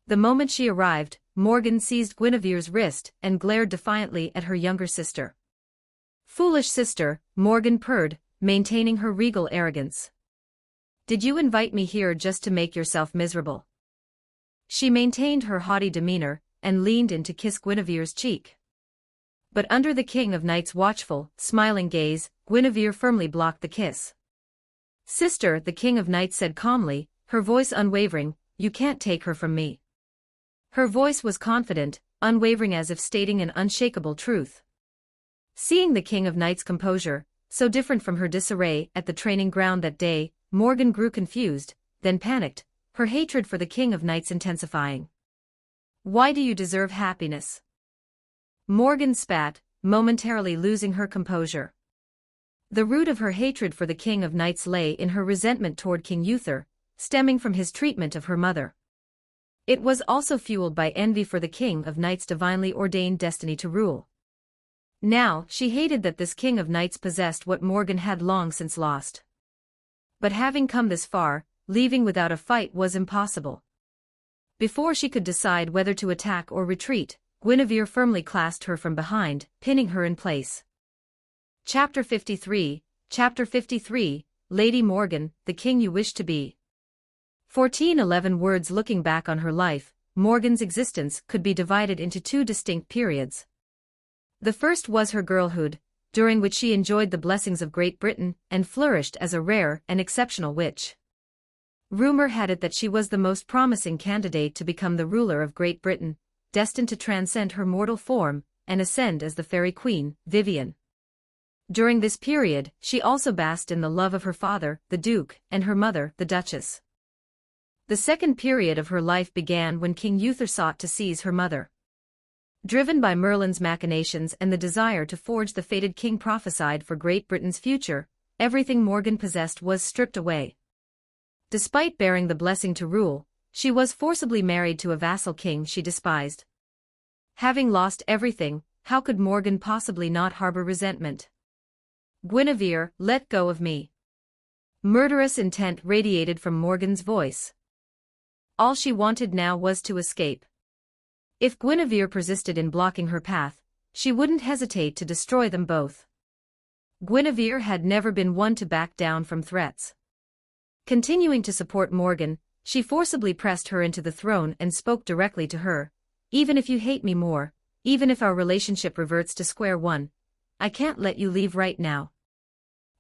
The moment she arrived, Morgan seized Guinevere's wrist and glared defiantly at her younger sister. Foolish sister, Morgan purred, maintaining her regal arrogance. Did you invite me here just to make yourself miserable? She maintained her haughty demeanor, and leaned in to kiss Guinevere's cheek. But under the King of Knights' watchful, smiling gaze, Guinevere firmly blocked the kiss. Sister, the King of Knights said calmly, her voice unwavering, you can't take her from me. Her voice was confident, unwavering as if stating an unshakable truth. Seeing the King of Knights' composure, so different from her disarray at the training ground that day, Morgan grew confused, then panicked, her hatred for the King of Knights intensifying. Why do you deserve happiness? Morgan spat, momentarily losing her composure. The root of her hatred for the King of Knights lay in her resentment toward King Uther, stemming from his treatment of her mother. It was also fueled by envy for the King of Knights' divinely ordained destiny to rule. Now, she hated that this King of Knights possessed what Morgan had long since lost. But having come this far, leaving without a fight was impossible. Before she could decide whether to attack or retreat, Guinevere firmly clasped her from behind, pinning her in place. Chapter 53, Lady Morgan, the King You Wish to Be. 1411 words. Looking back on her life, Morgan's existence could be divided into two distinct periods. The first was her girlhood, during which she enjoyed the blessings of Great Britain and flourished as a rare and exceptional witch. Rumor had it that she was the most promising candidate to become the ruler of Great Britain, destined to transcend her mortal form and ascend as the fairy queen, Vivian. During this period, she also basked in the love of her father, the Duke, and her mother, the Duchess. The second period of her life began when King Uther sought to seize her mother. Driven by Merlin's machinations and the desire to forge the fated king prophesied for Great Britain's future, everything Morgan possessed was stripped away. Despite bearing the blessing to rule, she was forcibly married to a vassal king she despised. Having lost everything, how could Morgan possibly not harbor resentment? "Guinevere, let go of me." Murderous intent radiated from Morgan's voice. All she wanted now was to escape. If Guinevere persisted in blocking her path, she wouldn't hesitate to destroy them both. Guinevere had never been one to back down from threats. Continuing to support Morgan, she forcibly pressed her into the throne and spoke directly to her. "Even if you hate me more, even if our relationship reverts to square one, I can't let you leave right now."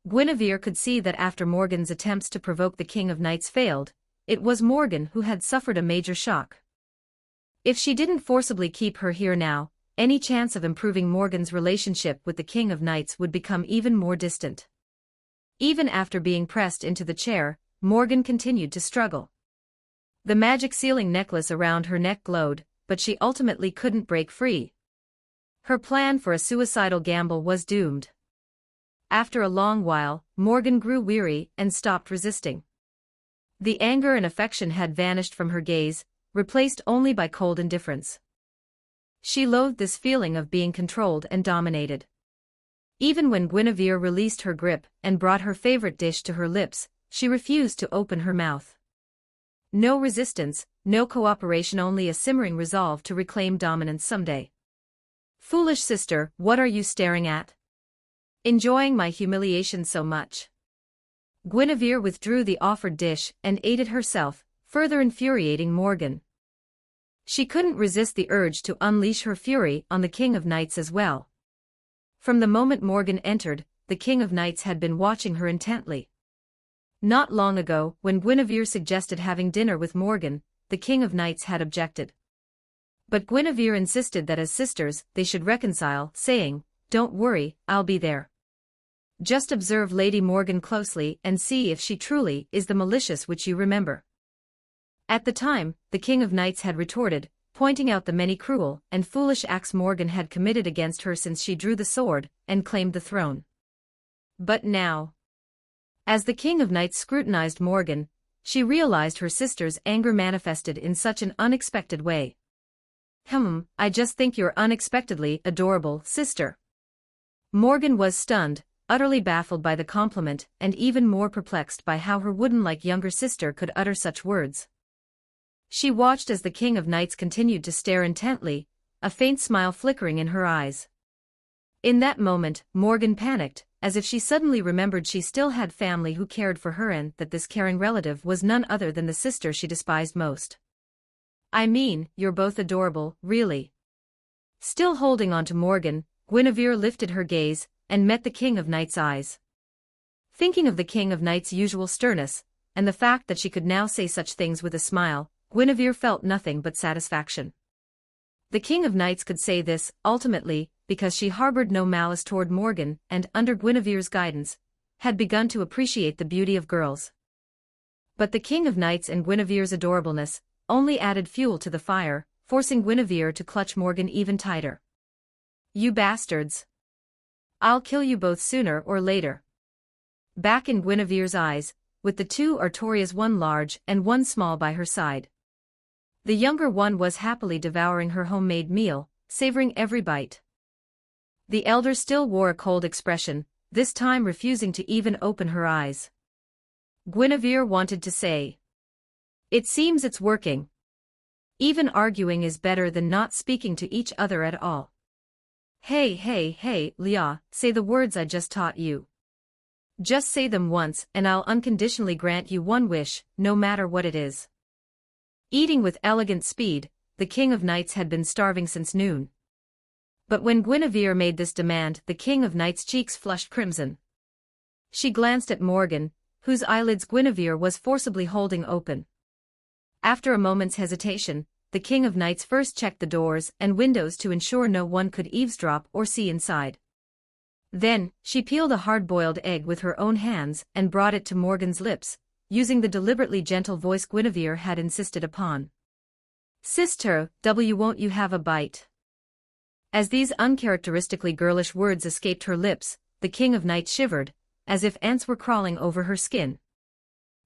Guinevere could see that after Morgan's attempts to provoke the King of Knights failed, it was Morgan who had suffered a major shock. If she didn't forcibly keep her here now, any chance of improving Morgan's relationship with the King of Knights would become even more distant. Even after being pressed into the chair, Morgan continued to struggle. The magic sealing necklace around her neck glowed, but she ultimately couldn't break free. Her plan for a suicidal gamble was doomed. After a long while, Morgan grew weary and stopped resisting. The anger and affection had vanished from her gaze, replaced only by cold indifference. She loathed this feeling of being controlled and dominated. Even when Guinevere released her grip and brought her favorite dish to her lips, she refused to open her mouth. No resistance, no cooperation, only a simmering resolve to reclaim dominance someday. "Foolish sister, what are you staring at? Enjoying my humiliation so much?" Guinevere withdrew the offered dish and ate it herself, further infuriating Morgan. She couldn't resist the urge to unleash her fury on the King of Knights as well. From the moment Morgan entered, the King of Knights had been watching her intently. Not long ago, when Guinevere suggested having dinner with Morgan, the King of Knights had objected. But Guinevere insisted that as sisters, they should reconcile, saying, "Don't worry, I'll be there. Just observe Lady Morgan closely and see if she truly is the malicious witch you remember." At the time, the King of Knights had retorted, pointing out the many cruel and foolish acts Morgan had committed against her since she drew the sword and claimed the throne. But now, as the King of Knights scrutinized Morgan, she realized her sister's anger manifested in such an unexpected way. I just think you're unexpectedly adorable, sister." Morgan was stunned, utterly baffled by the compliment and even more perplexed by how her wooden-like younger sister could utter such words. She watched as the King of Knights continued to stare intently, a faint smile flickering in her eyes. In that moment, Morgan panicked, as if she suddenly remembered she still had family who cared for her and that this caring relative was none other than the sister she despised most. "I mean, you're both adorable, really." Still holding on to Morgan, Guinevere lifted her gaze and met the King of Knights' eyes. Thinking of the King of Knights' usual sternness, and the fact that she could now say such things with a smile, Guinevere felt nothing but satisfaction. The King of Knights could say this, ultimately, because she harbored no malice toward Morgan and, under Guinevere's guidance, had begun to appreciate the beauty of girls. But the King of Knights and Guinevere's adorableness only added fuel to the fire, forcing Guinevere to clutch Morgan even tighter. "You bastards! I'll kill you both sooner or later." Back in Guinevere's eyes, with the two Artorias, one large and one small by her side. The younger one was happily devouring her homemade meal, savoring every bite. The elder still wore a cold expression, this time refusing to even open her eyes. Guinevere wanted to say. It seems it's working. Even arguing is better than not speaking to each other at all. Hey, Leah, say the words I just taught you. Just say them once and I'll unconditionally grant you one wish, no matter what it is. Eating with elegant speed, the King of Knights had been starving since noon. But when Guinevere made this demand, the King of Knights' cheeks flushed crimson. She glanced at Morgan, whose eyelids Guinevere was forcibly holding open. After a moment's hesitation, the King of Knights first checked the doors and windows to ensure no one could eavesdrop or see inside. Then, she peeled a hard-boiled egg with her own hands and brought it to Morgan's lips, using the deliberately gentle voice Guinevere had insisted upon. Sister, won't you have a bite? As these uncharacteristically girlish words escaped her lips, the King of Knights shivered, as if ants were crawling over her skin.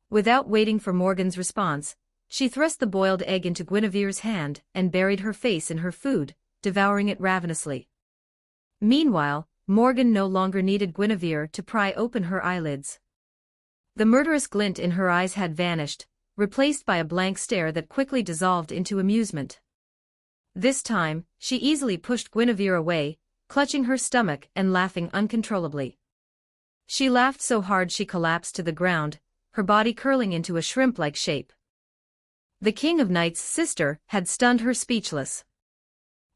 Without waiting for Morgan's response, she thrust the boiled egg into Guinevere's hand and buried her face in her food, devouring it ravenously. Meanwhile, Morgan no longer needed Guinevere to pry open her eyelids. The murderous glint in her eyes had vanished, replaced by a blank stare that quickly dissolved into amusement. This time, she easily pushed Guinevere away, clutching her stomach and laughing uncontrollably. She laughed so hard she collapsed to the ground, her body curling into a shrimp-like shape. The King of Knights' sister had stunned her speechless.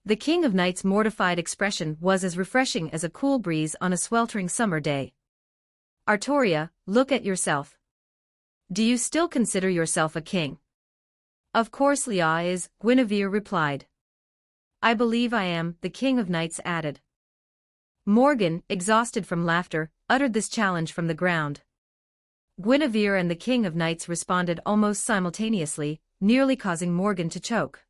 The King of Knights' mortified expression was as refreshing as a cool breeze on a sweltering summer day. Artoria, look at yourself. Do you still consider yourself a king? Of course Leah is, Guinevere replied. I believe I am, the King of Knights added. Morgan, exhausted from laughter, uttered this challenge from the ground. Guinevere and the King of Knights responded almost simultaneously, nearly causing Morgan to choke.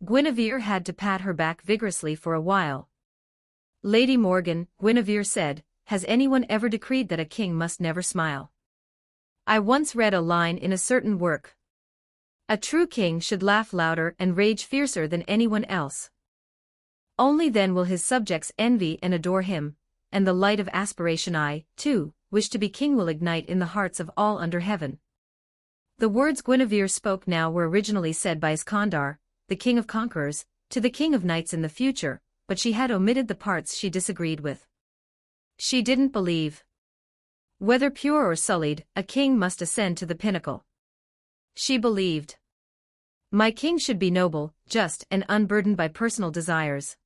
Guinevere had to pat her back vigorously for a while. Lady Morgan, Guinevere said, has anyone ever decreed that a king must never smile? I once read a line in a certain work. A true king should laugh louder and rage fiercer than anyone else. Only then will his subjects envy and adore him, and the light of aspiration I, too, wish to be king will ignite in the hearts of all under heaven. The words Guinevere spoke now were originally said by Iskandar, the king of conquerors, to the King of Knights in the future, but she had omitted the parts she disagreed with. She didn't believe. Whether pure or sullied, a king must ascend to the pinnacle. She believed. My king should be noble, just, and unburdened by personal desires.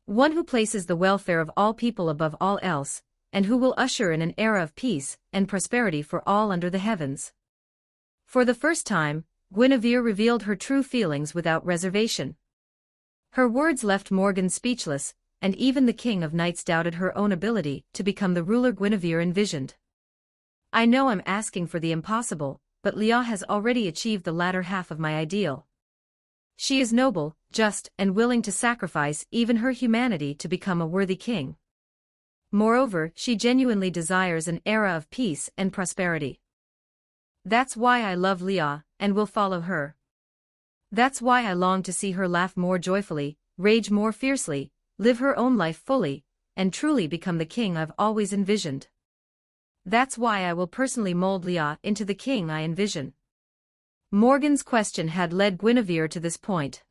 One who places the welfare of all people above all else, and who will usher in an era of peace and prosperity for all under the heavens. For the first time, Guinevere revealed her true feelings without reservation. Her words left Morgan speechless, and even the King of Knights doubted her own ability to become the ruler Guinevere envisioned. I know I'm asking for the impossible, but Leah has already achieved the latter half of my ideal. She is noble, just, and willing to sacrifice even her humanity to become a worthy king. Moreover, she genuinely desires an era of peace and prosperity. That's why I love Leah, and will follow her. That's why I long to see her laugh more joyfully, rage more fiercely, live her own life fully, and truly become the king I've always envisioned. That's why I will personally mold Leah into the king I envision. Morgan's question had led Guinevere to this point.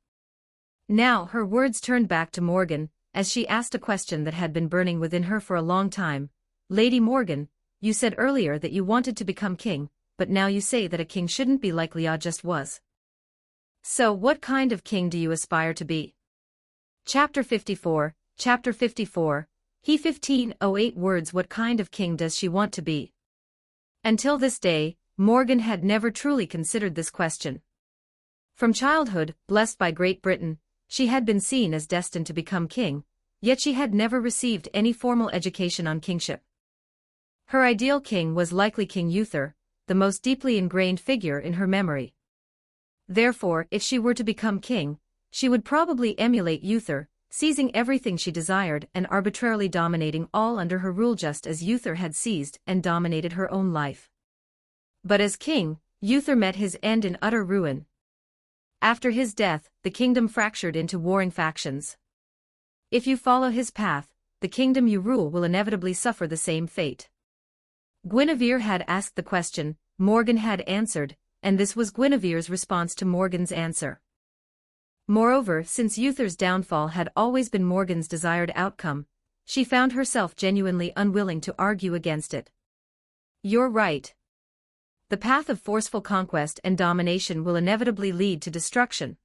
Now her words turned back to Morgan, as she asked a question that had been burning within her for a long time. Lady Morgan, you said earlier that you wanted to become king, but now you say that a king shouldn't be like Leah just was. So what kind of king do you aspire to be? Chapter 54, He 1508 words. What kind of king does she want to be? Until this day, Morgan had never truly considered this question. From childhood, blessed by Great Britain, she had been seen as destined to become king, yet she had never received any formal education on kingship. Her ideal king was likely King Uther, the most deeply ingrained figure in her memory. Therefore, if she were to become king, she would probably emulate Uther, seizing everything she desired and arbitrarily dominating all under her rule just as Uther had seized and dominated her own life. But as king, Uther met his end in utter ruin. After his death, the kingdom fractured into warring factions. If you follow his path, the kingdom you rule will inevitably suffer the same fate. Guinevere had asked the question, Morgan had answered, and this was Guinevere's response to Morgan's answer. Moreover, since Uther's downfall had always been Morgan's desired outcome, she found herself genuinely unwilling to argue against it. "You're right. The path of forceful conquest and domination will inevitably lead to destruction.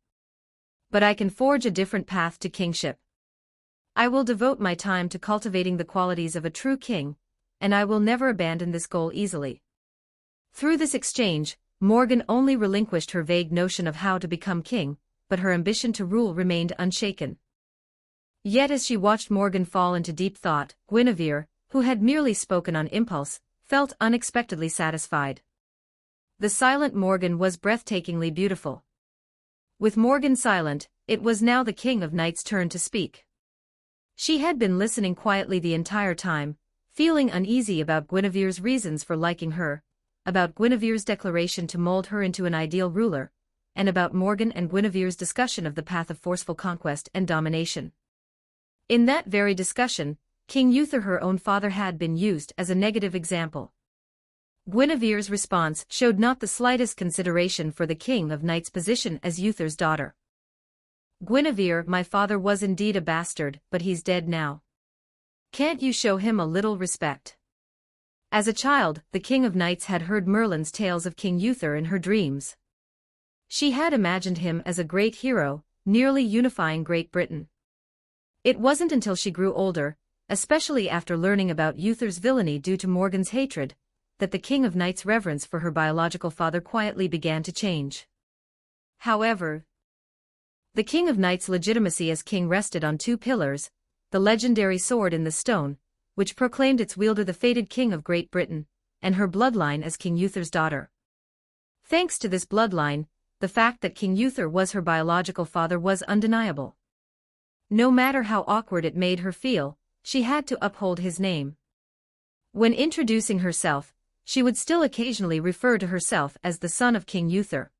But I can forge a different path to kingship. I will devote my time to cultivating the qualities of a true king, and I will never abandon this goal easily." Through this exchange, Morgan only relinquished her vague notion of how to become king, but her ambition to rule remained unshaken. Yet as she watched Morgan fall into deep thought, Guinevere, who had merely spoken on impulse, felt unexpectedly satisfied. The silent Morgan was breathtakingly beautiful. With Morgan silent, it was now the King of Knights' turn to speak. She had been listening quietly the entire time, feeling uneasy about Guinevere's reasons for liking her, about Guinevere's declaration to mold her into an ideal ruler, and about Morgan and Guinevere's discussion of the path of forceful conquest and domination. In that very discussion, King Uther, her own father, had been used as a negative example. Guinevere's response showed not the slightest consideration for the King of Knights' position as Uther's daughter. "Guinevere, my father was indeed a bastard, but he's dead now. Can't you show him a little respect?" As a child, the King of Knights had heard Merlin's tales of King Uther in her dreams. She had imagined him as a great hero, nearly unifying Great Britain. It wasn't until she grew older, especially after learning about Uther's villainy due to Morgan's hatred, that the King of Knights' reverence for her biological father quietly began to change. However, the King of Knights' legitimacy as king rested on two pillars: the legendary sword in the stone, which proclaimed its wielder the fated King of Great Britain, and her bloodline as King Uther's daughter. Thanks to this bloodline, the fact that King Uther was her biological father was undeniable. No matter how awkward it made her feel, she had to uphold his name. When introducing herself, she would still occasionally refer to herself as the son of King Uther.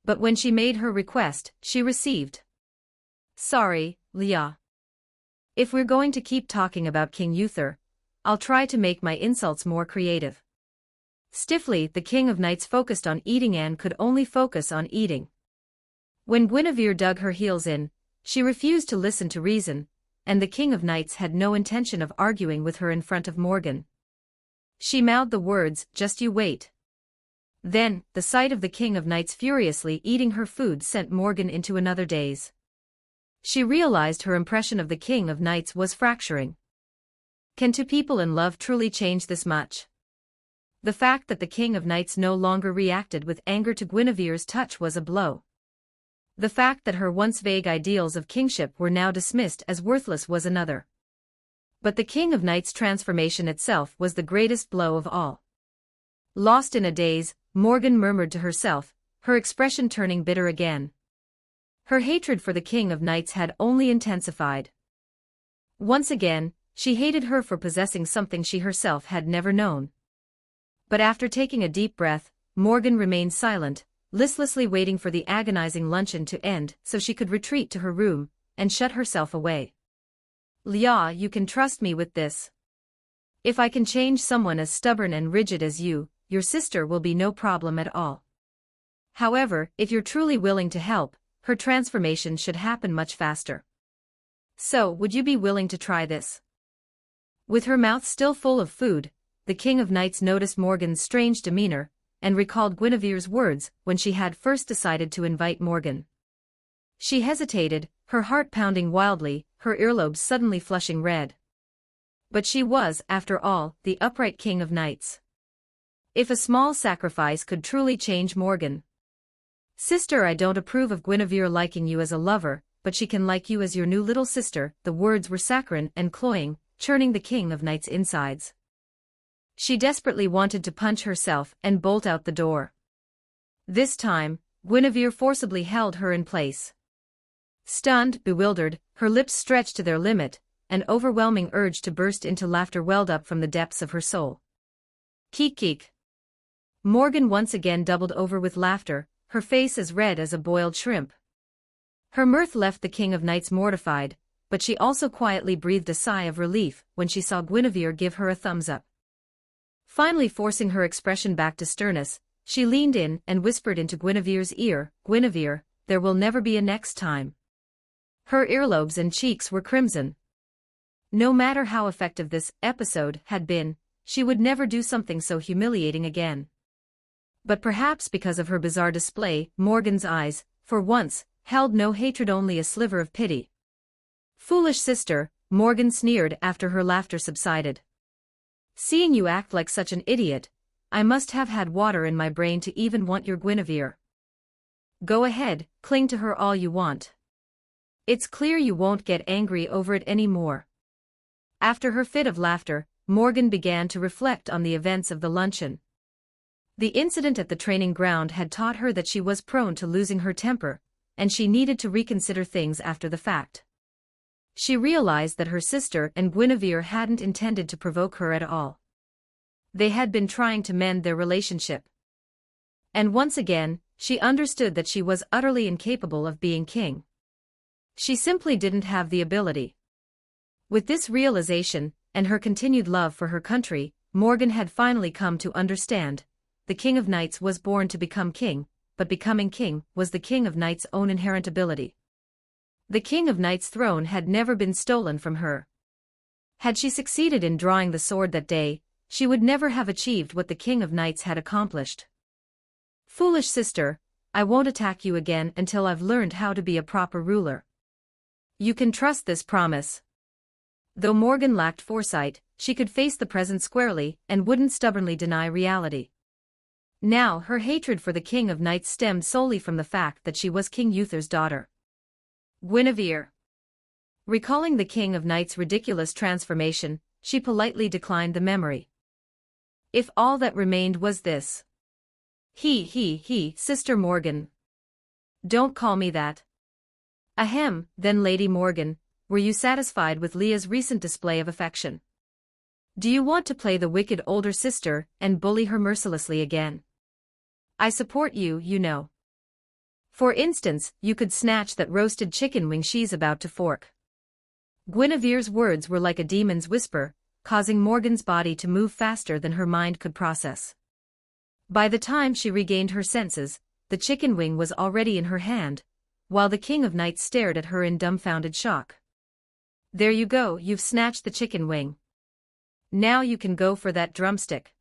But when she made her request, she received. "Sorry, Leah. If we're going to keep talking about King Uther, I'll try to make my insults more creative." Stiffly, the King of Knights focused on eating and could only focus on eating. When Guinevere dug her heels in, she refused to listen to reason, and the King of Knights had no intention of arguing with her in front of Morgan. She mouthed the words, "Just you wait." Then, the sight of the King of Knights furiously eating her food sent Morgan into another daze. She realized her impression of the King of Knights was fracturing. Can two people in love truly change this much? The fact that the King of Knights no longer reacted with anger to Guinevere's touch was a blow. The fact that her once vague ideals of kingship were now dismissed as worthless was another. But the King of Knights' transformation itself was the greatest blow of all. Lost in a daze, Morgan murmured to herself, her expression turning bitter again. Her hatred for the King of Knights had only intensified. Once again, she hated her for possessing something she herself had never known. But after taking a deep breath, Morgan remained silent, listlessly waiting for the agonizing luncheon to end so she could retreat to her room and shut herself away. "Leah, you can trust me with this. If I can change someone as stubborn and rigid as you, your sister will be no problem at all. However, if you're truly willing to help, her transformation should happen much faster. So, would you be willing to try this?" With her mouth still full of food, the King of Knights noticed Morgan's strange demeanor, and recalled Guinevere's words when she had first decided to invite Morgan. She hesitated, her heart pounding wildly, her earlobes suddenly flushing red. But she was, after all, the upright King of Knights. If a small sacrifice could truly change Morgan. "Sister, I don't approve of Guinevere liking you as a lover, but she can like you as your new little sister." The words were saccharine and cloying, churning the King of Knights' insides. She desperately wanted to punch herself and bolt out the door. This time, Guinevere forcibly held her in place. Stunned, bewildered, her lips stretched to their limit, an overwhelming urge to burst into laughter welled up from the depths of her soul. "Keek." Morgan once again doubled over with laughter, her face as red as a boiled shrimp. Her mirth left the King of Knights mortified, but she also quietly breathed a sigh of relief when she saw Guinevere give her a thumbs up. Finally forcing her expression back to sternness, she leaned in and whispered into Guinevere's ear, "Guinevere, there will never be a next time." Her earlobes and cheeks were crimson. No matter how effective this episode had been, she would never do something so humiliating again. But perhaps because of her bizarre display, Morgan's eyes, for once, held no hatred, only a sliver of pity. "Foolish sister," Morgan sneered after her laughter subsided. "Seeing you act like such an idiot, I must have had water in my brain to even want your Guinevere. Go ahead, cling to her all you want. It's clear you won't get angry over it anymore." After her fit of laughter, Morgan began to reflect on the events of the luncheon. The incident at the training ground had taught her that she was prone to losing her temper, and she needed to reconsider things after the fact. She realized that her sister and Guinevere hadn't intended to provoke her at all. They had been trying to mend their relationship. And once again, she understood that she was utterly incapable of being king. She simply didn't have the ability. With this realization, and her continued love for her country, Morgan had finally come to understand. The King of Knights was born to become king, but becoming king was the King of Knights' own inherent ability. The King of Knights' throne had never been stolen from her. Had she succeeded in drawing the sword that day, she would never have achieved what the King of Knights had accomplished. "Foolish sister, I won't attack you again until I've learned how to be a proper ruler. You can trust this promise." Though Morgan lacked foresight, she could face the present squarely and wouldn't stubbornly deny reality. Now her hatred for the King of Knights stemmed solely from the fact that she was King Uther's daughter. Guinevere. Recalling the King of Knights' ridiculous transformation, she politely declined the memory. If all that remained was this. He, Sister Morgan. Don't call me that. Ahem, then Lady Morgan, were you satisfied with Leah's recent display of affection? Do you want to play the wicked older sister and bully her mercilessly again? I support you, you know. For instance, you could snatch that roasted chicken wing she's about to fork. Guinevere's words were like a demon's whisper, causing Morgan's body to move faster than her mind could process. By the time she regained her senses, the chicken wing was already in her hand, while the King of Knights stared at her in dumbfounded shock. There you go, you've snatched the chicken wing. Now you can go for that drumstick.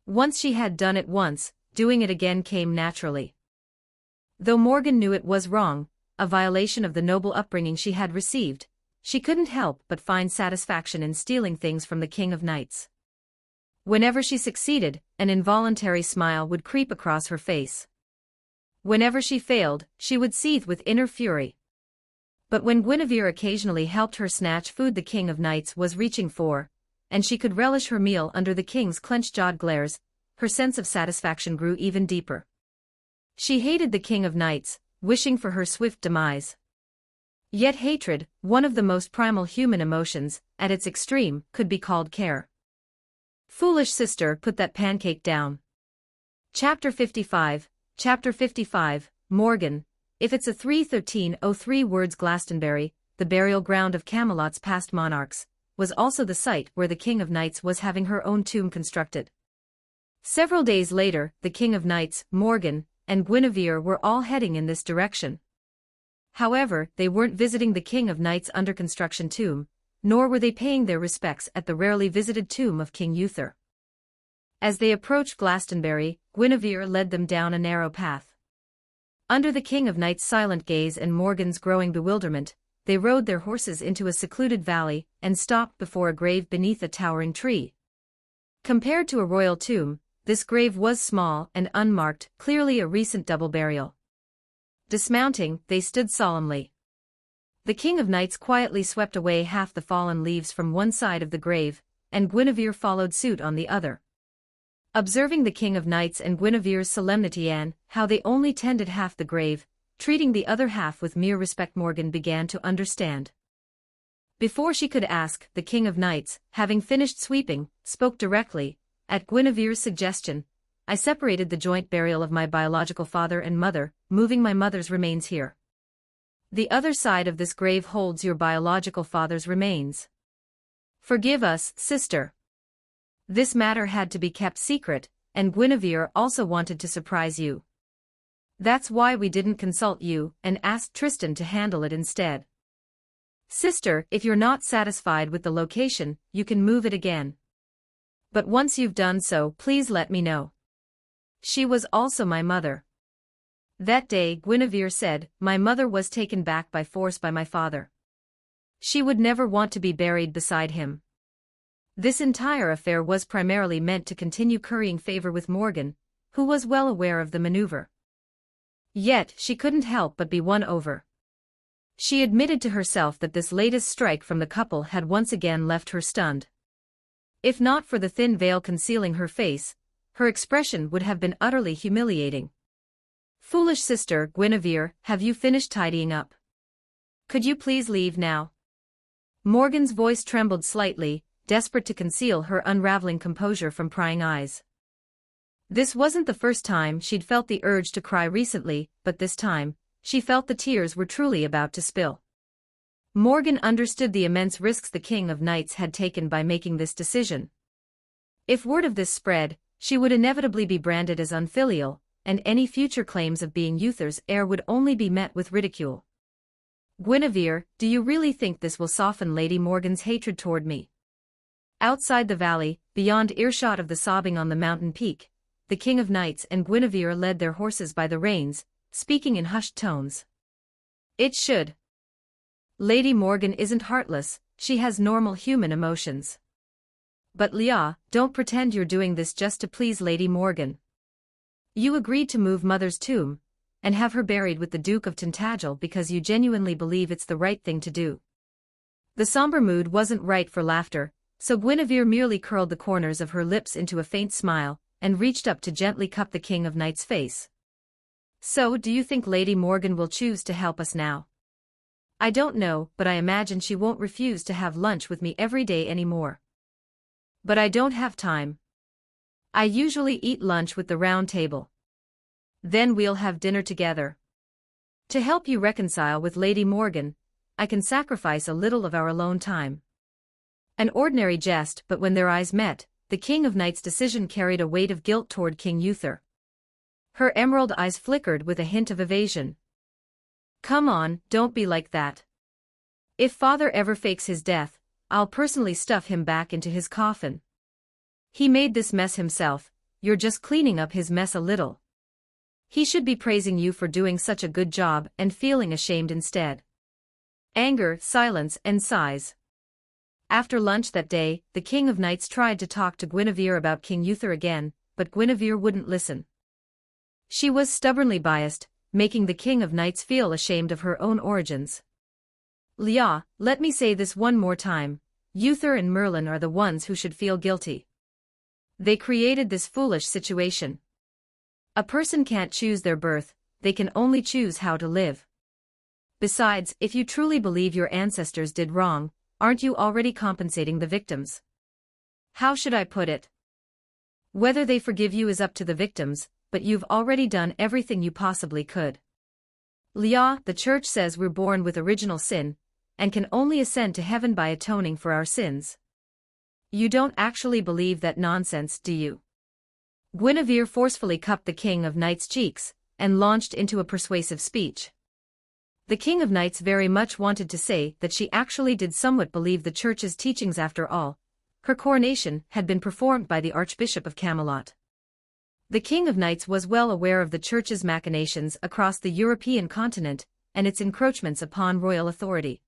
Once she had done it once, doing it again came naturally. Though Morgan knew it was wrong, a violation of the noble upbringing she had received, she couldn't help but find satisfaction in stealing things from the King of Knights. Whenever she succeeded, an involuntary smile would creep across her face. Whenever she failed, she would seethe with inner fury. But when Guinevere occasionally helped her snatch food the King of Knights was reaching for, and she could relish her meal under the king's clenched-jawed glares, her sense of satisfaction grew even deeper. She hated the King of Knights, wishing for her swift demise. Yet hatred, one of the most primal human emotions, at its extreme, could be called care. Foolish sister, put that pancake down. Chapter 55, Morgan. If it's a 3:13:03 words Glastonbury, the burial ground of Camelot's past monarchs, was also the site where the King of Knights was having her own tomb constructed. Several days later, the King of Knights, Morgan, and Guinevere were all heading in this direction. However, they weren't visiting the King of Knights' under-construction tomb, nor were they paying their respects at the rarely visited tomb of King Uther. As they approached Glastonbury, Guinevere led them down a narrow path. Under the King of Knights' silent gaze and Morgan's growing bewilderment, they rode their horses into a secluded valley and stopped before a grave beneath a towering tree. Compared to a royal tomb, this grave was small and unmarked, clearly a recent double burial. Dismounting, they stood solemnly. The King of Knights quietly swept away half the fallen leaves from one side of the grave, and Guinevere followed suit on the other. Observing the King of Knights and Guinevere's solemnity and how they only tended half the grave, treating the other half with mere respect, Morgan began to understand. Before she could ask, the King of Knights, having finished sweeping, spoke directly. At Guinevere's suggestion, I separated the joint burial of my biological father and mother, moving my mother's remains here. The other side of this grave holds your biological father's remains. Forgive us, sister. This matter had to be kept secret, and Guinevere also wanted to surprise you. That's why we didn't consult you and asked Tristan to handle it instead. Sister, if you're not satisfied with the location, you can move it again. But once you've done so, please let me know. She was also my mother. That day, Guinevere said, my mother was taken back by force by my father. She would never want to be buried beside him. This entire affair was primarily meant to continue currying favor with Morgan, who was well aware of the maneuver. Yet, she couldn't help but be won over. She admitted to herself that this latest strike from the couple had once again left her stunned. If not for the thin veil concealing her face, her expression would have been utterly humiliating. Foolish sister, Guinevere, have you finished tidying up? Could you please leave now? Morgan's voice trembled slightly, desperate to conceal her unraveling composure from prying eyes. This wasn't the first time she'd felt the urge to cry recently, but this time, she felt the tears were truly about to spill. Morgan understood the immense risks the King of Knights had taken by making this decision. If word of this spread, she would inevitably be branded as unfilial, and any future claims of being Uther's heir would only be met with ridicule. Guinevere, do you really think this will soften Lady Morgan's hatred toward me? Outside the valley, beyond earshot of the sobbing on the mountain peak, the King of Knights and Guinevere led their horses by the reins, speaking in hushed tones. It should. Lady Morgan isn't heartless, she has normal human emotions. But Leah, don't pretend you're doing this just to please Lady Morgan. You agreed to move Mother's tomb, and have her buried with the Duke of Tintagel because you genuinely believe it's the right thing to do. The somber mood wasn't right for laughter, so Guinevere merely curled the corners of her lips into a faint smile, and reached up to gently cup the King of Knights' face. So do you think Lady Morgan will choose to help us now? I don't know, but I imagine she won't refuse to have lunch with me every day anymore. But I don't have time. I usually eat lunch with the Round Table. Then we'll have dinner together. To help you reconcile with Lady Morgan, I can sacrifice a little of our alone time. An ordinary jest, but when their eyes met, the King of Knights' decision carried a weight of guilt toward King Uther. Her emerald eyes flickered with a hint of evasion. Come on, don't be like that. If father ever fakes his death, I'll personally stuff him back into his coffin. He made this mess himself, you're just cleaning up his mess a little. He should be praising you for doing such a good job and feeling ashamed instead. Anger, silence, and sighs. After lunch that day, the King of Knights tried to talk to Guinevere about King Uther again, but Guinevere wouldn't listen. She was stubbornly biased, making the King of Knights feel ashamed of her own origins. Leah, let me say this one more time, Uther and Merlin are the ones who should feel guilty. They created this foolish situation. A person can't choose their birth, they can only choose how to live. Besides, if you truly believe your ancestors did wrong, aren't you already compensating the victims? How should I put it? Whether they forgive you is up to the victims, but you've already done everything you possibly could. Leah, the Church says we're born with original sin, and can only ascend to heaven by atoning for our sins. You don't actually believe that nonsense, do you? Guinevere forcefully cupped the King of Knights' cheeks, and launched into a persuasive speech. The King of Knights very much wanted to say that she actually did somewhat believe the Church's teachings after all. Her coronation had been performed by the Archbishop of Camelot. The King of Knights was well aware of the Church's machinations across the European continent, and its encroachments upon royal authority.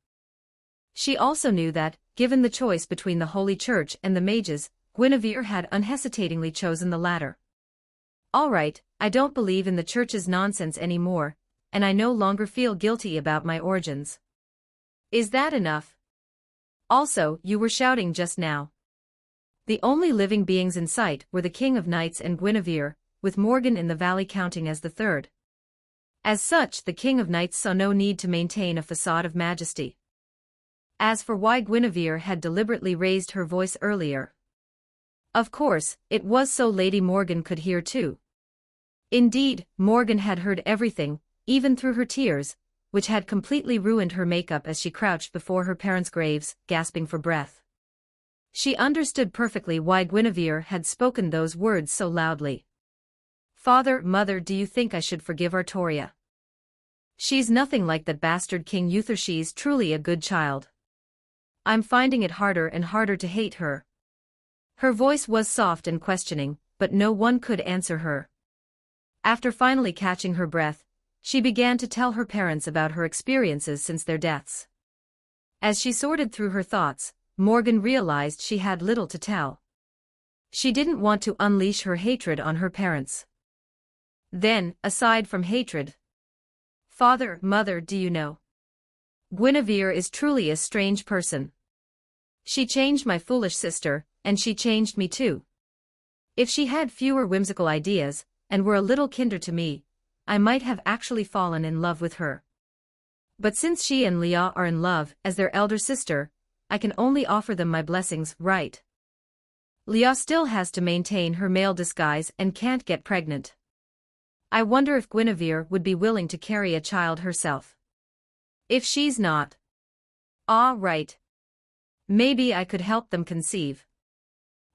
She also knew that, given the choice between the Holy Church and the mages, Guinevere had unhesitatingly chosen the latter. All right, I don't believe in the Church's nonsense anymore, and I no longer feel guilty about my origins. Is that enough? Also, you were shouting just now. The only living beings in sight were the King of Knights and Guinevere, with Morgan in the valley counting as the third. As such, the King of Knights saw no need to maintain a facade of majesty. As for why Guinevere had deliberately raised her voice earlier, of course, it was so Lady Morgan could hear too. Indeed, Morgan had heard everything, even through her tears, which had completely ruined her makeup as she crouched before her parents' graves, gasping for breath. She understood perfectly why Guinevere had spoken those words so loudly. "Father, mother, do you think I should forgive Artoria? She's nothing like that bastard King Uther. She's truly a good child. I'm finding it harder and harder to hate her." Her voice was soft and questioning, but no one could answer her. After finally catching her breath, she began to tell her parents about her experiences since their deaths. As she sorted through her thoughts, Morgan realized she had little to tell. She didn't want to unleash her hatred on her parents. Then, aside from hatred, "Father, mother, do you know? Guinevere is truly a strange person. She changed my foolish sister, and she changed me too. If she had fewer whimsical ideas, and were a little kinder to me, I might have actually fallen in love with her. But since she and Leah are in love as their elder sister, I can only offer them my blessings, right? Leah still has to maintain her male disguise and can't get pregnant. I wonder if Guinevere would be willing to carry a child herself. If she's not, right. Maybe I could help them conceive.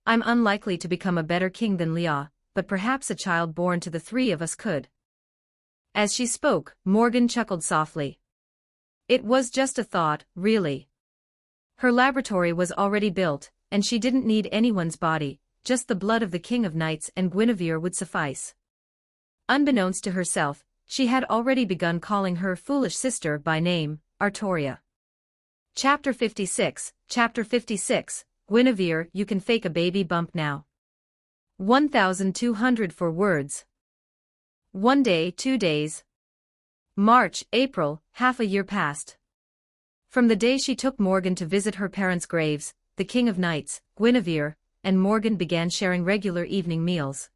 I'm unlikely to become a better king than Leah, but perhaps a child born to the three of us could." As she spoke, Morgan chuckled softly. It was just a thought, really. Her laboratory was already built, and she didn't need anyone's body, just the blood of the King of Knights and Guinevere would suffice. Unbeknownst to herself, she had already begun calling her foolish sister by name, Artoria. Chapter 56, Guinevere, you can fake a baby bump now. 1,200 words. 1 day, 2 days. March, April, half a year passed. From the day she took Morgan to visit her parents' graves, the King of Knights, Guinevere, and Morgan began sharing regular evening meals.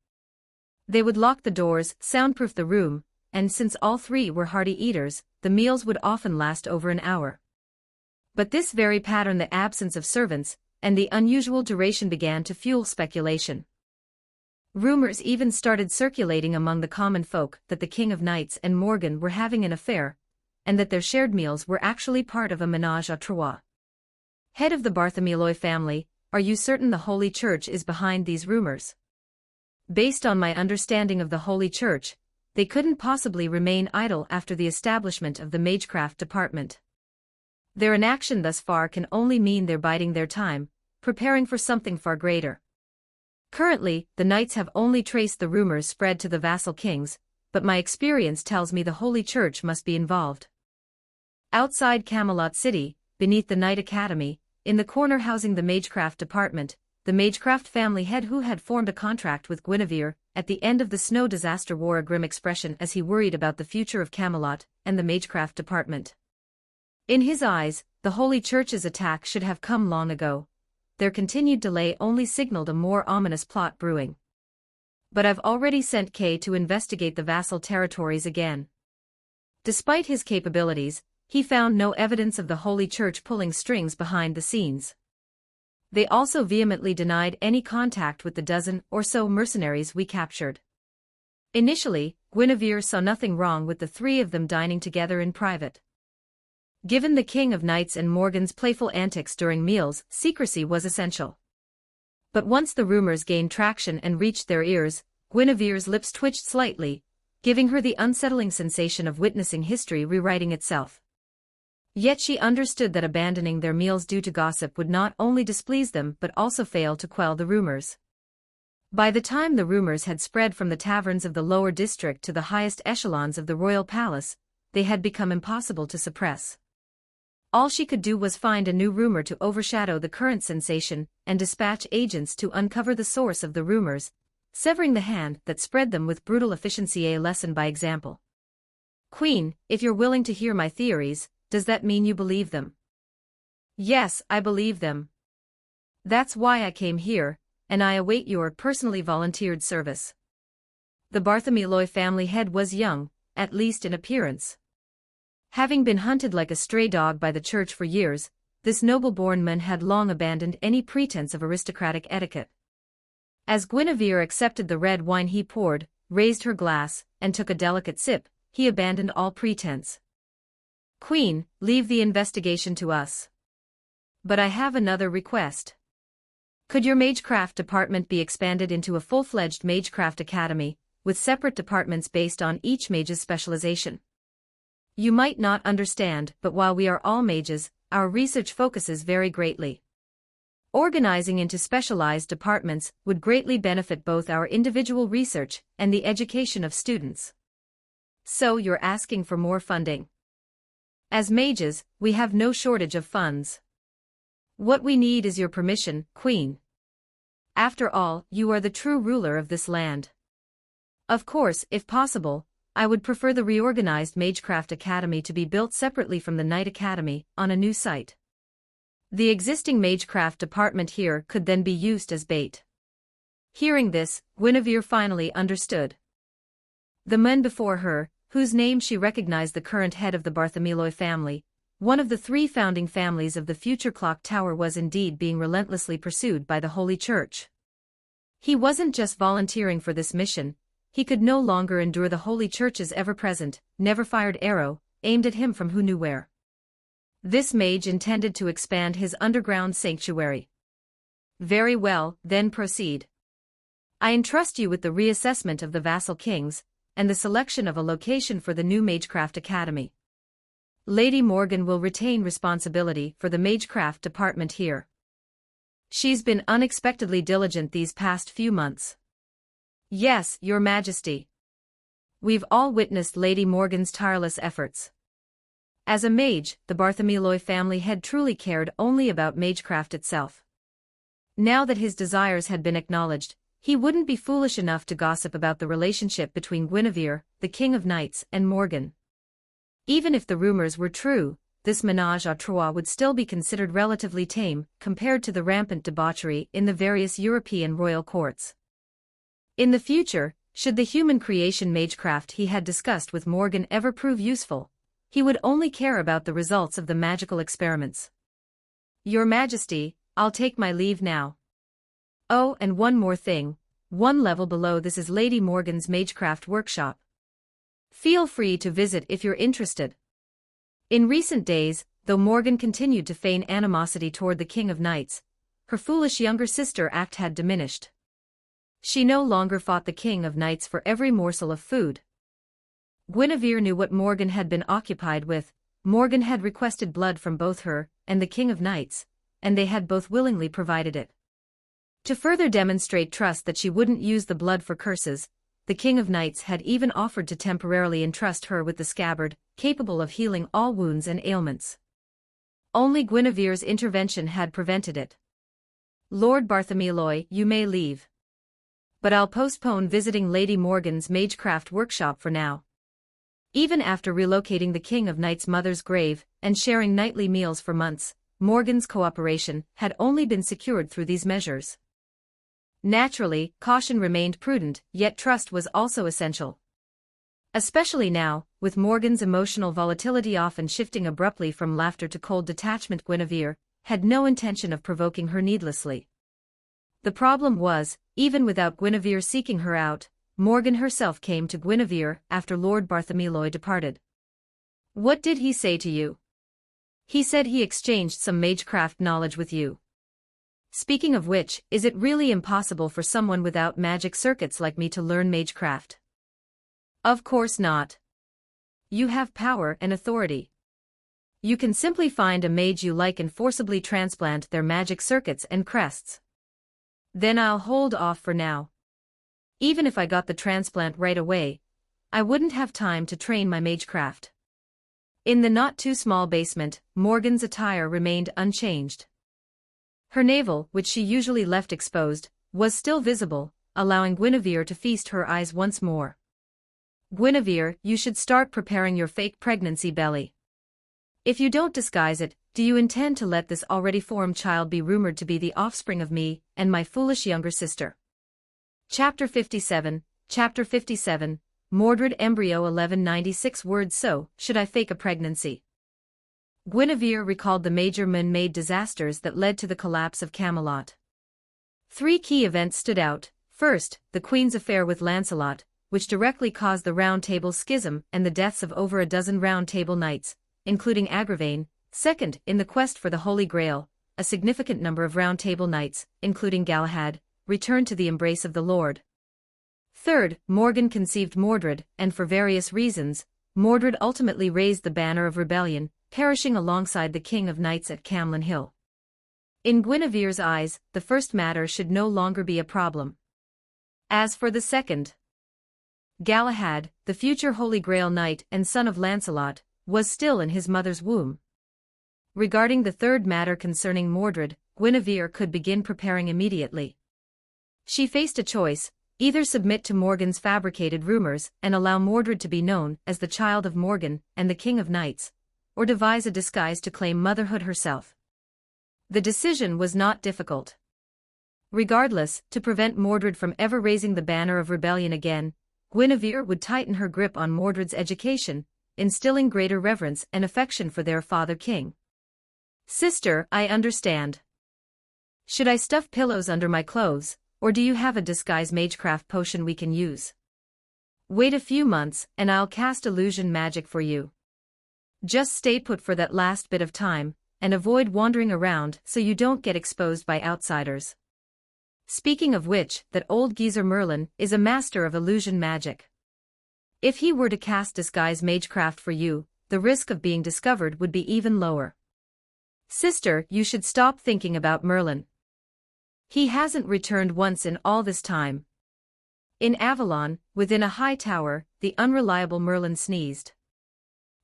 They would lock the doors, soundproof the room, and since all three were hearty eaters, the meals would often last over an hour. But this very pattern, the absence of servants, and the unusual duration began to fuel speculation. Rumors even started circulating among the common folk that the King of Knights and Morgan were having an affair, and that their shared meals were actually part of a ménage à trois. Head of the Bartholomew family, are you certain the Holy Church is behind these rumors? Based on my understanding of the Holy Church, they couldn't possibly remain idle after the establishment of the Magecraft department. Their inaction thus far can only mean they're biding their time, preparing for something far greater. Currently, the knights have only traced the rumors spread to the vassal kings, but my experience tells me the Holy Church must be involved. Outside Camelot City, beneath the Knight Academy, in the corner housing the Magecraft department, the Magecraft family head who had formed a contract with Guinevere at the end of the snow disaster wore a grim expression as he worried about the future of Camelot and the Magecraft department. In his eyes, the Holy Church's attack should have come long ago. Their continued delay only signaled a more ominous plot brewing. But I've already sent Kay to investigate the vassal territories again. Despite his capabilities, he found no evidence of the Holy Church pulling strings behind the scenes. They also vehemently denied any contact with the dozen or so mercenaries we captured. Initially, Guinevere saw nothing wrong with the three of them dining together in private. Given the King of Knights and Morgan's playful antics during meals, secrecy was essential. But once the rumors gained traction and reached their ears, Guinevere's lips twitched slightly, giving her the unsettling sensation of witnessing history rewriting itself. Yet she understood that abandoning their meals due to gossip would not only displease them but also fail to quell the rumors. By the time the rumors had spread from the taverns of the lower district to the highest echelons of the royal palace, they had become impossible to suppress. All she could do was find a new rumor to overshadow the current sensation and dispatch agents to uncover the source of the rumors, severing the hand that spread them with brutal efficiency. A lesson by example. Queen, if you're willing to hear my theories, does that mean you believe them? Yes, I believe them. That's why I came here, and I await your personally volunteered service. The Bartholomew family head was young, at least in appearance. Having been hunted like a stray dog by the church for years, this noble-born man had long abandoned any pretense of aristocratic etiquette. As Guinevere accepted the red wine he poured, raised her glass, and took a delicate sip, he abandoned all pretense. Queen, leave the investigation to us. But I have another request. Could your Magecraft department be expanded into a full-fledged Magecraft Academy, with separate departments based on each mage's specialization? You might not understand, but while we are all mages, our research focuses very greatly. Organizing into specialized departments would greatly benefit both our individual research and the education of students. So you're asking for more funding. As mages, we have no shortage of funds. What we need is your permission, Queen. After all, you are the true ruler of this land. Of course, if possible, I would prefer the reorganized Magecraft Academy to be built separately from the Knight Academy, on a new site. The existing Magecraft department here could then be used as bait. Hearing this, Guinevere finally understood. The men before her, whose name she recognized, the current head of the Bartholomew family, one of the 3 founding families of the future clock tower, was indeed being relentlessly pursued by the Holy Church. He wasn't just volunteering for this mission, he could no longer endure the Holy Church's ever-present, never-fired arrow, aimed at him from who knew where. This mage intended to expand his underground sanctuary. Very well, then proceed. I entrust you with the reassessment of the vassal kings, and the selection of a location for the new Magecraft Academy. Lady Morgan will retain responsibility for the Magecraft department here. She's been unexpectedly diligent these past few months. Yes, Your Majesty. We've all witnessed Lady Morgan's tireless efforts. As a mage, the Bartholomew family had truly cared only about Magecraft itself. Now that his desires had been acknowledged, he wouldn't be foolish enough to gossip about the relationship between Guinevere, the King of Knights, and Morgan. Even if the rumors were true, this ménage à trois would still be considered relatively tame compared to the rampant debauchery in the various European royal courts. In the future, should the human creation Magecraft he had discussed with Morgan ever prove useful, he would only care about the results of the magical experiments. Your Majesty, I'll take my leave now. Oh, and one more thing, 1 level below this is Lady Morgan's Magecraft workshop. Feel free to visit if you're interested. In recent days, though Morgan continued to feign animosity toward the King of Knights, her foolish younger sister act had diminished. She no longer fought the King of Knights for every morsel of food. Guinevere knew what Morgan had been occupied with. Morgan had requested blood from both her and the King of Knights, and they had both willingly provided it. To further demonstrate trust that she wouldn't use the blood for curses, the King of Knights had even offered to temporarily entrust her with the scabbard, capable of healing all wounds and ailments. Only Guinevere's intervention had prevented it. Lord Bartholomew, you may leave. But I'll postpone visiting Lady Morgan's Magecraft workshop for now. Even after relocating the King of Knights' mother's grave and sharing nightly meals for months, Morgan's cooperation had only been secured through these measures. Naturally, caution remained prudent, yet trust was also essential. Especially now, with Morgan's emotional volatility often shifting abruptly from laughter to cold detachment, Guinevere had no intention of provoking her needlessly. The problem was, even without Guinevere seeking her out, Morgan herself came to Guinevere after Lord Bartholomew departed. What did he say to you? He said he exchanged some Magecraft knowledge with you. Speaking of which, is it really impossible for someone without magic circuits like me to learn Magecraft? Of course not. You have power and authority. You can simply find a mage you like and forcibly transplant their magic circuits and crests. Then I'll hold off for now. Even if I got the transplant right away, I wouldn't have time to train my Magecraft. In the not-too-small basement, Morgan's attire remained unchanged. Her navel, which she usually left exposed, was still visible, allowing Guinevere to feast her eyes once more. Guinevere, you should start preparing your fake pregnancy belly. If you don't disguise it, do you intend to let this already formed child be rumored to be the offspring of me and my foolish younger sister? Chapter 57, Mordred Embryo 1196 words. So, should I fake a pregnancy? Guinevere recalled the major man-made disasters that led to the collapse of Camelot. 3 key events stood out. First, the Queen's affair with Lancelot, which directly caused the Round Table schism and the deaths of over a dozen Round Table knights, including Agravain. Second, in the quest for the Holy Grail, a significant number of Round Table knights, including Galahad, returned to the embrace of the Lord. Third, Morgan conceived Mordred, and for various reasons, Mordred ultimately raised the banner of rebellion, perishing alongside the King of Knights at Camlin Hill. In Guinevere's eyes, the first matter should no longer be a problem. As for the second, Galahad, the future Holy Grail Knight and son of Lancelot, was still in his mother's womb. Regarding the third matter concerning Mordred, Guinevere could begin preparing immediately. She faced a choice: either submit to Morgan's fabricated rumors and allow Mordred to be known as the child of Morgan and the King of Knights, or devise a disguise to claim motherhood herself. The decision was not difficult. Regardless, to prevent Mordred from ever raising the banner of rebellion again, Guinevere would tighten her grip on Mordred's education, instilling greater reverence and affection for their father king. "Sister, I understand. Should I stuff pillows under my clothes, or do you have a disguise magecraft potion we can use? Wait a few months, and I'll cast illusion magic for you. Just stay put for that last bit of time, and avoid wandering around so you don't get exposed by outsiders. Speaking of which, that old geezer Merlin is a master of illusion magic. If he were to cast disguise magecraft for you, the risk of being discovered would be even lower. Sister, you should stop thinking about Merlin. He hasn't returned once in all this time." In Avalon, within a high tower, the unreliable Merlin sneezed.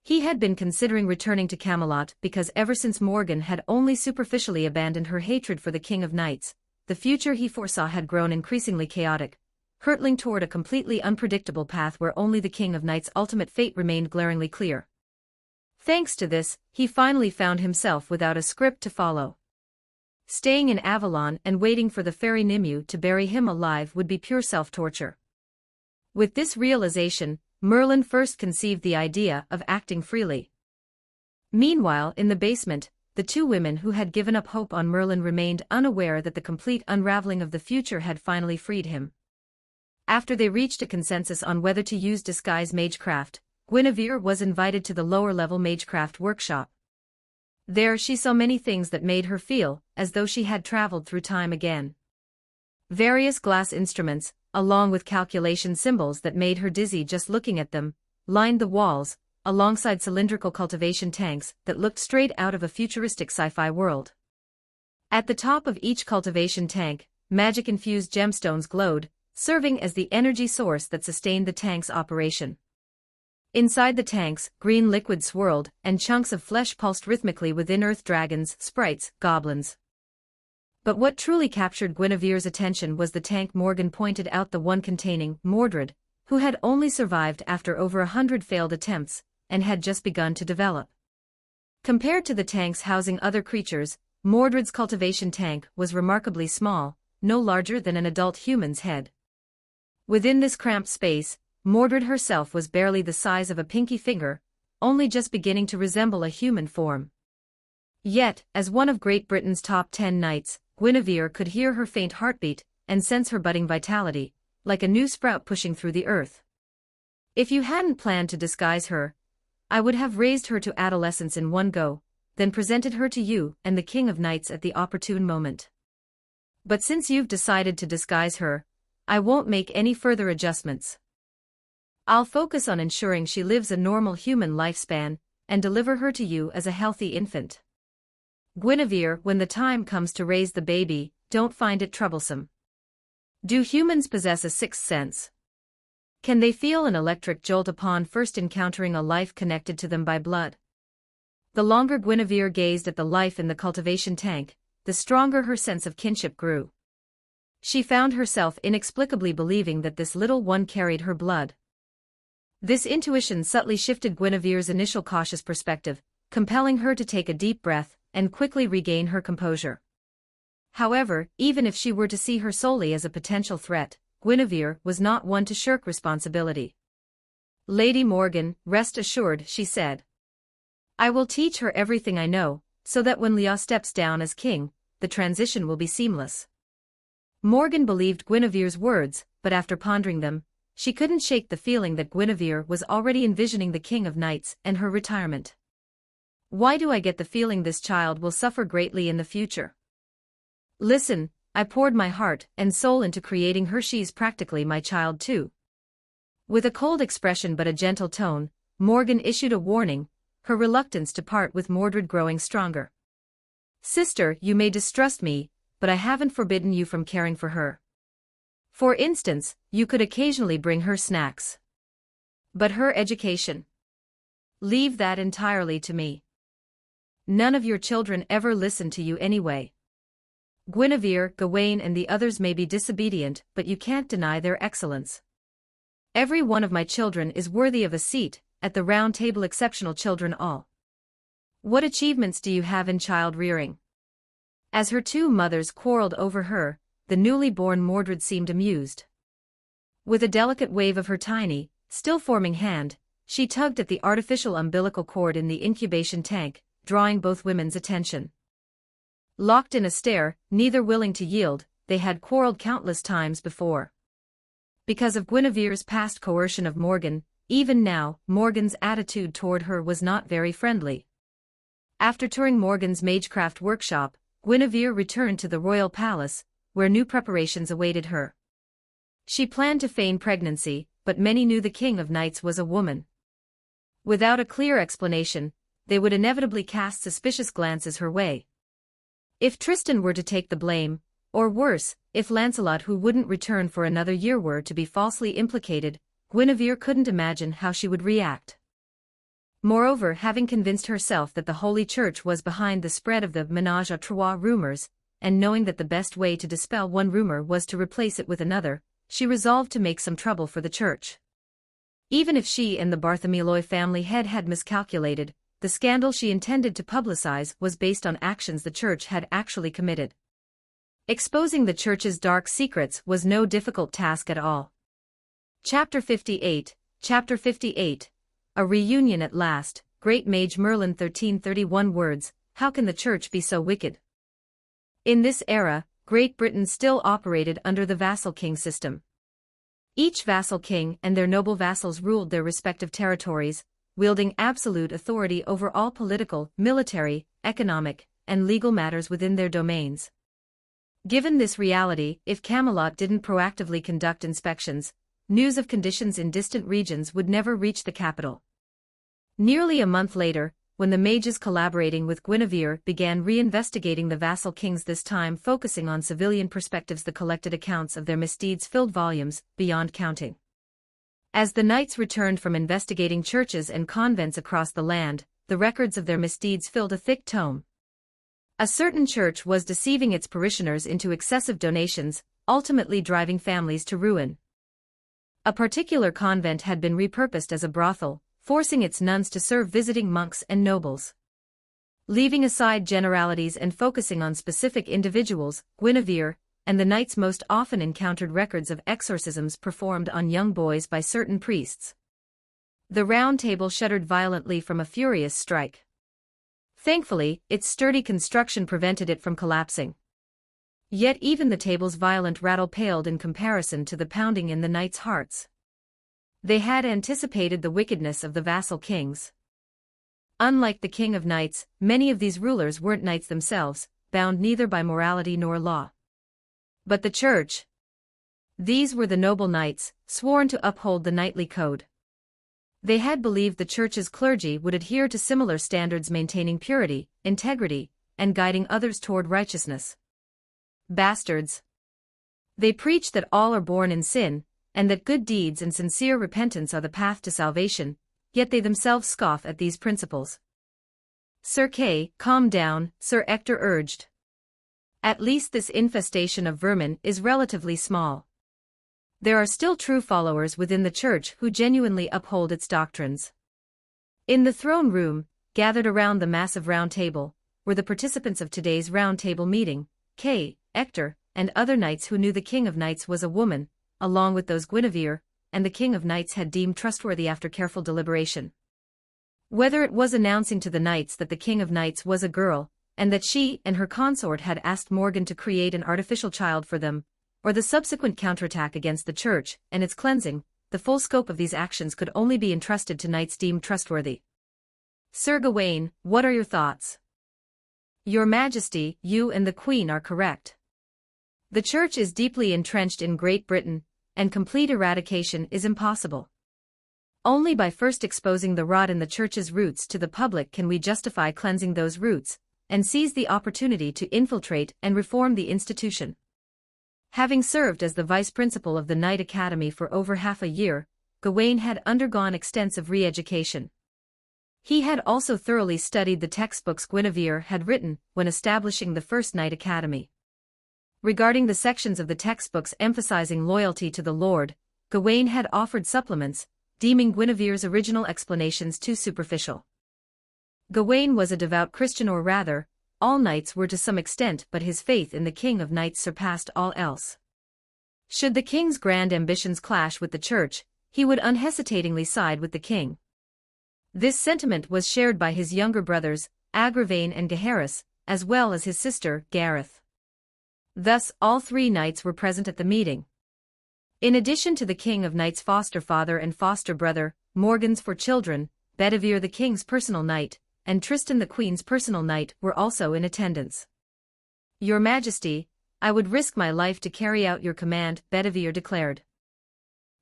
He had been considering returning to Camelot because ever since Morgan had only superficially abandoned her hatred for the King of Knights, the future he foresaw had grown increasingly chaotic, hurtling toward a completely unpredictable path where only the King of Knights' ultimate fate remained glaringly clear. Thanks to this, he finally found himself without a script to follow. Staying in Avalon and waiting for the fairy Nimue to bury him alive would be pure self-torture. With this realization, Merlin first conceived the idea of acting freely. Meanwhile, in the basement, the two women who had given up hope on Merlin remained unaware that the complete unraveling of the future had finally freed him. After they reached a consensus on whether to use disguise magecraft, Guinevere was invited to the lower-level magecraft workshop. There she saw many things that made her feel as though she had traveled through time again. Various glass instruments, along with calculation symbols that made her dizzy just looking at them, lined the walls, alongside cylindrical cultivation tanks that looked straight out of a futuristic sci-fi world. At the top of each cultivation tank, magic-infused gemstones glowed, serving as the energy source that sustained the tank's operation. Inside the tanks, green liquid swirled, and chunks of flesh pulsed rhythmically within earth dragons, sprites, goblins. But what truly captured Guinevere's attention was the tank Morgan pointed out, the one containing Mordred, who had only survived after over 100 failed attempts, and had just begun to develop. Compared to the tanks housing other creatures, Mordred's cultivation tank was remarkably small, no larger than an adult human's head. Within this cramped space, Mordred herself was barely the size of a pinky finger, only just beginning to resemble a human form. Yet, as one of Great Britain's top 10 knights, Guinevere could hear her faint heartbeat and sense her budding vitality, like a new sprout pushing through the earth. "If you hadn't planned to disguise her, I would have raised her to adolescence in one go, then presented her to you and the King of Knights at the opportune moment. But since you've decided to disguise her, I won't make any further adjustments. I'll focus on ensuring she lives a normal human lifespan, and deliver her to you as a healthy infant. Guinevere, when the time comes to raise the baby, don't find it troublesome. Do humans possess a sixth sense? Can they feel an electric jolt upon first encountering a life connected to them by blood?" The longer Guinevere gazed at the life in the cultivation tank, the stronger her sense of kinship grew. She found herself inexplicably believing that this little one carried her blood. This intuition subtly shifted Guinevere's initial cautious perspective, compelling her to take a deep breath and quickly regain her composure. However, even if she were to see her solely as a potential threat, Guinevere was not one to shirk responsibility. "Lady Morgan, rest assured," she said. "I will teach her everything I know, so that when Leah steps down as king, the transition will be seamless." Morgan believed Guinevere's words, but after pondering them, she couldn't shake the feeling that Guinevere was already envisioning the King of Knights and her retirement. Why do I get the feeling this child will suffer greatly in the future? Listen, I poured my heart and soul into creating her. She's practically my child too. With a cold expression but a gentle tone, Morgan issued a warning, her reluctance to part with Mordred growing stronger. Sister, you may distrust me, but I haven't forbidden you from caring for her. For instance, you could occasionally bring her snacks. But her education? Leave that entirely to me. None of your children ever listen to you anyway. Guinevere, Gawain and the others may be disobedient, but you can't deny their excellence. Every one of my children is worthy of a seat at the round table, exceptional children all. What achievements do you have in child rearing? As her two mothers quarreled over her, the newly born Mordred seemed amused. With a delicate wave of her tiny, still-forming hand, she tugged at the artificial umbilical cord in the incubation tank, drawing both women's attention. Locked in a stare, neither willing to yield, they had quarreled countless times before. Because of Guinevere's past coercion of Morgan, even now, Morgan's attitude toward her was not very friendly. After touring Morgan's magecraft workshop, Guinevere returned to the royal palace, where new preparations awaited her. She planned to feign pregnancy, but many knew the King of Knights was a woman. Without a clear explanation, they would inevitably cast suspicious glances her way. If Tristan were to take the blame, or worse, if Lancelot, who wouldn't return for another year, were to be falsely implicated, Guinevere couldn't imagine how she would react. Moreover, having convinced herself that the Holy Church was behind the spread of the ménage à trois rumors, and knowing that the best way to dispel one rumor was to replace it with another, she resolved to make some trouble for the Church. Even if she and the Bartholomew family had miscalculated, the scandal she intended to publicize was based on actions the Church had actually committed. Exposing the Church's dark secrets was no difficult task at all. Chapter 58, A Reunion at Last, Great Mage Merlin 1331 words, how can the Church be so wicked? In this era, Great Britain still operated under the vassal king system. Each vassal king and their noble vassals ruled their respective territories, wielding absolute authority over all political, military, economic, and legal matters within their domains. Given this reality, if Camelot didn't proactively conduct inspections, news of conditions in distant regions would never reach the capital. Nearly a month later, when the mages collaborating with Guinevere began reinvestigating the vassal kings, this time focusing on civilian perspectives, the collected accounts of their misdeeds filled volumes, beyond counting. As the knights returned from investigating churches and convents across the land, the records of their misdeeds filled a thick tome. A certain church was deceiving its parishioners into excessive donations, ultimately driving families to ruin. A particular convent had been repurposed as a brothel, forcing its nuns to serve visiting monks and nobles. Leaving aside generalities and focusing on specific individuals, Guinevere and the knights most often encountered records of exorcisms performed on young boys by certain priests. The Round Table shuddered violently from a furious strike. Thankfully, its sturdy construction prevented it from collapsing. Yet even the table's violent rattle paled in comparison to the pounding in the knights' hearts. They had anticipated the wickedness of the vassal kings. Unlike the King of Knights, many of these rulers weren't knights themselves, bound neither by morality nor law. But the Church. These were the noble knights, sworn to uphold the knightly code. They had believed the Church's clergy would adhere to similar standards, maintaining purity, integrity, and guiding others toward righteousness. Bastards. They preach that all are born in sin, and that good deeds and sincere repentance are the path to salvation, yet they themselves scoff at these principles. Sir Kay, calm down, Sir Ector urged. At least this infestation of vermin is relatively small. There are still true followers within the Church who genuinely uphold its doctrines. In the throne room, gathered around the massive round table, were the participants of today's round table meeting, Kay, Ector, and other knights who knew the King of Knights was a woman, along with those Guinevere and the King of Knights had deemed trustworthy after careful deliberation. Whether it was announcing to the knights that the King of Knights was a girl, and that she and her consort had asked Morgan to create an artificial child for them, or the subsequent counterattack against the Church and its cleansing, the full scope of these actions could only be entrusted to knights deemed trustworthy. Sir Gawain, what are your thoughts? Your Majesty, you and the Queen are correct. The Church is deeply entrenched in Great Britain, and complete eradication is impossible. Only by first exposing the rot in the Church's roots to the public can we justify cleansing those roots, and seize the opportunity to infiltrate and reform the institution. Having served as the vice-principal of the Knight Academy for over half a year, Gawain had undergone extensive re-education. He had also thoroughly studied the textbooks Guinevere had written when establishing the first Knight Academy. Regarding the sections of the textbooks emphasizing loyalty to the Lord, Gawain had offered supplements, deeming Guinevere's original explanations too superficial. Gawain was a devout Christian, or rather, all knights were to some extent, but his faith in the King of Knights surpassed all else. Should the king's grand ambitions clash with the Church, he would unhesitatingly side with the king. This sentiment was shared by his younger brothers, Agravain and Gaheris, as well as his sister, Gareth. Thus, all three knights were present at the meeting. In addition to the King of Knights' foster father and foster brother, Morgans for children, Bedivere the king's personal knight, and Tristan the queen's personal knight were also in attendance. Your Majesty, I would risk my life to carry out your command, Bedivere declared.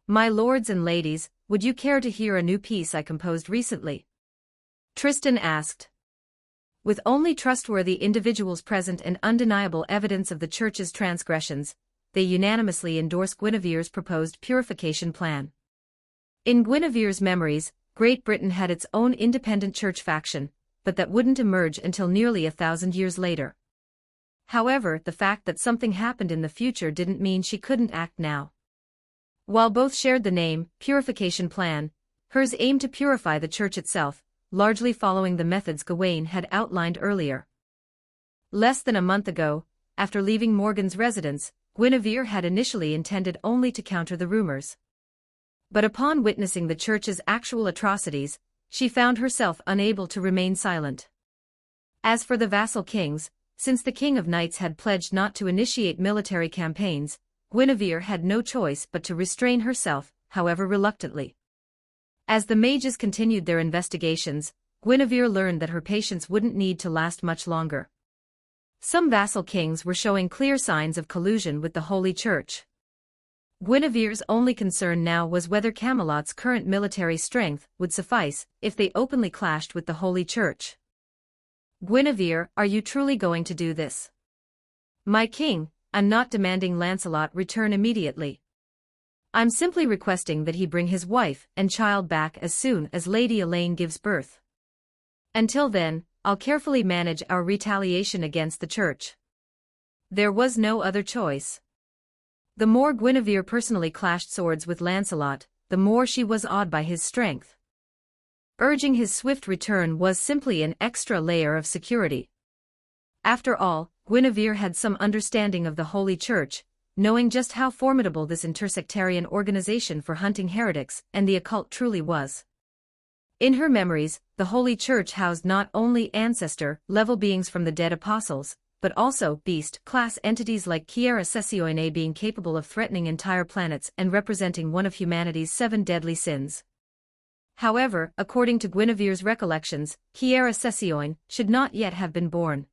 My lords and ladies, would you care to hear a new piece I composed recently? Tristan asked. With only trustworthy individuals present and undeniable evidence of the Church's transgressions, they unanimously endorsed Guinevere's proposed purification plan. In Guinevere's memories, Great Britain had its own independent Church faction, but that wouldn't emerge until nearly 1,000 years later. However, the fact that something happened in the future didn't mean she couldn't act now. While both shared the name, Purification Plan, hers aimed to purify the Church itself, largely following the methods Gawain had outlined earlier. Less than a month ago, after leaving Morgan's residence, Guinevere had initially intended only to counter the rumors. But upon witnessing the Church's actual atrocities, she found herself unable to remain silent. As for the vassal kings, since the King of Knights had pledged not to initiate military campaigns, Guinevere had no choice but to restrain herself, however reluctantly. As the mages continued their investigations, Guinevere learned that her patience wouldn't need to last much longer. Some vassal kings were showing clear signs of collusion with the Holy Church. Guinevere's only concern now was whether Camelot's current military strength would suffice if they openly clashed with the Holy Church. Guinevere, are you truly going to do this? My king, I'm not demanding Lancelot return immediately. I'm simply requesting that he bring his wife and child back as soon as Lady Elaine gives birth. Until then, I'll carefully manage our retaliation against the Church. There was no other choice. The more Guinevere personally clashed swords with Lancelot, the more she was awed by his strength. Urging his swift return was simply an extra layer of security. After all, Guinevere had some understanding of the Holy Church, knowing just how formidable this intersectarian organization for hunting heretics and the occult truly was. In her memories, the Holy Church housed not only ancestor-level beings from the dead apostles, but also beast-class entities like Chiara Sessioine, being capable of threatening entire planets and representing one of humanity's 7 deadly sins. However, according to Guinevere's recollections, Chiara Sessioine should not yet have been born.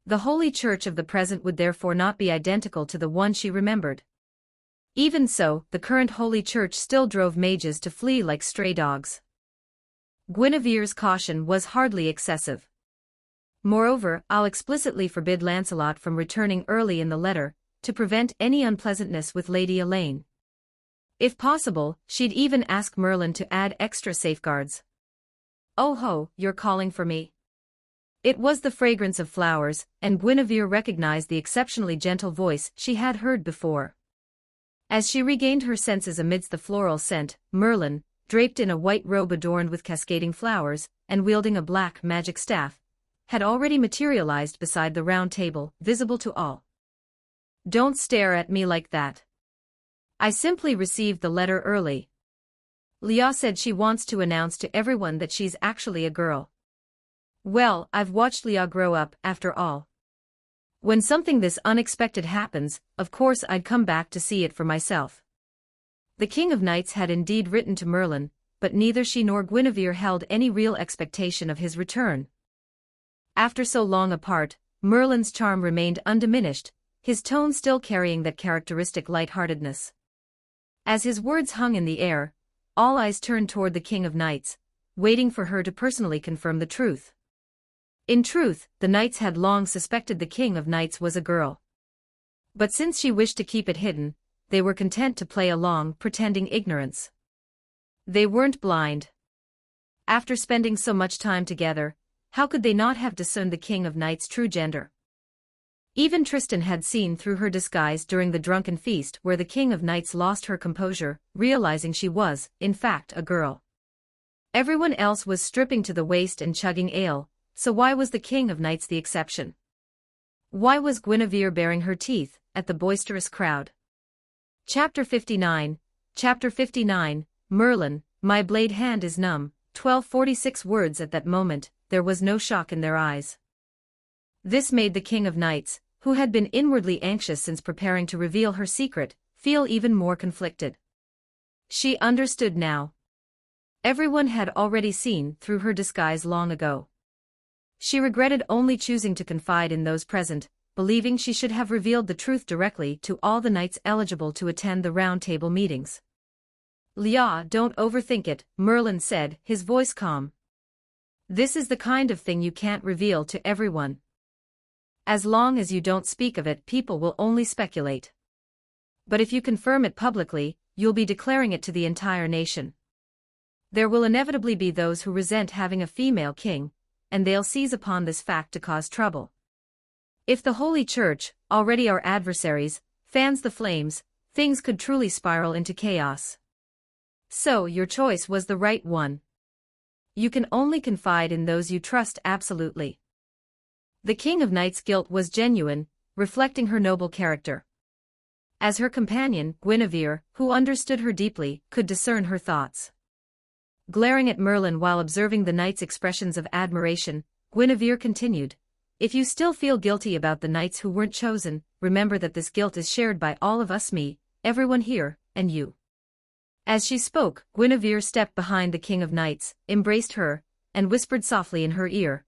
The Holy Church of the present would therefore not be identical to the one she remembered. Even so, the current Holy Church still drove mages to flee like stray dogs. Guinevere's caution was hardly excessive. Moreover, I'll explicitly forbid Lancelot from returning early in the letter, to prevent any unpleasantness with Lady Elaine. If possible, she'd even ask Merlin to add extra safeguards. Oh ho, you're calling for me? It was the fragrance of flowers, and Guinevere recognized the exceptionally gentle voice she had heard before. As she regained her senses amidst the floral scent, Merlin, draped in a white robe adorned with cascading flowers, and wielding a black magic staff, had already materialized beside the round table, visible to all. Don't stare at me like that. I simply received the letter early. Leah said she wants to announce to everyone that she's actually a girl. Well, I've watched Leah grow up, after all. When something this unexpected happens, of course I'd come back to see it for myself. The King of Knights had indeed written to Merlin, but neither she nor Guinevere held any real expectation of his return. After so long apart, Merlin's charm remained undiminished, his tone still carrying that characteristic light-heartedness. As his words hung in the air, all eyes turned toward the King of Knights, waiting for her to personally confirm the truth. In truth, the knights had long suspected the King of Knights was a girl. But since she wished to keep it hidden, they were content to play along, pretending ignorance. They weren't blind. After spending so much time together, how could they not have discerned the King of Knights' true gender? Even Tristan had seen through her disguise during the drunken feast where the King of Knights lost her composure, realizing she was, in fact, a girl. Everyone else was stripping to the waist and chugging ale, so why was the King of Knights the exception? Why was Guinevere baring her teeth at the boisterous crowd? Chapter 59, Merlin, my blade hand is numb, 1246 words. At that moment, there was no shock in their eyes. This made the King of Knights, who had been inwardly anxious since preparing to reveal her secret, feel even more conflicted. She understood now. Everyone had already seen through her disguise long ago. She regretted only choosing to confide in those present, believing she should have revealed the truth directly to all the knights eligible to attend the Round Table meetings. "Lia, don't overthink it," Merlin said, his voice calm. "This is the kind of thing you can't reveal to everyone. As long as you don't speak of it, people will only speculate. But if you confirm it publicly, you'll be declaring it to the entire nation. There will inevitably be those who resent having a female king, and they'll seize upon this fact to cause trouble. If the Holy Church, already our adversaries, fans the flames, things could truly spiral into chaos. So your choice was the right one. You can only confide in those you trust absolutely." The King of Knights' guilt was genuine, reflecting her noble character. As her companion, Guinevere, who understood her deeply, could discern her thoughts. Glaring at Merlin while observing the knight's expressions of admiration, Guinevere continued, "If you still feel guilty about the knights who weren't chosen, remember that this guilt is shared by all of us, me, everyone here, and you." As she spoke, Guinevere stepped behind the King of Knights, embraced her, and whispered softly in her ear,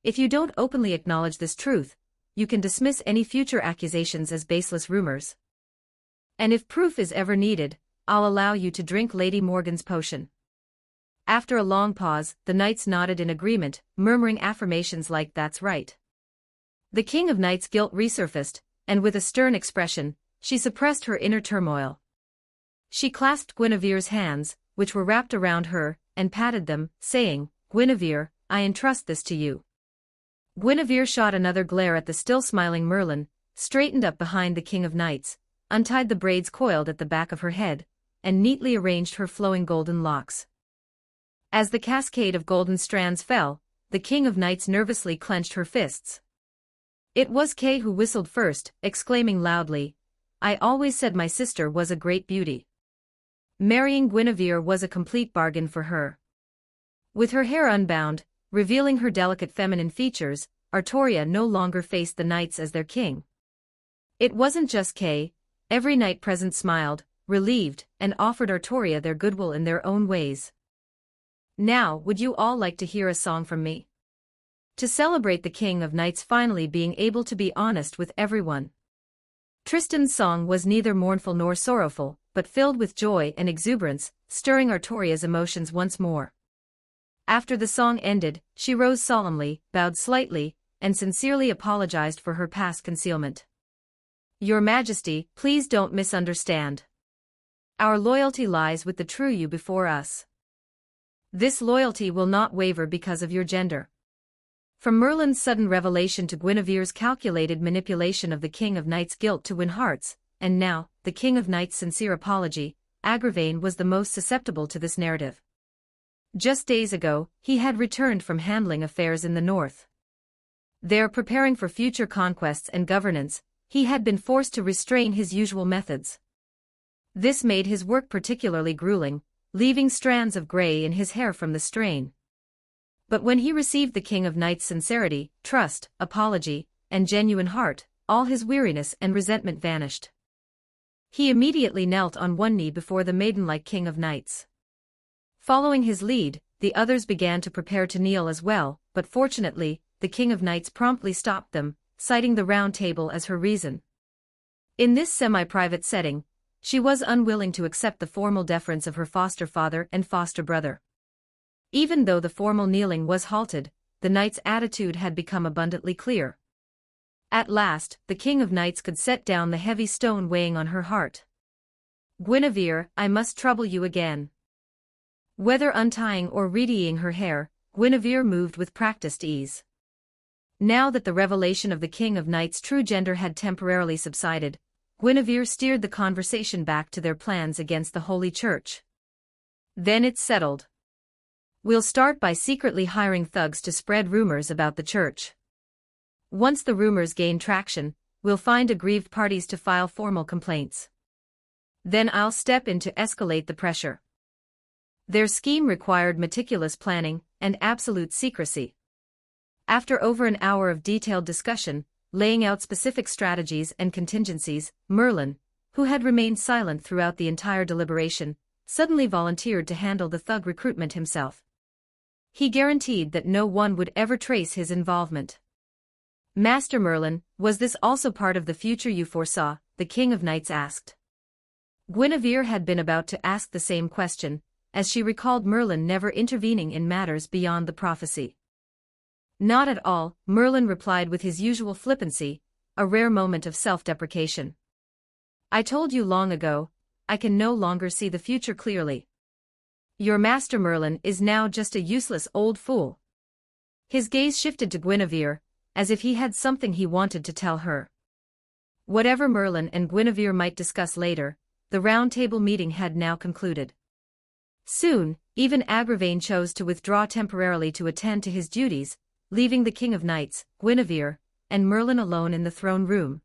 "If you don't openly acknowledge this truth, you can dismiss any future accusations as baseless rumors. And if proof is ever needed, I'll allow you to drink Lady Morgan's potion." After a long pause, the knights nodded in agreement, murmuring affirmations like "that's right." The King of Knights' guilt resurfaced, and with a stern expression, she suppressed her inner turmoil. She clasped Guinevere's hands, which were wrapped around her, and patted them, saying, "Guinevere, I entrust this to you." Guinevere shot another glare at the still smiling Merlin, straightened up behind the King of Knights, untied the braids coiled at the back of her head, and neatly arranged her flowing golden locks. As the cascade of golden strands fell, the King of Knights nervously clenched her fists. It was Kay who whistled first, exclaiming loudly, "I always said my sister was a great beauty." Marrying Guinevere was a complete bargain for her. With her hair unbound, revealing her delicate feminine features, Artoria no longer faced the knights as their king. It wasn't just Kay, every knight present smiled, relieved, and offered Artoria their goodwill in their own ways. "Now, would you all like to hear a song from me? To celebrate the King of Knights finally being able to be honest with everyone." Tristan's song was neither mournful nor sorrowful, but filled with joy and exuberance, stirring Artoria's emotions once more. After the song ended, she rose solemnly, bowed slightly, and sincerely apologized for her past concealment. "Your Majesty, please don't misunderstand. Our loyalty lies with the true you before us. This loyalty will not waver because of your gender." From Merlin's sudden revelation to Guinevere's calculated manipulation of the King of Knights' guilt to win hearts, and now, the King of Knights' sincere apology, Agravain was the most susceptible to this narrative. Just days ago, he had returned from handling affairs in the north. There, preparing for future conquests and governance, he had been forced to restrain his usual methods. This made his work particularly grueling, leaving strands of gray in his hair from the strain. But when he received the King of Knights' sincerity, trust, apology, and genuine heart, all his weariness and resentment vanished. He immediately knelt on one knee before the maidenlike King of Knights. Following his lead, the others began to prepare to kneel as well, but fortunately, the King of Knights promptly stopped them, citing the Round Table as her reason. In this semi-private setting, she was unwilling to accept the formal deference of her foster father and foster brother. Even though the formal kneeling was halted, the knight's attitude had become abundantly clear. At last, the King of Knights could set down the heavy stone weighing on her heart. "Guinevere, I must trouble you again." Whether untying or readying her hair, Guinevere moved with practiced ease. Now that the revelation of the King of Knights' true gender had temporarily subsided, Guinevere steered the conversation back to their plans against the Holy Church. "Then it's settled. We'll start by secretly hiring thugs to spread rumors about the church. Once the rumors gain traction, we'll find aggrieved parties to file formal complaints. Then I'll step in to escalate the pressure." Their scheme required meticulous planning and absolute secrecy. After over an hour of detailed discussion, laying out specific strategies and contingencies, Merlin, who had remained silent throughout the entire deliberation, suddenly volunteered to handle the thug recruitment himself. He guaranteed that no one would ever trace his involvement. "Master Merlin, was this also part of the future you foresaw?" the King of Knights asked. Guinevere had been about to ask the same question, as she recalled Merlin never intervening in matters beyond the prophecy. "Not at all," Merlin replied with his usual flippancy, a rare moment of self-deprecation. "I told you long ago, I can no longer see the future clearly. Your Master Merlin is now just a useless old fool." His gaze shifted to Guinevere, as if he had something he wanted to tell her. Whatever Merlin and Guinevere might discuss later, the Round Table meeting had now concluded. Soon, even Agravain chose to withdraw temporarily to attend to his duties, leaving the King of Knights, Guinevere, and Merlin alone in the throne room.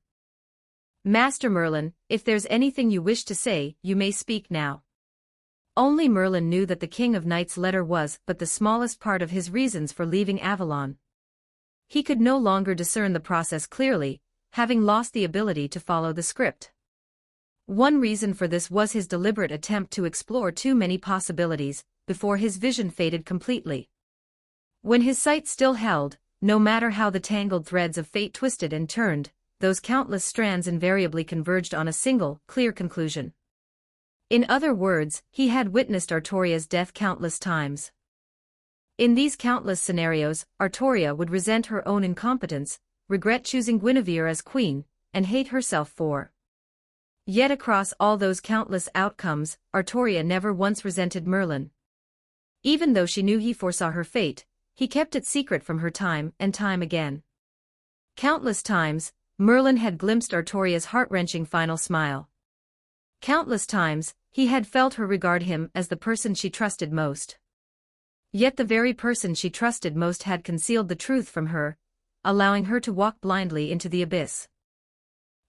"Master Merlin, if there's anything you wish to say, you may speak now." Only Merlin knew that the King of Knights' letter was but the smallest part of his reasons for leaving Avalon. He could no longer discern the process clearly, having lost the ability to follow the script. One reason for this was his deliberate attempt to explore too many possibilities, before his vision faded completely. When his sight still held, no matter how the tangled threads of fate twisted and turned, those countless strands invariably converged on a single, clear conclusion. In other words, he had witnessed Artoria's death countless times. In these countless scenarios, Artoria would resent her own incompetence, regret choosing Guinevere as queen, and hate herself for. Yet across all those countless outcomes, Artoria never once resented Merlin. Even though she knew he foresaw her fate, he kept it secret from her time and time again. Countless times, Merlin had glimpsed Artoria's heart-wrenching final smile. Countless times, he had felt her regard him as the person she trusted most. Yet the very person she trusted most had concealed the truth from her, allowing her to walk blindly into the abyss.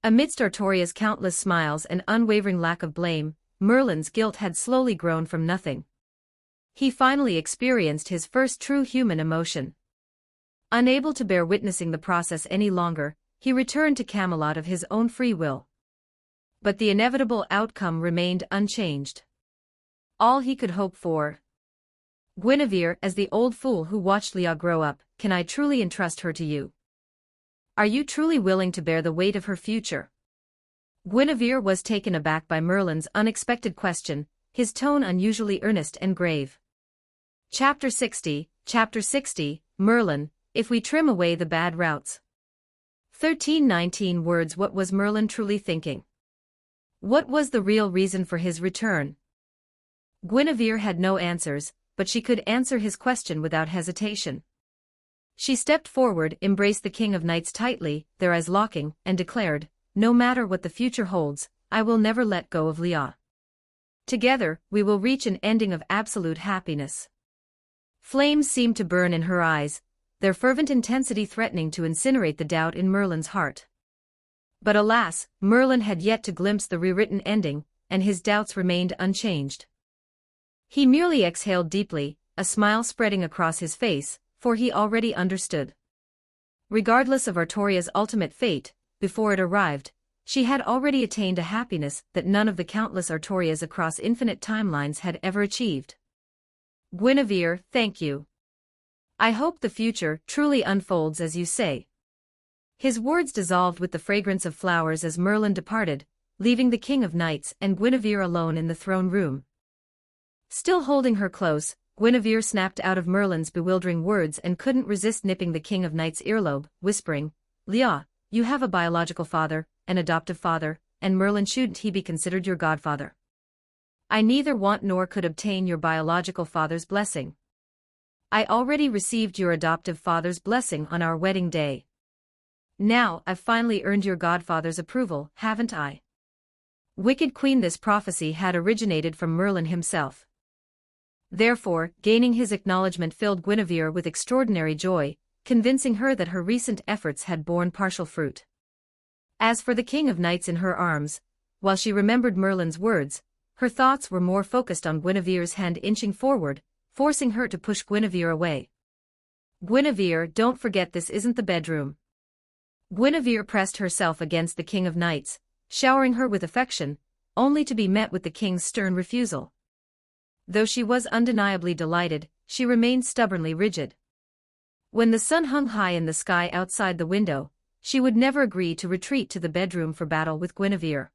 Amidst Artoria's countless smiles and unwavering lack of blame, Merlin's guilt had slowly grown from nothing. He finally experienced his first true human emotion. Unable to bear witnessing the process any longer, he returned to Camelot of his own free will. But the inevitable outcome remained unchanged. All he could hope for. "Guinevere, as the old fool who watched Leah grow up, can I truly entrust her to you? Are you truly willing to bear the weight of her future?" Guinevere was taken aback by Merlin's unexpected question, his tone unusually earnest and grave. Chapter 60, Merlin, if we trim away the bad routes. 1319 words. What was Merlin truly thinking? What was the real reason for his return? Guinevere had no answers, but she could answer his question without hesitation. She stepped forward, embraced the King of Knights tightly, their eyes locking, and declared, "No matter what the future holds, I will never let go of Leah. Together, we will reach an ending of absolute happiness." Flames seemed to burn in her eyes, their fervent intensity threatening to incinerate the doubt in Merlin's heart. But alas, Merlin had yet to glimpse the rewritten ending, and his doubts remained unchanged. He merely exhaled deeply, a smile spreading across his face, for he already understood. Regardless of Artoria's ultimate fate, before it arrived, she had already attained a happiness that none of the countless Artorias across infinite timelines had ever achieved. Guinevere, thank you. I hope the future truly unfolds as you say. His words dissolved with the fragrance of flowers as Merlin departed, leaving the King of Knights and Guinevere alone in the throne room. Still holding her close, Guinevere snapped out of Merlin's bewildering words and couldn't resist nipping the King of Knights' earlobe, whispering, "Leah, you have a biological father, an adoptive father, and Merlin, shouldn't he be considered your godfather? I neither want nor could obtain your biological father's blessing. I already received your adoptive father's blessing on our wedding day. Now I've finally earned your godfather's approval, haven't I?" Wicked Queen, this prophecy had originated from Merlin himself. Therefore, gaining his acknowledgement filled Guinevere with extraordinary joy, convincing her that her recent efforts had borne partial fruit. As for the King of Knights in her arms, while she remembered Merlin's words, her thoughts were more focused on Guinevere's hand inching forward, forcing her to push Guinevere away. "Guinevere, don't forget this isn't the bedroom." Guinevere pressed herself against the King of Knights, showering her with affection, only to be met with the king's stern refusal. Though she was undeniably delighted, she remained stubbornly rigid. When the sun hung high in the sky outside the window, she would never agree to retreat to the bedroom for battle with Guinevere.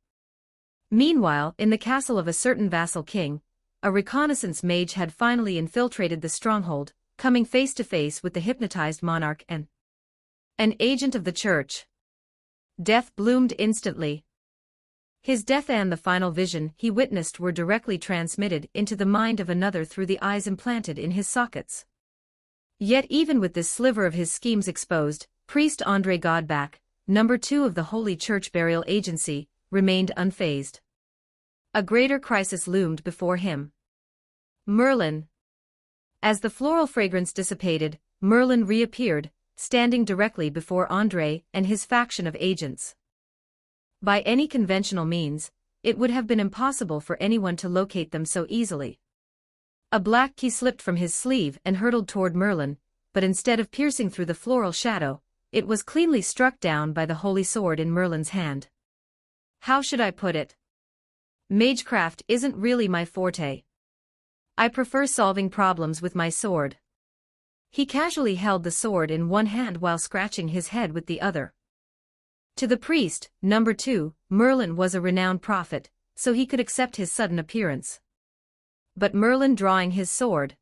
Meanwhile, in the castle of a certain vassal king, a reconnaissance mage had finally infiltrated the stronghold, coming face to face with the hypnotized monarch and an agent of the church. Death bloomed instantly. His death and the final vision he witnessed were directly transmitted into the mind of another through the eyes implanted in his sockets. Yet even with this sliver of his schemes exposed, priest André Godback, number 2 of the Holy Church Burial Agency, remained unfazed. A greater crisis loomed before him. Merlin. As the floral fragrance dissipated, Merlin reappeared, standing directly before André and his faction of agents. By any conventional means, it would have been impossible for anyone to locate them so easily. A black key slipped from his sleeve and hurtled toward Merlin, but instead of piercing through the floral shadow, it was cleanly struck down by the holy sword in Merlin's hand. How should I put it? Magecraft isn't really my forte. I prefer solving problems with my sword. He casually held the sword in one hand while scratching his head with the other. To the priest, number 2, Merlin was a renowned prophet, so he could accept his sudden appearance. But Merlin drawing his sword.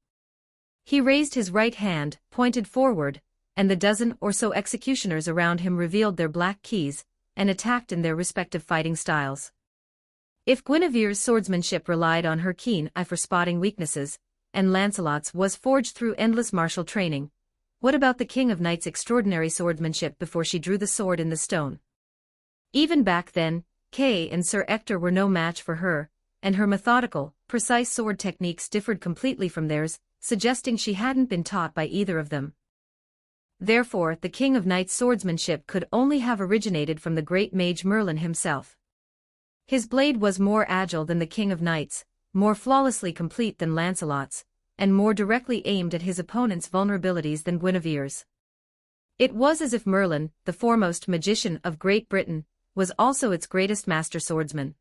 He raised his right hand, pointed forward, and the dozen or so executioners around him revealed their black keys, and attacked in their respective fighting styles. If Guinevere's swordsmanship relied on her keen eye for spotting weaknesses, and Lancelot's was forged through endless martial training, what about the King of Knights' extraordinary swordsmanship before she drew the sword in the stone? Even back then, Kay and Sir Ector were no match for her, and her methodical, precise sword techniques differed completely from theirs, suggesting she hadn't been taught by either of them. Therefore, the King of Knights' swordsmanship could only have originated from the great mage Merlin himself. His blade was more agile than the King of Knights, more flawlessly complete than Lancelot's, and more directly aimed at his opponent's vulnerabilities than Guinevere's. It was as if Merlin, the foremost magician of Great Britain, was also its greatest master swordsman.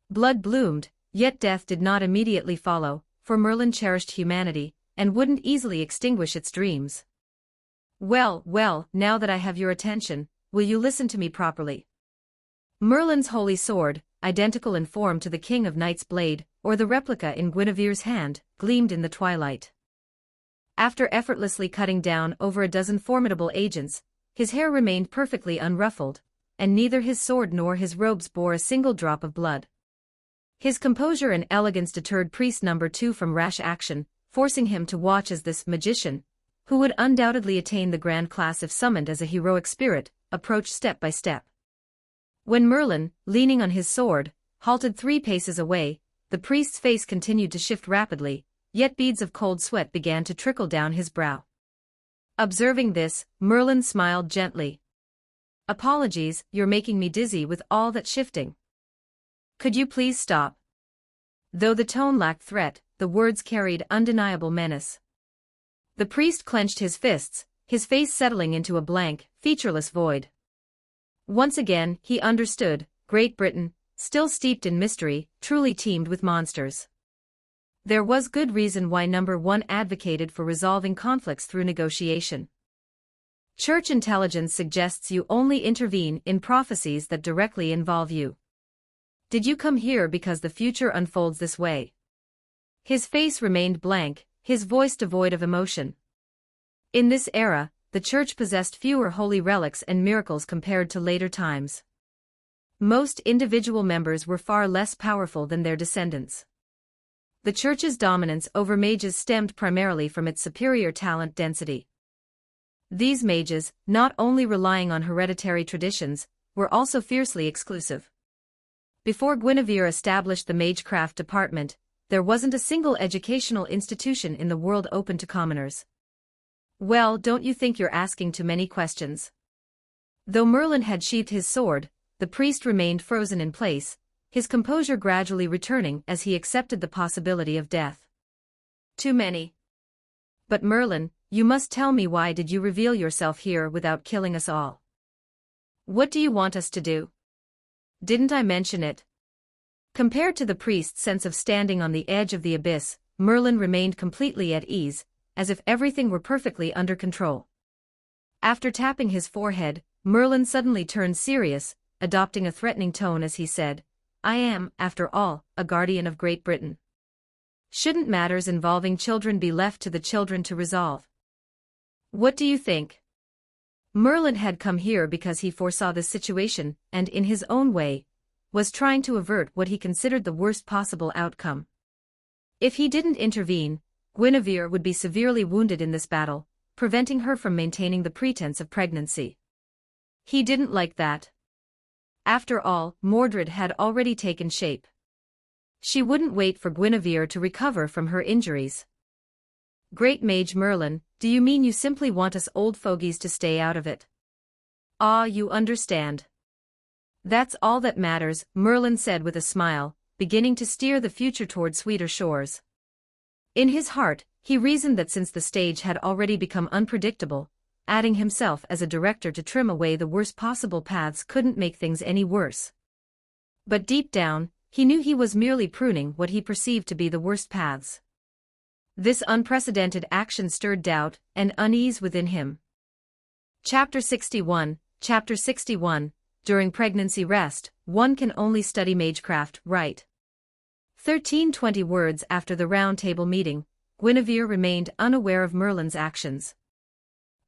Blood bloomed, yet death did not immediately follow, for Merlin cherished humanity, and wouldn't easily extinguish its dreams. Well, now that I have your attention, will you listen to me properly? Merlin's holy sword, identical in form to the King of Knights' blade, or the replica in Guinevere's hand, gleamed in the twilight. After effortlessly cutting down over a dozen formidable agents, his hair remained perfectly unruffled, and neither his sword nor his robes bore a single drop of blood. His composure and elegance deterred priest number 2 from rash action, forcing him to watch as this magician, who would undoubtedly attain the grand class if summoned as a heroic spirit, approached step by step. When Merlin, leaning on his sword, halted 3 paces away, the priest's face continued to shift rapidly, yet beads of cold sweat began to trickle down his brow. Observing this, Merlin smiled gently. Apologies, you're making me dizzy with all that shifting. Could you please stop? Though the tone lacked threat, the words carried undeniable menace. The priest clenched his fists, his face settling into a blank, featureless void. Once again, he understood, Great Britain, still steeped in mystery, truly teemed with monsters. There was good reason why number 1 advocated for resolving conflicts through negotiation. Church intelligence suggests you only intervene in prophecies that directly involve you. Did you come here because the future unfolds this way? His face remained blank, his voice devoid of emotion. In this era, the Church possessed fewer holy relics and miracles compared to later times. Most individual members were far less powerful than their descendants. The Church's dominance over mages stemmed primarily from its superior talent density. These mages, not only relying on hereditary traditions, were also fiercely exclusive. Before Guinevere established the Magecraft department, there wasn't a single educational institution in the world open to commoners. Well, don't you think you're asking too many questions? Though Merlin had sheathed his sword, the priest remained frozen in place, his composure gradually returning as he accepted the possibility of death. Too many. But Merlin, you must tell me, why did you reveal yourself here without killing us all? What do you want us to do? Didn't I mention it? Compared to the priest's sense of standing on the edge of the abyss, Merlin remained completely at ease, as if everything were perfectly under control. After tapping his forehead, Merlin suddenly turned serious, adopting a threatening tone as he said, I am, after all, a guardian of Great Britain. Shouldn't matters involving children be left to the children to resolve? What do you think? Merlin had come here because he foresaw this situation and, in his own way, was trying to avert what he considered the worst possible outcome. If he didn't intervene, Guinevere would be severely wounded in this battle, preventing her from maintaining the pretense of pregnancy. He didn't like that. After all, Mordred had already taken shape. She wouldn't wait for Guinevere to recover from her injuries. Great Mage Merlin, do you mean you simply want us old fogies to stay out of it? Ah, you understand. That's all that matters, Merlin said with a smile, beginning to steer the future toward sweeter shores. In his heart, he reasoned that since the stage had already become unpredictable, adding himself as a director to trim away the worst possible paths couldn't make things any worse. But deep down, he knew he was merely pruning what he perceived to be the worst paths. This unprecedented action stirred doubt and unease within him. Chapter 61, During pregnancy rest, one can only study magecraft, right? 1320 words after the round table meeting, Guinevere remained unaware of Merlin's actions.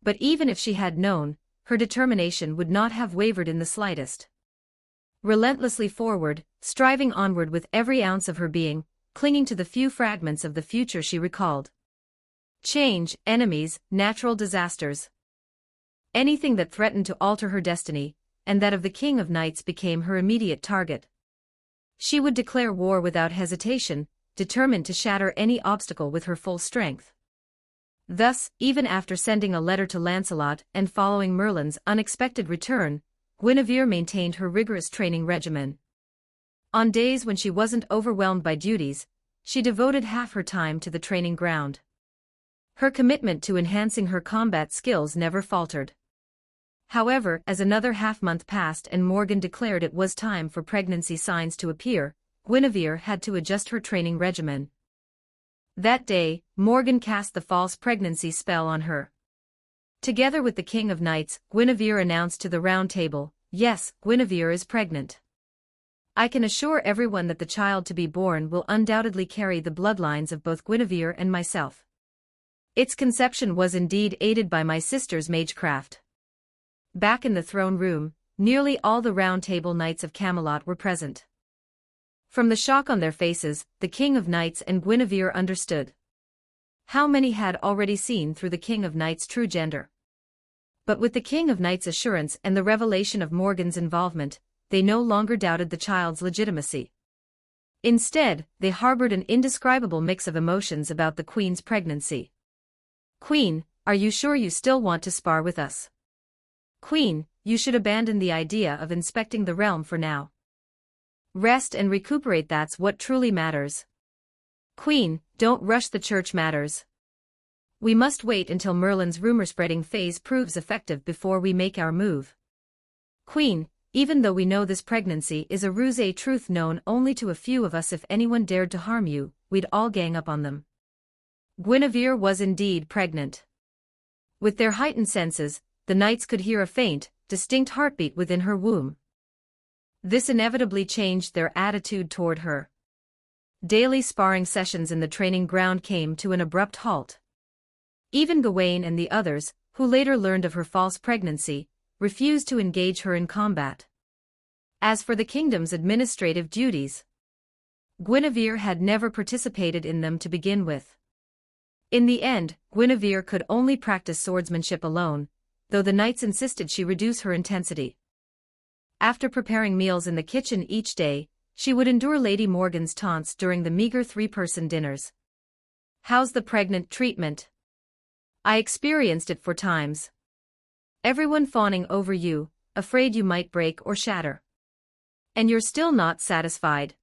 But even if she had known, her determination would not have wavered in the slightest. Relentlessly forward, striving onward with every ounce of her being, clinging to the few fragments of the future she recalled. Change, enemies, natural disasters. Anything that threatened to alter her destiny, and that of the King of Knights, became her immediate target. She would declare war without hesitation, determined to shatter any obstacle with her full strength. Thus, even after sending a letter to Lancelot and following Merlin's unexpected return, Guinevere maintained her rigorous training regimen. On days when she wasn't overwhelmed by duties, she devoted half her time to the training ground. Her commitment to enhancing her combat skills never faltered. However, as another half-month passed and Morgan declared it was time for pregnancy signs to appear, Guinevere had to adjust her training regimen. That day, Morgan cast the false pregnancy spell on her. Together with the King of Knights, Guinevere announced to the round table, "Yes, Guinevere is pregnant. I can assure everyone that the child to be born will undoubtedly carry the bloodlines of both Guinevere and myself. Its conception was indeed aided by my sister's magecraft." Back in the throne room, nearly all the Round Table Knights of Camelot were present. From the shock on their faces, the King of Knights and Guinevere understood. How many had already seen through the King of Knights' true gender? But with the King of Knights' assurance and the revelation of Morgan's involvement, they no longer doubted the child's legitimacy. Instead, they harbored an indescribable mix of emotions about the Queen's pregnancy. "Queen, are you sure you still want to spar with us? Queen, you should abandon the idea of inspecting the realm for now. Rest and recuperate, that's what truly matters. Queen, don't rush the church matters. We must wait until Merlin's rumor-spreading phase proves effective before we make our move. Queen, even though we know this pregnancy is a ruse, a truth known only to a few of us. If anyone dared to harm you, we'd all gang up on them." Guinevere was indeed pregnant. With their heightened senses, the knights could hear a faint, distinct heartbeat within her womb. This inevitably changed their attitude toward her. Daily sparring sessions in the training ground came to an abrupt halt. Even Gawain and the others, who later learned of her false pregnancy, refused to engage her in combat. As for the kingdom's administrative duties, Guinevere had never participated in them to begin with. In the end, Guinevere could only practice swordsmanship alone, though the knights insisted she reduce her intensity. After preparing meals in the kitchen each day, she would endure Lady Morgan's taunts during the meager three-person dinners. "How's the pregnant treatment? I experienced it 4 times. Everyone fawning over you, afraid you might break or shatter. And you're still not satisfied."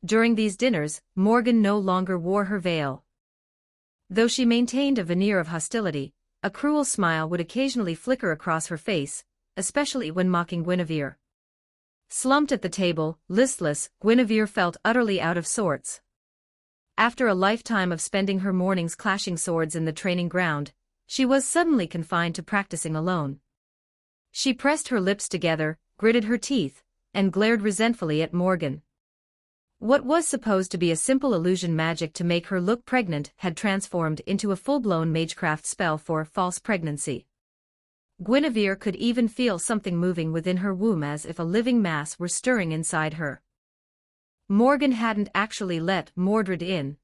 During these dinners, Morgan no longer wore her veil. Though she maintained a veneer of hostility, a cruel smile would occasionally flicker across her face, especially when mocking Guinevere. Slumped at the table, listless, Guinevere felt utterly out of sorts. After a lifetime of spending her mornings clashing swords in the training ground, she was suddenly confined to practicing alone. She pressed her lips together, gritted her teeth, and glared resentfully at Morgan. What was supposed to be a simple illusion magic to make her look pregnant had transformed into a full-blown magecraft spell for false pregnancy. Guinevere could even feel something moving within her womb, as if a living mass were stirring inside her. Morgan hadn't actually let Mordred in.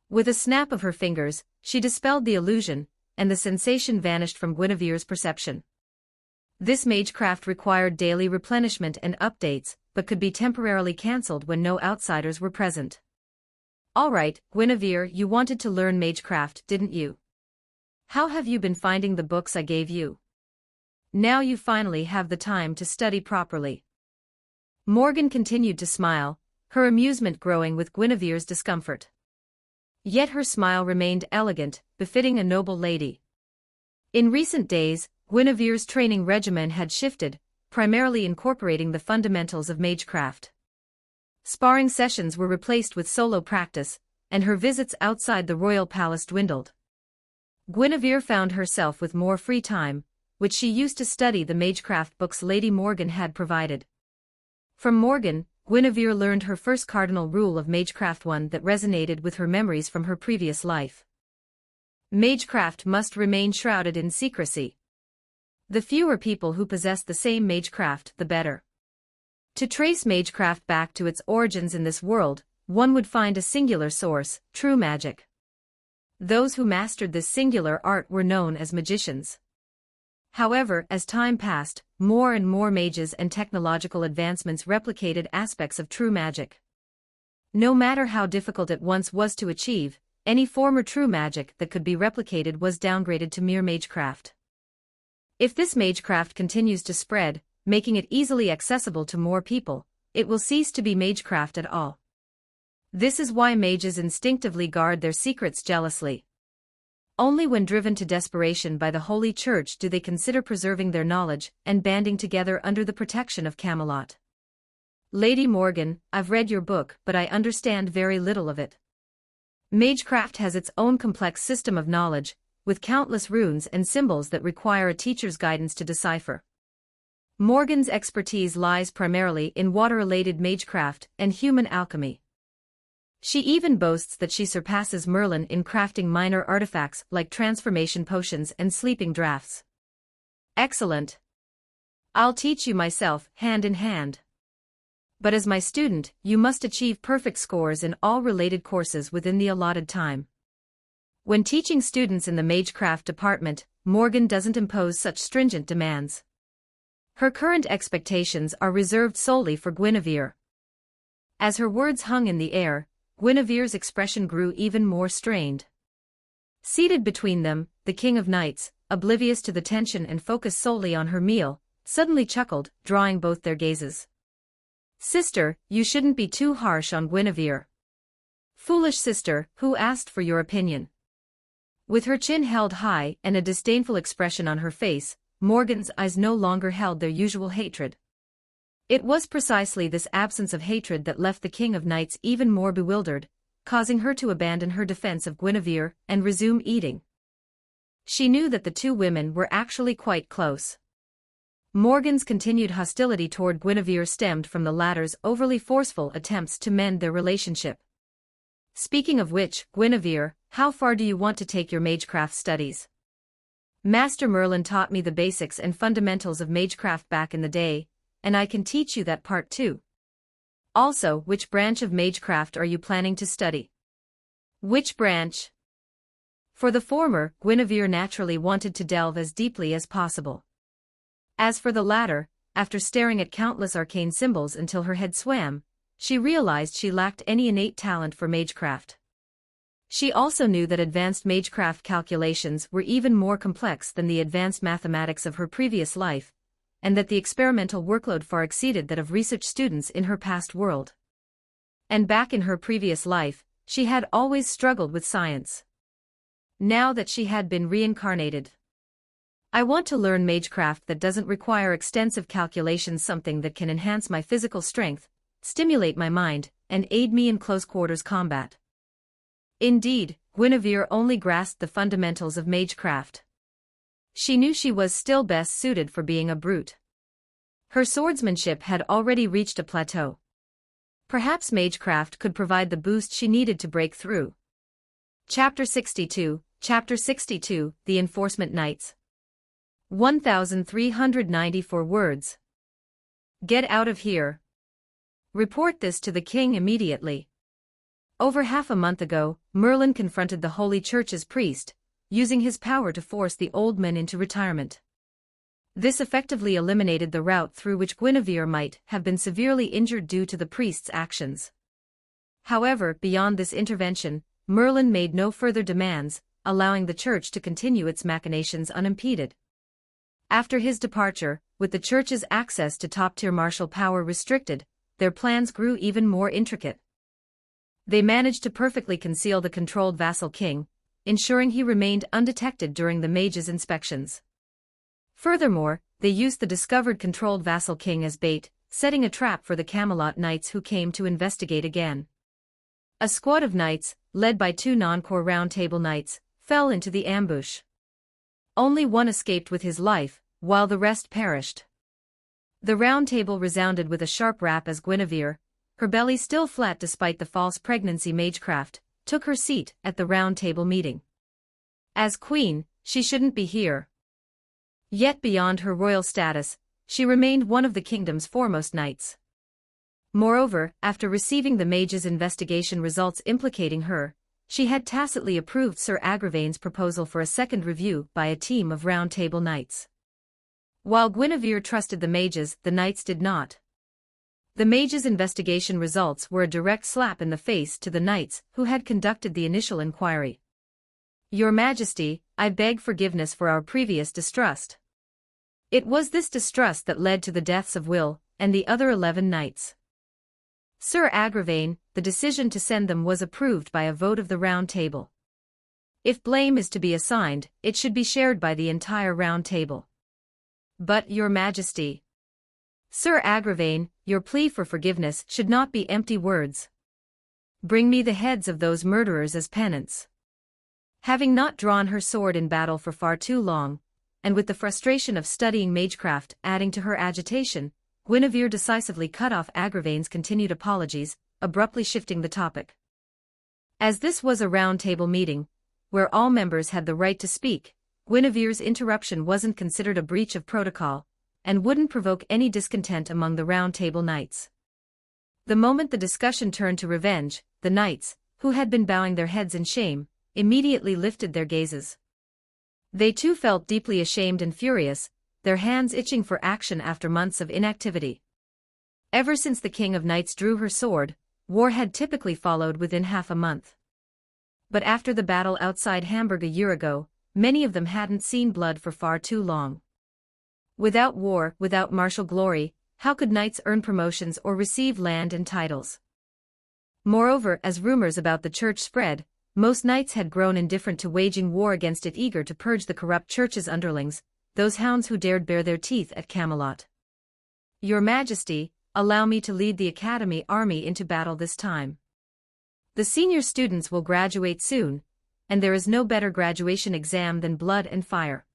With a snap of her fingers, she dispelled the illusion, and the sensation vanished from Guinevere's perception. This magecraft required daily replenishment and updates, but could be temporarily cancelled when no outsiders were present. "All right, Guinevere, you wanted to learn magecraft, didn't you? How have you been finding the books I gave you? Now you finally have the time to study properly." Morgan continued to smile, her amusement growing with Guinevere's discomfort. Yet her smile remained elegant, befitting a noble lady. In recent days, Guinevere's training regimen had shifted, primarily incorporating the fundamentals of magecraft. Sparring sessions were replaced with solo practice, and her visits outside the royal palace dwindled. Guinevere found herself with more free time, which she used to study the magecraft books Lady Morgan had provided. From Morgan, Guinevere learned her first cardinal rule of magecraft, one that resonated with her memories from her previous life. Magecraft must remain shrouded in secrecy. The fewer people who possess the same magecraft, the better. To trace magecraft back to its origins in this world, one would find a singular source, true magic. Those who mastered this singular art were known as magicians. However, as time passed, more and more mages and technological advancements replicated aspects of true magic. No matter how difficult it once was to achieve, any former true magic that could be replicated was downgraded to mere magecraft. If this magecraft continues to spread, making it easily accessible to more people, it will cease to be magecraft at all. This is why mages instinctively guard their secrets jealously. Only when driven to desperation by the Holy Church do they consider preserving their knowledge and banding together under the protection of Camelot. "Lady Morgan, I've read your book, but I understand very little of it. Magecraft has its own complex system of knowledge, with countless runes and symbols that require a teacher's guidance to decipher." Morgan's expertise lies primarily in water-related magecraft and human alchemy. She even boasts that she surpasses Merlin in crafting minor artifacts like transformation potions and sleeping draughts. "Excellent. I'll teach you myself, hand in hand. But as my student, you must achieve perfect scores in all related courses within the allotted time." When teaching students in the magecraft department, Morgan doesn't impose such stringent demands. Her current expectations are reserved solely for Guinevere. As her words hung in the air, Guinevere's expression grew even more strained. Seated between them, the King of Knights, oblivious to the tension and focused solely on her meal, suddenly chuckled, drawing both their gazes. "Sister, you shouldn't be too harsh on Guinevere." "Foolish sister, who asked for your opinion?" With her chin held high and a disdainful expression on her face, Morgan's eyes no longer held their usual hatred. It was precisely this absence of hatred that left the King of Knights even more bewildered, causing her to abandon her defense of Guinevere and resume eating. She knew that the two women were actually quite close. Morgan's continued hostility toward Guinevere stemmed from the latter's overly forceful attempts to mend their relationship. Speaking of which, Guinevere, how far do you want to take your magecraft studies? Master Merlin taught me the basics and fundamentals of magecraft back in the day, and I can teach you that part too. Also, which branch of magecraft are you planning to study? Which branch? For the former, Guinevere naturally wanted to delve as deeply as possible. As for the latter, after staring at countless arcane symbols until her head swam, she realized she lacked any innate talent for magecraft. She also knew that advanced magecraft calculations were even more complex than the advanced mathematics of her previous life, and that the experimental workload far exceeded that of research students in her past world. And back in her previous life, she had always struggled with science. Now that she had been reincarnated, I want to learn magecraft that doesn't require extensive calculations, something that can enhance my physical strength, stimulate my mind, and aid me in close-quarters combat. Indeed, Guinevere only grasped the fundamentals of magecraft. She knew she was still best suited for being a brute. Her swordsmanship had already reached a plateau. Perhaps magecraft could provide the boost she needed to break through. Chapter 62, The Enforcement Knights. 1,394 words. Get out of here. Report this to the king immediately. Over half a month ago, Merlin confronted the Holy Church's priest, using his power to force the old men into retirement. This effectively eliminated the route through which Guinevere might have been severely injured due to the priest's actions. However, beyond this intervention, Merlin made no further demands, allowing the church to continue its machinations unimpeded. After his departure, with the church's access to top-tier martial power restricted, their plans grew even more intricate. They managed to perfectly conceal the controlled vassal king, ensuring he remained undetected during the mage's inspections. Furthermore, they used the discovered controlled vassal king as bait, setting a trap for the Camelot knights who came to investigate again. A squad of knights, led by two non-core Round Table knights, fell into the ambush. Only one escaped with his life, while the rest perished. The Round Table resounded with a sharp rap as Guinevere, her belly still flat despite the false pregnancy magecraft, took her seat at the Round Table meeting. As queen, she shouldn't be here. Yet beyond her royal status, she remained one of the kingdom's foremost knights. Moreover, after receiving the mage's investigation results implicating her, she had tacitly approved Sir Agravain's proposal for a second review by a team of Round Table knights. While Guinevere trusted the mages, the knights did not. The mage's investigation results were a direct slap in the face to the knights who had conducted the initial inquiry. Your Majesty, I beg forgiveness for our previous distrust. It was this distrust that led to the deaths of Will and the other 11 knights. Sir Agravain, the decision to send them was approved by a vote of the Round Table. If blame is to be assigned, it should be shared by the entire Round Table. But, Your Majesty, Sir Agravain, your plea for forgiveness should not be empty words. Bring me the heads of those murderers as penance. Having not drawn her sword in battle for far too long, and with the frustration of studying magecraft adding to her agitation, Guinevere decisively cut off Agravain's continued apologies, abruptly shifting the topic. As this was a Round Table meeting, where all members had the right to speak, Guinevere's interruption wasn't considered a breach of protocol, and wouldn't provoke any discontent among the Round Table knights. The moment the discussion turned to revenge, the knights, who had been bowing their heads in shame, immediately lifted their gazes. They too felt deeply ashamed and furious, their hands itching for action after months of inactivity. Ever since the King of Knights drew her sword, war had typically followed within half a month. But after the battle outside Hamburg a year ago, many of them hadn't seen blood for far too long. Without war, without martial glory, how could knights earn promotions or receive land and titles? Moreover, as rumors about the church spread, most knights had grown indifferent to waging war against it, eager to purge the corrupt church's underlings, those hounds who dared bare their teeth at Camelot. Your Majesty, allow me to lead the Academy army into battle this time. The senior students will graduate soon, and there is no better graduation exam than blood and fire.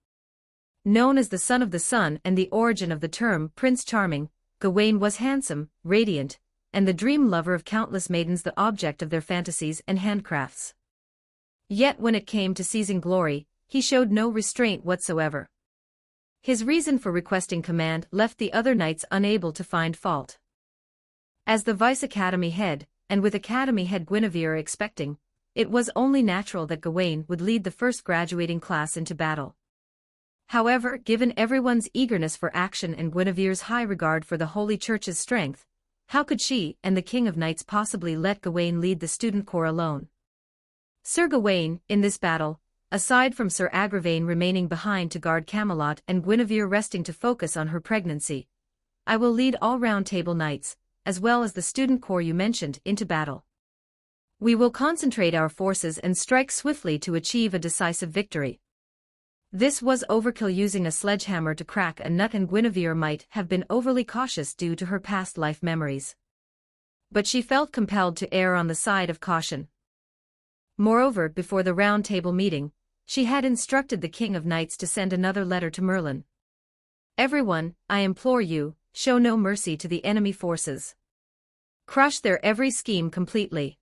Known as the son of the sun and the origin of the term Prince Charming, Gawain was handsome, radiant, and the dream lover of countless maidens, the object of their fantasies and handcrafts. Yet when it came to seizing glory, he showed no restraint whatsoever. His reason for requesting command left the other knights unable to find fault. As the Vice Academy head, and with Academy head Guinevere expecting, it was only natural that Gawain would lead the first graduating class into battle. However, given everyone's eagerness for action and Guinevere's high regard for the Holy Church's strength, how could she and the King of Knights possibly let Gawain lead the student corps alone? Sir Gawain, in this battle, aside from Sir Agravain remaining behind to guard Camelot and Guinevere resting to focus on her pregnancy, I will lead all Round Table knights, as well as the student corps you mentioned, into battle. We will concentrate our forces and strike swiftly to achieve a decisive victory. This was overkill, using a sledgehammer to crack a nut, and Guinevere might have been overly cautious due to her past life memories. But she felt compelled to err on the side of caution. Moreover, before the Round Table meeting, she had instructed the King of Knights to send another letter to Merlin. Everyone, I implore you, show no mercy to the enemy forces. Crush their every scheme completely.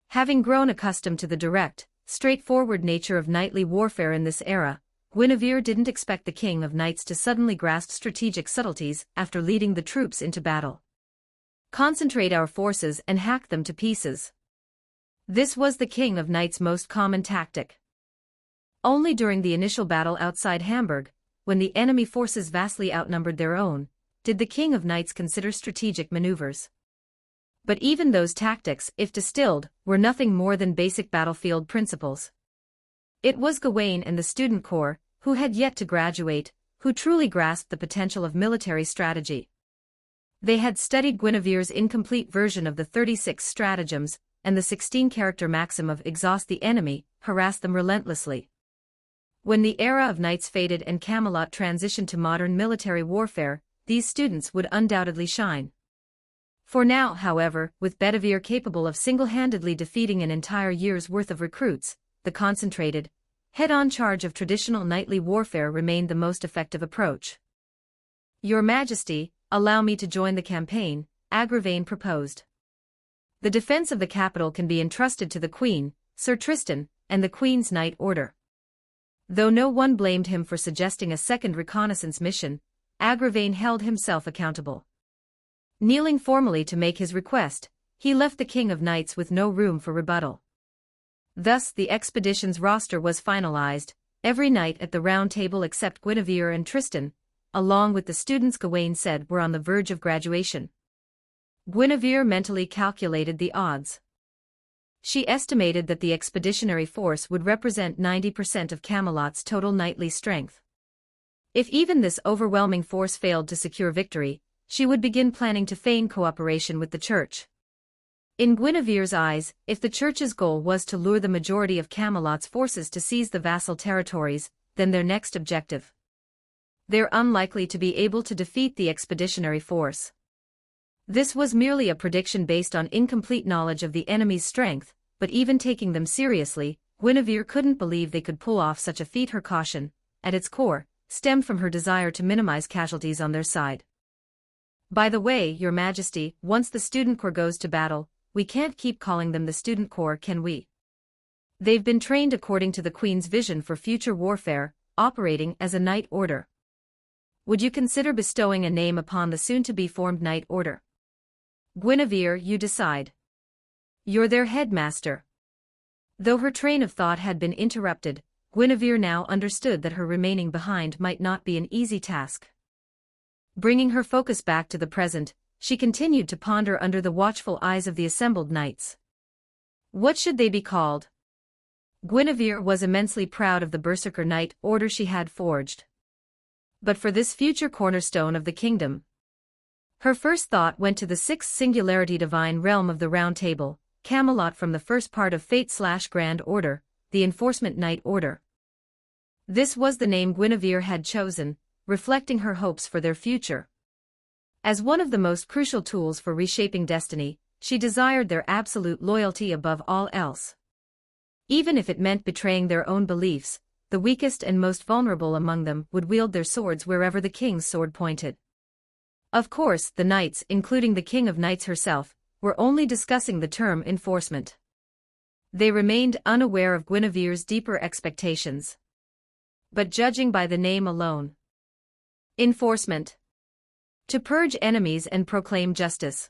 Having grown accustomed to the direct, straightforward nature of knightly warfare in this era, Guinevere didn't expect the King of Knights to suddenly grasp strategic subtleties after leading the troops into battle. Concentrate our forces and hack them to pieces. This was the King of Knights' most common tactic. Only during the initial battle outside Hamburg, when the enemy forces vastly outnumbered their own, did the King of Knights consider strategic maneuvers. But even those tactics, if distilled, were nothing more than basic battlefield principles. It was Gawain and the student corps, who had yet to graduate, who truly grasped the potential of military strategy. They had studied Guinevere's incomplete version of the 36 stratagems, and the 16-character maxim of exhaust the enemy, harass them relentlessly. When the era of knights faded and Camelot transitioned to modern military warfare, these students would undoubtedly shine. For now, however, with Bedivere capable of single-handedly defeating an entire year's worth of recruits, the concentrated, head-on charge of traditional knightly warfare remained the most effective approach. Your Majesty, allow me to join the campaign, Agravain proposed. The defense of the capital can be entrusted to the Queen, Sir Tristan, and the Queen's Knight Order. Though no one blamed him for suggesting a second reconnaissance mission, Agravain held himself accountable. Kneeling formally to make his request, he left the King of Knights with no room for rebuttal. Thus the expedition's roster was finalized, every knight at the Round Table except Guinevere and Tristan, along with the students Gawain said were on the verge of graduation. Guinevere mentally calculated the odds. She estimated that the expeditionary force would represent 90% of Camelot's total knightly strength. If even this overwhelming force failed to secure victory, she would begin planning to feign cooperation with the Church. In Guinevere's eyes, if the Church's goal was to lure the majority of Camelot's forces to seize the vassal territories, then their next objective. They're unlikely to be able to defeat the expeditionary force. This was merely a prediction based on incomplete knowledge of the enemy's strength, but even taking them seriously, Guinevere couldn't believe they could pull off such a feat. Her caution, at its core, stemmed from her desire to minimize casualties on their side. By the way, Your Majesty, once the student corps goes to battle, we can't keep calling them the student corps, can we? They've been trained according to the Queen's vision for future warfare, operating as a knight order. Would you consider bestowing a name upon the soon-to-be formed knight order? Guinevere, you decide. You're their headmaster. Though her train of thought had been interrupted, Guinevere now understood that her remaining behind might not be an easy task. Bringing her focus back to the present, she continued to ponder under the watchful eyes of the assembled knights. What should they be called? Guinevere was immensely proud of the Berserker Knight order she had forged. But for this future cornerstone of the kingdom, her first thought went to the sixth singularity divine realm of the Round Table, Camelot, from the first part of Fate/Grand Order, the Enforcement Knight Order. This was the name Guinevere had chosen, reflecting her hopes for their future. As one of the most crucial tools for reshaping destiny, she desired their absolute loyalty above all else. Even if it meant betraying their own beliefs, the weakest and most vulnerable among them would wield their swords wherever the king's sword pointed. Of course, the knights, including the King of Knights herself, were only discussing the term enforcement. They remained unaware of Guinevere's deeper expectations. But judging by the name alone. Enforcement. To purge enemies and proclaim justice.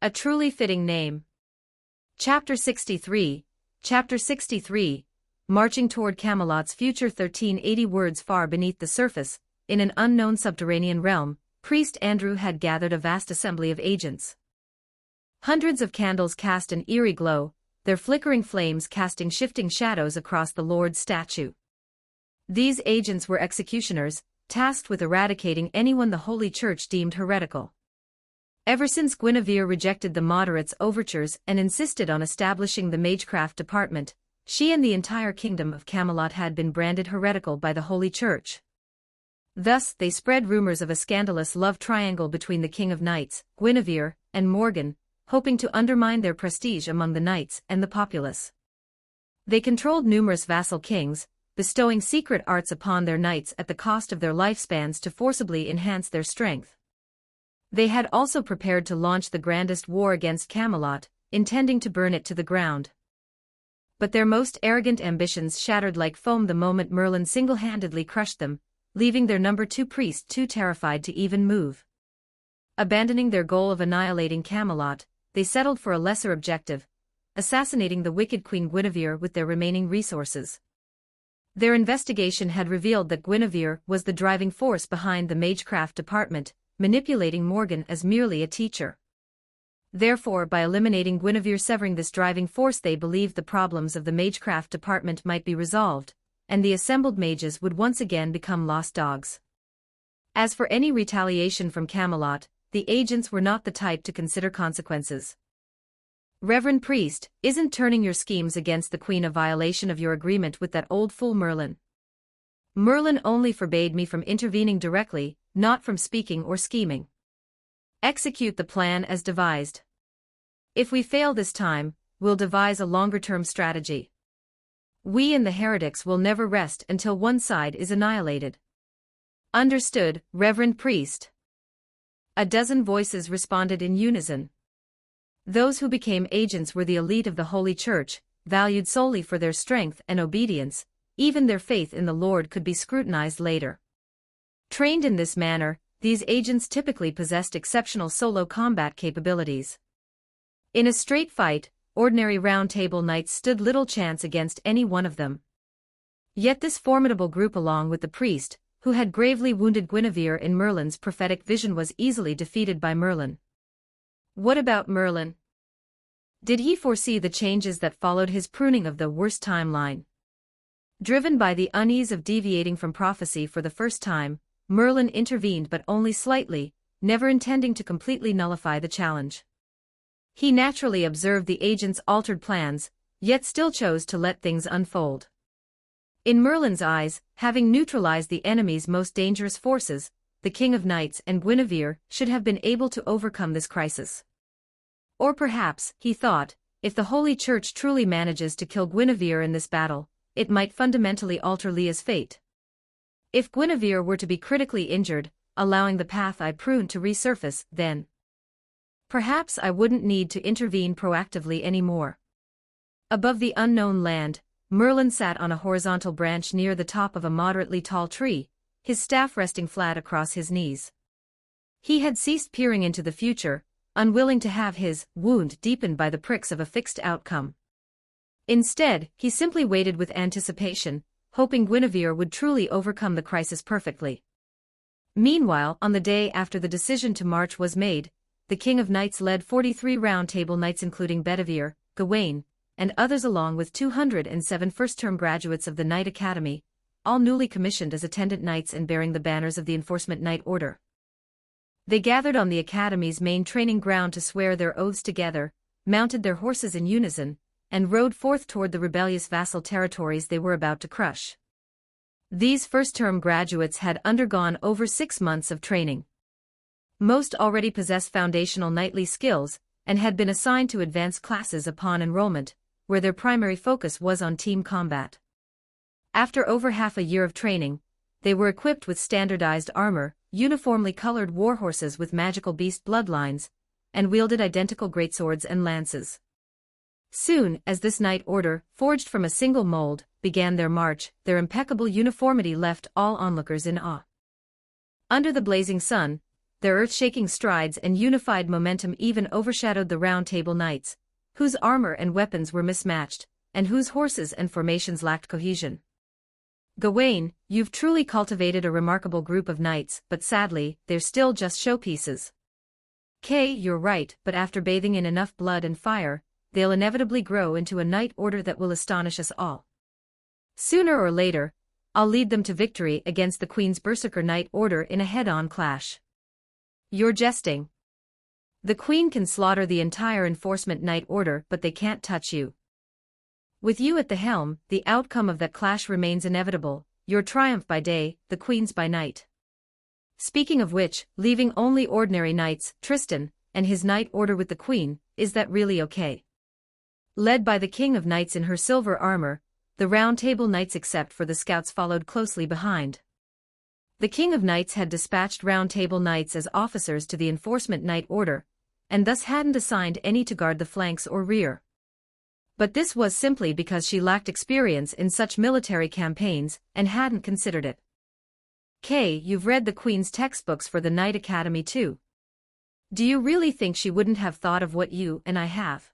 A truly fitting name. Chapter 63. Chapter 63. Marching toward Camelot's future. 1380 words. Far beneath the surface, in an unknown subterranean realm, Priest Andrew had gathered a vast assembly of agents. Hundreds of candles cast an eerie glow, their flickering flames casting shifting shadows across the Lord's statue. These agents were executioners, tasked with eradicating anyone the Holy Church deemed heretical. Ever since Guinevere rejected the moderates' overtures and insisted on establishing the Magecraft Department, she and the entire kingdom of Camelot had been branded heretical by the Holy Church. Thus, they spread rumors of a scandalous love triangle between the King of Knights, Guinevere, and Morgan, hoping to undermine their prestige among the knights and the populace. They controlled numerous vassal kings, bestowing secret arts upon their knights at the cost of their lifespans to forcibly enhance their strength. They had also prepared to launch the grandest war against Camelot, intending to burn it to the ground. But their most arrogant ambitions shattered like foam the moment Merlin single-handedly crushed them, leaving their number 2 priest too terrified to even move. Abandoning their goal of annihilating Camelot, they settled for a lesser objective, assassinating the wicked Queen Guinevere with their remaining resources. Their investigation had revealed that Guinevere was the driving force behind the Magecraft Department, manipulating Morgan as merely a teacher. Therefore, by eliminating Guinevere, severing this driving force, they believed the problems of the Magecraft Department might be resolved, and the assembled mages would once again become lost dogs. As for any retaliation from Camelot, the agents were not the type to consider consequences. Reverend Priest, isn't turning your schemes against the Queen a violation of your agreement with that old fool Merlin? Merlin only forbade me from intervening directly, not from speaking or scheming. Execute the plan as devised. If we fail this time, we'll devise a longer-term strategy. We and the heretics will never rest until one side is annihilated. Understood, Reverend Priest. A dozen voices responded in unison. Those who became agents were the elite of the Holy Church, valued solely for their strength and obedience. Even their faith in the Lord could be scrutinized later. Trained in this manner, these agents typically possessed exceptional solo combat capabilities. In a straight fight, ordinary Round Table knights stood little chance against any one of them. Yet this formidable group, along with the priest, who had gravely wounded Guinevere in Merlin's prophetic vision, was easily defeated by Merlin. What about Merlin? Did he foresee the changes that followed his pruning of the worst timeline? Driven by the unease of deviating from prophecy for the first time, Merlin intervened, but only slightly, never intending to completely nullify the challenge. He naturally observed the agents' altered plans, yet still chose to let things unfold. In Merlin's eyes, having neutralized the enemy's most dangerous forces, the King of Knights and Guinevere should have been able to overcome this crisis. Or perhaps, he thought, if the Holy Church truly manages to kill Guinevere in this battle, it might fundamentally alter Leah's fate. If Guinevere were to be critically injured, allowing the path I pruned to resurface, then perhaps I wouldn't need to intervene proactively anymore. Above the unknown land, Merlin sat on a horizontal branch near the top of a moderately tall tree, his staff resting flat across his knees. He had ceased peering into the future, unwilling to have his wound deepened by the pricks of a fixed outcome. Instead, he simply waited with anticipation, hoping Guinevere would truly overcome the crisis perfectly. Meanwhile, on the day after the decision to march was made, the King of Knights led 43 Round Table knights, including Guinevere, Gawain, and others, along with 207 first-term graduates of the Knight Academy, all newly commissioned as attendant knights and bearing the banners of the Enforcement Knight Order. They gathered on the Academy's main training ground to swear their oaths together, mounted their horses in unison, and rode forth toward the rebellious vassal territories they were about to crush. These first-term graduates had undergone over 6 months of training. Most already possessed foundational knightly skills, and had been assigned to advanced classes upon enrollment, where their primary focus was on team combat. After over half a year of training, they were equipped with standardized armor, uniformly colored warhorses with magical beast bloodlines, and wielded identical greatswords and lances. Soon as this knight order, forged from a single mold, began their march, their impeccable uniformity left all onlookers in awe. Under the blazing sun, their earth-shaking strides and unified momentum even overshadowed the Round Table Knights, whose armor and weapons were mismatched, and whose horses and formations lacked cohesion. Gawain, you've truly cultivated a remarkable group of knights, but sadly, they're still just showpieces. Kay, you're right, but after bathing in enough blood and fire, they'll inevitably grow into a knight order that will astonish us all. Sooner or later, I'll lead them to victory against the Queen's Berserker Knight Order in a head-on clash. You're jesting. The Queen can slaughter the entire Enforcement Knight Order, but they can't touch you. With you at the helm, the outcome of that clash remains inevitable, your triumph by day, the Queen's by night. Speaking of which, leaving only ordinary knights, Tristan, and his knight order with the Queen, is that really okay? Led by the King of Knights in her silver armor, the Round Table Knights except for the scouts followed closely behind. The King of Knights had dispatched Round Table Knights as officers to the Enforcement Knight Order, and thus hadn't assigned any to guard the flanks or rear. But this was simply because she lacked experience in such military campaigns, and hadn't considered it. Kay, you've read the Queen's textbooks for the Knight Academy too. Do you really think she wouldn't have thought of what you and I have?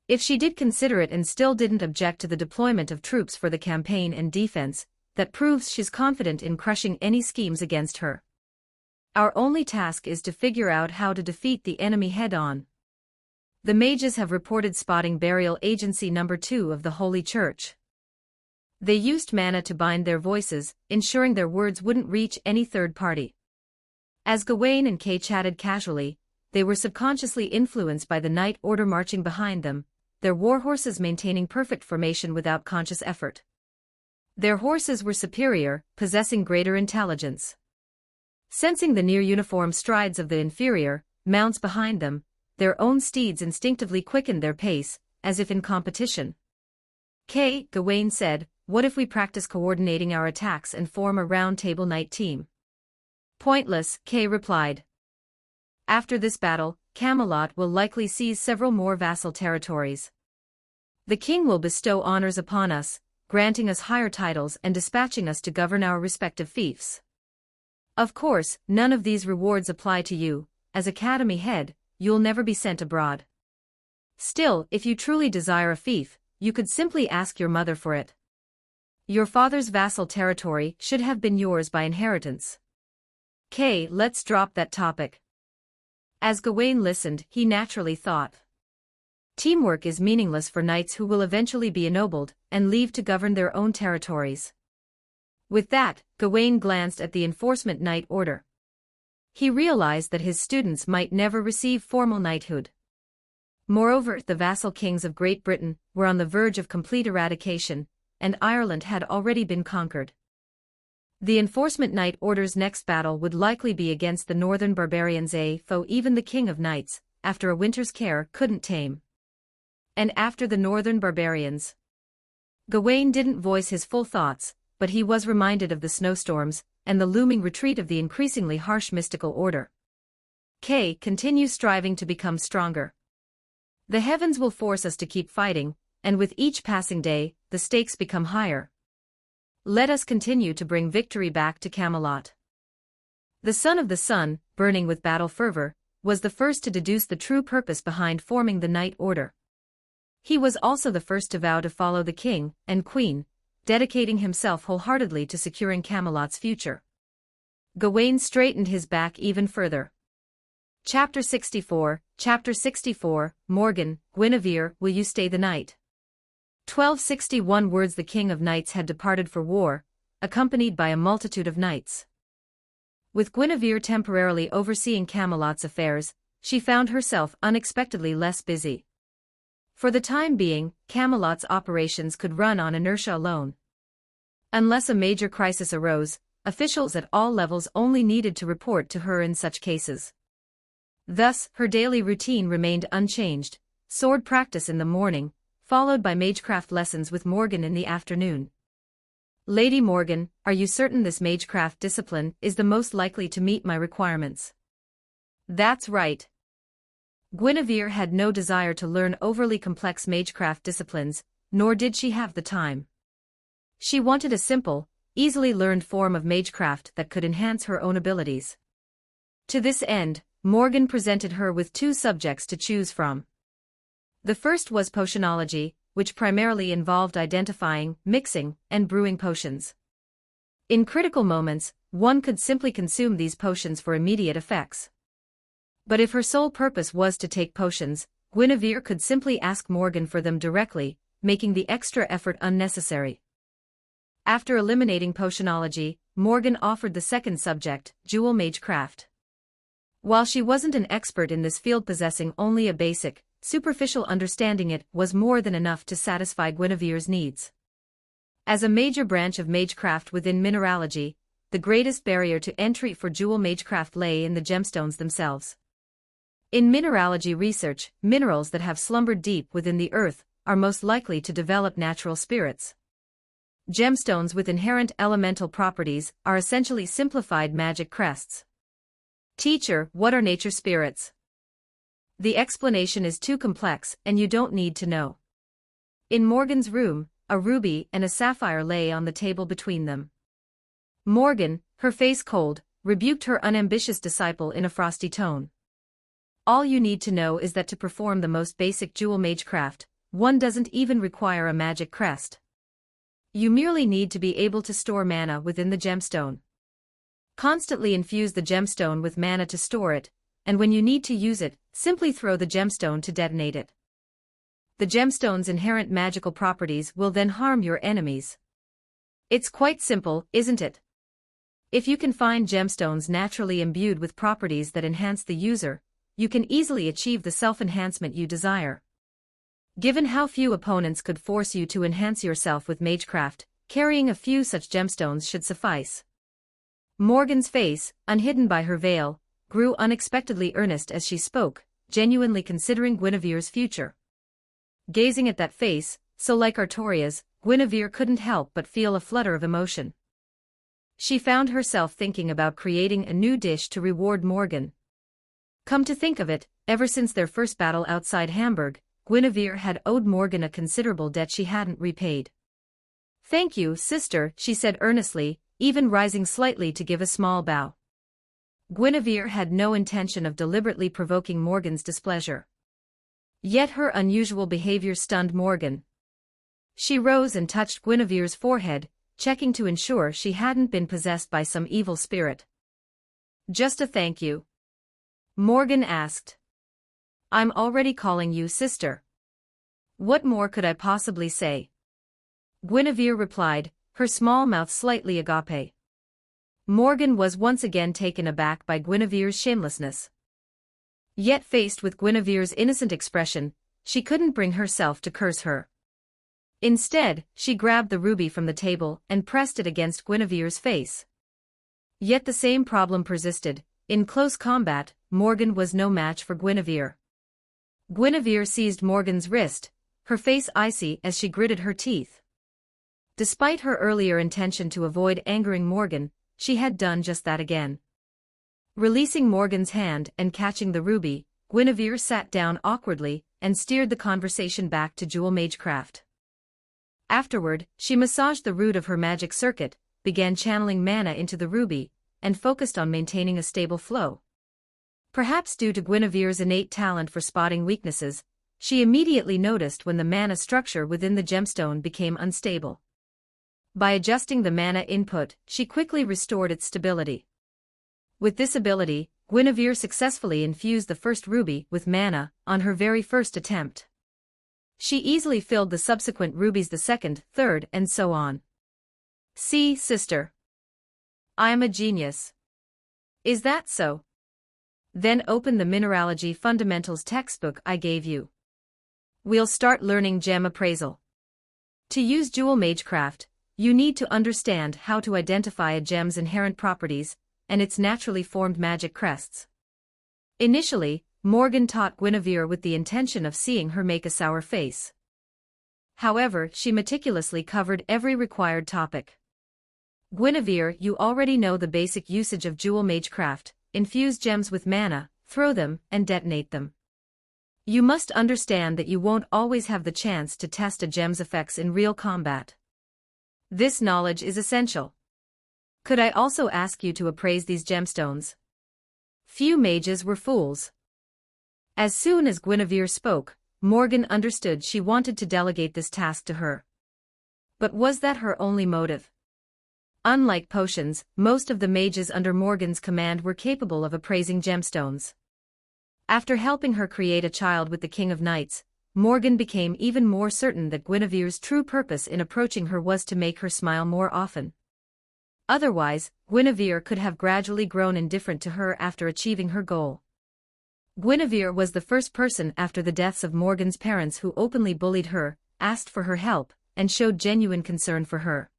If she did consider it and still didn't object to the deployment of troops for the campaign and defense, that proves she's confident in crushing any schemes against her. Our only task is to figure out how to defeat the enemy head-on. The mages have reported spotting Burial Agency No. 2 of the Holy Church. They used mana to bind their voices, ensuring their words wouldn't reach any third party. As Gawain and Kay chatted casually, they were subconsciously influenced by the Knight Order marching behind them, their warhorses maintaining perfect formation without conscious effort. Their horses were superior, possessing greater intelligence. Sensing the near-uniform strides of the inferior mounts behind them, their own steeds instinctively quickened their pace, as if in competition. Kay, Gawain said, what if we practice coordinating our attacks and form a Round Table Knight team? Pointless, Kay replied. After this battle, Camelot will likely seize several more vassal territories. The king will bestow honors upon us, granting us higher titles and dispatching us to govern our respective fiefs. Of course, none of these rewards apply to you. As academy head, you'll never be sent abroad. Still, if you truly desire a fief, you could simply ask your mother for it. Your father's vassal territory should have been yours by inheritance. Kay, let's drop that topic. As Gawain listened, he naturally thought. Teamwork is meaningless for knights who will eventually be ennobled and leave to govern their own territories. With that, Gawain glanced at the Enforcement Knight Order. He realized that his students might never receive formal knighthood. Moreover, the vassal kings of Great Britain were on the verge of complete eradication, and Ireland had already been conquered. The Enforcement Knight Order's next battle would likely be against the northern barbarians, a foe even the King of Knights, after a winter's care, couldn't tame. And after the northern barbarians. Gawain didn't voice his full thoughts, but he was reminded of the snowstorms and the looming retreat of the increasingly harsh mystical order. Kay, continue striving to become stronger. The heavens will force us to keep fighting, and with each passing day, the stakes become higher. Let us continue to bring victory back to Camelot. The Son of the Sun, burning with battle fervor, was the first to deduce the true purpose behind forming the Knight Order. He was also the first to vow to follow the king and queen, dedicating himself wholeheartedly to securing Camelot's future. Gawain straightened his back even further. Chapter 64, Morgan, Guinevere, will you stay the night? 1261 words. The King of Knights had departed for war, accompanied by a multitude of knights. With Guinevere temporarily overseeing Camelot's affairs, she found herself unexpectedly less busy. For the time being, Camelot's operations could run on inertia alone. Unless a major crisis arose, officials at all levels only needed to report to her in such cases. Thus, her daily routine remained unchanged: sword practice in the morning, followed by magecraft lessons with Morgan in the afternoon. Lady Morgan, are you certain this magecraft discipline is the most likely to meet my requirements? That's right. Guinevere had no desire to learn overly complex magecraft disciplines, nor did she have the time. She wanted a simple, easily learned form of magecraft that could enhance her own abilities. To this end, Morgan presented her with two subjects to choose from. The first was potionology, which primarily involved identifying, mixing, and brewing potions. In critical moments, one could simply consume these potions for immediate effects. But if her sole purpose was to take potions, Guinevere could simply ask Morgan for them directly, making the extra effort unnecessary. After eliminating potionology, Morgan offered the second subject, jewel magecraft. While she wasn't an expert in this field, possessing only a basic, superficial understanding, it was more than enough to satisfy Guinevere's needs. As a major branch of magecraft within mineralogy, the greatest barrier to entry for jewel magecraft lay in the gemstones themselves. In mineralogy research, minerals that have slumbered deep within the earth are most likely to develop natural spirits. Gemstones with inherent elemental properties are essentially simplified magic crests. Teacher, what are nature spirits? The explanation is too complex, and you don't need to know. In Morgan's room, a ruby and a sapphire lay on the table between them. Morgan, her face cold, rebuked her unambitious disciple in a frosty tone. All you need to know is that to perform the most basic jewel magecraft, one doesn't even require a magic crest. You merely need to be able to store mana within the gemstone. Constantly infuse the gemstone with mana to store it, and when you need to use it, simply throw the gemstone to detonate it. The gemstone's inherent magical properties will then harm your enemies. It's quite simple, isn't it? If you can find gemstones naturally imbued with properties that enhance the user, you can easily achieve the self-enhancement you desire. Given how few opponents could force you to enhance yourself with magecraft, carrying a few such gemstones should suffice. Morgan's face, unhidden by her veil, grew unexpectedly earnest as she spoke, genuinely considering Guinevere's future. Gazing at that face, so like Artoria's, Guinevere couldn't help but feel a flutter of emotion. She found herself thinking about creating a new dish to reward Morgan. Come to think of it, ever since their first battle outside Hamburg, Guinevere had owed Morgan a considerable debt she hadn't repaid. Thank you, sister, she said earnestly, even rising slightly to give a small bow. Guinevere had no intention of deliberately provoking Morgan's displeasure. Yet her unusual behavior stunned Morgan. She rose and touched Guinevere's forehead, checking to ensure she hadn't been possessed by some evil spirit. Just a thank you? Morgan asked. I'm already calling you sister. What more could I possibly say? Guinevere replied, her small mouth slightly agape. Morgan was once again taken aback by Guinevere's shamelessness. Yet faced with Guinevere's innocent expression, she couldn't bring herself to curse her. Instead, she grabbed the ruby from the table and pressed it against Guinevere's face. Yet the same problem persisted. In close combat, Morgan was no match for Guinevere. Guinevere seized Morgan's wrist, her face icy as she gritted her teeth. Despite her earlier intention to avoid angering Morgan, she had done just that again. Releasing Morgan's hand and catching the ruby, Guinevere sat down awkwardly and steered the conversation back to jewel magecraft. Afterward, she massaged the root of her magic circuit, began channeling mana into the ruby, and focused on maintaining a stable flow. Perhaps due to Guinevere's innate talent for spotting weaknesses, she immediately noticed when the mana structure within the gemstone became unstable. By adjusting the mana input, she quickly restored its stability. With this ability, Guinevere successfully infused the first ruby with mana on her very first attempt. She easily filled the subsequent rubies the second, third, and so on. See, sister. I am a genius. Is that so? Then open the Mineralogy Fundamentals textbook I gave you. We'll start learning gem appraisal. To use jewel magecraft, you need to understand how to identify a gem's inherent properties and its naturally formed magic crests. Initially, Morgan taught Guinevere with the intention of seeing her make a sour face. However, she meticulously covered every required topic. Guinevere, you already know the basic usage of jewel magecraft: infuse gems with mana, throw them, and detonate them. You must understand that you won't always have the chance to test a gem's effects in real combat. This knowledge is essential. Could I also ask you to appraise these gemstones? Few mages were fools. As soon as Guinevere spoke, Morgan understood she wanted to delegate this task to her. But was that her only motive? Unlike potions, most of the mages under Morgan's command were capable of appraising gemstones. After helping her create a child with the King of Knights, Morgan became even more certain that Guinevere's true purpose in approaching her was to make her smile more often. Otherwise, Guinevere could have gradually grown indifferent to her after achieving her goal. Guinevere was the first person after the deaths of Morgan's parents who openly bullied her, asked for her help, and showed genuine concern for her.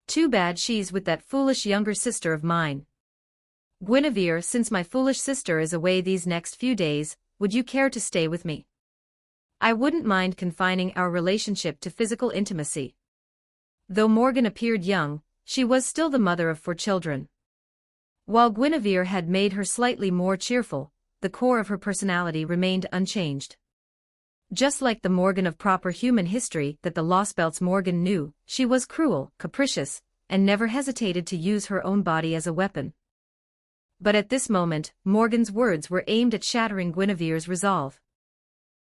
Too bad she's with that foolish younger sister of mine. Guinevere, since my foolish sister is away these next few days, would you care to stay with me? I wouldn't mind confining our relationship to physical intimacy. Though Morgan appeared young, she was still the mother of 4 children. While Guinevere had made her slightly more cheerful, the core of her personality remained unchanged. Just like the Morgan of proper human history that the Lost Belts Morgan knew, she was cruel, capricious, and never hesitated to use her own body as a weapon. But at this moment, Morgan's words were aimed at shattering Guinevere's resolve.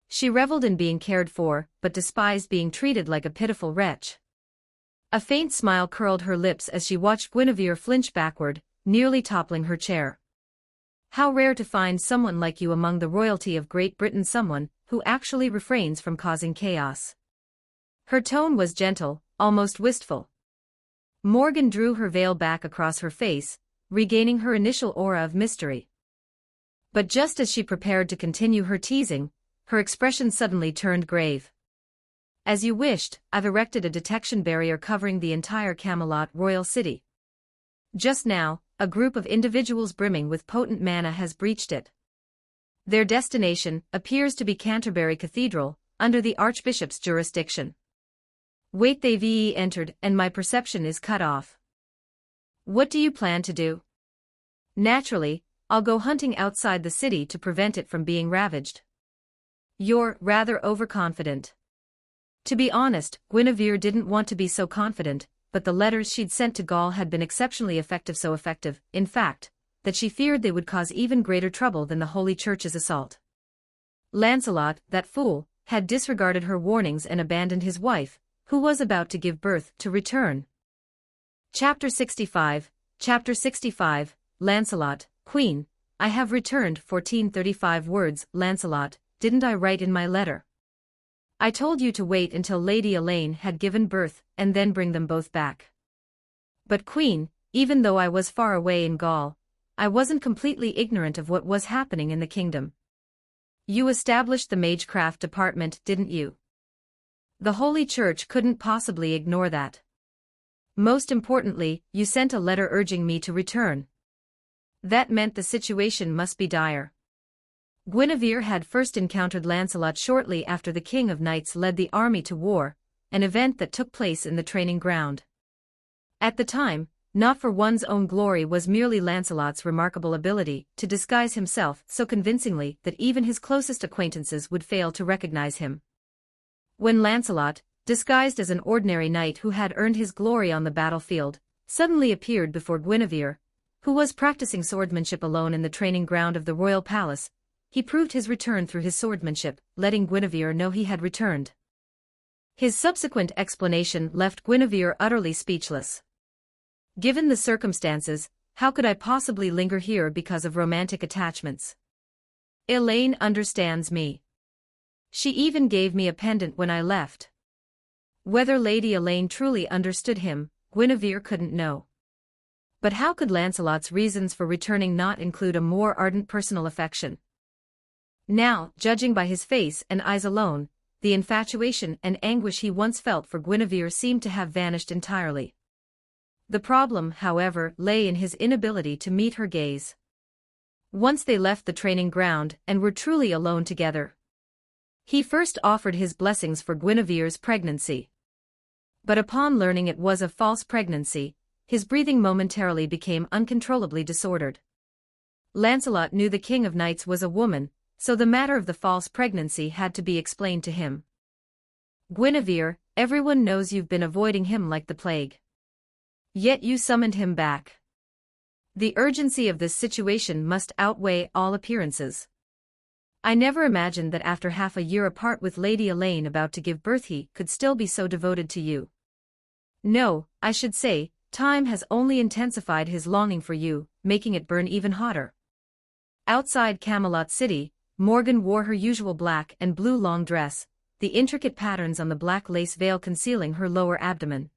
She reveled in being cared for, but despised being treated like a pitiful wretch. A faint smile curled her lips as she watched Guinevere flinch backward, nearly toppling her chair. How rare to find someone like you among the royalty of Great Britain, someone who actually refrains from causing chaos. Her tone was gentle, almost wistful. Morgan drew her veil back across her face, regaining her initial aura of mystery. But just as she prepared to continue her teasing, her expression suddenly turned grave. As you wished, I've erected a detection barrier covering the entire Camelot royal city. Just now, a group of individuals brimming with potent mana has breached it. Their destination appears to be Canterbury Cathedral, under the Archbishop's jurisdiction. Wait, they've entered and my perception is cut off. What do you plan to do? Naturally, I'll go hunting outside the city to prevent it from being ravaged. You're rather overconfident. To be honest, Guinevere didn't want to be so confident, but the letters she'd sent to Gaul had been exceptionally effective, so effective, in fact, that she feared they would cause even greater trouble than the Holy Church's assault. Lancelot, that fool, had disregarded her warnings and abandoned his wife, who was about to give birth, to return. Chapter 65, Lancelot, Queen, I have returned. 1435 words. Lancelot, didn't I write in my letter? I told you to wait until Lady Elaine had given birth, and then bring them both back. But Queen, even though I was far away in Gaul, I wasn't completely ignorant of what was happening in the kingdom. You established the Magecraft Department, didn't you? The Holy Church couldn't possibly ignore that. Most importantly, you sent a letter urging me to return. That meant the situation must be dire. Guinevere had first encountered Lancelot shortly after the King of Knights led the army to war, an event that took place in the training ground. At the time, not for one's own glory was merely Lancelot's remarkable ability to disguise himself so convincingly that even his closest acquaintances would fail to recognize him. When Lancelot, disguised as an ordinary knight who had earned his glory on the battlefield, suddenly appeared before Guinevere, who was practicing swordsmanship alone in the training ground of the royal palace, he proved his return through his swordsmanship, letting Guinevere know he had returned. His subsequent explanation left Guinevere utterly speechless. Given the circumstances, how could I possibly linger here because of romantic attachments? Elaine understands me. She even gave me a pendant when I left. Whether Lady Elaine truly understood him, Guinevere couldn't know. But how could Lancelot's reasons for returning not include a more ardent personal affection? Now, judging by his face and eyes alone, the infatuation and anguish he once felt for Guinevere seemed to have vanished entirely. The problem, however, lay in his inability to meet her gaze. Once they left the training ground and were truly alone together, he first offered his blessings for Guinevere's pregnancy. But upon learning it was a false pregnancy, his breathing momentarily became uncontrollably disordered. Lancelot knew the King of Knights was a woman, so the matter of the false pregnancy had to be explained to him. "Guinevere, everyone knows you've been avoiding him like the plague. Yet you summoned him back. The urgency of this situation must outweigh all appearances. I never imagined that after half a year apart with Lady Elaine about to give birth he could still be so devoted to you. No, I should say, time has only intensified his longing for you, making it burn even hotter." Outside Camelot City, Morgan wore her usual black and blue long dress, the intricate patterns on the black lace veil concealing her lower abdomen.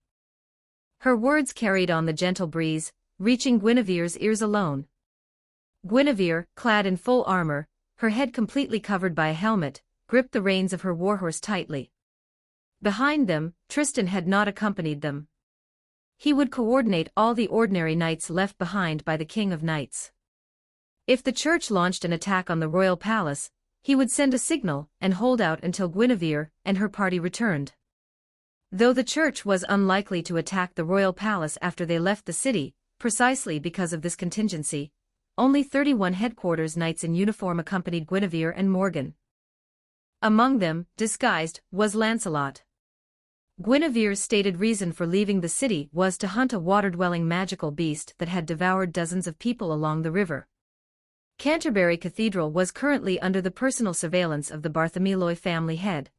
Her words carried on the gentle breeze, reaching Guinevere's ears alone. Guinevere, clad in full armor, her head completely covered by a helmet, gripped the reins of her warhorse tightly. Behind them, Tristan had not accompanied them. He would coordinate all the ordinary knights left behind by the King of Knights. If the church launched an attack on the royal palace, he would send a signal and hold out until Guinevere and her party returned. Though the church was unlikely to attack the royal palace after they left the city, precisely because of this contingency, only 31 headquarters knights in uniform accompanied Guinevere and Morgan. Among them, disguised, was Lancelot. Guinevere's stated reason for leaving the city was to hunt a water-dwelling magical beast that had devoured dozens of people along the river. Canterbury Cathedral was currently under the personal surveillance of the Bartholomew family head.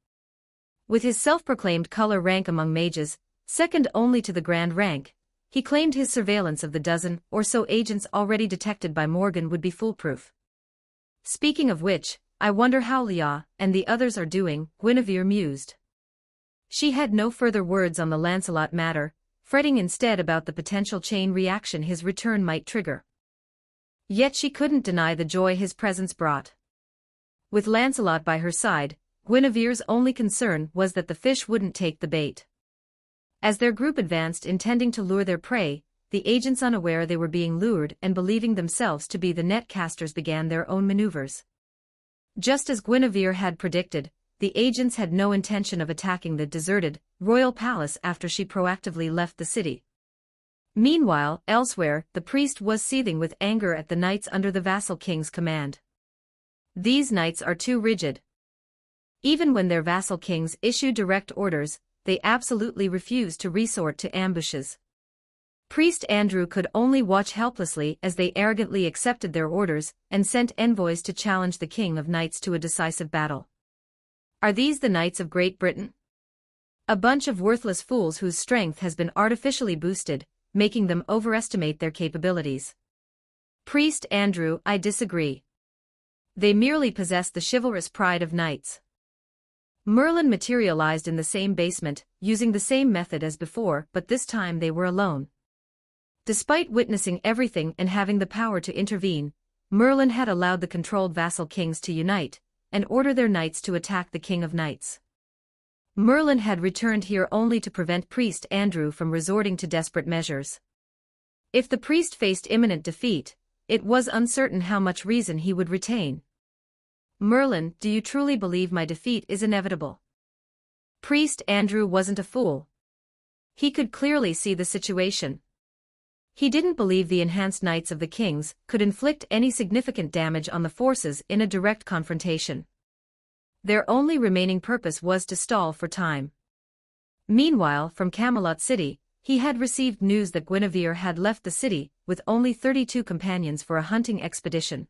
With his self-proclaimed color rank among mages, second only to the grand rank, he claimed his surveillance of the dozen or so agents already detected by Morgan would be foolproof. "Speaking of which, I wonder how Leah and the others are doing," Guinevere mused. She had no further words on the Lancelot matter, fretting instead about the potential chain reaction his return might trigger. Yet she couldn't deny the joy his presence brought. With Lancelot by her side, Guinevere's only concern was that the fish wouldn't take the bait. As their group advanced intending to lure their prey, the agents unaware they were being lured and believing themselves to be the net casters began their own maneuvers. Just as Guinevere had predicted, the agents had no intention of attacking the deserted, royal palace after she proactively left the city. Meanwhile, elsewhere, the priest was seething with anger at the knights under the vassal king's command. "These knights are too rigid. Even when their vassal kings issue direct orders, they absolutely refuse to resort to ambushes." Priest Andrew could only watch helplessly as they arrogantly accepted their orders and sent envoys to challenge the King of Knights to a decisive battle. "Are these the knights of Great Britain? A bunch of worthless fools whose strength has been artificially boosted, making them overestimate their capabilities." "Priest Andrew, I disagree. They merely possess the chivalrous pride of knights." Merlin materialized in the same basement, using the same method as before, but this time they were alone. Despite witnessing everything and having the power to intervene, Merlin had allowed the controlled vassal kings to unite and order their knights to attack the King of Knights. Merlin had returned here only to prevent Priest Andrew from resorting to desperate measures. If the priest faced imminent defeat, it was uncertain how much reason he would retain. "Merlin, do you truly believe my defeat is inevitable?" Priest Andrew wasn't a fool. He could clearly see the situation. He didn't believe the enhanced knights of the kings could inflict any significant damage on the forces in a direct confrontation. Their only remaining purpose was to stall for time. Meanwhile, from Camelot City, he had received news that Guinevere had left the city with only 32 companions for a hunting expedition.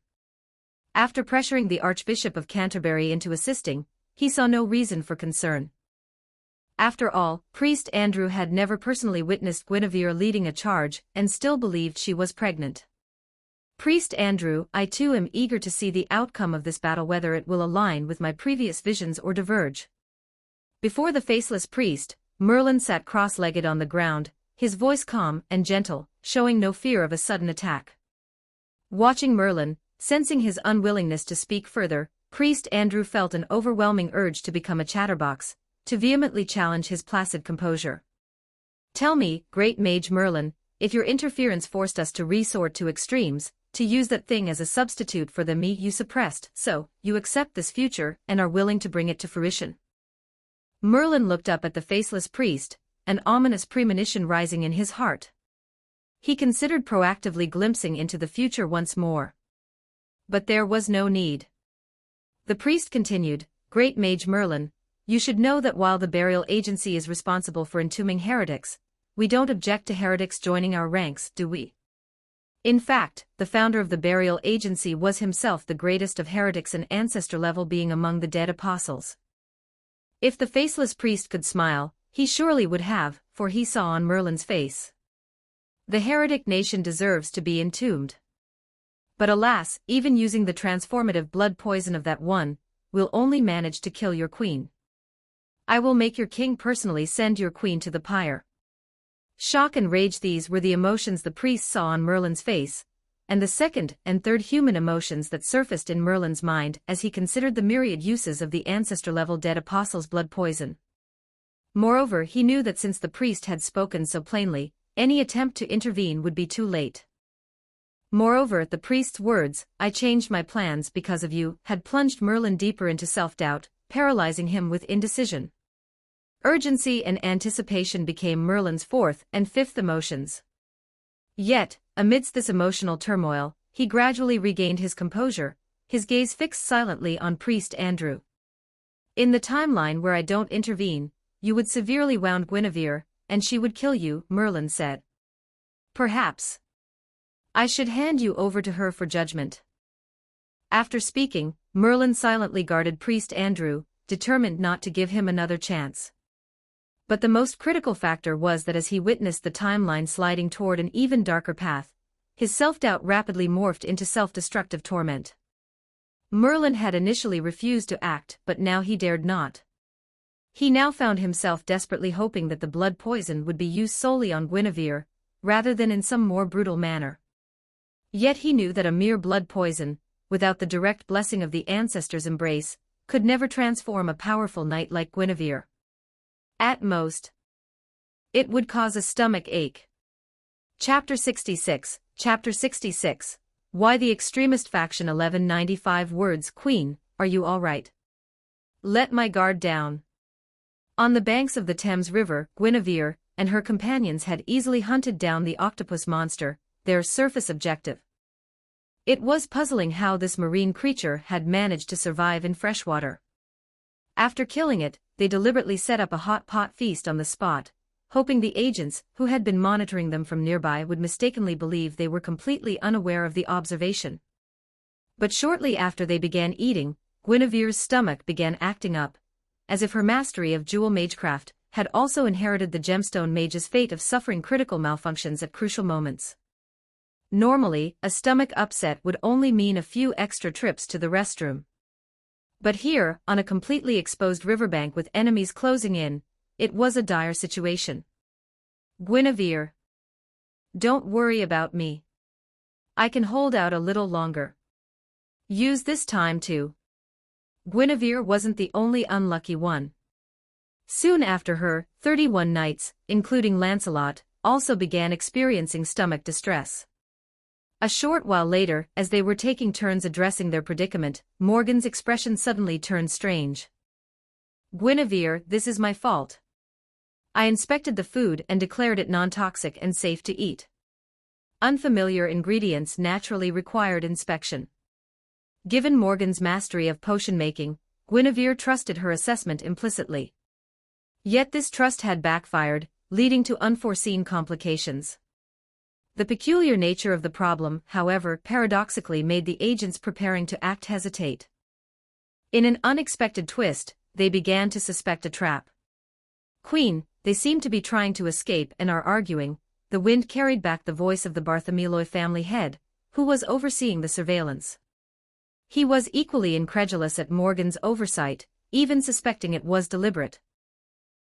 After pressuring the Archbishop of Canterbury into assisting, he saw no reason for concern. After all, Priest Andrew had never personally witnessed Guinevere leading a charge and still believed she was pregnant. "Priest Andrew, I too am eager to see the outcome of this battle, whether it will align with my previous visions or diverge." Before the faceless priest, Merlin sat cross-legged on the ground, his voice calm and gentle, showing no fear of a sudden attack. Watching Merlin, sensing his unwillingness to speak further, Priest Andrew felt an overwhelming urge to become a chatterbox, to vehemently challenge his placid composure. "Tell me, great mage Merlin, if your interference forced us to resort to extremes, to use that thing as a substitute for the me you suppressed, so, you accept this future, and are willing to bring it to fruition?" Merlin looked up at the faceless priest, an ominous premonition rising in his heart. He considered proactively glimpsing into the future once more. But there was no need. The priest continued, "Great mage Merlin, you should know that while the burial agency is responsible for entombing heretics, we don't object to heretics joining our ranks, do we? In fact, the founder of the burial agency was himself the greatest of heretics, an ancestor level being among the dead apostles." If the faceless priest could smile, he surely would have, for he saw on Merlin's face. The heretic nation deserves to be entombed. But alas, even using the transformative blood poison of that one, we'll only manage to kill your queen. I will make your king personally send your queen to the pyre. Shock and rage, these were the emotions the priest saw on Merlin's face, and the second and third human emotions that surfaced in Merlin's mind as he considered the myriad uses of the ancestor-level dead apostle's blood poison. Moreover, he knew that since the priest had spoken so plainly, any attempt to intervene would be too late. Moreover, the priest's words, "I changed my plans because of you," had plunged Merlin deeper into self-doubt, paralyzing him with indecision. Urgency and anticipation became Merlin's fourth and fifth emotions. Yet, amidst this emotional turmoil, he gradually regained his composure, his gaze fixed silently on Priest Andrew. "In the timeline where I don't intervene, you would severely wound Guinevere, and she would kill you," Merlin said. "Perhaps I should hand you over to her for judgment." After speaking, Merlin silently guarded Priest Andrew, determined not to give him another chance. But the most critical factor was that as he witnessed the timeline sliding toward an even darker path, his self-doubt rapidly morphed into self-destructive torment. Merlin had initially refused to act, but now he dared not. He now found himself desperately hoping that the blood poison would be used solely on Guinevere, rather than in some more brutal manner. Yet he knew that a mere blood poison, without the direct blessing of the ancestors' embrace, could never transform a powerful knight like Guinevere. At most, it would cause a stomach ache. Chapter 66, Why the Extremist Faction 1195 words. "Queen, are you all right? Let my guard down." On the banks of the Thames River, Guinevere and her companions had easily hunted down the octopus monster, their surface objective. It was puzzling how this marine creature had managed to survive in freshwater. After killing it, they deliberately set up a hot pot feast on the spot, hoping the agents who had been monitoring them from nearby would mistakenly believe they were completely unaware of the observation. But shortly after they began eating, Guinevere's stomach began acting up, as if her mastery of jewel magecraft had also inherited the gemstone mage's fate of suffering critical malfunctions at crucial moments. Normally, a stomach upset would only mean a few extra trips to the restroom. But here, on a completely exposed riverbank with enemies closing in, it was a dire situation. "Guinevere, don't worry about me. I can hold out a little longer. Use this time to..." Guinevere wasn't the only unlucky one. Soon after her, 31 knights, including Lancelot, also began experiencing stomach distress. A short while later, as they were taking turns addressing their predicament, Morgan's expression suddenly turned strange. "Guinevere, this is my fault. I inspected the food and declared it non-toxic and safe to eat. Unfamiliar ingredients naturally required inspection." Given Morgan's mastery of potion making, Guinevere trusted her assessment implicitly. Yet this trust had backfired, leading to unforeseen complications. The peculiar nature of the problem, however, paradoxically made the agents preparing to act hesitate. In an unexpected twist, they began to suspect a trap. "Queen, they seem to be trying to escape and are arguing," the wind carried back the voice of the Bartholomew family head, who was overseeing the surveillance. He was equally incredulous at Morgan's oversight, even suspecting it was deliberate.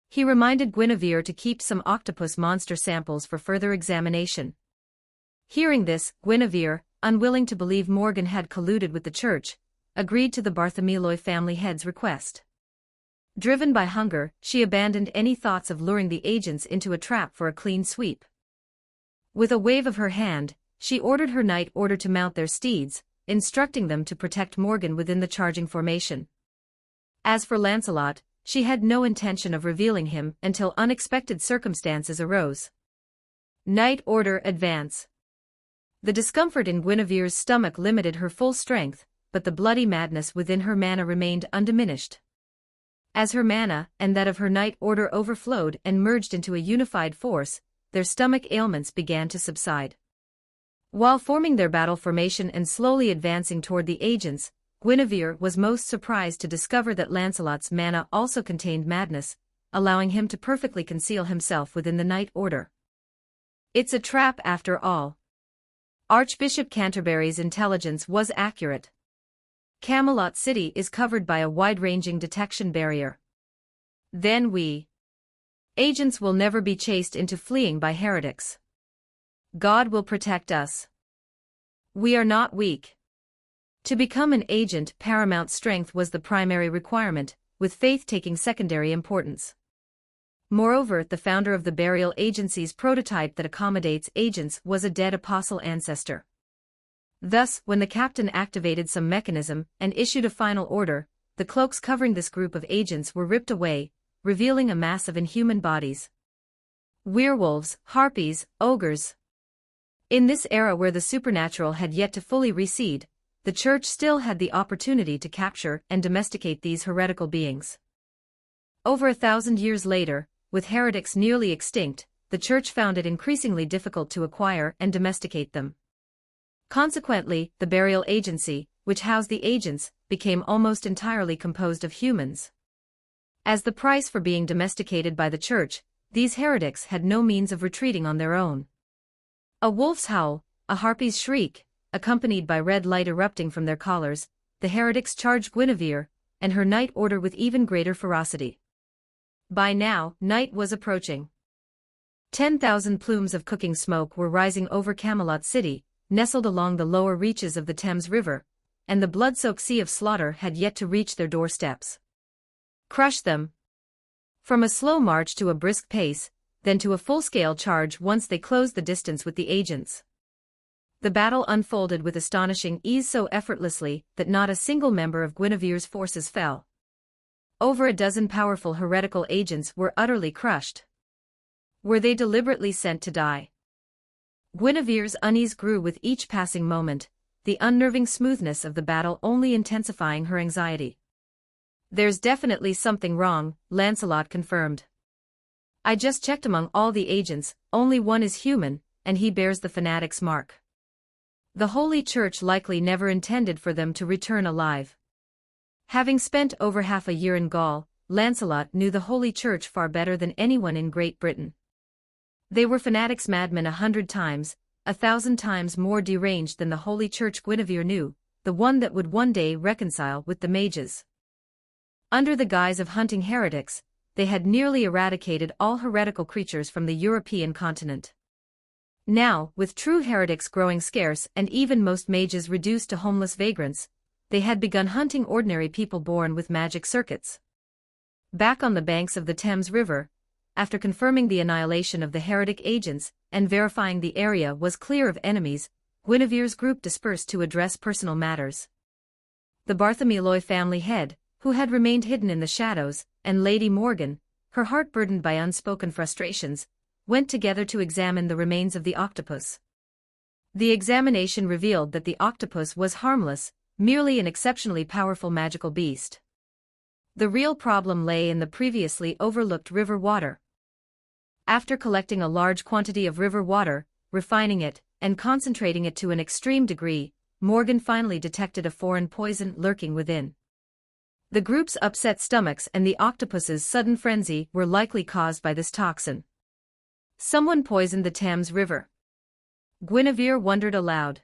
He reminded Guinevere to keep some octopus monster samples for further examination. Hearing this, Guinevere, unwilling to believe Morgan had colluded with the church, agreed to the Bartholomew family head's request. Driven by hunger, she abandoned any thoughts of luring the agents into a trap for a clean sweep. With a wave of her hand, she ordered her knight order to mount their steeds, instructing them to protect Morgan within the charging formation. As for Lancelot, she had no intention of revealing him until unexpected circumstances arose. Knight order advance. The discomfort in Guinevere's stomach limited her full strength, but the bloody madness within her mana remained undiminished. As her mana and that of her knight order overflowed and merged into a unified force, their stomach ailments began to subside. While forming their battle formation and slowly advancing toward the agents, Guinevere was most surprised to discover that Lancelot's mana also contained madness, allowing him to perfectly conceal himself within the Knight Order. It's a trap after all. Archbishop Canterbury's intelligence was accurate. Camelot City is covered by a wide-ranging detection barrier. Then agents will never be chased into fleeing by heretics. God will protect us. We are not weak. To become an agent, paramount strength was the primary requirement, with faith taking secondary importance. Moreover, the founder of the burial agency's prototype that accommodates agents was a dead apostle ancestor. Thus, when the captain activated some mechanism and issued a final order, the cloaks covering this group of agents were ripped away, revealing a mass of inhuman bodies. Werewolves, harpies, ogres. In this era where the supernatural had yet to fully recede, the Church still had the opportunity to capture and domesticate these heretical beings. Over 1,000 years later, with heretics nearly extinct, the Church found it increasingly difficult to acquire and domesticate them. Consequently, the burial agency, which housed the agents, became almost entirely composed of humans. As the price for being domesticated by the Church, these heretics had no means of retreating on their own. A wolf's howl, a harpy's shriek, accompanied by red light erupting from their collars, the heretics charged Guinevere and her knight order with even greater ferocity. By now, night was approaching. 10,000 plumes of cooking smoke were rising over Camelot City, nestled along the lower reaches of the Thames River, and the blood-soaked sea of slaughter had yet to reach their doorsteps. Crush them. From a slow march to a brisk pace, then to a full-scale charge once they closed the distance with the agents. The battle unfolded with astonishing ease, so effortlessly that not a single member of Guinevere's forces fell. Over a dozen powerful heretical agents were utterly crushed. Were they deliberately sent to die? Guinevere's unease grew with each passing moment, the unnerving smoothness of the battle only intensifying her anxiety. There's definitely something wrong, Lancelot confirmed. I just checked among all the agents, only one is human, and he bears the fanatic's mark. The Holy Church likely never intended for them to return alive. Having spent over half a year in Gaul, Lancelot knew the Holy Church far better than anyone in Great Britain. They were fanatics, madmen 100 times, 1,000 times more deranged than the Holy Church Guinevere knew, the one that would one day reconcile with the mages. Under the guise of hunting heretics, they had nearly eradicated all heretical creatures from the European continent. Now, with true heretics growing scarce and even most mages reduced to homeless vagrants, they had begun hunting ordinary people born with magic circuits. Back on the banks of the Thames River, after confirming the annihilation of the heretic agents and verifying the area was clear of enemies, Guinevere's group dispersed to address personal matters. The Bartholomew family head, who had remained hidden in the shadows, and Lady Morgan, her heart burdened by unspoken frustrations, went together to examine the remains of the octopus. The examination revealed that the octopus was harmless, merely an exceptionally powerful magical beast. The real problem lay in the previously overlooked river water. After collecting a large quantity of river water, refining it, and concentrating it to an extreme degree, Morgan finally detected a foreign poison lurking within. The group's upset stomachs and the octopus's sudden frenzy were likely caused by this toxin. Someone poisoned the Thames River. Guinevere wondered aloud.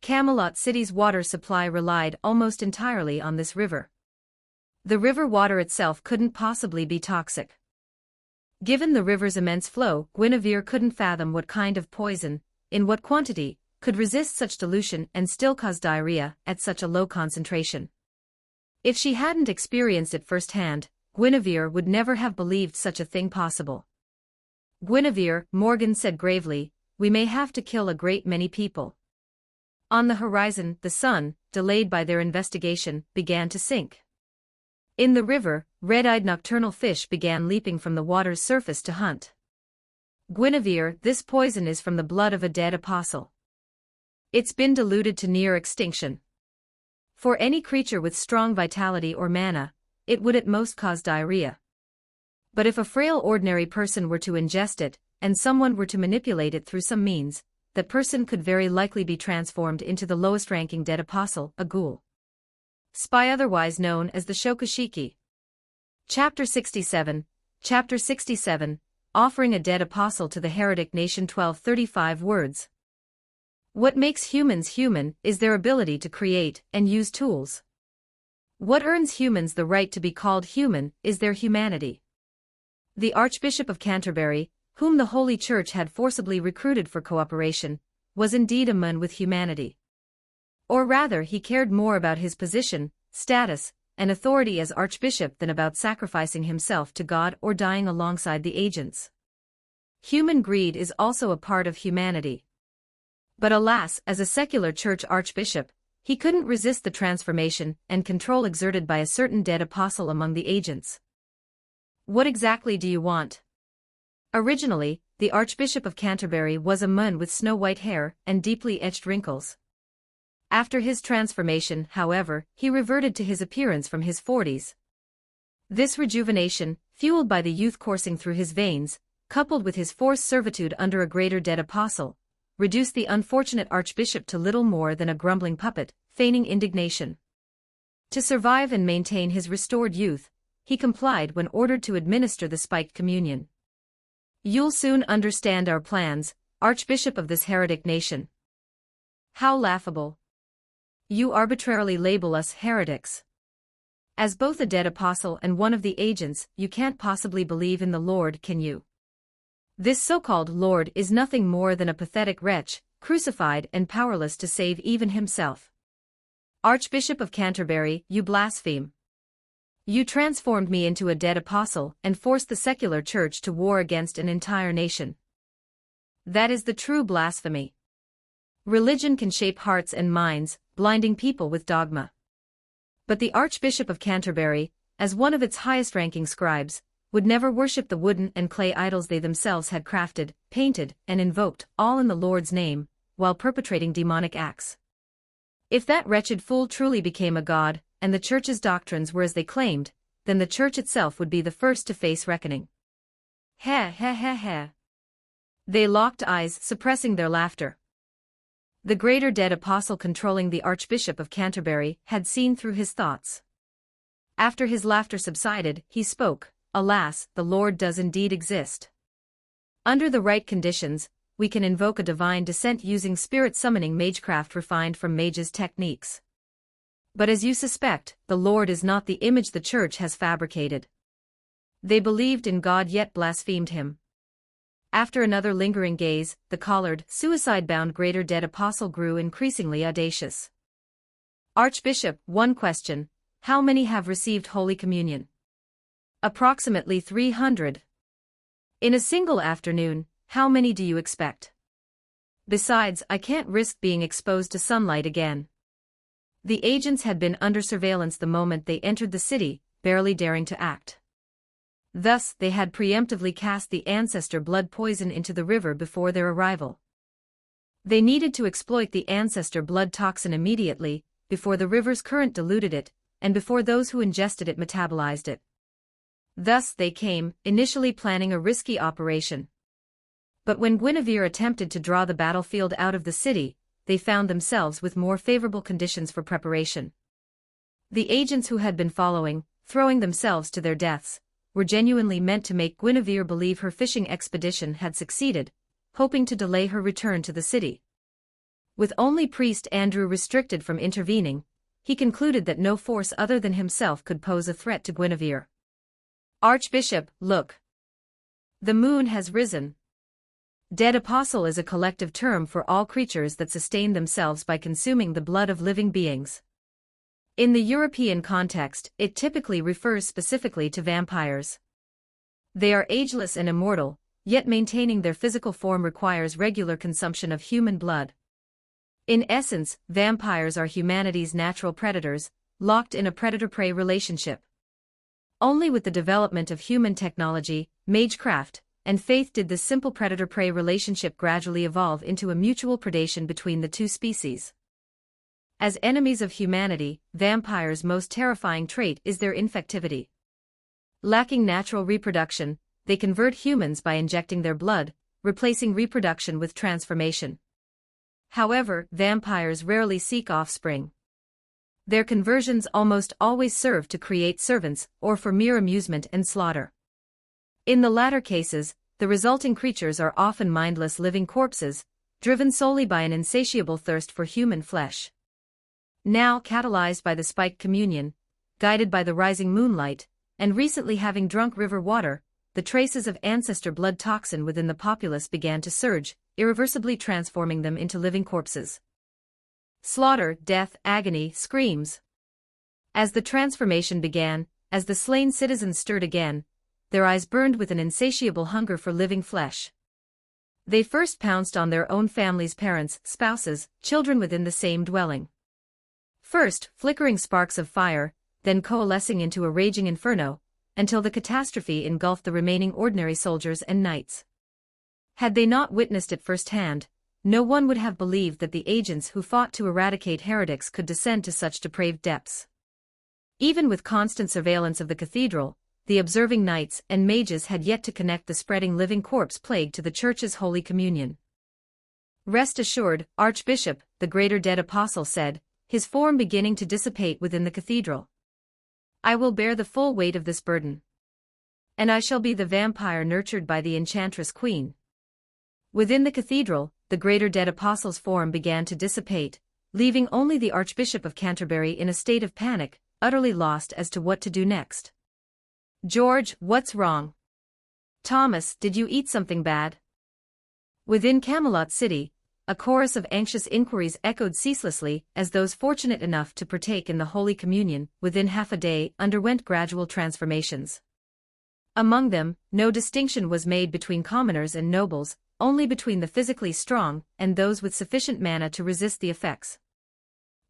Camelot City's water supply relied almost entirely on this river. The river water itself couldn't possibly be toxic. Given the river's immense flow, Guinevere couldn't fathom what kind of poison, in what quantity, could resist such dilution and still cause diarrhea at such a low concentration. If she hadn't experienced it firsthand, Guinevere would never have believed such a thing possible. Guinevere, Morgan said gravely, we may have to kill a great many people. On the horizon, the sun, delayed by their investigation, began to sink. In the river, red-eyed nocturnal fish began leaping from the water's surface to hunt. Guinevere, this poison is from the blood of a dead apostle. It's been diluted to near extinction. For any creature with strong vitality or mana, it would at most cause diarrhea. But if a frail ordinary person were to ingest it, and someone were to manipulate it through some means, that person could very likely be transformed into the lowest-ranking dead apostle, a ghoul. Spy, otherwise known as the Shokushiki. Chapter 67, Offering a Dead Apostle to the Heretic Nation. 1235 words. What makes humans human is their ability to create and use tools. What earns humans the right to be called human is their humanity. The Archbishop of Canterbury, whom the Holy Church had forcibly recruited for cooperation, was indeed a man with humanity. Or rather, he cared more about his position, status, and authority as Archbishop than about sacrificing himself to God or dying alongside the agents. Human greed is also a part of humanity. But alas, as a secular church archbishop, he couldn't resist the transformation and control exerted by a certain dead apostle among the agents. What exactly do you want? Originally, the Archbishop of Canterbury was a man with snow-white hair and deeply etched wrinkles. After his transformation, however, he reverted to his appearance from his 40s. This rejuvenation, fueled by the youth coursing through his veins, coupled with his forced servitude under a greater dead apostle, reduced the unfortunate archbishop to little more than a grumbling puppet, feigning indignation. To survive and maintain his restored youth, he complied when ordered to administer the spiked communion. You'll soon understand our plans, Archbishop of this heretic nation. How laughable. You arbitrarily label us heretics. As both a dead apostle and one of the agents, you can't possibly believe in the Lord, can you? This so-called Lord is nothing more than a pathetic wretch, crucified and powerless to save even himself. Archbishop of Canterbury, you blaspheme. You transformed me into a dead apostle and forced the secular church to war against an entire nation. That is the true blasphemy. Religion can shape hearts and minds, blinding people with dogma. But the Archbishop of Canterbury, as one of its highest-ranking scribes, would never worship the wooden and clay idols they themselves had crafted, painted, and invoked, all in the Lord's name, while perpetrating demonic acts. If that wretched fool truly became a god, and the Church's doctrines were as they claimed, then the Church itself would be the first to face reckoning. Heh heh heh heh. They locked eyes, suppressing their laughter. The greater dead apostle controlling the Archbishop of Canterbury had seen through his thoughts. After his laughter subsided, he spoke. Alas, the Lord does indeed exist. Under the right conditions, we can invoke a divine descent using spirit-summoning magecraft refined from mages' techniques. But as you suspect, the Lord is not the image the Church has fabricated. They believed in God yet blasphemed him. After another lingering gaze, the collared, suicide-bound greater dead apostle grew increasingly audacious. Archbishop, one question. How many have received Holy Communion? Approximately 300. In a single afternoon, how many do you expect? Besides, I can't risk being exposed to sunlight again. The agents had been under surveillance the moment they entered the city, barely daring to act. Thus, they had preemptively cast the ancestor blood poison into the river before their arrival. They needed to exploit the ancestor blood toxin immediately, before the river's current diluted it, and before those who ingested it metabolized it. Thus they came, initially planning a risky operation. But when Guinevere attempted to draw the battlefield out of the city, they found themselves with more favorable conditions for preparation. The agents who had been following, throwing themselves to their deaths, were genuinely meant to make Guinevere believe her fishing expedition had succeeded, hoping to delay her return to the city. With only priest Andrew restricted from intervening, he concluded that no force other than himself could pose a threat to Guinevere. Archbishop, look. The moon has risen. Dead apostle is a collective term for all creatures that sustain themselves by consuming the blood of living beings. In the European context, it typically refers specifically to vampires. They are ageless and immortal, yet maintaining their physical form requires regular consumption of human blood. In essence, vampires are humanity's natural predators, locked in a predator-prey relationship. Only with the development of human technology, magecraft, and faith did this simple predator-prey relationship gradually evolve into a mutual predation between the two species. As enemies of humanity, vampires' most terrifying trait is their infectivity. Lacking natural reproduction, they convert humans by injecting their blood, replacing reproduction with transformation. However, vampires rarely seek offspring. Their conversions almost always serve to create servants or for mere amusement and slaughter. In the latter cases, the resulting creatures are often mindless living corpses, driven solely by an insatiable thirst for human flesh. Now catalyzed by the spiked communion, guided by the rising moonlight, and recently having drunk river water, the traces of ancestor blood toxin within the populace began to surge, irreversibly transforming them into living corpses. Slaughter, death, agony, screams. As the transformation began, as the slain citizens stirred again, their eyes burned with an insatiable hunger for living flesh. They first pounced on their own families' parents, spouses, children within the same dwelling. First, flickering sparks of fire, then coalescing into a raging inferno, until the catastrophe engulfed the remaining ordinary soldiers and knights. Had they not witnessed it firsthand, no one would have believed that the agents who fought to eradicate heretics could descend to such depraved depths. Even with constant surveillance of the cathedral, the observing knights and mages had yet to connect the spreading living corpse plague to the Church's Holy Communion. "Rest assured, Archbishop," the greater dead apostle said, his form beginning to dissipate within the cathedral. "I will bear the full weight of this burden. And I shall be the vampire nurtured by the enchantress queen." Within the cathedral, the greater dead apostle's form began to dissipate, leaving only the Archbishop of Canterbury in a state of panic, utterly lost as to what to do next. "George, what's wrong? Thomas, did you eat something bad?" Within Camelot City, a chorus of anxious inquiries echoed ceaselessly as those fortunate enough to partake in the Holy Communion, within half a day, underwent gradual transformations. Among them, no distinction was made between commoners and nobles, only between the physically strong and those with sufficient mana to resist the effects.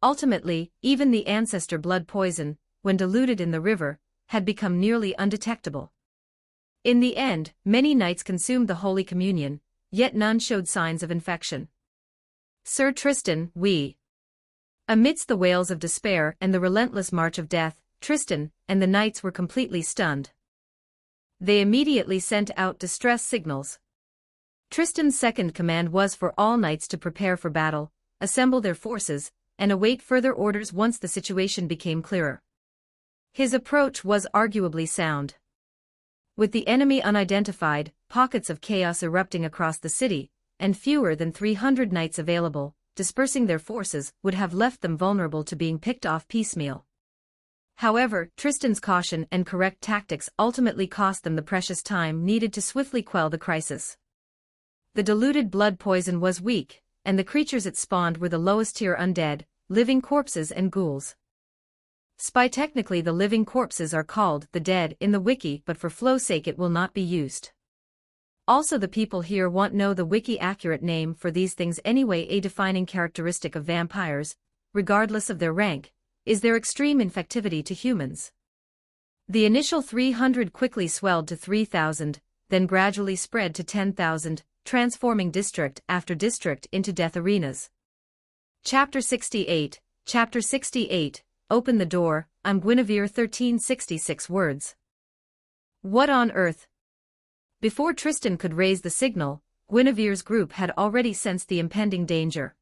Ultimately, even the ancestor blood poison, when diluted in the river, had become nearly undetectable. In the end, many knights consumed the Holy Communion, yet none showed signs of infection. "Sir Tristan, we..." Amidst the wails of despair and the relentless march of death, Tristan and the knights were completely stunned. They immediately sent out distress signals. Tristan's second command was for all knights to prepare for battle, assemble their forces, and await further orders once the situation became clearer. His approach was arguably sound. With the enemy unidentified, pockets of chaos erupting across the city, and fewer than 300 knights available, dispersing their forces would have left them vulnerable to being picked off piecemeal. However, Tristan's caution and correct tactics ultimately cost them the precious time needed to swiftly quell the crisis. The diluted blood poison was weak, and the creatures it spawned were the lowest tier undead, living corpses and ghouls. Technically the living corpses are called the dead in the wiki, but for flow's sake it will not be used. Also, the people here won't know the wiki accurate name for these things anyway. A defining characteristic of vampires, regardless of their rank, is their extreme infectivity to humans. The initial 300 quickly swelled to 3,000, then gradually spread to 10,000, transforming district after district into death arenas. Chapter 68, Chapter 68, Open the Door, I'm Guinevere 1366 words. What on earth? Before Tristan could raise the signal, Guinevere's group had already sensed the impending danger.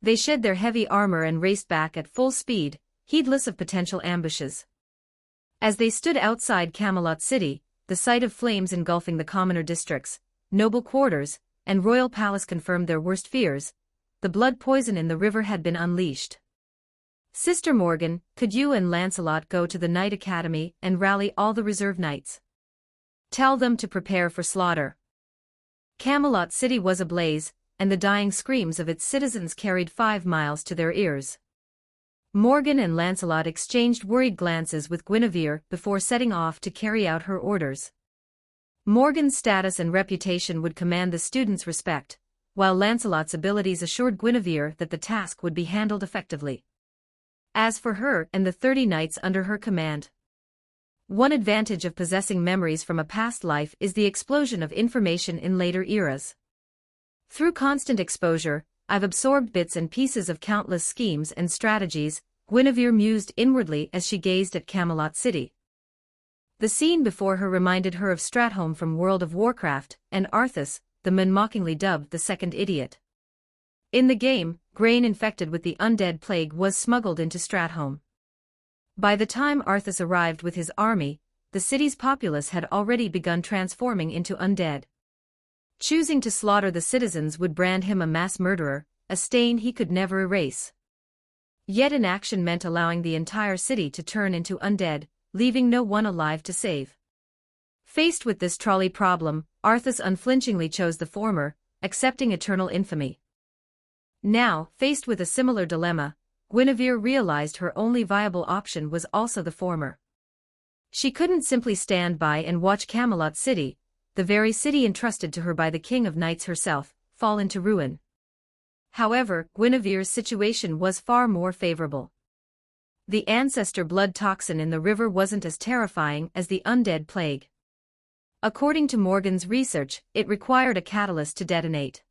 They shed their heavy armor and raced back at full speed, heedless of potential ambushes. As they stood outside Camelot City, the sight of flames engulfing the commoner districts, noble quarters, and royal palace confirmed their worst fears. The blood poison in the river had been unleashed. "Sister Morgan, could you and Lancelot go to the Knight Academy and rally all the reserve knights? Tell them to prepare for slaughter." Camelot City was ablaze, and the dying screams of its citizens carried 5 miles to their ears. Morgan and Lancelot exchanged worried glances with Guinevere before setting off to carry out her orders. Morgan's status and reputation would command the students' respect, while Lancelot's abilities assured Guinevere that the task would be handled effectively. As for her and the 30 knights under her command, one advantage of possessing memories from a past life is the explosion of information in later eras. Through constant exposure, I've absorbed bits and pieces of countless schemes and strategies, Guinevere mused inwardly as she gazed at Camelot City. The scene before her reminded her of Stratholme from World of Warcraft, and Arthas, the man mockingly dubbed the Second Idiot. In the game, grain infected with the undead plague was smuggled into Stratholme. By the time Arthas arrived with his army, the city's populace had already begun transforming into undead. Choosing to slaughter the citizens would brand him a mass murderer, a stain he could never erase. Yet inaction meant allowing the entire city to turn into undead, leaving no one alive to save. Faced with this trolley problem, Arthas unflinchingly chose the former, accepting eternal infamy. Now, faced with a similar dilemma, Guinevere realized her only viable option was also the former. She couldn't simply stand by and watch Camelot City, the very city entrusted to her by the King of Knights herself, fall into ruin. However, Guinevere's situation was far more favorable. The ancestor blood toxin in the river wasn't as terrifying as the undead plague. According to Morgan's research, it required a catalyst to detonate.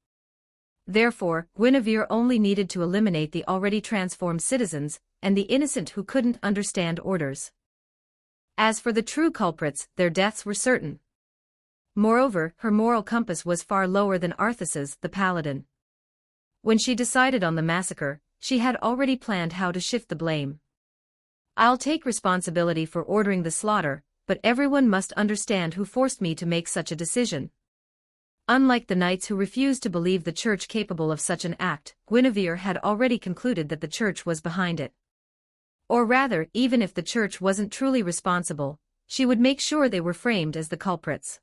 Therefore, Guinevere only needed to eliminate the already transformed citizens, and the innocent who couldn't understand orders. As for the true culprits, their deaths were certain. Moreover, her moral compass was far lower than Arthas's, the paladin. When she decided on the massacre, she had already planned how to shift the blame. I'll take responsibility for ordering the slaughter, but everyone must understand who forced me to make such a decision. Unlike the knights who refused to believe the church capable of such an act, Guinevere had already concluded that the church was behind it. Or rather, even if the church wasn't truly responsible, she would make sure they were framed as the culprits.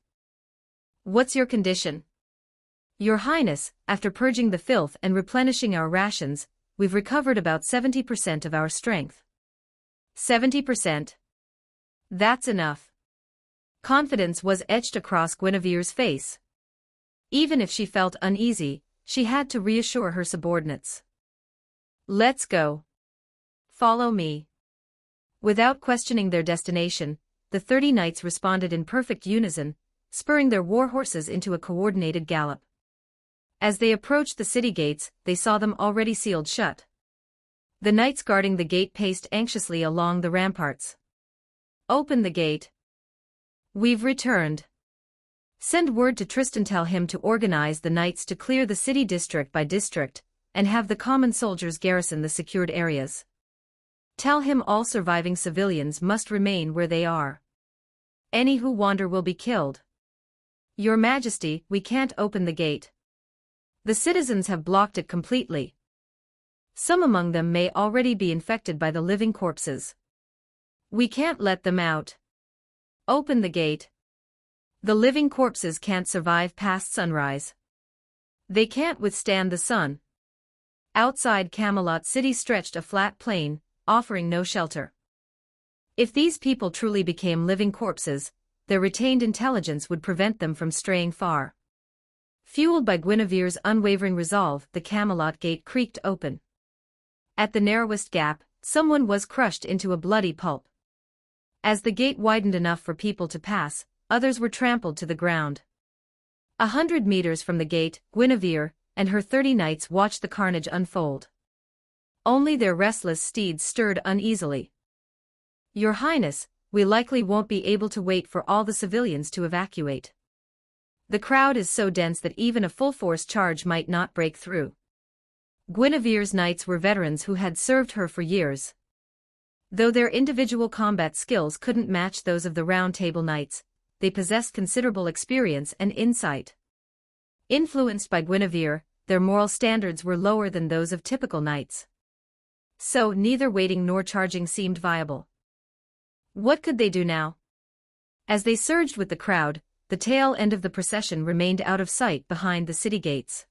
What's your condition? Your Highness, after purging the filth and replenishing our rations, we've recovered about 70% of our strength. 70%? That's enough. Confidence was etched across Guinevere's face. Even if she felt uneasy, she had to reassure her subordinates. Let's go. Follow me. Without questioning their destination, the 30 knights responded in perfect unison, spurring their war horses into a coordinated gallop. As they approached the city gates, they saw them already sealed shut. The knights guarding the gate paced anxiously along the ramparts. Open the gate. We've returned. Send word to Tristan, tell him to organize the knights to clear the city district by district, and have the common soldiers garrison the secured areas. Tell him all surviving civilians must remain where they are. Any who wander will be killed. Your Majesty, we can't open the gate. The citizens have blocked it completely. Some among them may already be infected by the living corpses. We can't let them out. Open the gate. The living corpses can't survive past sunrise. They can't withstand the sun. Outside Camelot City stretched a flat plain, offering no shelter. If these people truly became living corpses, their retained intelligence would prevent them from straying far. Fueled by Guinevere's unwavering resolve, the Camelot gate creaked open. At the narrowest gap, someone was crushed into a bloody pulp. As the gate widened enough for people to pass, others were trampled to the ground. 100 meters from the gate, Guinevere and her 30 knights watched the carnage unfold. Only their restless steeds stirred uneasily. Your Highness, we likely won't be able to wait for all the civilians to evacuate. The crowd is so dense that even a full-force charge might not break through. Guinevere's knights were veterans who had served her for years. Though their individual combat skills couldn't match those of the Round Table Knights, they possessed considerable experience and insight. Influenced by Guinevere, their moral standards were lower than those of typical knights. So neither waiting nor charging seemed viable. What could they do now? As they surged with the crowd, the tail end of the procession remained out of sight behind the city gates.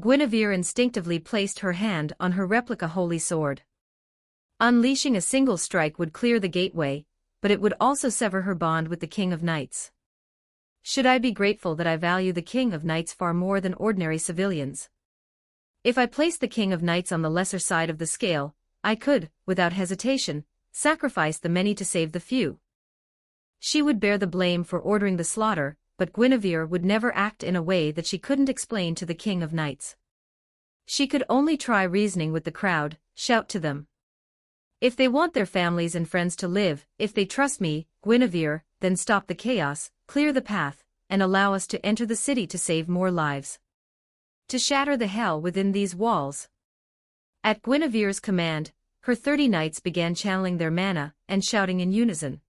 Guinevere instinctively placed her hand on her replica holy sword. Unleashing a single strike would clear the gateway, but it would also sever her bond with the King of Knights. Should I be grateful that I value the King of Knights far more than ordinary civilians? If I place the King of Knights on the lesser side of the scale, I could, without hesitation, sacrifice the many to save the few. She would bear the blame for ordering the slaughter, but Guinevere would never act in a way that she couldn't explain to the King of Knights. She could only try reasoning with the crowd, shout to them. If they want their families and friends to live, if they trust me, Guinevere, then stop the chaos, clear the path, and allow us to enter the city to save more lives. To shatter the hell within these walls. At Guinevere's command, her 30 knights began channeling their mana and shouting in unison.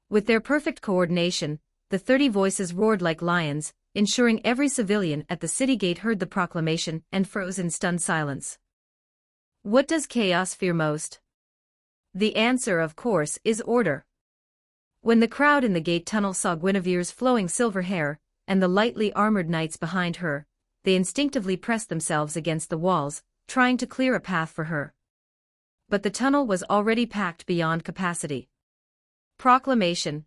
With their perfect coordination, the 30 voices roared like lions, ensuring every civilian at the city gate heard the proclamation and froze in stunned silence. What does chaos fear most? The answer, of course, is order. When the crowd in the gate tunnel saw Guinevere's flowing silver hair, and the lightly armored knights behind her, they instinctively pressed themselves against the walls, trying to clear a path for her. But the tunnel was already packed beyond capacity. Proclamation.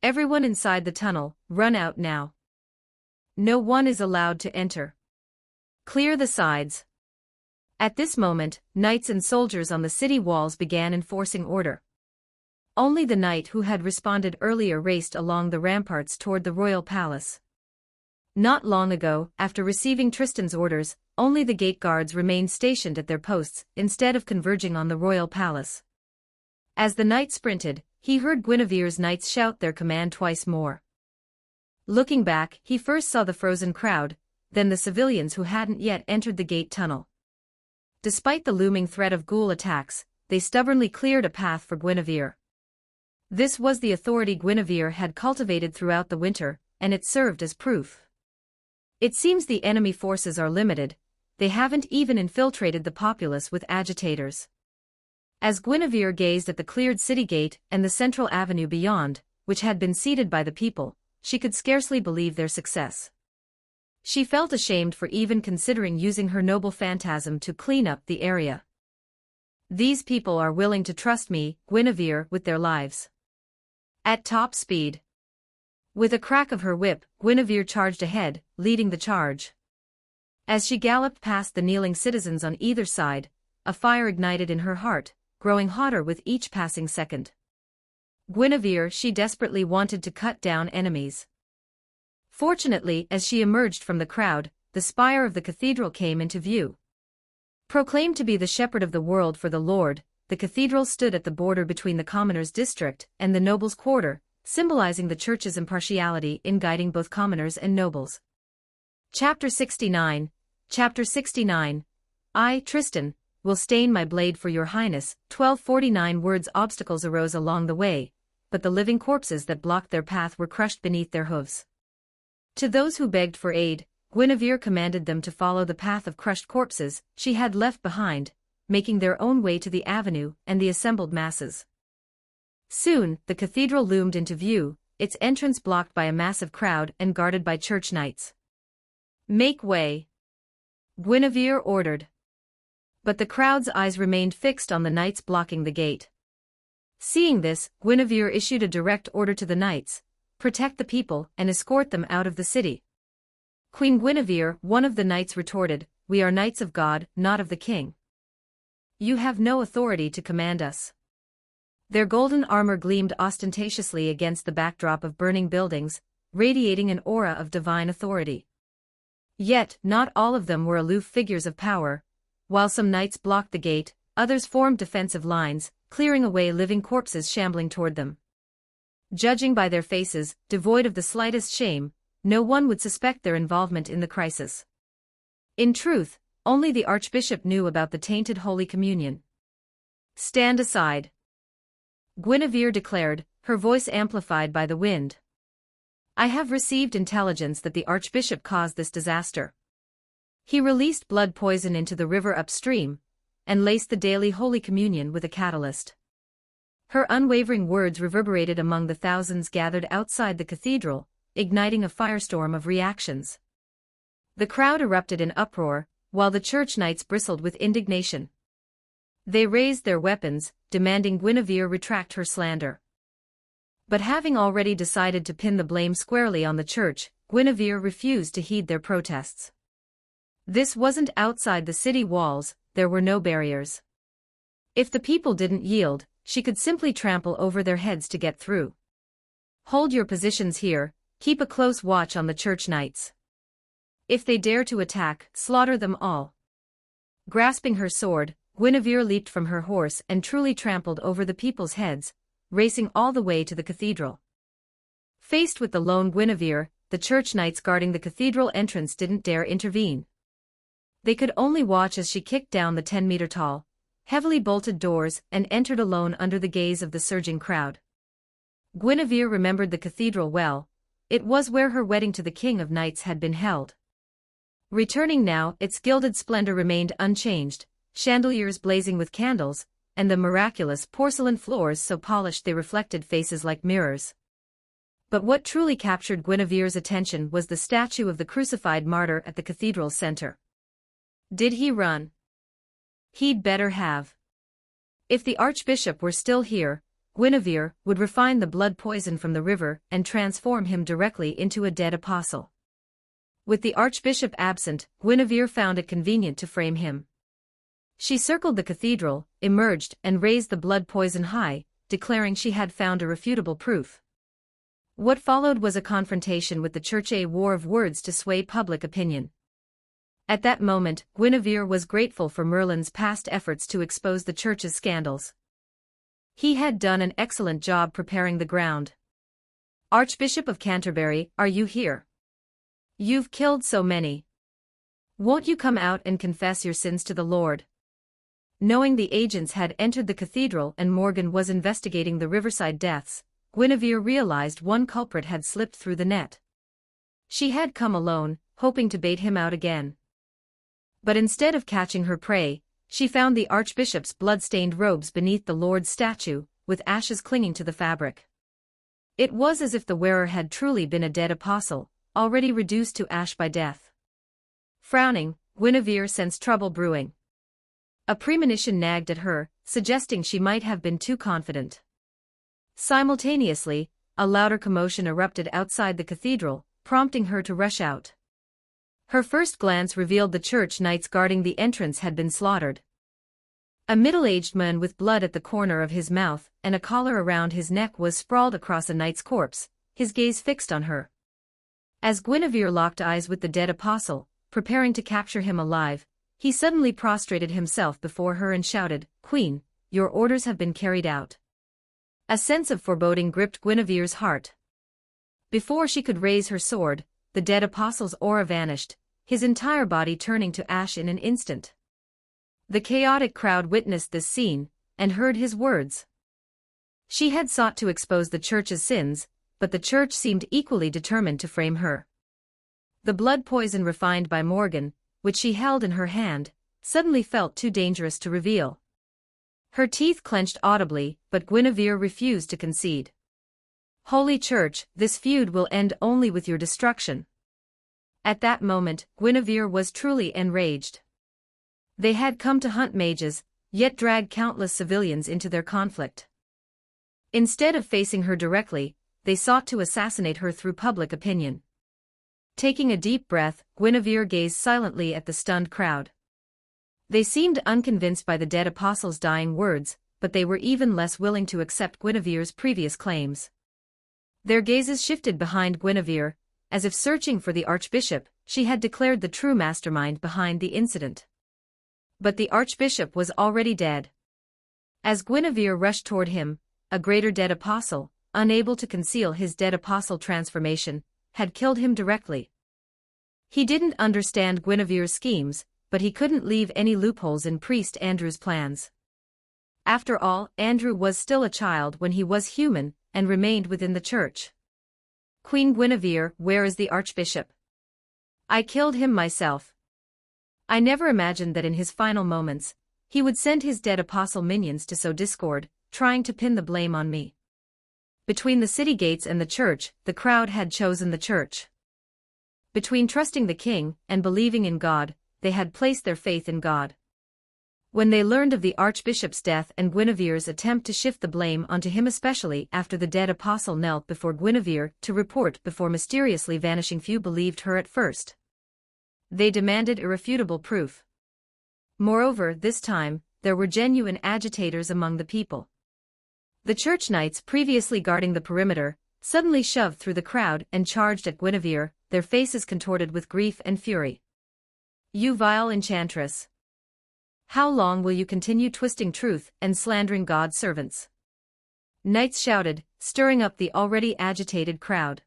Everyone inside the tunnel, run out now. No one is allowed to enter. Clear the sides. At this moment, knights and soldiers on the city walls began enforcing order. Only the knight who had responded earlier raced along the ramparts toward the royal palace. Not long ago, after receiving Tristan's orders, only the gate guards remained stationed at their posts instead of converging on the royal palace. As the knight sprinted, he heard Guinevere's knights shout their command twice more. Looking back, he first saw the frozen crowd, then the civilians who hadn't yet entered the gate tunnel. Despite the looming threat of ghoul attacks, they stubbornly cleared a path for Guinevere. This was the authority Guinevere had cultivated throughout the winter, and it served as proof. It seems the enemy forces are limited, they haven't even infiltrated the populace with agitators. As Guinevere gazed at the cleared city gate and the central avenue beyond, which had been seeded by the people, she could scarcely believe their success. She felt ashamed for even considering using her noble phantasm to clean up the area. These people are willing to trust me, Guinevere, with their lives. At top speed. With a crack of her whip, Guinevere charged ahead, leading the charge. As she galloped past the kneeling citizens on either side, a fire ignited in her heart, growing hotter with each passing second. Guinevere, she desperately wanted to cut down enemies. Fortunately, as she emerged from the crowd, the spire of the cathedral came into view. Proclaimed to be the shepherd of the world for the Lord, the cathedral stood at the border between the commoners' district and the nobles' quarter, symbolizing the church's impartiality in guiding both commoners and nobles. Chapter 69. Chapter 69. I, Tristan, will stain my blade for your highness. 1249 words. Obstacles arose along the way, but the living corpses that blocked their path were crushed beneath their hooves. To those who begged for aid, Guinevere commanded them to follow the path of crushed corpses she had left behind, making their own way to the avenue and the assembled masses. Soon, the cathedral loomed into view, its entrance blocked by a massive crowd and guarded by church knights. Make way, Guinevere ordered. But the crowd's eyes remained fixed on the knights blocking the gate. Seeing this, Guinevere issued a direct order to the knights: protect the people and escort them out of the city. Queen Guinevere, one of the knights, retorted, we are knights of God, not of the king. You have no authority to command us. Their golden armor gleamed ostentatiously against the backdrop of burning buildings, radiating an aura of divine authority. Yet, not all of them were aloof figures of power. While some knights blocked the gate, others formed defensive lines, clearing away living corpses shambling toward them. Judging by their faces, devoid of the slightest shame, no one would suspect their involvement in the crisis. In truth, only the archbishop knew about the tainted Holy Communion. Stand aside, Guinevere declared, her voice amplified by the wind. I have received intelligence that the archbishop caused this disaster. He released blood poison into the river upstream, and laced the daily Holy Communion with a catalyst. Her unwavering words reverberated among the thousands gathered outside the cathedral, igniting a firestorm of reactions. The crowd erupted in uproar, while the church knights bristled with indignation. They raised their weapons, demanding Guinevere retract her slander. But having already decided to pin the blame squarely on the church, Guinevere refused to heed their protests. This wasn't outside the city walls, there were no barriers. If the people didn't yield, she could simply trample over their heads to get through. Hold your positions here, keep a close watch on the church knights. If they dare to attack, slaughter them all. Grasping her sword, Guinevere leaped from her horse and truly trampled over the people's heads, racing all the way to the cathedral. Faced with the lone Guinevere, the church knights guarding the cathedral entrance didn't dare intervene. They could only watch as she kicked down the 10-meter-tall, heavily bolted doors and entered alone under the gaze of the surging crowd. Guinevere remembered the cathedral well. It was where her wedding to the King of Knights had been held. Returning now, its gilded splendor remained unchanged, chandeliers blazing with candles, and the miraculous porcelain floors so polished they reflected faces like mirrors. But what truly captured Guinevere's attention was the statue of the crucified martyr at the cathedral's center. Did he run? He'd better have. If the archbishop were still here, Guinevere would refine the blood poison from the river and transform him directly into a dead apostle. With the archbishop absent, Guinevere found it convenient to frame him. She circled the cathedral, emerged and raised the blood poison high, declaring she had found irrefutable proof. What followed was a confrontation with the church, a war of words to sway public opinion. At that moment, Guinevere was grateful for Merlin's past efforts to expose the church's scandals. He had done an excellent job preparing the ground. Archbishop of Canterbury, are you here? You've killed so many. Won't you come out and confess your sins to the Lord? Knowing the agents had entered the cathedral and Morgan was investigating the riverside deaths, Guinevere realized one culprit had slipped through the net. She had come alone, hoping to bait him out again. But instead of catching her prey, she found the archbishop's blood-stained robes beneath the Lord's statue, with ashes clinging to the fabric. It was as if the wearer had truly been a dead apostle, already reduced to ash by death. Frowning, Guinevere sensed trouble brewing. A premonition nagged at her, suggesting she might have been too confident. Simultaneously, a louder commotion erupted outside the cathedral, prompting her to rush out. Her first glance revealed the church knights guarding the entrance had been slaughtered. A middle-aged man with blood at the corner of his mouth and a collar around his neck was sprawled across a knight's corpse, his gaze fixed on her. As Guinevere locked eyes with the dead apostle, preparing to capture him alive, he suddenly prostrated himself before her and shouted, "Queen, your orders have been carried out." A sense of foreboding gripped Guinevere's heart. Before she could raise her sword, the dead apostle's aura vanished, his entire body turning to ash in an instant. The chaotic crowd witnessed this scene, and heard his words. She had sought to expose the church's sins, but the church seemed equally determined to frame her. The blood poison refined by Morgan, which she held in her hand, suddenly felt too dangerous to reveal. Her teeth clenched audibly, but Guinevere refused to concede. "Holy Church, this feud will end only with your destruction." At that moment, Guinevere was truly enraged. They had come to hunt mages, yet dragged countless civilians into their conflict. Instead of facing her directly, they sought to assassinate her through public opinion. Taking a deep breath, Guinevere gazed silently at the stunned crowd. They seemed unconvinced by the dead apostle's dying words, but they were even less willing to accept Guinevere's previous claims. Their gazes shifted behind Guinevere, as if searching for the archbishop. She had declared the true mastermind behind the incident. But the archbishop was already dead. As Guinevere rushed toward him, a greater dead apostle, unable to conceal his dead apostle transformation, had killed him directly. He didn't understand Guinevere's schemes, but he couldn't leave any loopholes in Priest Andrew's plans. After all, Andrew was still a child when he was human, and remained within the church. "Queen Guinevere, where is the archbishop? I killed him myself." I never imagined that in his final moments, he would send his dead apostle minions to sow discord, trying to pin the blame on me. Between the city gates and the church, the crowd had chosen the church. Between trusting the king and believing in God, they had placed their faith in God. When they learned of the archbishop's death and Guinevere's attempt to shift the blame onto him, especially after the dead apostle knelt before Guinevere to report before mysteriously vanishing, few believed her at first. They demanded irrefutable proof. Moreover, this time, there were genuine agitators among the people. The church knights previously guarding the perimeter suddenly shoved through the crowd and charged at Guinevere, their faces contorted with grief and fury. "You vile enchantress! How long will you continue twisting truth and slandering God's servants?" Knights shouted, stirring up the already agitated crowd.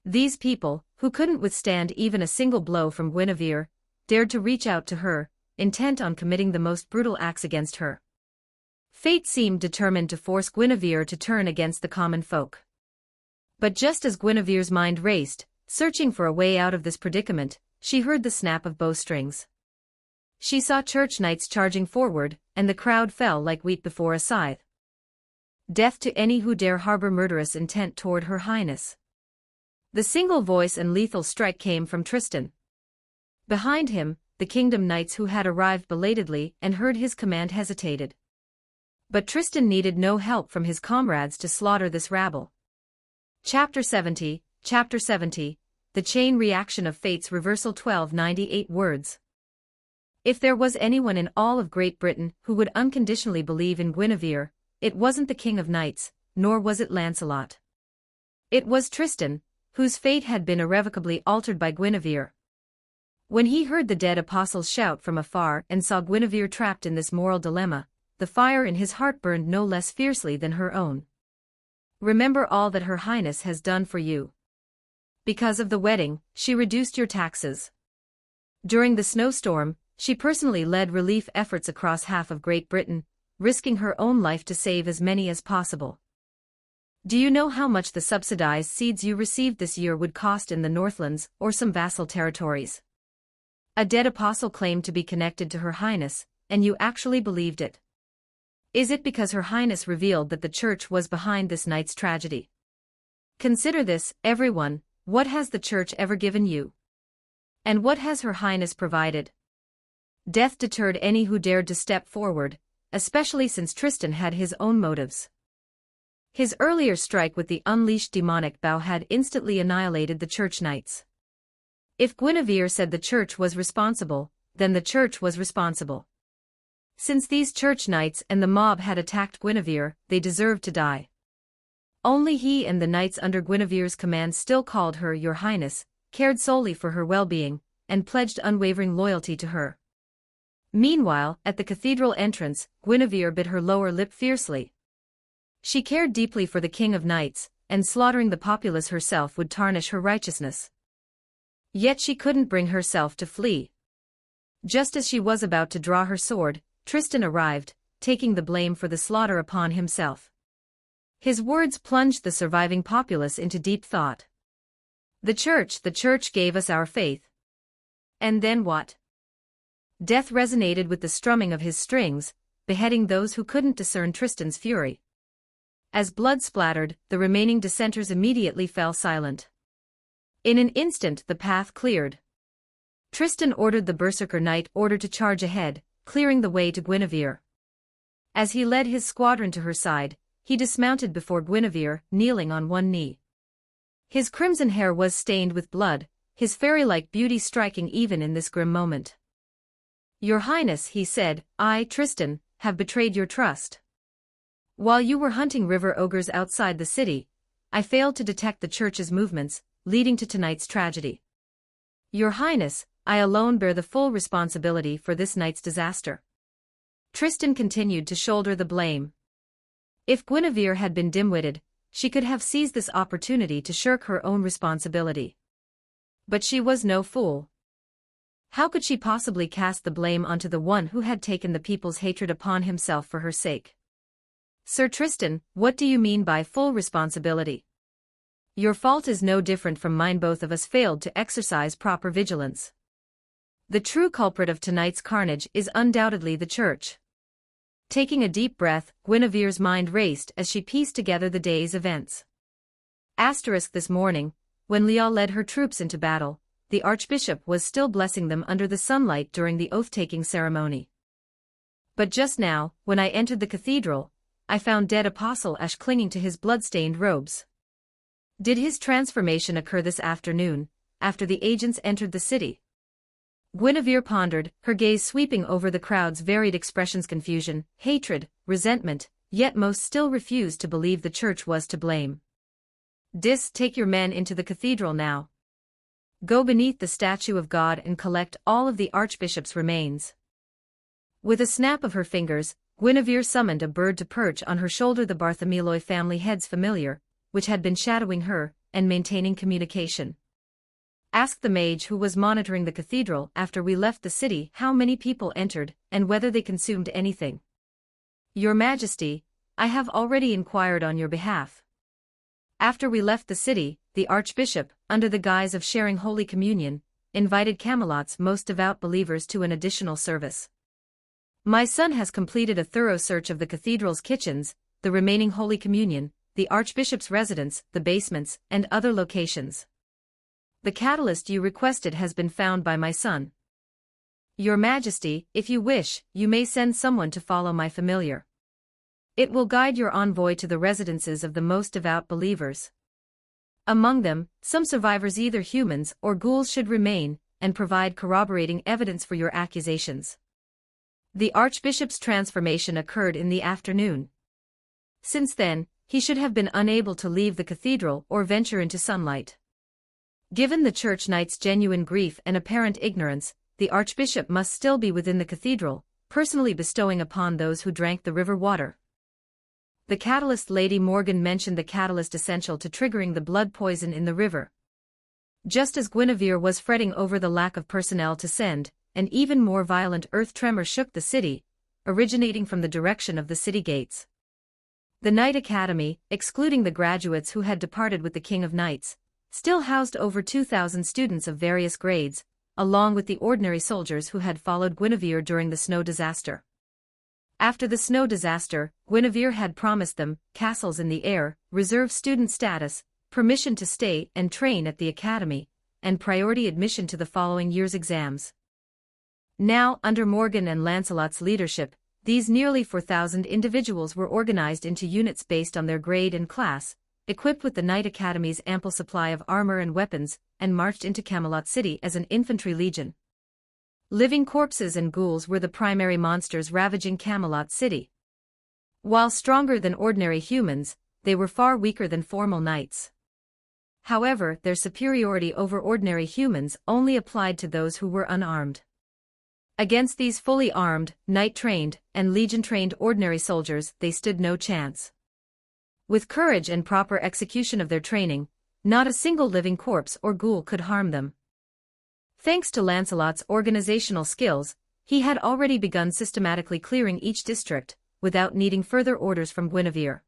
These people, who couldn't withstand even a single blow from Guinevere, dared to reach out to her, intent on committing the most brutal acts against her. Fate seemed determined to force Guinevere to turn against the common folk. But just as Guinevere's mind raced, searching for a way out of this predicament, she heard the snap of bowstrings. She saw church knights charging forward, and the crowd fell like wheat before a scythe. "Death to any who dare harbor murderous intent toward Her Highness." The single voice and lethal strike came from Tristan. Behind him, the kingdom knights who had arrived belatedly and heard his command hesitated. But Tristan needed no help from his comrades to slaughter this rabble. Chapter 70, The Chain Reaction of Fate's Reversal. 1298 words. If there was anyone in all of Great Britain who would unconditionally believe in Guinevere, it wasn't the King of Knights, nor was it Lancelot. It was Tristan, whose fate had been irrevocably altered by Guinevere. When he heard the dead apostles shout from afar and saw Guinevere trapped in this moral dilemma, the fire in his heart burned no less fiercely than her own. "Remember all that Her Highness has done for you. Because of the wedding, she reduced your taxes. During the snowstorm, she personally led relief efforts across half of Great Britain, risking her own life to save as many as possible. Do you know how much the subsidized seeds you received this year would cost in the Northlands or some vassal territories? A dead apostle claimed to be connected to Her Highness, and you actually believed it. Is it because Her Highness revealed that the church was behind this night's tragedy? Consider this, everyone, what has the church ever given you? And what has Her Highness provided? Death deterred any who dared to step forward, especially since Tristan had his own motives. His earlier strike with the unleashed demonic bow had instantly annihilated the church knights. If Guinevere said the church was responsible, then the church was responsible. Since these church knights and the mob had attacked Guinevere, they deserved to die. Only he and the knights under Guinevere's command still called her Your Highness, cared solely for her well-being, and pledged unwavering loyalty to her. Meanwhile, at the cathedral entrance, Guinevere bit her lower lip fiercely. She cared deeply for the King of Knights, and slaughtering the populace herself would tarnish her righteousness. Yet she couldn't bring herself to flee. Just as she was about to draw her sword, Tristan arrived, taking the blame for the slaughter upon himself. His words plunged the surviving populace into deep thought. The church gave us our faith. And then what? Death resonated with the strumming of his strings, beheading those who couldn't discern Tristan's fury. As blood splattered, the remaining dissenters immediately fell silent. In an instant the path cleared. Tristan ordered the berserker knight order to charge ahead, clearing the way to Guinevere. As he led his squadron to her side, he dismounted before Guinevere, kneeling on one knee. His crimson hair was stained with blood, his fairy-like beauty striking even in this grim moment. Your Highness, he said, I, Tristan, have betrayed your trust. While you were hunting river ogres outside the city, I failed to detect the church's movements, leading to tonight's tragedy. Your Highness, I alone bear the full responsibility for this night's disaster. Tristan continued to shoulder the blame. If Guinevere had been dim-witted, she could have seized this opportunity to shirk her own responsibility. But she was no fool. How could she possibly cast the blame onto the one who had taken the people's hatred upon himself for her sake? Sir Tristan, what do you mean by full responsibility? Your fault is no different from mine. Both of us failed to exercise proper vigilance. The true culprit of tonight's carnage is undoubtedly the church. Taking a deep breath, Guinevere's mind raced as she pieced together the day's events. This morning, when Leal led her troops into battle, the archbishop was still blessing them under the sunlight during the oath-taking ceremony. But just now, when I entered the cathedral, I found dead Apostle Ash clinging to his blood-stained robes. Did his transformation occur this afternoon, after the agents entered the city? Guinevere pondered, her gaze sweeping over the crowd's varied expressions: confusion, hatred, resentment, yet most still refused to believe the church was to blame. Take your men into the cathedral now. Go beneath the statue of God and collect all of the archbishop's remains. With a snap of her fingers, Guinevere summoned a bird to perch on her shoulder, the Bartholomew family head's familiar, which had been shadowing her and maintaining communication. Ask the mage who was monitoring the cathedral after we left the city how many people entered and whether they consumed anything. Your Majesty, I have already inquired on your behalf. After we left the city, the Archbishop, under the guise of sharing Holy Communion, invited Camelot's most devout believers to an additional service. My son has completed a thorough search of the cathedral's kitchens, the remaining Holy Communion, the Archbishop's residence, the basements, and other locations. The catalyst you requested has been found by my son. Your Majesty, if you wish, you may send someone to follow my familiar. It will guide your envoy to the residences of the most devout believers. Among them, some survivors, either humans or ghouls, should remain and provide corroborating evidence for your accusations. The Archbishop's transformation occurred in the afternoon. Since then, he should have been unable to leave the cathedral or venture into sunlight. Given the Church Knight's genuine grief and apparent ignorance, the Archbishop must still be within the cathedral, personally bestowing upon those who drank the river water. The catalyst. Lady Morgan mentioned the catalyst essential to triggering the blood poison in the river. Just as Guinevere was fretting over the lack of personnel to send, an even more violent earth tremor shook the city, originating from the direction of the city gates. The Knight Academy, excluding the graduates who had departed with the King of Knights, still housed over 2,000 students of various grades, along with the ordinary soldiers who had followed Guinevere during the snow disaster. After the snow disaster, Guinevere had promised them castles in the air, reserve student status, permission to stay and train at the academy, and priority admission to the following year's exams. Now, under Morgan and Lancelot's leadership, these nearly 4,000 individuals were organized into units based on their grade and class, equipped with the Knight Academy's ample supply of armor and weapons, and marched into Camelot City as an infantry legion. Living corpses and ghouls were the primary monsters ravaging Camelot City. While stronger than ordinary humans, they were far weaker than formal knights. However, their superiority over ordinary humans only applied to those who were unarmed. Against these fully armed, knight-trained, and legion-trained ordinary soldiers, they stood no chance. With courage and proper execution of their training, not a single living corpse or ghoul could harm them. Thanks to Lancelot's organizational skills, he had already begun systematically clearing each district, without needing further orders from Guinevere.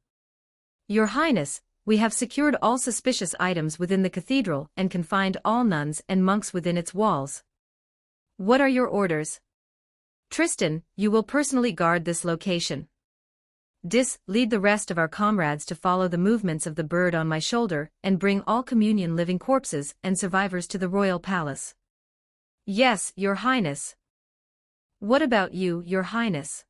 Your Highness, we have secured all suspicious items within the cathedral and confined all nuns and monks within its walls. What are your orders? Tristan, you will personally guard this location. Lead the rest of our comrades to follow the movements of the bird on my shoulder and bring all communion living corpses and survivors to the royal palace. Yes, Your Highness. What about you, Your Highness?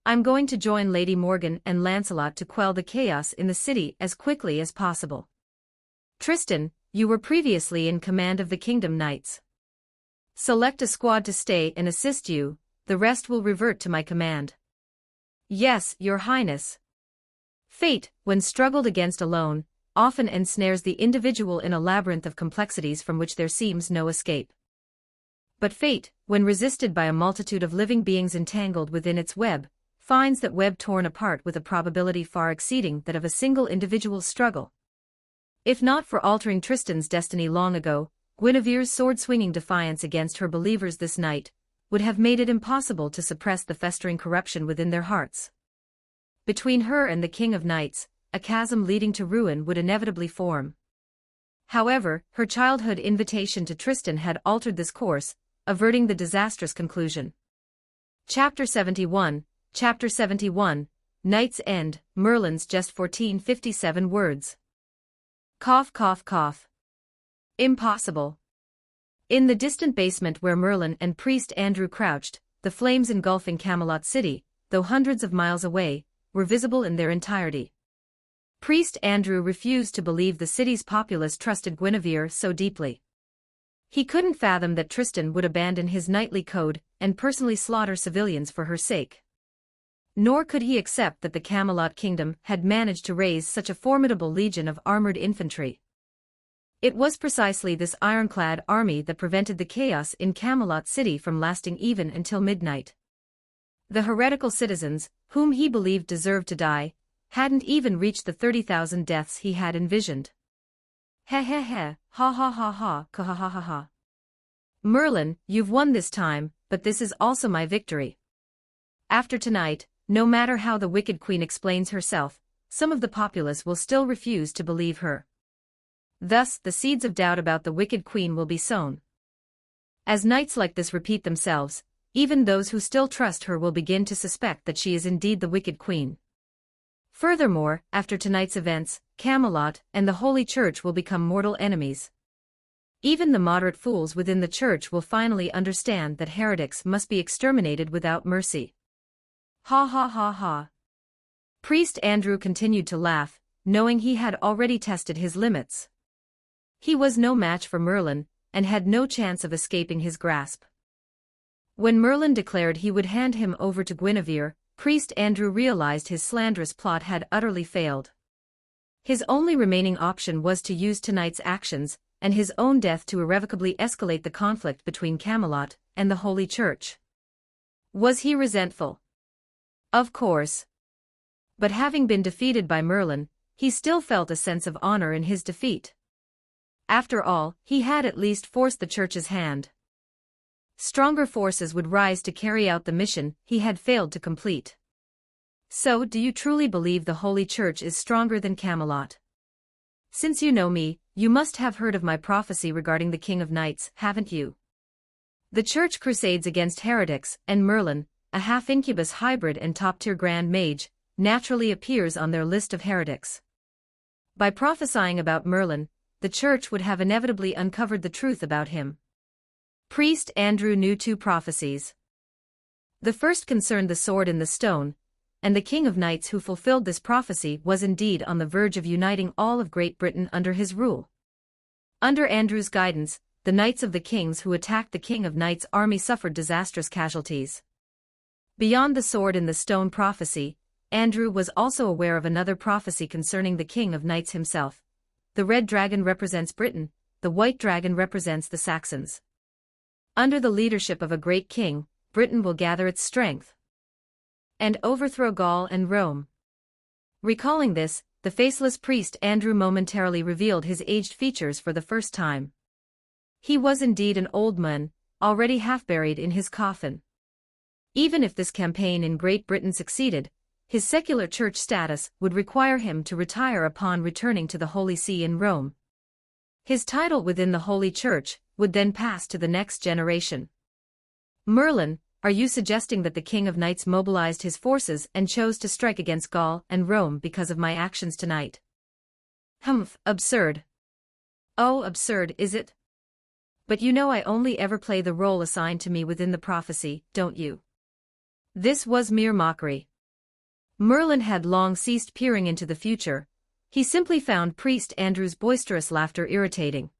I'm going to join Lady Morgan and Lancelot to quell the chaos in the city as quickly as possible. Tristan, you were previously in command of the Kingdom Knights. Select a squad to stay and assist you, the rest will revert to my command. Yes, Your Highness. Fate, when struggled against alone, often ensnares the individual in a labyrinth of complexities from which there seems no escape. But fate, when resisted by a multitude of living beings entangled within its web, finds that web torn apart with a probability far exceeding that of a single individual's struggle. If not for altering Tristan's destiny long ago, Guinevere's sword-swinging defiance against her believers this night would have made it impossible to suppress the festering corruption within their hearts. Between her and the King of Knights, a chasm leading to ruin would inevitably form. However, her childhood invitation to Tristan had altered this course, averting the disastrous conclusion. Chapter 71, Chapter 71, Night's End, Merlin's just 1457 words. Cough cough cough. Impossible. In the distant basement where Merlin and Priest Andrew crouched, the flames engulfing Camelot City, though hundreds of miles away, were visible in their entirety. Priest Andrew refused to believe the city's populace trusted Guinevere so deeply. He couldn't fathom that Tristan would abandon his knightly code and personally slaughter civilians for her sake. Nor could he accept that the Camelot kingdom had managed to raise such a formidable legion of armored infantry. It was precisely this ironclad army that prevented the chaos in Camelot City from lasting even until midnight. The heretical citizens, whom he believed deserved to die, hadn't even reached the 30,000 deaths he had envisioned. Ha ha ha, ha ha ha ha, ka ha ha ha ha. Merlin, you've won this time, but this is also my victory. After tonight, no matter how the wicked queen explains herself, some of the populace will still refuse to believe her. Thus, the seeds of doubt about the wicked queen will be sown. As nights like this repeat themselves, even those who still trust her will begin to suspect that she is indeed the wicked queen. Furthermore, after tonight's events, Camelot and the Holy Church will become mortal enemies. Even the moderate fools within the church will finally understand that heretics must be exterminated without mercy. Ha ha ha ha. Priest Andrew continued to laugh, knowing he had already tested his limits. He was no match for Merlin, and had no chance of escaping his grasp. When Merlin declared he would hand him over to Guinevere, Priest Andrew realized his slanderous plot had utterly failed. His only remaining option was to use tonight's actions, and his own death to irrevocably escalate the conflict between Camelot and the Holy Church. Was he resentful? Of course. But having been defeated by Merlin, he still felt a sense of honor in his defeat. After all, he had at least forced the Church's hand. Stronger forces would rise to carry out the mission he had failed to complete. So, do you truly believe the Holy Church is stronger than Camelot? Since you know me, you must have heard of my prophecy regarding the King of Knights, haven't you? The Church crusades against heretics, and Merlin, a half-incubus hybrid and top-tier grand mage, naturally appears on their list of heretics. By prophesying about Merlin, the Church would have inevitably uncovered the truth about him. Priest Andrew knew two prophecies. The first concerned the sword in the stone, and the King of Knights who fulfilled this prophecy was indeed on the verge of uniting all of Great Britain under his rule. Under Andrew's guidance, the Knights of the Kings who attacked the King of Knights' army suffered disastrous casualties. Beyond the sword in the stone prophecy, Andrew was also aware of another prophecy concerning the King of Knights himself. The red dragon represents Britain, the white dragon represents the Saxons. Under the leadership of a great king, Britain will gather its strength and overthrow Gaul and Rome. Recalling this, the faceless priest Andrew momentarily revealed his aged features for the first time. He was indeed an old man, already half-buried in his coffin. Even if this campaign in Great Britain succeeded, his secular church status would require him to retire upon returning to the Holy See in Rome. His title within the Holy Church would then pass to the next generation. Merlin, are you suggesting that the King of Knights mobilized his forces and chose to strike against Gaul and Rome because of my actions tonight? Humph, absurd. Oh, absurd, is it? But you know I only ever play the role assigned to me within the prophecy, don't you? This was mere mockery. Merlin had long ceased peering into the future. He simply found Priest Andrew's boisterous laughter irritating.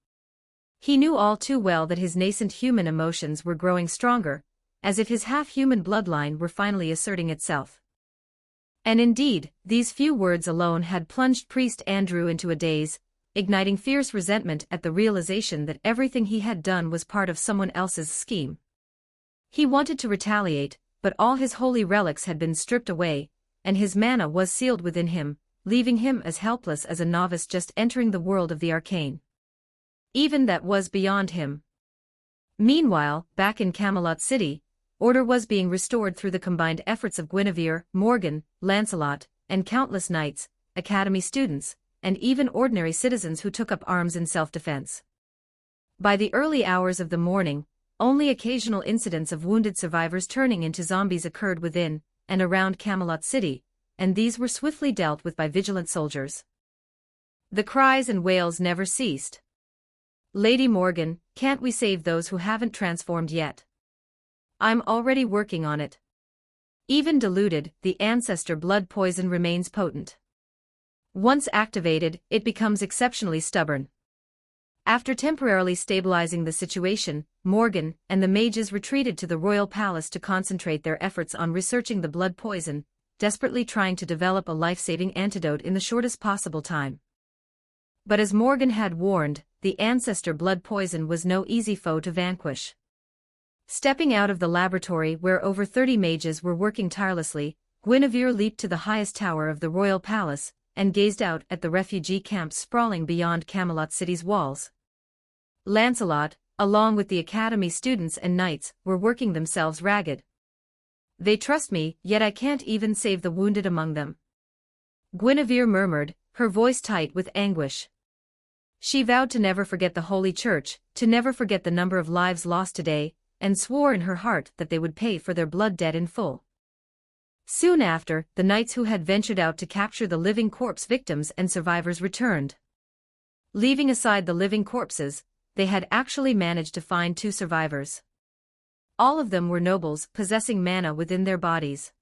He knew all too well that his nascent human emotions were growing stronger, as if his half-human bloodline were finally asserting itself. And indeed, these few words alone had plunged Priest Andrew into a daze, igniting fierce resentment at the realization that everything he had done was part of someone else's scheme. He wanted to retaliate, but all his holy relics had been stripped away, and his mana was sealed within him, leaving him as helpless as a novice just entering the world of the arcane. Even that was beyond him. Meanwhile, back in Camelot City, order was being restored through the combined efforts of Guinevere, Morgan, Lancelot, and countless knights, academy students, and even ordinary citizens who took up arms in self-defense. By the early hours of the morning, only occasional incidents of wounded survivors turning into zombies occurred within, and around Camelot City, and these were swiftly dealt with by vigilant soldiers. The cries and wails never ceased. "Lady Morgan, can't we save those who haven't transformed yet? I'm already working on it." Even diluted, the ancestor blood poison remains potent. Once activated, it becomes exceptionally stubborn. After temporarily stabilizing the situation, Morgan and the mages retreated to the royal palace to concentrate their efforts on researching the blood poison, desperately trying to develop a life-saving antidote in the shortest possible time. But as Morgan had warned, the ancestor blood poison was no easy foe to vanquish. Stepping out of the laboratory where over 30 mages were working tirelessly, Guinevere leaped to the highest tower of the royal palace, and gazed out at the refugee camps sprawling beyond Camelot City's walls. Lancelot, along with the academy students and knights, were working themselves ragged. "They trust me, yet I can't even save the wounded among them," Guinevere murmured, her voice tight with anguish. She vowed to never forget the Holy Church, to never forget the number of lives lost today, and swore in her heart that they would pay for their blood debt in full. Soon after, the knights who had ventured out to capture the living corpse victims and survivors returned. Leaving aside the living corpses, they had actually managed to find 2 survivors. All of them were nobles possessing mana within their bodies.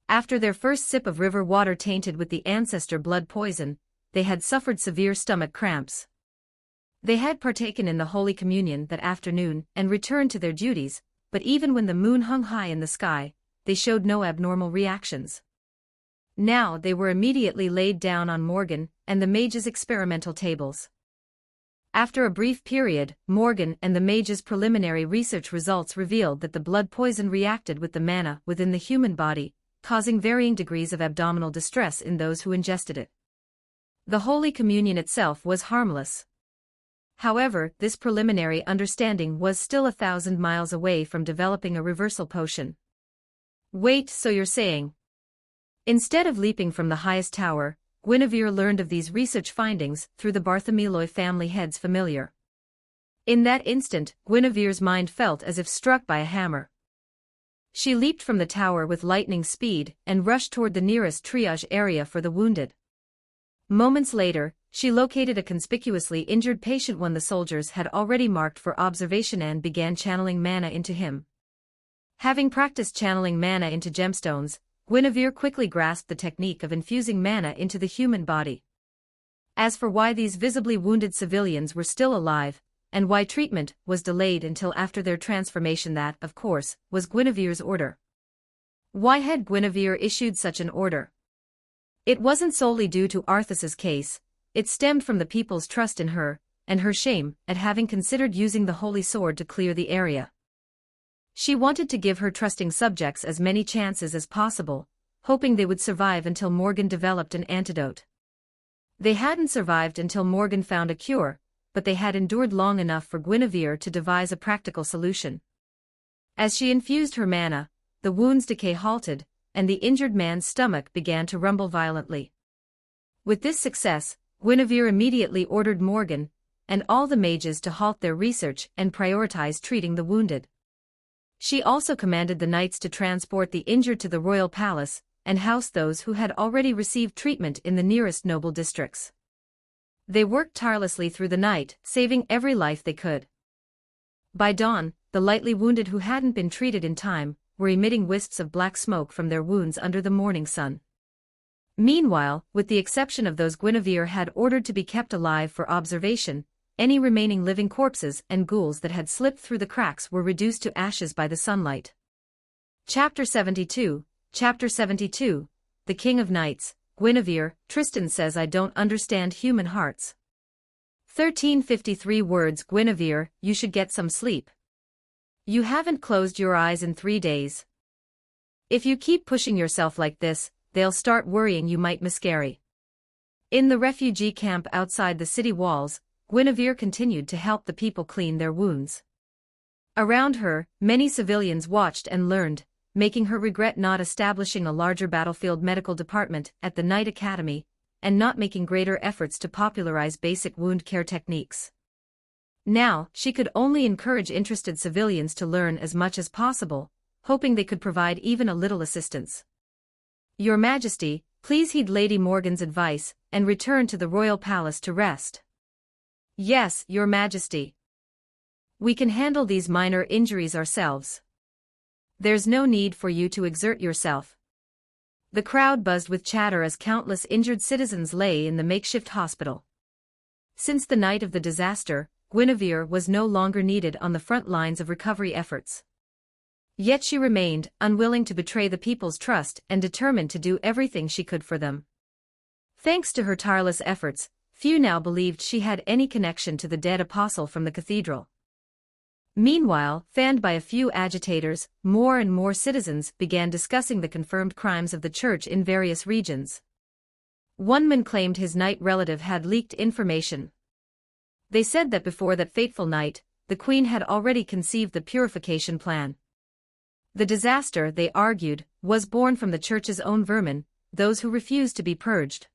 After their first sip of river water tainted with the ancestor blood poison, they had suffered severe stomach cramps. They had partaken in the Holy Communion that afternoon and returned to their duties, but even when the moon hung high in the sky, they showed no abnormal reactions. Now they were immediately laid down on Morgan and the mages' experimental tables. After a brief period, Morgan and the mages' preliminary research results revealed that the blood poison reacted with the mana within the human body, causing varying degrees of abdominal distress in those who ingested it. The Holy Communion itself was harmless. However, this preliminary understanding was still 1,000 miles away from developing a reversal potion. "Wait, so you're saying?" Instead of leaping from the highest tower, Guinevere learned of these research findings through the Bartholomew family head's familiar. In that instant, Guinevere's mind felt as if struck by a hammer. She leaped from the tower with lightning speed and rushed toward the nearest triage area for the wounded. Moments later, she located a conspicuously injured patient one the soldiers had already marked for observation and began channeling mana into him. Having practiced channeling mana into gemstones, Guinevere quickly grasped the technique of infusing mana into the human body. As for why these visibly wounded civilians were still alive, and why treatment was delayed until after their transformation, that, of course, was Guinevere's order. Why had Guinevere issued such an order? It wasn't solely due to Arthas's case, it stemmed from the people's trust in her, and her shame at having considered using the holy sword to clear the area. She wanted to give her trusting subjects as many chances as possible, hoping they would survive until Morgan developed an antidote. They hadn't survived until Morgan found a cure, but they had endured long enough for Guinevere to devise a practical solution. As she infused her mana, the wound's decay halted, and the injured man's stomach began to rumble violently. With this success, Guinevere immediately ordered Morgan and all the mages to halt their research and prioritize treating the wounded. She also commanded the knights to transport the injured to the royal palace and house those who had already received treatment in the nearest noble districts. They worked tirelessly through the night, saving every life they could. By dawn, the lightly wounded who hadn't been treated in time were emitting wisps of black smoke from their wounds under the morning sun. Meanwhile, with the exception of those Guinevere had ordered to be kept alive for observation, any remaining living corpses and ghouls that had slipped through the cracks were reduced to ashes by the sunlight. Chapter 72, The King of Knights, Guinevere, Tristan says I don't understand human hearts. 1353 words Guinevere, you should get some sleep. You haven't closed your eyes in 3 days. If you keep pushing yourself like this, they'll start worrying you might miscarry. In the refugee camp outside the city walls, Guinevere continued to help the people clean their wounds. Around her, many civilians watched and learned, making her regret not establishing a larger battlefield medical department at the Knight Academy, and not making greater efforts to popularize basic wound care techniques. Now, she could only encourage interested civilians to learn as much as possible, hoping they could provide even a little assistance. Your Majesty, please heed Lady Morgan's advice, and return to the royal palace to rest. Yes, Your Majesty. We can handle these minor injuries ourselves. There's no need for you to exert yourself. The crowd buzzed with chatter as countless injured citizens lay in the makeshift hospital. Since the night of the disaster, Guinevere was no longer needed on the front lines of recovery efforts. Yet she remained unwilling to betray the people's trust and determined to do everything she could for them. Thanks to her tireless efforts, few now believed she had any connection to the dead apostle from the cathedral. Meanwhile, fanned by a few agitators, more and more citizens began discussing the confirmed crimes of the church in various regions. One man claimed his knight relative had leaked information. They said that before that fateful night, the queen had already conceived the purification plan. The disaster, they argued, was born from the church's own vermin, those who refused to be purged.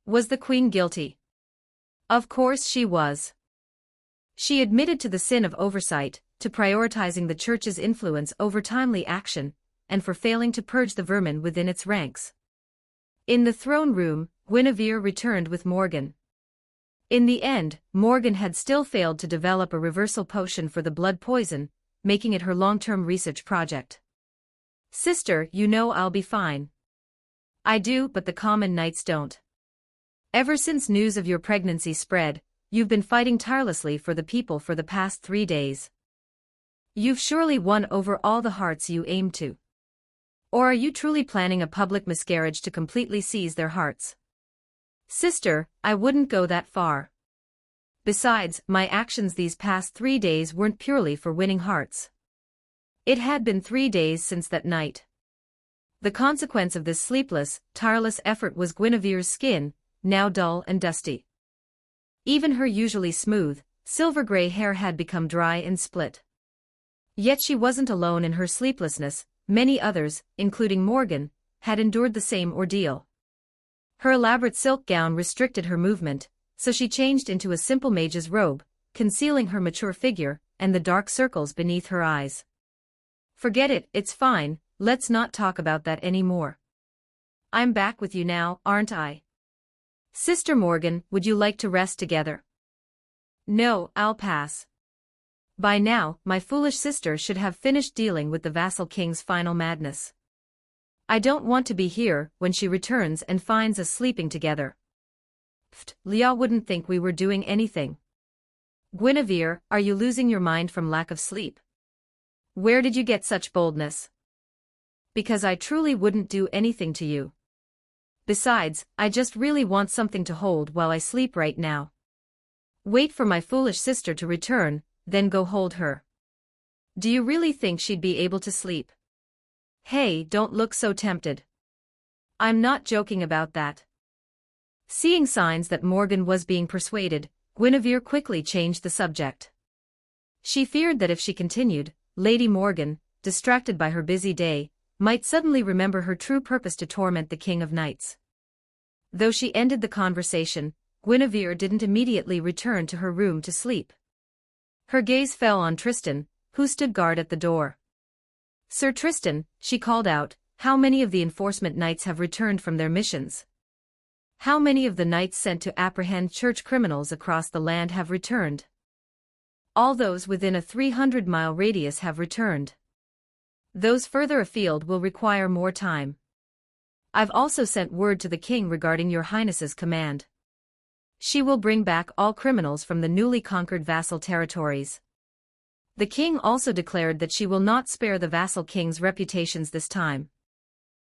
Was the queen guilty? Of course she was. She admitted to the sin of oversight, to prioritizing the church's influence over timely action, and for failing to purge the vermin within its ranks. In the throne room, Guinevere returned with Morgan. In the end, Morgan had still failed to develop a reversal potion for the blood poison, making it her long-term research project. Sister, you know I'll be fine. I do, but the common knights don't. Ever since news of your pregnancy spread, you've been fighting tirelessly for the people for the past 3 days. You've surely won over all the hearts you aimed to. Or are you truly planning a public miscarriage to completely seize their hearts? Sister, I wouldn't go that far. Besides, my actions these past 3 days weren't purely for winning hearts. It had been 3 days since that night. The consequence of this sleepless, tireless effort was Guinevere's skin, now dull and dusty. Even her usually smooth, silver-gray hair had become dry and split. Yet she wasn't alone in her sleeplessness, many others, including Morgan, had endured the same ordeal. Her elaborate silk gown restricted her movement, so she changed into a simple mage's robe, concealing her mature figure and the dark circles beneath her eyes. Forget it, it's fine, let's not talk about that anymore. I'm back with you now, aren't I? Sister Morgan, would you like to rest together? No, I'll pass. By now, my foolish sister should have finished dealing with the vassal king's final madness. I don't want to be here when she returns and finds us sleeping together. Pfft, Leah wouldn't think we were doing anything. Guinevere, are you losing your mind from lack of sleep? Where did you get such boldness? Because I truly wouldn't do anything to you. Besides, I just really want something to hold while I sleep right now. Wait for my foolish sister to return, then go hold her. Do you really think she'd be able to sleep? Hey, don't look so tempted. I'm not joking about that. Seeing signs that Morgan was being persuaded, Guinevere quickly changed the subject. She feared that if she continued, Lady Morgan, distracted by her busy day, might suddenly remember her true purpose to torment the King of Knights. Though she ended the conversation, Guinevere didn't immediately return to her room to sleep. Her gaze fell on Tristan, who stood guard at the door. Sir Tristan, she called out, how many of the enforcement knights have returned from their missions? How many of the knights sent to apprehend church criminals across the land have returned? All those within a 300-mile radius have returned. Those further afield will require more time. I've also sent word to the king regarding your highness's command. She will bring back all criminals from the newly conquered vassal territories. The king also declared that she will not spare the vassal kings' reputations this time.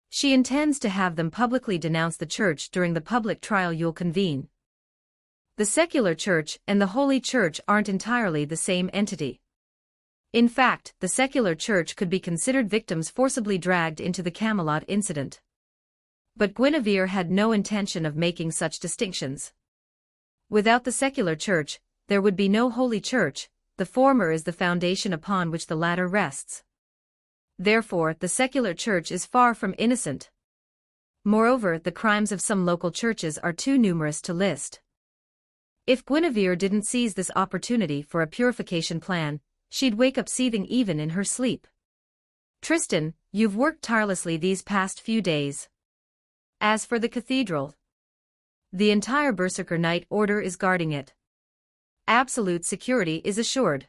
She intends to have them publicly denounce the church during the public trial you'll convene. The secular church and the holy church aren't entirely the same entity. In fact, the secular church could be considered victims forcibly dragged into the Camelot incident. But Guinevere had no intention of making such distinctions. Without the secular church, there would be no holy church, the former is the foundation upon which the latter rests. Therefore, the secular church is far from innocent. Moreover, the crimes of some local churches are too numerous to list. If Guinevere didn't seize this opportunity for a purification plan, she'd wake up seething even in her sleep. Tristan, you've worked tirelessly these past few days. As for the cathedral, the entire Berserker Knight Order is guarding it. Absolute security is assured.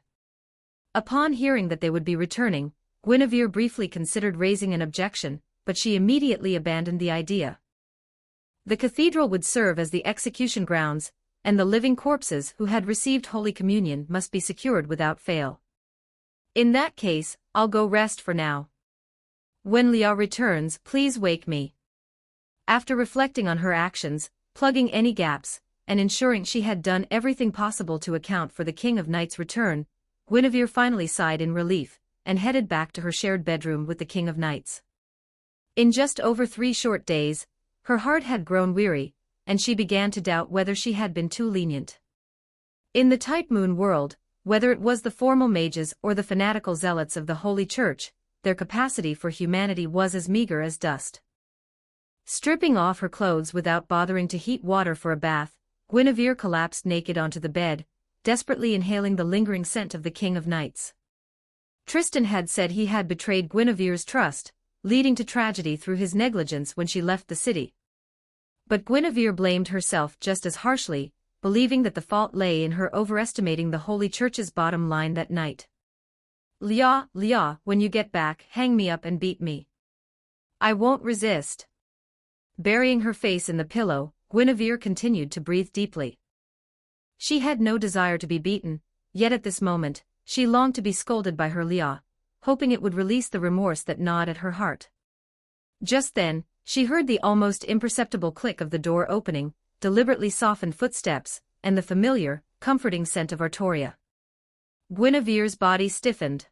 Upon hearing that they would be returning, Guinevere briefly considered raising an objection, but she immediately abandoned the idea. The cathedral would serve as the execution grounds, and the living corpses who had received Holy Communion must be secured without fail. In that case, I'll go rest for now. When Leah returns, please wake me. After reflecting on her actions, plugging any gaps, and ensuring she had done everything possible to account for the King of Knights' return, Guinevere finally sighed in relief, and headed back to her shared bedroom with the King of Knights. In just over 3 short days, her heart had grown weary, and she began to doubt whether she had been too lenient. In the Type Moon world, whether it was the formal mages or the fanatical zealots of the Holy Church, their capacity for humanity was as meager as dust. Stripping off her clothes without bothering to heat water for a bath, Guinevere collapsed naked onto the bed, desperately inhaling the lingering scent of the King of Knights. Tristan had said he had betrayed Guinevere's trust, leading to tragedy through his negligence when she left the city. But Guinevere blamed herself just as harshly, believing that the fault lay in her overestimating the Holy Church's bottom line that night. Leah, when you get back, hang me up and beat me. I won't resist. Burying her face in the pillow, Guinevere continued to breathe deeply. She had no desire to be beaten, yet at this moment, she longed to be scolded by her Leah, hoping it would release the remorse that gnawed at her heart. Just then, she heard the almost imperceptible click of the door opening, deliberately softened footsteps, and the familiar, comforting scent of Artoria. Guinevere's body stiffened.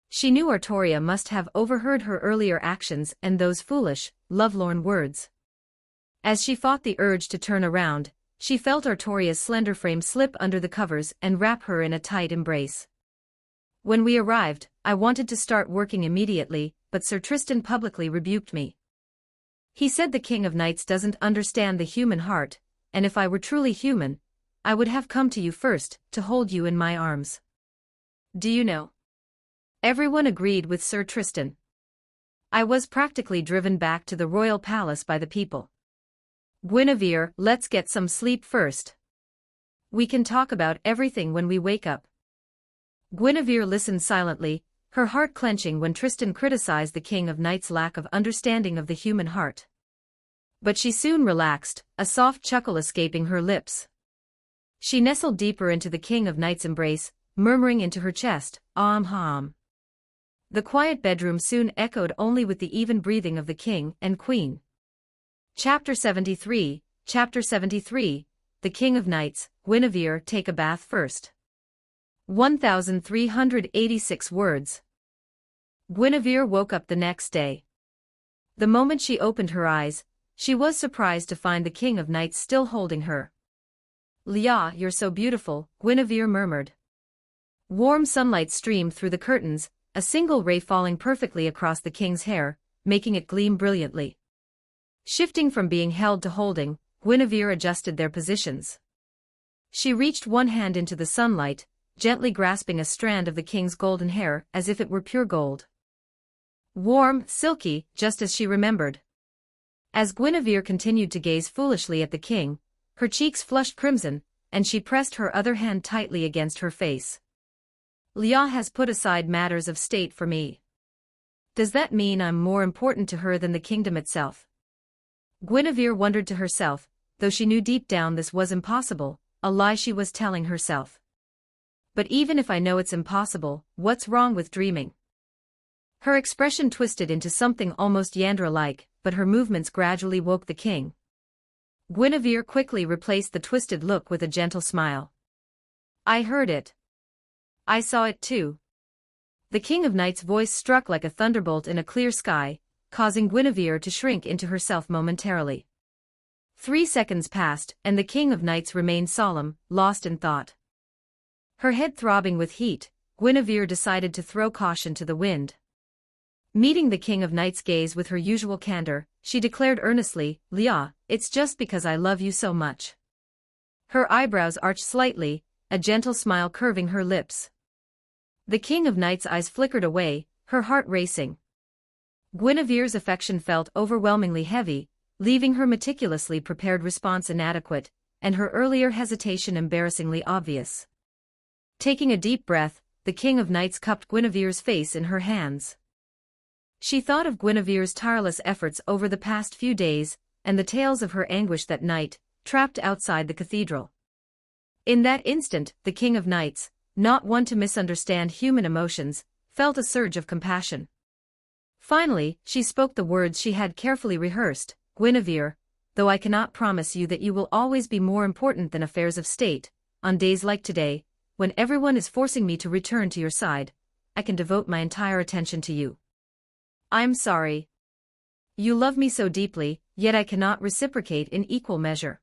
She knew Artoria must have overheard her earlier actions and those foolish, lovelorn words. As she fought the urge to turn around, she felt Artoria's slender frame slip under the covers and wrap her in a tight embrace. When we arrived, I wanted to start working immediately, but Sir Tristan publicly rebuked me. He said the King of Knights doesn't understand the human heart, and if I were truly human, I would have come to you first, to hold you in my arms. Do you know? Everyone agreed with Sir Tristan. I was practically driven back to the royal palace by the people. Guinevere, let's get some sleep first. We can talk about everything when we wake up. Guinevere listened silently, her heart clenching when Tristan criticized the King of Knights' lack of understanding of the human heart. But she soon relaxed, a soft chuckle escaping her lips. She nestled deeper into the King of Knights' embrace, murmuring into her chest, "Hum." The quiet bedroom soon echoed only with the even breathing of the king and queen. Chapter 73, The King of Knights, Guinevere take a bath first. 1386 words. Guinevere woke up the next day. The moment she opened her eyes, she was surprised to find the King of Knights still holding her. "Leah, you're so beautiful," Guinevere murmured. Warm sunlight streamed through the curtains, a single ray falling perfectly across the king's hair, making it gleam brilliantly. Shifting from being held to holding, Guinevere adjusted their positions. She reached one hand into the sunlight, gently grasping a strand of the king's golden hair as if it were pure gold. Warm, silky, just as she remembered. As Guinevere continued to gaze foolishly at the king, her cheeks flushed crimson, and she pressed her other hand tightly against her face. "Leah has put aside matters of state for me. Does that mean I'm more important to her than the kingdom itself?" Guinevere wondered to herself, though she knew deep down this was impossible, a lie she was telling herself. But even if I know it's impossible, what's wrong with dreaming? Her expression twisted into something almost Yandra-like, but her movements gradually woke the king. Guinevere quickly replaced the twisted look with a gentle smile. "I heard it. I saw it too." The King of Knights' voice struck like a thunderbolt in a clear sky, causing Guinevere to shrink into herself momentarily. 3 seconds passed, and the King of Knights remained solemn, lost in thought. Her head throbbing with heat, Guinevere decided to throw caution to the wind. Meeting the King of Knights' gaze with her usual candor, she declared earnestly, "Leah, it's just because I love you so much." Her eyebrows arched slightly, a gentle smile curving her lips. The King of Knights' eyes flickered away, her heart racing. Guinevere's affection felt overwhelmingly heavy, leaving her meticulously prepared response inadequate, and her earlier hesitation embarrassingly obvious. Taking a deep breath, the King of Knights cupped Guinevere's face in her hands. She thought of Guinevere's tireless efforts over the past few days, and the tales of her anguish that night, trapped outside the cathedral. In that instant, the King of Knights, not one to misunderstand human emotions, felt a surge of compassion. Finally, she spoke the words she had carefully rehearsed. "Guinevere, though I cannot promise you that you will always be more important than affairs of state, on days like today, when everyone is forcing me to return to your side, I can devote my entire attention to you. I'm sorry. You love me so deeply, yet I cannot reciprocate in equal measure."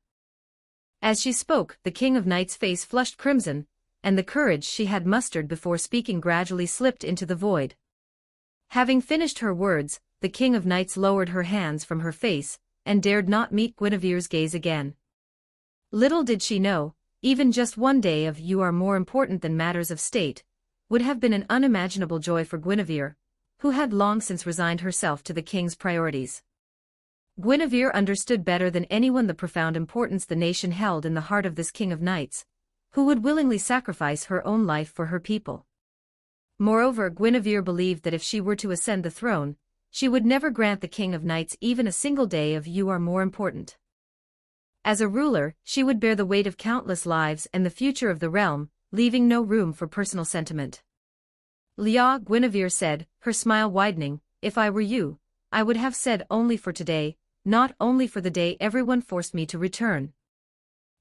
As she spoke, the King of Knights' face flushed crimson, and the courage she had mustered before speaking gradually slipped into the void. Having finished her words, the King of Knights lowered her hands from her face, and dared not meet Guinevere's gaze again. Little did she know, even just one day of "you are more important than matters of state," would have been an unimaginable joy for Guinevere, who had long since resigned herself to the king's priorities. Guinevere understood better than anyone the profound importance the nation held in the heart of this King of Knights, who would willingly sacrifice her own life for her people. Moreover, Guinevere believed that if she were to ascend the throne, she would never grant the King of Knights even a single day of "you are more important." As a ruler, she would bear the weight of countless lives and the future of the realm, leaving no room for personal sentiment. "Lia," Guinevere said, her smile widening, "if I were you, I would have said only for today, not only for the day everyone forced me to return."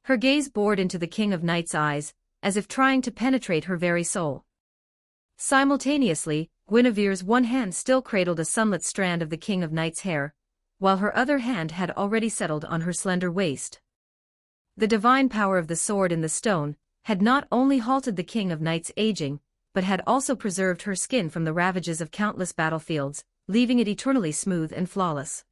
Her gaze bored into the King of Knights' eyes, as if trying to penetrate her very soul. Simultaneously, Guinevere's one hand still cradled a sunlit strand of the King of Knights' hair, while her other hand had already settled on her slender waist. The divine power of the sword in the stone had not only halted the King of Knights' aging, but had also preserved her skin from the ravages of countless battlefields, leaving it eternally smooth and flawless.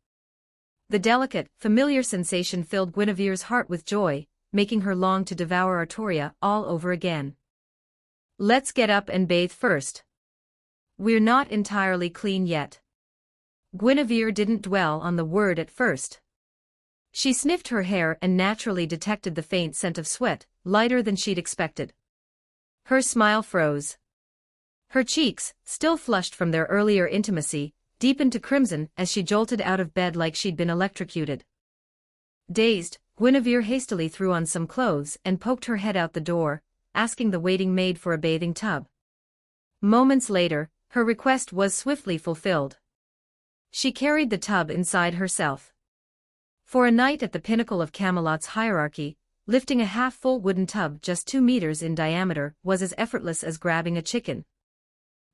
The delicate, familiar sensation filled Guinevere's heart with joy, making her long to devour Artoria all over again. "Let's get up and bathe first. We're not entirely clean yet." Guinevere didn't dwell on the word at first. She sniffed her hair and naturally detected the faint scent of sweat, lighter than she'd expected. Her smile froze. Her cheeks, still flushed from their earlier intimacy, deepened to crimson as she jolted out of bed like she'd been electrocuted. Dazed, Guinevere hastily threw on some clothes and poked her head out the door, asking the waiting maid for a bathing tub. Moments later, her request was swiftly fulfilled. She carried the tub inside herself. For a knight at the pinnacle of Camelot's hierarchy, lifting a half-full wooden tub just 2 meters in diameter was as effortless as grabbing a chicken.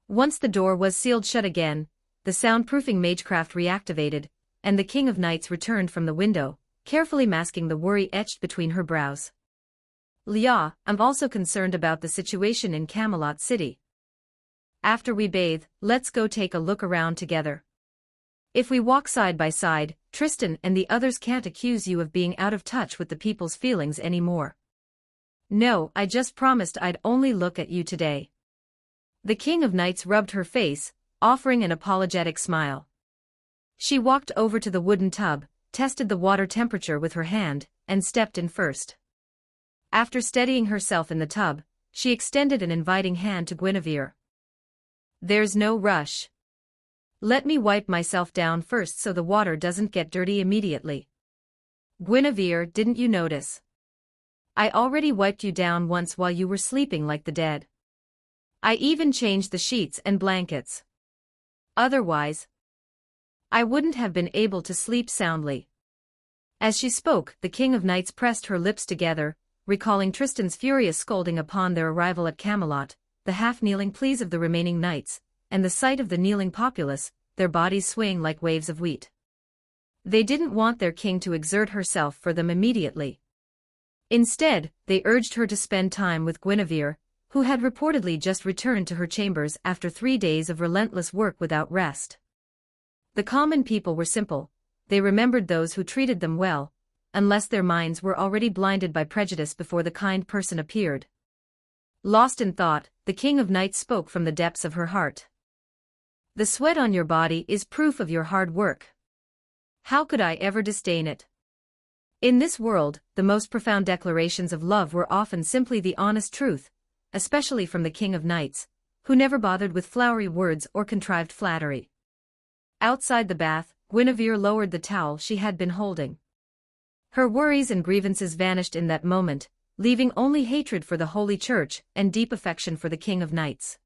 Once the door was sealed shut again, the soundproofing magecraft reactivated, and the King of Knights returned from the window, carefully masking the worry etched between her brows. "Lia, I'm also concerned about the situation in Camelot City. After we bathe, let's go take a look around together. If we walk side by side, Tristan and the others can't accuse you of being out of touch with the people's feelings anymore." "No, I just promised I'd only look at you today." The King of Knights rubbed her face, offering an apologetic smile. She walked over to the wooden tub, tested the water temperature with her hand, and stepped in first. After steadying herself in the tub, she extended an inviting hand to Guinevere. "There's no rush. Let me wipe myself down first so the water doesn't get dirty immediately." "Guinevere, didn't you notice? I already wiped you down once while you were sleeping like the dead. I even changed the sheets and blankets. Otherwise, I wouldn't have been able to sleep soundly." As she spoke, the King of Knights pressed her lips together, recalling Tristan's furious scolding upon their arrival at Camelot, the half-kneeling pleas of the remaining knights, and the sight of the kneeling populace, their bodies swaying like waves of wheat. They didn't want their king to exert herself for them immediately. Instead, they urged her to spend time with Guinevere, who had reportedly just returned to her chambers after 3 days of relentless work without rest. The common people were simple. They remembered those who treated them well, unless their minds were already blinded by prejudice before the kind person appeared. Lost in thought, the King of Knights spoke from the depths of her heart. The sweat on your body is proof of your hard work. How could I ever disdain it? In this world, the most profound declarations of love were often simply the honest truth, especially from the King of Knights, who never bothered with flowery words or contrived flattery. Outside the bath, Guinevere lowered the towel she had been holding. Her worries and grievances vanished in that moment, leaving only hatred for the Holy Church and deep affection for the King of Knights.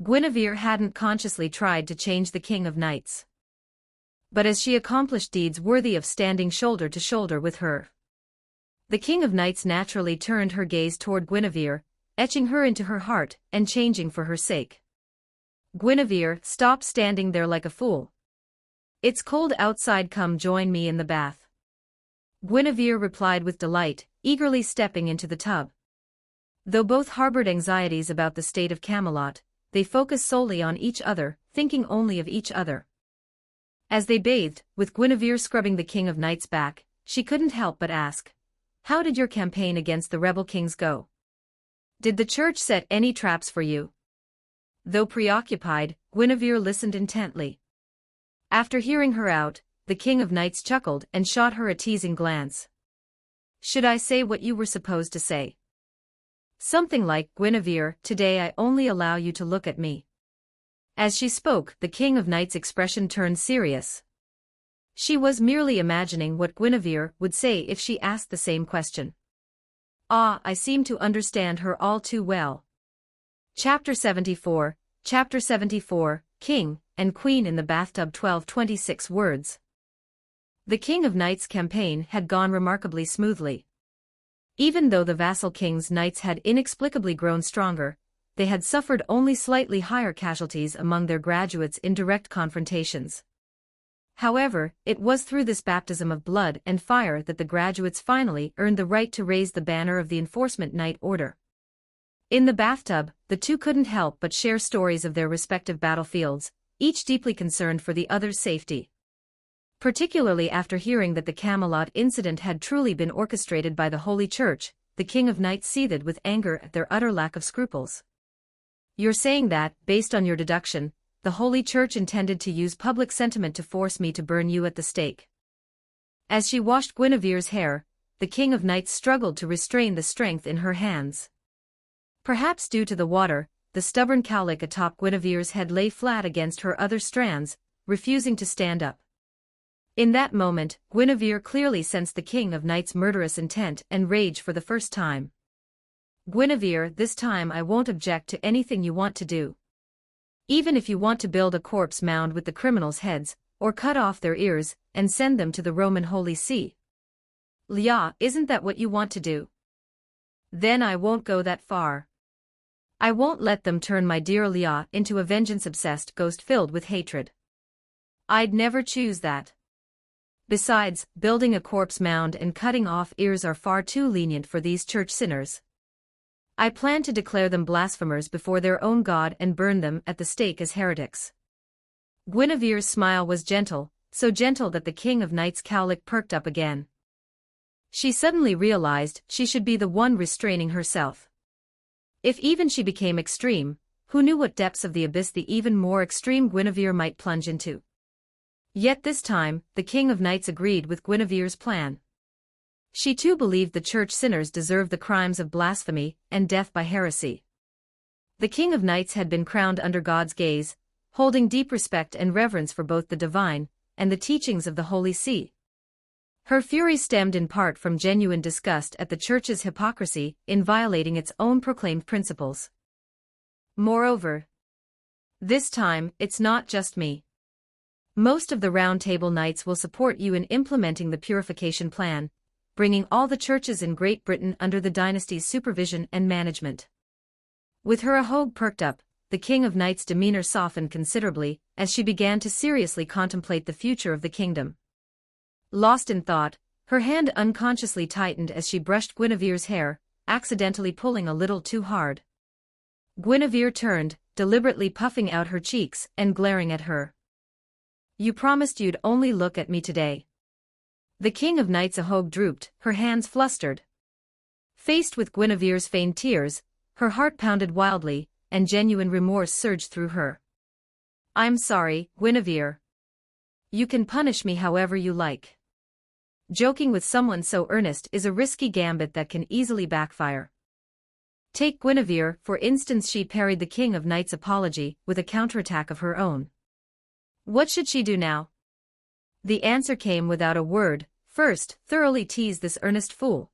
Guinevere hadn't consciously tried to change the King of Knights. But as she accomplished deeds worthy of standing shoulder to shoulder with her, the King of Knights naturally turned her gaze toward Guinevere, etching her into her heart and changing for her sake. Guinevere, stop standing there like a fool. It's cold outside, come join me in the bath. Guinevere replied with delight, eagerly stepping into the tub. Though both harbored anxieties about the state of Camelot, they focused solely on each other, thinking only of each other. As they bathed, with Guinevere scrubbing the King of Knights' back, she couldn't help but ask, "How did your campaign against the rebel kings go? Did the church set any traps for you?" Though preoccupied, Guinevere listened intently. After hearing her out, the King of Knights chuckled and shot her a teasing glance. "Should I say what you were supposed to say? Something like, 'Guinevere, today I only allow you to look at me.'" As she spoke, the King of Knights' expression turned serious. She was merely imagining what Guinevere would say if she asked the same question. Ah, I seem to understand her all too well. Chapter 74, King and Queen in the Bathtub. 1226 words. The King of Knights' campaign had gone remarkably smoothly. Even though the vassal king's knights had inexplicably grown stronger, they had suffered only slightly higher casualties among their graduates in direct confrontations. However, it was through this baptism of blood and fire that the graduates finally earned the right to raise the banner of the Enforcement Knight Order. In the bathtub, the two couldn't help but share stories of their respective battlefields, each deeply concerned for the other's safety. Particularly after hearing that the Camelot incident had truly been orchestrated by the Holy Church, the King of Knights seethed with anger at their utter lack of scruples. "You're saying that, based on your deduction, the Holy Church intended to use public sentiment to force me to burn you at the stake." As she washed Guinevere's hair, the King of Knights struggled to restrain the strength in her hands. Perhaps due to the water, the stubborn cowlick atop Guinevere's head lay flat against her other strands, refusing to stand up. In that moment, Guinevere clearly sensed the King of Knights' murderous intent and rage for the first time. "Guinevere, this time I won't object to anything you want to do. Even if you want to build a corpse mound with the criminals' heads, or cut off their ears, and send them to the Roman Holy See. Lia, isn't that what you want to do? Then I won't go that far. I won't let them turn my dear Lia into a vengeance-obsessed ghost filled with hatred. I'd never choose that. Besides, building a corpse mound and cutting off ears are far too lenient for these church sinners. I plan to declare them blasphemers before their own God and burn them at the stake as heretics." Guinevere's smile was gentle, so gentle that the King of Knights' cowlick perked up again. She suddenly realized she should be the one restraining herself. If even she became extreme, who knew what depths of the abyss the even more extreme Guinevere might plunge into? Yet this time, the King of Knights agreed with Guinevere's plan. She too believed the church sinners deserved the crimes of blasphemy and death by heresy. The King of Knights had been crowned under God's gaze, holding deep respect and reverence for both the divine and the teachings of the Holy See. Her fury stemmed in part from genuine disgust at the Church's hypocrisy in violating its own proclaimed principles. Moreover, this time, it's not just me. Most of the Round Table Knights will support you in implementing the purification plan, bringing all the churches in Great Britain under the dynasty's supervision and management. With her ahogue perked up, the King of Knights' demeanor softened considerably as she began to seriously contemplate the future of the kingdom. Lost in thought, her hand unconsciously tightened as she brushed Guinevere's hair, accidentally pulling a little too hard. Guinevere turned, deliberately puffing out her cheeks and glaring at her. "You promised you'd only look at me today." The King of Knights' ahogue drooped, her hands flustered. Faced with Guinevere's feigned tears, her heart pounded wildly, and genuine remorse surged through her. I'm sorry, Guinevere. You can punish me however you like. Joking with someone so earnest is a risky gambit that can easily backfire. Take Guinevere, for instance. She parried the King of Knights' apology with a counterattack of her own. What should she do now? The answer came without a word. First, thoroughly tease this earnest fool.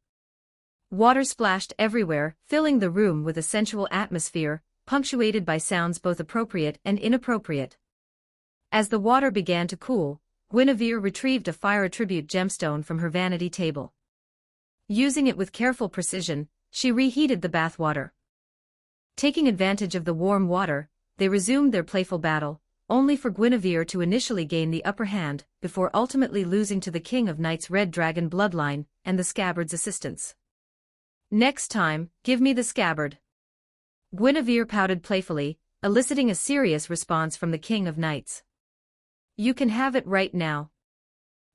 Water splashed everywhere, filling the room with a sensual atmosphere, punctuated by sounds both appropriate and inappropriate. As the water began to cool, Guinevere retrieved a fire attribute gemstone from her vanity table. Using it with careful precision, she reheated the bath water. Taking advantage of the warm water, they resumed their playful battle, only for Guinevere to initially gain the upper hand, before ultimately losing to the King of Knights' Red Dragon bloodline and the scabbard's assistance. Next time, give me the scabbard. Guinevere pouted playfully, eliciting a serious response from the King of Knights. You can have it right now.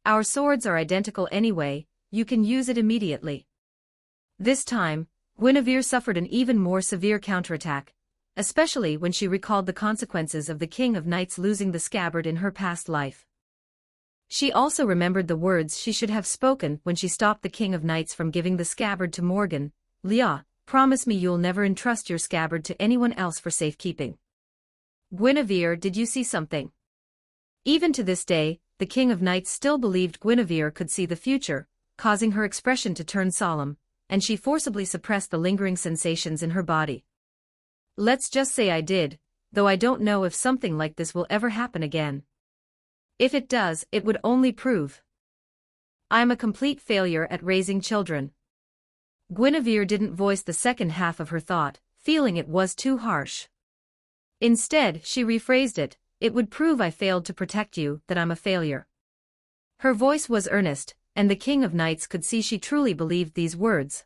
Our swords are identical anyway, you can use it immediately. This time, Guinevere suffered an even more severe counterattack, especially when she recalled the consequences of the King of Knights losing the scabbard in her past life. She also remembered the words she should have spoken when she stopped the King of Knights from giving the scabbard to Morgan. Leah, promise me you'll never entrust your scabbard to anyone else for safekeeping. Guinevere, did you see something? Even to this day, the King of Knights still believed Guinevere could see the future, causing her expression to turn solemn, and she forcibly suppressed the lingering sensations in her body. Let's just say I did, though I don't know if something like this will ever happen again. If it does, it would only prove I'm a complete failure at raising children. Guinevere didn't voice the second half of her thought, feeling it was too harsh. Instead, she rephrased it, it would prove I failed to protect you, that I'm a failure. Her voice was earnest, and the King of Knights could see she truly believed these words.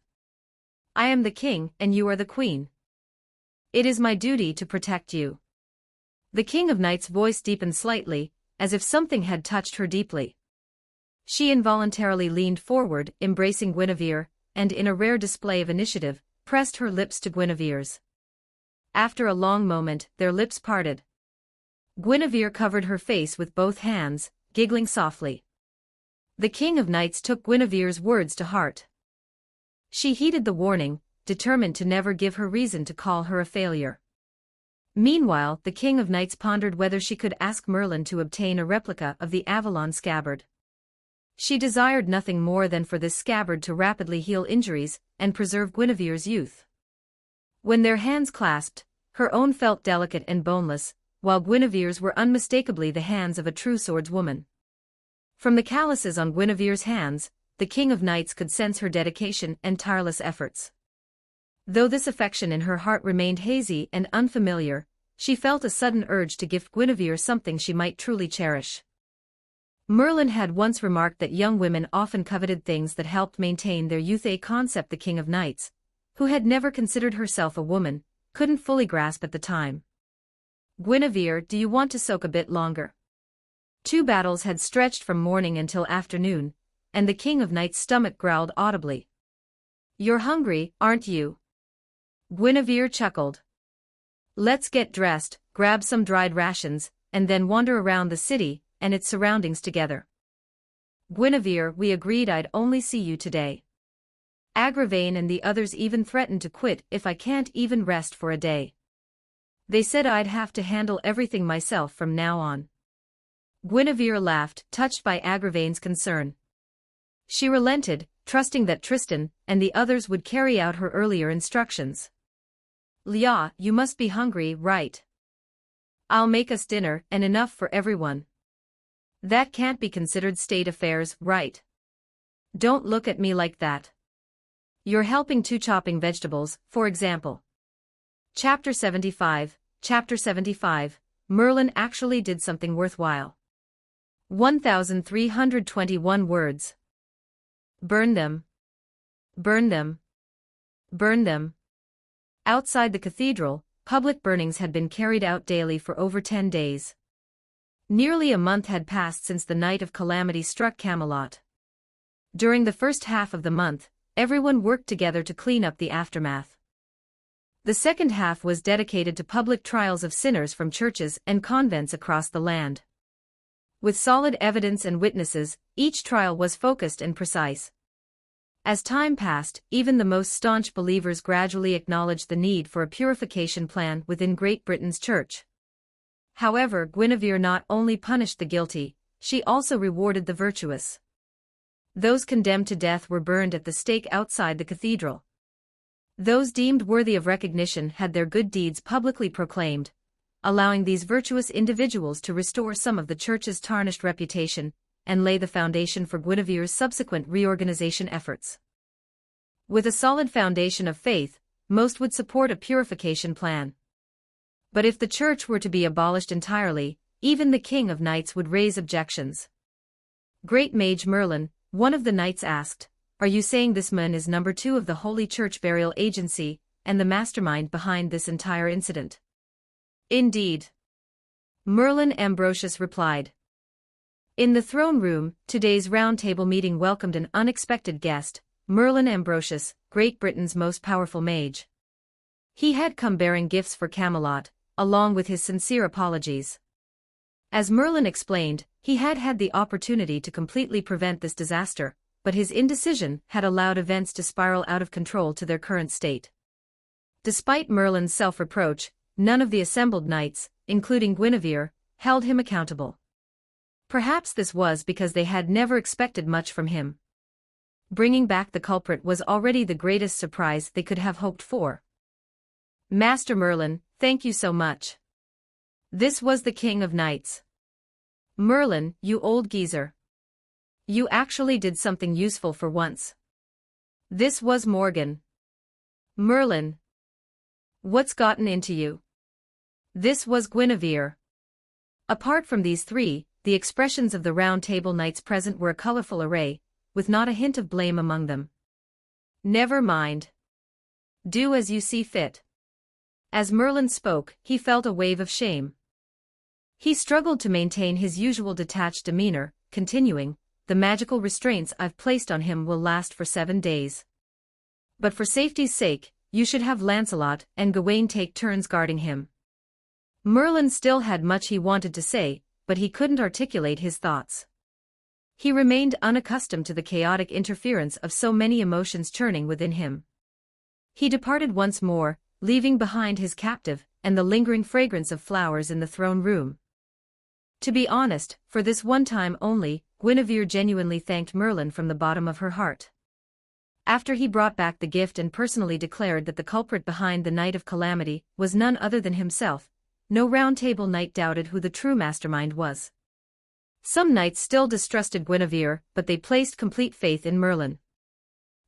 I am the king, and you are the queen. It is my duty to protect you. The King of Knights' voice deepened slightly, as if something had touched her deeply. She involuntarily leaned forward, embracing Guinevere, and in a rare display of initiative, pressed her lips to Guinevere's. After a long moment, their lips parted. Guinevere covered her face with both hands, giggling softly. The King of Knights took Guinevere's words to heart. She heeded the warning, determined to never give her reason to call her a failure. Meanwhile, the King of Knights pondered whether she could ask Merlin to obtain a replica of the Avalon scabbard. She desired nothing more than for this scabbard to rapidly heal injuries and preserve Guinevere's youth. When their hands clasped, her own felt delicate and boneless, while Guinevere's were unmistakably the hands of a true swordswoman. From the calluses on Guinevere's hands, the King of Knights could sense her dedication and tireless efforts. Though this affection in her heart remained hazy and unfamiliar, she felt a sudden urge to gift Guinevere something she might truly cherish. Merlin had once remarked that young women often coveted things that helped maintain their youth, a concept the King of Knights, who had never considered herself a woman, couldn't fully grasp at the time. Guinevere, do you want to soak a bit longer? 2 battles had stretched from morning until afternoon, and the King of Knights' stomach growled audibly. You're hungry, aren't you? Guinevere chuckled. Let's get dressed, grab some dried rations, and then wander around the city and its surroundings together. Guinevere, we agreed I'd only see you today. Agravain and the others even threatened to quit if I can't even rest for a day. They said I'd have to handle everything myself from now on. Guinevere laughed, touched by Agravain's concern. She relented, trusting that Tristan and the others would carry out her earlier instructions. Leah, you must be hungry, right? I'll make us dinner, and enough for everyone. That can't be considered state affairs, right? Don't look at me like that. You're helping to chopping vegetables, for example. Chapter 75, Chapter 75, Merlin actually did something worthwhile. 1,321 words. Burn them. Burn them. Burn them. Outside the cathedral, public burnings had been carried out daily for over 10 days. Nearly a month had passed since the night of calamity struck Camelot. During the first half of the month, everyone worked together to clean up the aftermath. The second half was dedicated to public trials of sinners from churches and convents across the land. With solid evidence and witnesses, each trial was focused and precise. As time passed, even the most staunch believers gradually acknowledged the need for a purification plan within Great Britain's church. However, Guinevere not only punished the guilty, she also rewarded the virtuous. Those condemned to death were burned at the stake outside the cathedral. Those deemed worthy of recognition had their good deeds publicly proclaimed, allowing these virtuous individuals to restore some of the church's tarnished reputation and lay the foundation for Guinevere's subsequent reorganization efforts. With a solid foundation of faith, most would support a purification plan. But if the church were to be abolished entirely, even the King of Knights would raise objections. Great Mage Merlin, one of the knights asked, "Are you saying this man is number 2 of the Holy Church Burial Agency, and the mastermind behind this entire incident?" "Indeed," Merlin Ambrosius replied. In the throne room, today's roundtable meeting welcomed an unexpected guest, Merlin Ambrosius, Great Britain's most powerful mage. He had come bearing gifts for Camelot, along with his sincere apologies. As Merlin explained, he had had the opportunity to completely prevent this disaster, but his indecision had allowed events to spiral out of control to their current state. Despite Merlin's self-reproach, none of the assembled knights, including Guinevere, held him accountable. Perhaps this was because they had never expected much from him. Bringing back the culprit was already the greatest surprise they could have hoped for. "Master Merlin, thank you so much." This was the King of Knights. "Merlin, you old geezer. You actually did something useful for once." This was Morgan. "Merlin. What's gotten into you?" This was Guinevere. Apart from these three, the expressions of the Round Table knights present were a colorful array, with not a hint of blame among them. "Never mind. Do as you see fit." As Merlin spoke, he felt a wave of shame. He struggled to maintain his usual detached demeanor, continuing, "The magical restraints I've placed on him will last for 7 days. But for safety's sake, you should have Lancelot and Gawain take turns guarding him." Merlin still had much he wanted to say, but he couldn't articulate his thoughts. He remained unaccustomed to the chaotic interference of so many emotions churning within him. He departed once more, leaving behind his captive and the lingering fragrance of flowers in the throne room. To be honest, for this one time only, Guinevere genuinely thanked Merlin from the bottom of her heart. After he brought back the gift and personally declared that the culprit behind the Night of Calamity was none other than himself, no Round Table knight doubted who the true mastermind was. Some knights still distrusted Guinevere, but they placed complete faith in Merlin.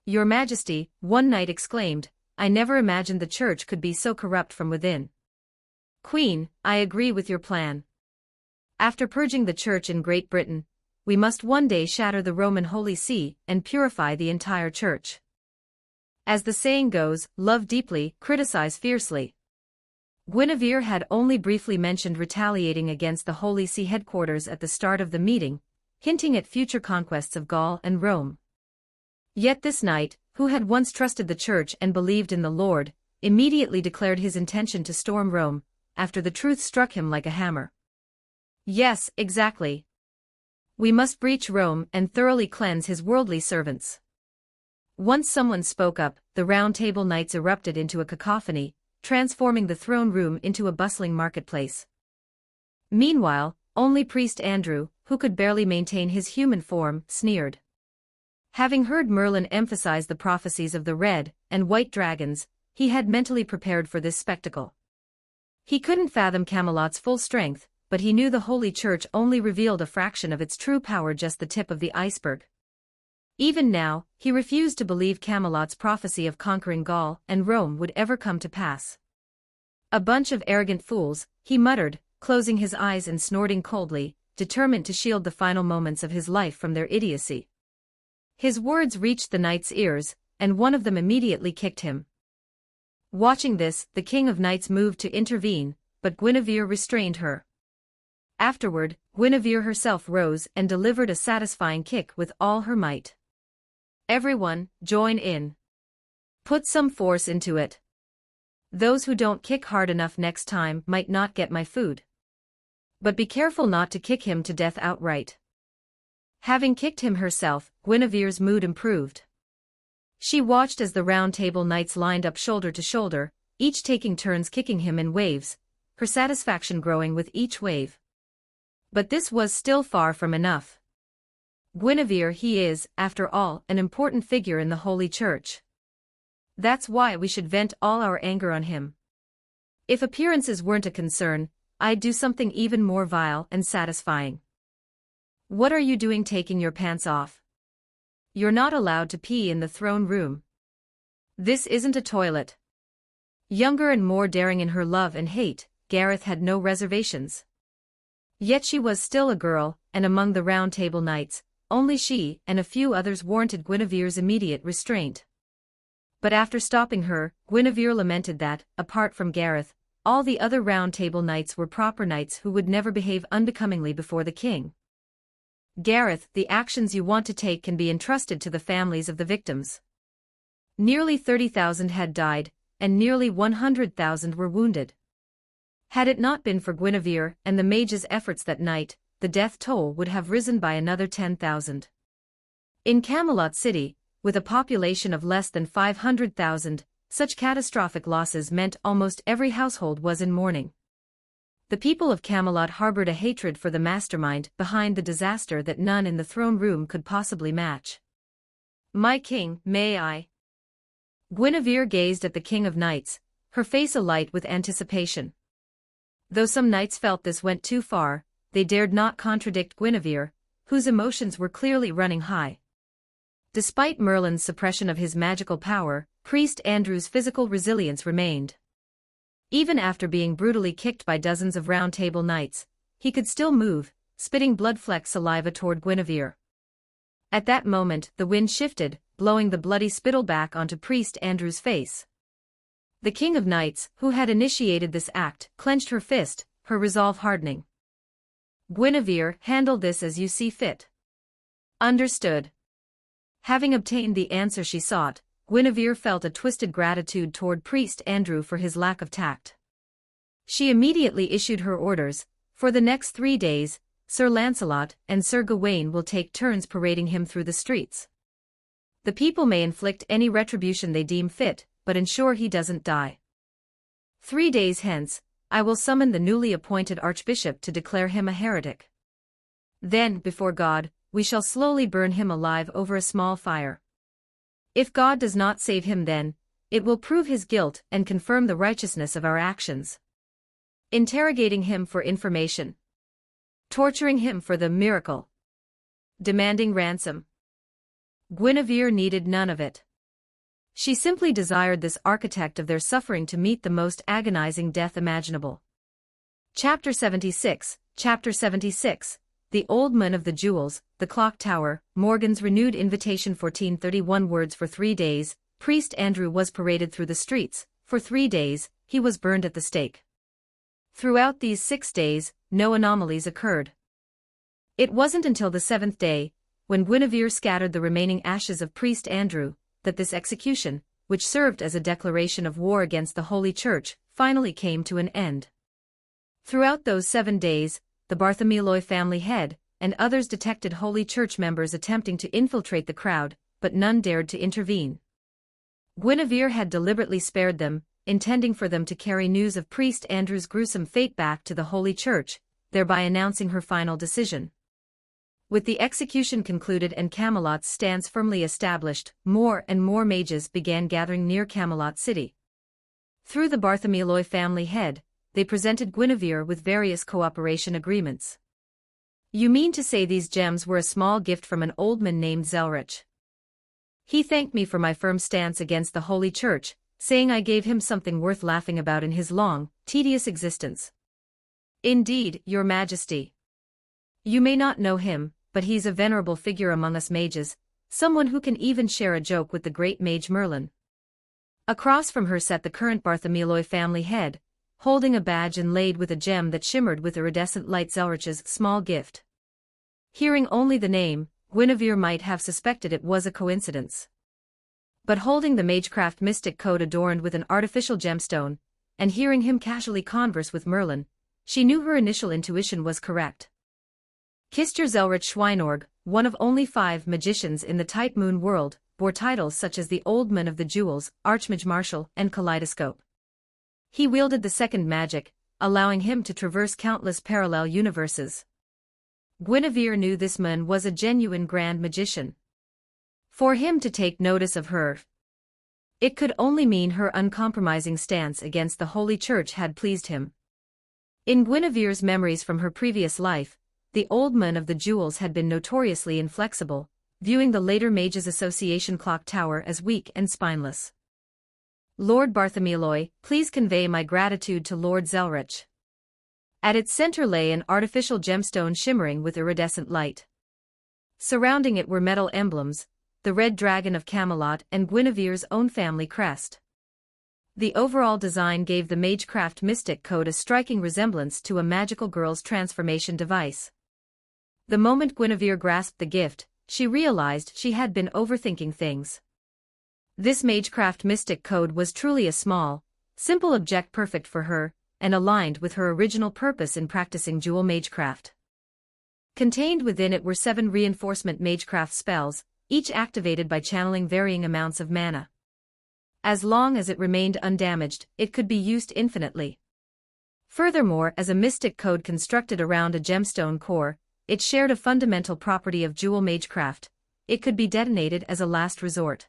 "Your Majesty," one knight exclaimed, "I never imagined the church could be so corrupt from within." "Queen, I agree with your plan. After purging the church in Great Britain, we must one day shatter the Roman Holy See and purify the entire church. As the saying goes, love deeply, criticize fiercely." Guinevere had only briefly mentioned retaliating against the Holy See headquarters at the start of the meeting, hinting at future conquests of Gaul and Rome. Yet this knight, who had once trusted the church and believed in the Lord, immediately declared his intention to storm Rome, after the truth struck him like a hammer. "Yes, exactly. We must breach Rome and thoroughly cleanse his worldly servants." Once someone spoke up, the Round Table knights erupted into a cacophony, transforming the throne room into a bustling marketplace. Meanwhile, only Priest Andrew, who could barely maintain his human form, sneered. Having heard Merlin emphasize the prophecies of the red and white dragons, he had mentally prepared for this spectacle. He couldn't fathom Camelot's full strength, but he knew the Holy Church only revealed a fraction of its true power, just the tip of the iceberg. Even now, he refused to believe Camelot's prophecy of conquering Gaul and Rome would ever come to pass. "A bunch of arrogant fools," he muttered, closing his eyes and snorting coldly, determined to shield the final moments of his life from their idiocy. His words reached the knights' ears, and one of them immediately kicked him. Watching this, the King of Knights moved to intervene, but Guinevere restrained her. Afterward, Guinevere herself rose and delivered a satisfying kick with all her might. "Everyone, join in. Put some force into it." Those who don't kick hard enough next time might not get my food. But be careful not to kick him to death outright. Having kicked him herself, Guinevere's mood improved. She watched as the Round Table knights lined up shoulder to shoulder, each taking turns kicking him in waves, her satisfaction growing with each wave. But this was still far from enough. Guinevere, he is, after all, an important figure in the Holy Church. That's why we should vent all our anger on him. If appearances weren't a concern, I'd do something even more vile and satisfying. What are you doing taking your pants off? You're not allowed to pee in the throne room. This isn't a toilet. Younger and more daring in her love and hate, Gareth had no reservations. Yet she was still a girl, and among the Round Table knights, only she and a few others warranted Guinevere's immediate restraint. But after stopping her, Guinevere lamented that, apart from Gareth, all the other Round Table knights were proper knights who would never behave unbecomingly before the king. Gareth, the actions you want to take can be entrusted to the families of the victims. Nearly 30,000 had died, and nearly 100,000 were wounded. Had it not been for Guinevere and the mage's efforts that night, the death toll would have risen by another 10,000. In Camelot City, with a population of less than 500,000, such catastrophic losses meant almost every household was in mourning. The people of Camelot harbored a hatred for the mastermind behind the disaster that none in the throne room could possibly match. "My king, may I?" Guinevere gazed at the King of Knights, her face alight with anticipation. Though some knights felt this went too far, they dared not contradict Guinevere, whose emotions were clearly running high. Despite Merlin's suppression of his magical power, Priest Andrew's physical resilience remained. Even after being brutally kicked by dozens of Round Table knights, he could still move, spitting blood-flecked saliva toward Guinevere. At that moment, the wind shifted, blowing the bloody spittle back onto Priest Andrew's face. The King of Knights, who had initiated this act, clenched her fist, her resolve hardening. "Guinevere, handle this as you see fit." "Understood." Having obtained the answer she sought, Guinevere felt a twisted gratitude toward Priest Andrew for his lack of tact. She immediately issued her orders: "For the next 3 days, Sir Lancelot and Sir Gawain will take turns parading him through the streets. The people may inflict any retribution they deem fit, but ensure he doesn't die. 3 days hence, I will summon the newly appointed Archbishop to declare him a heretic. Then, before God, we shall slowly burn him alive over a small fire. If God does not save him then, it will prove his guilt and confirm the righteousness of our actions. Interrogating him for information. Torturing him for the miracle. Demanding ransom." Guinevere needed none of it. She simply desired this architect of their suffering to meet the most agonizing death imaginable. Chapter 76, The Old Man of the Jewels, the Clock Tower, Morgan's renewed invitation. 1431 words. For 3 days, Priest Andrew was paraded through the streets. For 3 days, he was burned at the stake. Throughout these 6 days, no anomalies occurred. It wasn't until the 7th day, when Guinevere scattered the remaining ashes of Priest Andrew, that this execution, which served as a declaration of war against the Holy Church, finally came to an end. Throughout those 7 days, the Bartholomew family head and others detected Holy Church members attempting to infiltrate the crowd, but none dared to intervene. Guinevere had deliberately spared them, intending for them to carry news of Priest Andrew's gruesome fate back to the Holy Church, thereby announcing her final decision. With the execution concluded and Camelot's stance firmly established, more and more mages began gathering near Camelot City. Through the Bartholomew family head, they presented Guinevere with various cooperation agreements. "You mean to say these gems were a small gift from an old man named Zelrich? He thanked me for my firm stance against the Holy Church, saying I gave him something worth laughing about in his long, tedious existence." "Indeed, Your Majesty. You may not know him, but he's a venerable figure among us mages, someone who can even share a joke with the great mage Merlin." Across from her sat the current Bartholomew family head, holding a badge inlaid with a gem that shimmered with iridescent light. Zelrich's small gift. Hearing only the name, Guinevere might have suspected it was a coincidence. But holding the magecraft mystic code adorned with an artificial gemstone, and hearing him casually converse with Merlin, she knew her initial intuition was correct. Kister Zelrich Schweinorg, one of only 5 magicians in the Type Moon world, bore titles such as the Old Man of the Jewels, Archmage Marshal, and Kaleidoscope. He wielded the second magic, allowing him to traverse countless parallel universes. Guinevere knew this man was a genuine grand magician. For him to take notice of her, it could only mean her uncompromising stance against the Holy Church had pleased him. In Guinevere's memories from her previous life, the Old Man of the Jewels had been notoriously inflexible, viewing the later Mages Association clock tower as weak and spineless. Lord Bartholomew, please convey my gratitude to Lord Zelrich. At its center lay an artificial gemstone shimmering with iridescent light. Surrounding it were metal emblems, the Red Dragon of Camelot and Guinevere's own family crest. The overall design gave the Magecraft Mystic Code a striking resemblance to a magical girl's transformation device. The moment Guinevere grasped the gift, she realized she had been overthinking things. This Magecraft Mystic Code was truly a small, simple object perfect for her, and aligned with her original purpose in practicing dual magecraft. Contained within it were 7 reinforcement magecraft spells, each activated by channeling varying amounts of mana. As long as it remained undamaged, it could be used infinitely. Furthermore, as a mystic code constructed around a gemstone core, it shared a fundamental property of dual magecraft. It could be detonated as a last resort.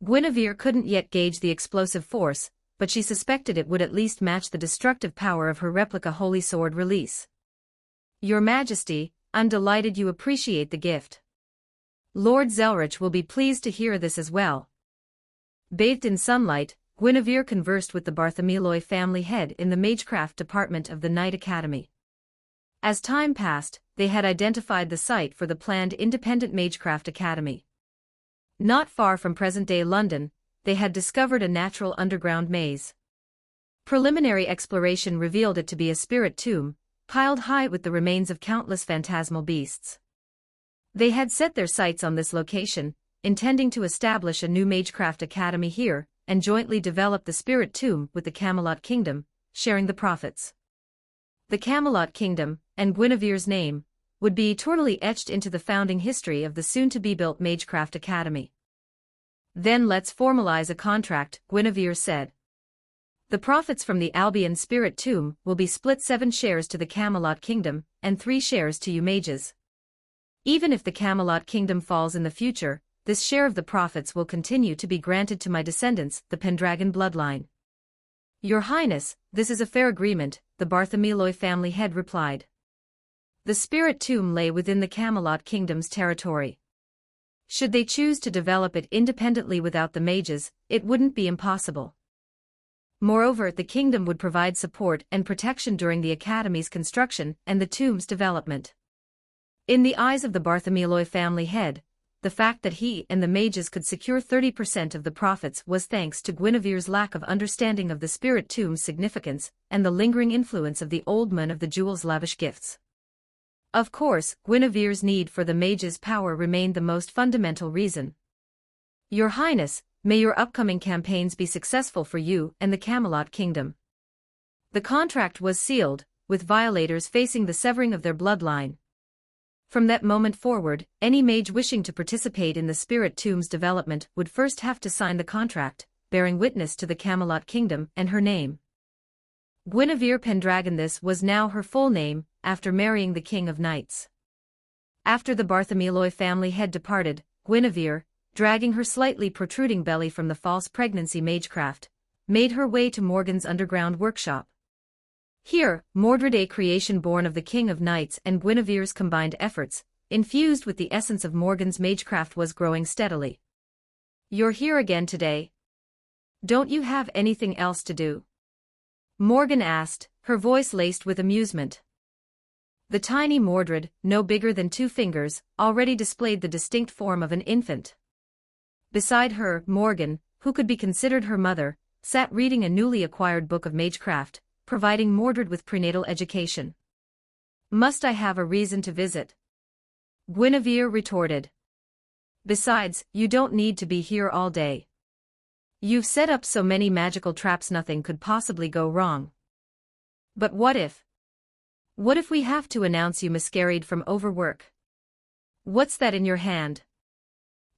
Guinevere couldn't yet gauge the explosive force, but she suspected it would at least match the destructive power of her replica Holy Sword release. Your Majesty, I'm delighted you appreciate the gift. Lord Zelrich will be pleased to hear this as well. Bathed in sunlight, Guinevere conversed with the Bartholomew family head in the Magecraft department of the Knight Academy. As time passed, they had identified the site for the planned independent Magecraft Academy. Not far from present-day London, they had discovered a natural underground maze. Preliminary exploration revealed it to be a spirit tomb, piled high with the remains of countless phantasmal beasts. They had set their sights on this location, intending to establish a new Magecraft Academy here, and jointly develop the Spirit Tomb with the Camelot Kingdom, sharing the profits. The Camelot Kingdom, and Guinevere's name, would be eternally etched into the founding history of the soon-to-be-built Magecraft Academy. Then let's formalize a contract, Guinevere said. The profits from the Albion Spirit Tomb will be split 7 shares to the Camelot Kingdom, and 3 shares to you mages. Even if the Camelot Kingdom falls in the future, this share of the profits will continue to be granted to my descendants, the Pendragon bloodline. Your Highness, this is a fair agreement, the Bartholomew family head replied. The Spirit Tomb lay within the Camelot Kingdom's territory. Should they choose to develop it independently without the mages, it wouldn't be impossible. Moreover, the kingdom would provide support and protection during the Academy's construction and the tomb's development. In the eyes of the Bartholomew family head, the fact that he and the mages could secure 30% of the profits was thanks to Guinevere's lack of understanding of the Spirit Tomb's significance and the lingering influence of the Old Man of the Jewels' lavish gifts. Of course, Guinevere's need for the mages' power remained the most fundamental reason. Your Highness, may your upcoming campaigns be successful for you and the Camelot Kingdom. The contract was sealed, with violators facing the severing of their bloodline. From that moment forward, any mage wishing to participate in the Spirit Tomb's development would first have to sign the contract, bearing witness to the Camelot Kingdom and her name. Guinevere Pendragon, this was now her full name, after marrying the King of Knights. After the Bartholomew family had departed, Guinevere, dragging her slightly protruding belly from the false pregnancy magecraft, made her way to Morgan's underground workshop. Here, Mordred, a creation born of the King of Knights and Guinevere's combined efforts, infused with the essence of Morgan's magecraft, was growing steadily. You're here again today. Don't you have anything else to do? Morgan asked, her voice laced with amusement. The tiny Mordred, no bigger than 2 fingers, already displayed the distinct form of an infant. Beside her, Morgan, who could be considered her mother, sat reading a newly acquired book of magecraft, providing Mordred with prenatal education. Must I have a reason to visit? Guinevere retorted. Besides, you don't need to be here all day. You've set up so many magical traps nothing could possibly go wrong. But what if? What if we have to announce you miscarried from overwork? What's that in your hand?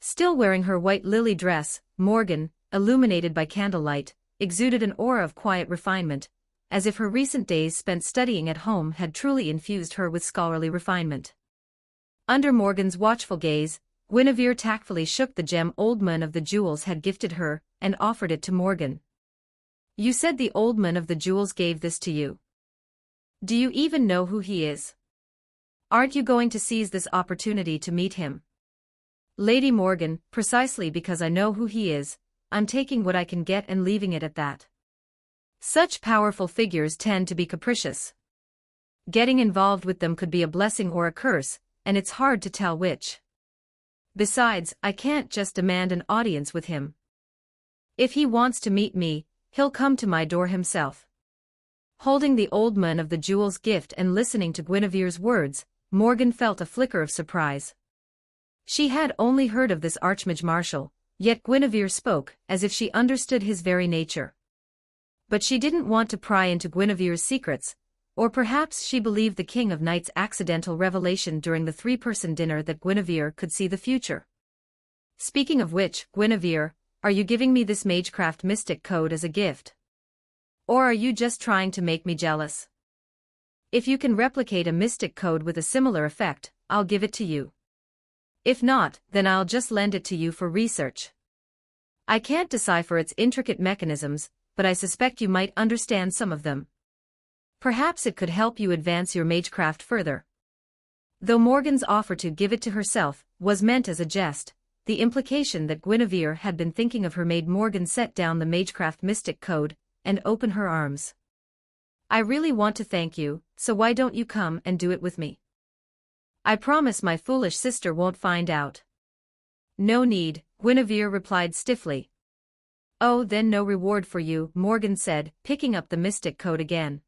Still wearing her white lily dress, Morgan, illuminated by candlelight, exuded an aura of quiet refinement, as if her recent days spent studying at home had truly infused her with scholarly refinement. Under Morgan's watchful gaze, Guinevere tactfully shook the gem old man of the jewels had gifted her, and offered it to Morgan. You said the old man of the jewels gave this to you. Do you even know who he is? Aren't you going to seize this opportunity to meet him? Lady Morgan, precisely because I know who he is, I'm taking what I can get and leaving it at that. Such powerful figures tend to be capricious. Getting involved with them could be a blessing or a curse, and it's hard to tell which. Besides, I can't just demand an audience with him. If he wants to meet me, he'll come to my door himself. Holding the old man of the jewels gift and listening to Guinevere's words, Morgan felt a flicker of surprise. She had only heard of this Archmage Marshal, yet Guinevere spoke as if she understood his very nature. But she didn't want to pry into Guinevere's secrets, or perhaps she believed the King of Knights' accidental revelation during the three-person dinner that Guinevere could see the future. Speaking of which, Guinevere, are you giving me this Magecraft Mystic Code as a gift? Or are you just trying to make me jealous? If you can replicate a Mystic Code with a similar effect, I'll give it to you. If not, then I'll just lend it to you for research. I can't decipher its intricate mechanisms, but I suspect you might understand some of them. Perhaps it could help you advance your magecraft further. Though Morgan's offer to give it to herself was meant as a jest, the implication that Guinevere had been thinking of her made Morgan set down the Magecraft Mystic Code and open her arms. I really want to thank you, so why don't you come and do it with me? I promise my foolish sister won't find out. No need, Guinevere replied stiffly. Oh, then no reward for you, Morgan said, picking up the Mystic Code again.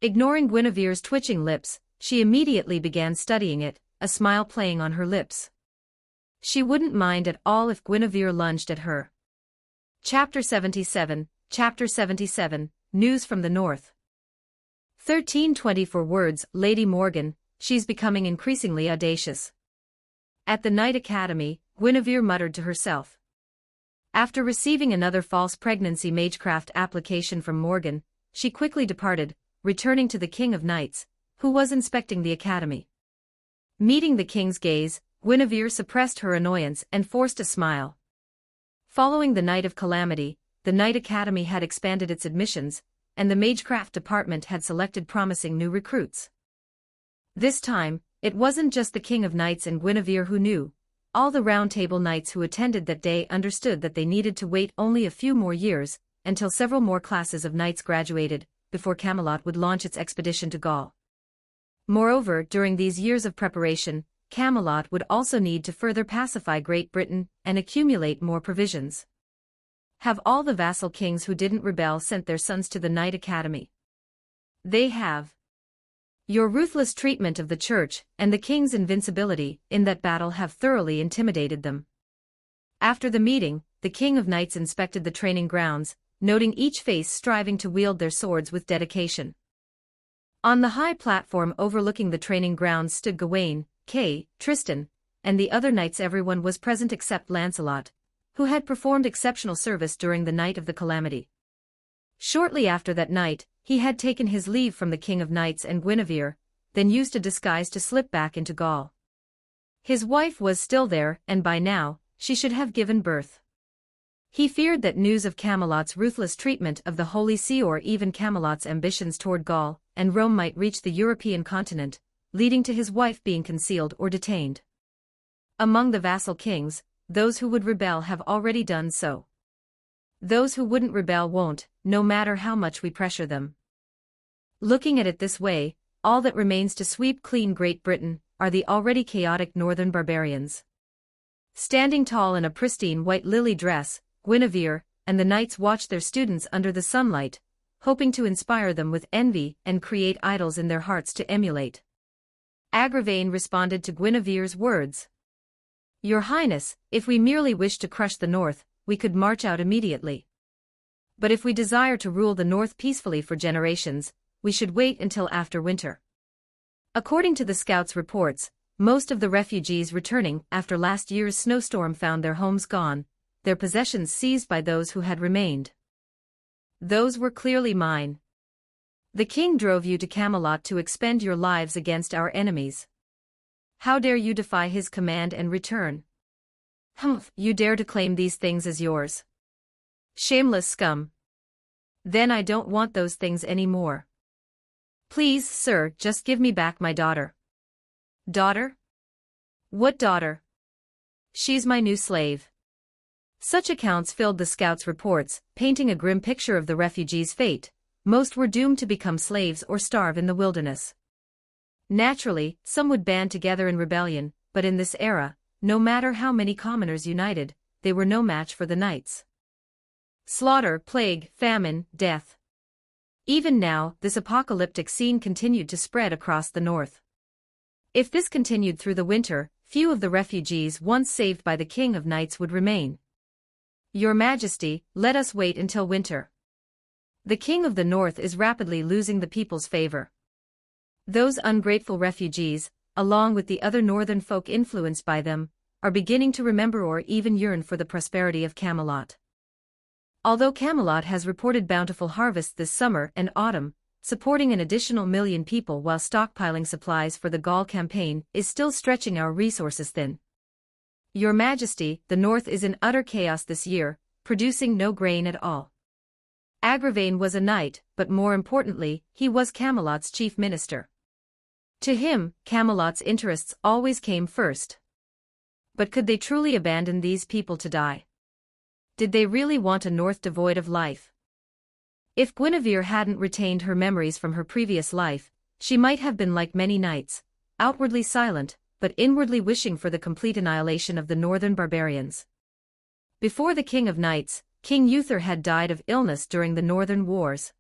Ignoring Guinevere's twitching lips, she immediately began studying it, a smile playing on her lips. She wouldn't mind at all if Guinevere lunged at her. Chapter 77, News from the North. 1324 words, Lady Morgan, she's becoming increasingly audacious. At the Night Academy, Guinevere muttered to herself. After receiving another false pregnancy magecraft application from Morgan, she quickly departed, returning to the King of Knights, who was inspecting the academy. Meeting the king's gaze, Guinevere suppressed her annoyance and forced a smile. Following the Night of Calamity, the Night Academy had expanded its admissions, and the Magecraft department had selected promising new recruits. This time, it wasn't just the King of Knights and Guinevere who knew. All the Round Table Knights who attended that day understood that they needed to wait only a few more years, until several more classes of knights graduated, before Camelot would launch its expedition to Gaul. Moreover, during these years of preparation, Camelot would also need to further pacify Great Britain and accumulate more provisions. Have all the vassal kings who didn't rebel sent their sons to the Knight Academy? They have. Your ruthless treatment of the Church and the king's invincibility in that battle have thoroughly intimidated them. After the meeting, the King of Knights inspected the training grounds, noting each face striving to wield their swords with dedication. On the high platform overlooking the training grounds stood Gawain, Kay, Tristan, and the other knights. Everyone was present except Lancelot, who had performed exceptional service during the Night of the Calamity. Shortly after that night, he had taken his leave from the King of Knights and Guinevere, then used a disguise to slip back into Gaul. His wife was still there, and by now, she should have given birth. He feared that news of Camelot's ruthless treatment of the Holy See or even Camelot's ambitions toward Gaul and Rome might reach the European continent, leading to his wife being concealed or detained. Among the vassal kings, those who would rebel have already done so. Those who wouldn't rebel won't, no matter how much we pressure them. Looking at it this way, all that remains to sweep clean Great Britain are the already chaotic northern barbarians. Standing tall in a pristine white lily dress, Guinevere and the knights watched their students under the sunlight, hoping to inspire them with envy and create idols in their hearts to emulate. Agravain responded to Guinevere's words. Your Highness, if we merely wish to crush the North, we could march out immediately. But if we desire to rule the North peacefully for generations, we should wait until after winter. According to the scouts' reports, most of the refugees returning after last year's snowstorm found their homes gone, their possessions seized by those who had remained. Those were clearly mine. The king drove you to Camelot to expend your lives against our enemies. How dare you defy his command and return? Humph, you dare to claim these things as yours. Shameless scum. Then I don't want those things any more. Please, sir, just give me back my daughter. Daughter? What daughter? She's my new slave. Such accounts filled the scouts' reports, painting a grim picture of the refugees' fate. Most were doomed to become slaves or starve in the wilderness. Naturally, some would band together in rebellion, but in this era, no matter how many commoners united, they were no match for the knights. Slaughter, plague, famine, death. Even now, this apocalyptic scene continued to spread across the north. If this continued through the winter, few of the refugees once saved by the King of Knights would remain. Your Majesty, let us wait until winter. The King of the North is rapidly losing the people's favor. Those ungrateful refugees, along with the other northern folk influenced by them, are beginning to remember or even yearn for the prosperity of Camelot. Although Camelot has reported bountiful harvests this summer and autumn, supporting an additional 1 million people while stockpiling supplies for the Gaul campaign is still stretching our resources thin. Your Majesty, the North is in utter chaos this year, producing no grain at all. Agravain was a knight, but more importantly, he was Camelot's chief minister. To him, Camelot's interests always came first. But could they truly abandon these people to die? Did they really want a North devoid of life? If Guinevere hadn't retained her memories from her previous life, she might have been like many knights, outwardly silent, but inwardly wishing for the complete annihilation of the northern barbarians. Before the King of Knights, King Uther had died of illness during the Northern Wars.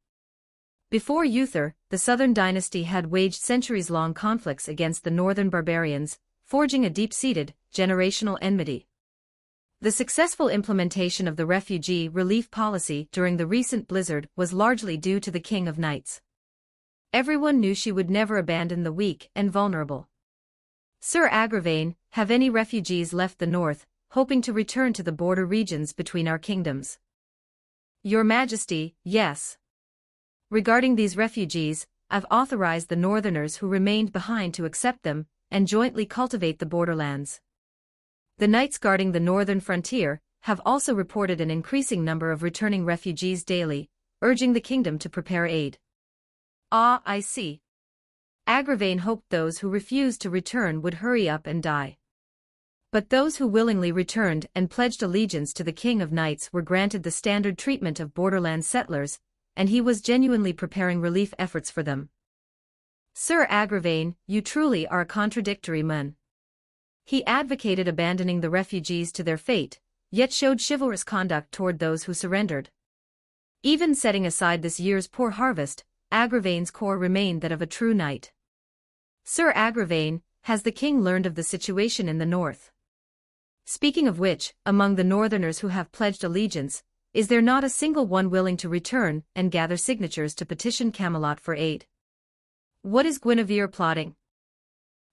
Before Uther, the Southern dynasty had waged centuries-long conflicts against the Northern barbarians, forging a deep-seated, generational enmity. The successful implementation of the refugee relief policy during the recent blizzard was largely due to the King of Knights. Everyone knew she would never abandon the weak and vulnerable. Sir Agravain, have any refugees left the north, hoping to return to the border regions between our kingdoms? Your Majesty, yes. Regarding these refugees, I've authorized the northerners who remained behind to accept them and jointly cultivate the borderlands. The knights guarding the northern frontier have also reported an increasing number of returning refugees daily, urging the kingdom to prepare aid. Ah, I see. Agravain hoped those who refused to return would hurry up and die. But those who willingly returned and pledged allegiance to the King of Knights were granted the standard treatment of borderland settlers, and he was genuinely preparing relief efforts for them. Sir Agravain, you truly are a contradictory man. He advocated abandoning the refugees to their fate, yet showed chivalrous conduct toward those who surrendered. Even setting aside this year's poor harvest, Agravain's core remained that of a true knight. Sir Agravain, has the king learned of the situation in the north? Speaking of which, among the northerners who have pledged allegiance, is there not a single one willing to return and gather signatures to petition Camelot for aid? What is Guinevere plotting?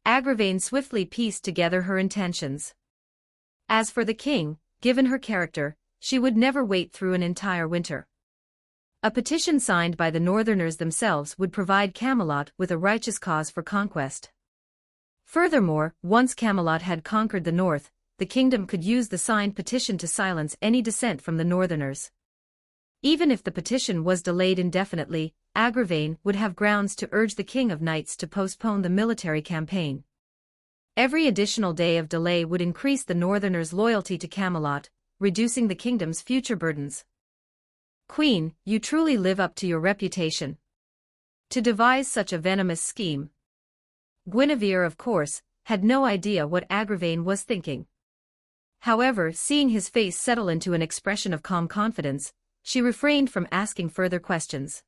Agravain swiftly pieced together her intentions. As for the king, given her character, she would never wait through an entire winter. A petition signed by the northerners themselves would provide Camelot with a righteous cause for conquest. Furthermore, once Camelot had conquered the north, the kingdom could use the signed petition to silence any dissent from the northerners. Even if the petition was delayed indefinitely, Agravain would have grounds to urge the King of Knights to postpone the military campaign. Every additional day of delay would increase the northerners' loyalty to Camelot, reducing the kingdom's future burdens. Queen, you truly live up to your reputation. To devise such a venomous scheme. Guinevere, of course, had no idea what Agravain was thinking. However, seeing his face settle into an expression of calm confidence, she refrained from asking further questions.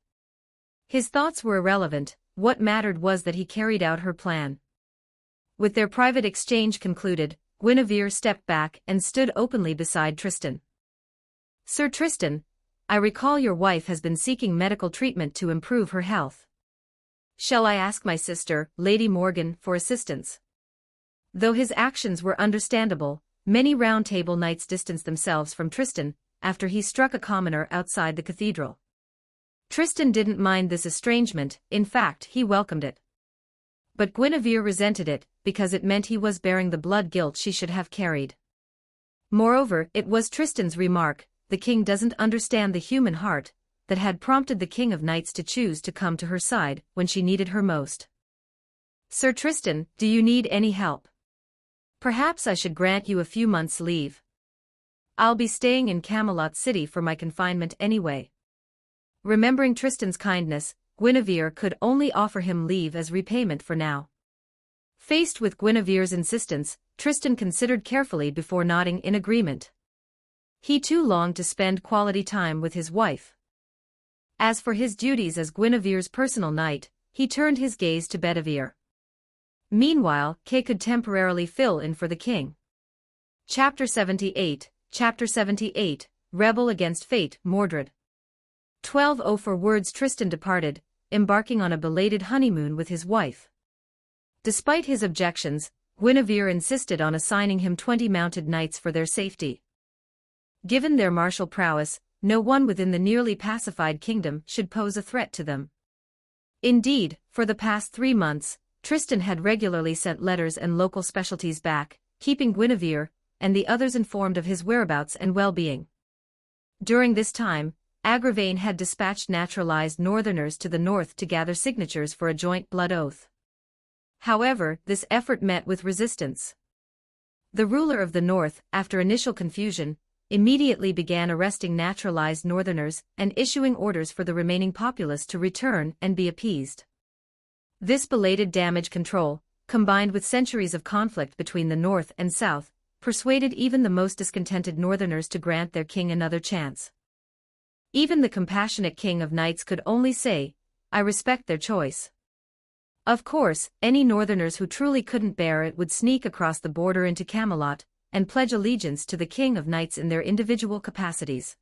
His thoughts were irrelevant, what mattered was that he carried out her plan. With their private exchange concluded, Guinevere stepped back and stood openly beside Tristan. "Sir Tristan, I recall your wife has been seeking medical treatment to improve her health. Shall I ask my sister, Lady Morgan, for assistance?" Though his actions were understandable, many Round Table knights distanced themselves from Tristan after he struck a commoner outside the cathedral. Tristan didn't mind this estrangement, in fact he welcomed it. But Guinevere resented it, because it meant he was bearing the blood guilt she should have carried. Moreover, it was Tristan's remark, "The king doesn't understand the human heart," that had prompted the King of Knights to choose to come to her side when she needed her most. "Sir Tristan, do you need any help? Perhaps I should grant you a few months' leave. I'll be staying in Camelot City for my confinement anyway." Remembering Tristan's kindness, Guinevere could only offer him leave as repayment for now. Faced with Guinevere's insistence, Tristan considered carefully before nodding in agreement. He too longed to spend quality time with his wife. As for his duties as Guinevere's personal knight, he turned his gaze to Bedivere. Meanwhile, Kay could temporarily fill in for the king. Chapter 78, Rebel Against Fate, Mordred. 12:04 words Tristan departed, embarking on a belated honeymoon with his wife. Despite his objections, Guinevere insisted on assigning him 20 mounted knights for their safety. Given their martial prowess, no one within the nearly pacified kingdom should pose a threat to them. Indeed, for the past 3 months, Tristan had regularly sent letters and local specialties back, keeping Guinevere and the others informed of his whereabouts and well-being. During this time, Agravain had dispatched naturalized northerners to the north to gather signatures for a joint blood oath. However, this effort met with resistance. The ruler of the north, after initial confusion, immediately began arresting naturalized northerners and issuing orders for the remaining populace to return and be appeased. This belated damage control, combined with centuries of conflict between the north and south, persuaded even the most discontented northerners to grant their king another chance. Even the compassionate King of Knights could only say, "I respect their choice." Of course, any northerners who truly couldn't bear it would sneak across the border into Camelot and pledge allegiance to the King of Knights in their individual capacities.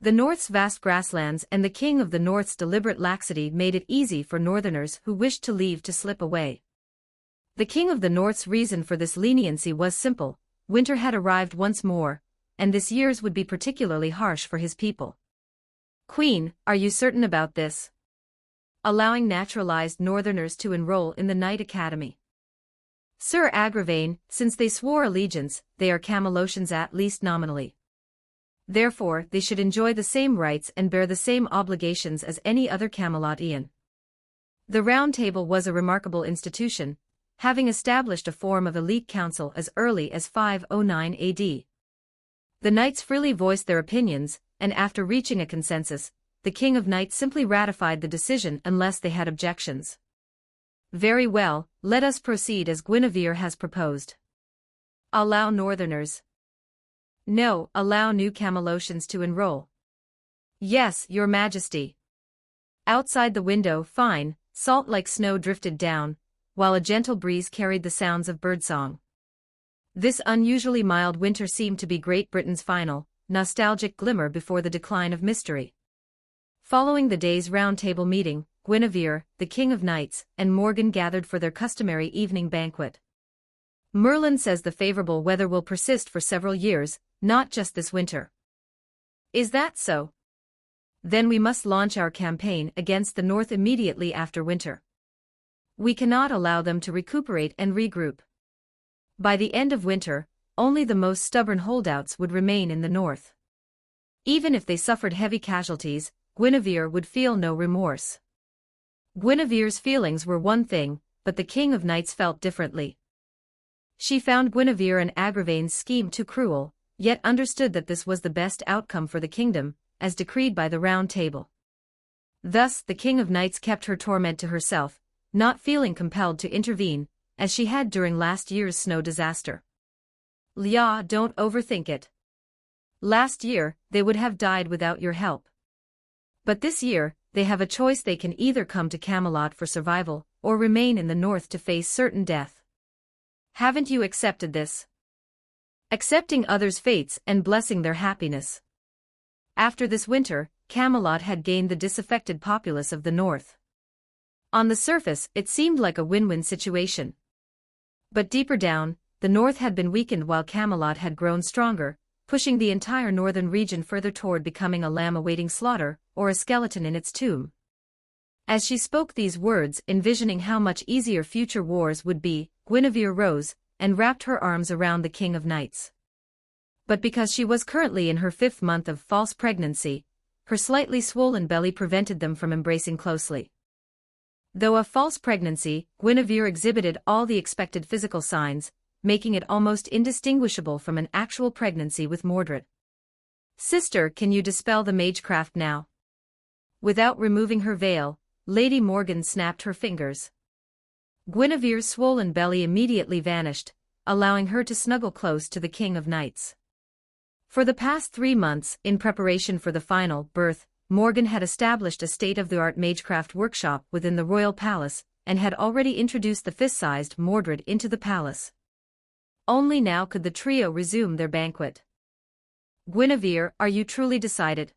The North's vast grasslands and the King of the North's deliberate laxity made it easy for northerners who wished to leave to slip away. The King of the North's reason for this leniency was simple: winter had arrived once more, and this year's would be particularly harsh for his people. "Queen, are you certain about this? Allowing naturalized northerners to enroll in the Knight Academy?" "Sir Agravain, since they swore allegiance, they are Camelocians at least nominally. Therefore, they should enjoy the same rights and bear the same obligations as any other Camelotian." The Round Table was a remarkable institution, having established a form of elite council as early as 509 AD. The knights freely voiced their opinions, and after reaching a consensus, the King of Knights simply ratified the decision unless they had objections. "Very well, let us proceed as Guinevere has proposed. Allow northerners." "No, allow new Camelocians to enroll." "Yes, your majesty." Outside the window fine, salt like snow drifted down, while a gentle breeze carried the sounds of birdsong. This unusually mild winter seemed to be Great Britain's final, nostalgic glimmer before the decline of mystery. Following the day's Round Table meeting, Guinevere, the King of Knights, and Morgan gathered for their customary evening banquet. "Merlin says the favorable weather will persist for several years, not just this winter." "Is that so? Then we must launch our campaign against the north immediately after winter. We cannot allow them to recuperate and regroup. By the end of winter, only the most stubborn holdouts would remain in the north. Even if they suffered heavy casualties, Guinevere would feel no remorse." Guinevere's feelings were one thing, but the King of Knights felt differently. She found Guinevere and Agravain's scheme too cruel, yet understood that this was the best outcome for the kingdom, as decreed by the Round Table. Thus the King of Knights kept her torment to herself, not feeling compelled to intervene, as she had during last year's snow disaster. "Lya, don't overthink it. Last year, they would have died without your help. But this year, they have a choice: they can either come to Camelot for survival, or remain in the north to face certain death. Haven't you accepted this?" accepting others' fates and blessing their happiness. After this winter, Camelot had gained the disaffected populace of the north. On the surface, it seemed like a win-win situation. But deeper down, the north had been weakened while Camelot had grown stronger, pushing the entire northern region further toward becoming a lamb awaiting slaughter, or a skeleton in its tomb. As she spoke these words, envisioning how much easier future wars would be, Guinevere rose and wrapped her arms around the King of Knights. But because she was currently in her 5th month of false pregnancy, her slightly swollen belly prevented them from embracing closely. Though a false pregnancy, Guinevere exhibited all the expected physical signs, making it almost indistinguishable from an actual pregnancy with Mordred. "Sister, can you dispel the magecraft now?" Without removing her veil, Lady Morgan snapped her fingers. Guinevere's swollen belly immediately vanished, allowing her to snuggle close to the King of Knights. For the past 3 months, in preparation for the final birth, Morgan had established a state-of-the-art magecraft workshop within the royal palace, and had already introduced the fist-sized Mordred into the palace. Only now could the trio resume their banquet. "Guinevere, are you truly decided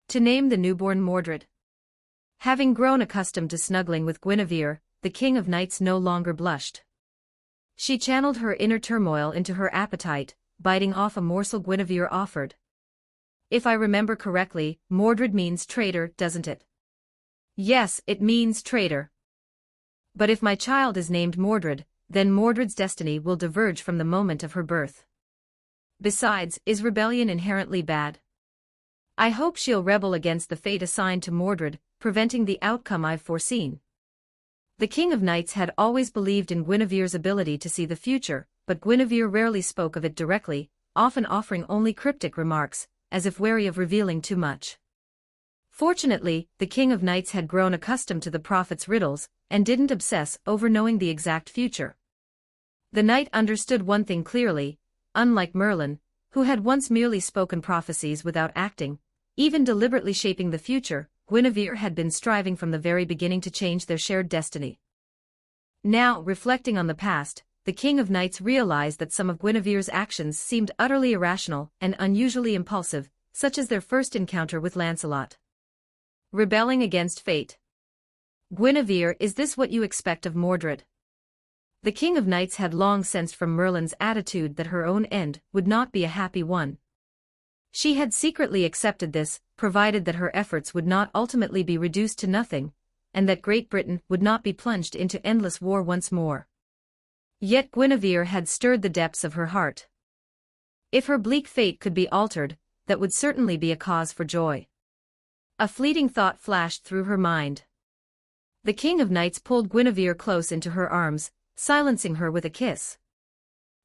to name the newborn Mordred?" Having grown accustomed to snuggling with Guinevere, the King of Knights no longer blushed. She channeled her inner turmoil into her appetite, biting off a morsel Guinevere offered. "If I remember correctly, Mordred means traitor, doesn't it?" "Yes, it means traitor. But if my child is named Mordred, then Mordred's destiny will diverge from the moment of her birth. Besides, is rebellion inherently bad? I hope she'll rebel against the fate assigned to Mordred, preventing the outcome I've foreseen." The King of Knights had always believed in Guinevere's ability to see the future, but Guinevere rarely spoke of it directly, often offering only cryptic remarks, as if wary of revealing too much. Fortunately, the King of Knights had grown accustomed to the prophet's riddles, and didn't obsess over knowing the exact future. The knight understood one thing clearly: unlike Merlin, who had once merely spoken prophecies without acting, even deliberately shaping the future, Guinevere had been striving from the very beginning to change their shared destiny. Now, reflecting on the past, the King of Knights realized that some of Guinevere's actions seemed utterly irrational and unusually impulsive, such as their first encounter with Lancelot. Rebelling against fate. "Guinevere, is this what you expect of Mordred?" The King of Knights had long sensed from Merlin's attitude that her own end would not be a happy one. She had secretly accepted this, provided that her efforts would not ultimately be reduced to nothing, and that Great Britain would not be plunged into endless war once more. Yet Guinevere had stirred the depths of her heart. If her bleak fate could be altered, that would certainly be a cause for joy. A fleeting thought flashed through her mind. The King of Knights pulled Guinevere close into her arms, silencing her with a kiss.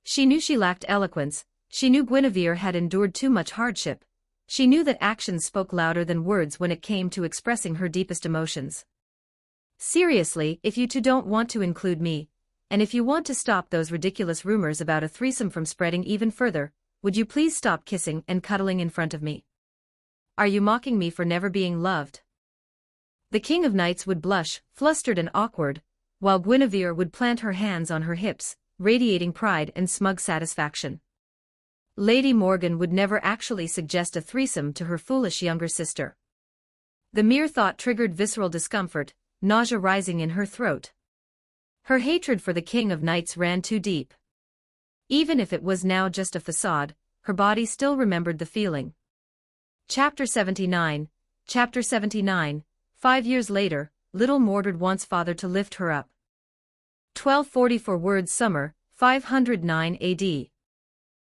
She knew she lacked eloquence, she knew Guinevere had endured too much hardship, she knew that actions spoke louder than words when it came to expressing her deepest emotions. "Seriously, if you two don't want to include me, and if you want to stop those ridiculous rumors about a threesome from spreading even further, would you please stop kissing and cuddling in front of me? Are you mocking me for never being loved?" The King of Knights would blush, flustered and awkward, while Guinevere would plant her hands on her hips, radiating pride and smug satisfaction. Lady Morgan would never actually suggest a threesome to her foolish younger sister. The mere thought triggered visceral discomfort, nausea rising in her throat. Her hatred for the King of Knights ran too deep. Even if it was now just a facade, her body still remembered the feeling. Chapter 79. 5 years later, little Mordred wants father to lift her up. 1244 words summer, 509 AD.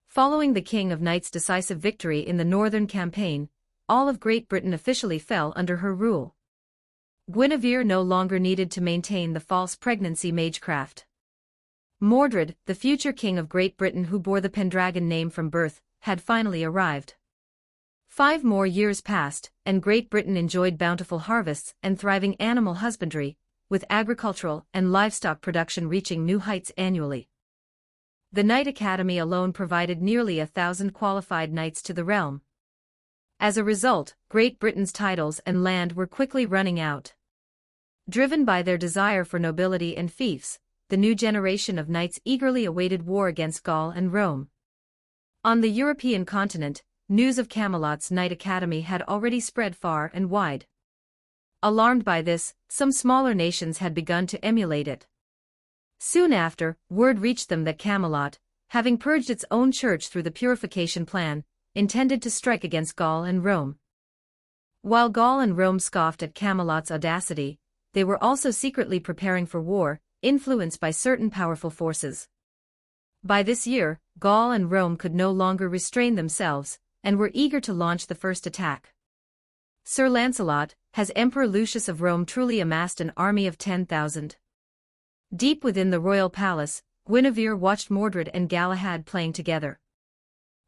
Following the King of Knights' decisive victory in the Northern Campaign, all of Great Britain officially fell under her rule. Guinevere no longer needed to maintain the false pregnancy magecraft. Mordred, the future King of Great Britain who bore the Pendragon name from birth, had finally arrived. 5 more years passed, and Great Britain enjoyed bountiful harvests and thriving animal husbandry, with agricultural and livestock production reaching new heights annually. The Knight Academy alone provided nearly 1,000 qualified knights to the realm. As a result, Great Britain's titles and land were quickly running out. Driven by their desire for nobility and fiefs, the new generation of knights eagerly awaited war against Gaul and Rome. On the European continent, news of Camelot's Knight Academy had already spread far and wide. Alarmed by this, some smaller nations had begun to emulate it. Soon after, word reached them that Camelot, having purged its own church through the purification plan, intended to strike against Gaul and Rome. While Gaul and Rome scoffed at Camelot's audacity, they were also secretly preparing for war, influenced by certain powerful forces. By this year, Gaul and Rome could no longer restrain themselves, and were eager to launch the first attack. Sir Lancelot, has Emperor Lucius of Rome truly amassed an army of 10,000? Deep within the royal palace, Guinevere watched Mordred and Galahad playing together.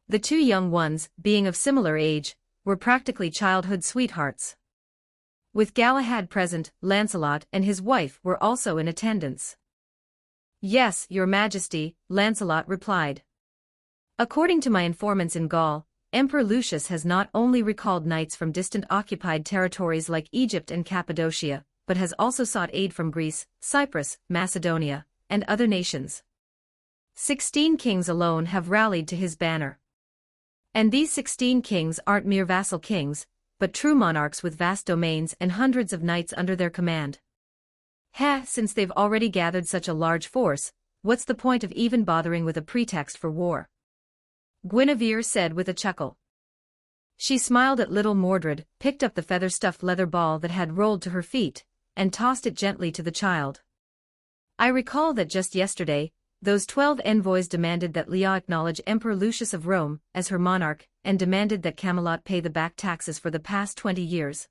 The two young ones, being of similar age, were practically childhood sweethearts. With Galahad present, Lancelot and his wife were also in attendance. "Yes, your majesty," Lancelot replied. "According to my informants in Gaul, Emperor Lucius has not only recalled knights from distant occupied territories like Egypt and Cappadocia, but has also sought aid from Greece, Cyprus, Macedonia, and other nations. 16 kings alone have rallied to his banner. And these 16 kings aren't mere vassal kings, but true monarchs with vast domains and hundreds of knights under their command. Since they've already gathered such a large force, what's the point of even bothering with a pretext for war?" Guinevere said with a chuckle. She smiled at little Mordred, picked up the feather-stuffed leather ball that had rolled to her feet, and tossed it gently to the child. "I recall that just yesterday, those 12 envoys demanded that Leah acknowledge Emperor Lucius of Rome as her monarch, and demanded that Camelot pay the back taxes for the past 20 years.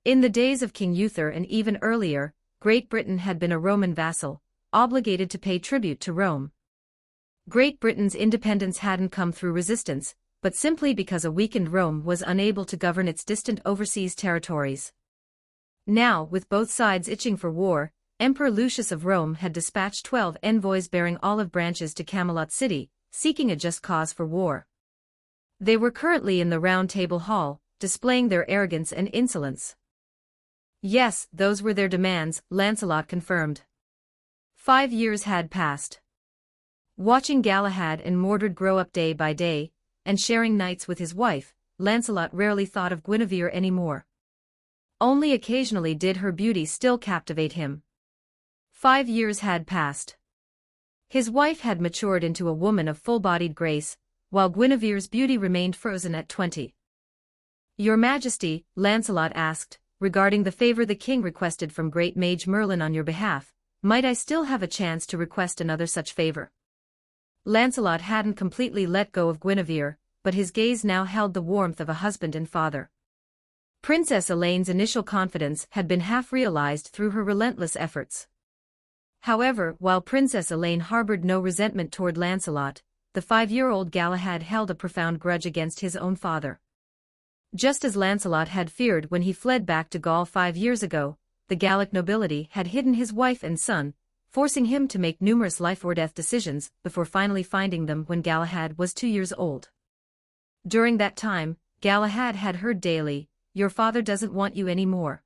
In the days of King Uther and even earlier, Great Britain had been a Roman vassal, obligated to pay tribute to Rome. Great Britain's independence hadn't come through resistance, but simply because a weakened Rome was unable to govern its distant overseas territories. Now, with both sides itching for war, Emperor Lucius of Rome had dispatched 12 envoys bearing olive branches to Camelot City, seeking a just cause for war. They were currently in the Round Table Hall, displaying their arrogance and insolence." "Yes, those were their demands," Lancelot confirmed. 5 years had passed. Watching Galahad and Mordred grow up day by day, and sharing nights with his wife, Lancelot rarely thought of Guinevere anymore. Only occasionally did her beauty still captivate him. 5 years had passed. His wife had matured into a woman of full-bodied grace, while Guinevere's beauty remained frozen at 20. "Your Majesty," Lancelot asked, "regarding the favor the king requested from great mage Merlin on your behalf, might I still have a chance to request another such favor?" Lancelot hadn't completely let go of Guinevere, but his gaze now held the warmth of a husband and father. Princess Elaine's initial confidence had been half realized through her relentless efforts. However, while Princess Elaine harbored no resentment toward Lancelot, the 5-year-old Galahad held a profound grudge against his own father. Just as Lancelot had feared when he fled back to Gaul 5 years ago, the Gallic nobility had hidden his wife and son, forcing him to make numerous life-or-death decisions before finally finding them when Galahad was 2 years old. During that time, Galahad had heard daily, "Your father doesn't want you anymore.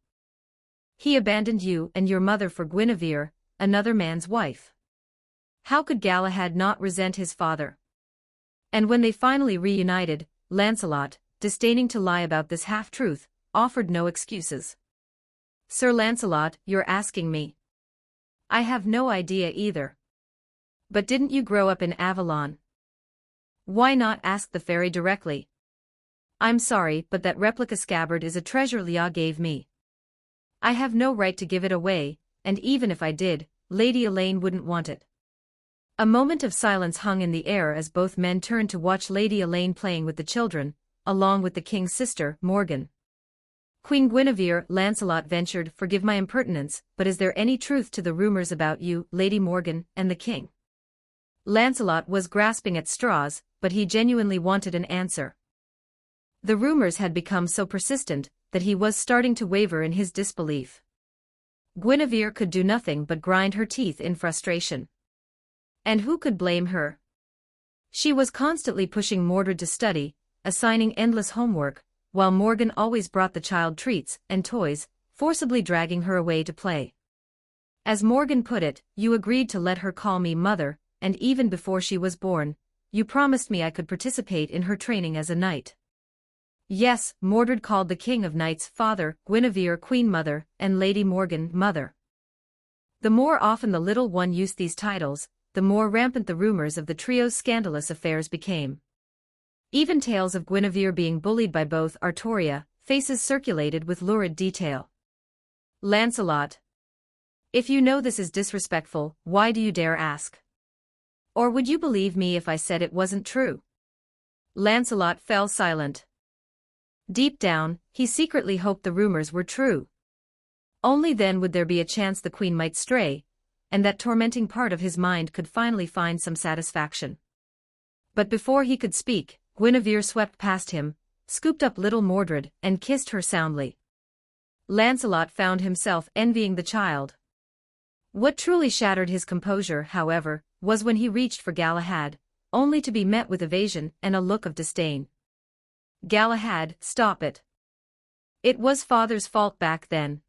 He abandoned you and your mother for Guinevere, another man's wife." How could Galahad not resent his father? And when they finally reunited, Lancelot, disdaining to lie about this half-truth, offered no excuses. "Sir Lancelot, you're asking me. I have no idea either. But didn't you grow up in Avalon? Why not ask the fairy directly? I'm sorry, but that replica scabbard is a treasure Leah gave me. I have no right to give it away, and even if I did, Lady Elaine wouldn't want it." A moment of silence hung in the air as both men turned to watch Lady Elaine playing with the children, along with the king's sister, Morgan. "Queen Guinevere," Lancelot ventured, "forgive my impertinence, but is there any truth to the rumors about you, Lady Morgan, and the king?" Lancelot was grasping at straws, but he genuinely wanted an answer. The rumors had become so persistent that he was starting to waver in his disbelief. Guinevere could do nothing but grind her teeth in frustration. And who could blame her? She was constantly pushing Mordred to study, assigning endless homework, while Morgan always brought the child treats and toys, forcibly dragging her away to play. As Morgan put it, "You agreed to let her call me mother, and even before she was born, you promised me I could participate in her training as a knight. Yes, Mordred called the King of Knights father, Guinevere Queen Mother, and Lady Morgan Mother. The more often the little one used these titles, the more rampant the rumors of the trio's scandalous affairs became. Even tales of Guinevere being bullied by both Artoria faces circulated with lurid detail. Lancelot. If you know this is disrespectful, why do you dare ask? Or would you believe me if I said it wasn't true? Lancelot fell silent. Deep down, he secretly hoped the rumors were true. Only then would there be a chance the queen might stray, and that tormenting part of his mind could finally find some satisfaction. But before he could speak, Guinevere swept past him, scooped up little Mordred, and kissed her soundly. Lancelot found himself envying the child. What truly shattered his composure, however, was when he reached for Galahad, only to be met with evasion and a look of disdain. Galahad, stop it. It was father's fault back then.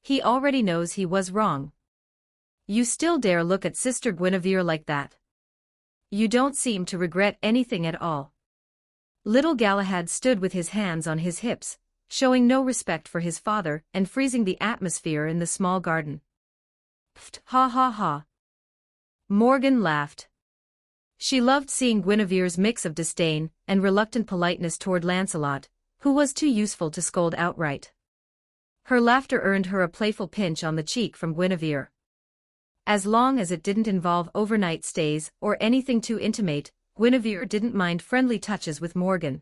He already knows he was wrong. You still dare look at Sister Guinevere like that? You don't seem to regret anything at all. Little Galahad stood with his hands on his hips, showing no respect for his father and freezing the atmosphere in the small garden. Pfft, ha ha ha. Morgan laughed. She loved seeing Guinevere's mix of disdain and reluctant politeness toward Lancelot, who was too useful to scold outright. Her laughter earned her a playful pinch on the cheek from Guinevere. As long as it didn't involve overnight stays or anything too intimate, Guinevere didn't mind friendly touches with Morgan.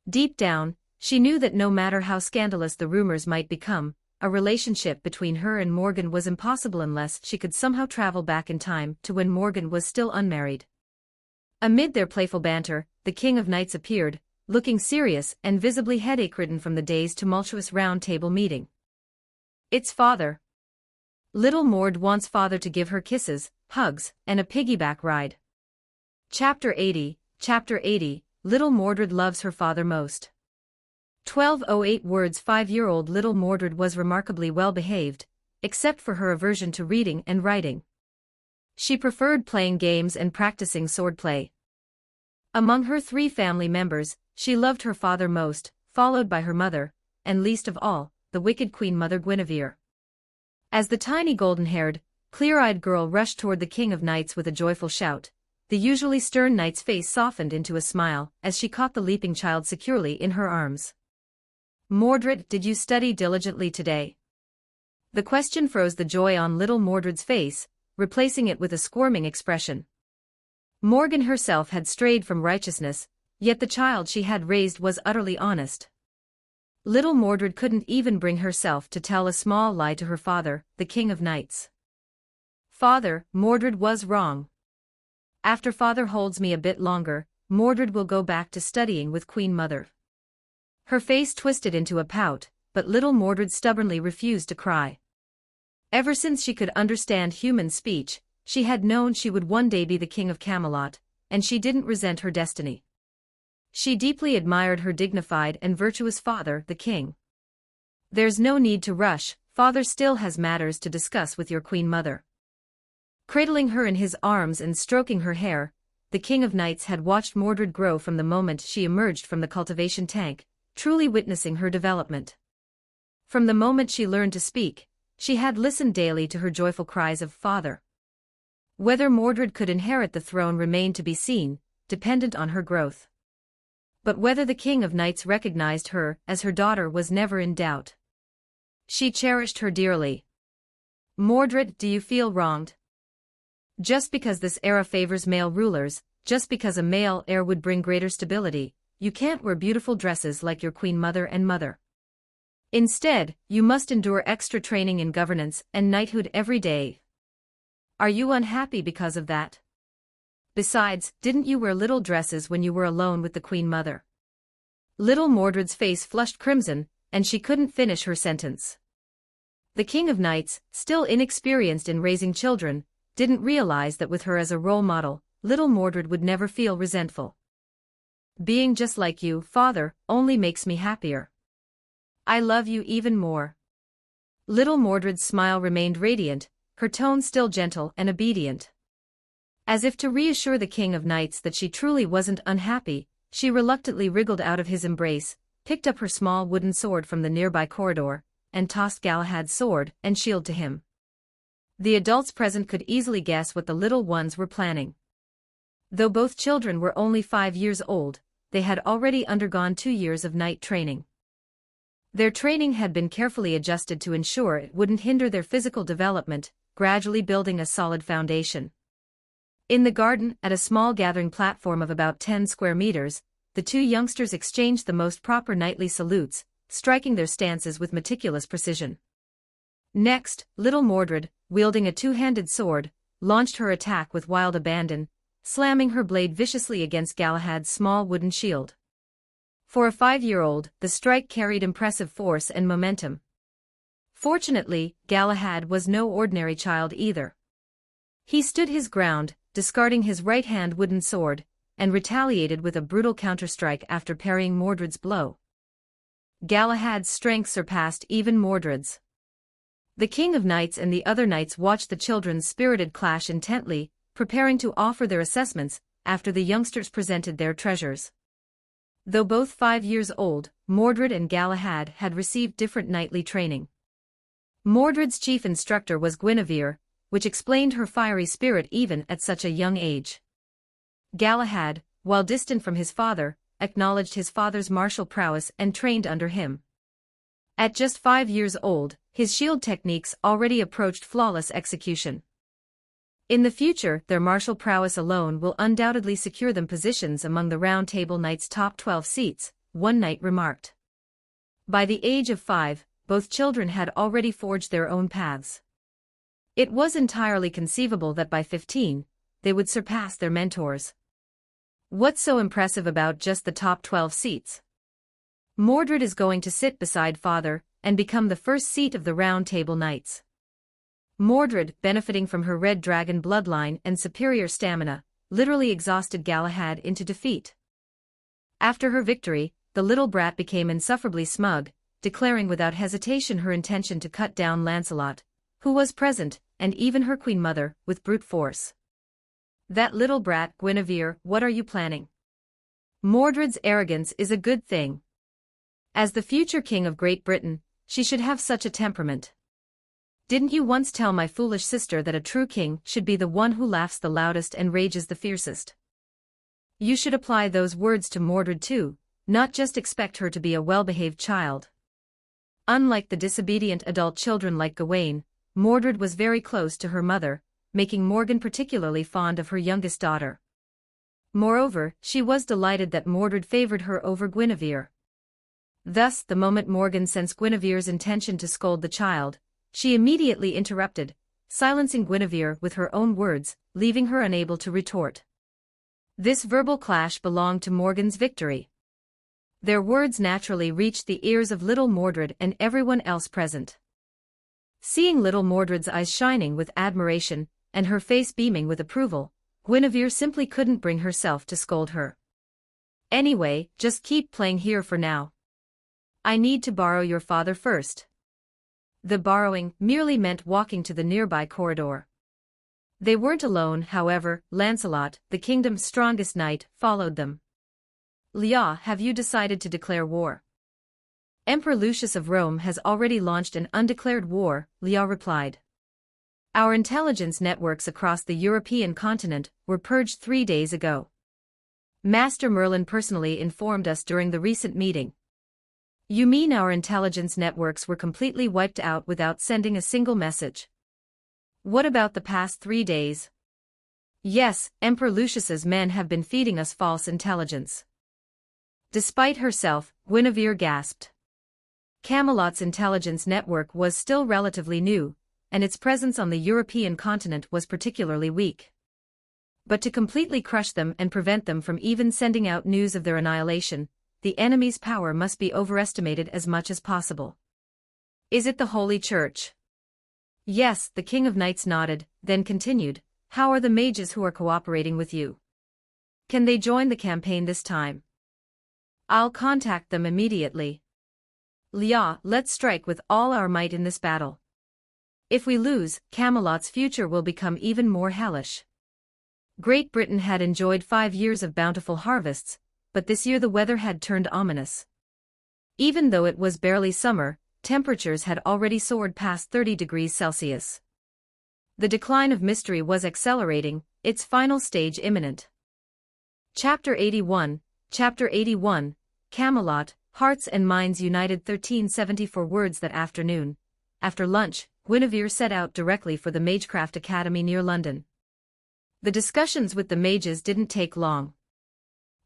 Deep down, she knew that no matter how scandalous the rumors might become, a relationship between her and Morgan was impossible unless she could somehow travel back in time to when Morgan was still unmarried. Amid their playful banter, the King of Knights appeared, looking serious and visibly headache-ridden from the day's tumultuous round-table meeting. It's father. Little Mord wants father to give her kisses, hugs, and a piggyback ride. Chapter 80, Little Mordred loves her father most. 1208 words. 5-year-old little Mordred was remarkably well behaved, except for her aversion to reading and writing. She preferred playing games and practicing swordplay. Among her 3 family members, she loved her father most, followed by her mother, and least of all, the wicked Queen Mother Guinevere. As the tiny golden-haired, clear-eyed girl rushed toward the King of Knights with a joyful shout, the usually stern knight's face softened into a smile as she caught the leaping child securely in her arms. Mordred, did you study diligently today? The question froze the joy on little Mordred's face, replacing it with a squirming expression. Morgan herself had strayed from righteousness, yet the child she had raised was utterly honest. Little Mordred couldn't even bring herself to tell a small lie to her father, the King of Knights. Father, Mordred was wrong. After father holds me a bit longer, Mordred will go back to studying with Queen Mother. Her face twisted into a pout, but little Mordred stubbornly refused to cry. Ever since she could understand human speech, she had known she would one day be the King of Camelot, and she didn't resent her destiny. She deeply admired her dignified and virtuous father, the king. There's no need to rush, father still has matters to discuss with your Queen Mother. Cradling her in his arms and stroking her hair, the King of Knights had watched Mordred grow from the moment she emerged from the cultivation tank, truly witnessing her development. From the moment she learned to speak, she had listened daily to her joyful cries of "Father." Whether Mordred could inherit the throne remained to be seen, dependent on her growth. But whether the King of Knights recognized her as her daughter was never in doubt. She cherished her dearly. Mordred, do you feel wronged? Just because this era favors male rulers, just because a male heir would bring greater stability, you can't wear beautiful dresses like your Queen Mother and Mother. Instead, you must endure extra training in governance and knighthood every day. Are you unhappy because of that? Besides, didn't you wear little dresses when you were alone with the Queen Mother? Little Mordred's face flushed crimson, and she couldn't finish her sentence. The King of Knights, still inexperienced in raising children, didn't realize that with her as a role model, little Mordred would never feel resentful. Being just like you, father, only makes me happier. I love you even more. Little Mordred's smile remained radiant, her tone still gentle and obedient. As if to reassure the King of Knights that she truly wasn't unhappy, she reluctantly wriggled out of his embrace, picked up her small wooden sword from the nearby corridor, and tossed Galahad's sword and shield to him. The adults present could easily guess what the little ones were planning. Though both children were only 5 years old, they had already undergone 2 years of knight training. Their training had been carefully adjusted to ensure it wouldn't hinder their physical development, gradually building a solid foundation. In the garden, at a small gathering platform of about 10 square meters, the two youngsters exchanged the most proper knightly salutes, striking their stances with meticulous precision. Next, little Mordred, wielding a two-handed sword, launched her attack with wild abandon, slamming her blade viciously against Galahad's small wooden shield. For a 5-year-old, the strike carried impressive force and momentum. Fortunately, Galahad was no ordinary child either. He stood his ground, discarding his right-hand wooden sword, and retaliated with a brutal counterstrike after parrying Mordred's blow. Galahad's strength surpassed even Mordred's. The King of Knights and the other knights watched the children's spirited clash intently, preparing to offer their assessments after the youngsters presented their treasures. Though both 5 years old, Mordred and Galahad had received different knightly training. Mordred's chief instructor was Guinevere, which explained her fiery spirit even at such a young age. Galahad, while distant from his father, acknowledged his father's martial prowess and trained under him. At just 5 years old, his shield techniques already approached flawless execution. In the future, their martial prowess alone will undoubtedly secure them positions among the Round Table Knights' top 12 seats, one knight remarked. By the age of 5, both children had already forged their own paths. It was entirely conceivable that by 15, they would surpass their mentors. What's so impressive about just the top 12 seats? Mordred is going to sit beside father and become the first seat of the Round Table Knights. Mordred, benefiting from her red dragon bloodline and superior stamina, literally exhausted Galahad into defeat. After her victory, the little brat became insufferably smug, declaring without hesitation her intention to cut down Lancelot, who was present, and even her queen mother, with brute force. That little brat, Guinevere, what are you planning? Mordred's arrogance is a good thing. As the future king of Great Britain, she should have such a temperament. Didn't you once tell my foolish sister that a true king should be the one who laughs the loudest and rages the fiercest? You should apply those words to Mordred too, not just expect her to be a well-behaved child. Unlike the disobedient adult children like Gawain, Mordred was very close to her mother, making Morgan particularly fond of her youngest daughter. Moreover, she was delighted that Mordred favored her over Guinevere. Thus, the moment Morgan sensed Guinevere's intention to scold the child, she immediately interrupted, silencing Guinevere with her own words, leaving her unable to retort. This verbal clash belonged to Morgan's victory. Their words naturally reached the ears of little Mordred and everyone else present. Seeing little Mordred's eyes shining with admiration, and her face beaming with approval, Guinevere simply couldn't bring herself to scold her. Anyway, just keep playing here for now. I need to borrow your father first. The borrowing merely meant walking to the nearby corridor. They weren't alone, however. Lancelot, the kingdom's strongest knight, followed them. Leah, have you decided to declare war? Emperor Lucius of Rome has already launched an undeclared war, Leah replied. Our intelligence networks across the European continent were purged 3 days ago. Master Merlin personally informed us during the recent meeting. You mean our intelligence networks were completely wiped out without sending a single message? What about the past 3 days? Yes, Emperor Lucius's men have been feeding us false intelligence. Despite herself, Guinevere gasped. Camelot's intelligence network was still relatively new, and its presence on the European continent was particularly weak. But to completely crush them and prevent them from even sending out news of their annihilation, the enemy's power must be overestimated as much as possible. Is it the Holy Church? Yes, the King of Knights nodded, then continued, how are the mages who are cooperating with you? Can they join the campaign this time? I'll contact them immediately. Leah, let's strike with all our might in this battle. If we lose, Camelot's future will become even more hellish. Great Britain had enjoyed 5 years of bountiful harvests, but this year the weather had turned ominous. Even though it was barely summer, temperatures had already soared past 30 degrees Celsius. The decline of mystery was accelerating, its final stage imminent. Chapter 81, Camelot, Hearts and Minds United 1374 words that afternoon. After lunch, Guinevere set out directly for the Magecraft Academy near London. The discussions with the mages didn't take long.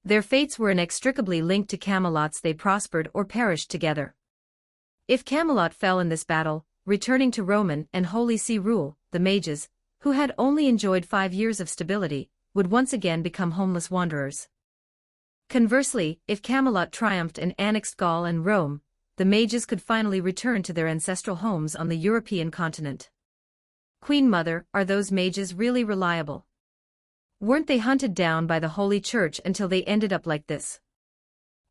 Their fates were inextricably linked to Camelot's. They prospered or perished together. If Camelot fell in this battle, returning to Roman and Holy See rule, the mages, who had only enjoyed 5 years of stability, would once again become homeless wanderers. Conversely, if Camelot triumphed and annexed Gaul and Rome, the mages could finally return to their ancestral homes on the European continent. Queen Mother, are those mages really reliable? Weren't they hunted down by the Holy Church until they ended up like this?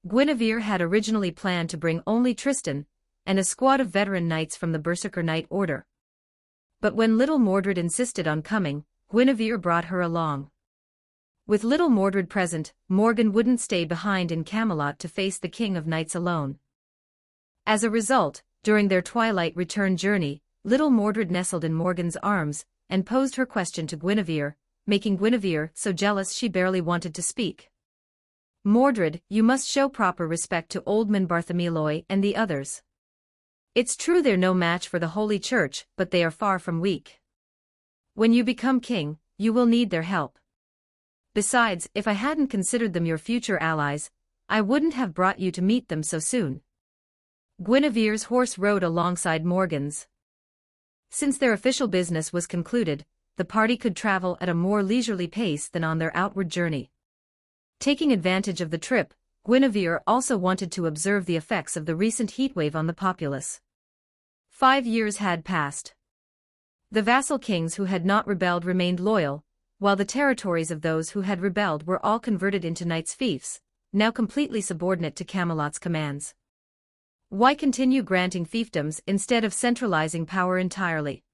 Guinevere had originally planned to bring only Tristan and a squad of veteran knights from the Berserker Knight Order. But when little Mordred insisted on coming, Guinevere brought her along. With little Mordred present, Morgan wouldn't stay behind in Camelot to face the King of Knights alone. As a result, during their twilight return journey, little Mordred nestled in Morgan's arms and posed her question to Guinevere, making Guinevere so jealous she barely wanted to speak. Mordred, you must show proper respect to old man Bartholomew and the others. It's true they're no match for the Holy Church, but they are far from weak. When you become king, you will need their help. Besides, if I hadn't considered them your future allies, I wouldn't have brought you to meet them so soon. Guinevere's horse rode alongside Morgan's. Since their official business was concluded, the party could travel at a more leisurely pace than on their outward journey. Taking advantage of the trip, Guinevere also wanted to observe the effects of the recent heatwave on the populace. 5 years had passed. The vassal kings who had not rebelled remained loyal, while the territories of those who had rebelled were all converted into knights' fiefs, now completely subordinate to Camelot's commands. Why continue granting fiefdoms instead of centralizing power entirely?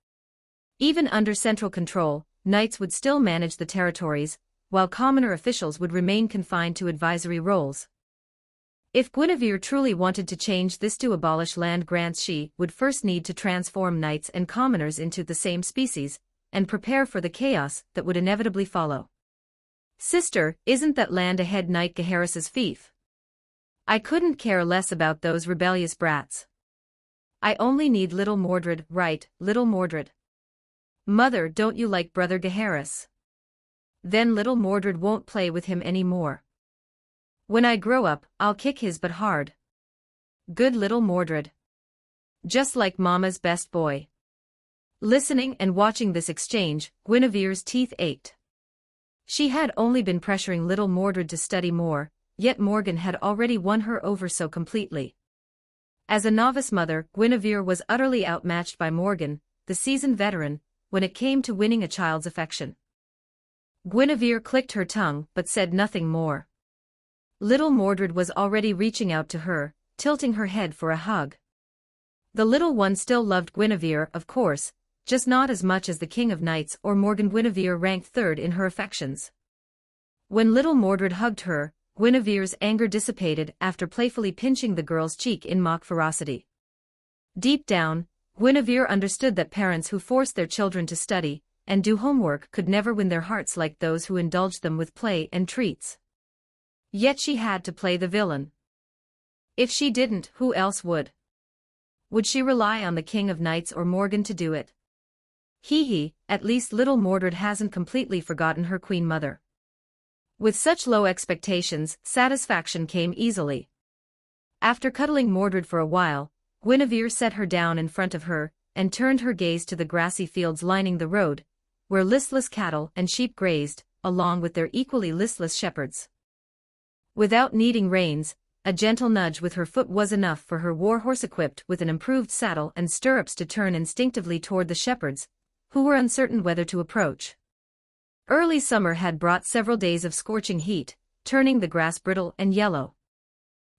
Even under central control, knights would still manage the territories, while commoner officials would remain confined to advisory roles. If Guinevere truly wanted to change this to abolish land grants, she would first need to transform knights and commoners into the same species, and prepare for the chaos that would inevitably follow. Sister, isn't that land ahead Knight Gaheris's fief? I couldn't care less about those rebellious brats. I only need little Mordred, right, little Mordred. Mother, don't you like brother Gaheris? Then little Mordred won't play with him anymore. When I grow up, I'll kick his butt hard. Good little Mordred. Just like Mama's best boy. Listening and watching this exchange, Guinevere's teeth ached. She had only been pressuring little Mordred to study more, yet Morgan had already won her over so completely. As a novice mother, Guinevere was utterly outmatched by Morgan, the seasoned veteran, when it came to winning a child's affection. Guinevere clicked her tongue but said nothing more. Little Mordred was already reaching out to her, tilting her head for a hug. The little one still loved Guinevere, of course, just not as much as the King of Knights or Morgan. Guinevere ranked third in her affections. When little Mordred hugged her, Guinevere's anger dissipated after playfully pinching the girl's cheek in mock ferocity. Deep down, Guinevere understood that parents who forced their children to study and do homework could never win their hearts like those who indulged them with play and treats. Yet she had to play the villain. If she didn't, who else would? Would she rely on the King of Knights or Morgan to do it? Hee, at least little Mordred hasn't completely forgotten her Queen Mother. With such low expectations, satisfaction came easily. After cuddling Mordred for a while, Guinevere set her down in front of her and turned her gaze to the grassy fields lining the road, where listless cattle and sheep grazed, along with their equally listless shepherds. Without needing reins, a gentle nudge with her foot was enough for her warhorse equipped with an improved saddle and stirrups to turn instinctively toward the shepherds, who were uncertain whether to approach. Early summer had brought several days of scorching heat, turning the grass brittle and yellow.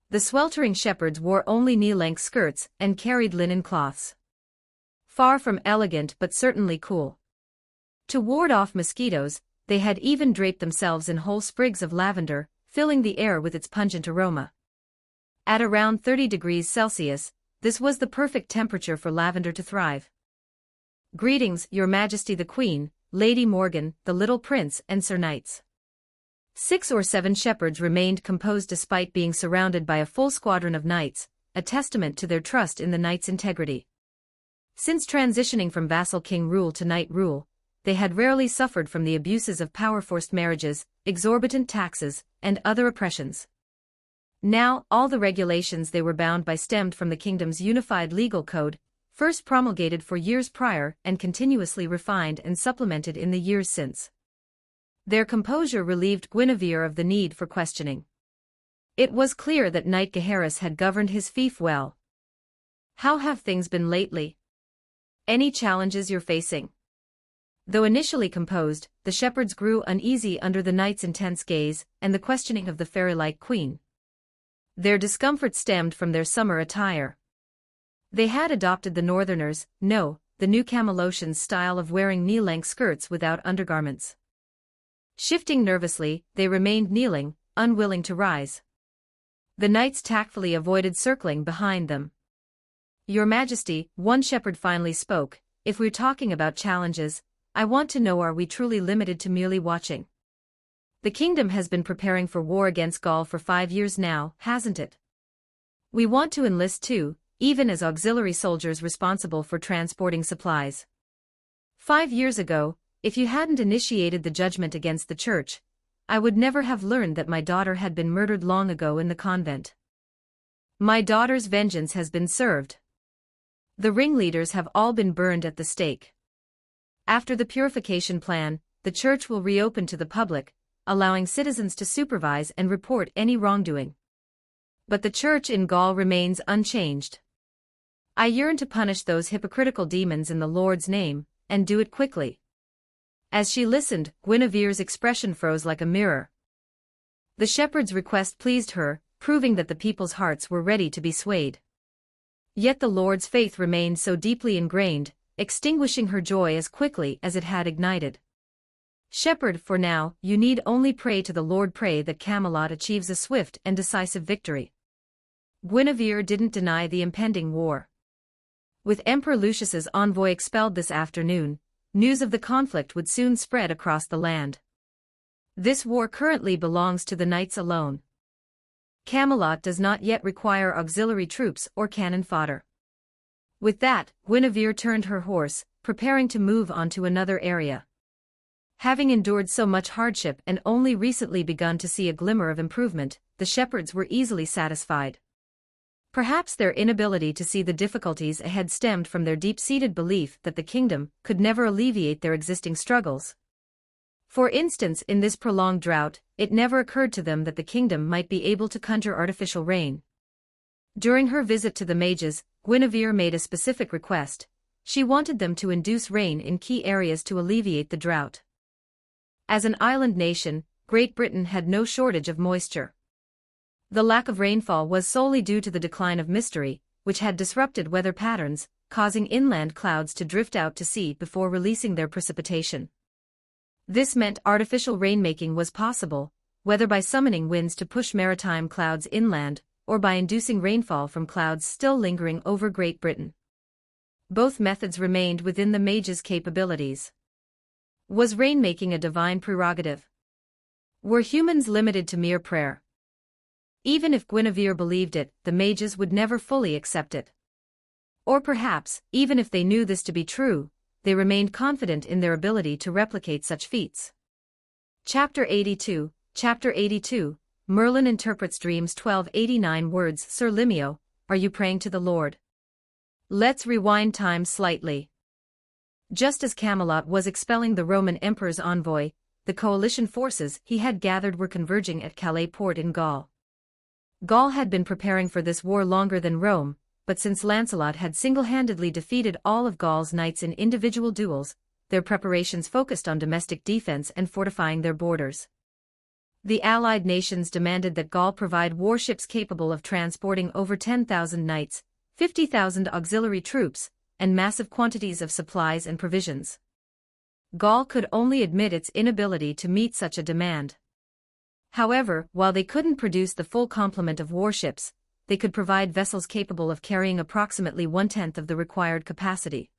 The sweltering shepherds wore only knee-length skirts and carried linen cloths. Far from elegant but certainly cool. To ward off mosquitoes, they had even draped themselves in whole sprigs of lavender, filling the air with its pungent aroma. At around 30 degrees Celsius, this was the perfect temperature for lavender to thrive. "Greetings, Your Majesty the Queen, Lady Morgan, the little prince, and Sir Knights." 6 or 7 shepherds remained composed despite being surrounded by a full squadron of knights, a testament to their trust in the knights' integrity. Since transitioning from vassal king rule to knight rule, they had rarely suffered from the abuses of power-forced marriages, exorbitant taxes, and other oppressions. Now, all the regulations they were bound by stemmed from the kingdom's unified legal code, first promulgated 4 years prior and continuously refined and supplemented in the years since. Their composure relieved Guinevere of the need for questioning. It was clear that Knight Gaheris had governed his fief well. "How have things been lately? Any challenges you're facing?" Though initially composed, the shepherds grew uneasy under the knight's intense gaze and the questioning of the fairy-like queen. Their discomfort stemmed from their summer attire. They had adopted the Northerners' the new Camelosians style of wearing knee-length skirts without undergarments. Shifting nervously, they remained kneeling, unwilling to rise. The knights tactfully avoided circling behind them. "Your Majesty," one shepherd finally spoke, "if we're talking about challenges, I want to know, are we truly limited to merely watching? The kingdom has been preparing for war against Gaul for 5 years now, hasn't it? We want to enlist too, even as auxiliary soldiers responsible for transporting supplies. 5 years ago, if you hadn't initiated the judgment against the church, I would never have learned that my daughter had been murdered long ago in the convent. My daughter's vengeance has been served. The ringleaders have all been burned at the stake. After the purification plan, the church will reopen to the public, allowing citizens to supervise and report any wrongdoing. But the church in Gaul remains unchanged. I yearn to punish those hypocritical demons in the Lord's name, and do it quickly." As she listened, Guinevere's expression froze like a mirror. The shepherd's request pleased her, proving that the people's hearts were ready to be swayed. Yet the Lord's faith remained so deeply ingrained, extinguishing her joy as quickly as it had ignited. "Shepherd, for now, you need only pray to the Lord, pray that Camelot achieves a swift and decisive victory." Guinevere didn't deny the impending war. With Emperor Lucius's envoy expelled this afternoon, news of the conflict would soon spread across the land. This war currently belongs to the knights alone. Camelot does not yet require auxiliary troops or cannon fodder. With that, Guinevere turned her horse, preparing to move on to another area. Having endured so much hardship and only recently begun to see a glimmer of improvement, the shepherds were easily satisfied. Perhaps their inability to see the difficulties ahead stemmed from their deep-seated belief that the kingdom could never alleviate their existing struggles. For instance, in this prolonged drought, it never occurred to them that the kingdom might be able to conjure artificial rain. During her visit to the mages, Guinevere made a specific request. She wanted them to induce rain in key areas to alleviate the drought. As an island nation, Great Britain had no shortage of moisture. The lack of rainfall was solely due to the decline of Mystery, which had disrupted weather patterns, causing inland clouds to drift out to sea before releasing their precipitation. This meant artificial rainmaking was possible, whether by summoning winds to push maritime clouds inland, or by inducing rainfall from clouds still lingering over Great Britain. Both methods remained within the mages' capabilities. Was rainmaking a divine prerogative? Were humans limited to mere prayer? Even if Guinevere believed it, the mages would never fully accept it. Or perhaps, even if they knew this to be true, they remained confident in their ability to replicate such feats. Chapter 82, Merlin interprets dreams. 1289 words. Sir Limio, are you praying to the Lord? Let's rewind time slightly. Just as Camelot was expelling the Roman emperor's envoy, the coalition forces he had gathered were converging at Calais port in Gaul. Gaul had been preparing for this war longer than Rome, but since Lancelot had single-handedly defeated all of Gaul's knights in individual duels, their preparations focused on domestic defense and fortifying their borders. The allied nations demanded that Gaul provide warships capable of transporting over 10,000 knights, 50,000 auxiliary troops, and massive quantities of supplies and provisions. Gaul could only admit its inability to meet such a demand. However, while they couldn't produce the full complement of warships, they could provide vessels capable of carrying approximately one-tenth of the required capacity.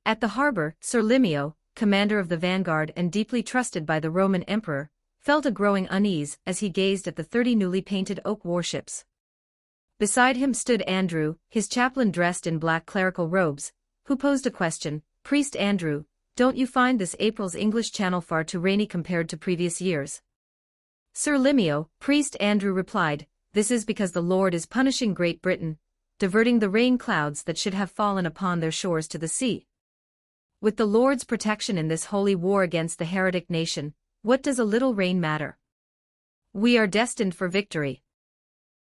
At the harbor, Sir Limio, commander of the vanguard and deeply trusted by the Roman emperor, felt a growing unease as he gazed at the 30 newly painted oak warships. Beside him stood Andrew, his chaplain dressed in black clerical robes, who posed a question. "Priest Andrew, don't you find this April's English Channel far too rainy compared to previous years?" Sir Limio, Priest Andrew replied, "This is because the Lord is punishing Great Britain, diverting the rain clouds that should have fallen upon their shores to the sea. With the Lord's protection in this holy war against the heretic nation, what does a little rain matter? We are destined for victory."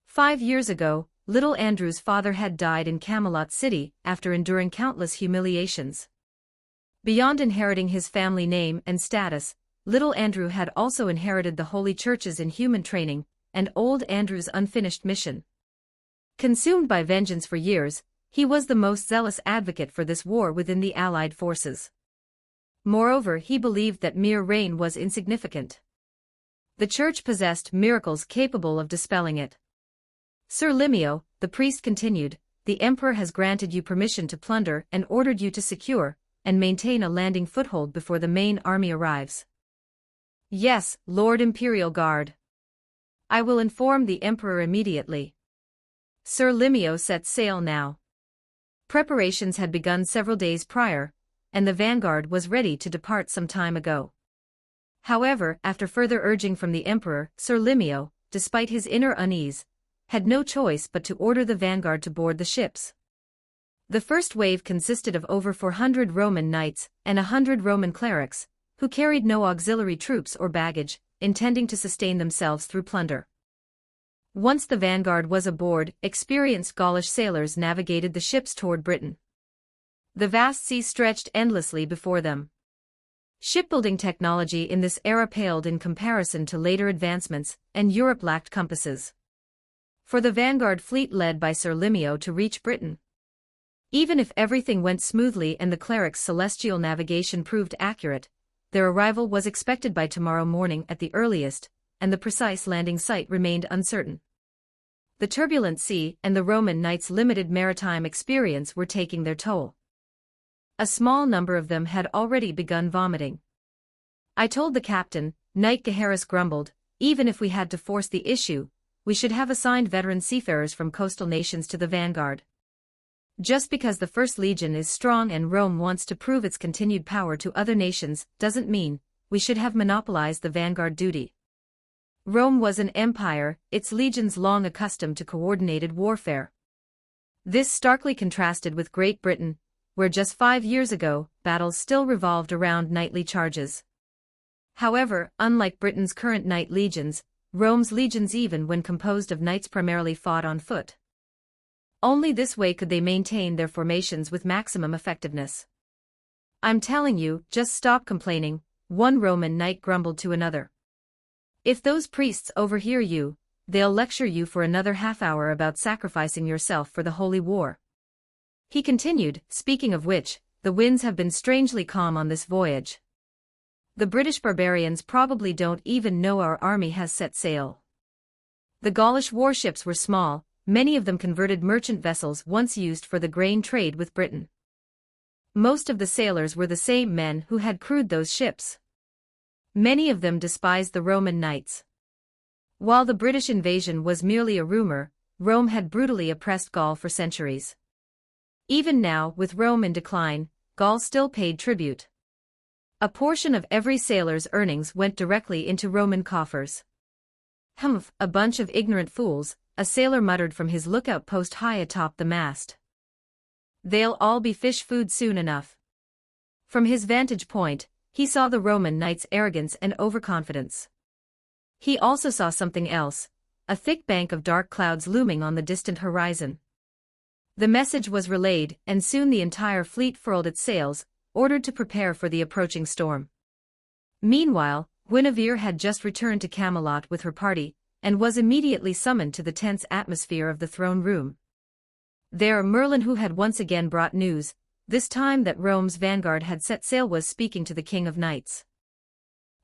5 years ago, little Andrew's father had died in Camelot City after enduring countless humiliations. Beyond inheriting his family name and status, little Andrew had also inherited the holy churches in human training, and old Andrew's unfinished mission. Consumed by vengeance for years, he was the most zealous advocate for this war within the Allied forces. Moreover, he believed that mere rain was insignificant. The Church possessed miracles capable of dispelling it. "Sir Limio," the priest continued, "the Emperor has granted you permission to plunder and ordered you to secure and maintain a landing foothold before the main army arrives." "Yes, Lord Imperial Guard. I will inform the Emperor immediately." Sir Limio set sail now. Preparations had begun several days prior, and the vanguard was ready to depart some time ago. However, after further urging from the Emperor, Sir Limio, despite his inner unease, had no choice but to order the vanguard to board the ships. The first wave consisted of over 400 Roman knights and 100 Roman clerics, who carried no auxiliary troops or baggage, intending to sustain themselves through plunder. Once the vanguard was aboard, experienced Gaulish sailors navigated the ships toward Britain. The vast sea stretched endlessly before them. Shipbuilding technology in this era paled in comparison to later advancements, and Europe lacked compasses. For the vanguard fleet led by Sir Limio to reach Britain. Even if everything went smoothly and the cleric's celestial navigation proved accurate, their arrival was expected by tomorrow morning at the earliest, and the precise landing site remained uncertain. The turbulent sea and the Roman knights' limited maritime experience were taking their toll. A small number of them had already begun vomiting. "I told the captain," Knight Gaheris grumbled, "even if we had to force the issue, we should have assigned veteran seafarers from coastal nations to the vanguard. Just because the First Legion is strong and Rome wants to prove its continued power to other nations doesn't mean we should have monopolized the vanguard duty." Rome was an empire, its legions long accustomed to coordinated warfare. This starkly contrasted with Great Britain, where just 5 years ago, battles still revolved around knightly charges. However, unlike Britain's current knight legions, Rome's legions, even when composed of knights, primarily fought on foot. Only this way could they maintain their formations with maximum effectiveness. "I'm telling you, just stop complaining," one Roman knight grumbled to another. "If those priests overhear you, they'll lecture you for another half-hour about sacrificing yourself for the holy war." He continued, "Speaking of which, the winds have been strangely calm on this voyage. The British barbarians probably don't even know our army has set sail." The Gaulish warships were small, many of them converted merchant vessels once used for the grain trade with Britain. Most of the sailors were the same men who had crewed those ships. Many of them despised the Roman knights. While the British invasion was merely a rumor, Rome had brutally oppressed Gaul for centuries. Even now, with Rome in decline, Gaul still paid tribute. A portion of every sailor's earnings went directly into Roman coffers. "Humph, a bunch of ignorant fools," a sailor muttered from his lookout post high atop the mast. "They'll all be fish food soon enough." From his vantage point, he saw the Roman knight's arrogance and overconfidence. He also saw something else, a thick bank of dark clouds looming on the distant horizon. The message was relayed, and soon the entire fleet furled its sails, ordered to prepare for the approaching storm. Meanwhile, Guinevere had just returned to Camelot with her party, and was immediately summoned to the tense atmosphere of the throne room. There, Merlin, who had once again brought news, This time that Rome's vanguard had set sail was speaking to the King of Knights.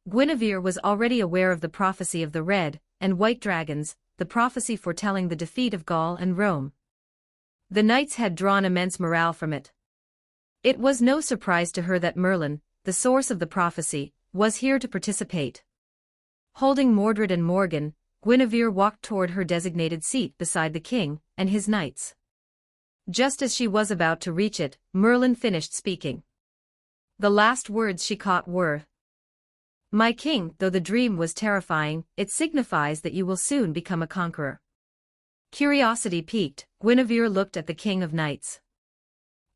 Guinevere was already aware of the prophecy of the red and white dragons, the prophecy foretelling the defeat of Gaul and Rome. The knights had drawn immense morale from it. It was no surprise to her that Merlin, the source of the prophecy, was here to participate. Holding Mordred and Morgan, Guinevere walked toward her designated seat beside the king and his knights. Just as she was about to reach it, Merlin finished speaking. The last words she caught were, "My king, though the dream was terrifying, it signifies that you will soon become a conqueror." Curiosity piqued, Guinevere looked at the King of Knights.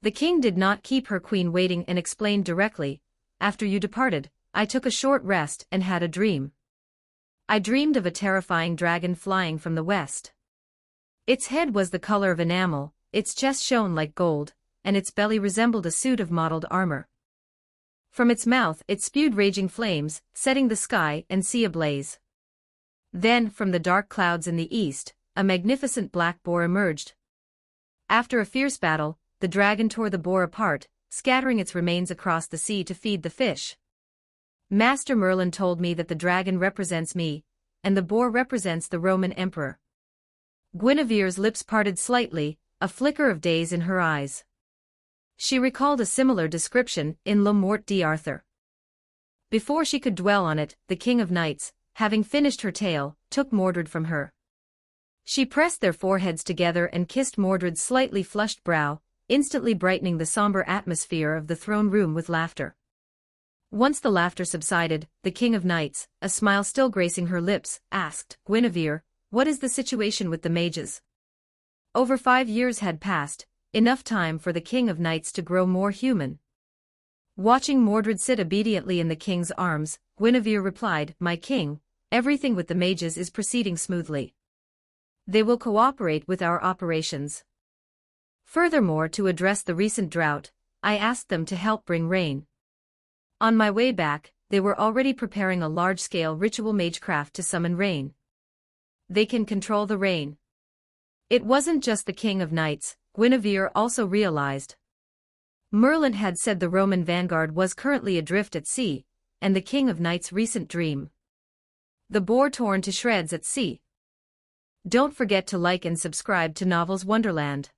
The king did not keep her queen waiting and explained directly, "After you departed, I took a short rest and had a dream. I dreamed of a terrifying dragon flying from the west. Its head was the color of enamel, its chest shone like gold, and its belly resembled a suit of mottled armor. From its mouth it spewed raging flames, setting the sky and sea ablaze. Then, from the dark clouds in the east, a magnificent black boar emerged. After a fierce battle, the dragon tore the boar apart, scattering its remains across the sea to feed the fish. Master Merlin told me that the dragon represents me, and the boar represents the Roman emperor." Guinevere's lips parted slightly, a flicker of daze in her eyes. She recalled a similar description in Le Morte d'Arthur. Before she could dwell on it, the King of Knights, having finished her tale, took Mordred from her. She pressed their foreheads together and kissed Mordred's slightly flushed brow, instantly brightening the somber atmosphere of the throne room with laughter. Once the laughter subsided, the King of Knights, a smile still gracing her lips, asked, "Guinevere, what is the situation with the mages?" Over 5 years had passed, enough time for the King of Knights to grow more human. Watching Mordred sit obediently in the king's arms, Guinevere replied, "My king, everything with the mages is proceeding smoothly. They will cooperate with our operations. Furthermore, to address the recent drought, I asked them to help bring rain. On my way back, they were already preparing a large-scale ritual magecraft to summon rain. They can control the rain." It wasn't just the King of Knights, Guinevere also realized. Merlin had said the Roman vanguard was currently adrift at sea, and the King of Knights' recent dream. The boar torn to shreds at sea. Don't forget to like and subscribe to Novels Wonderland.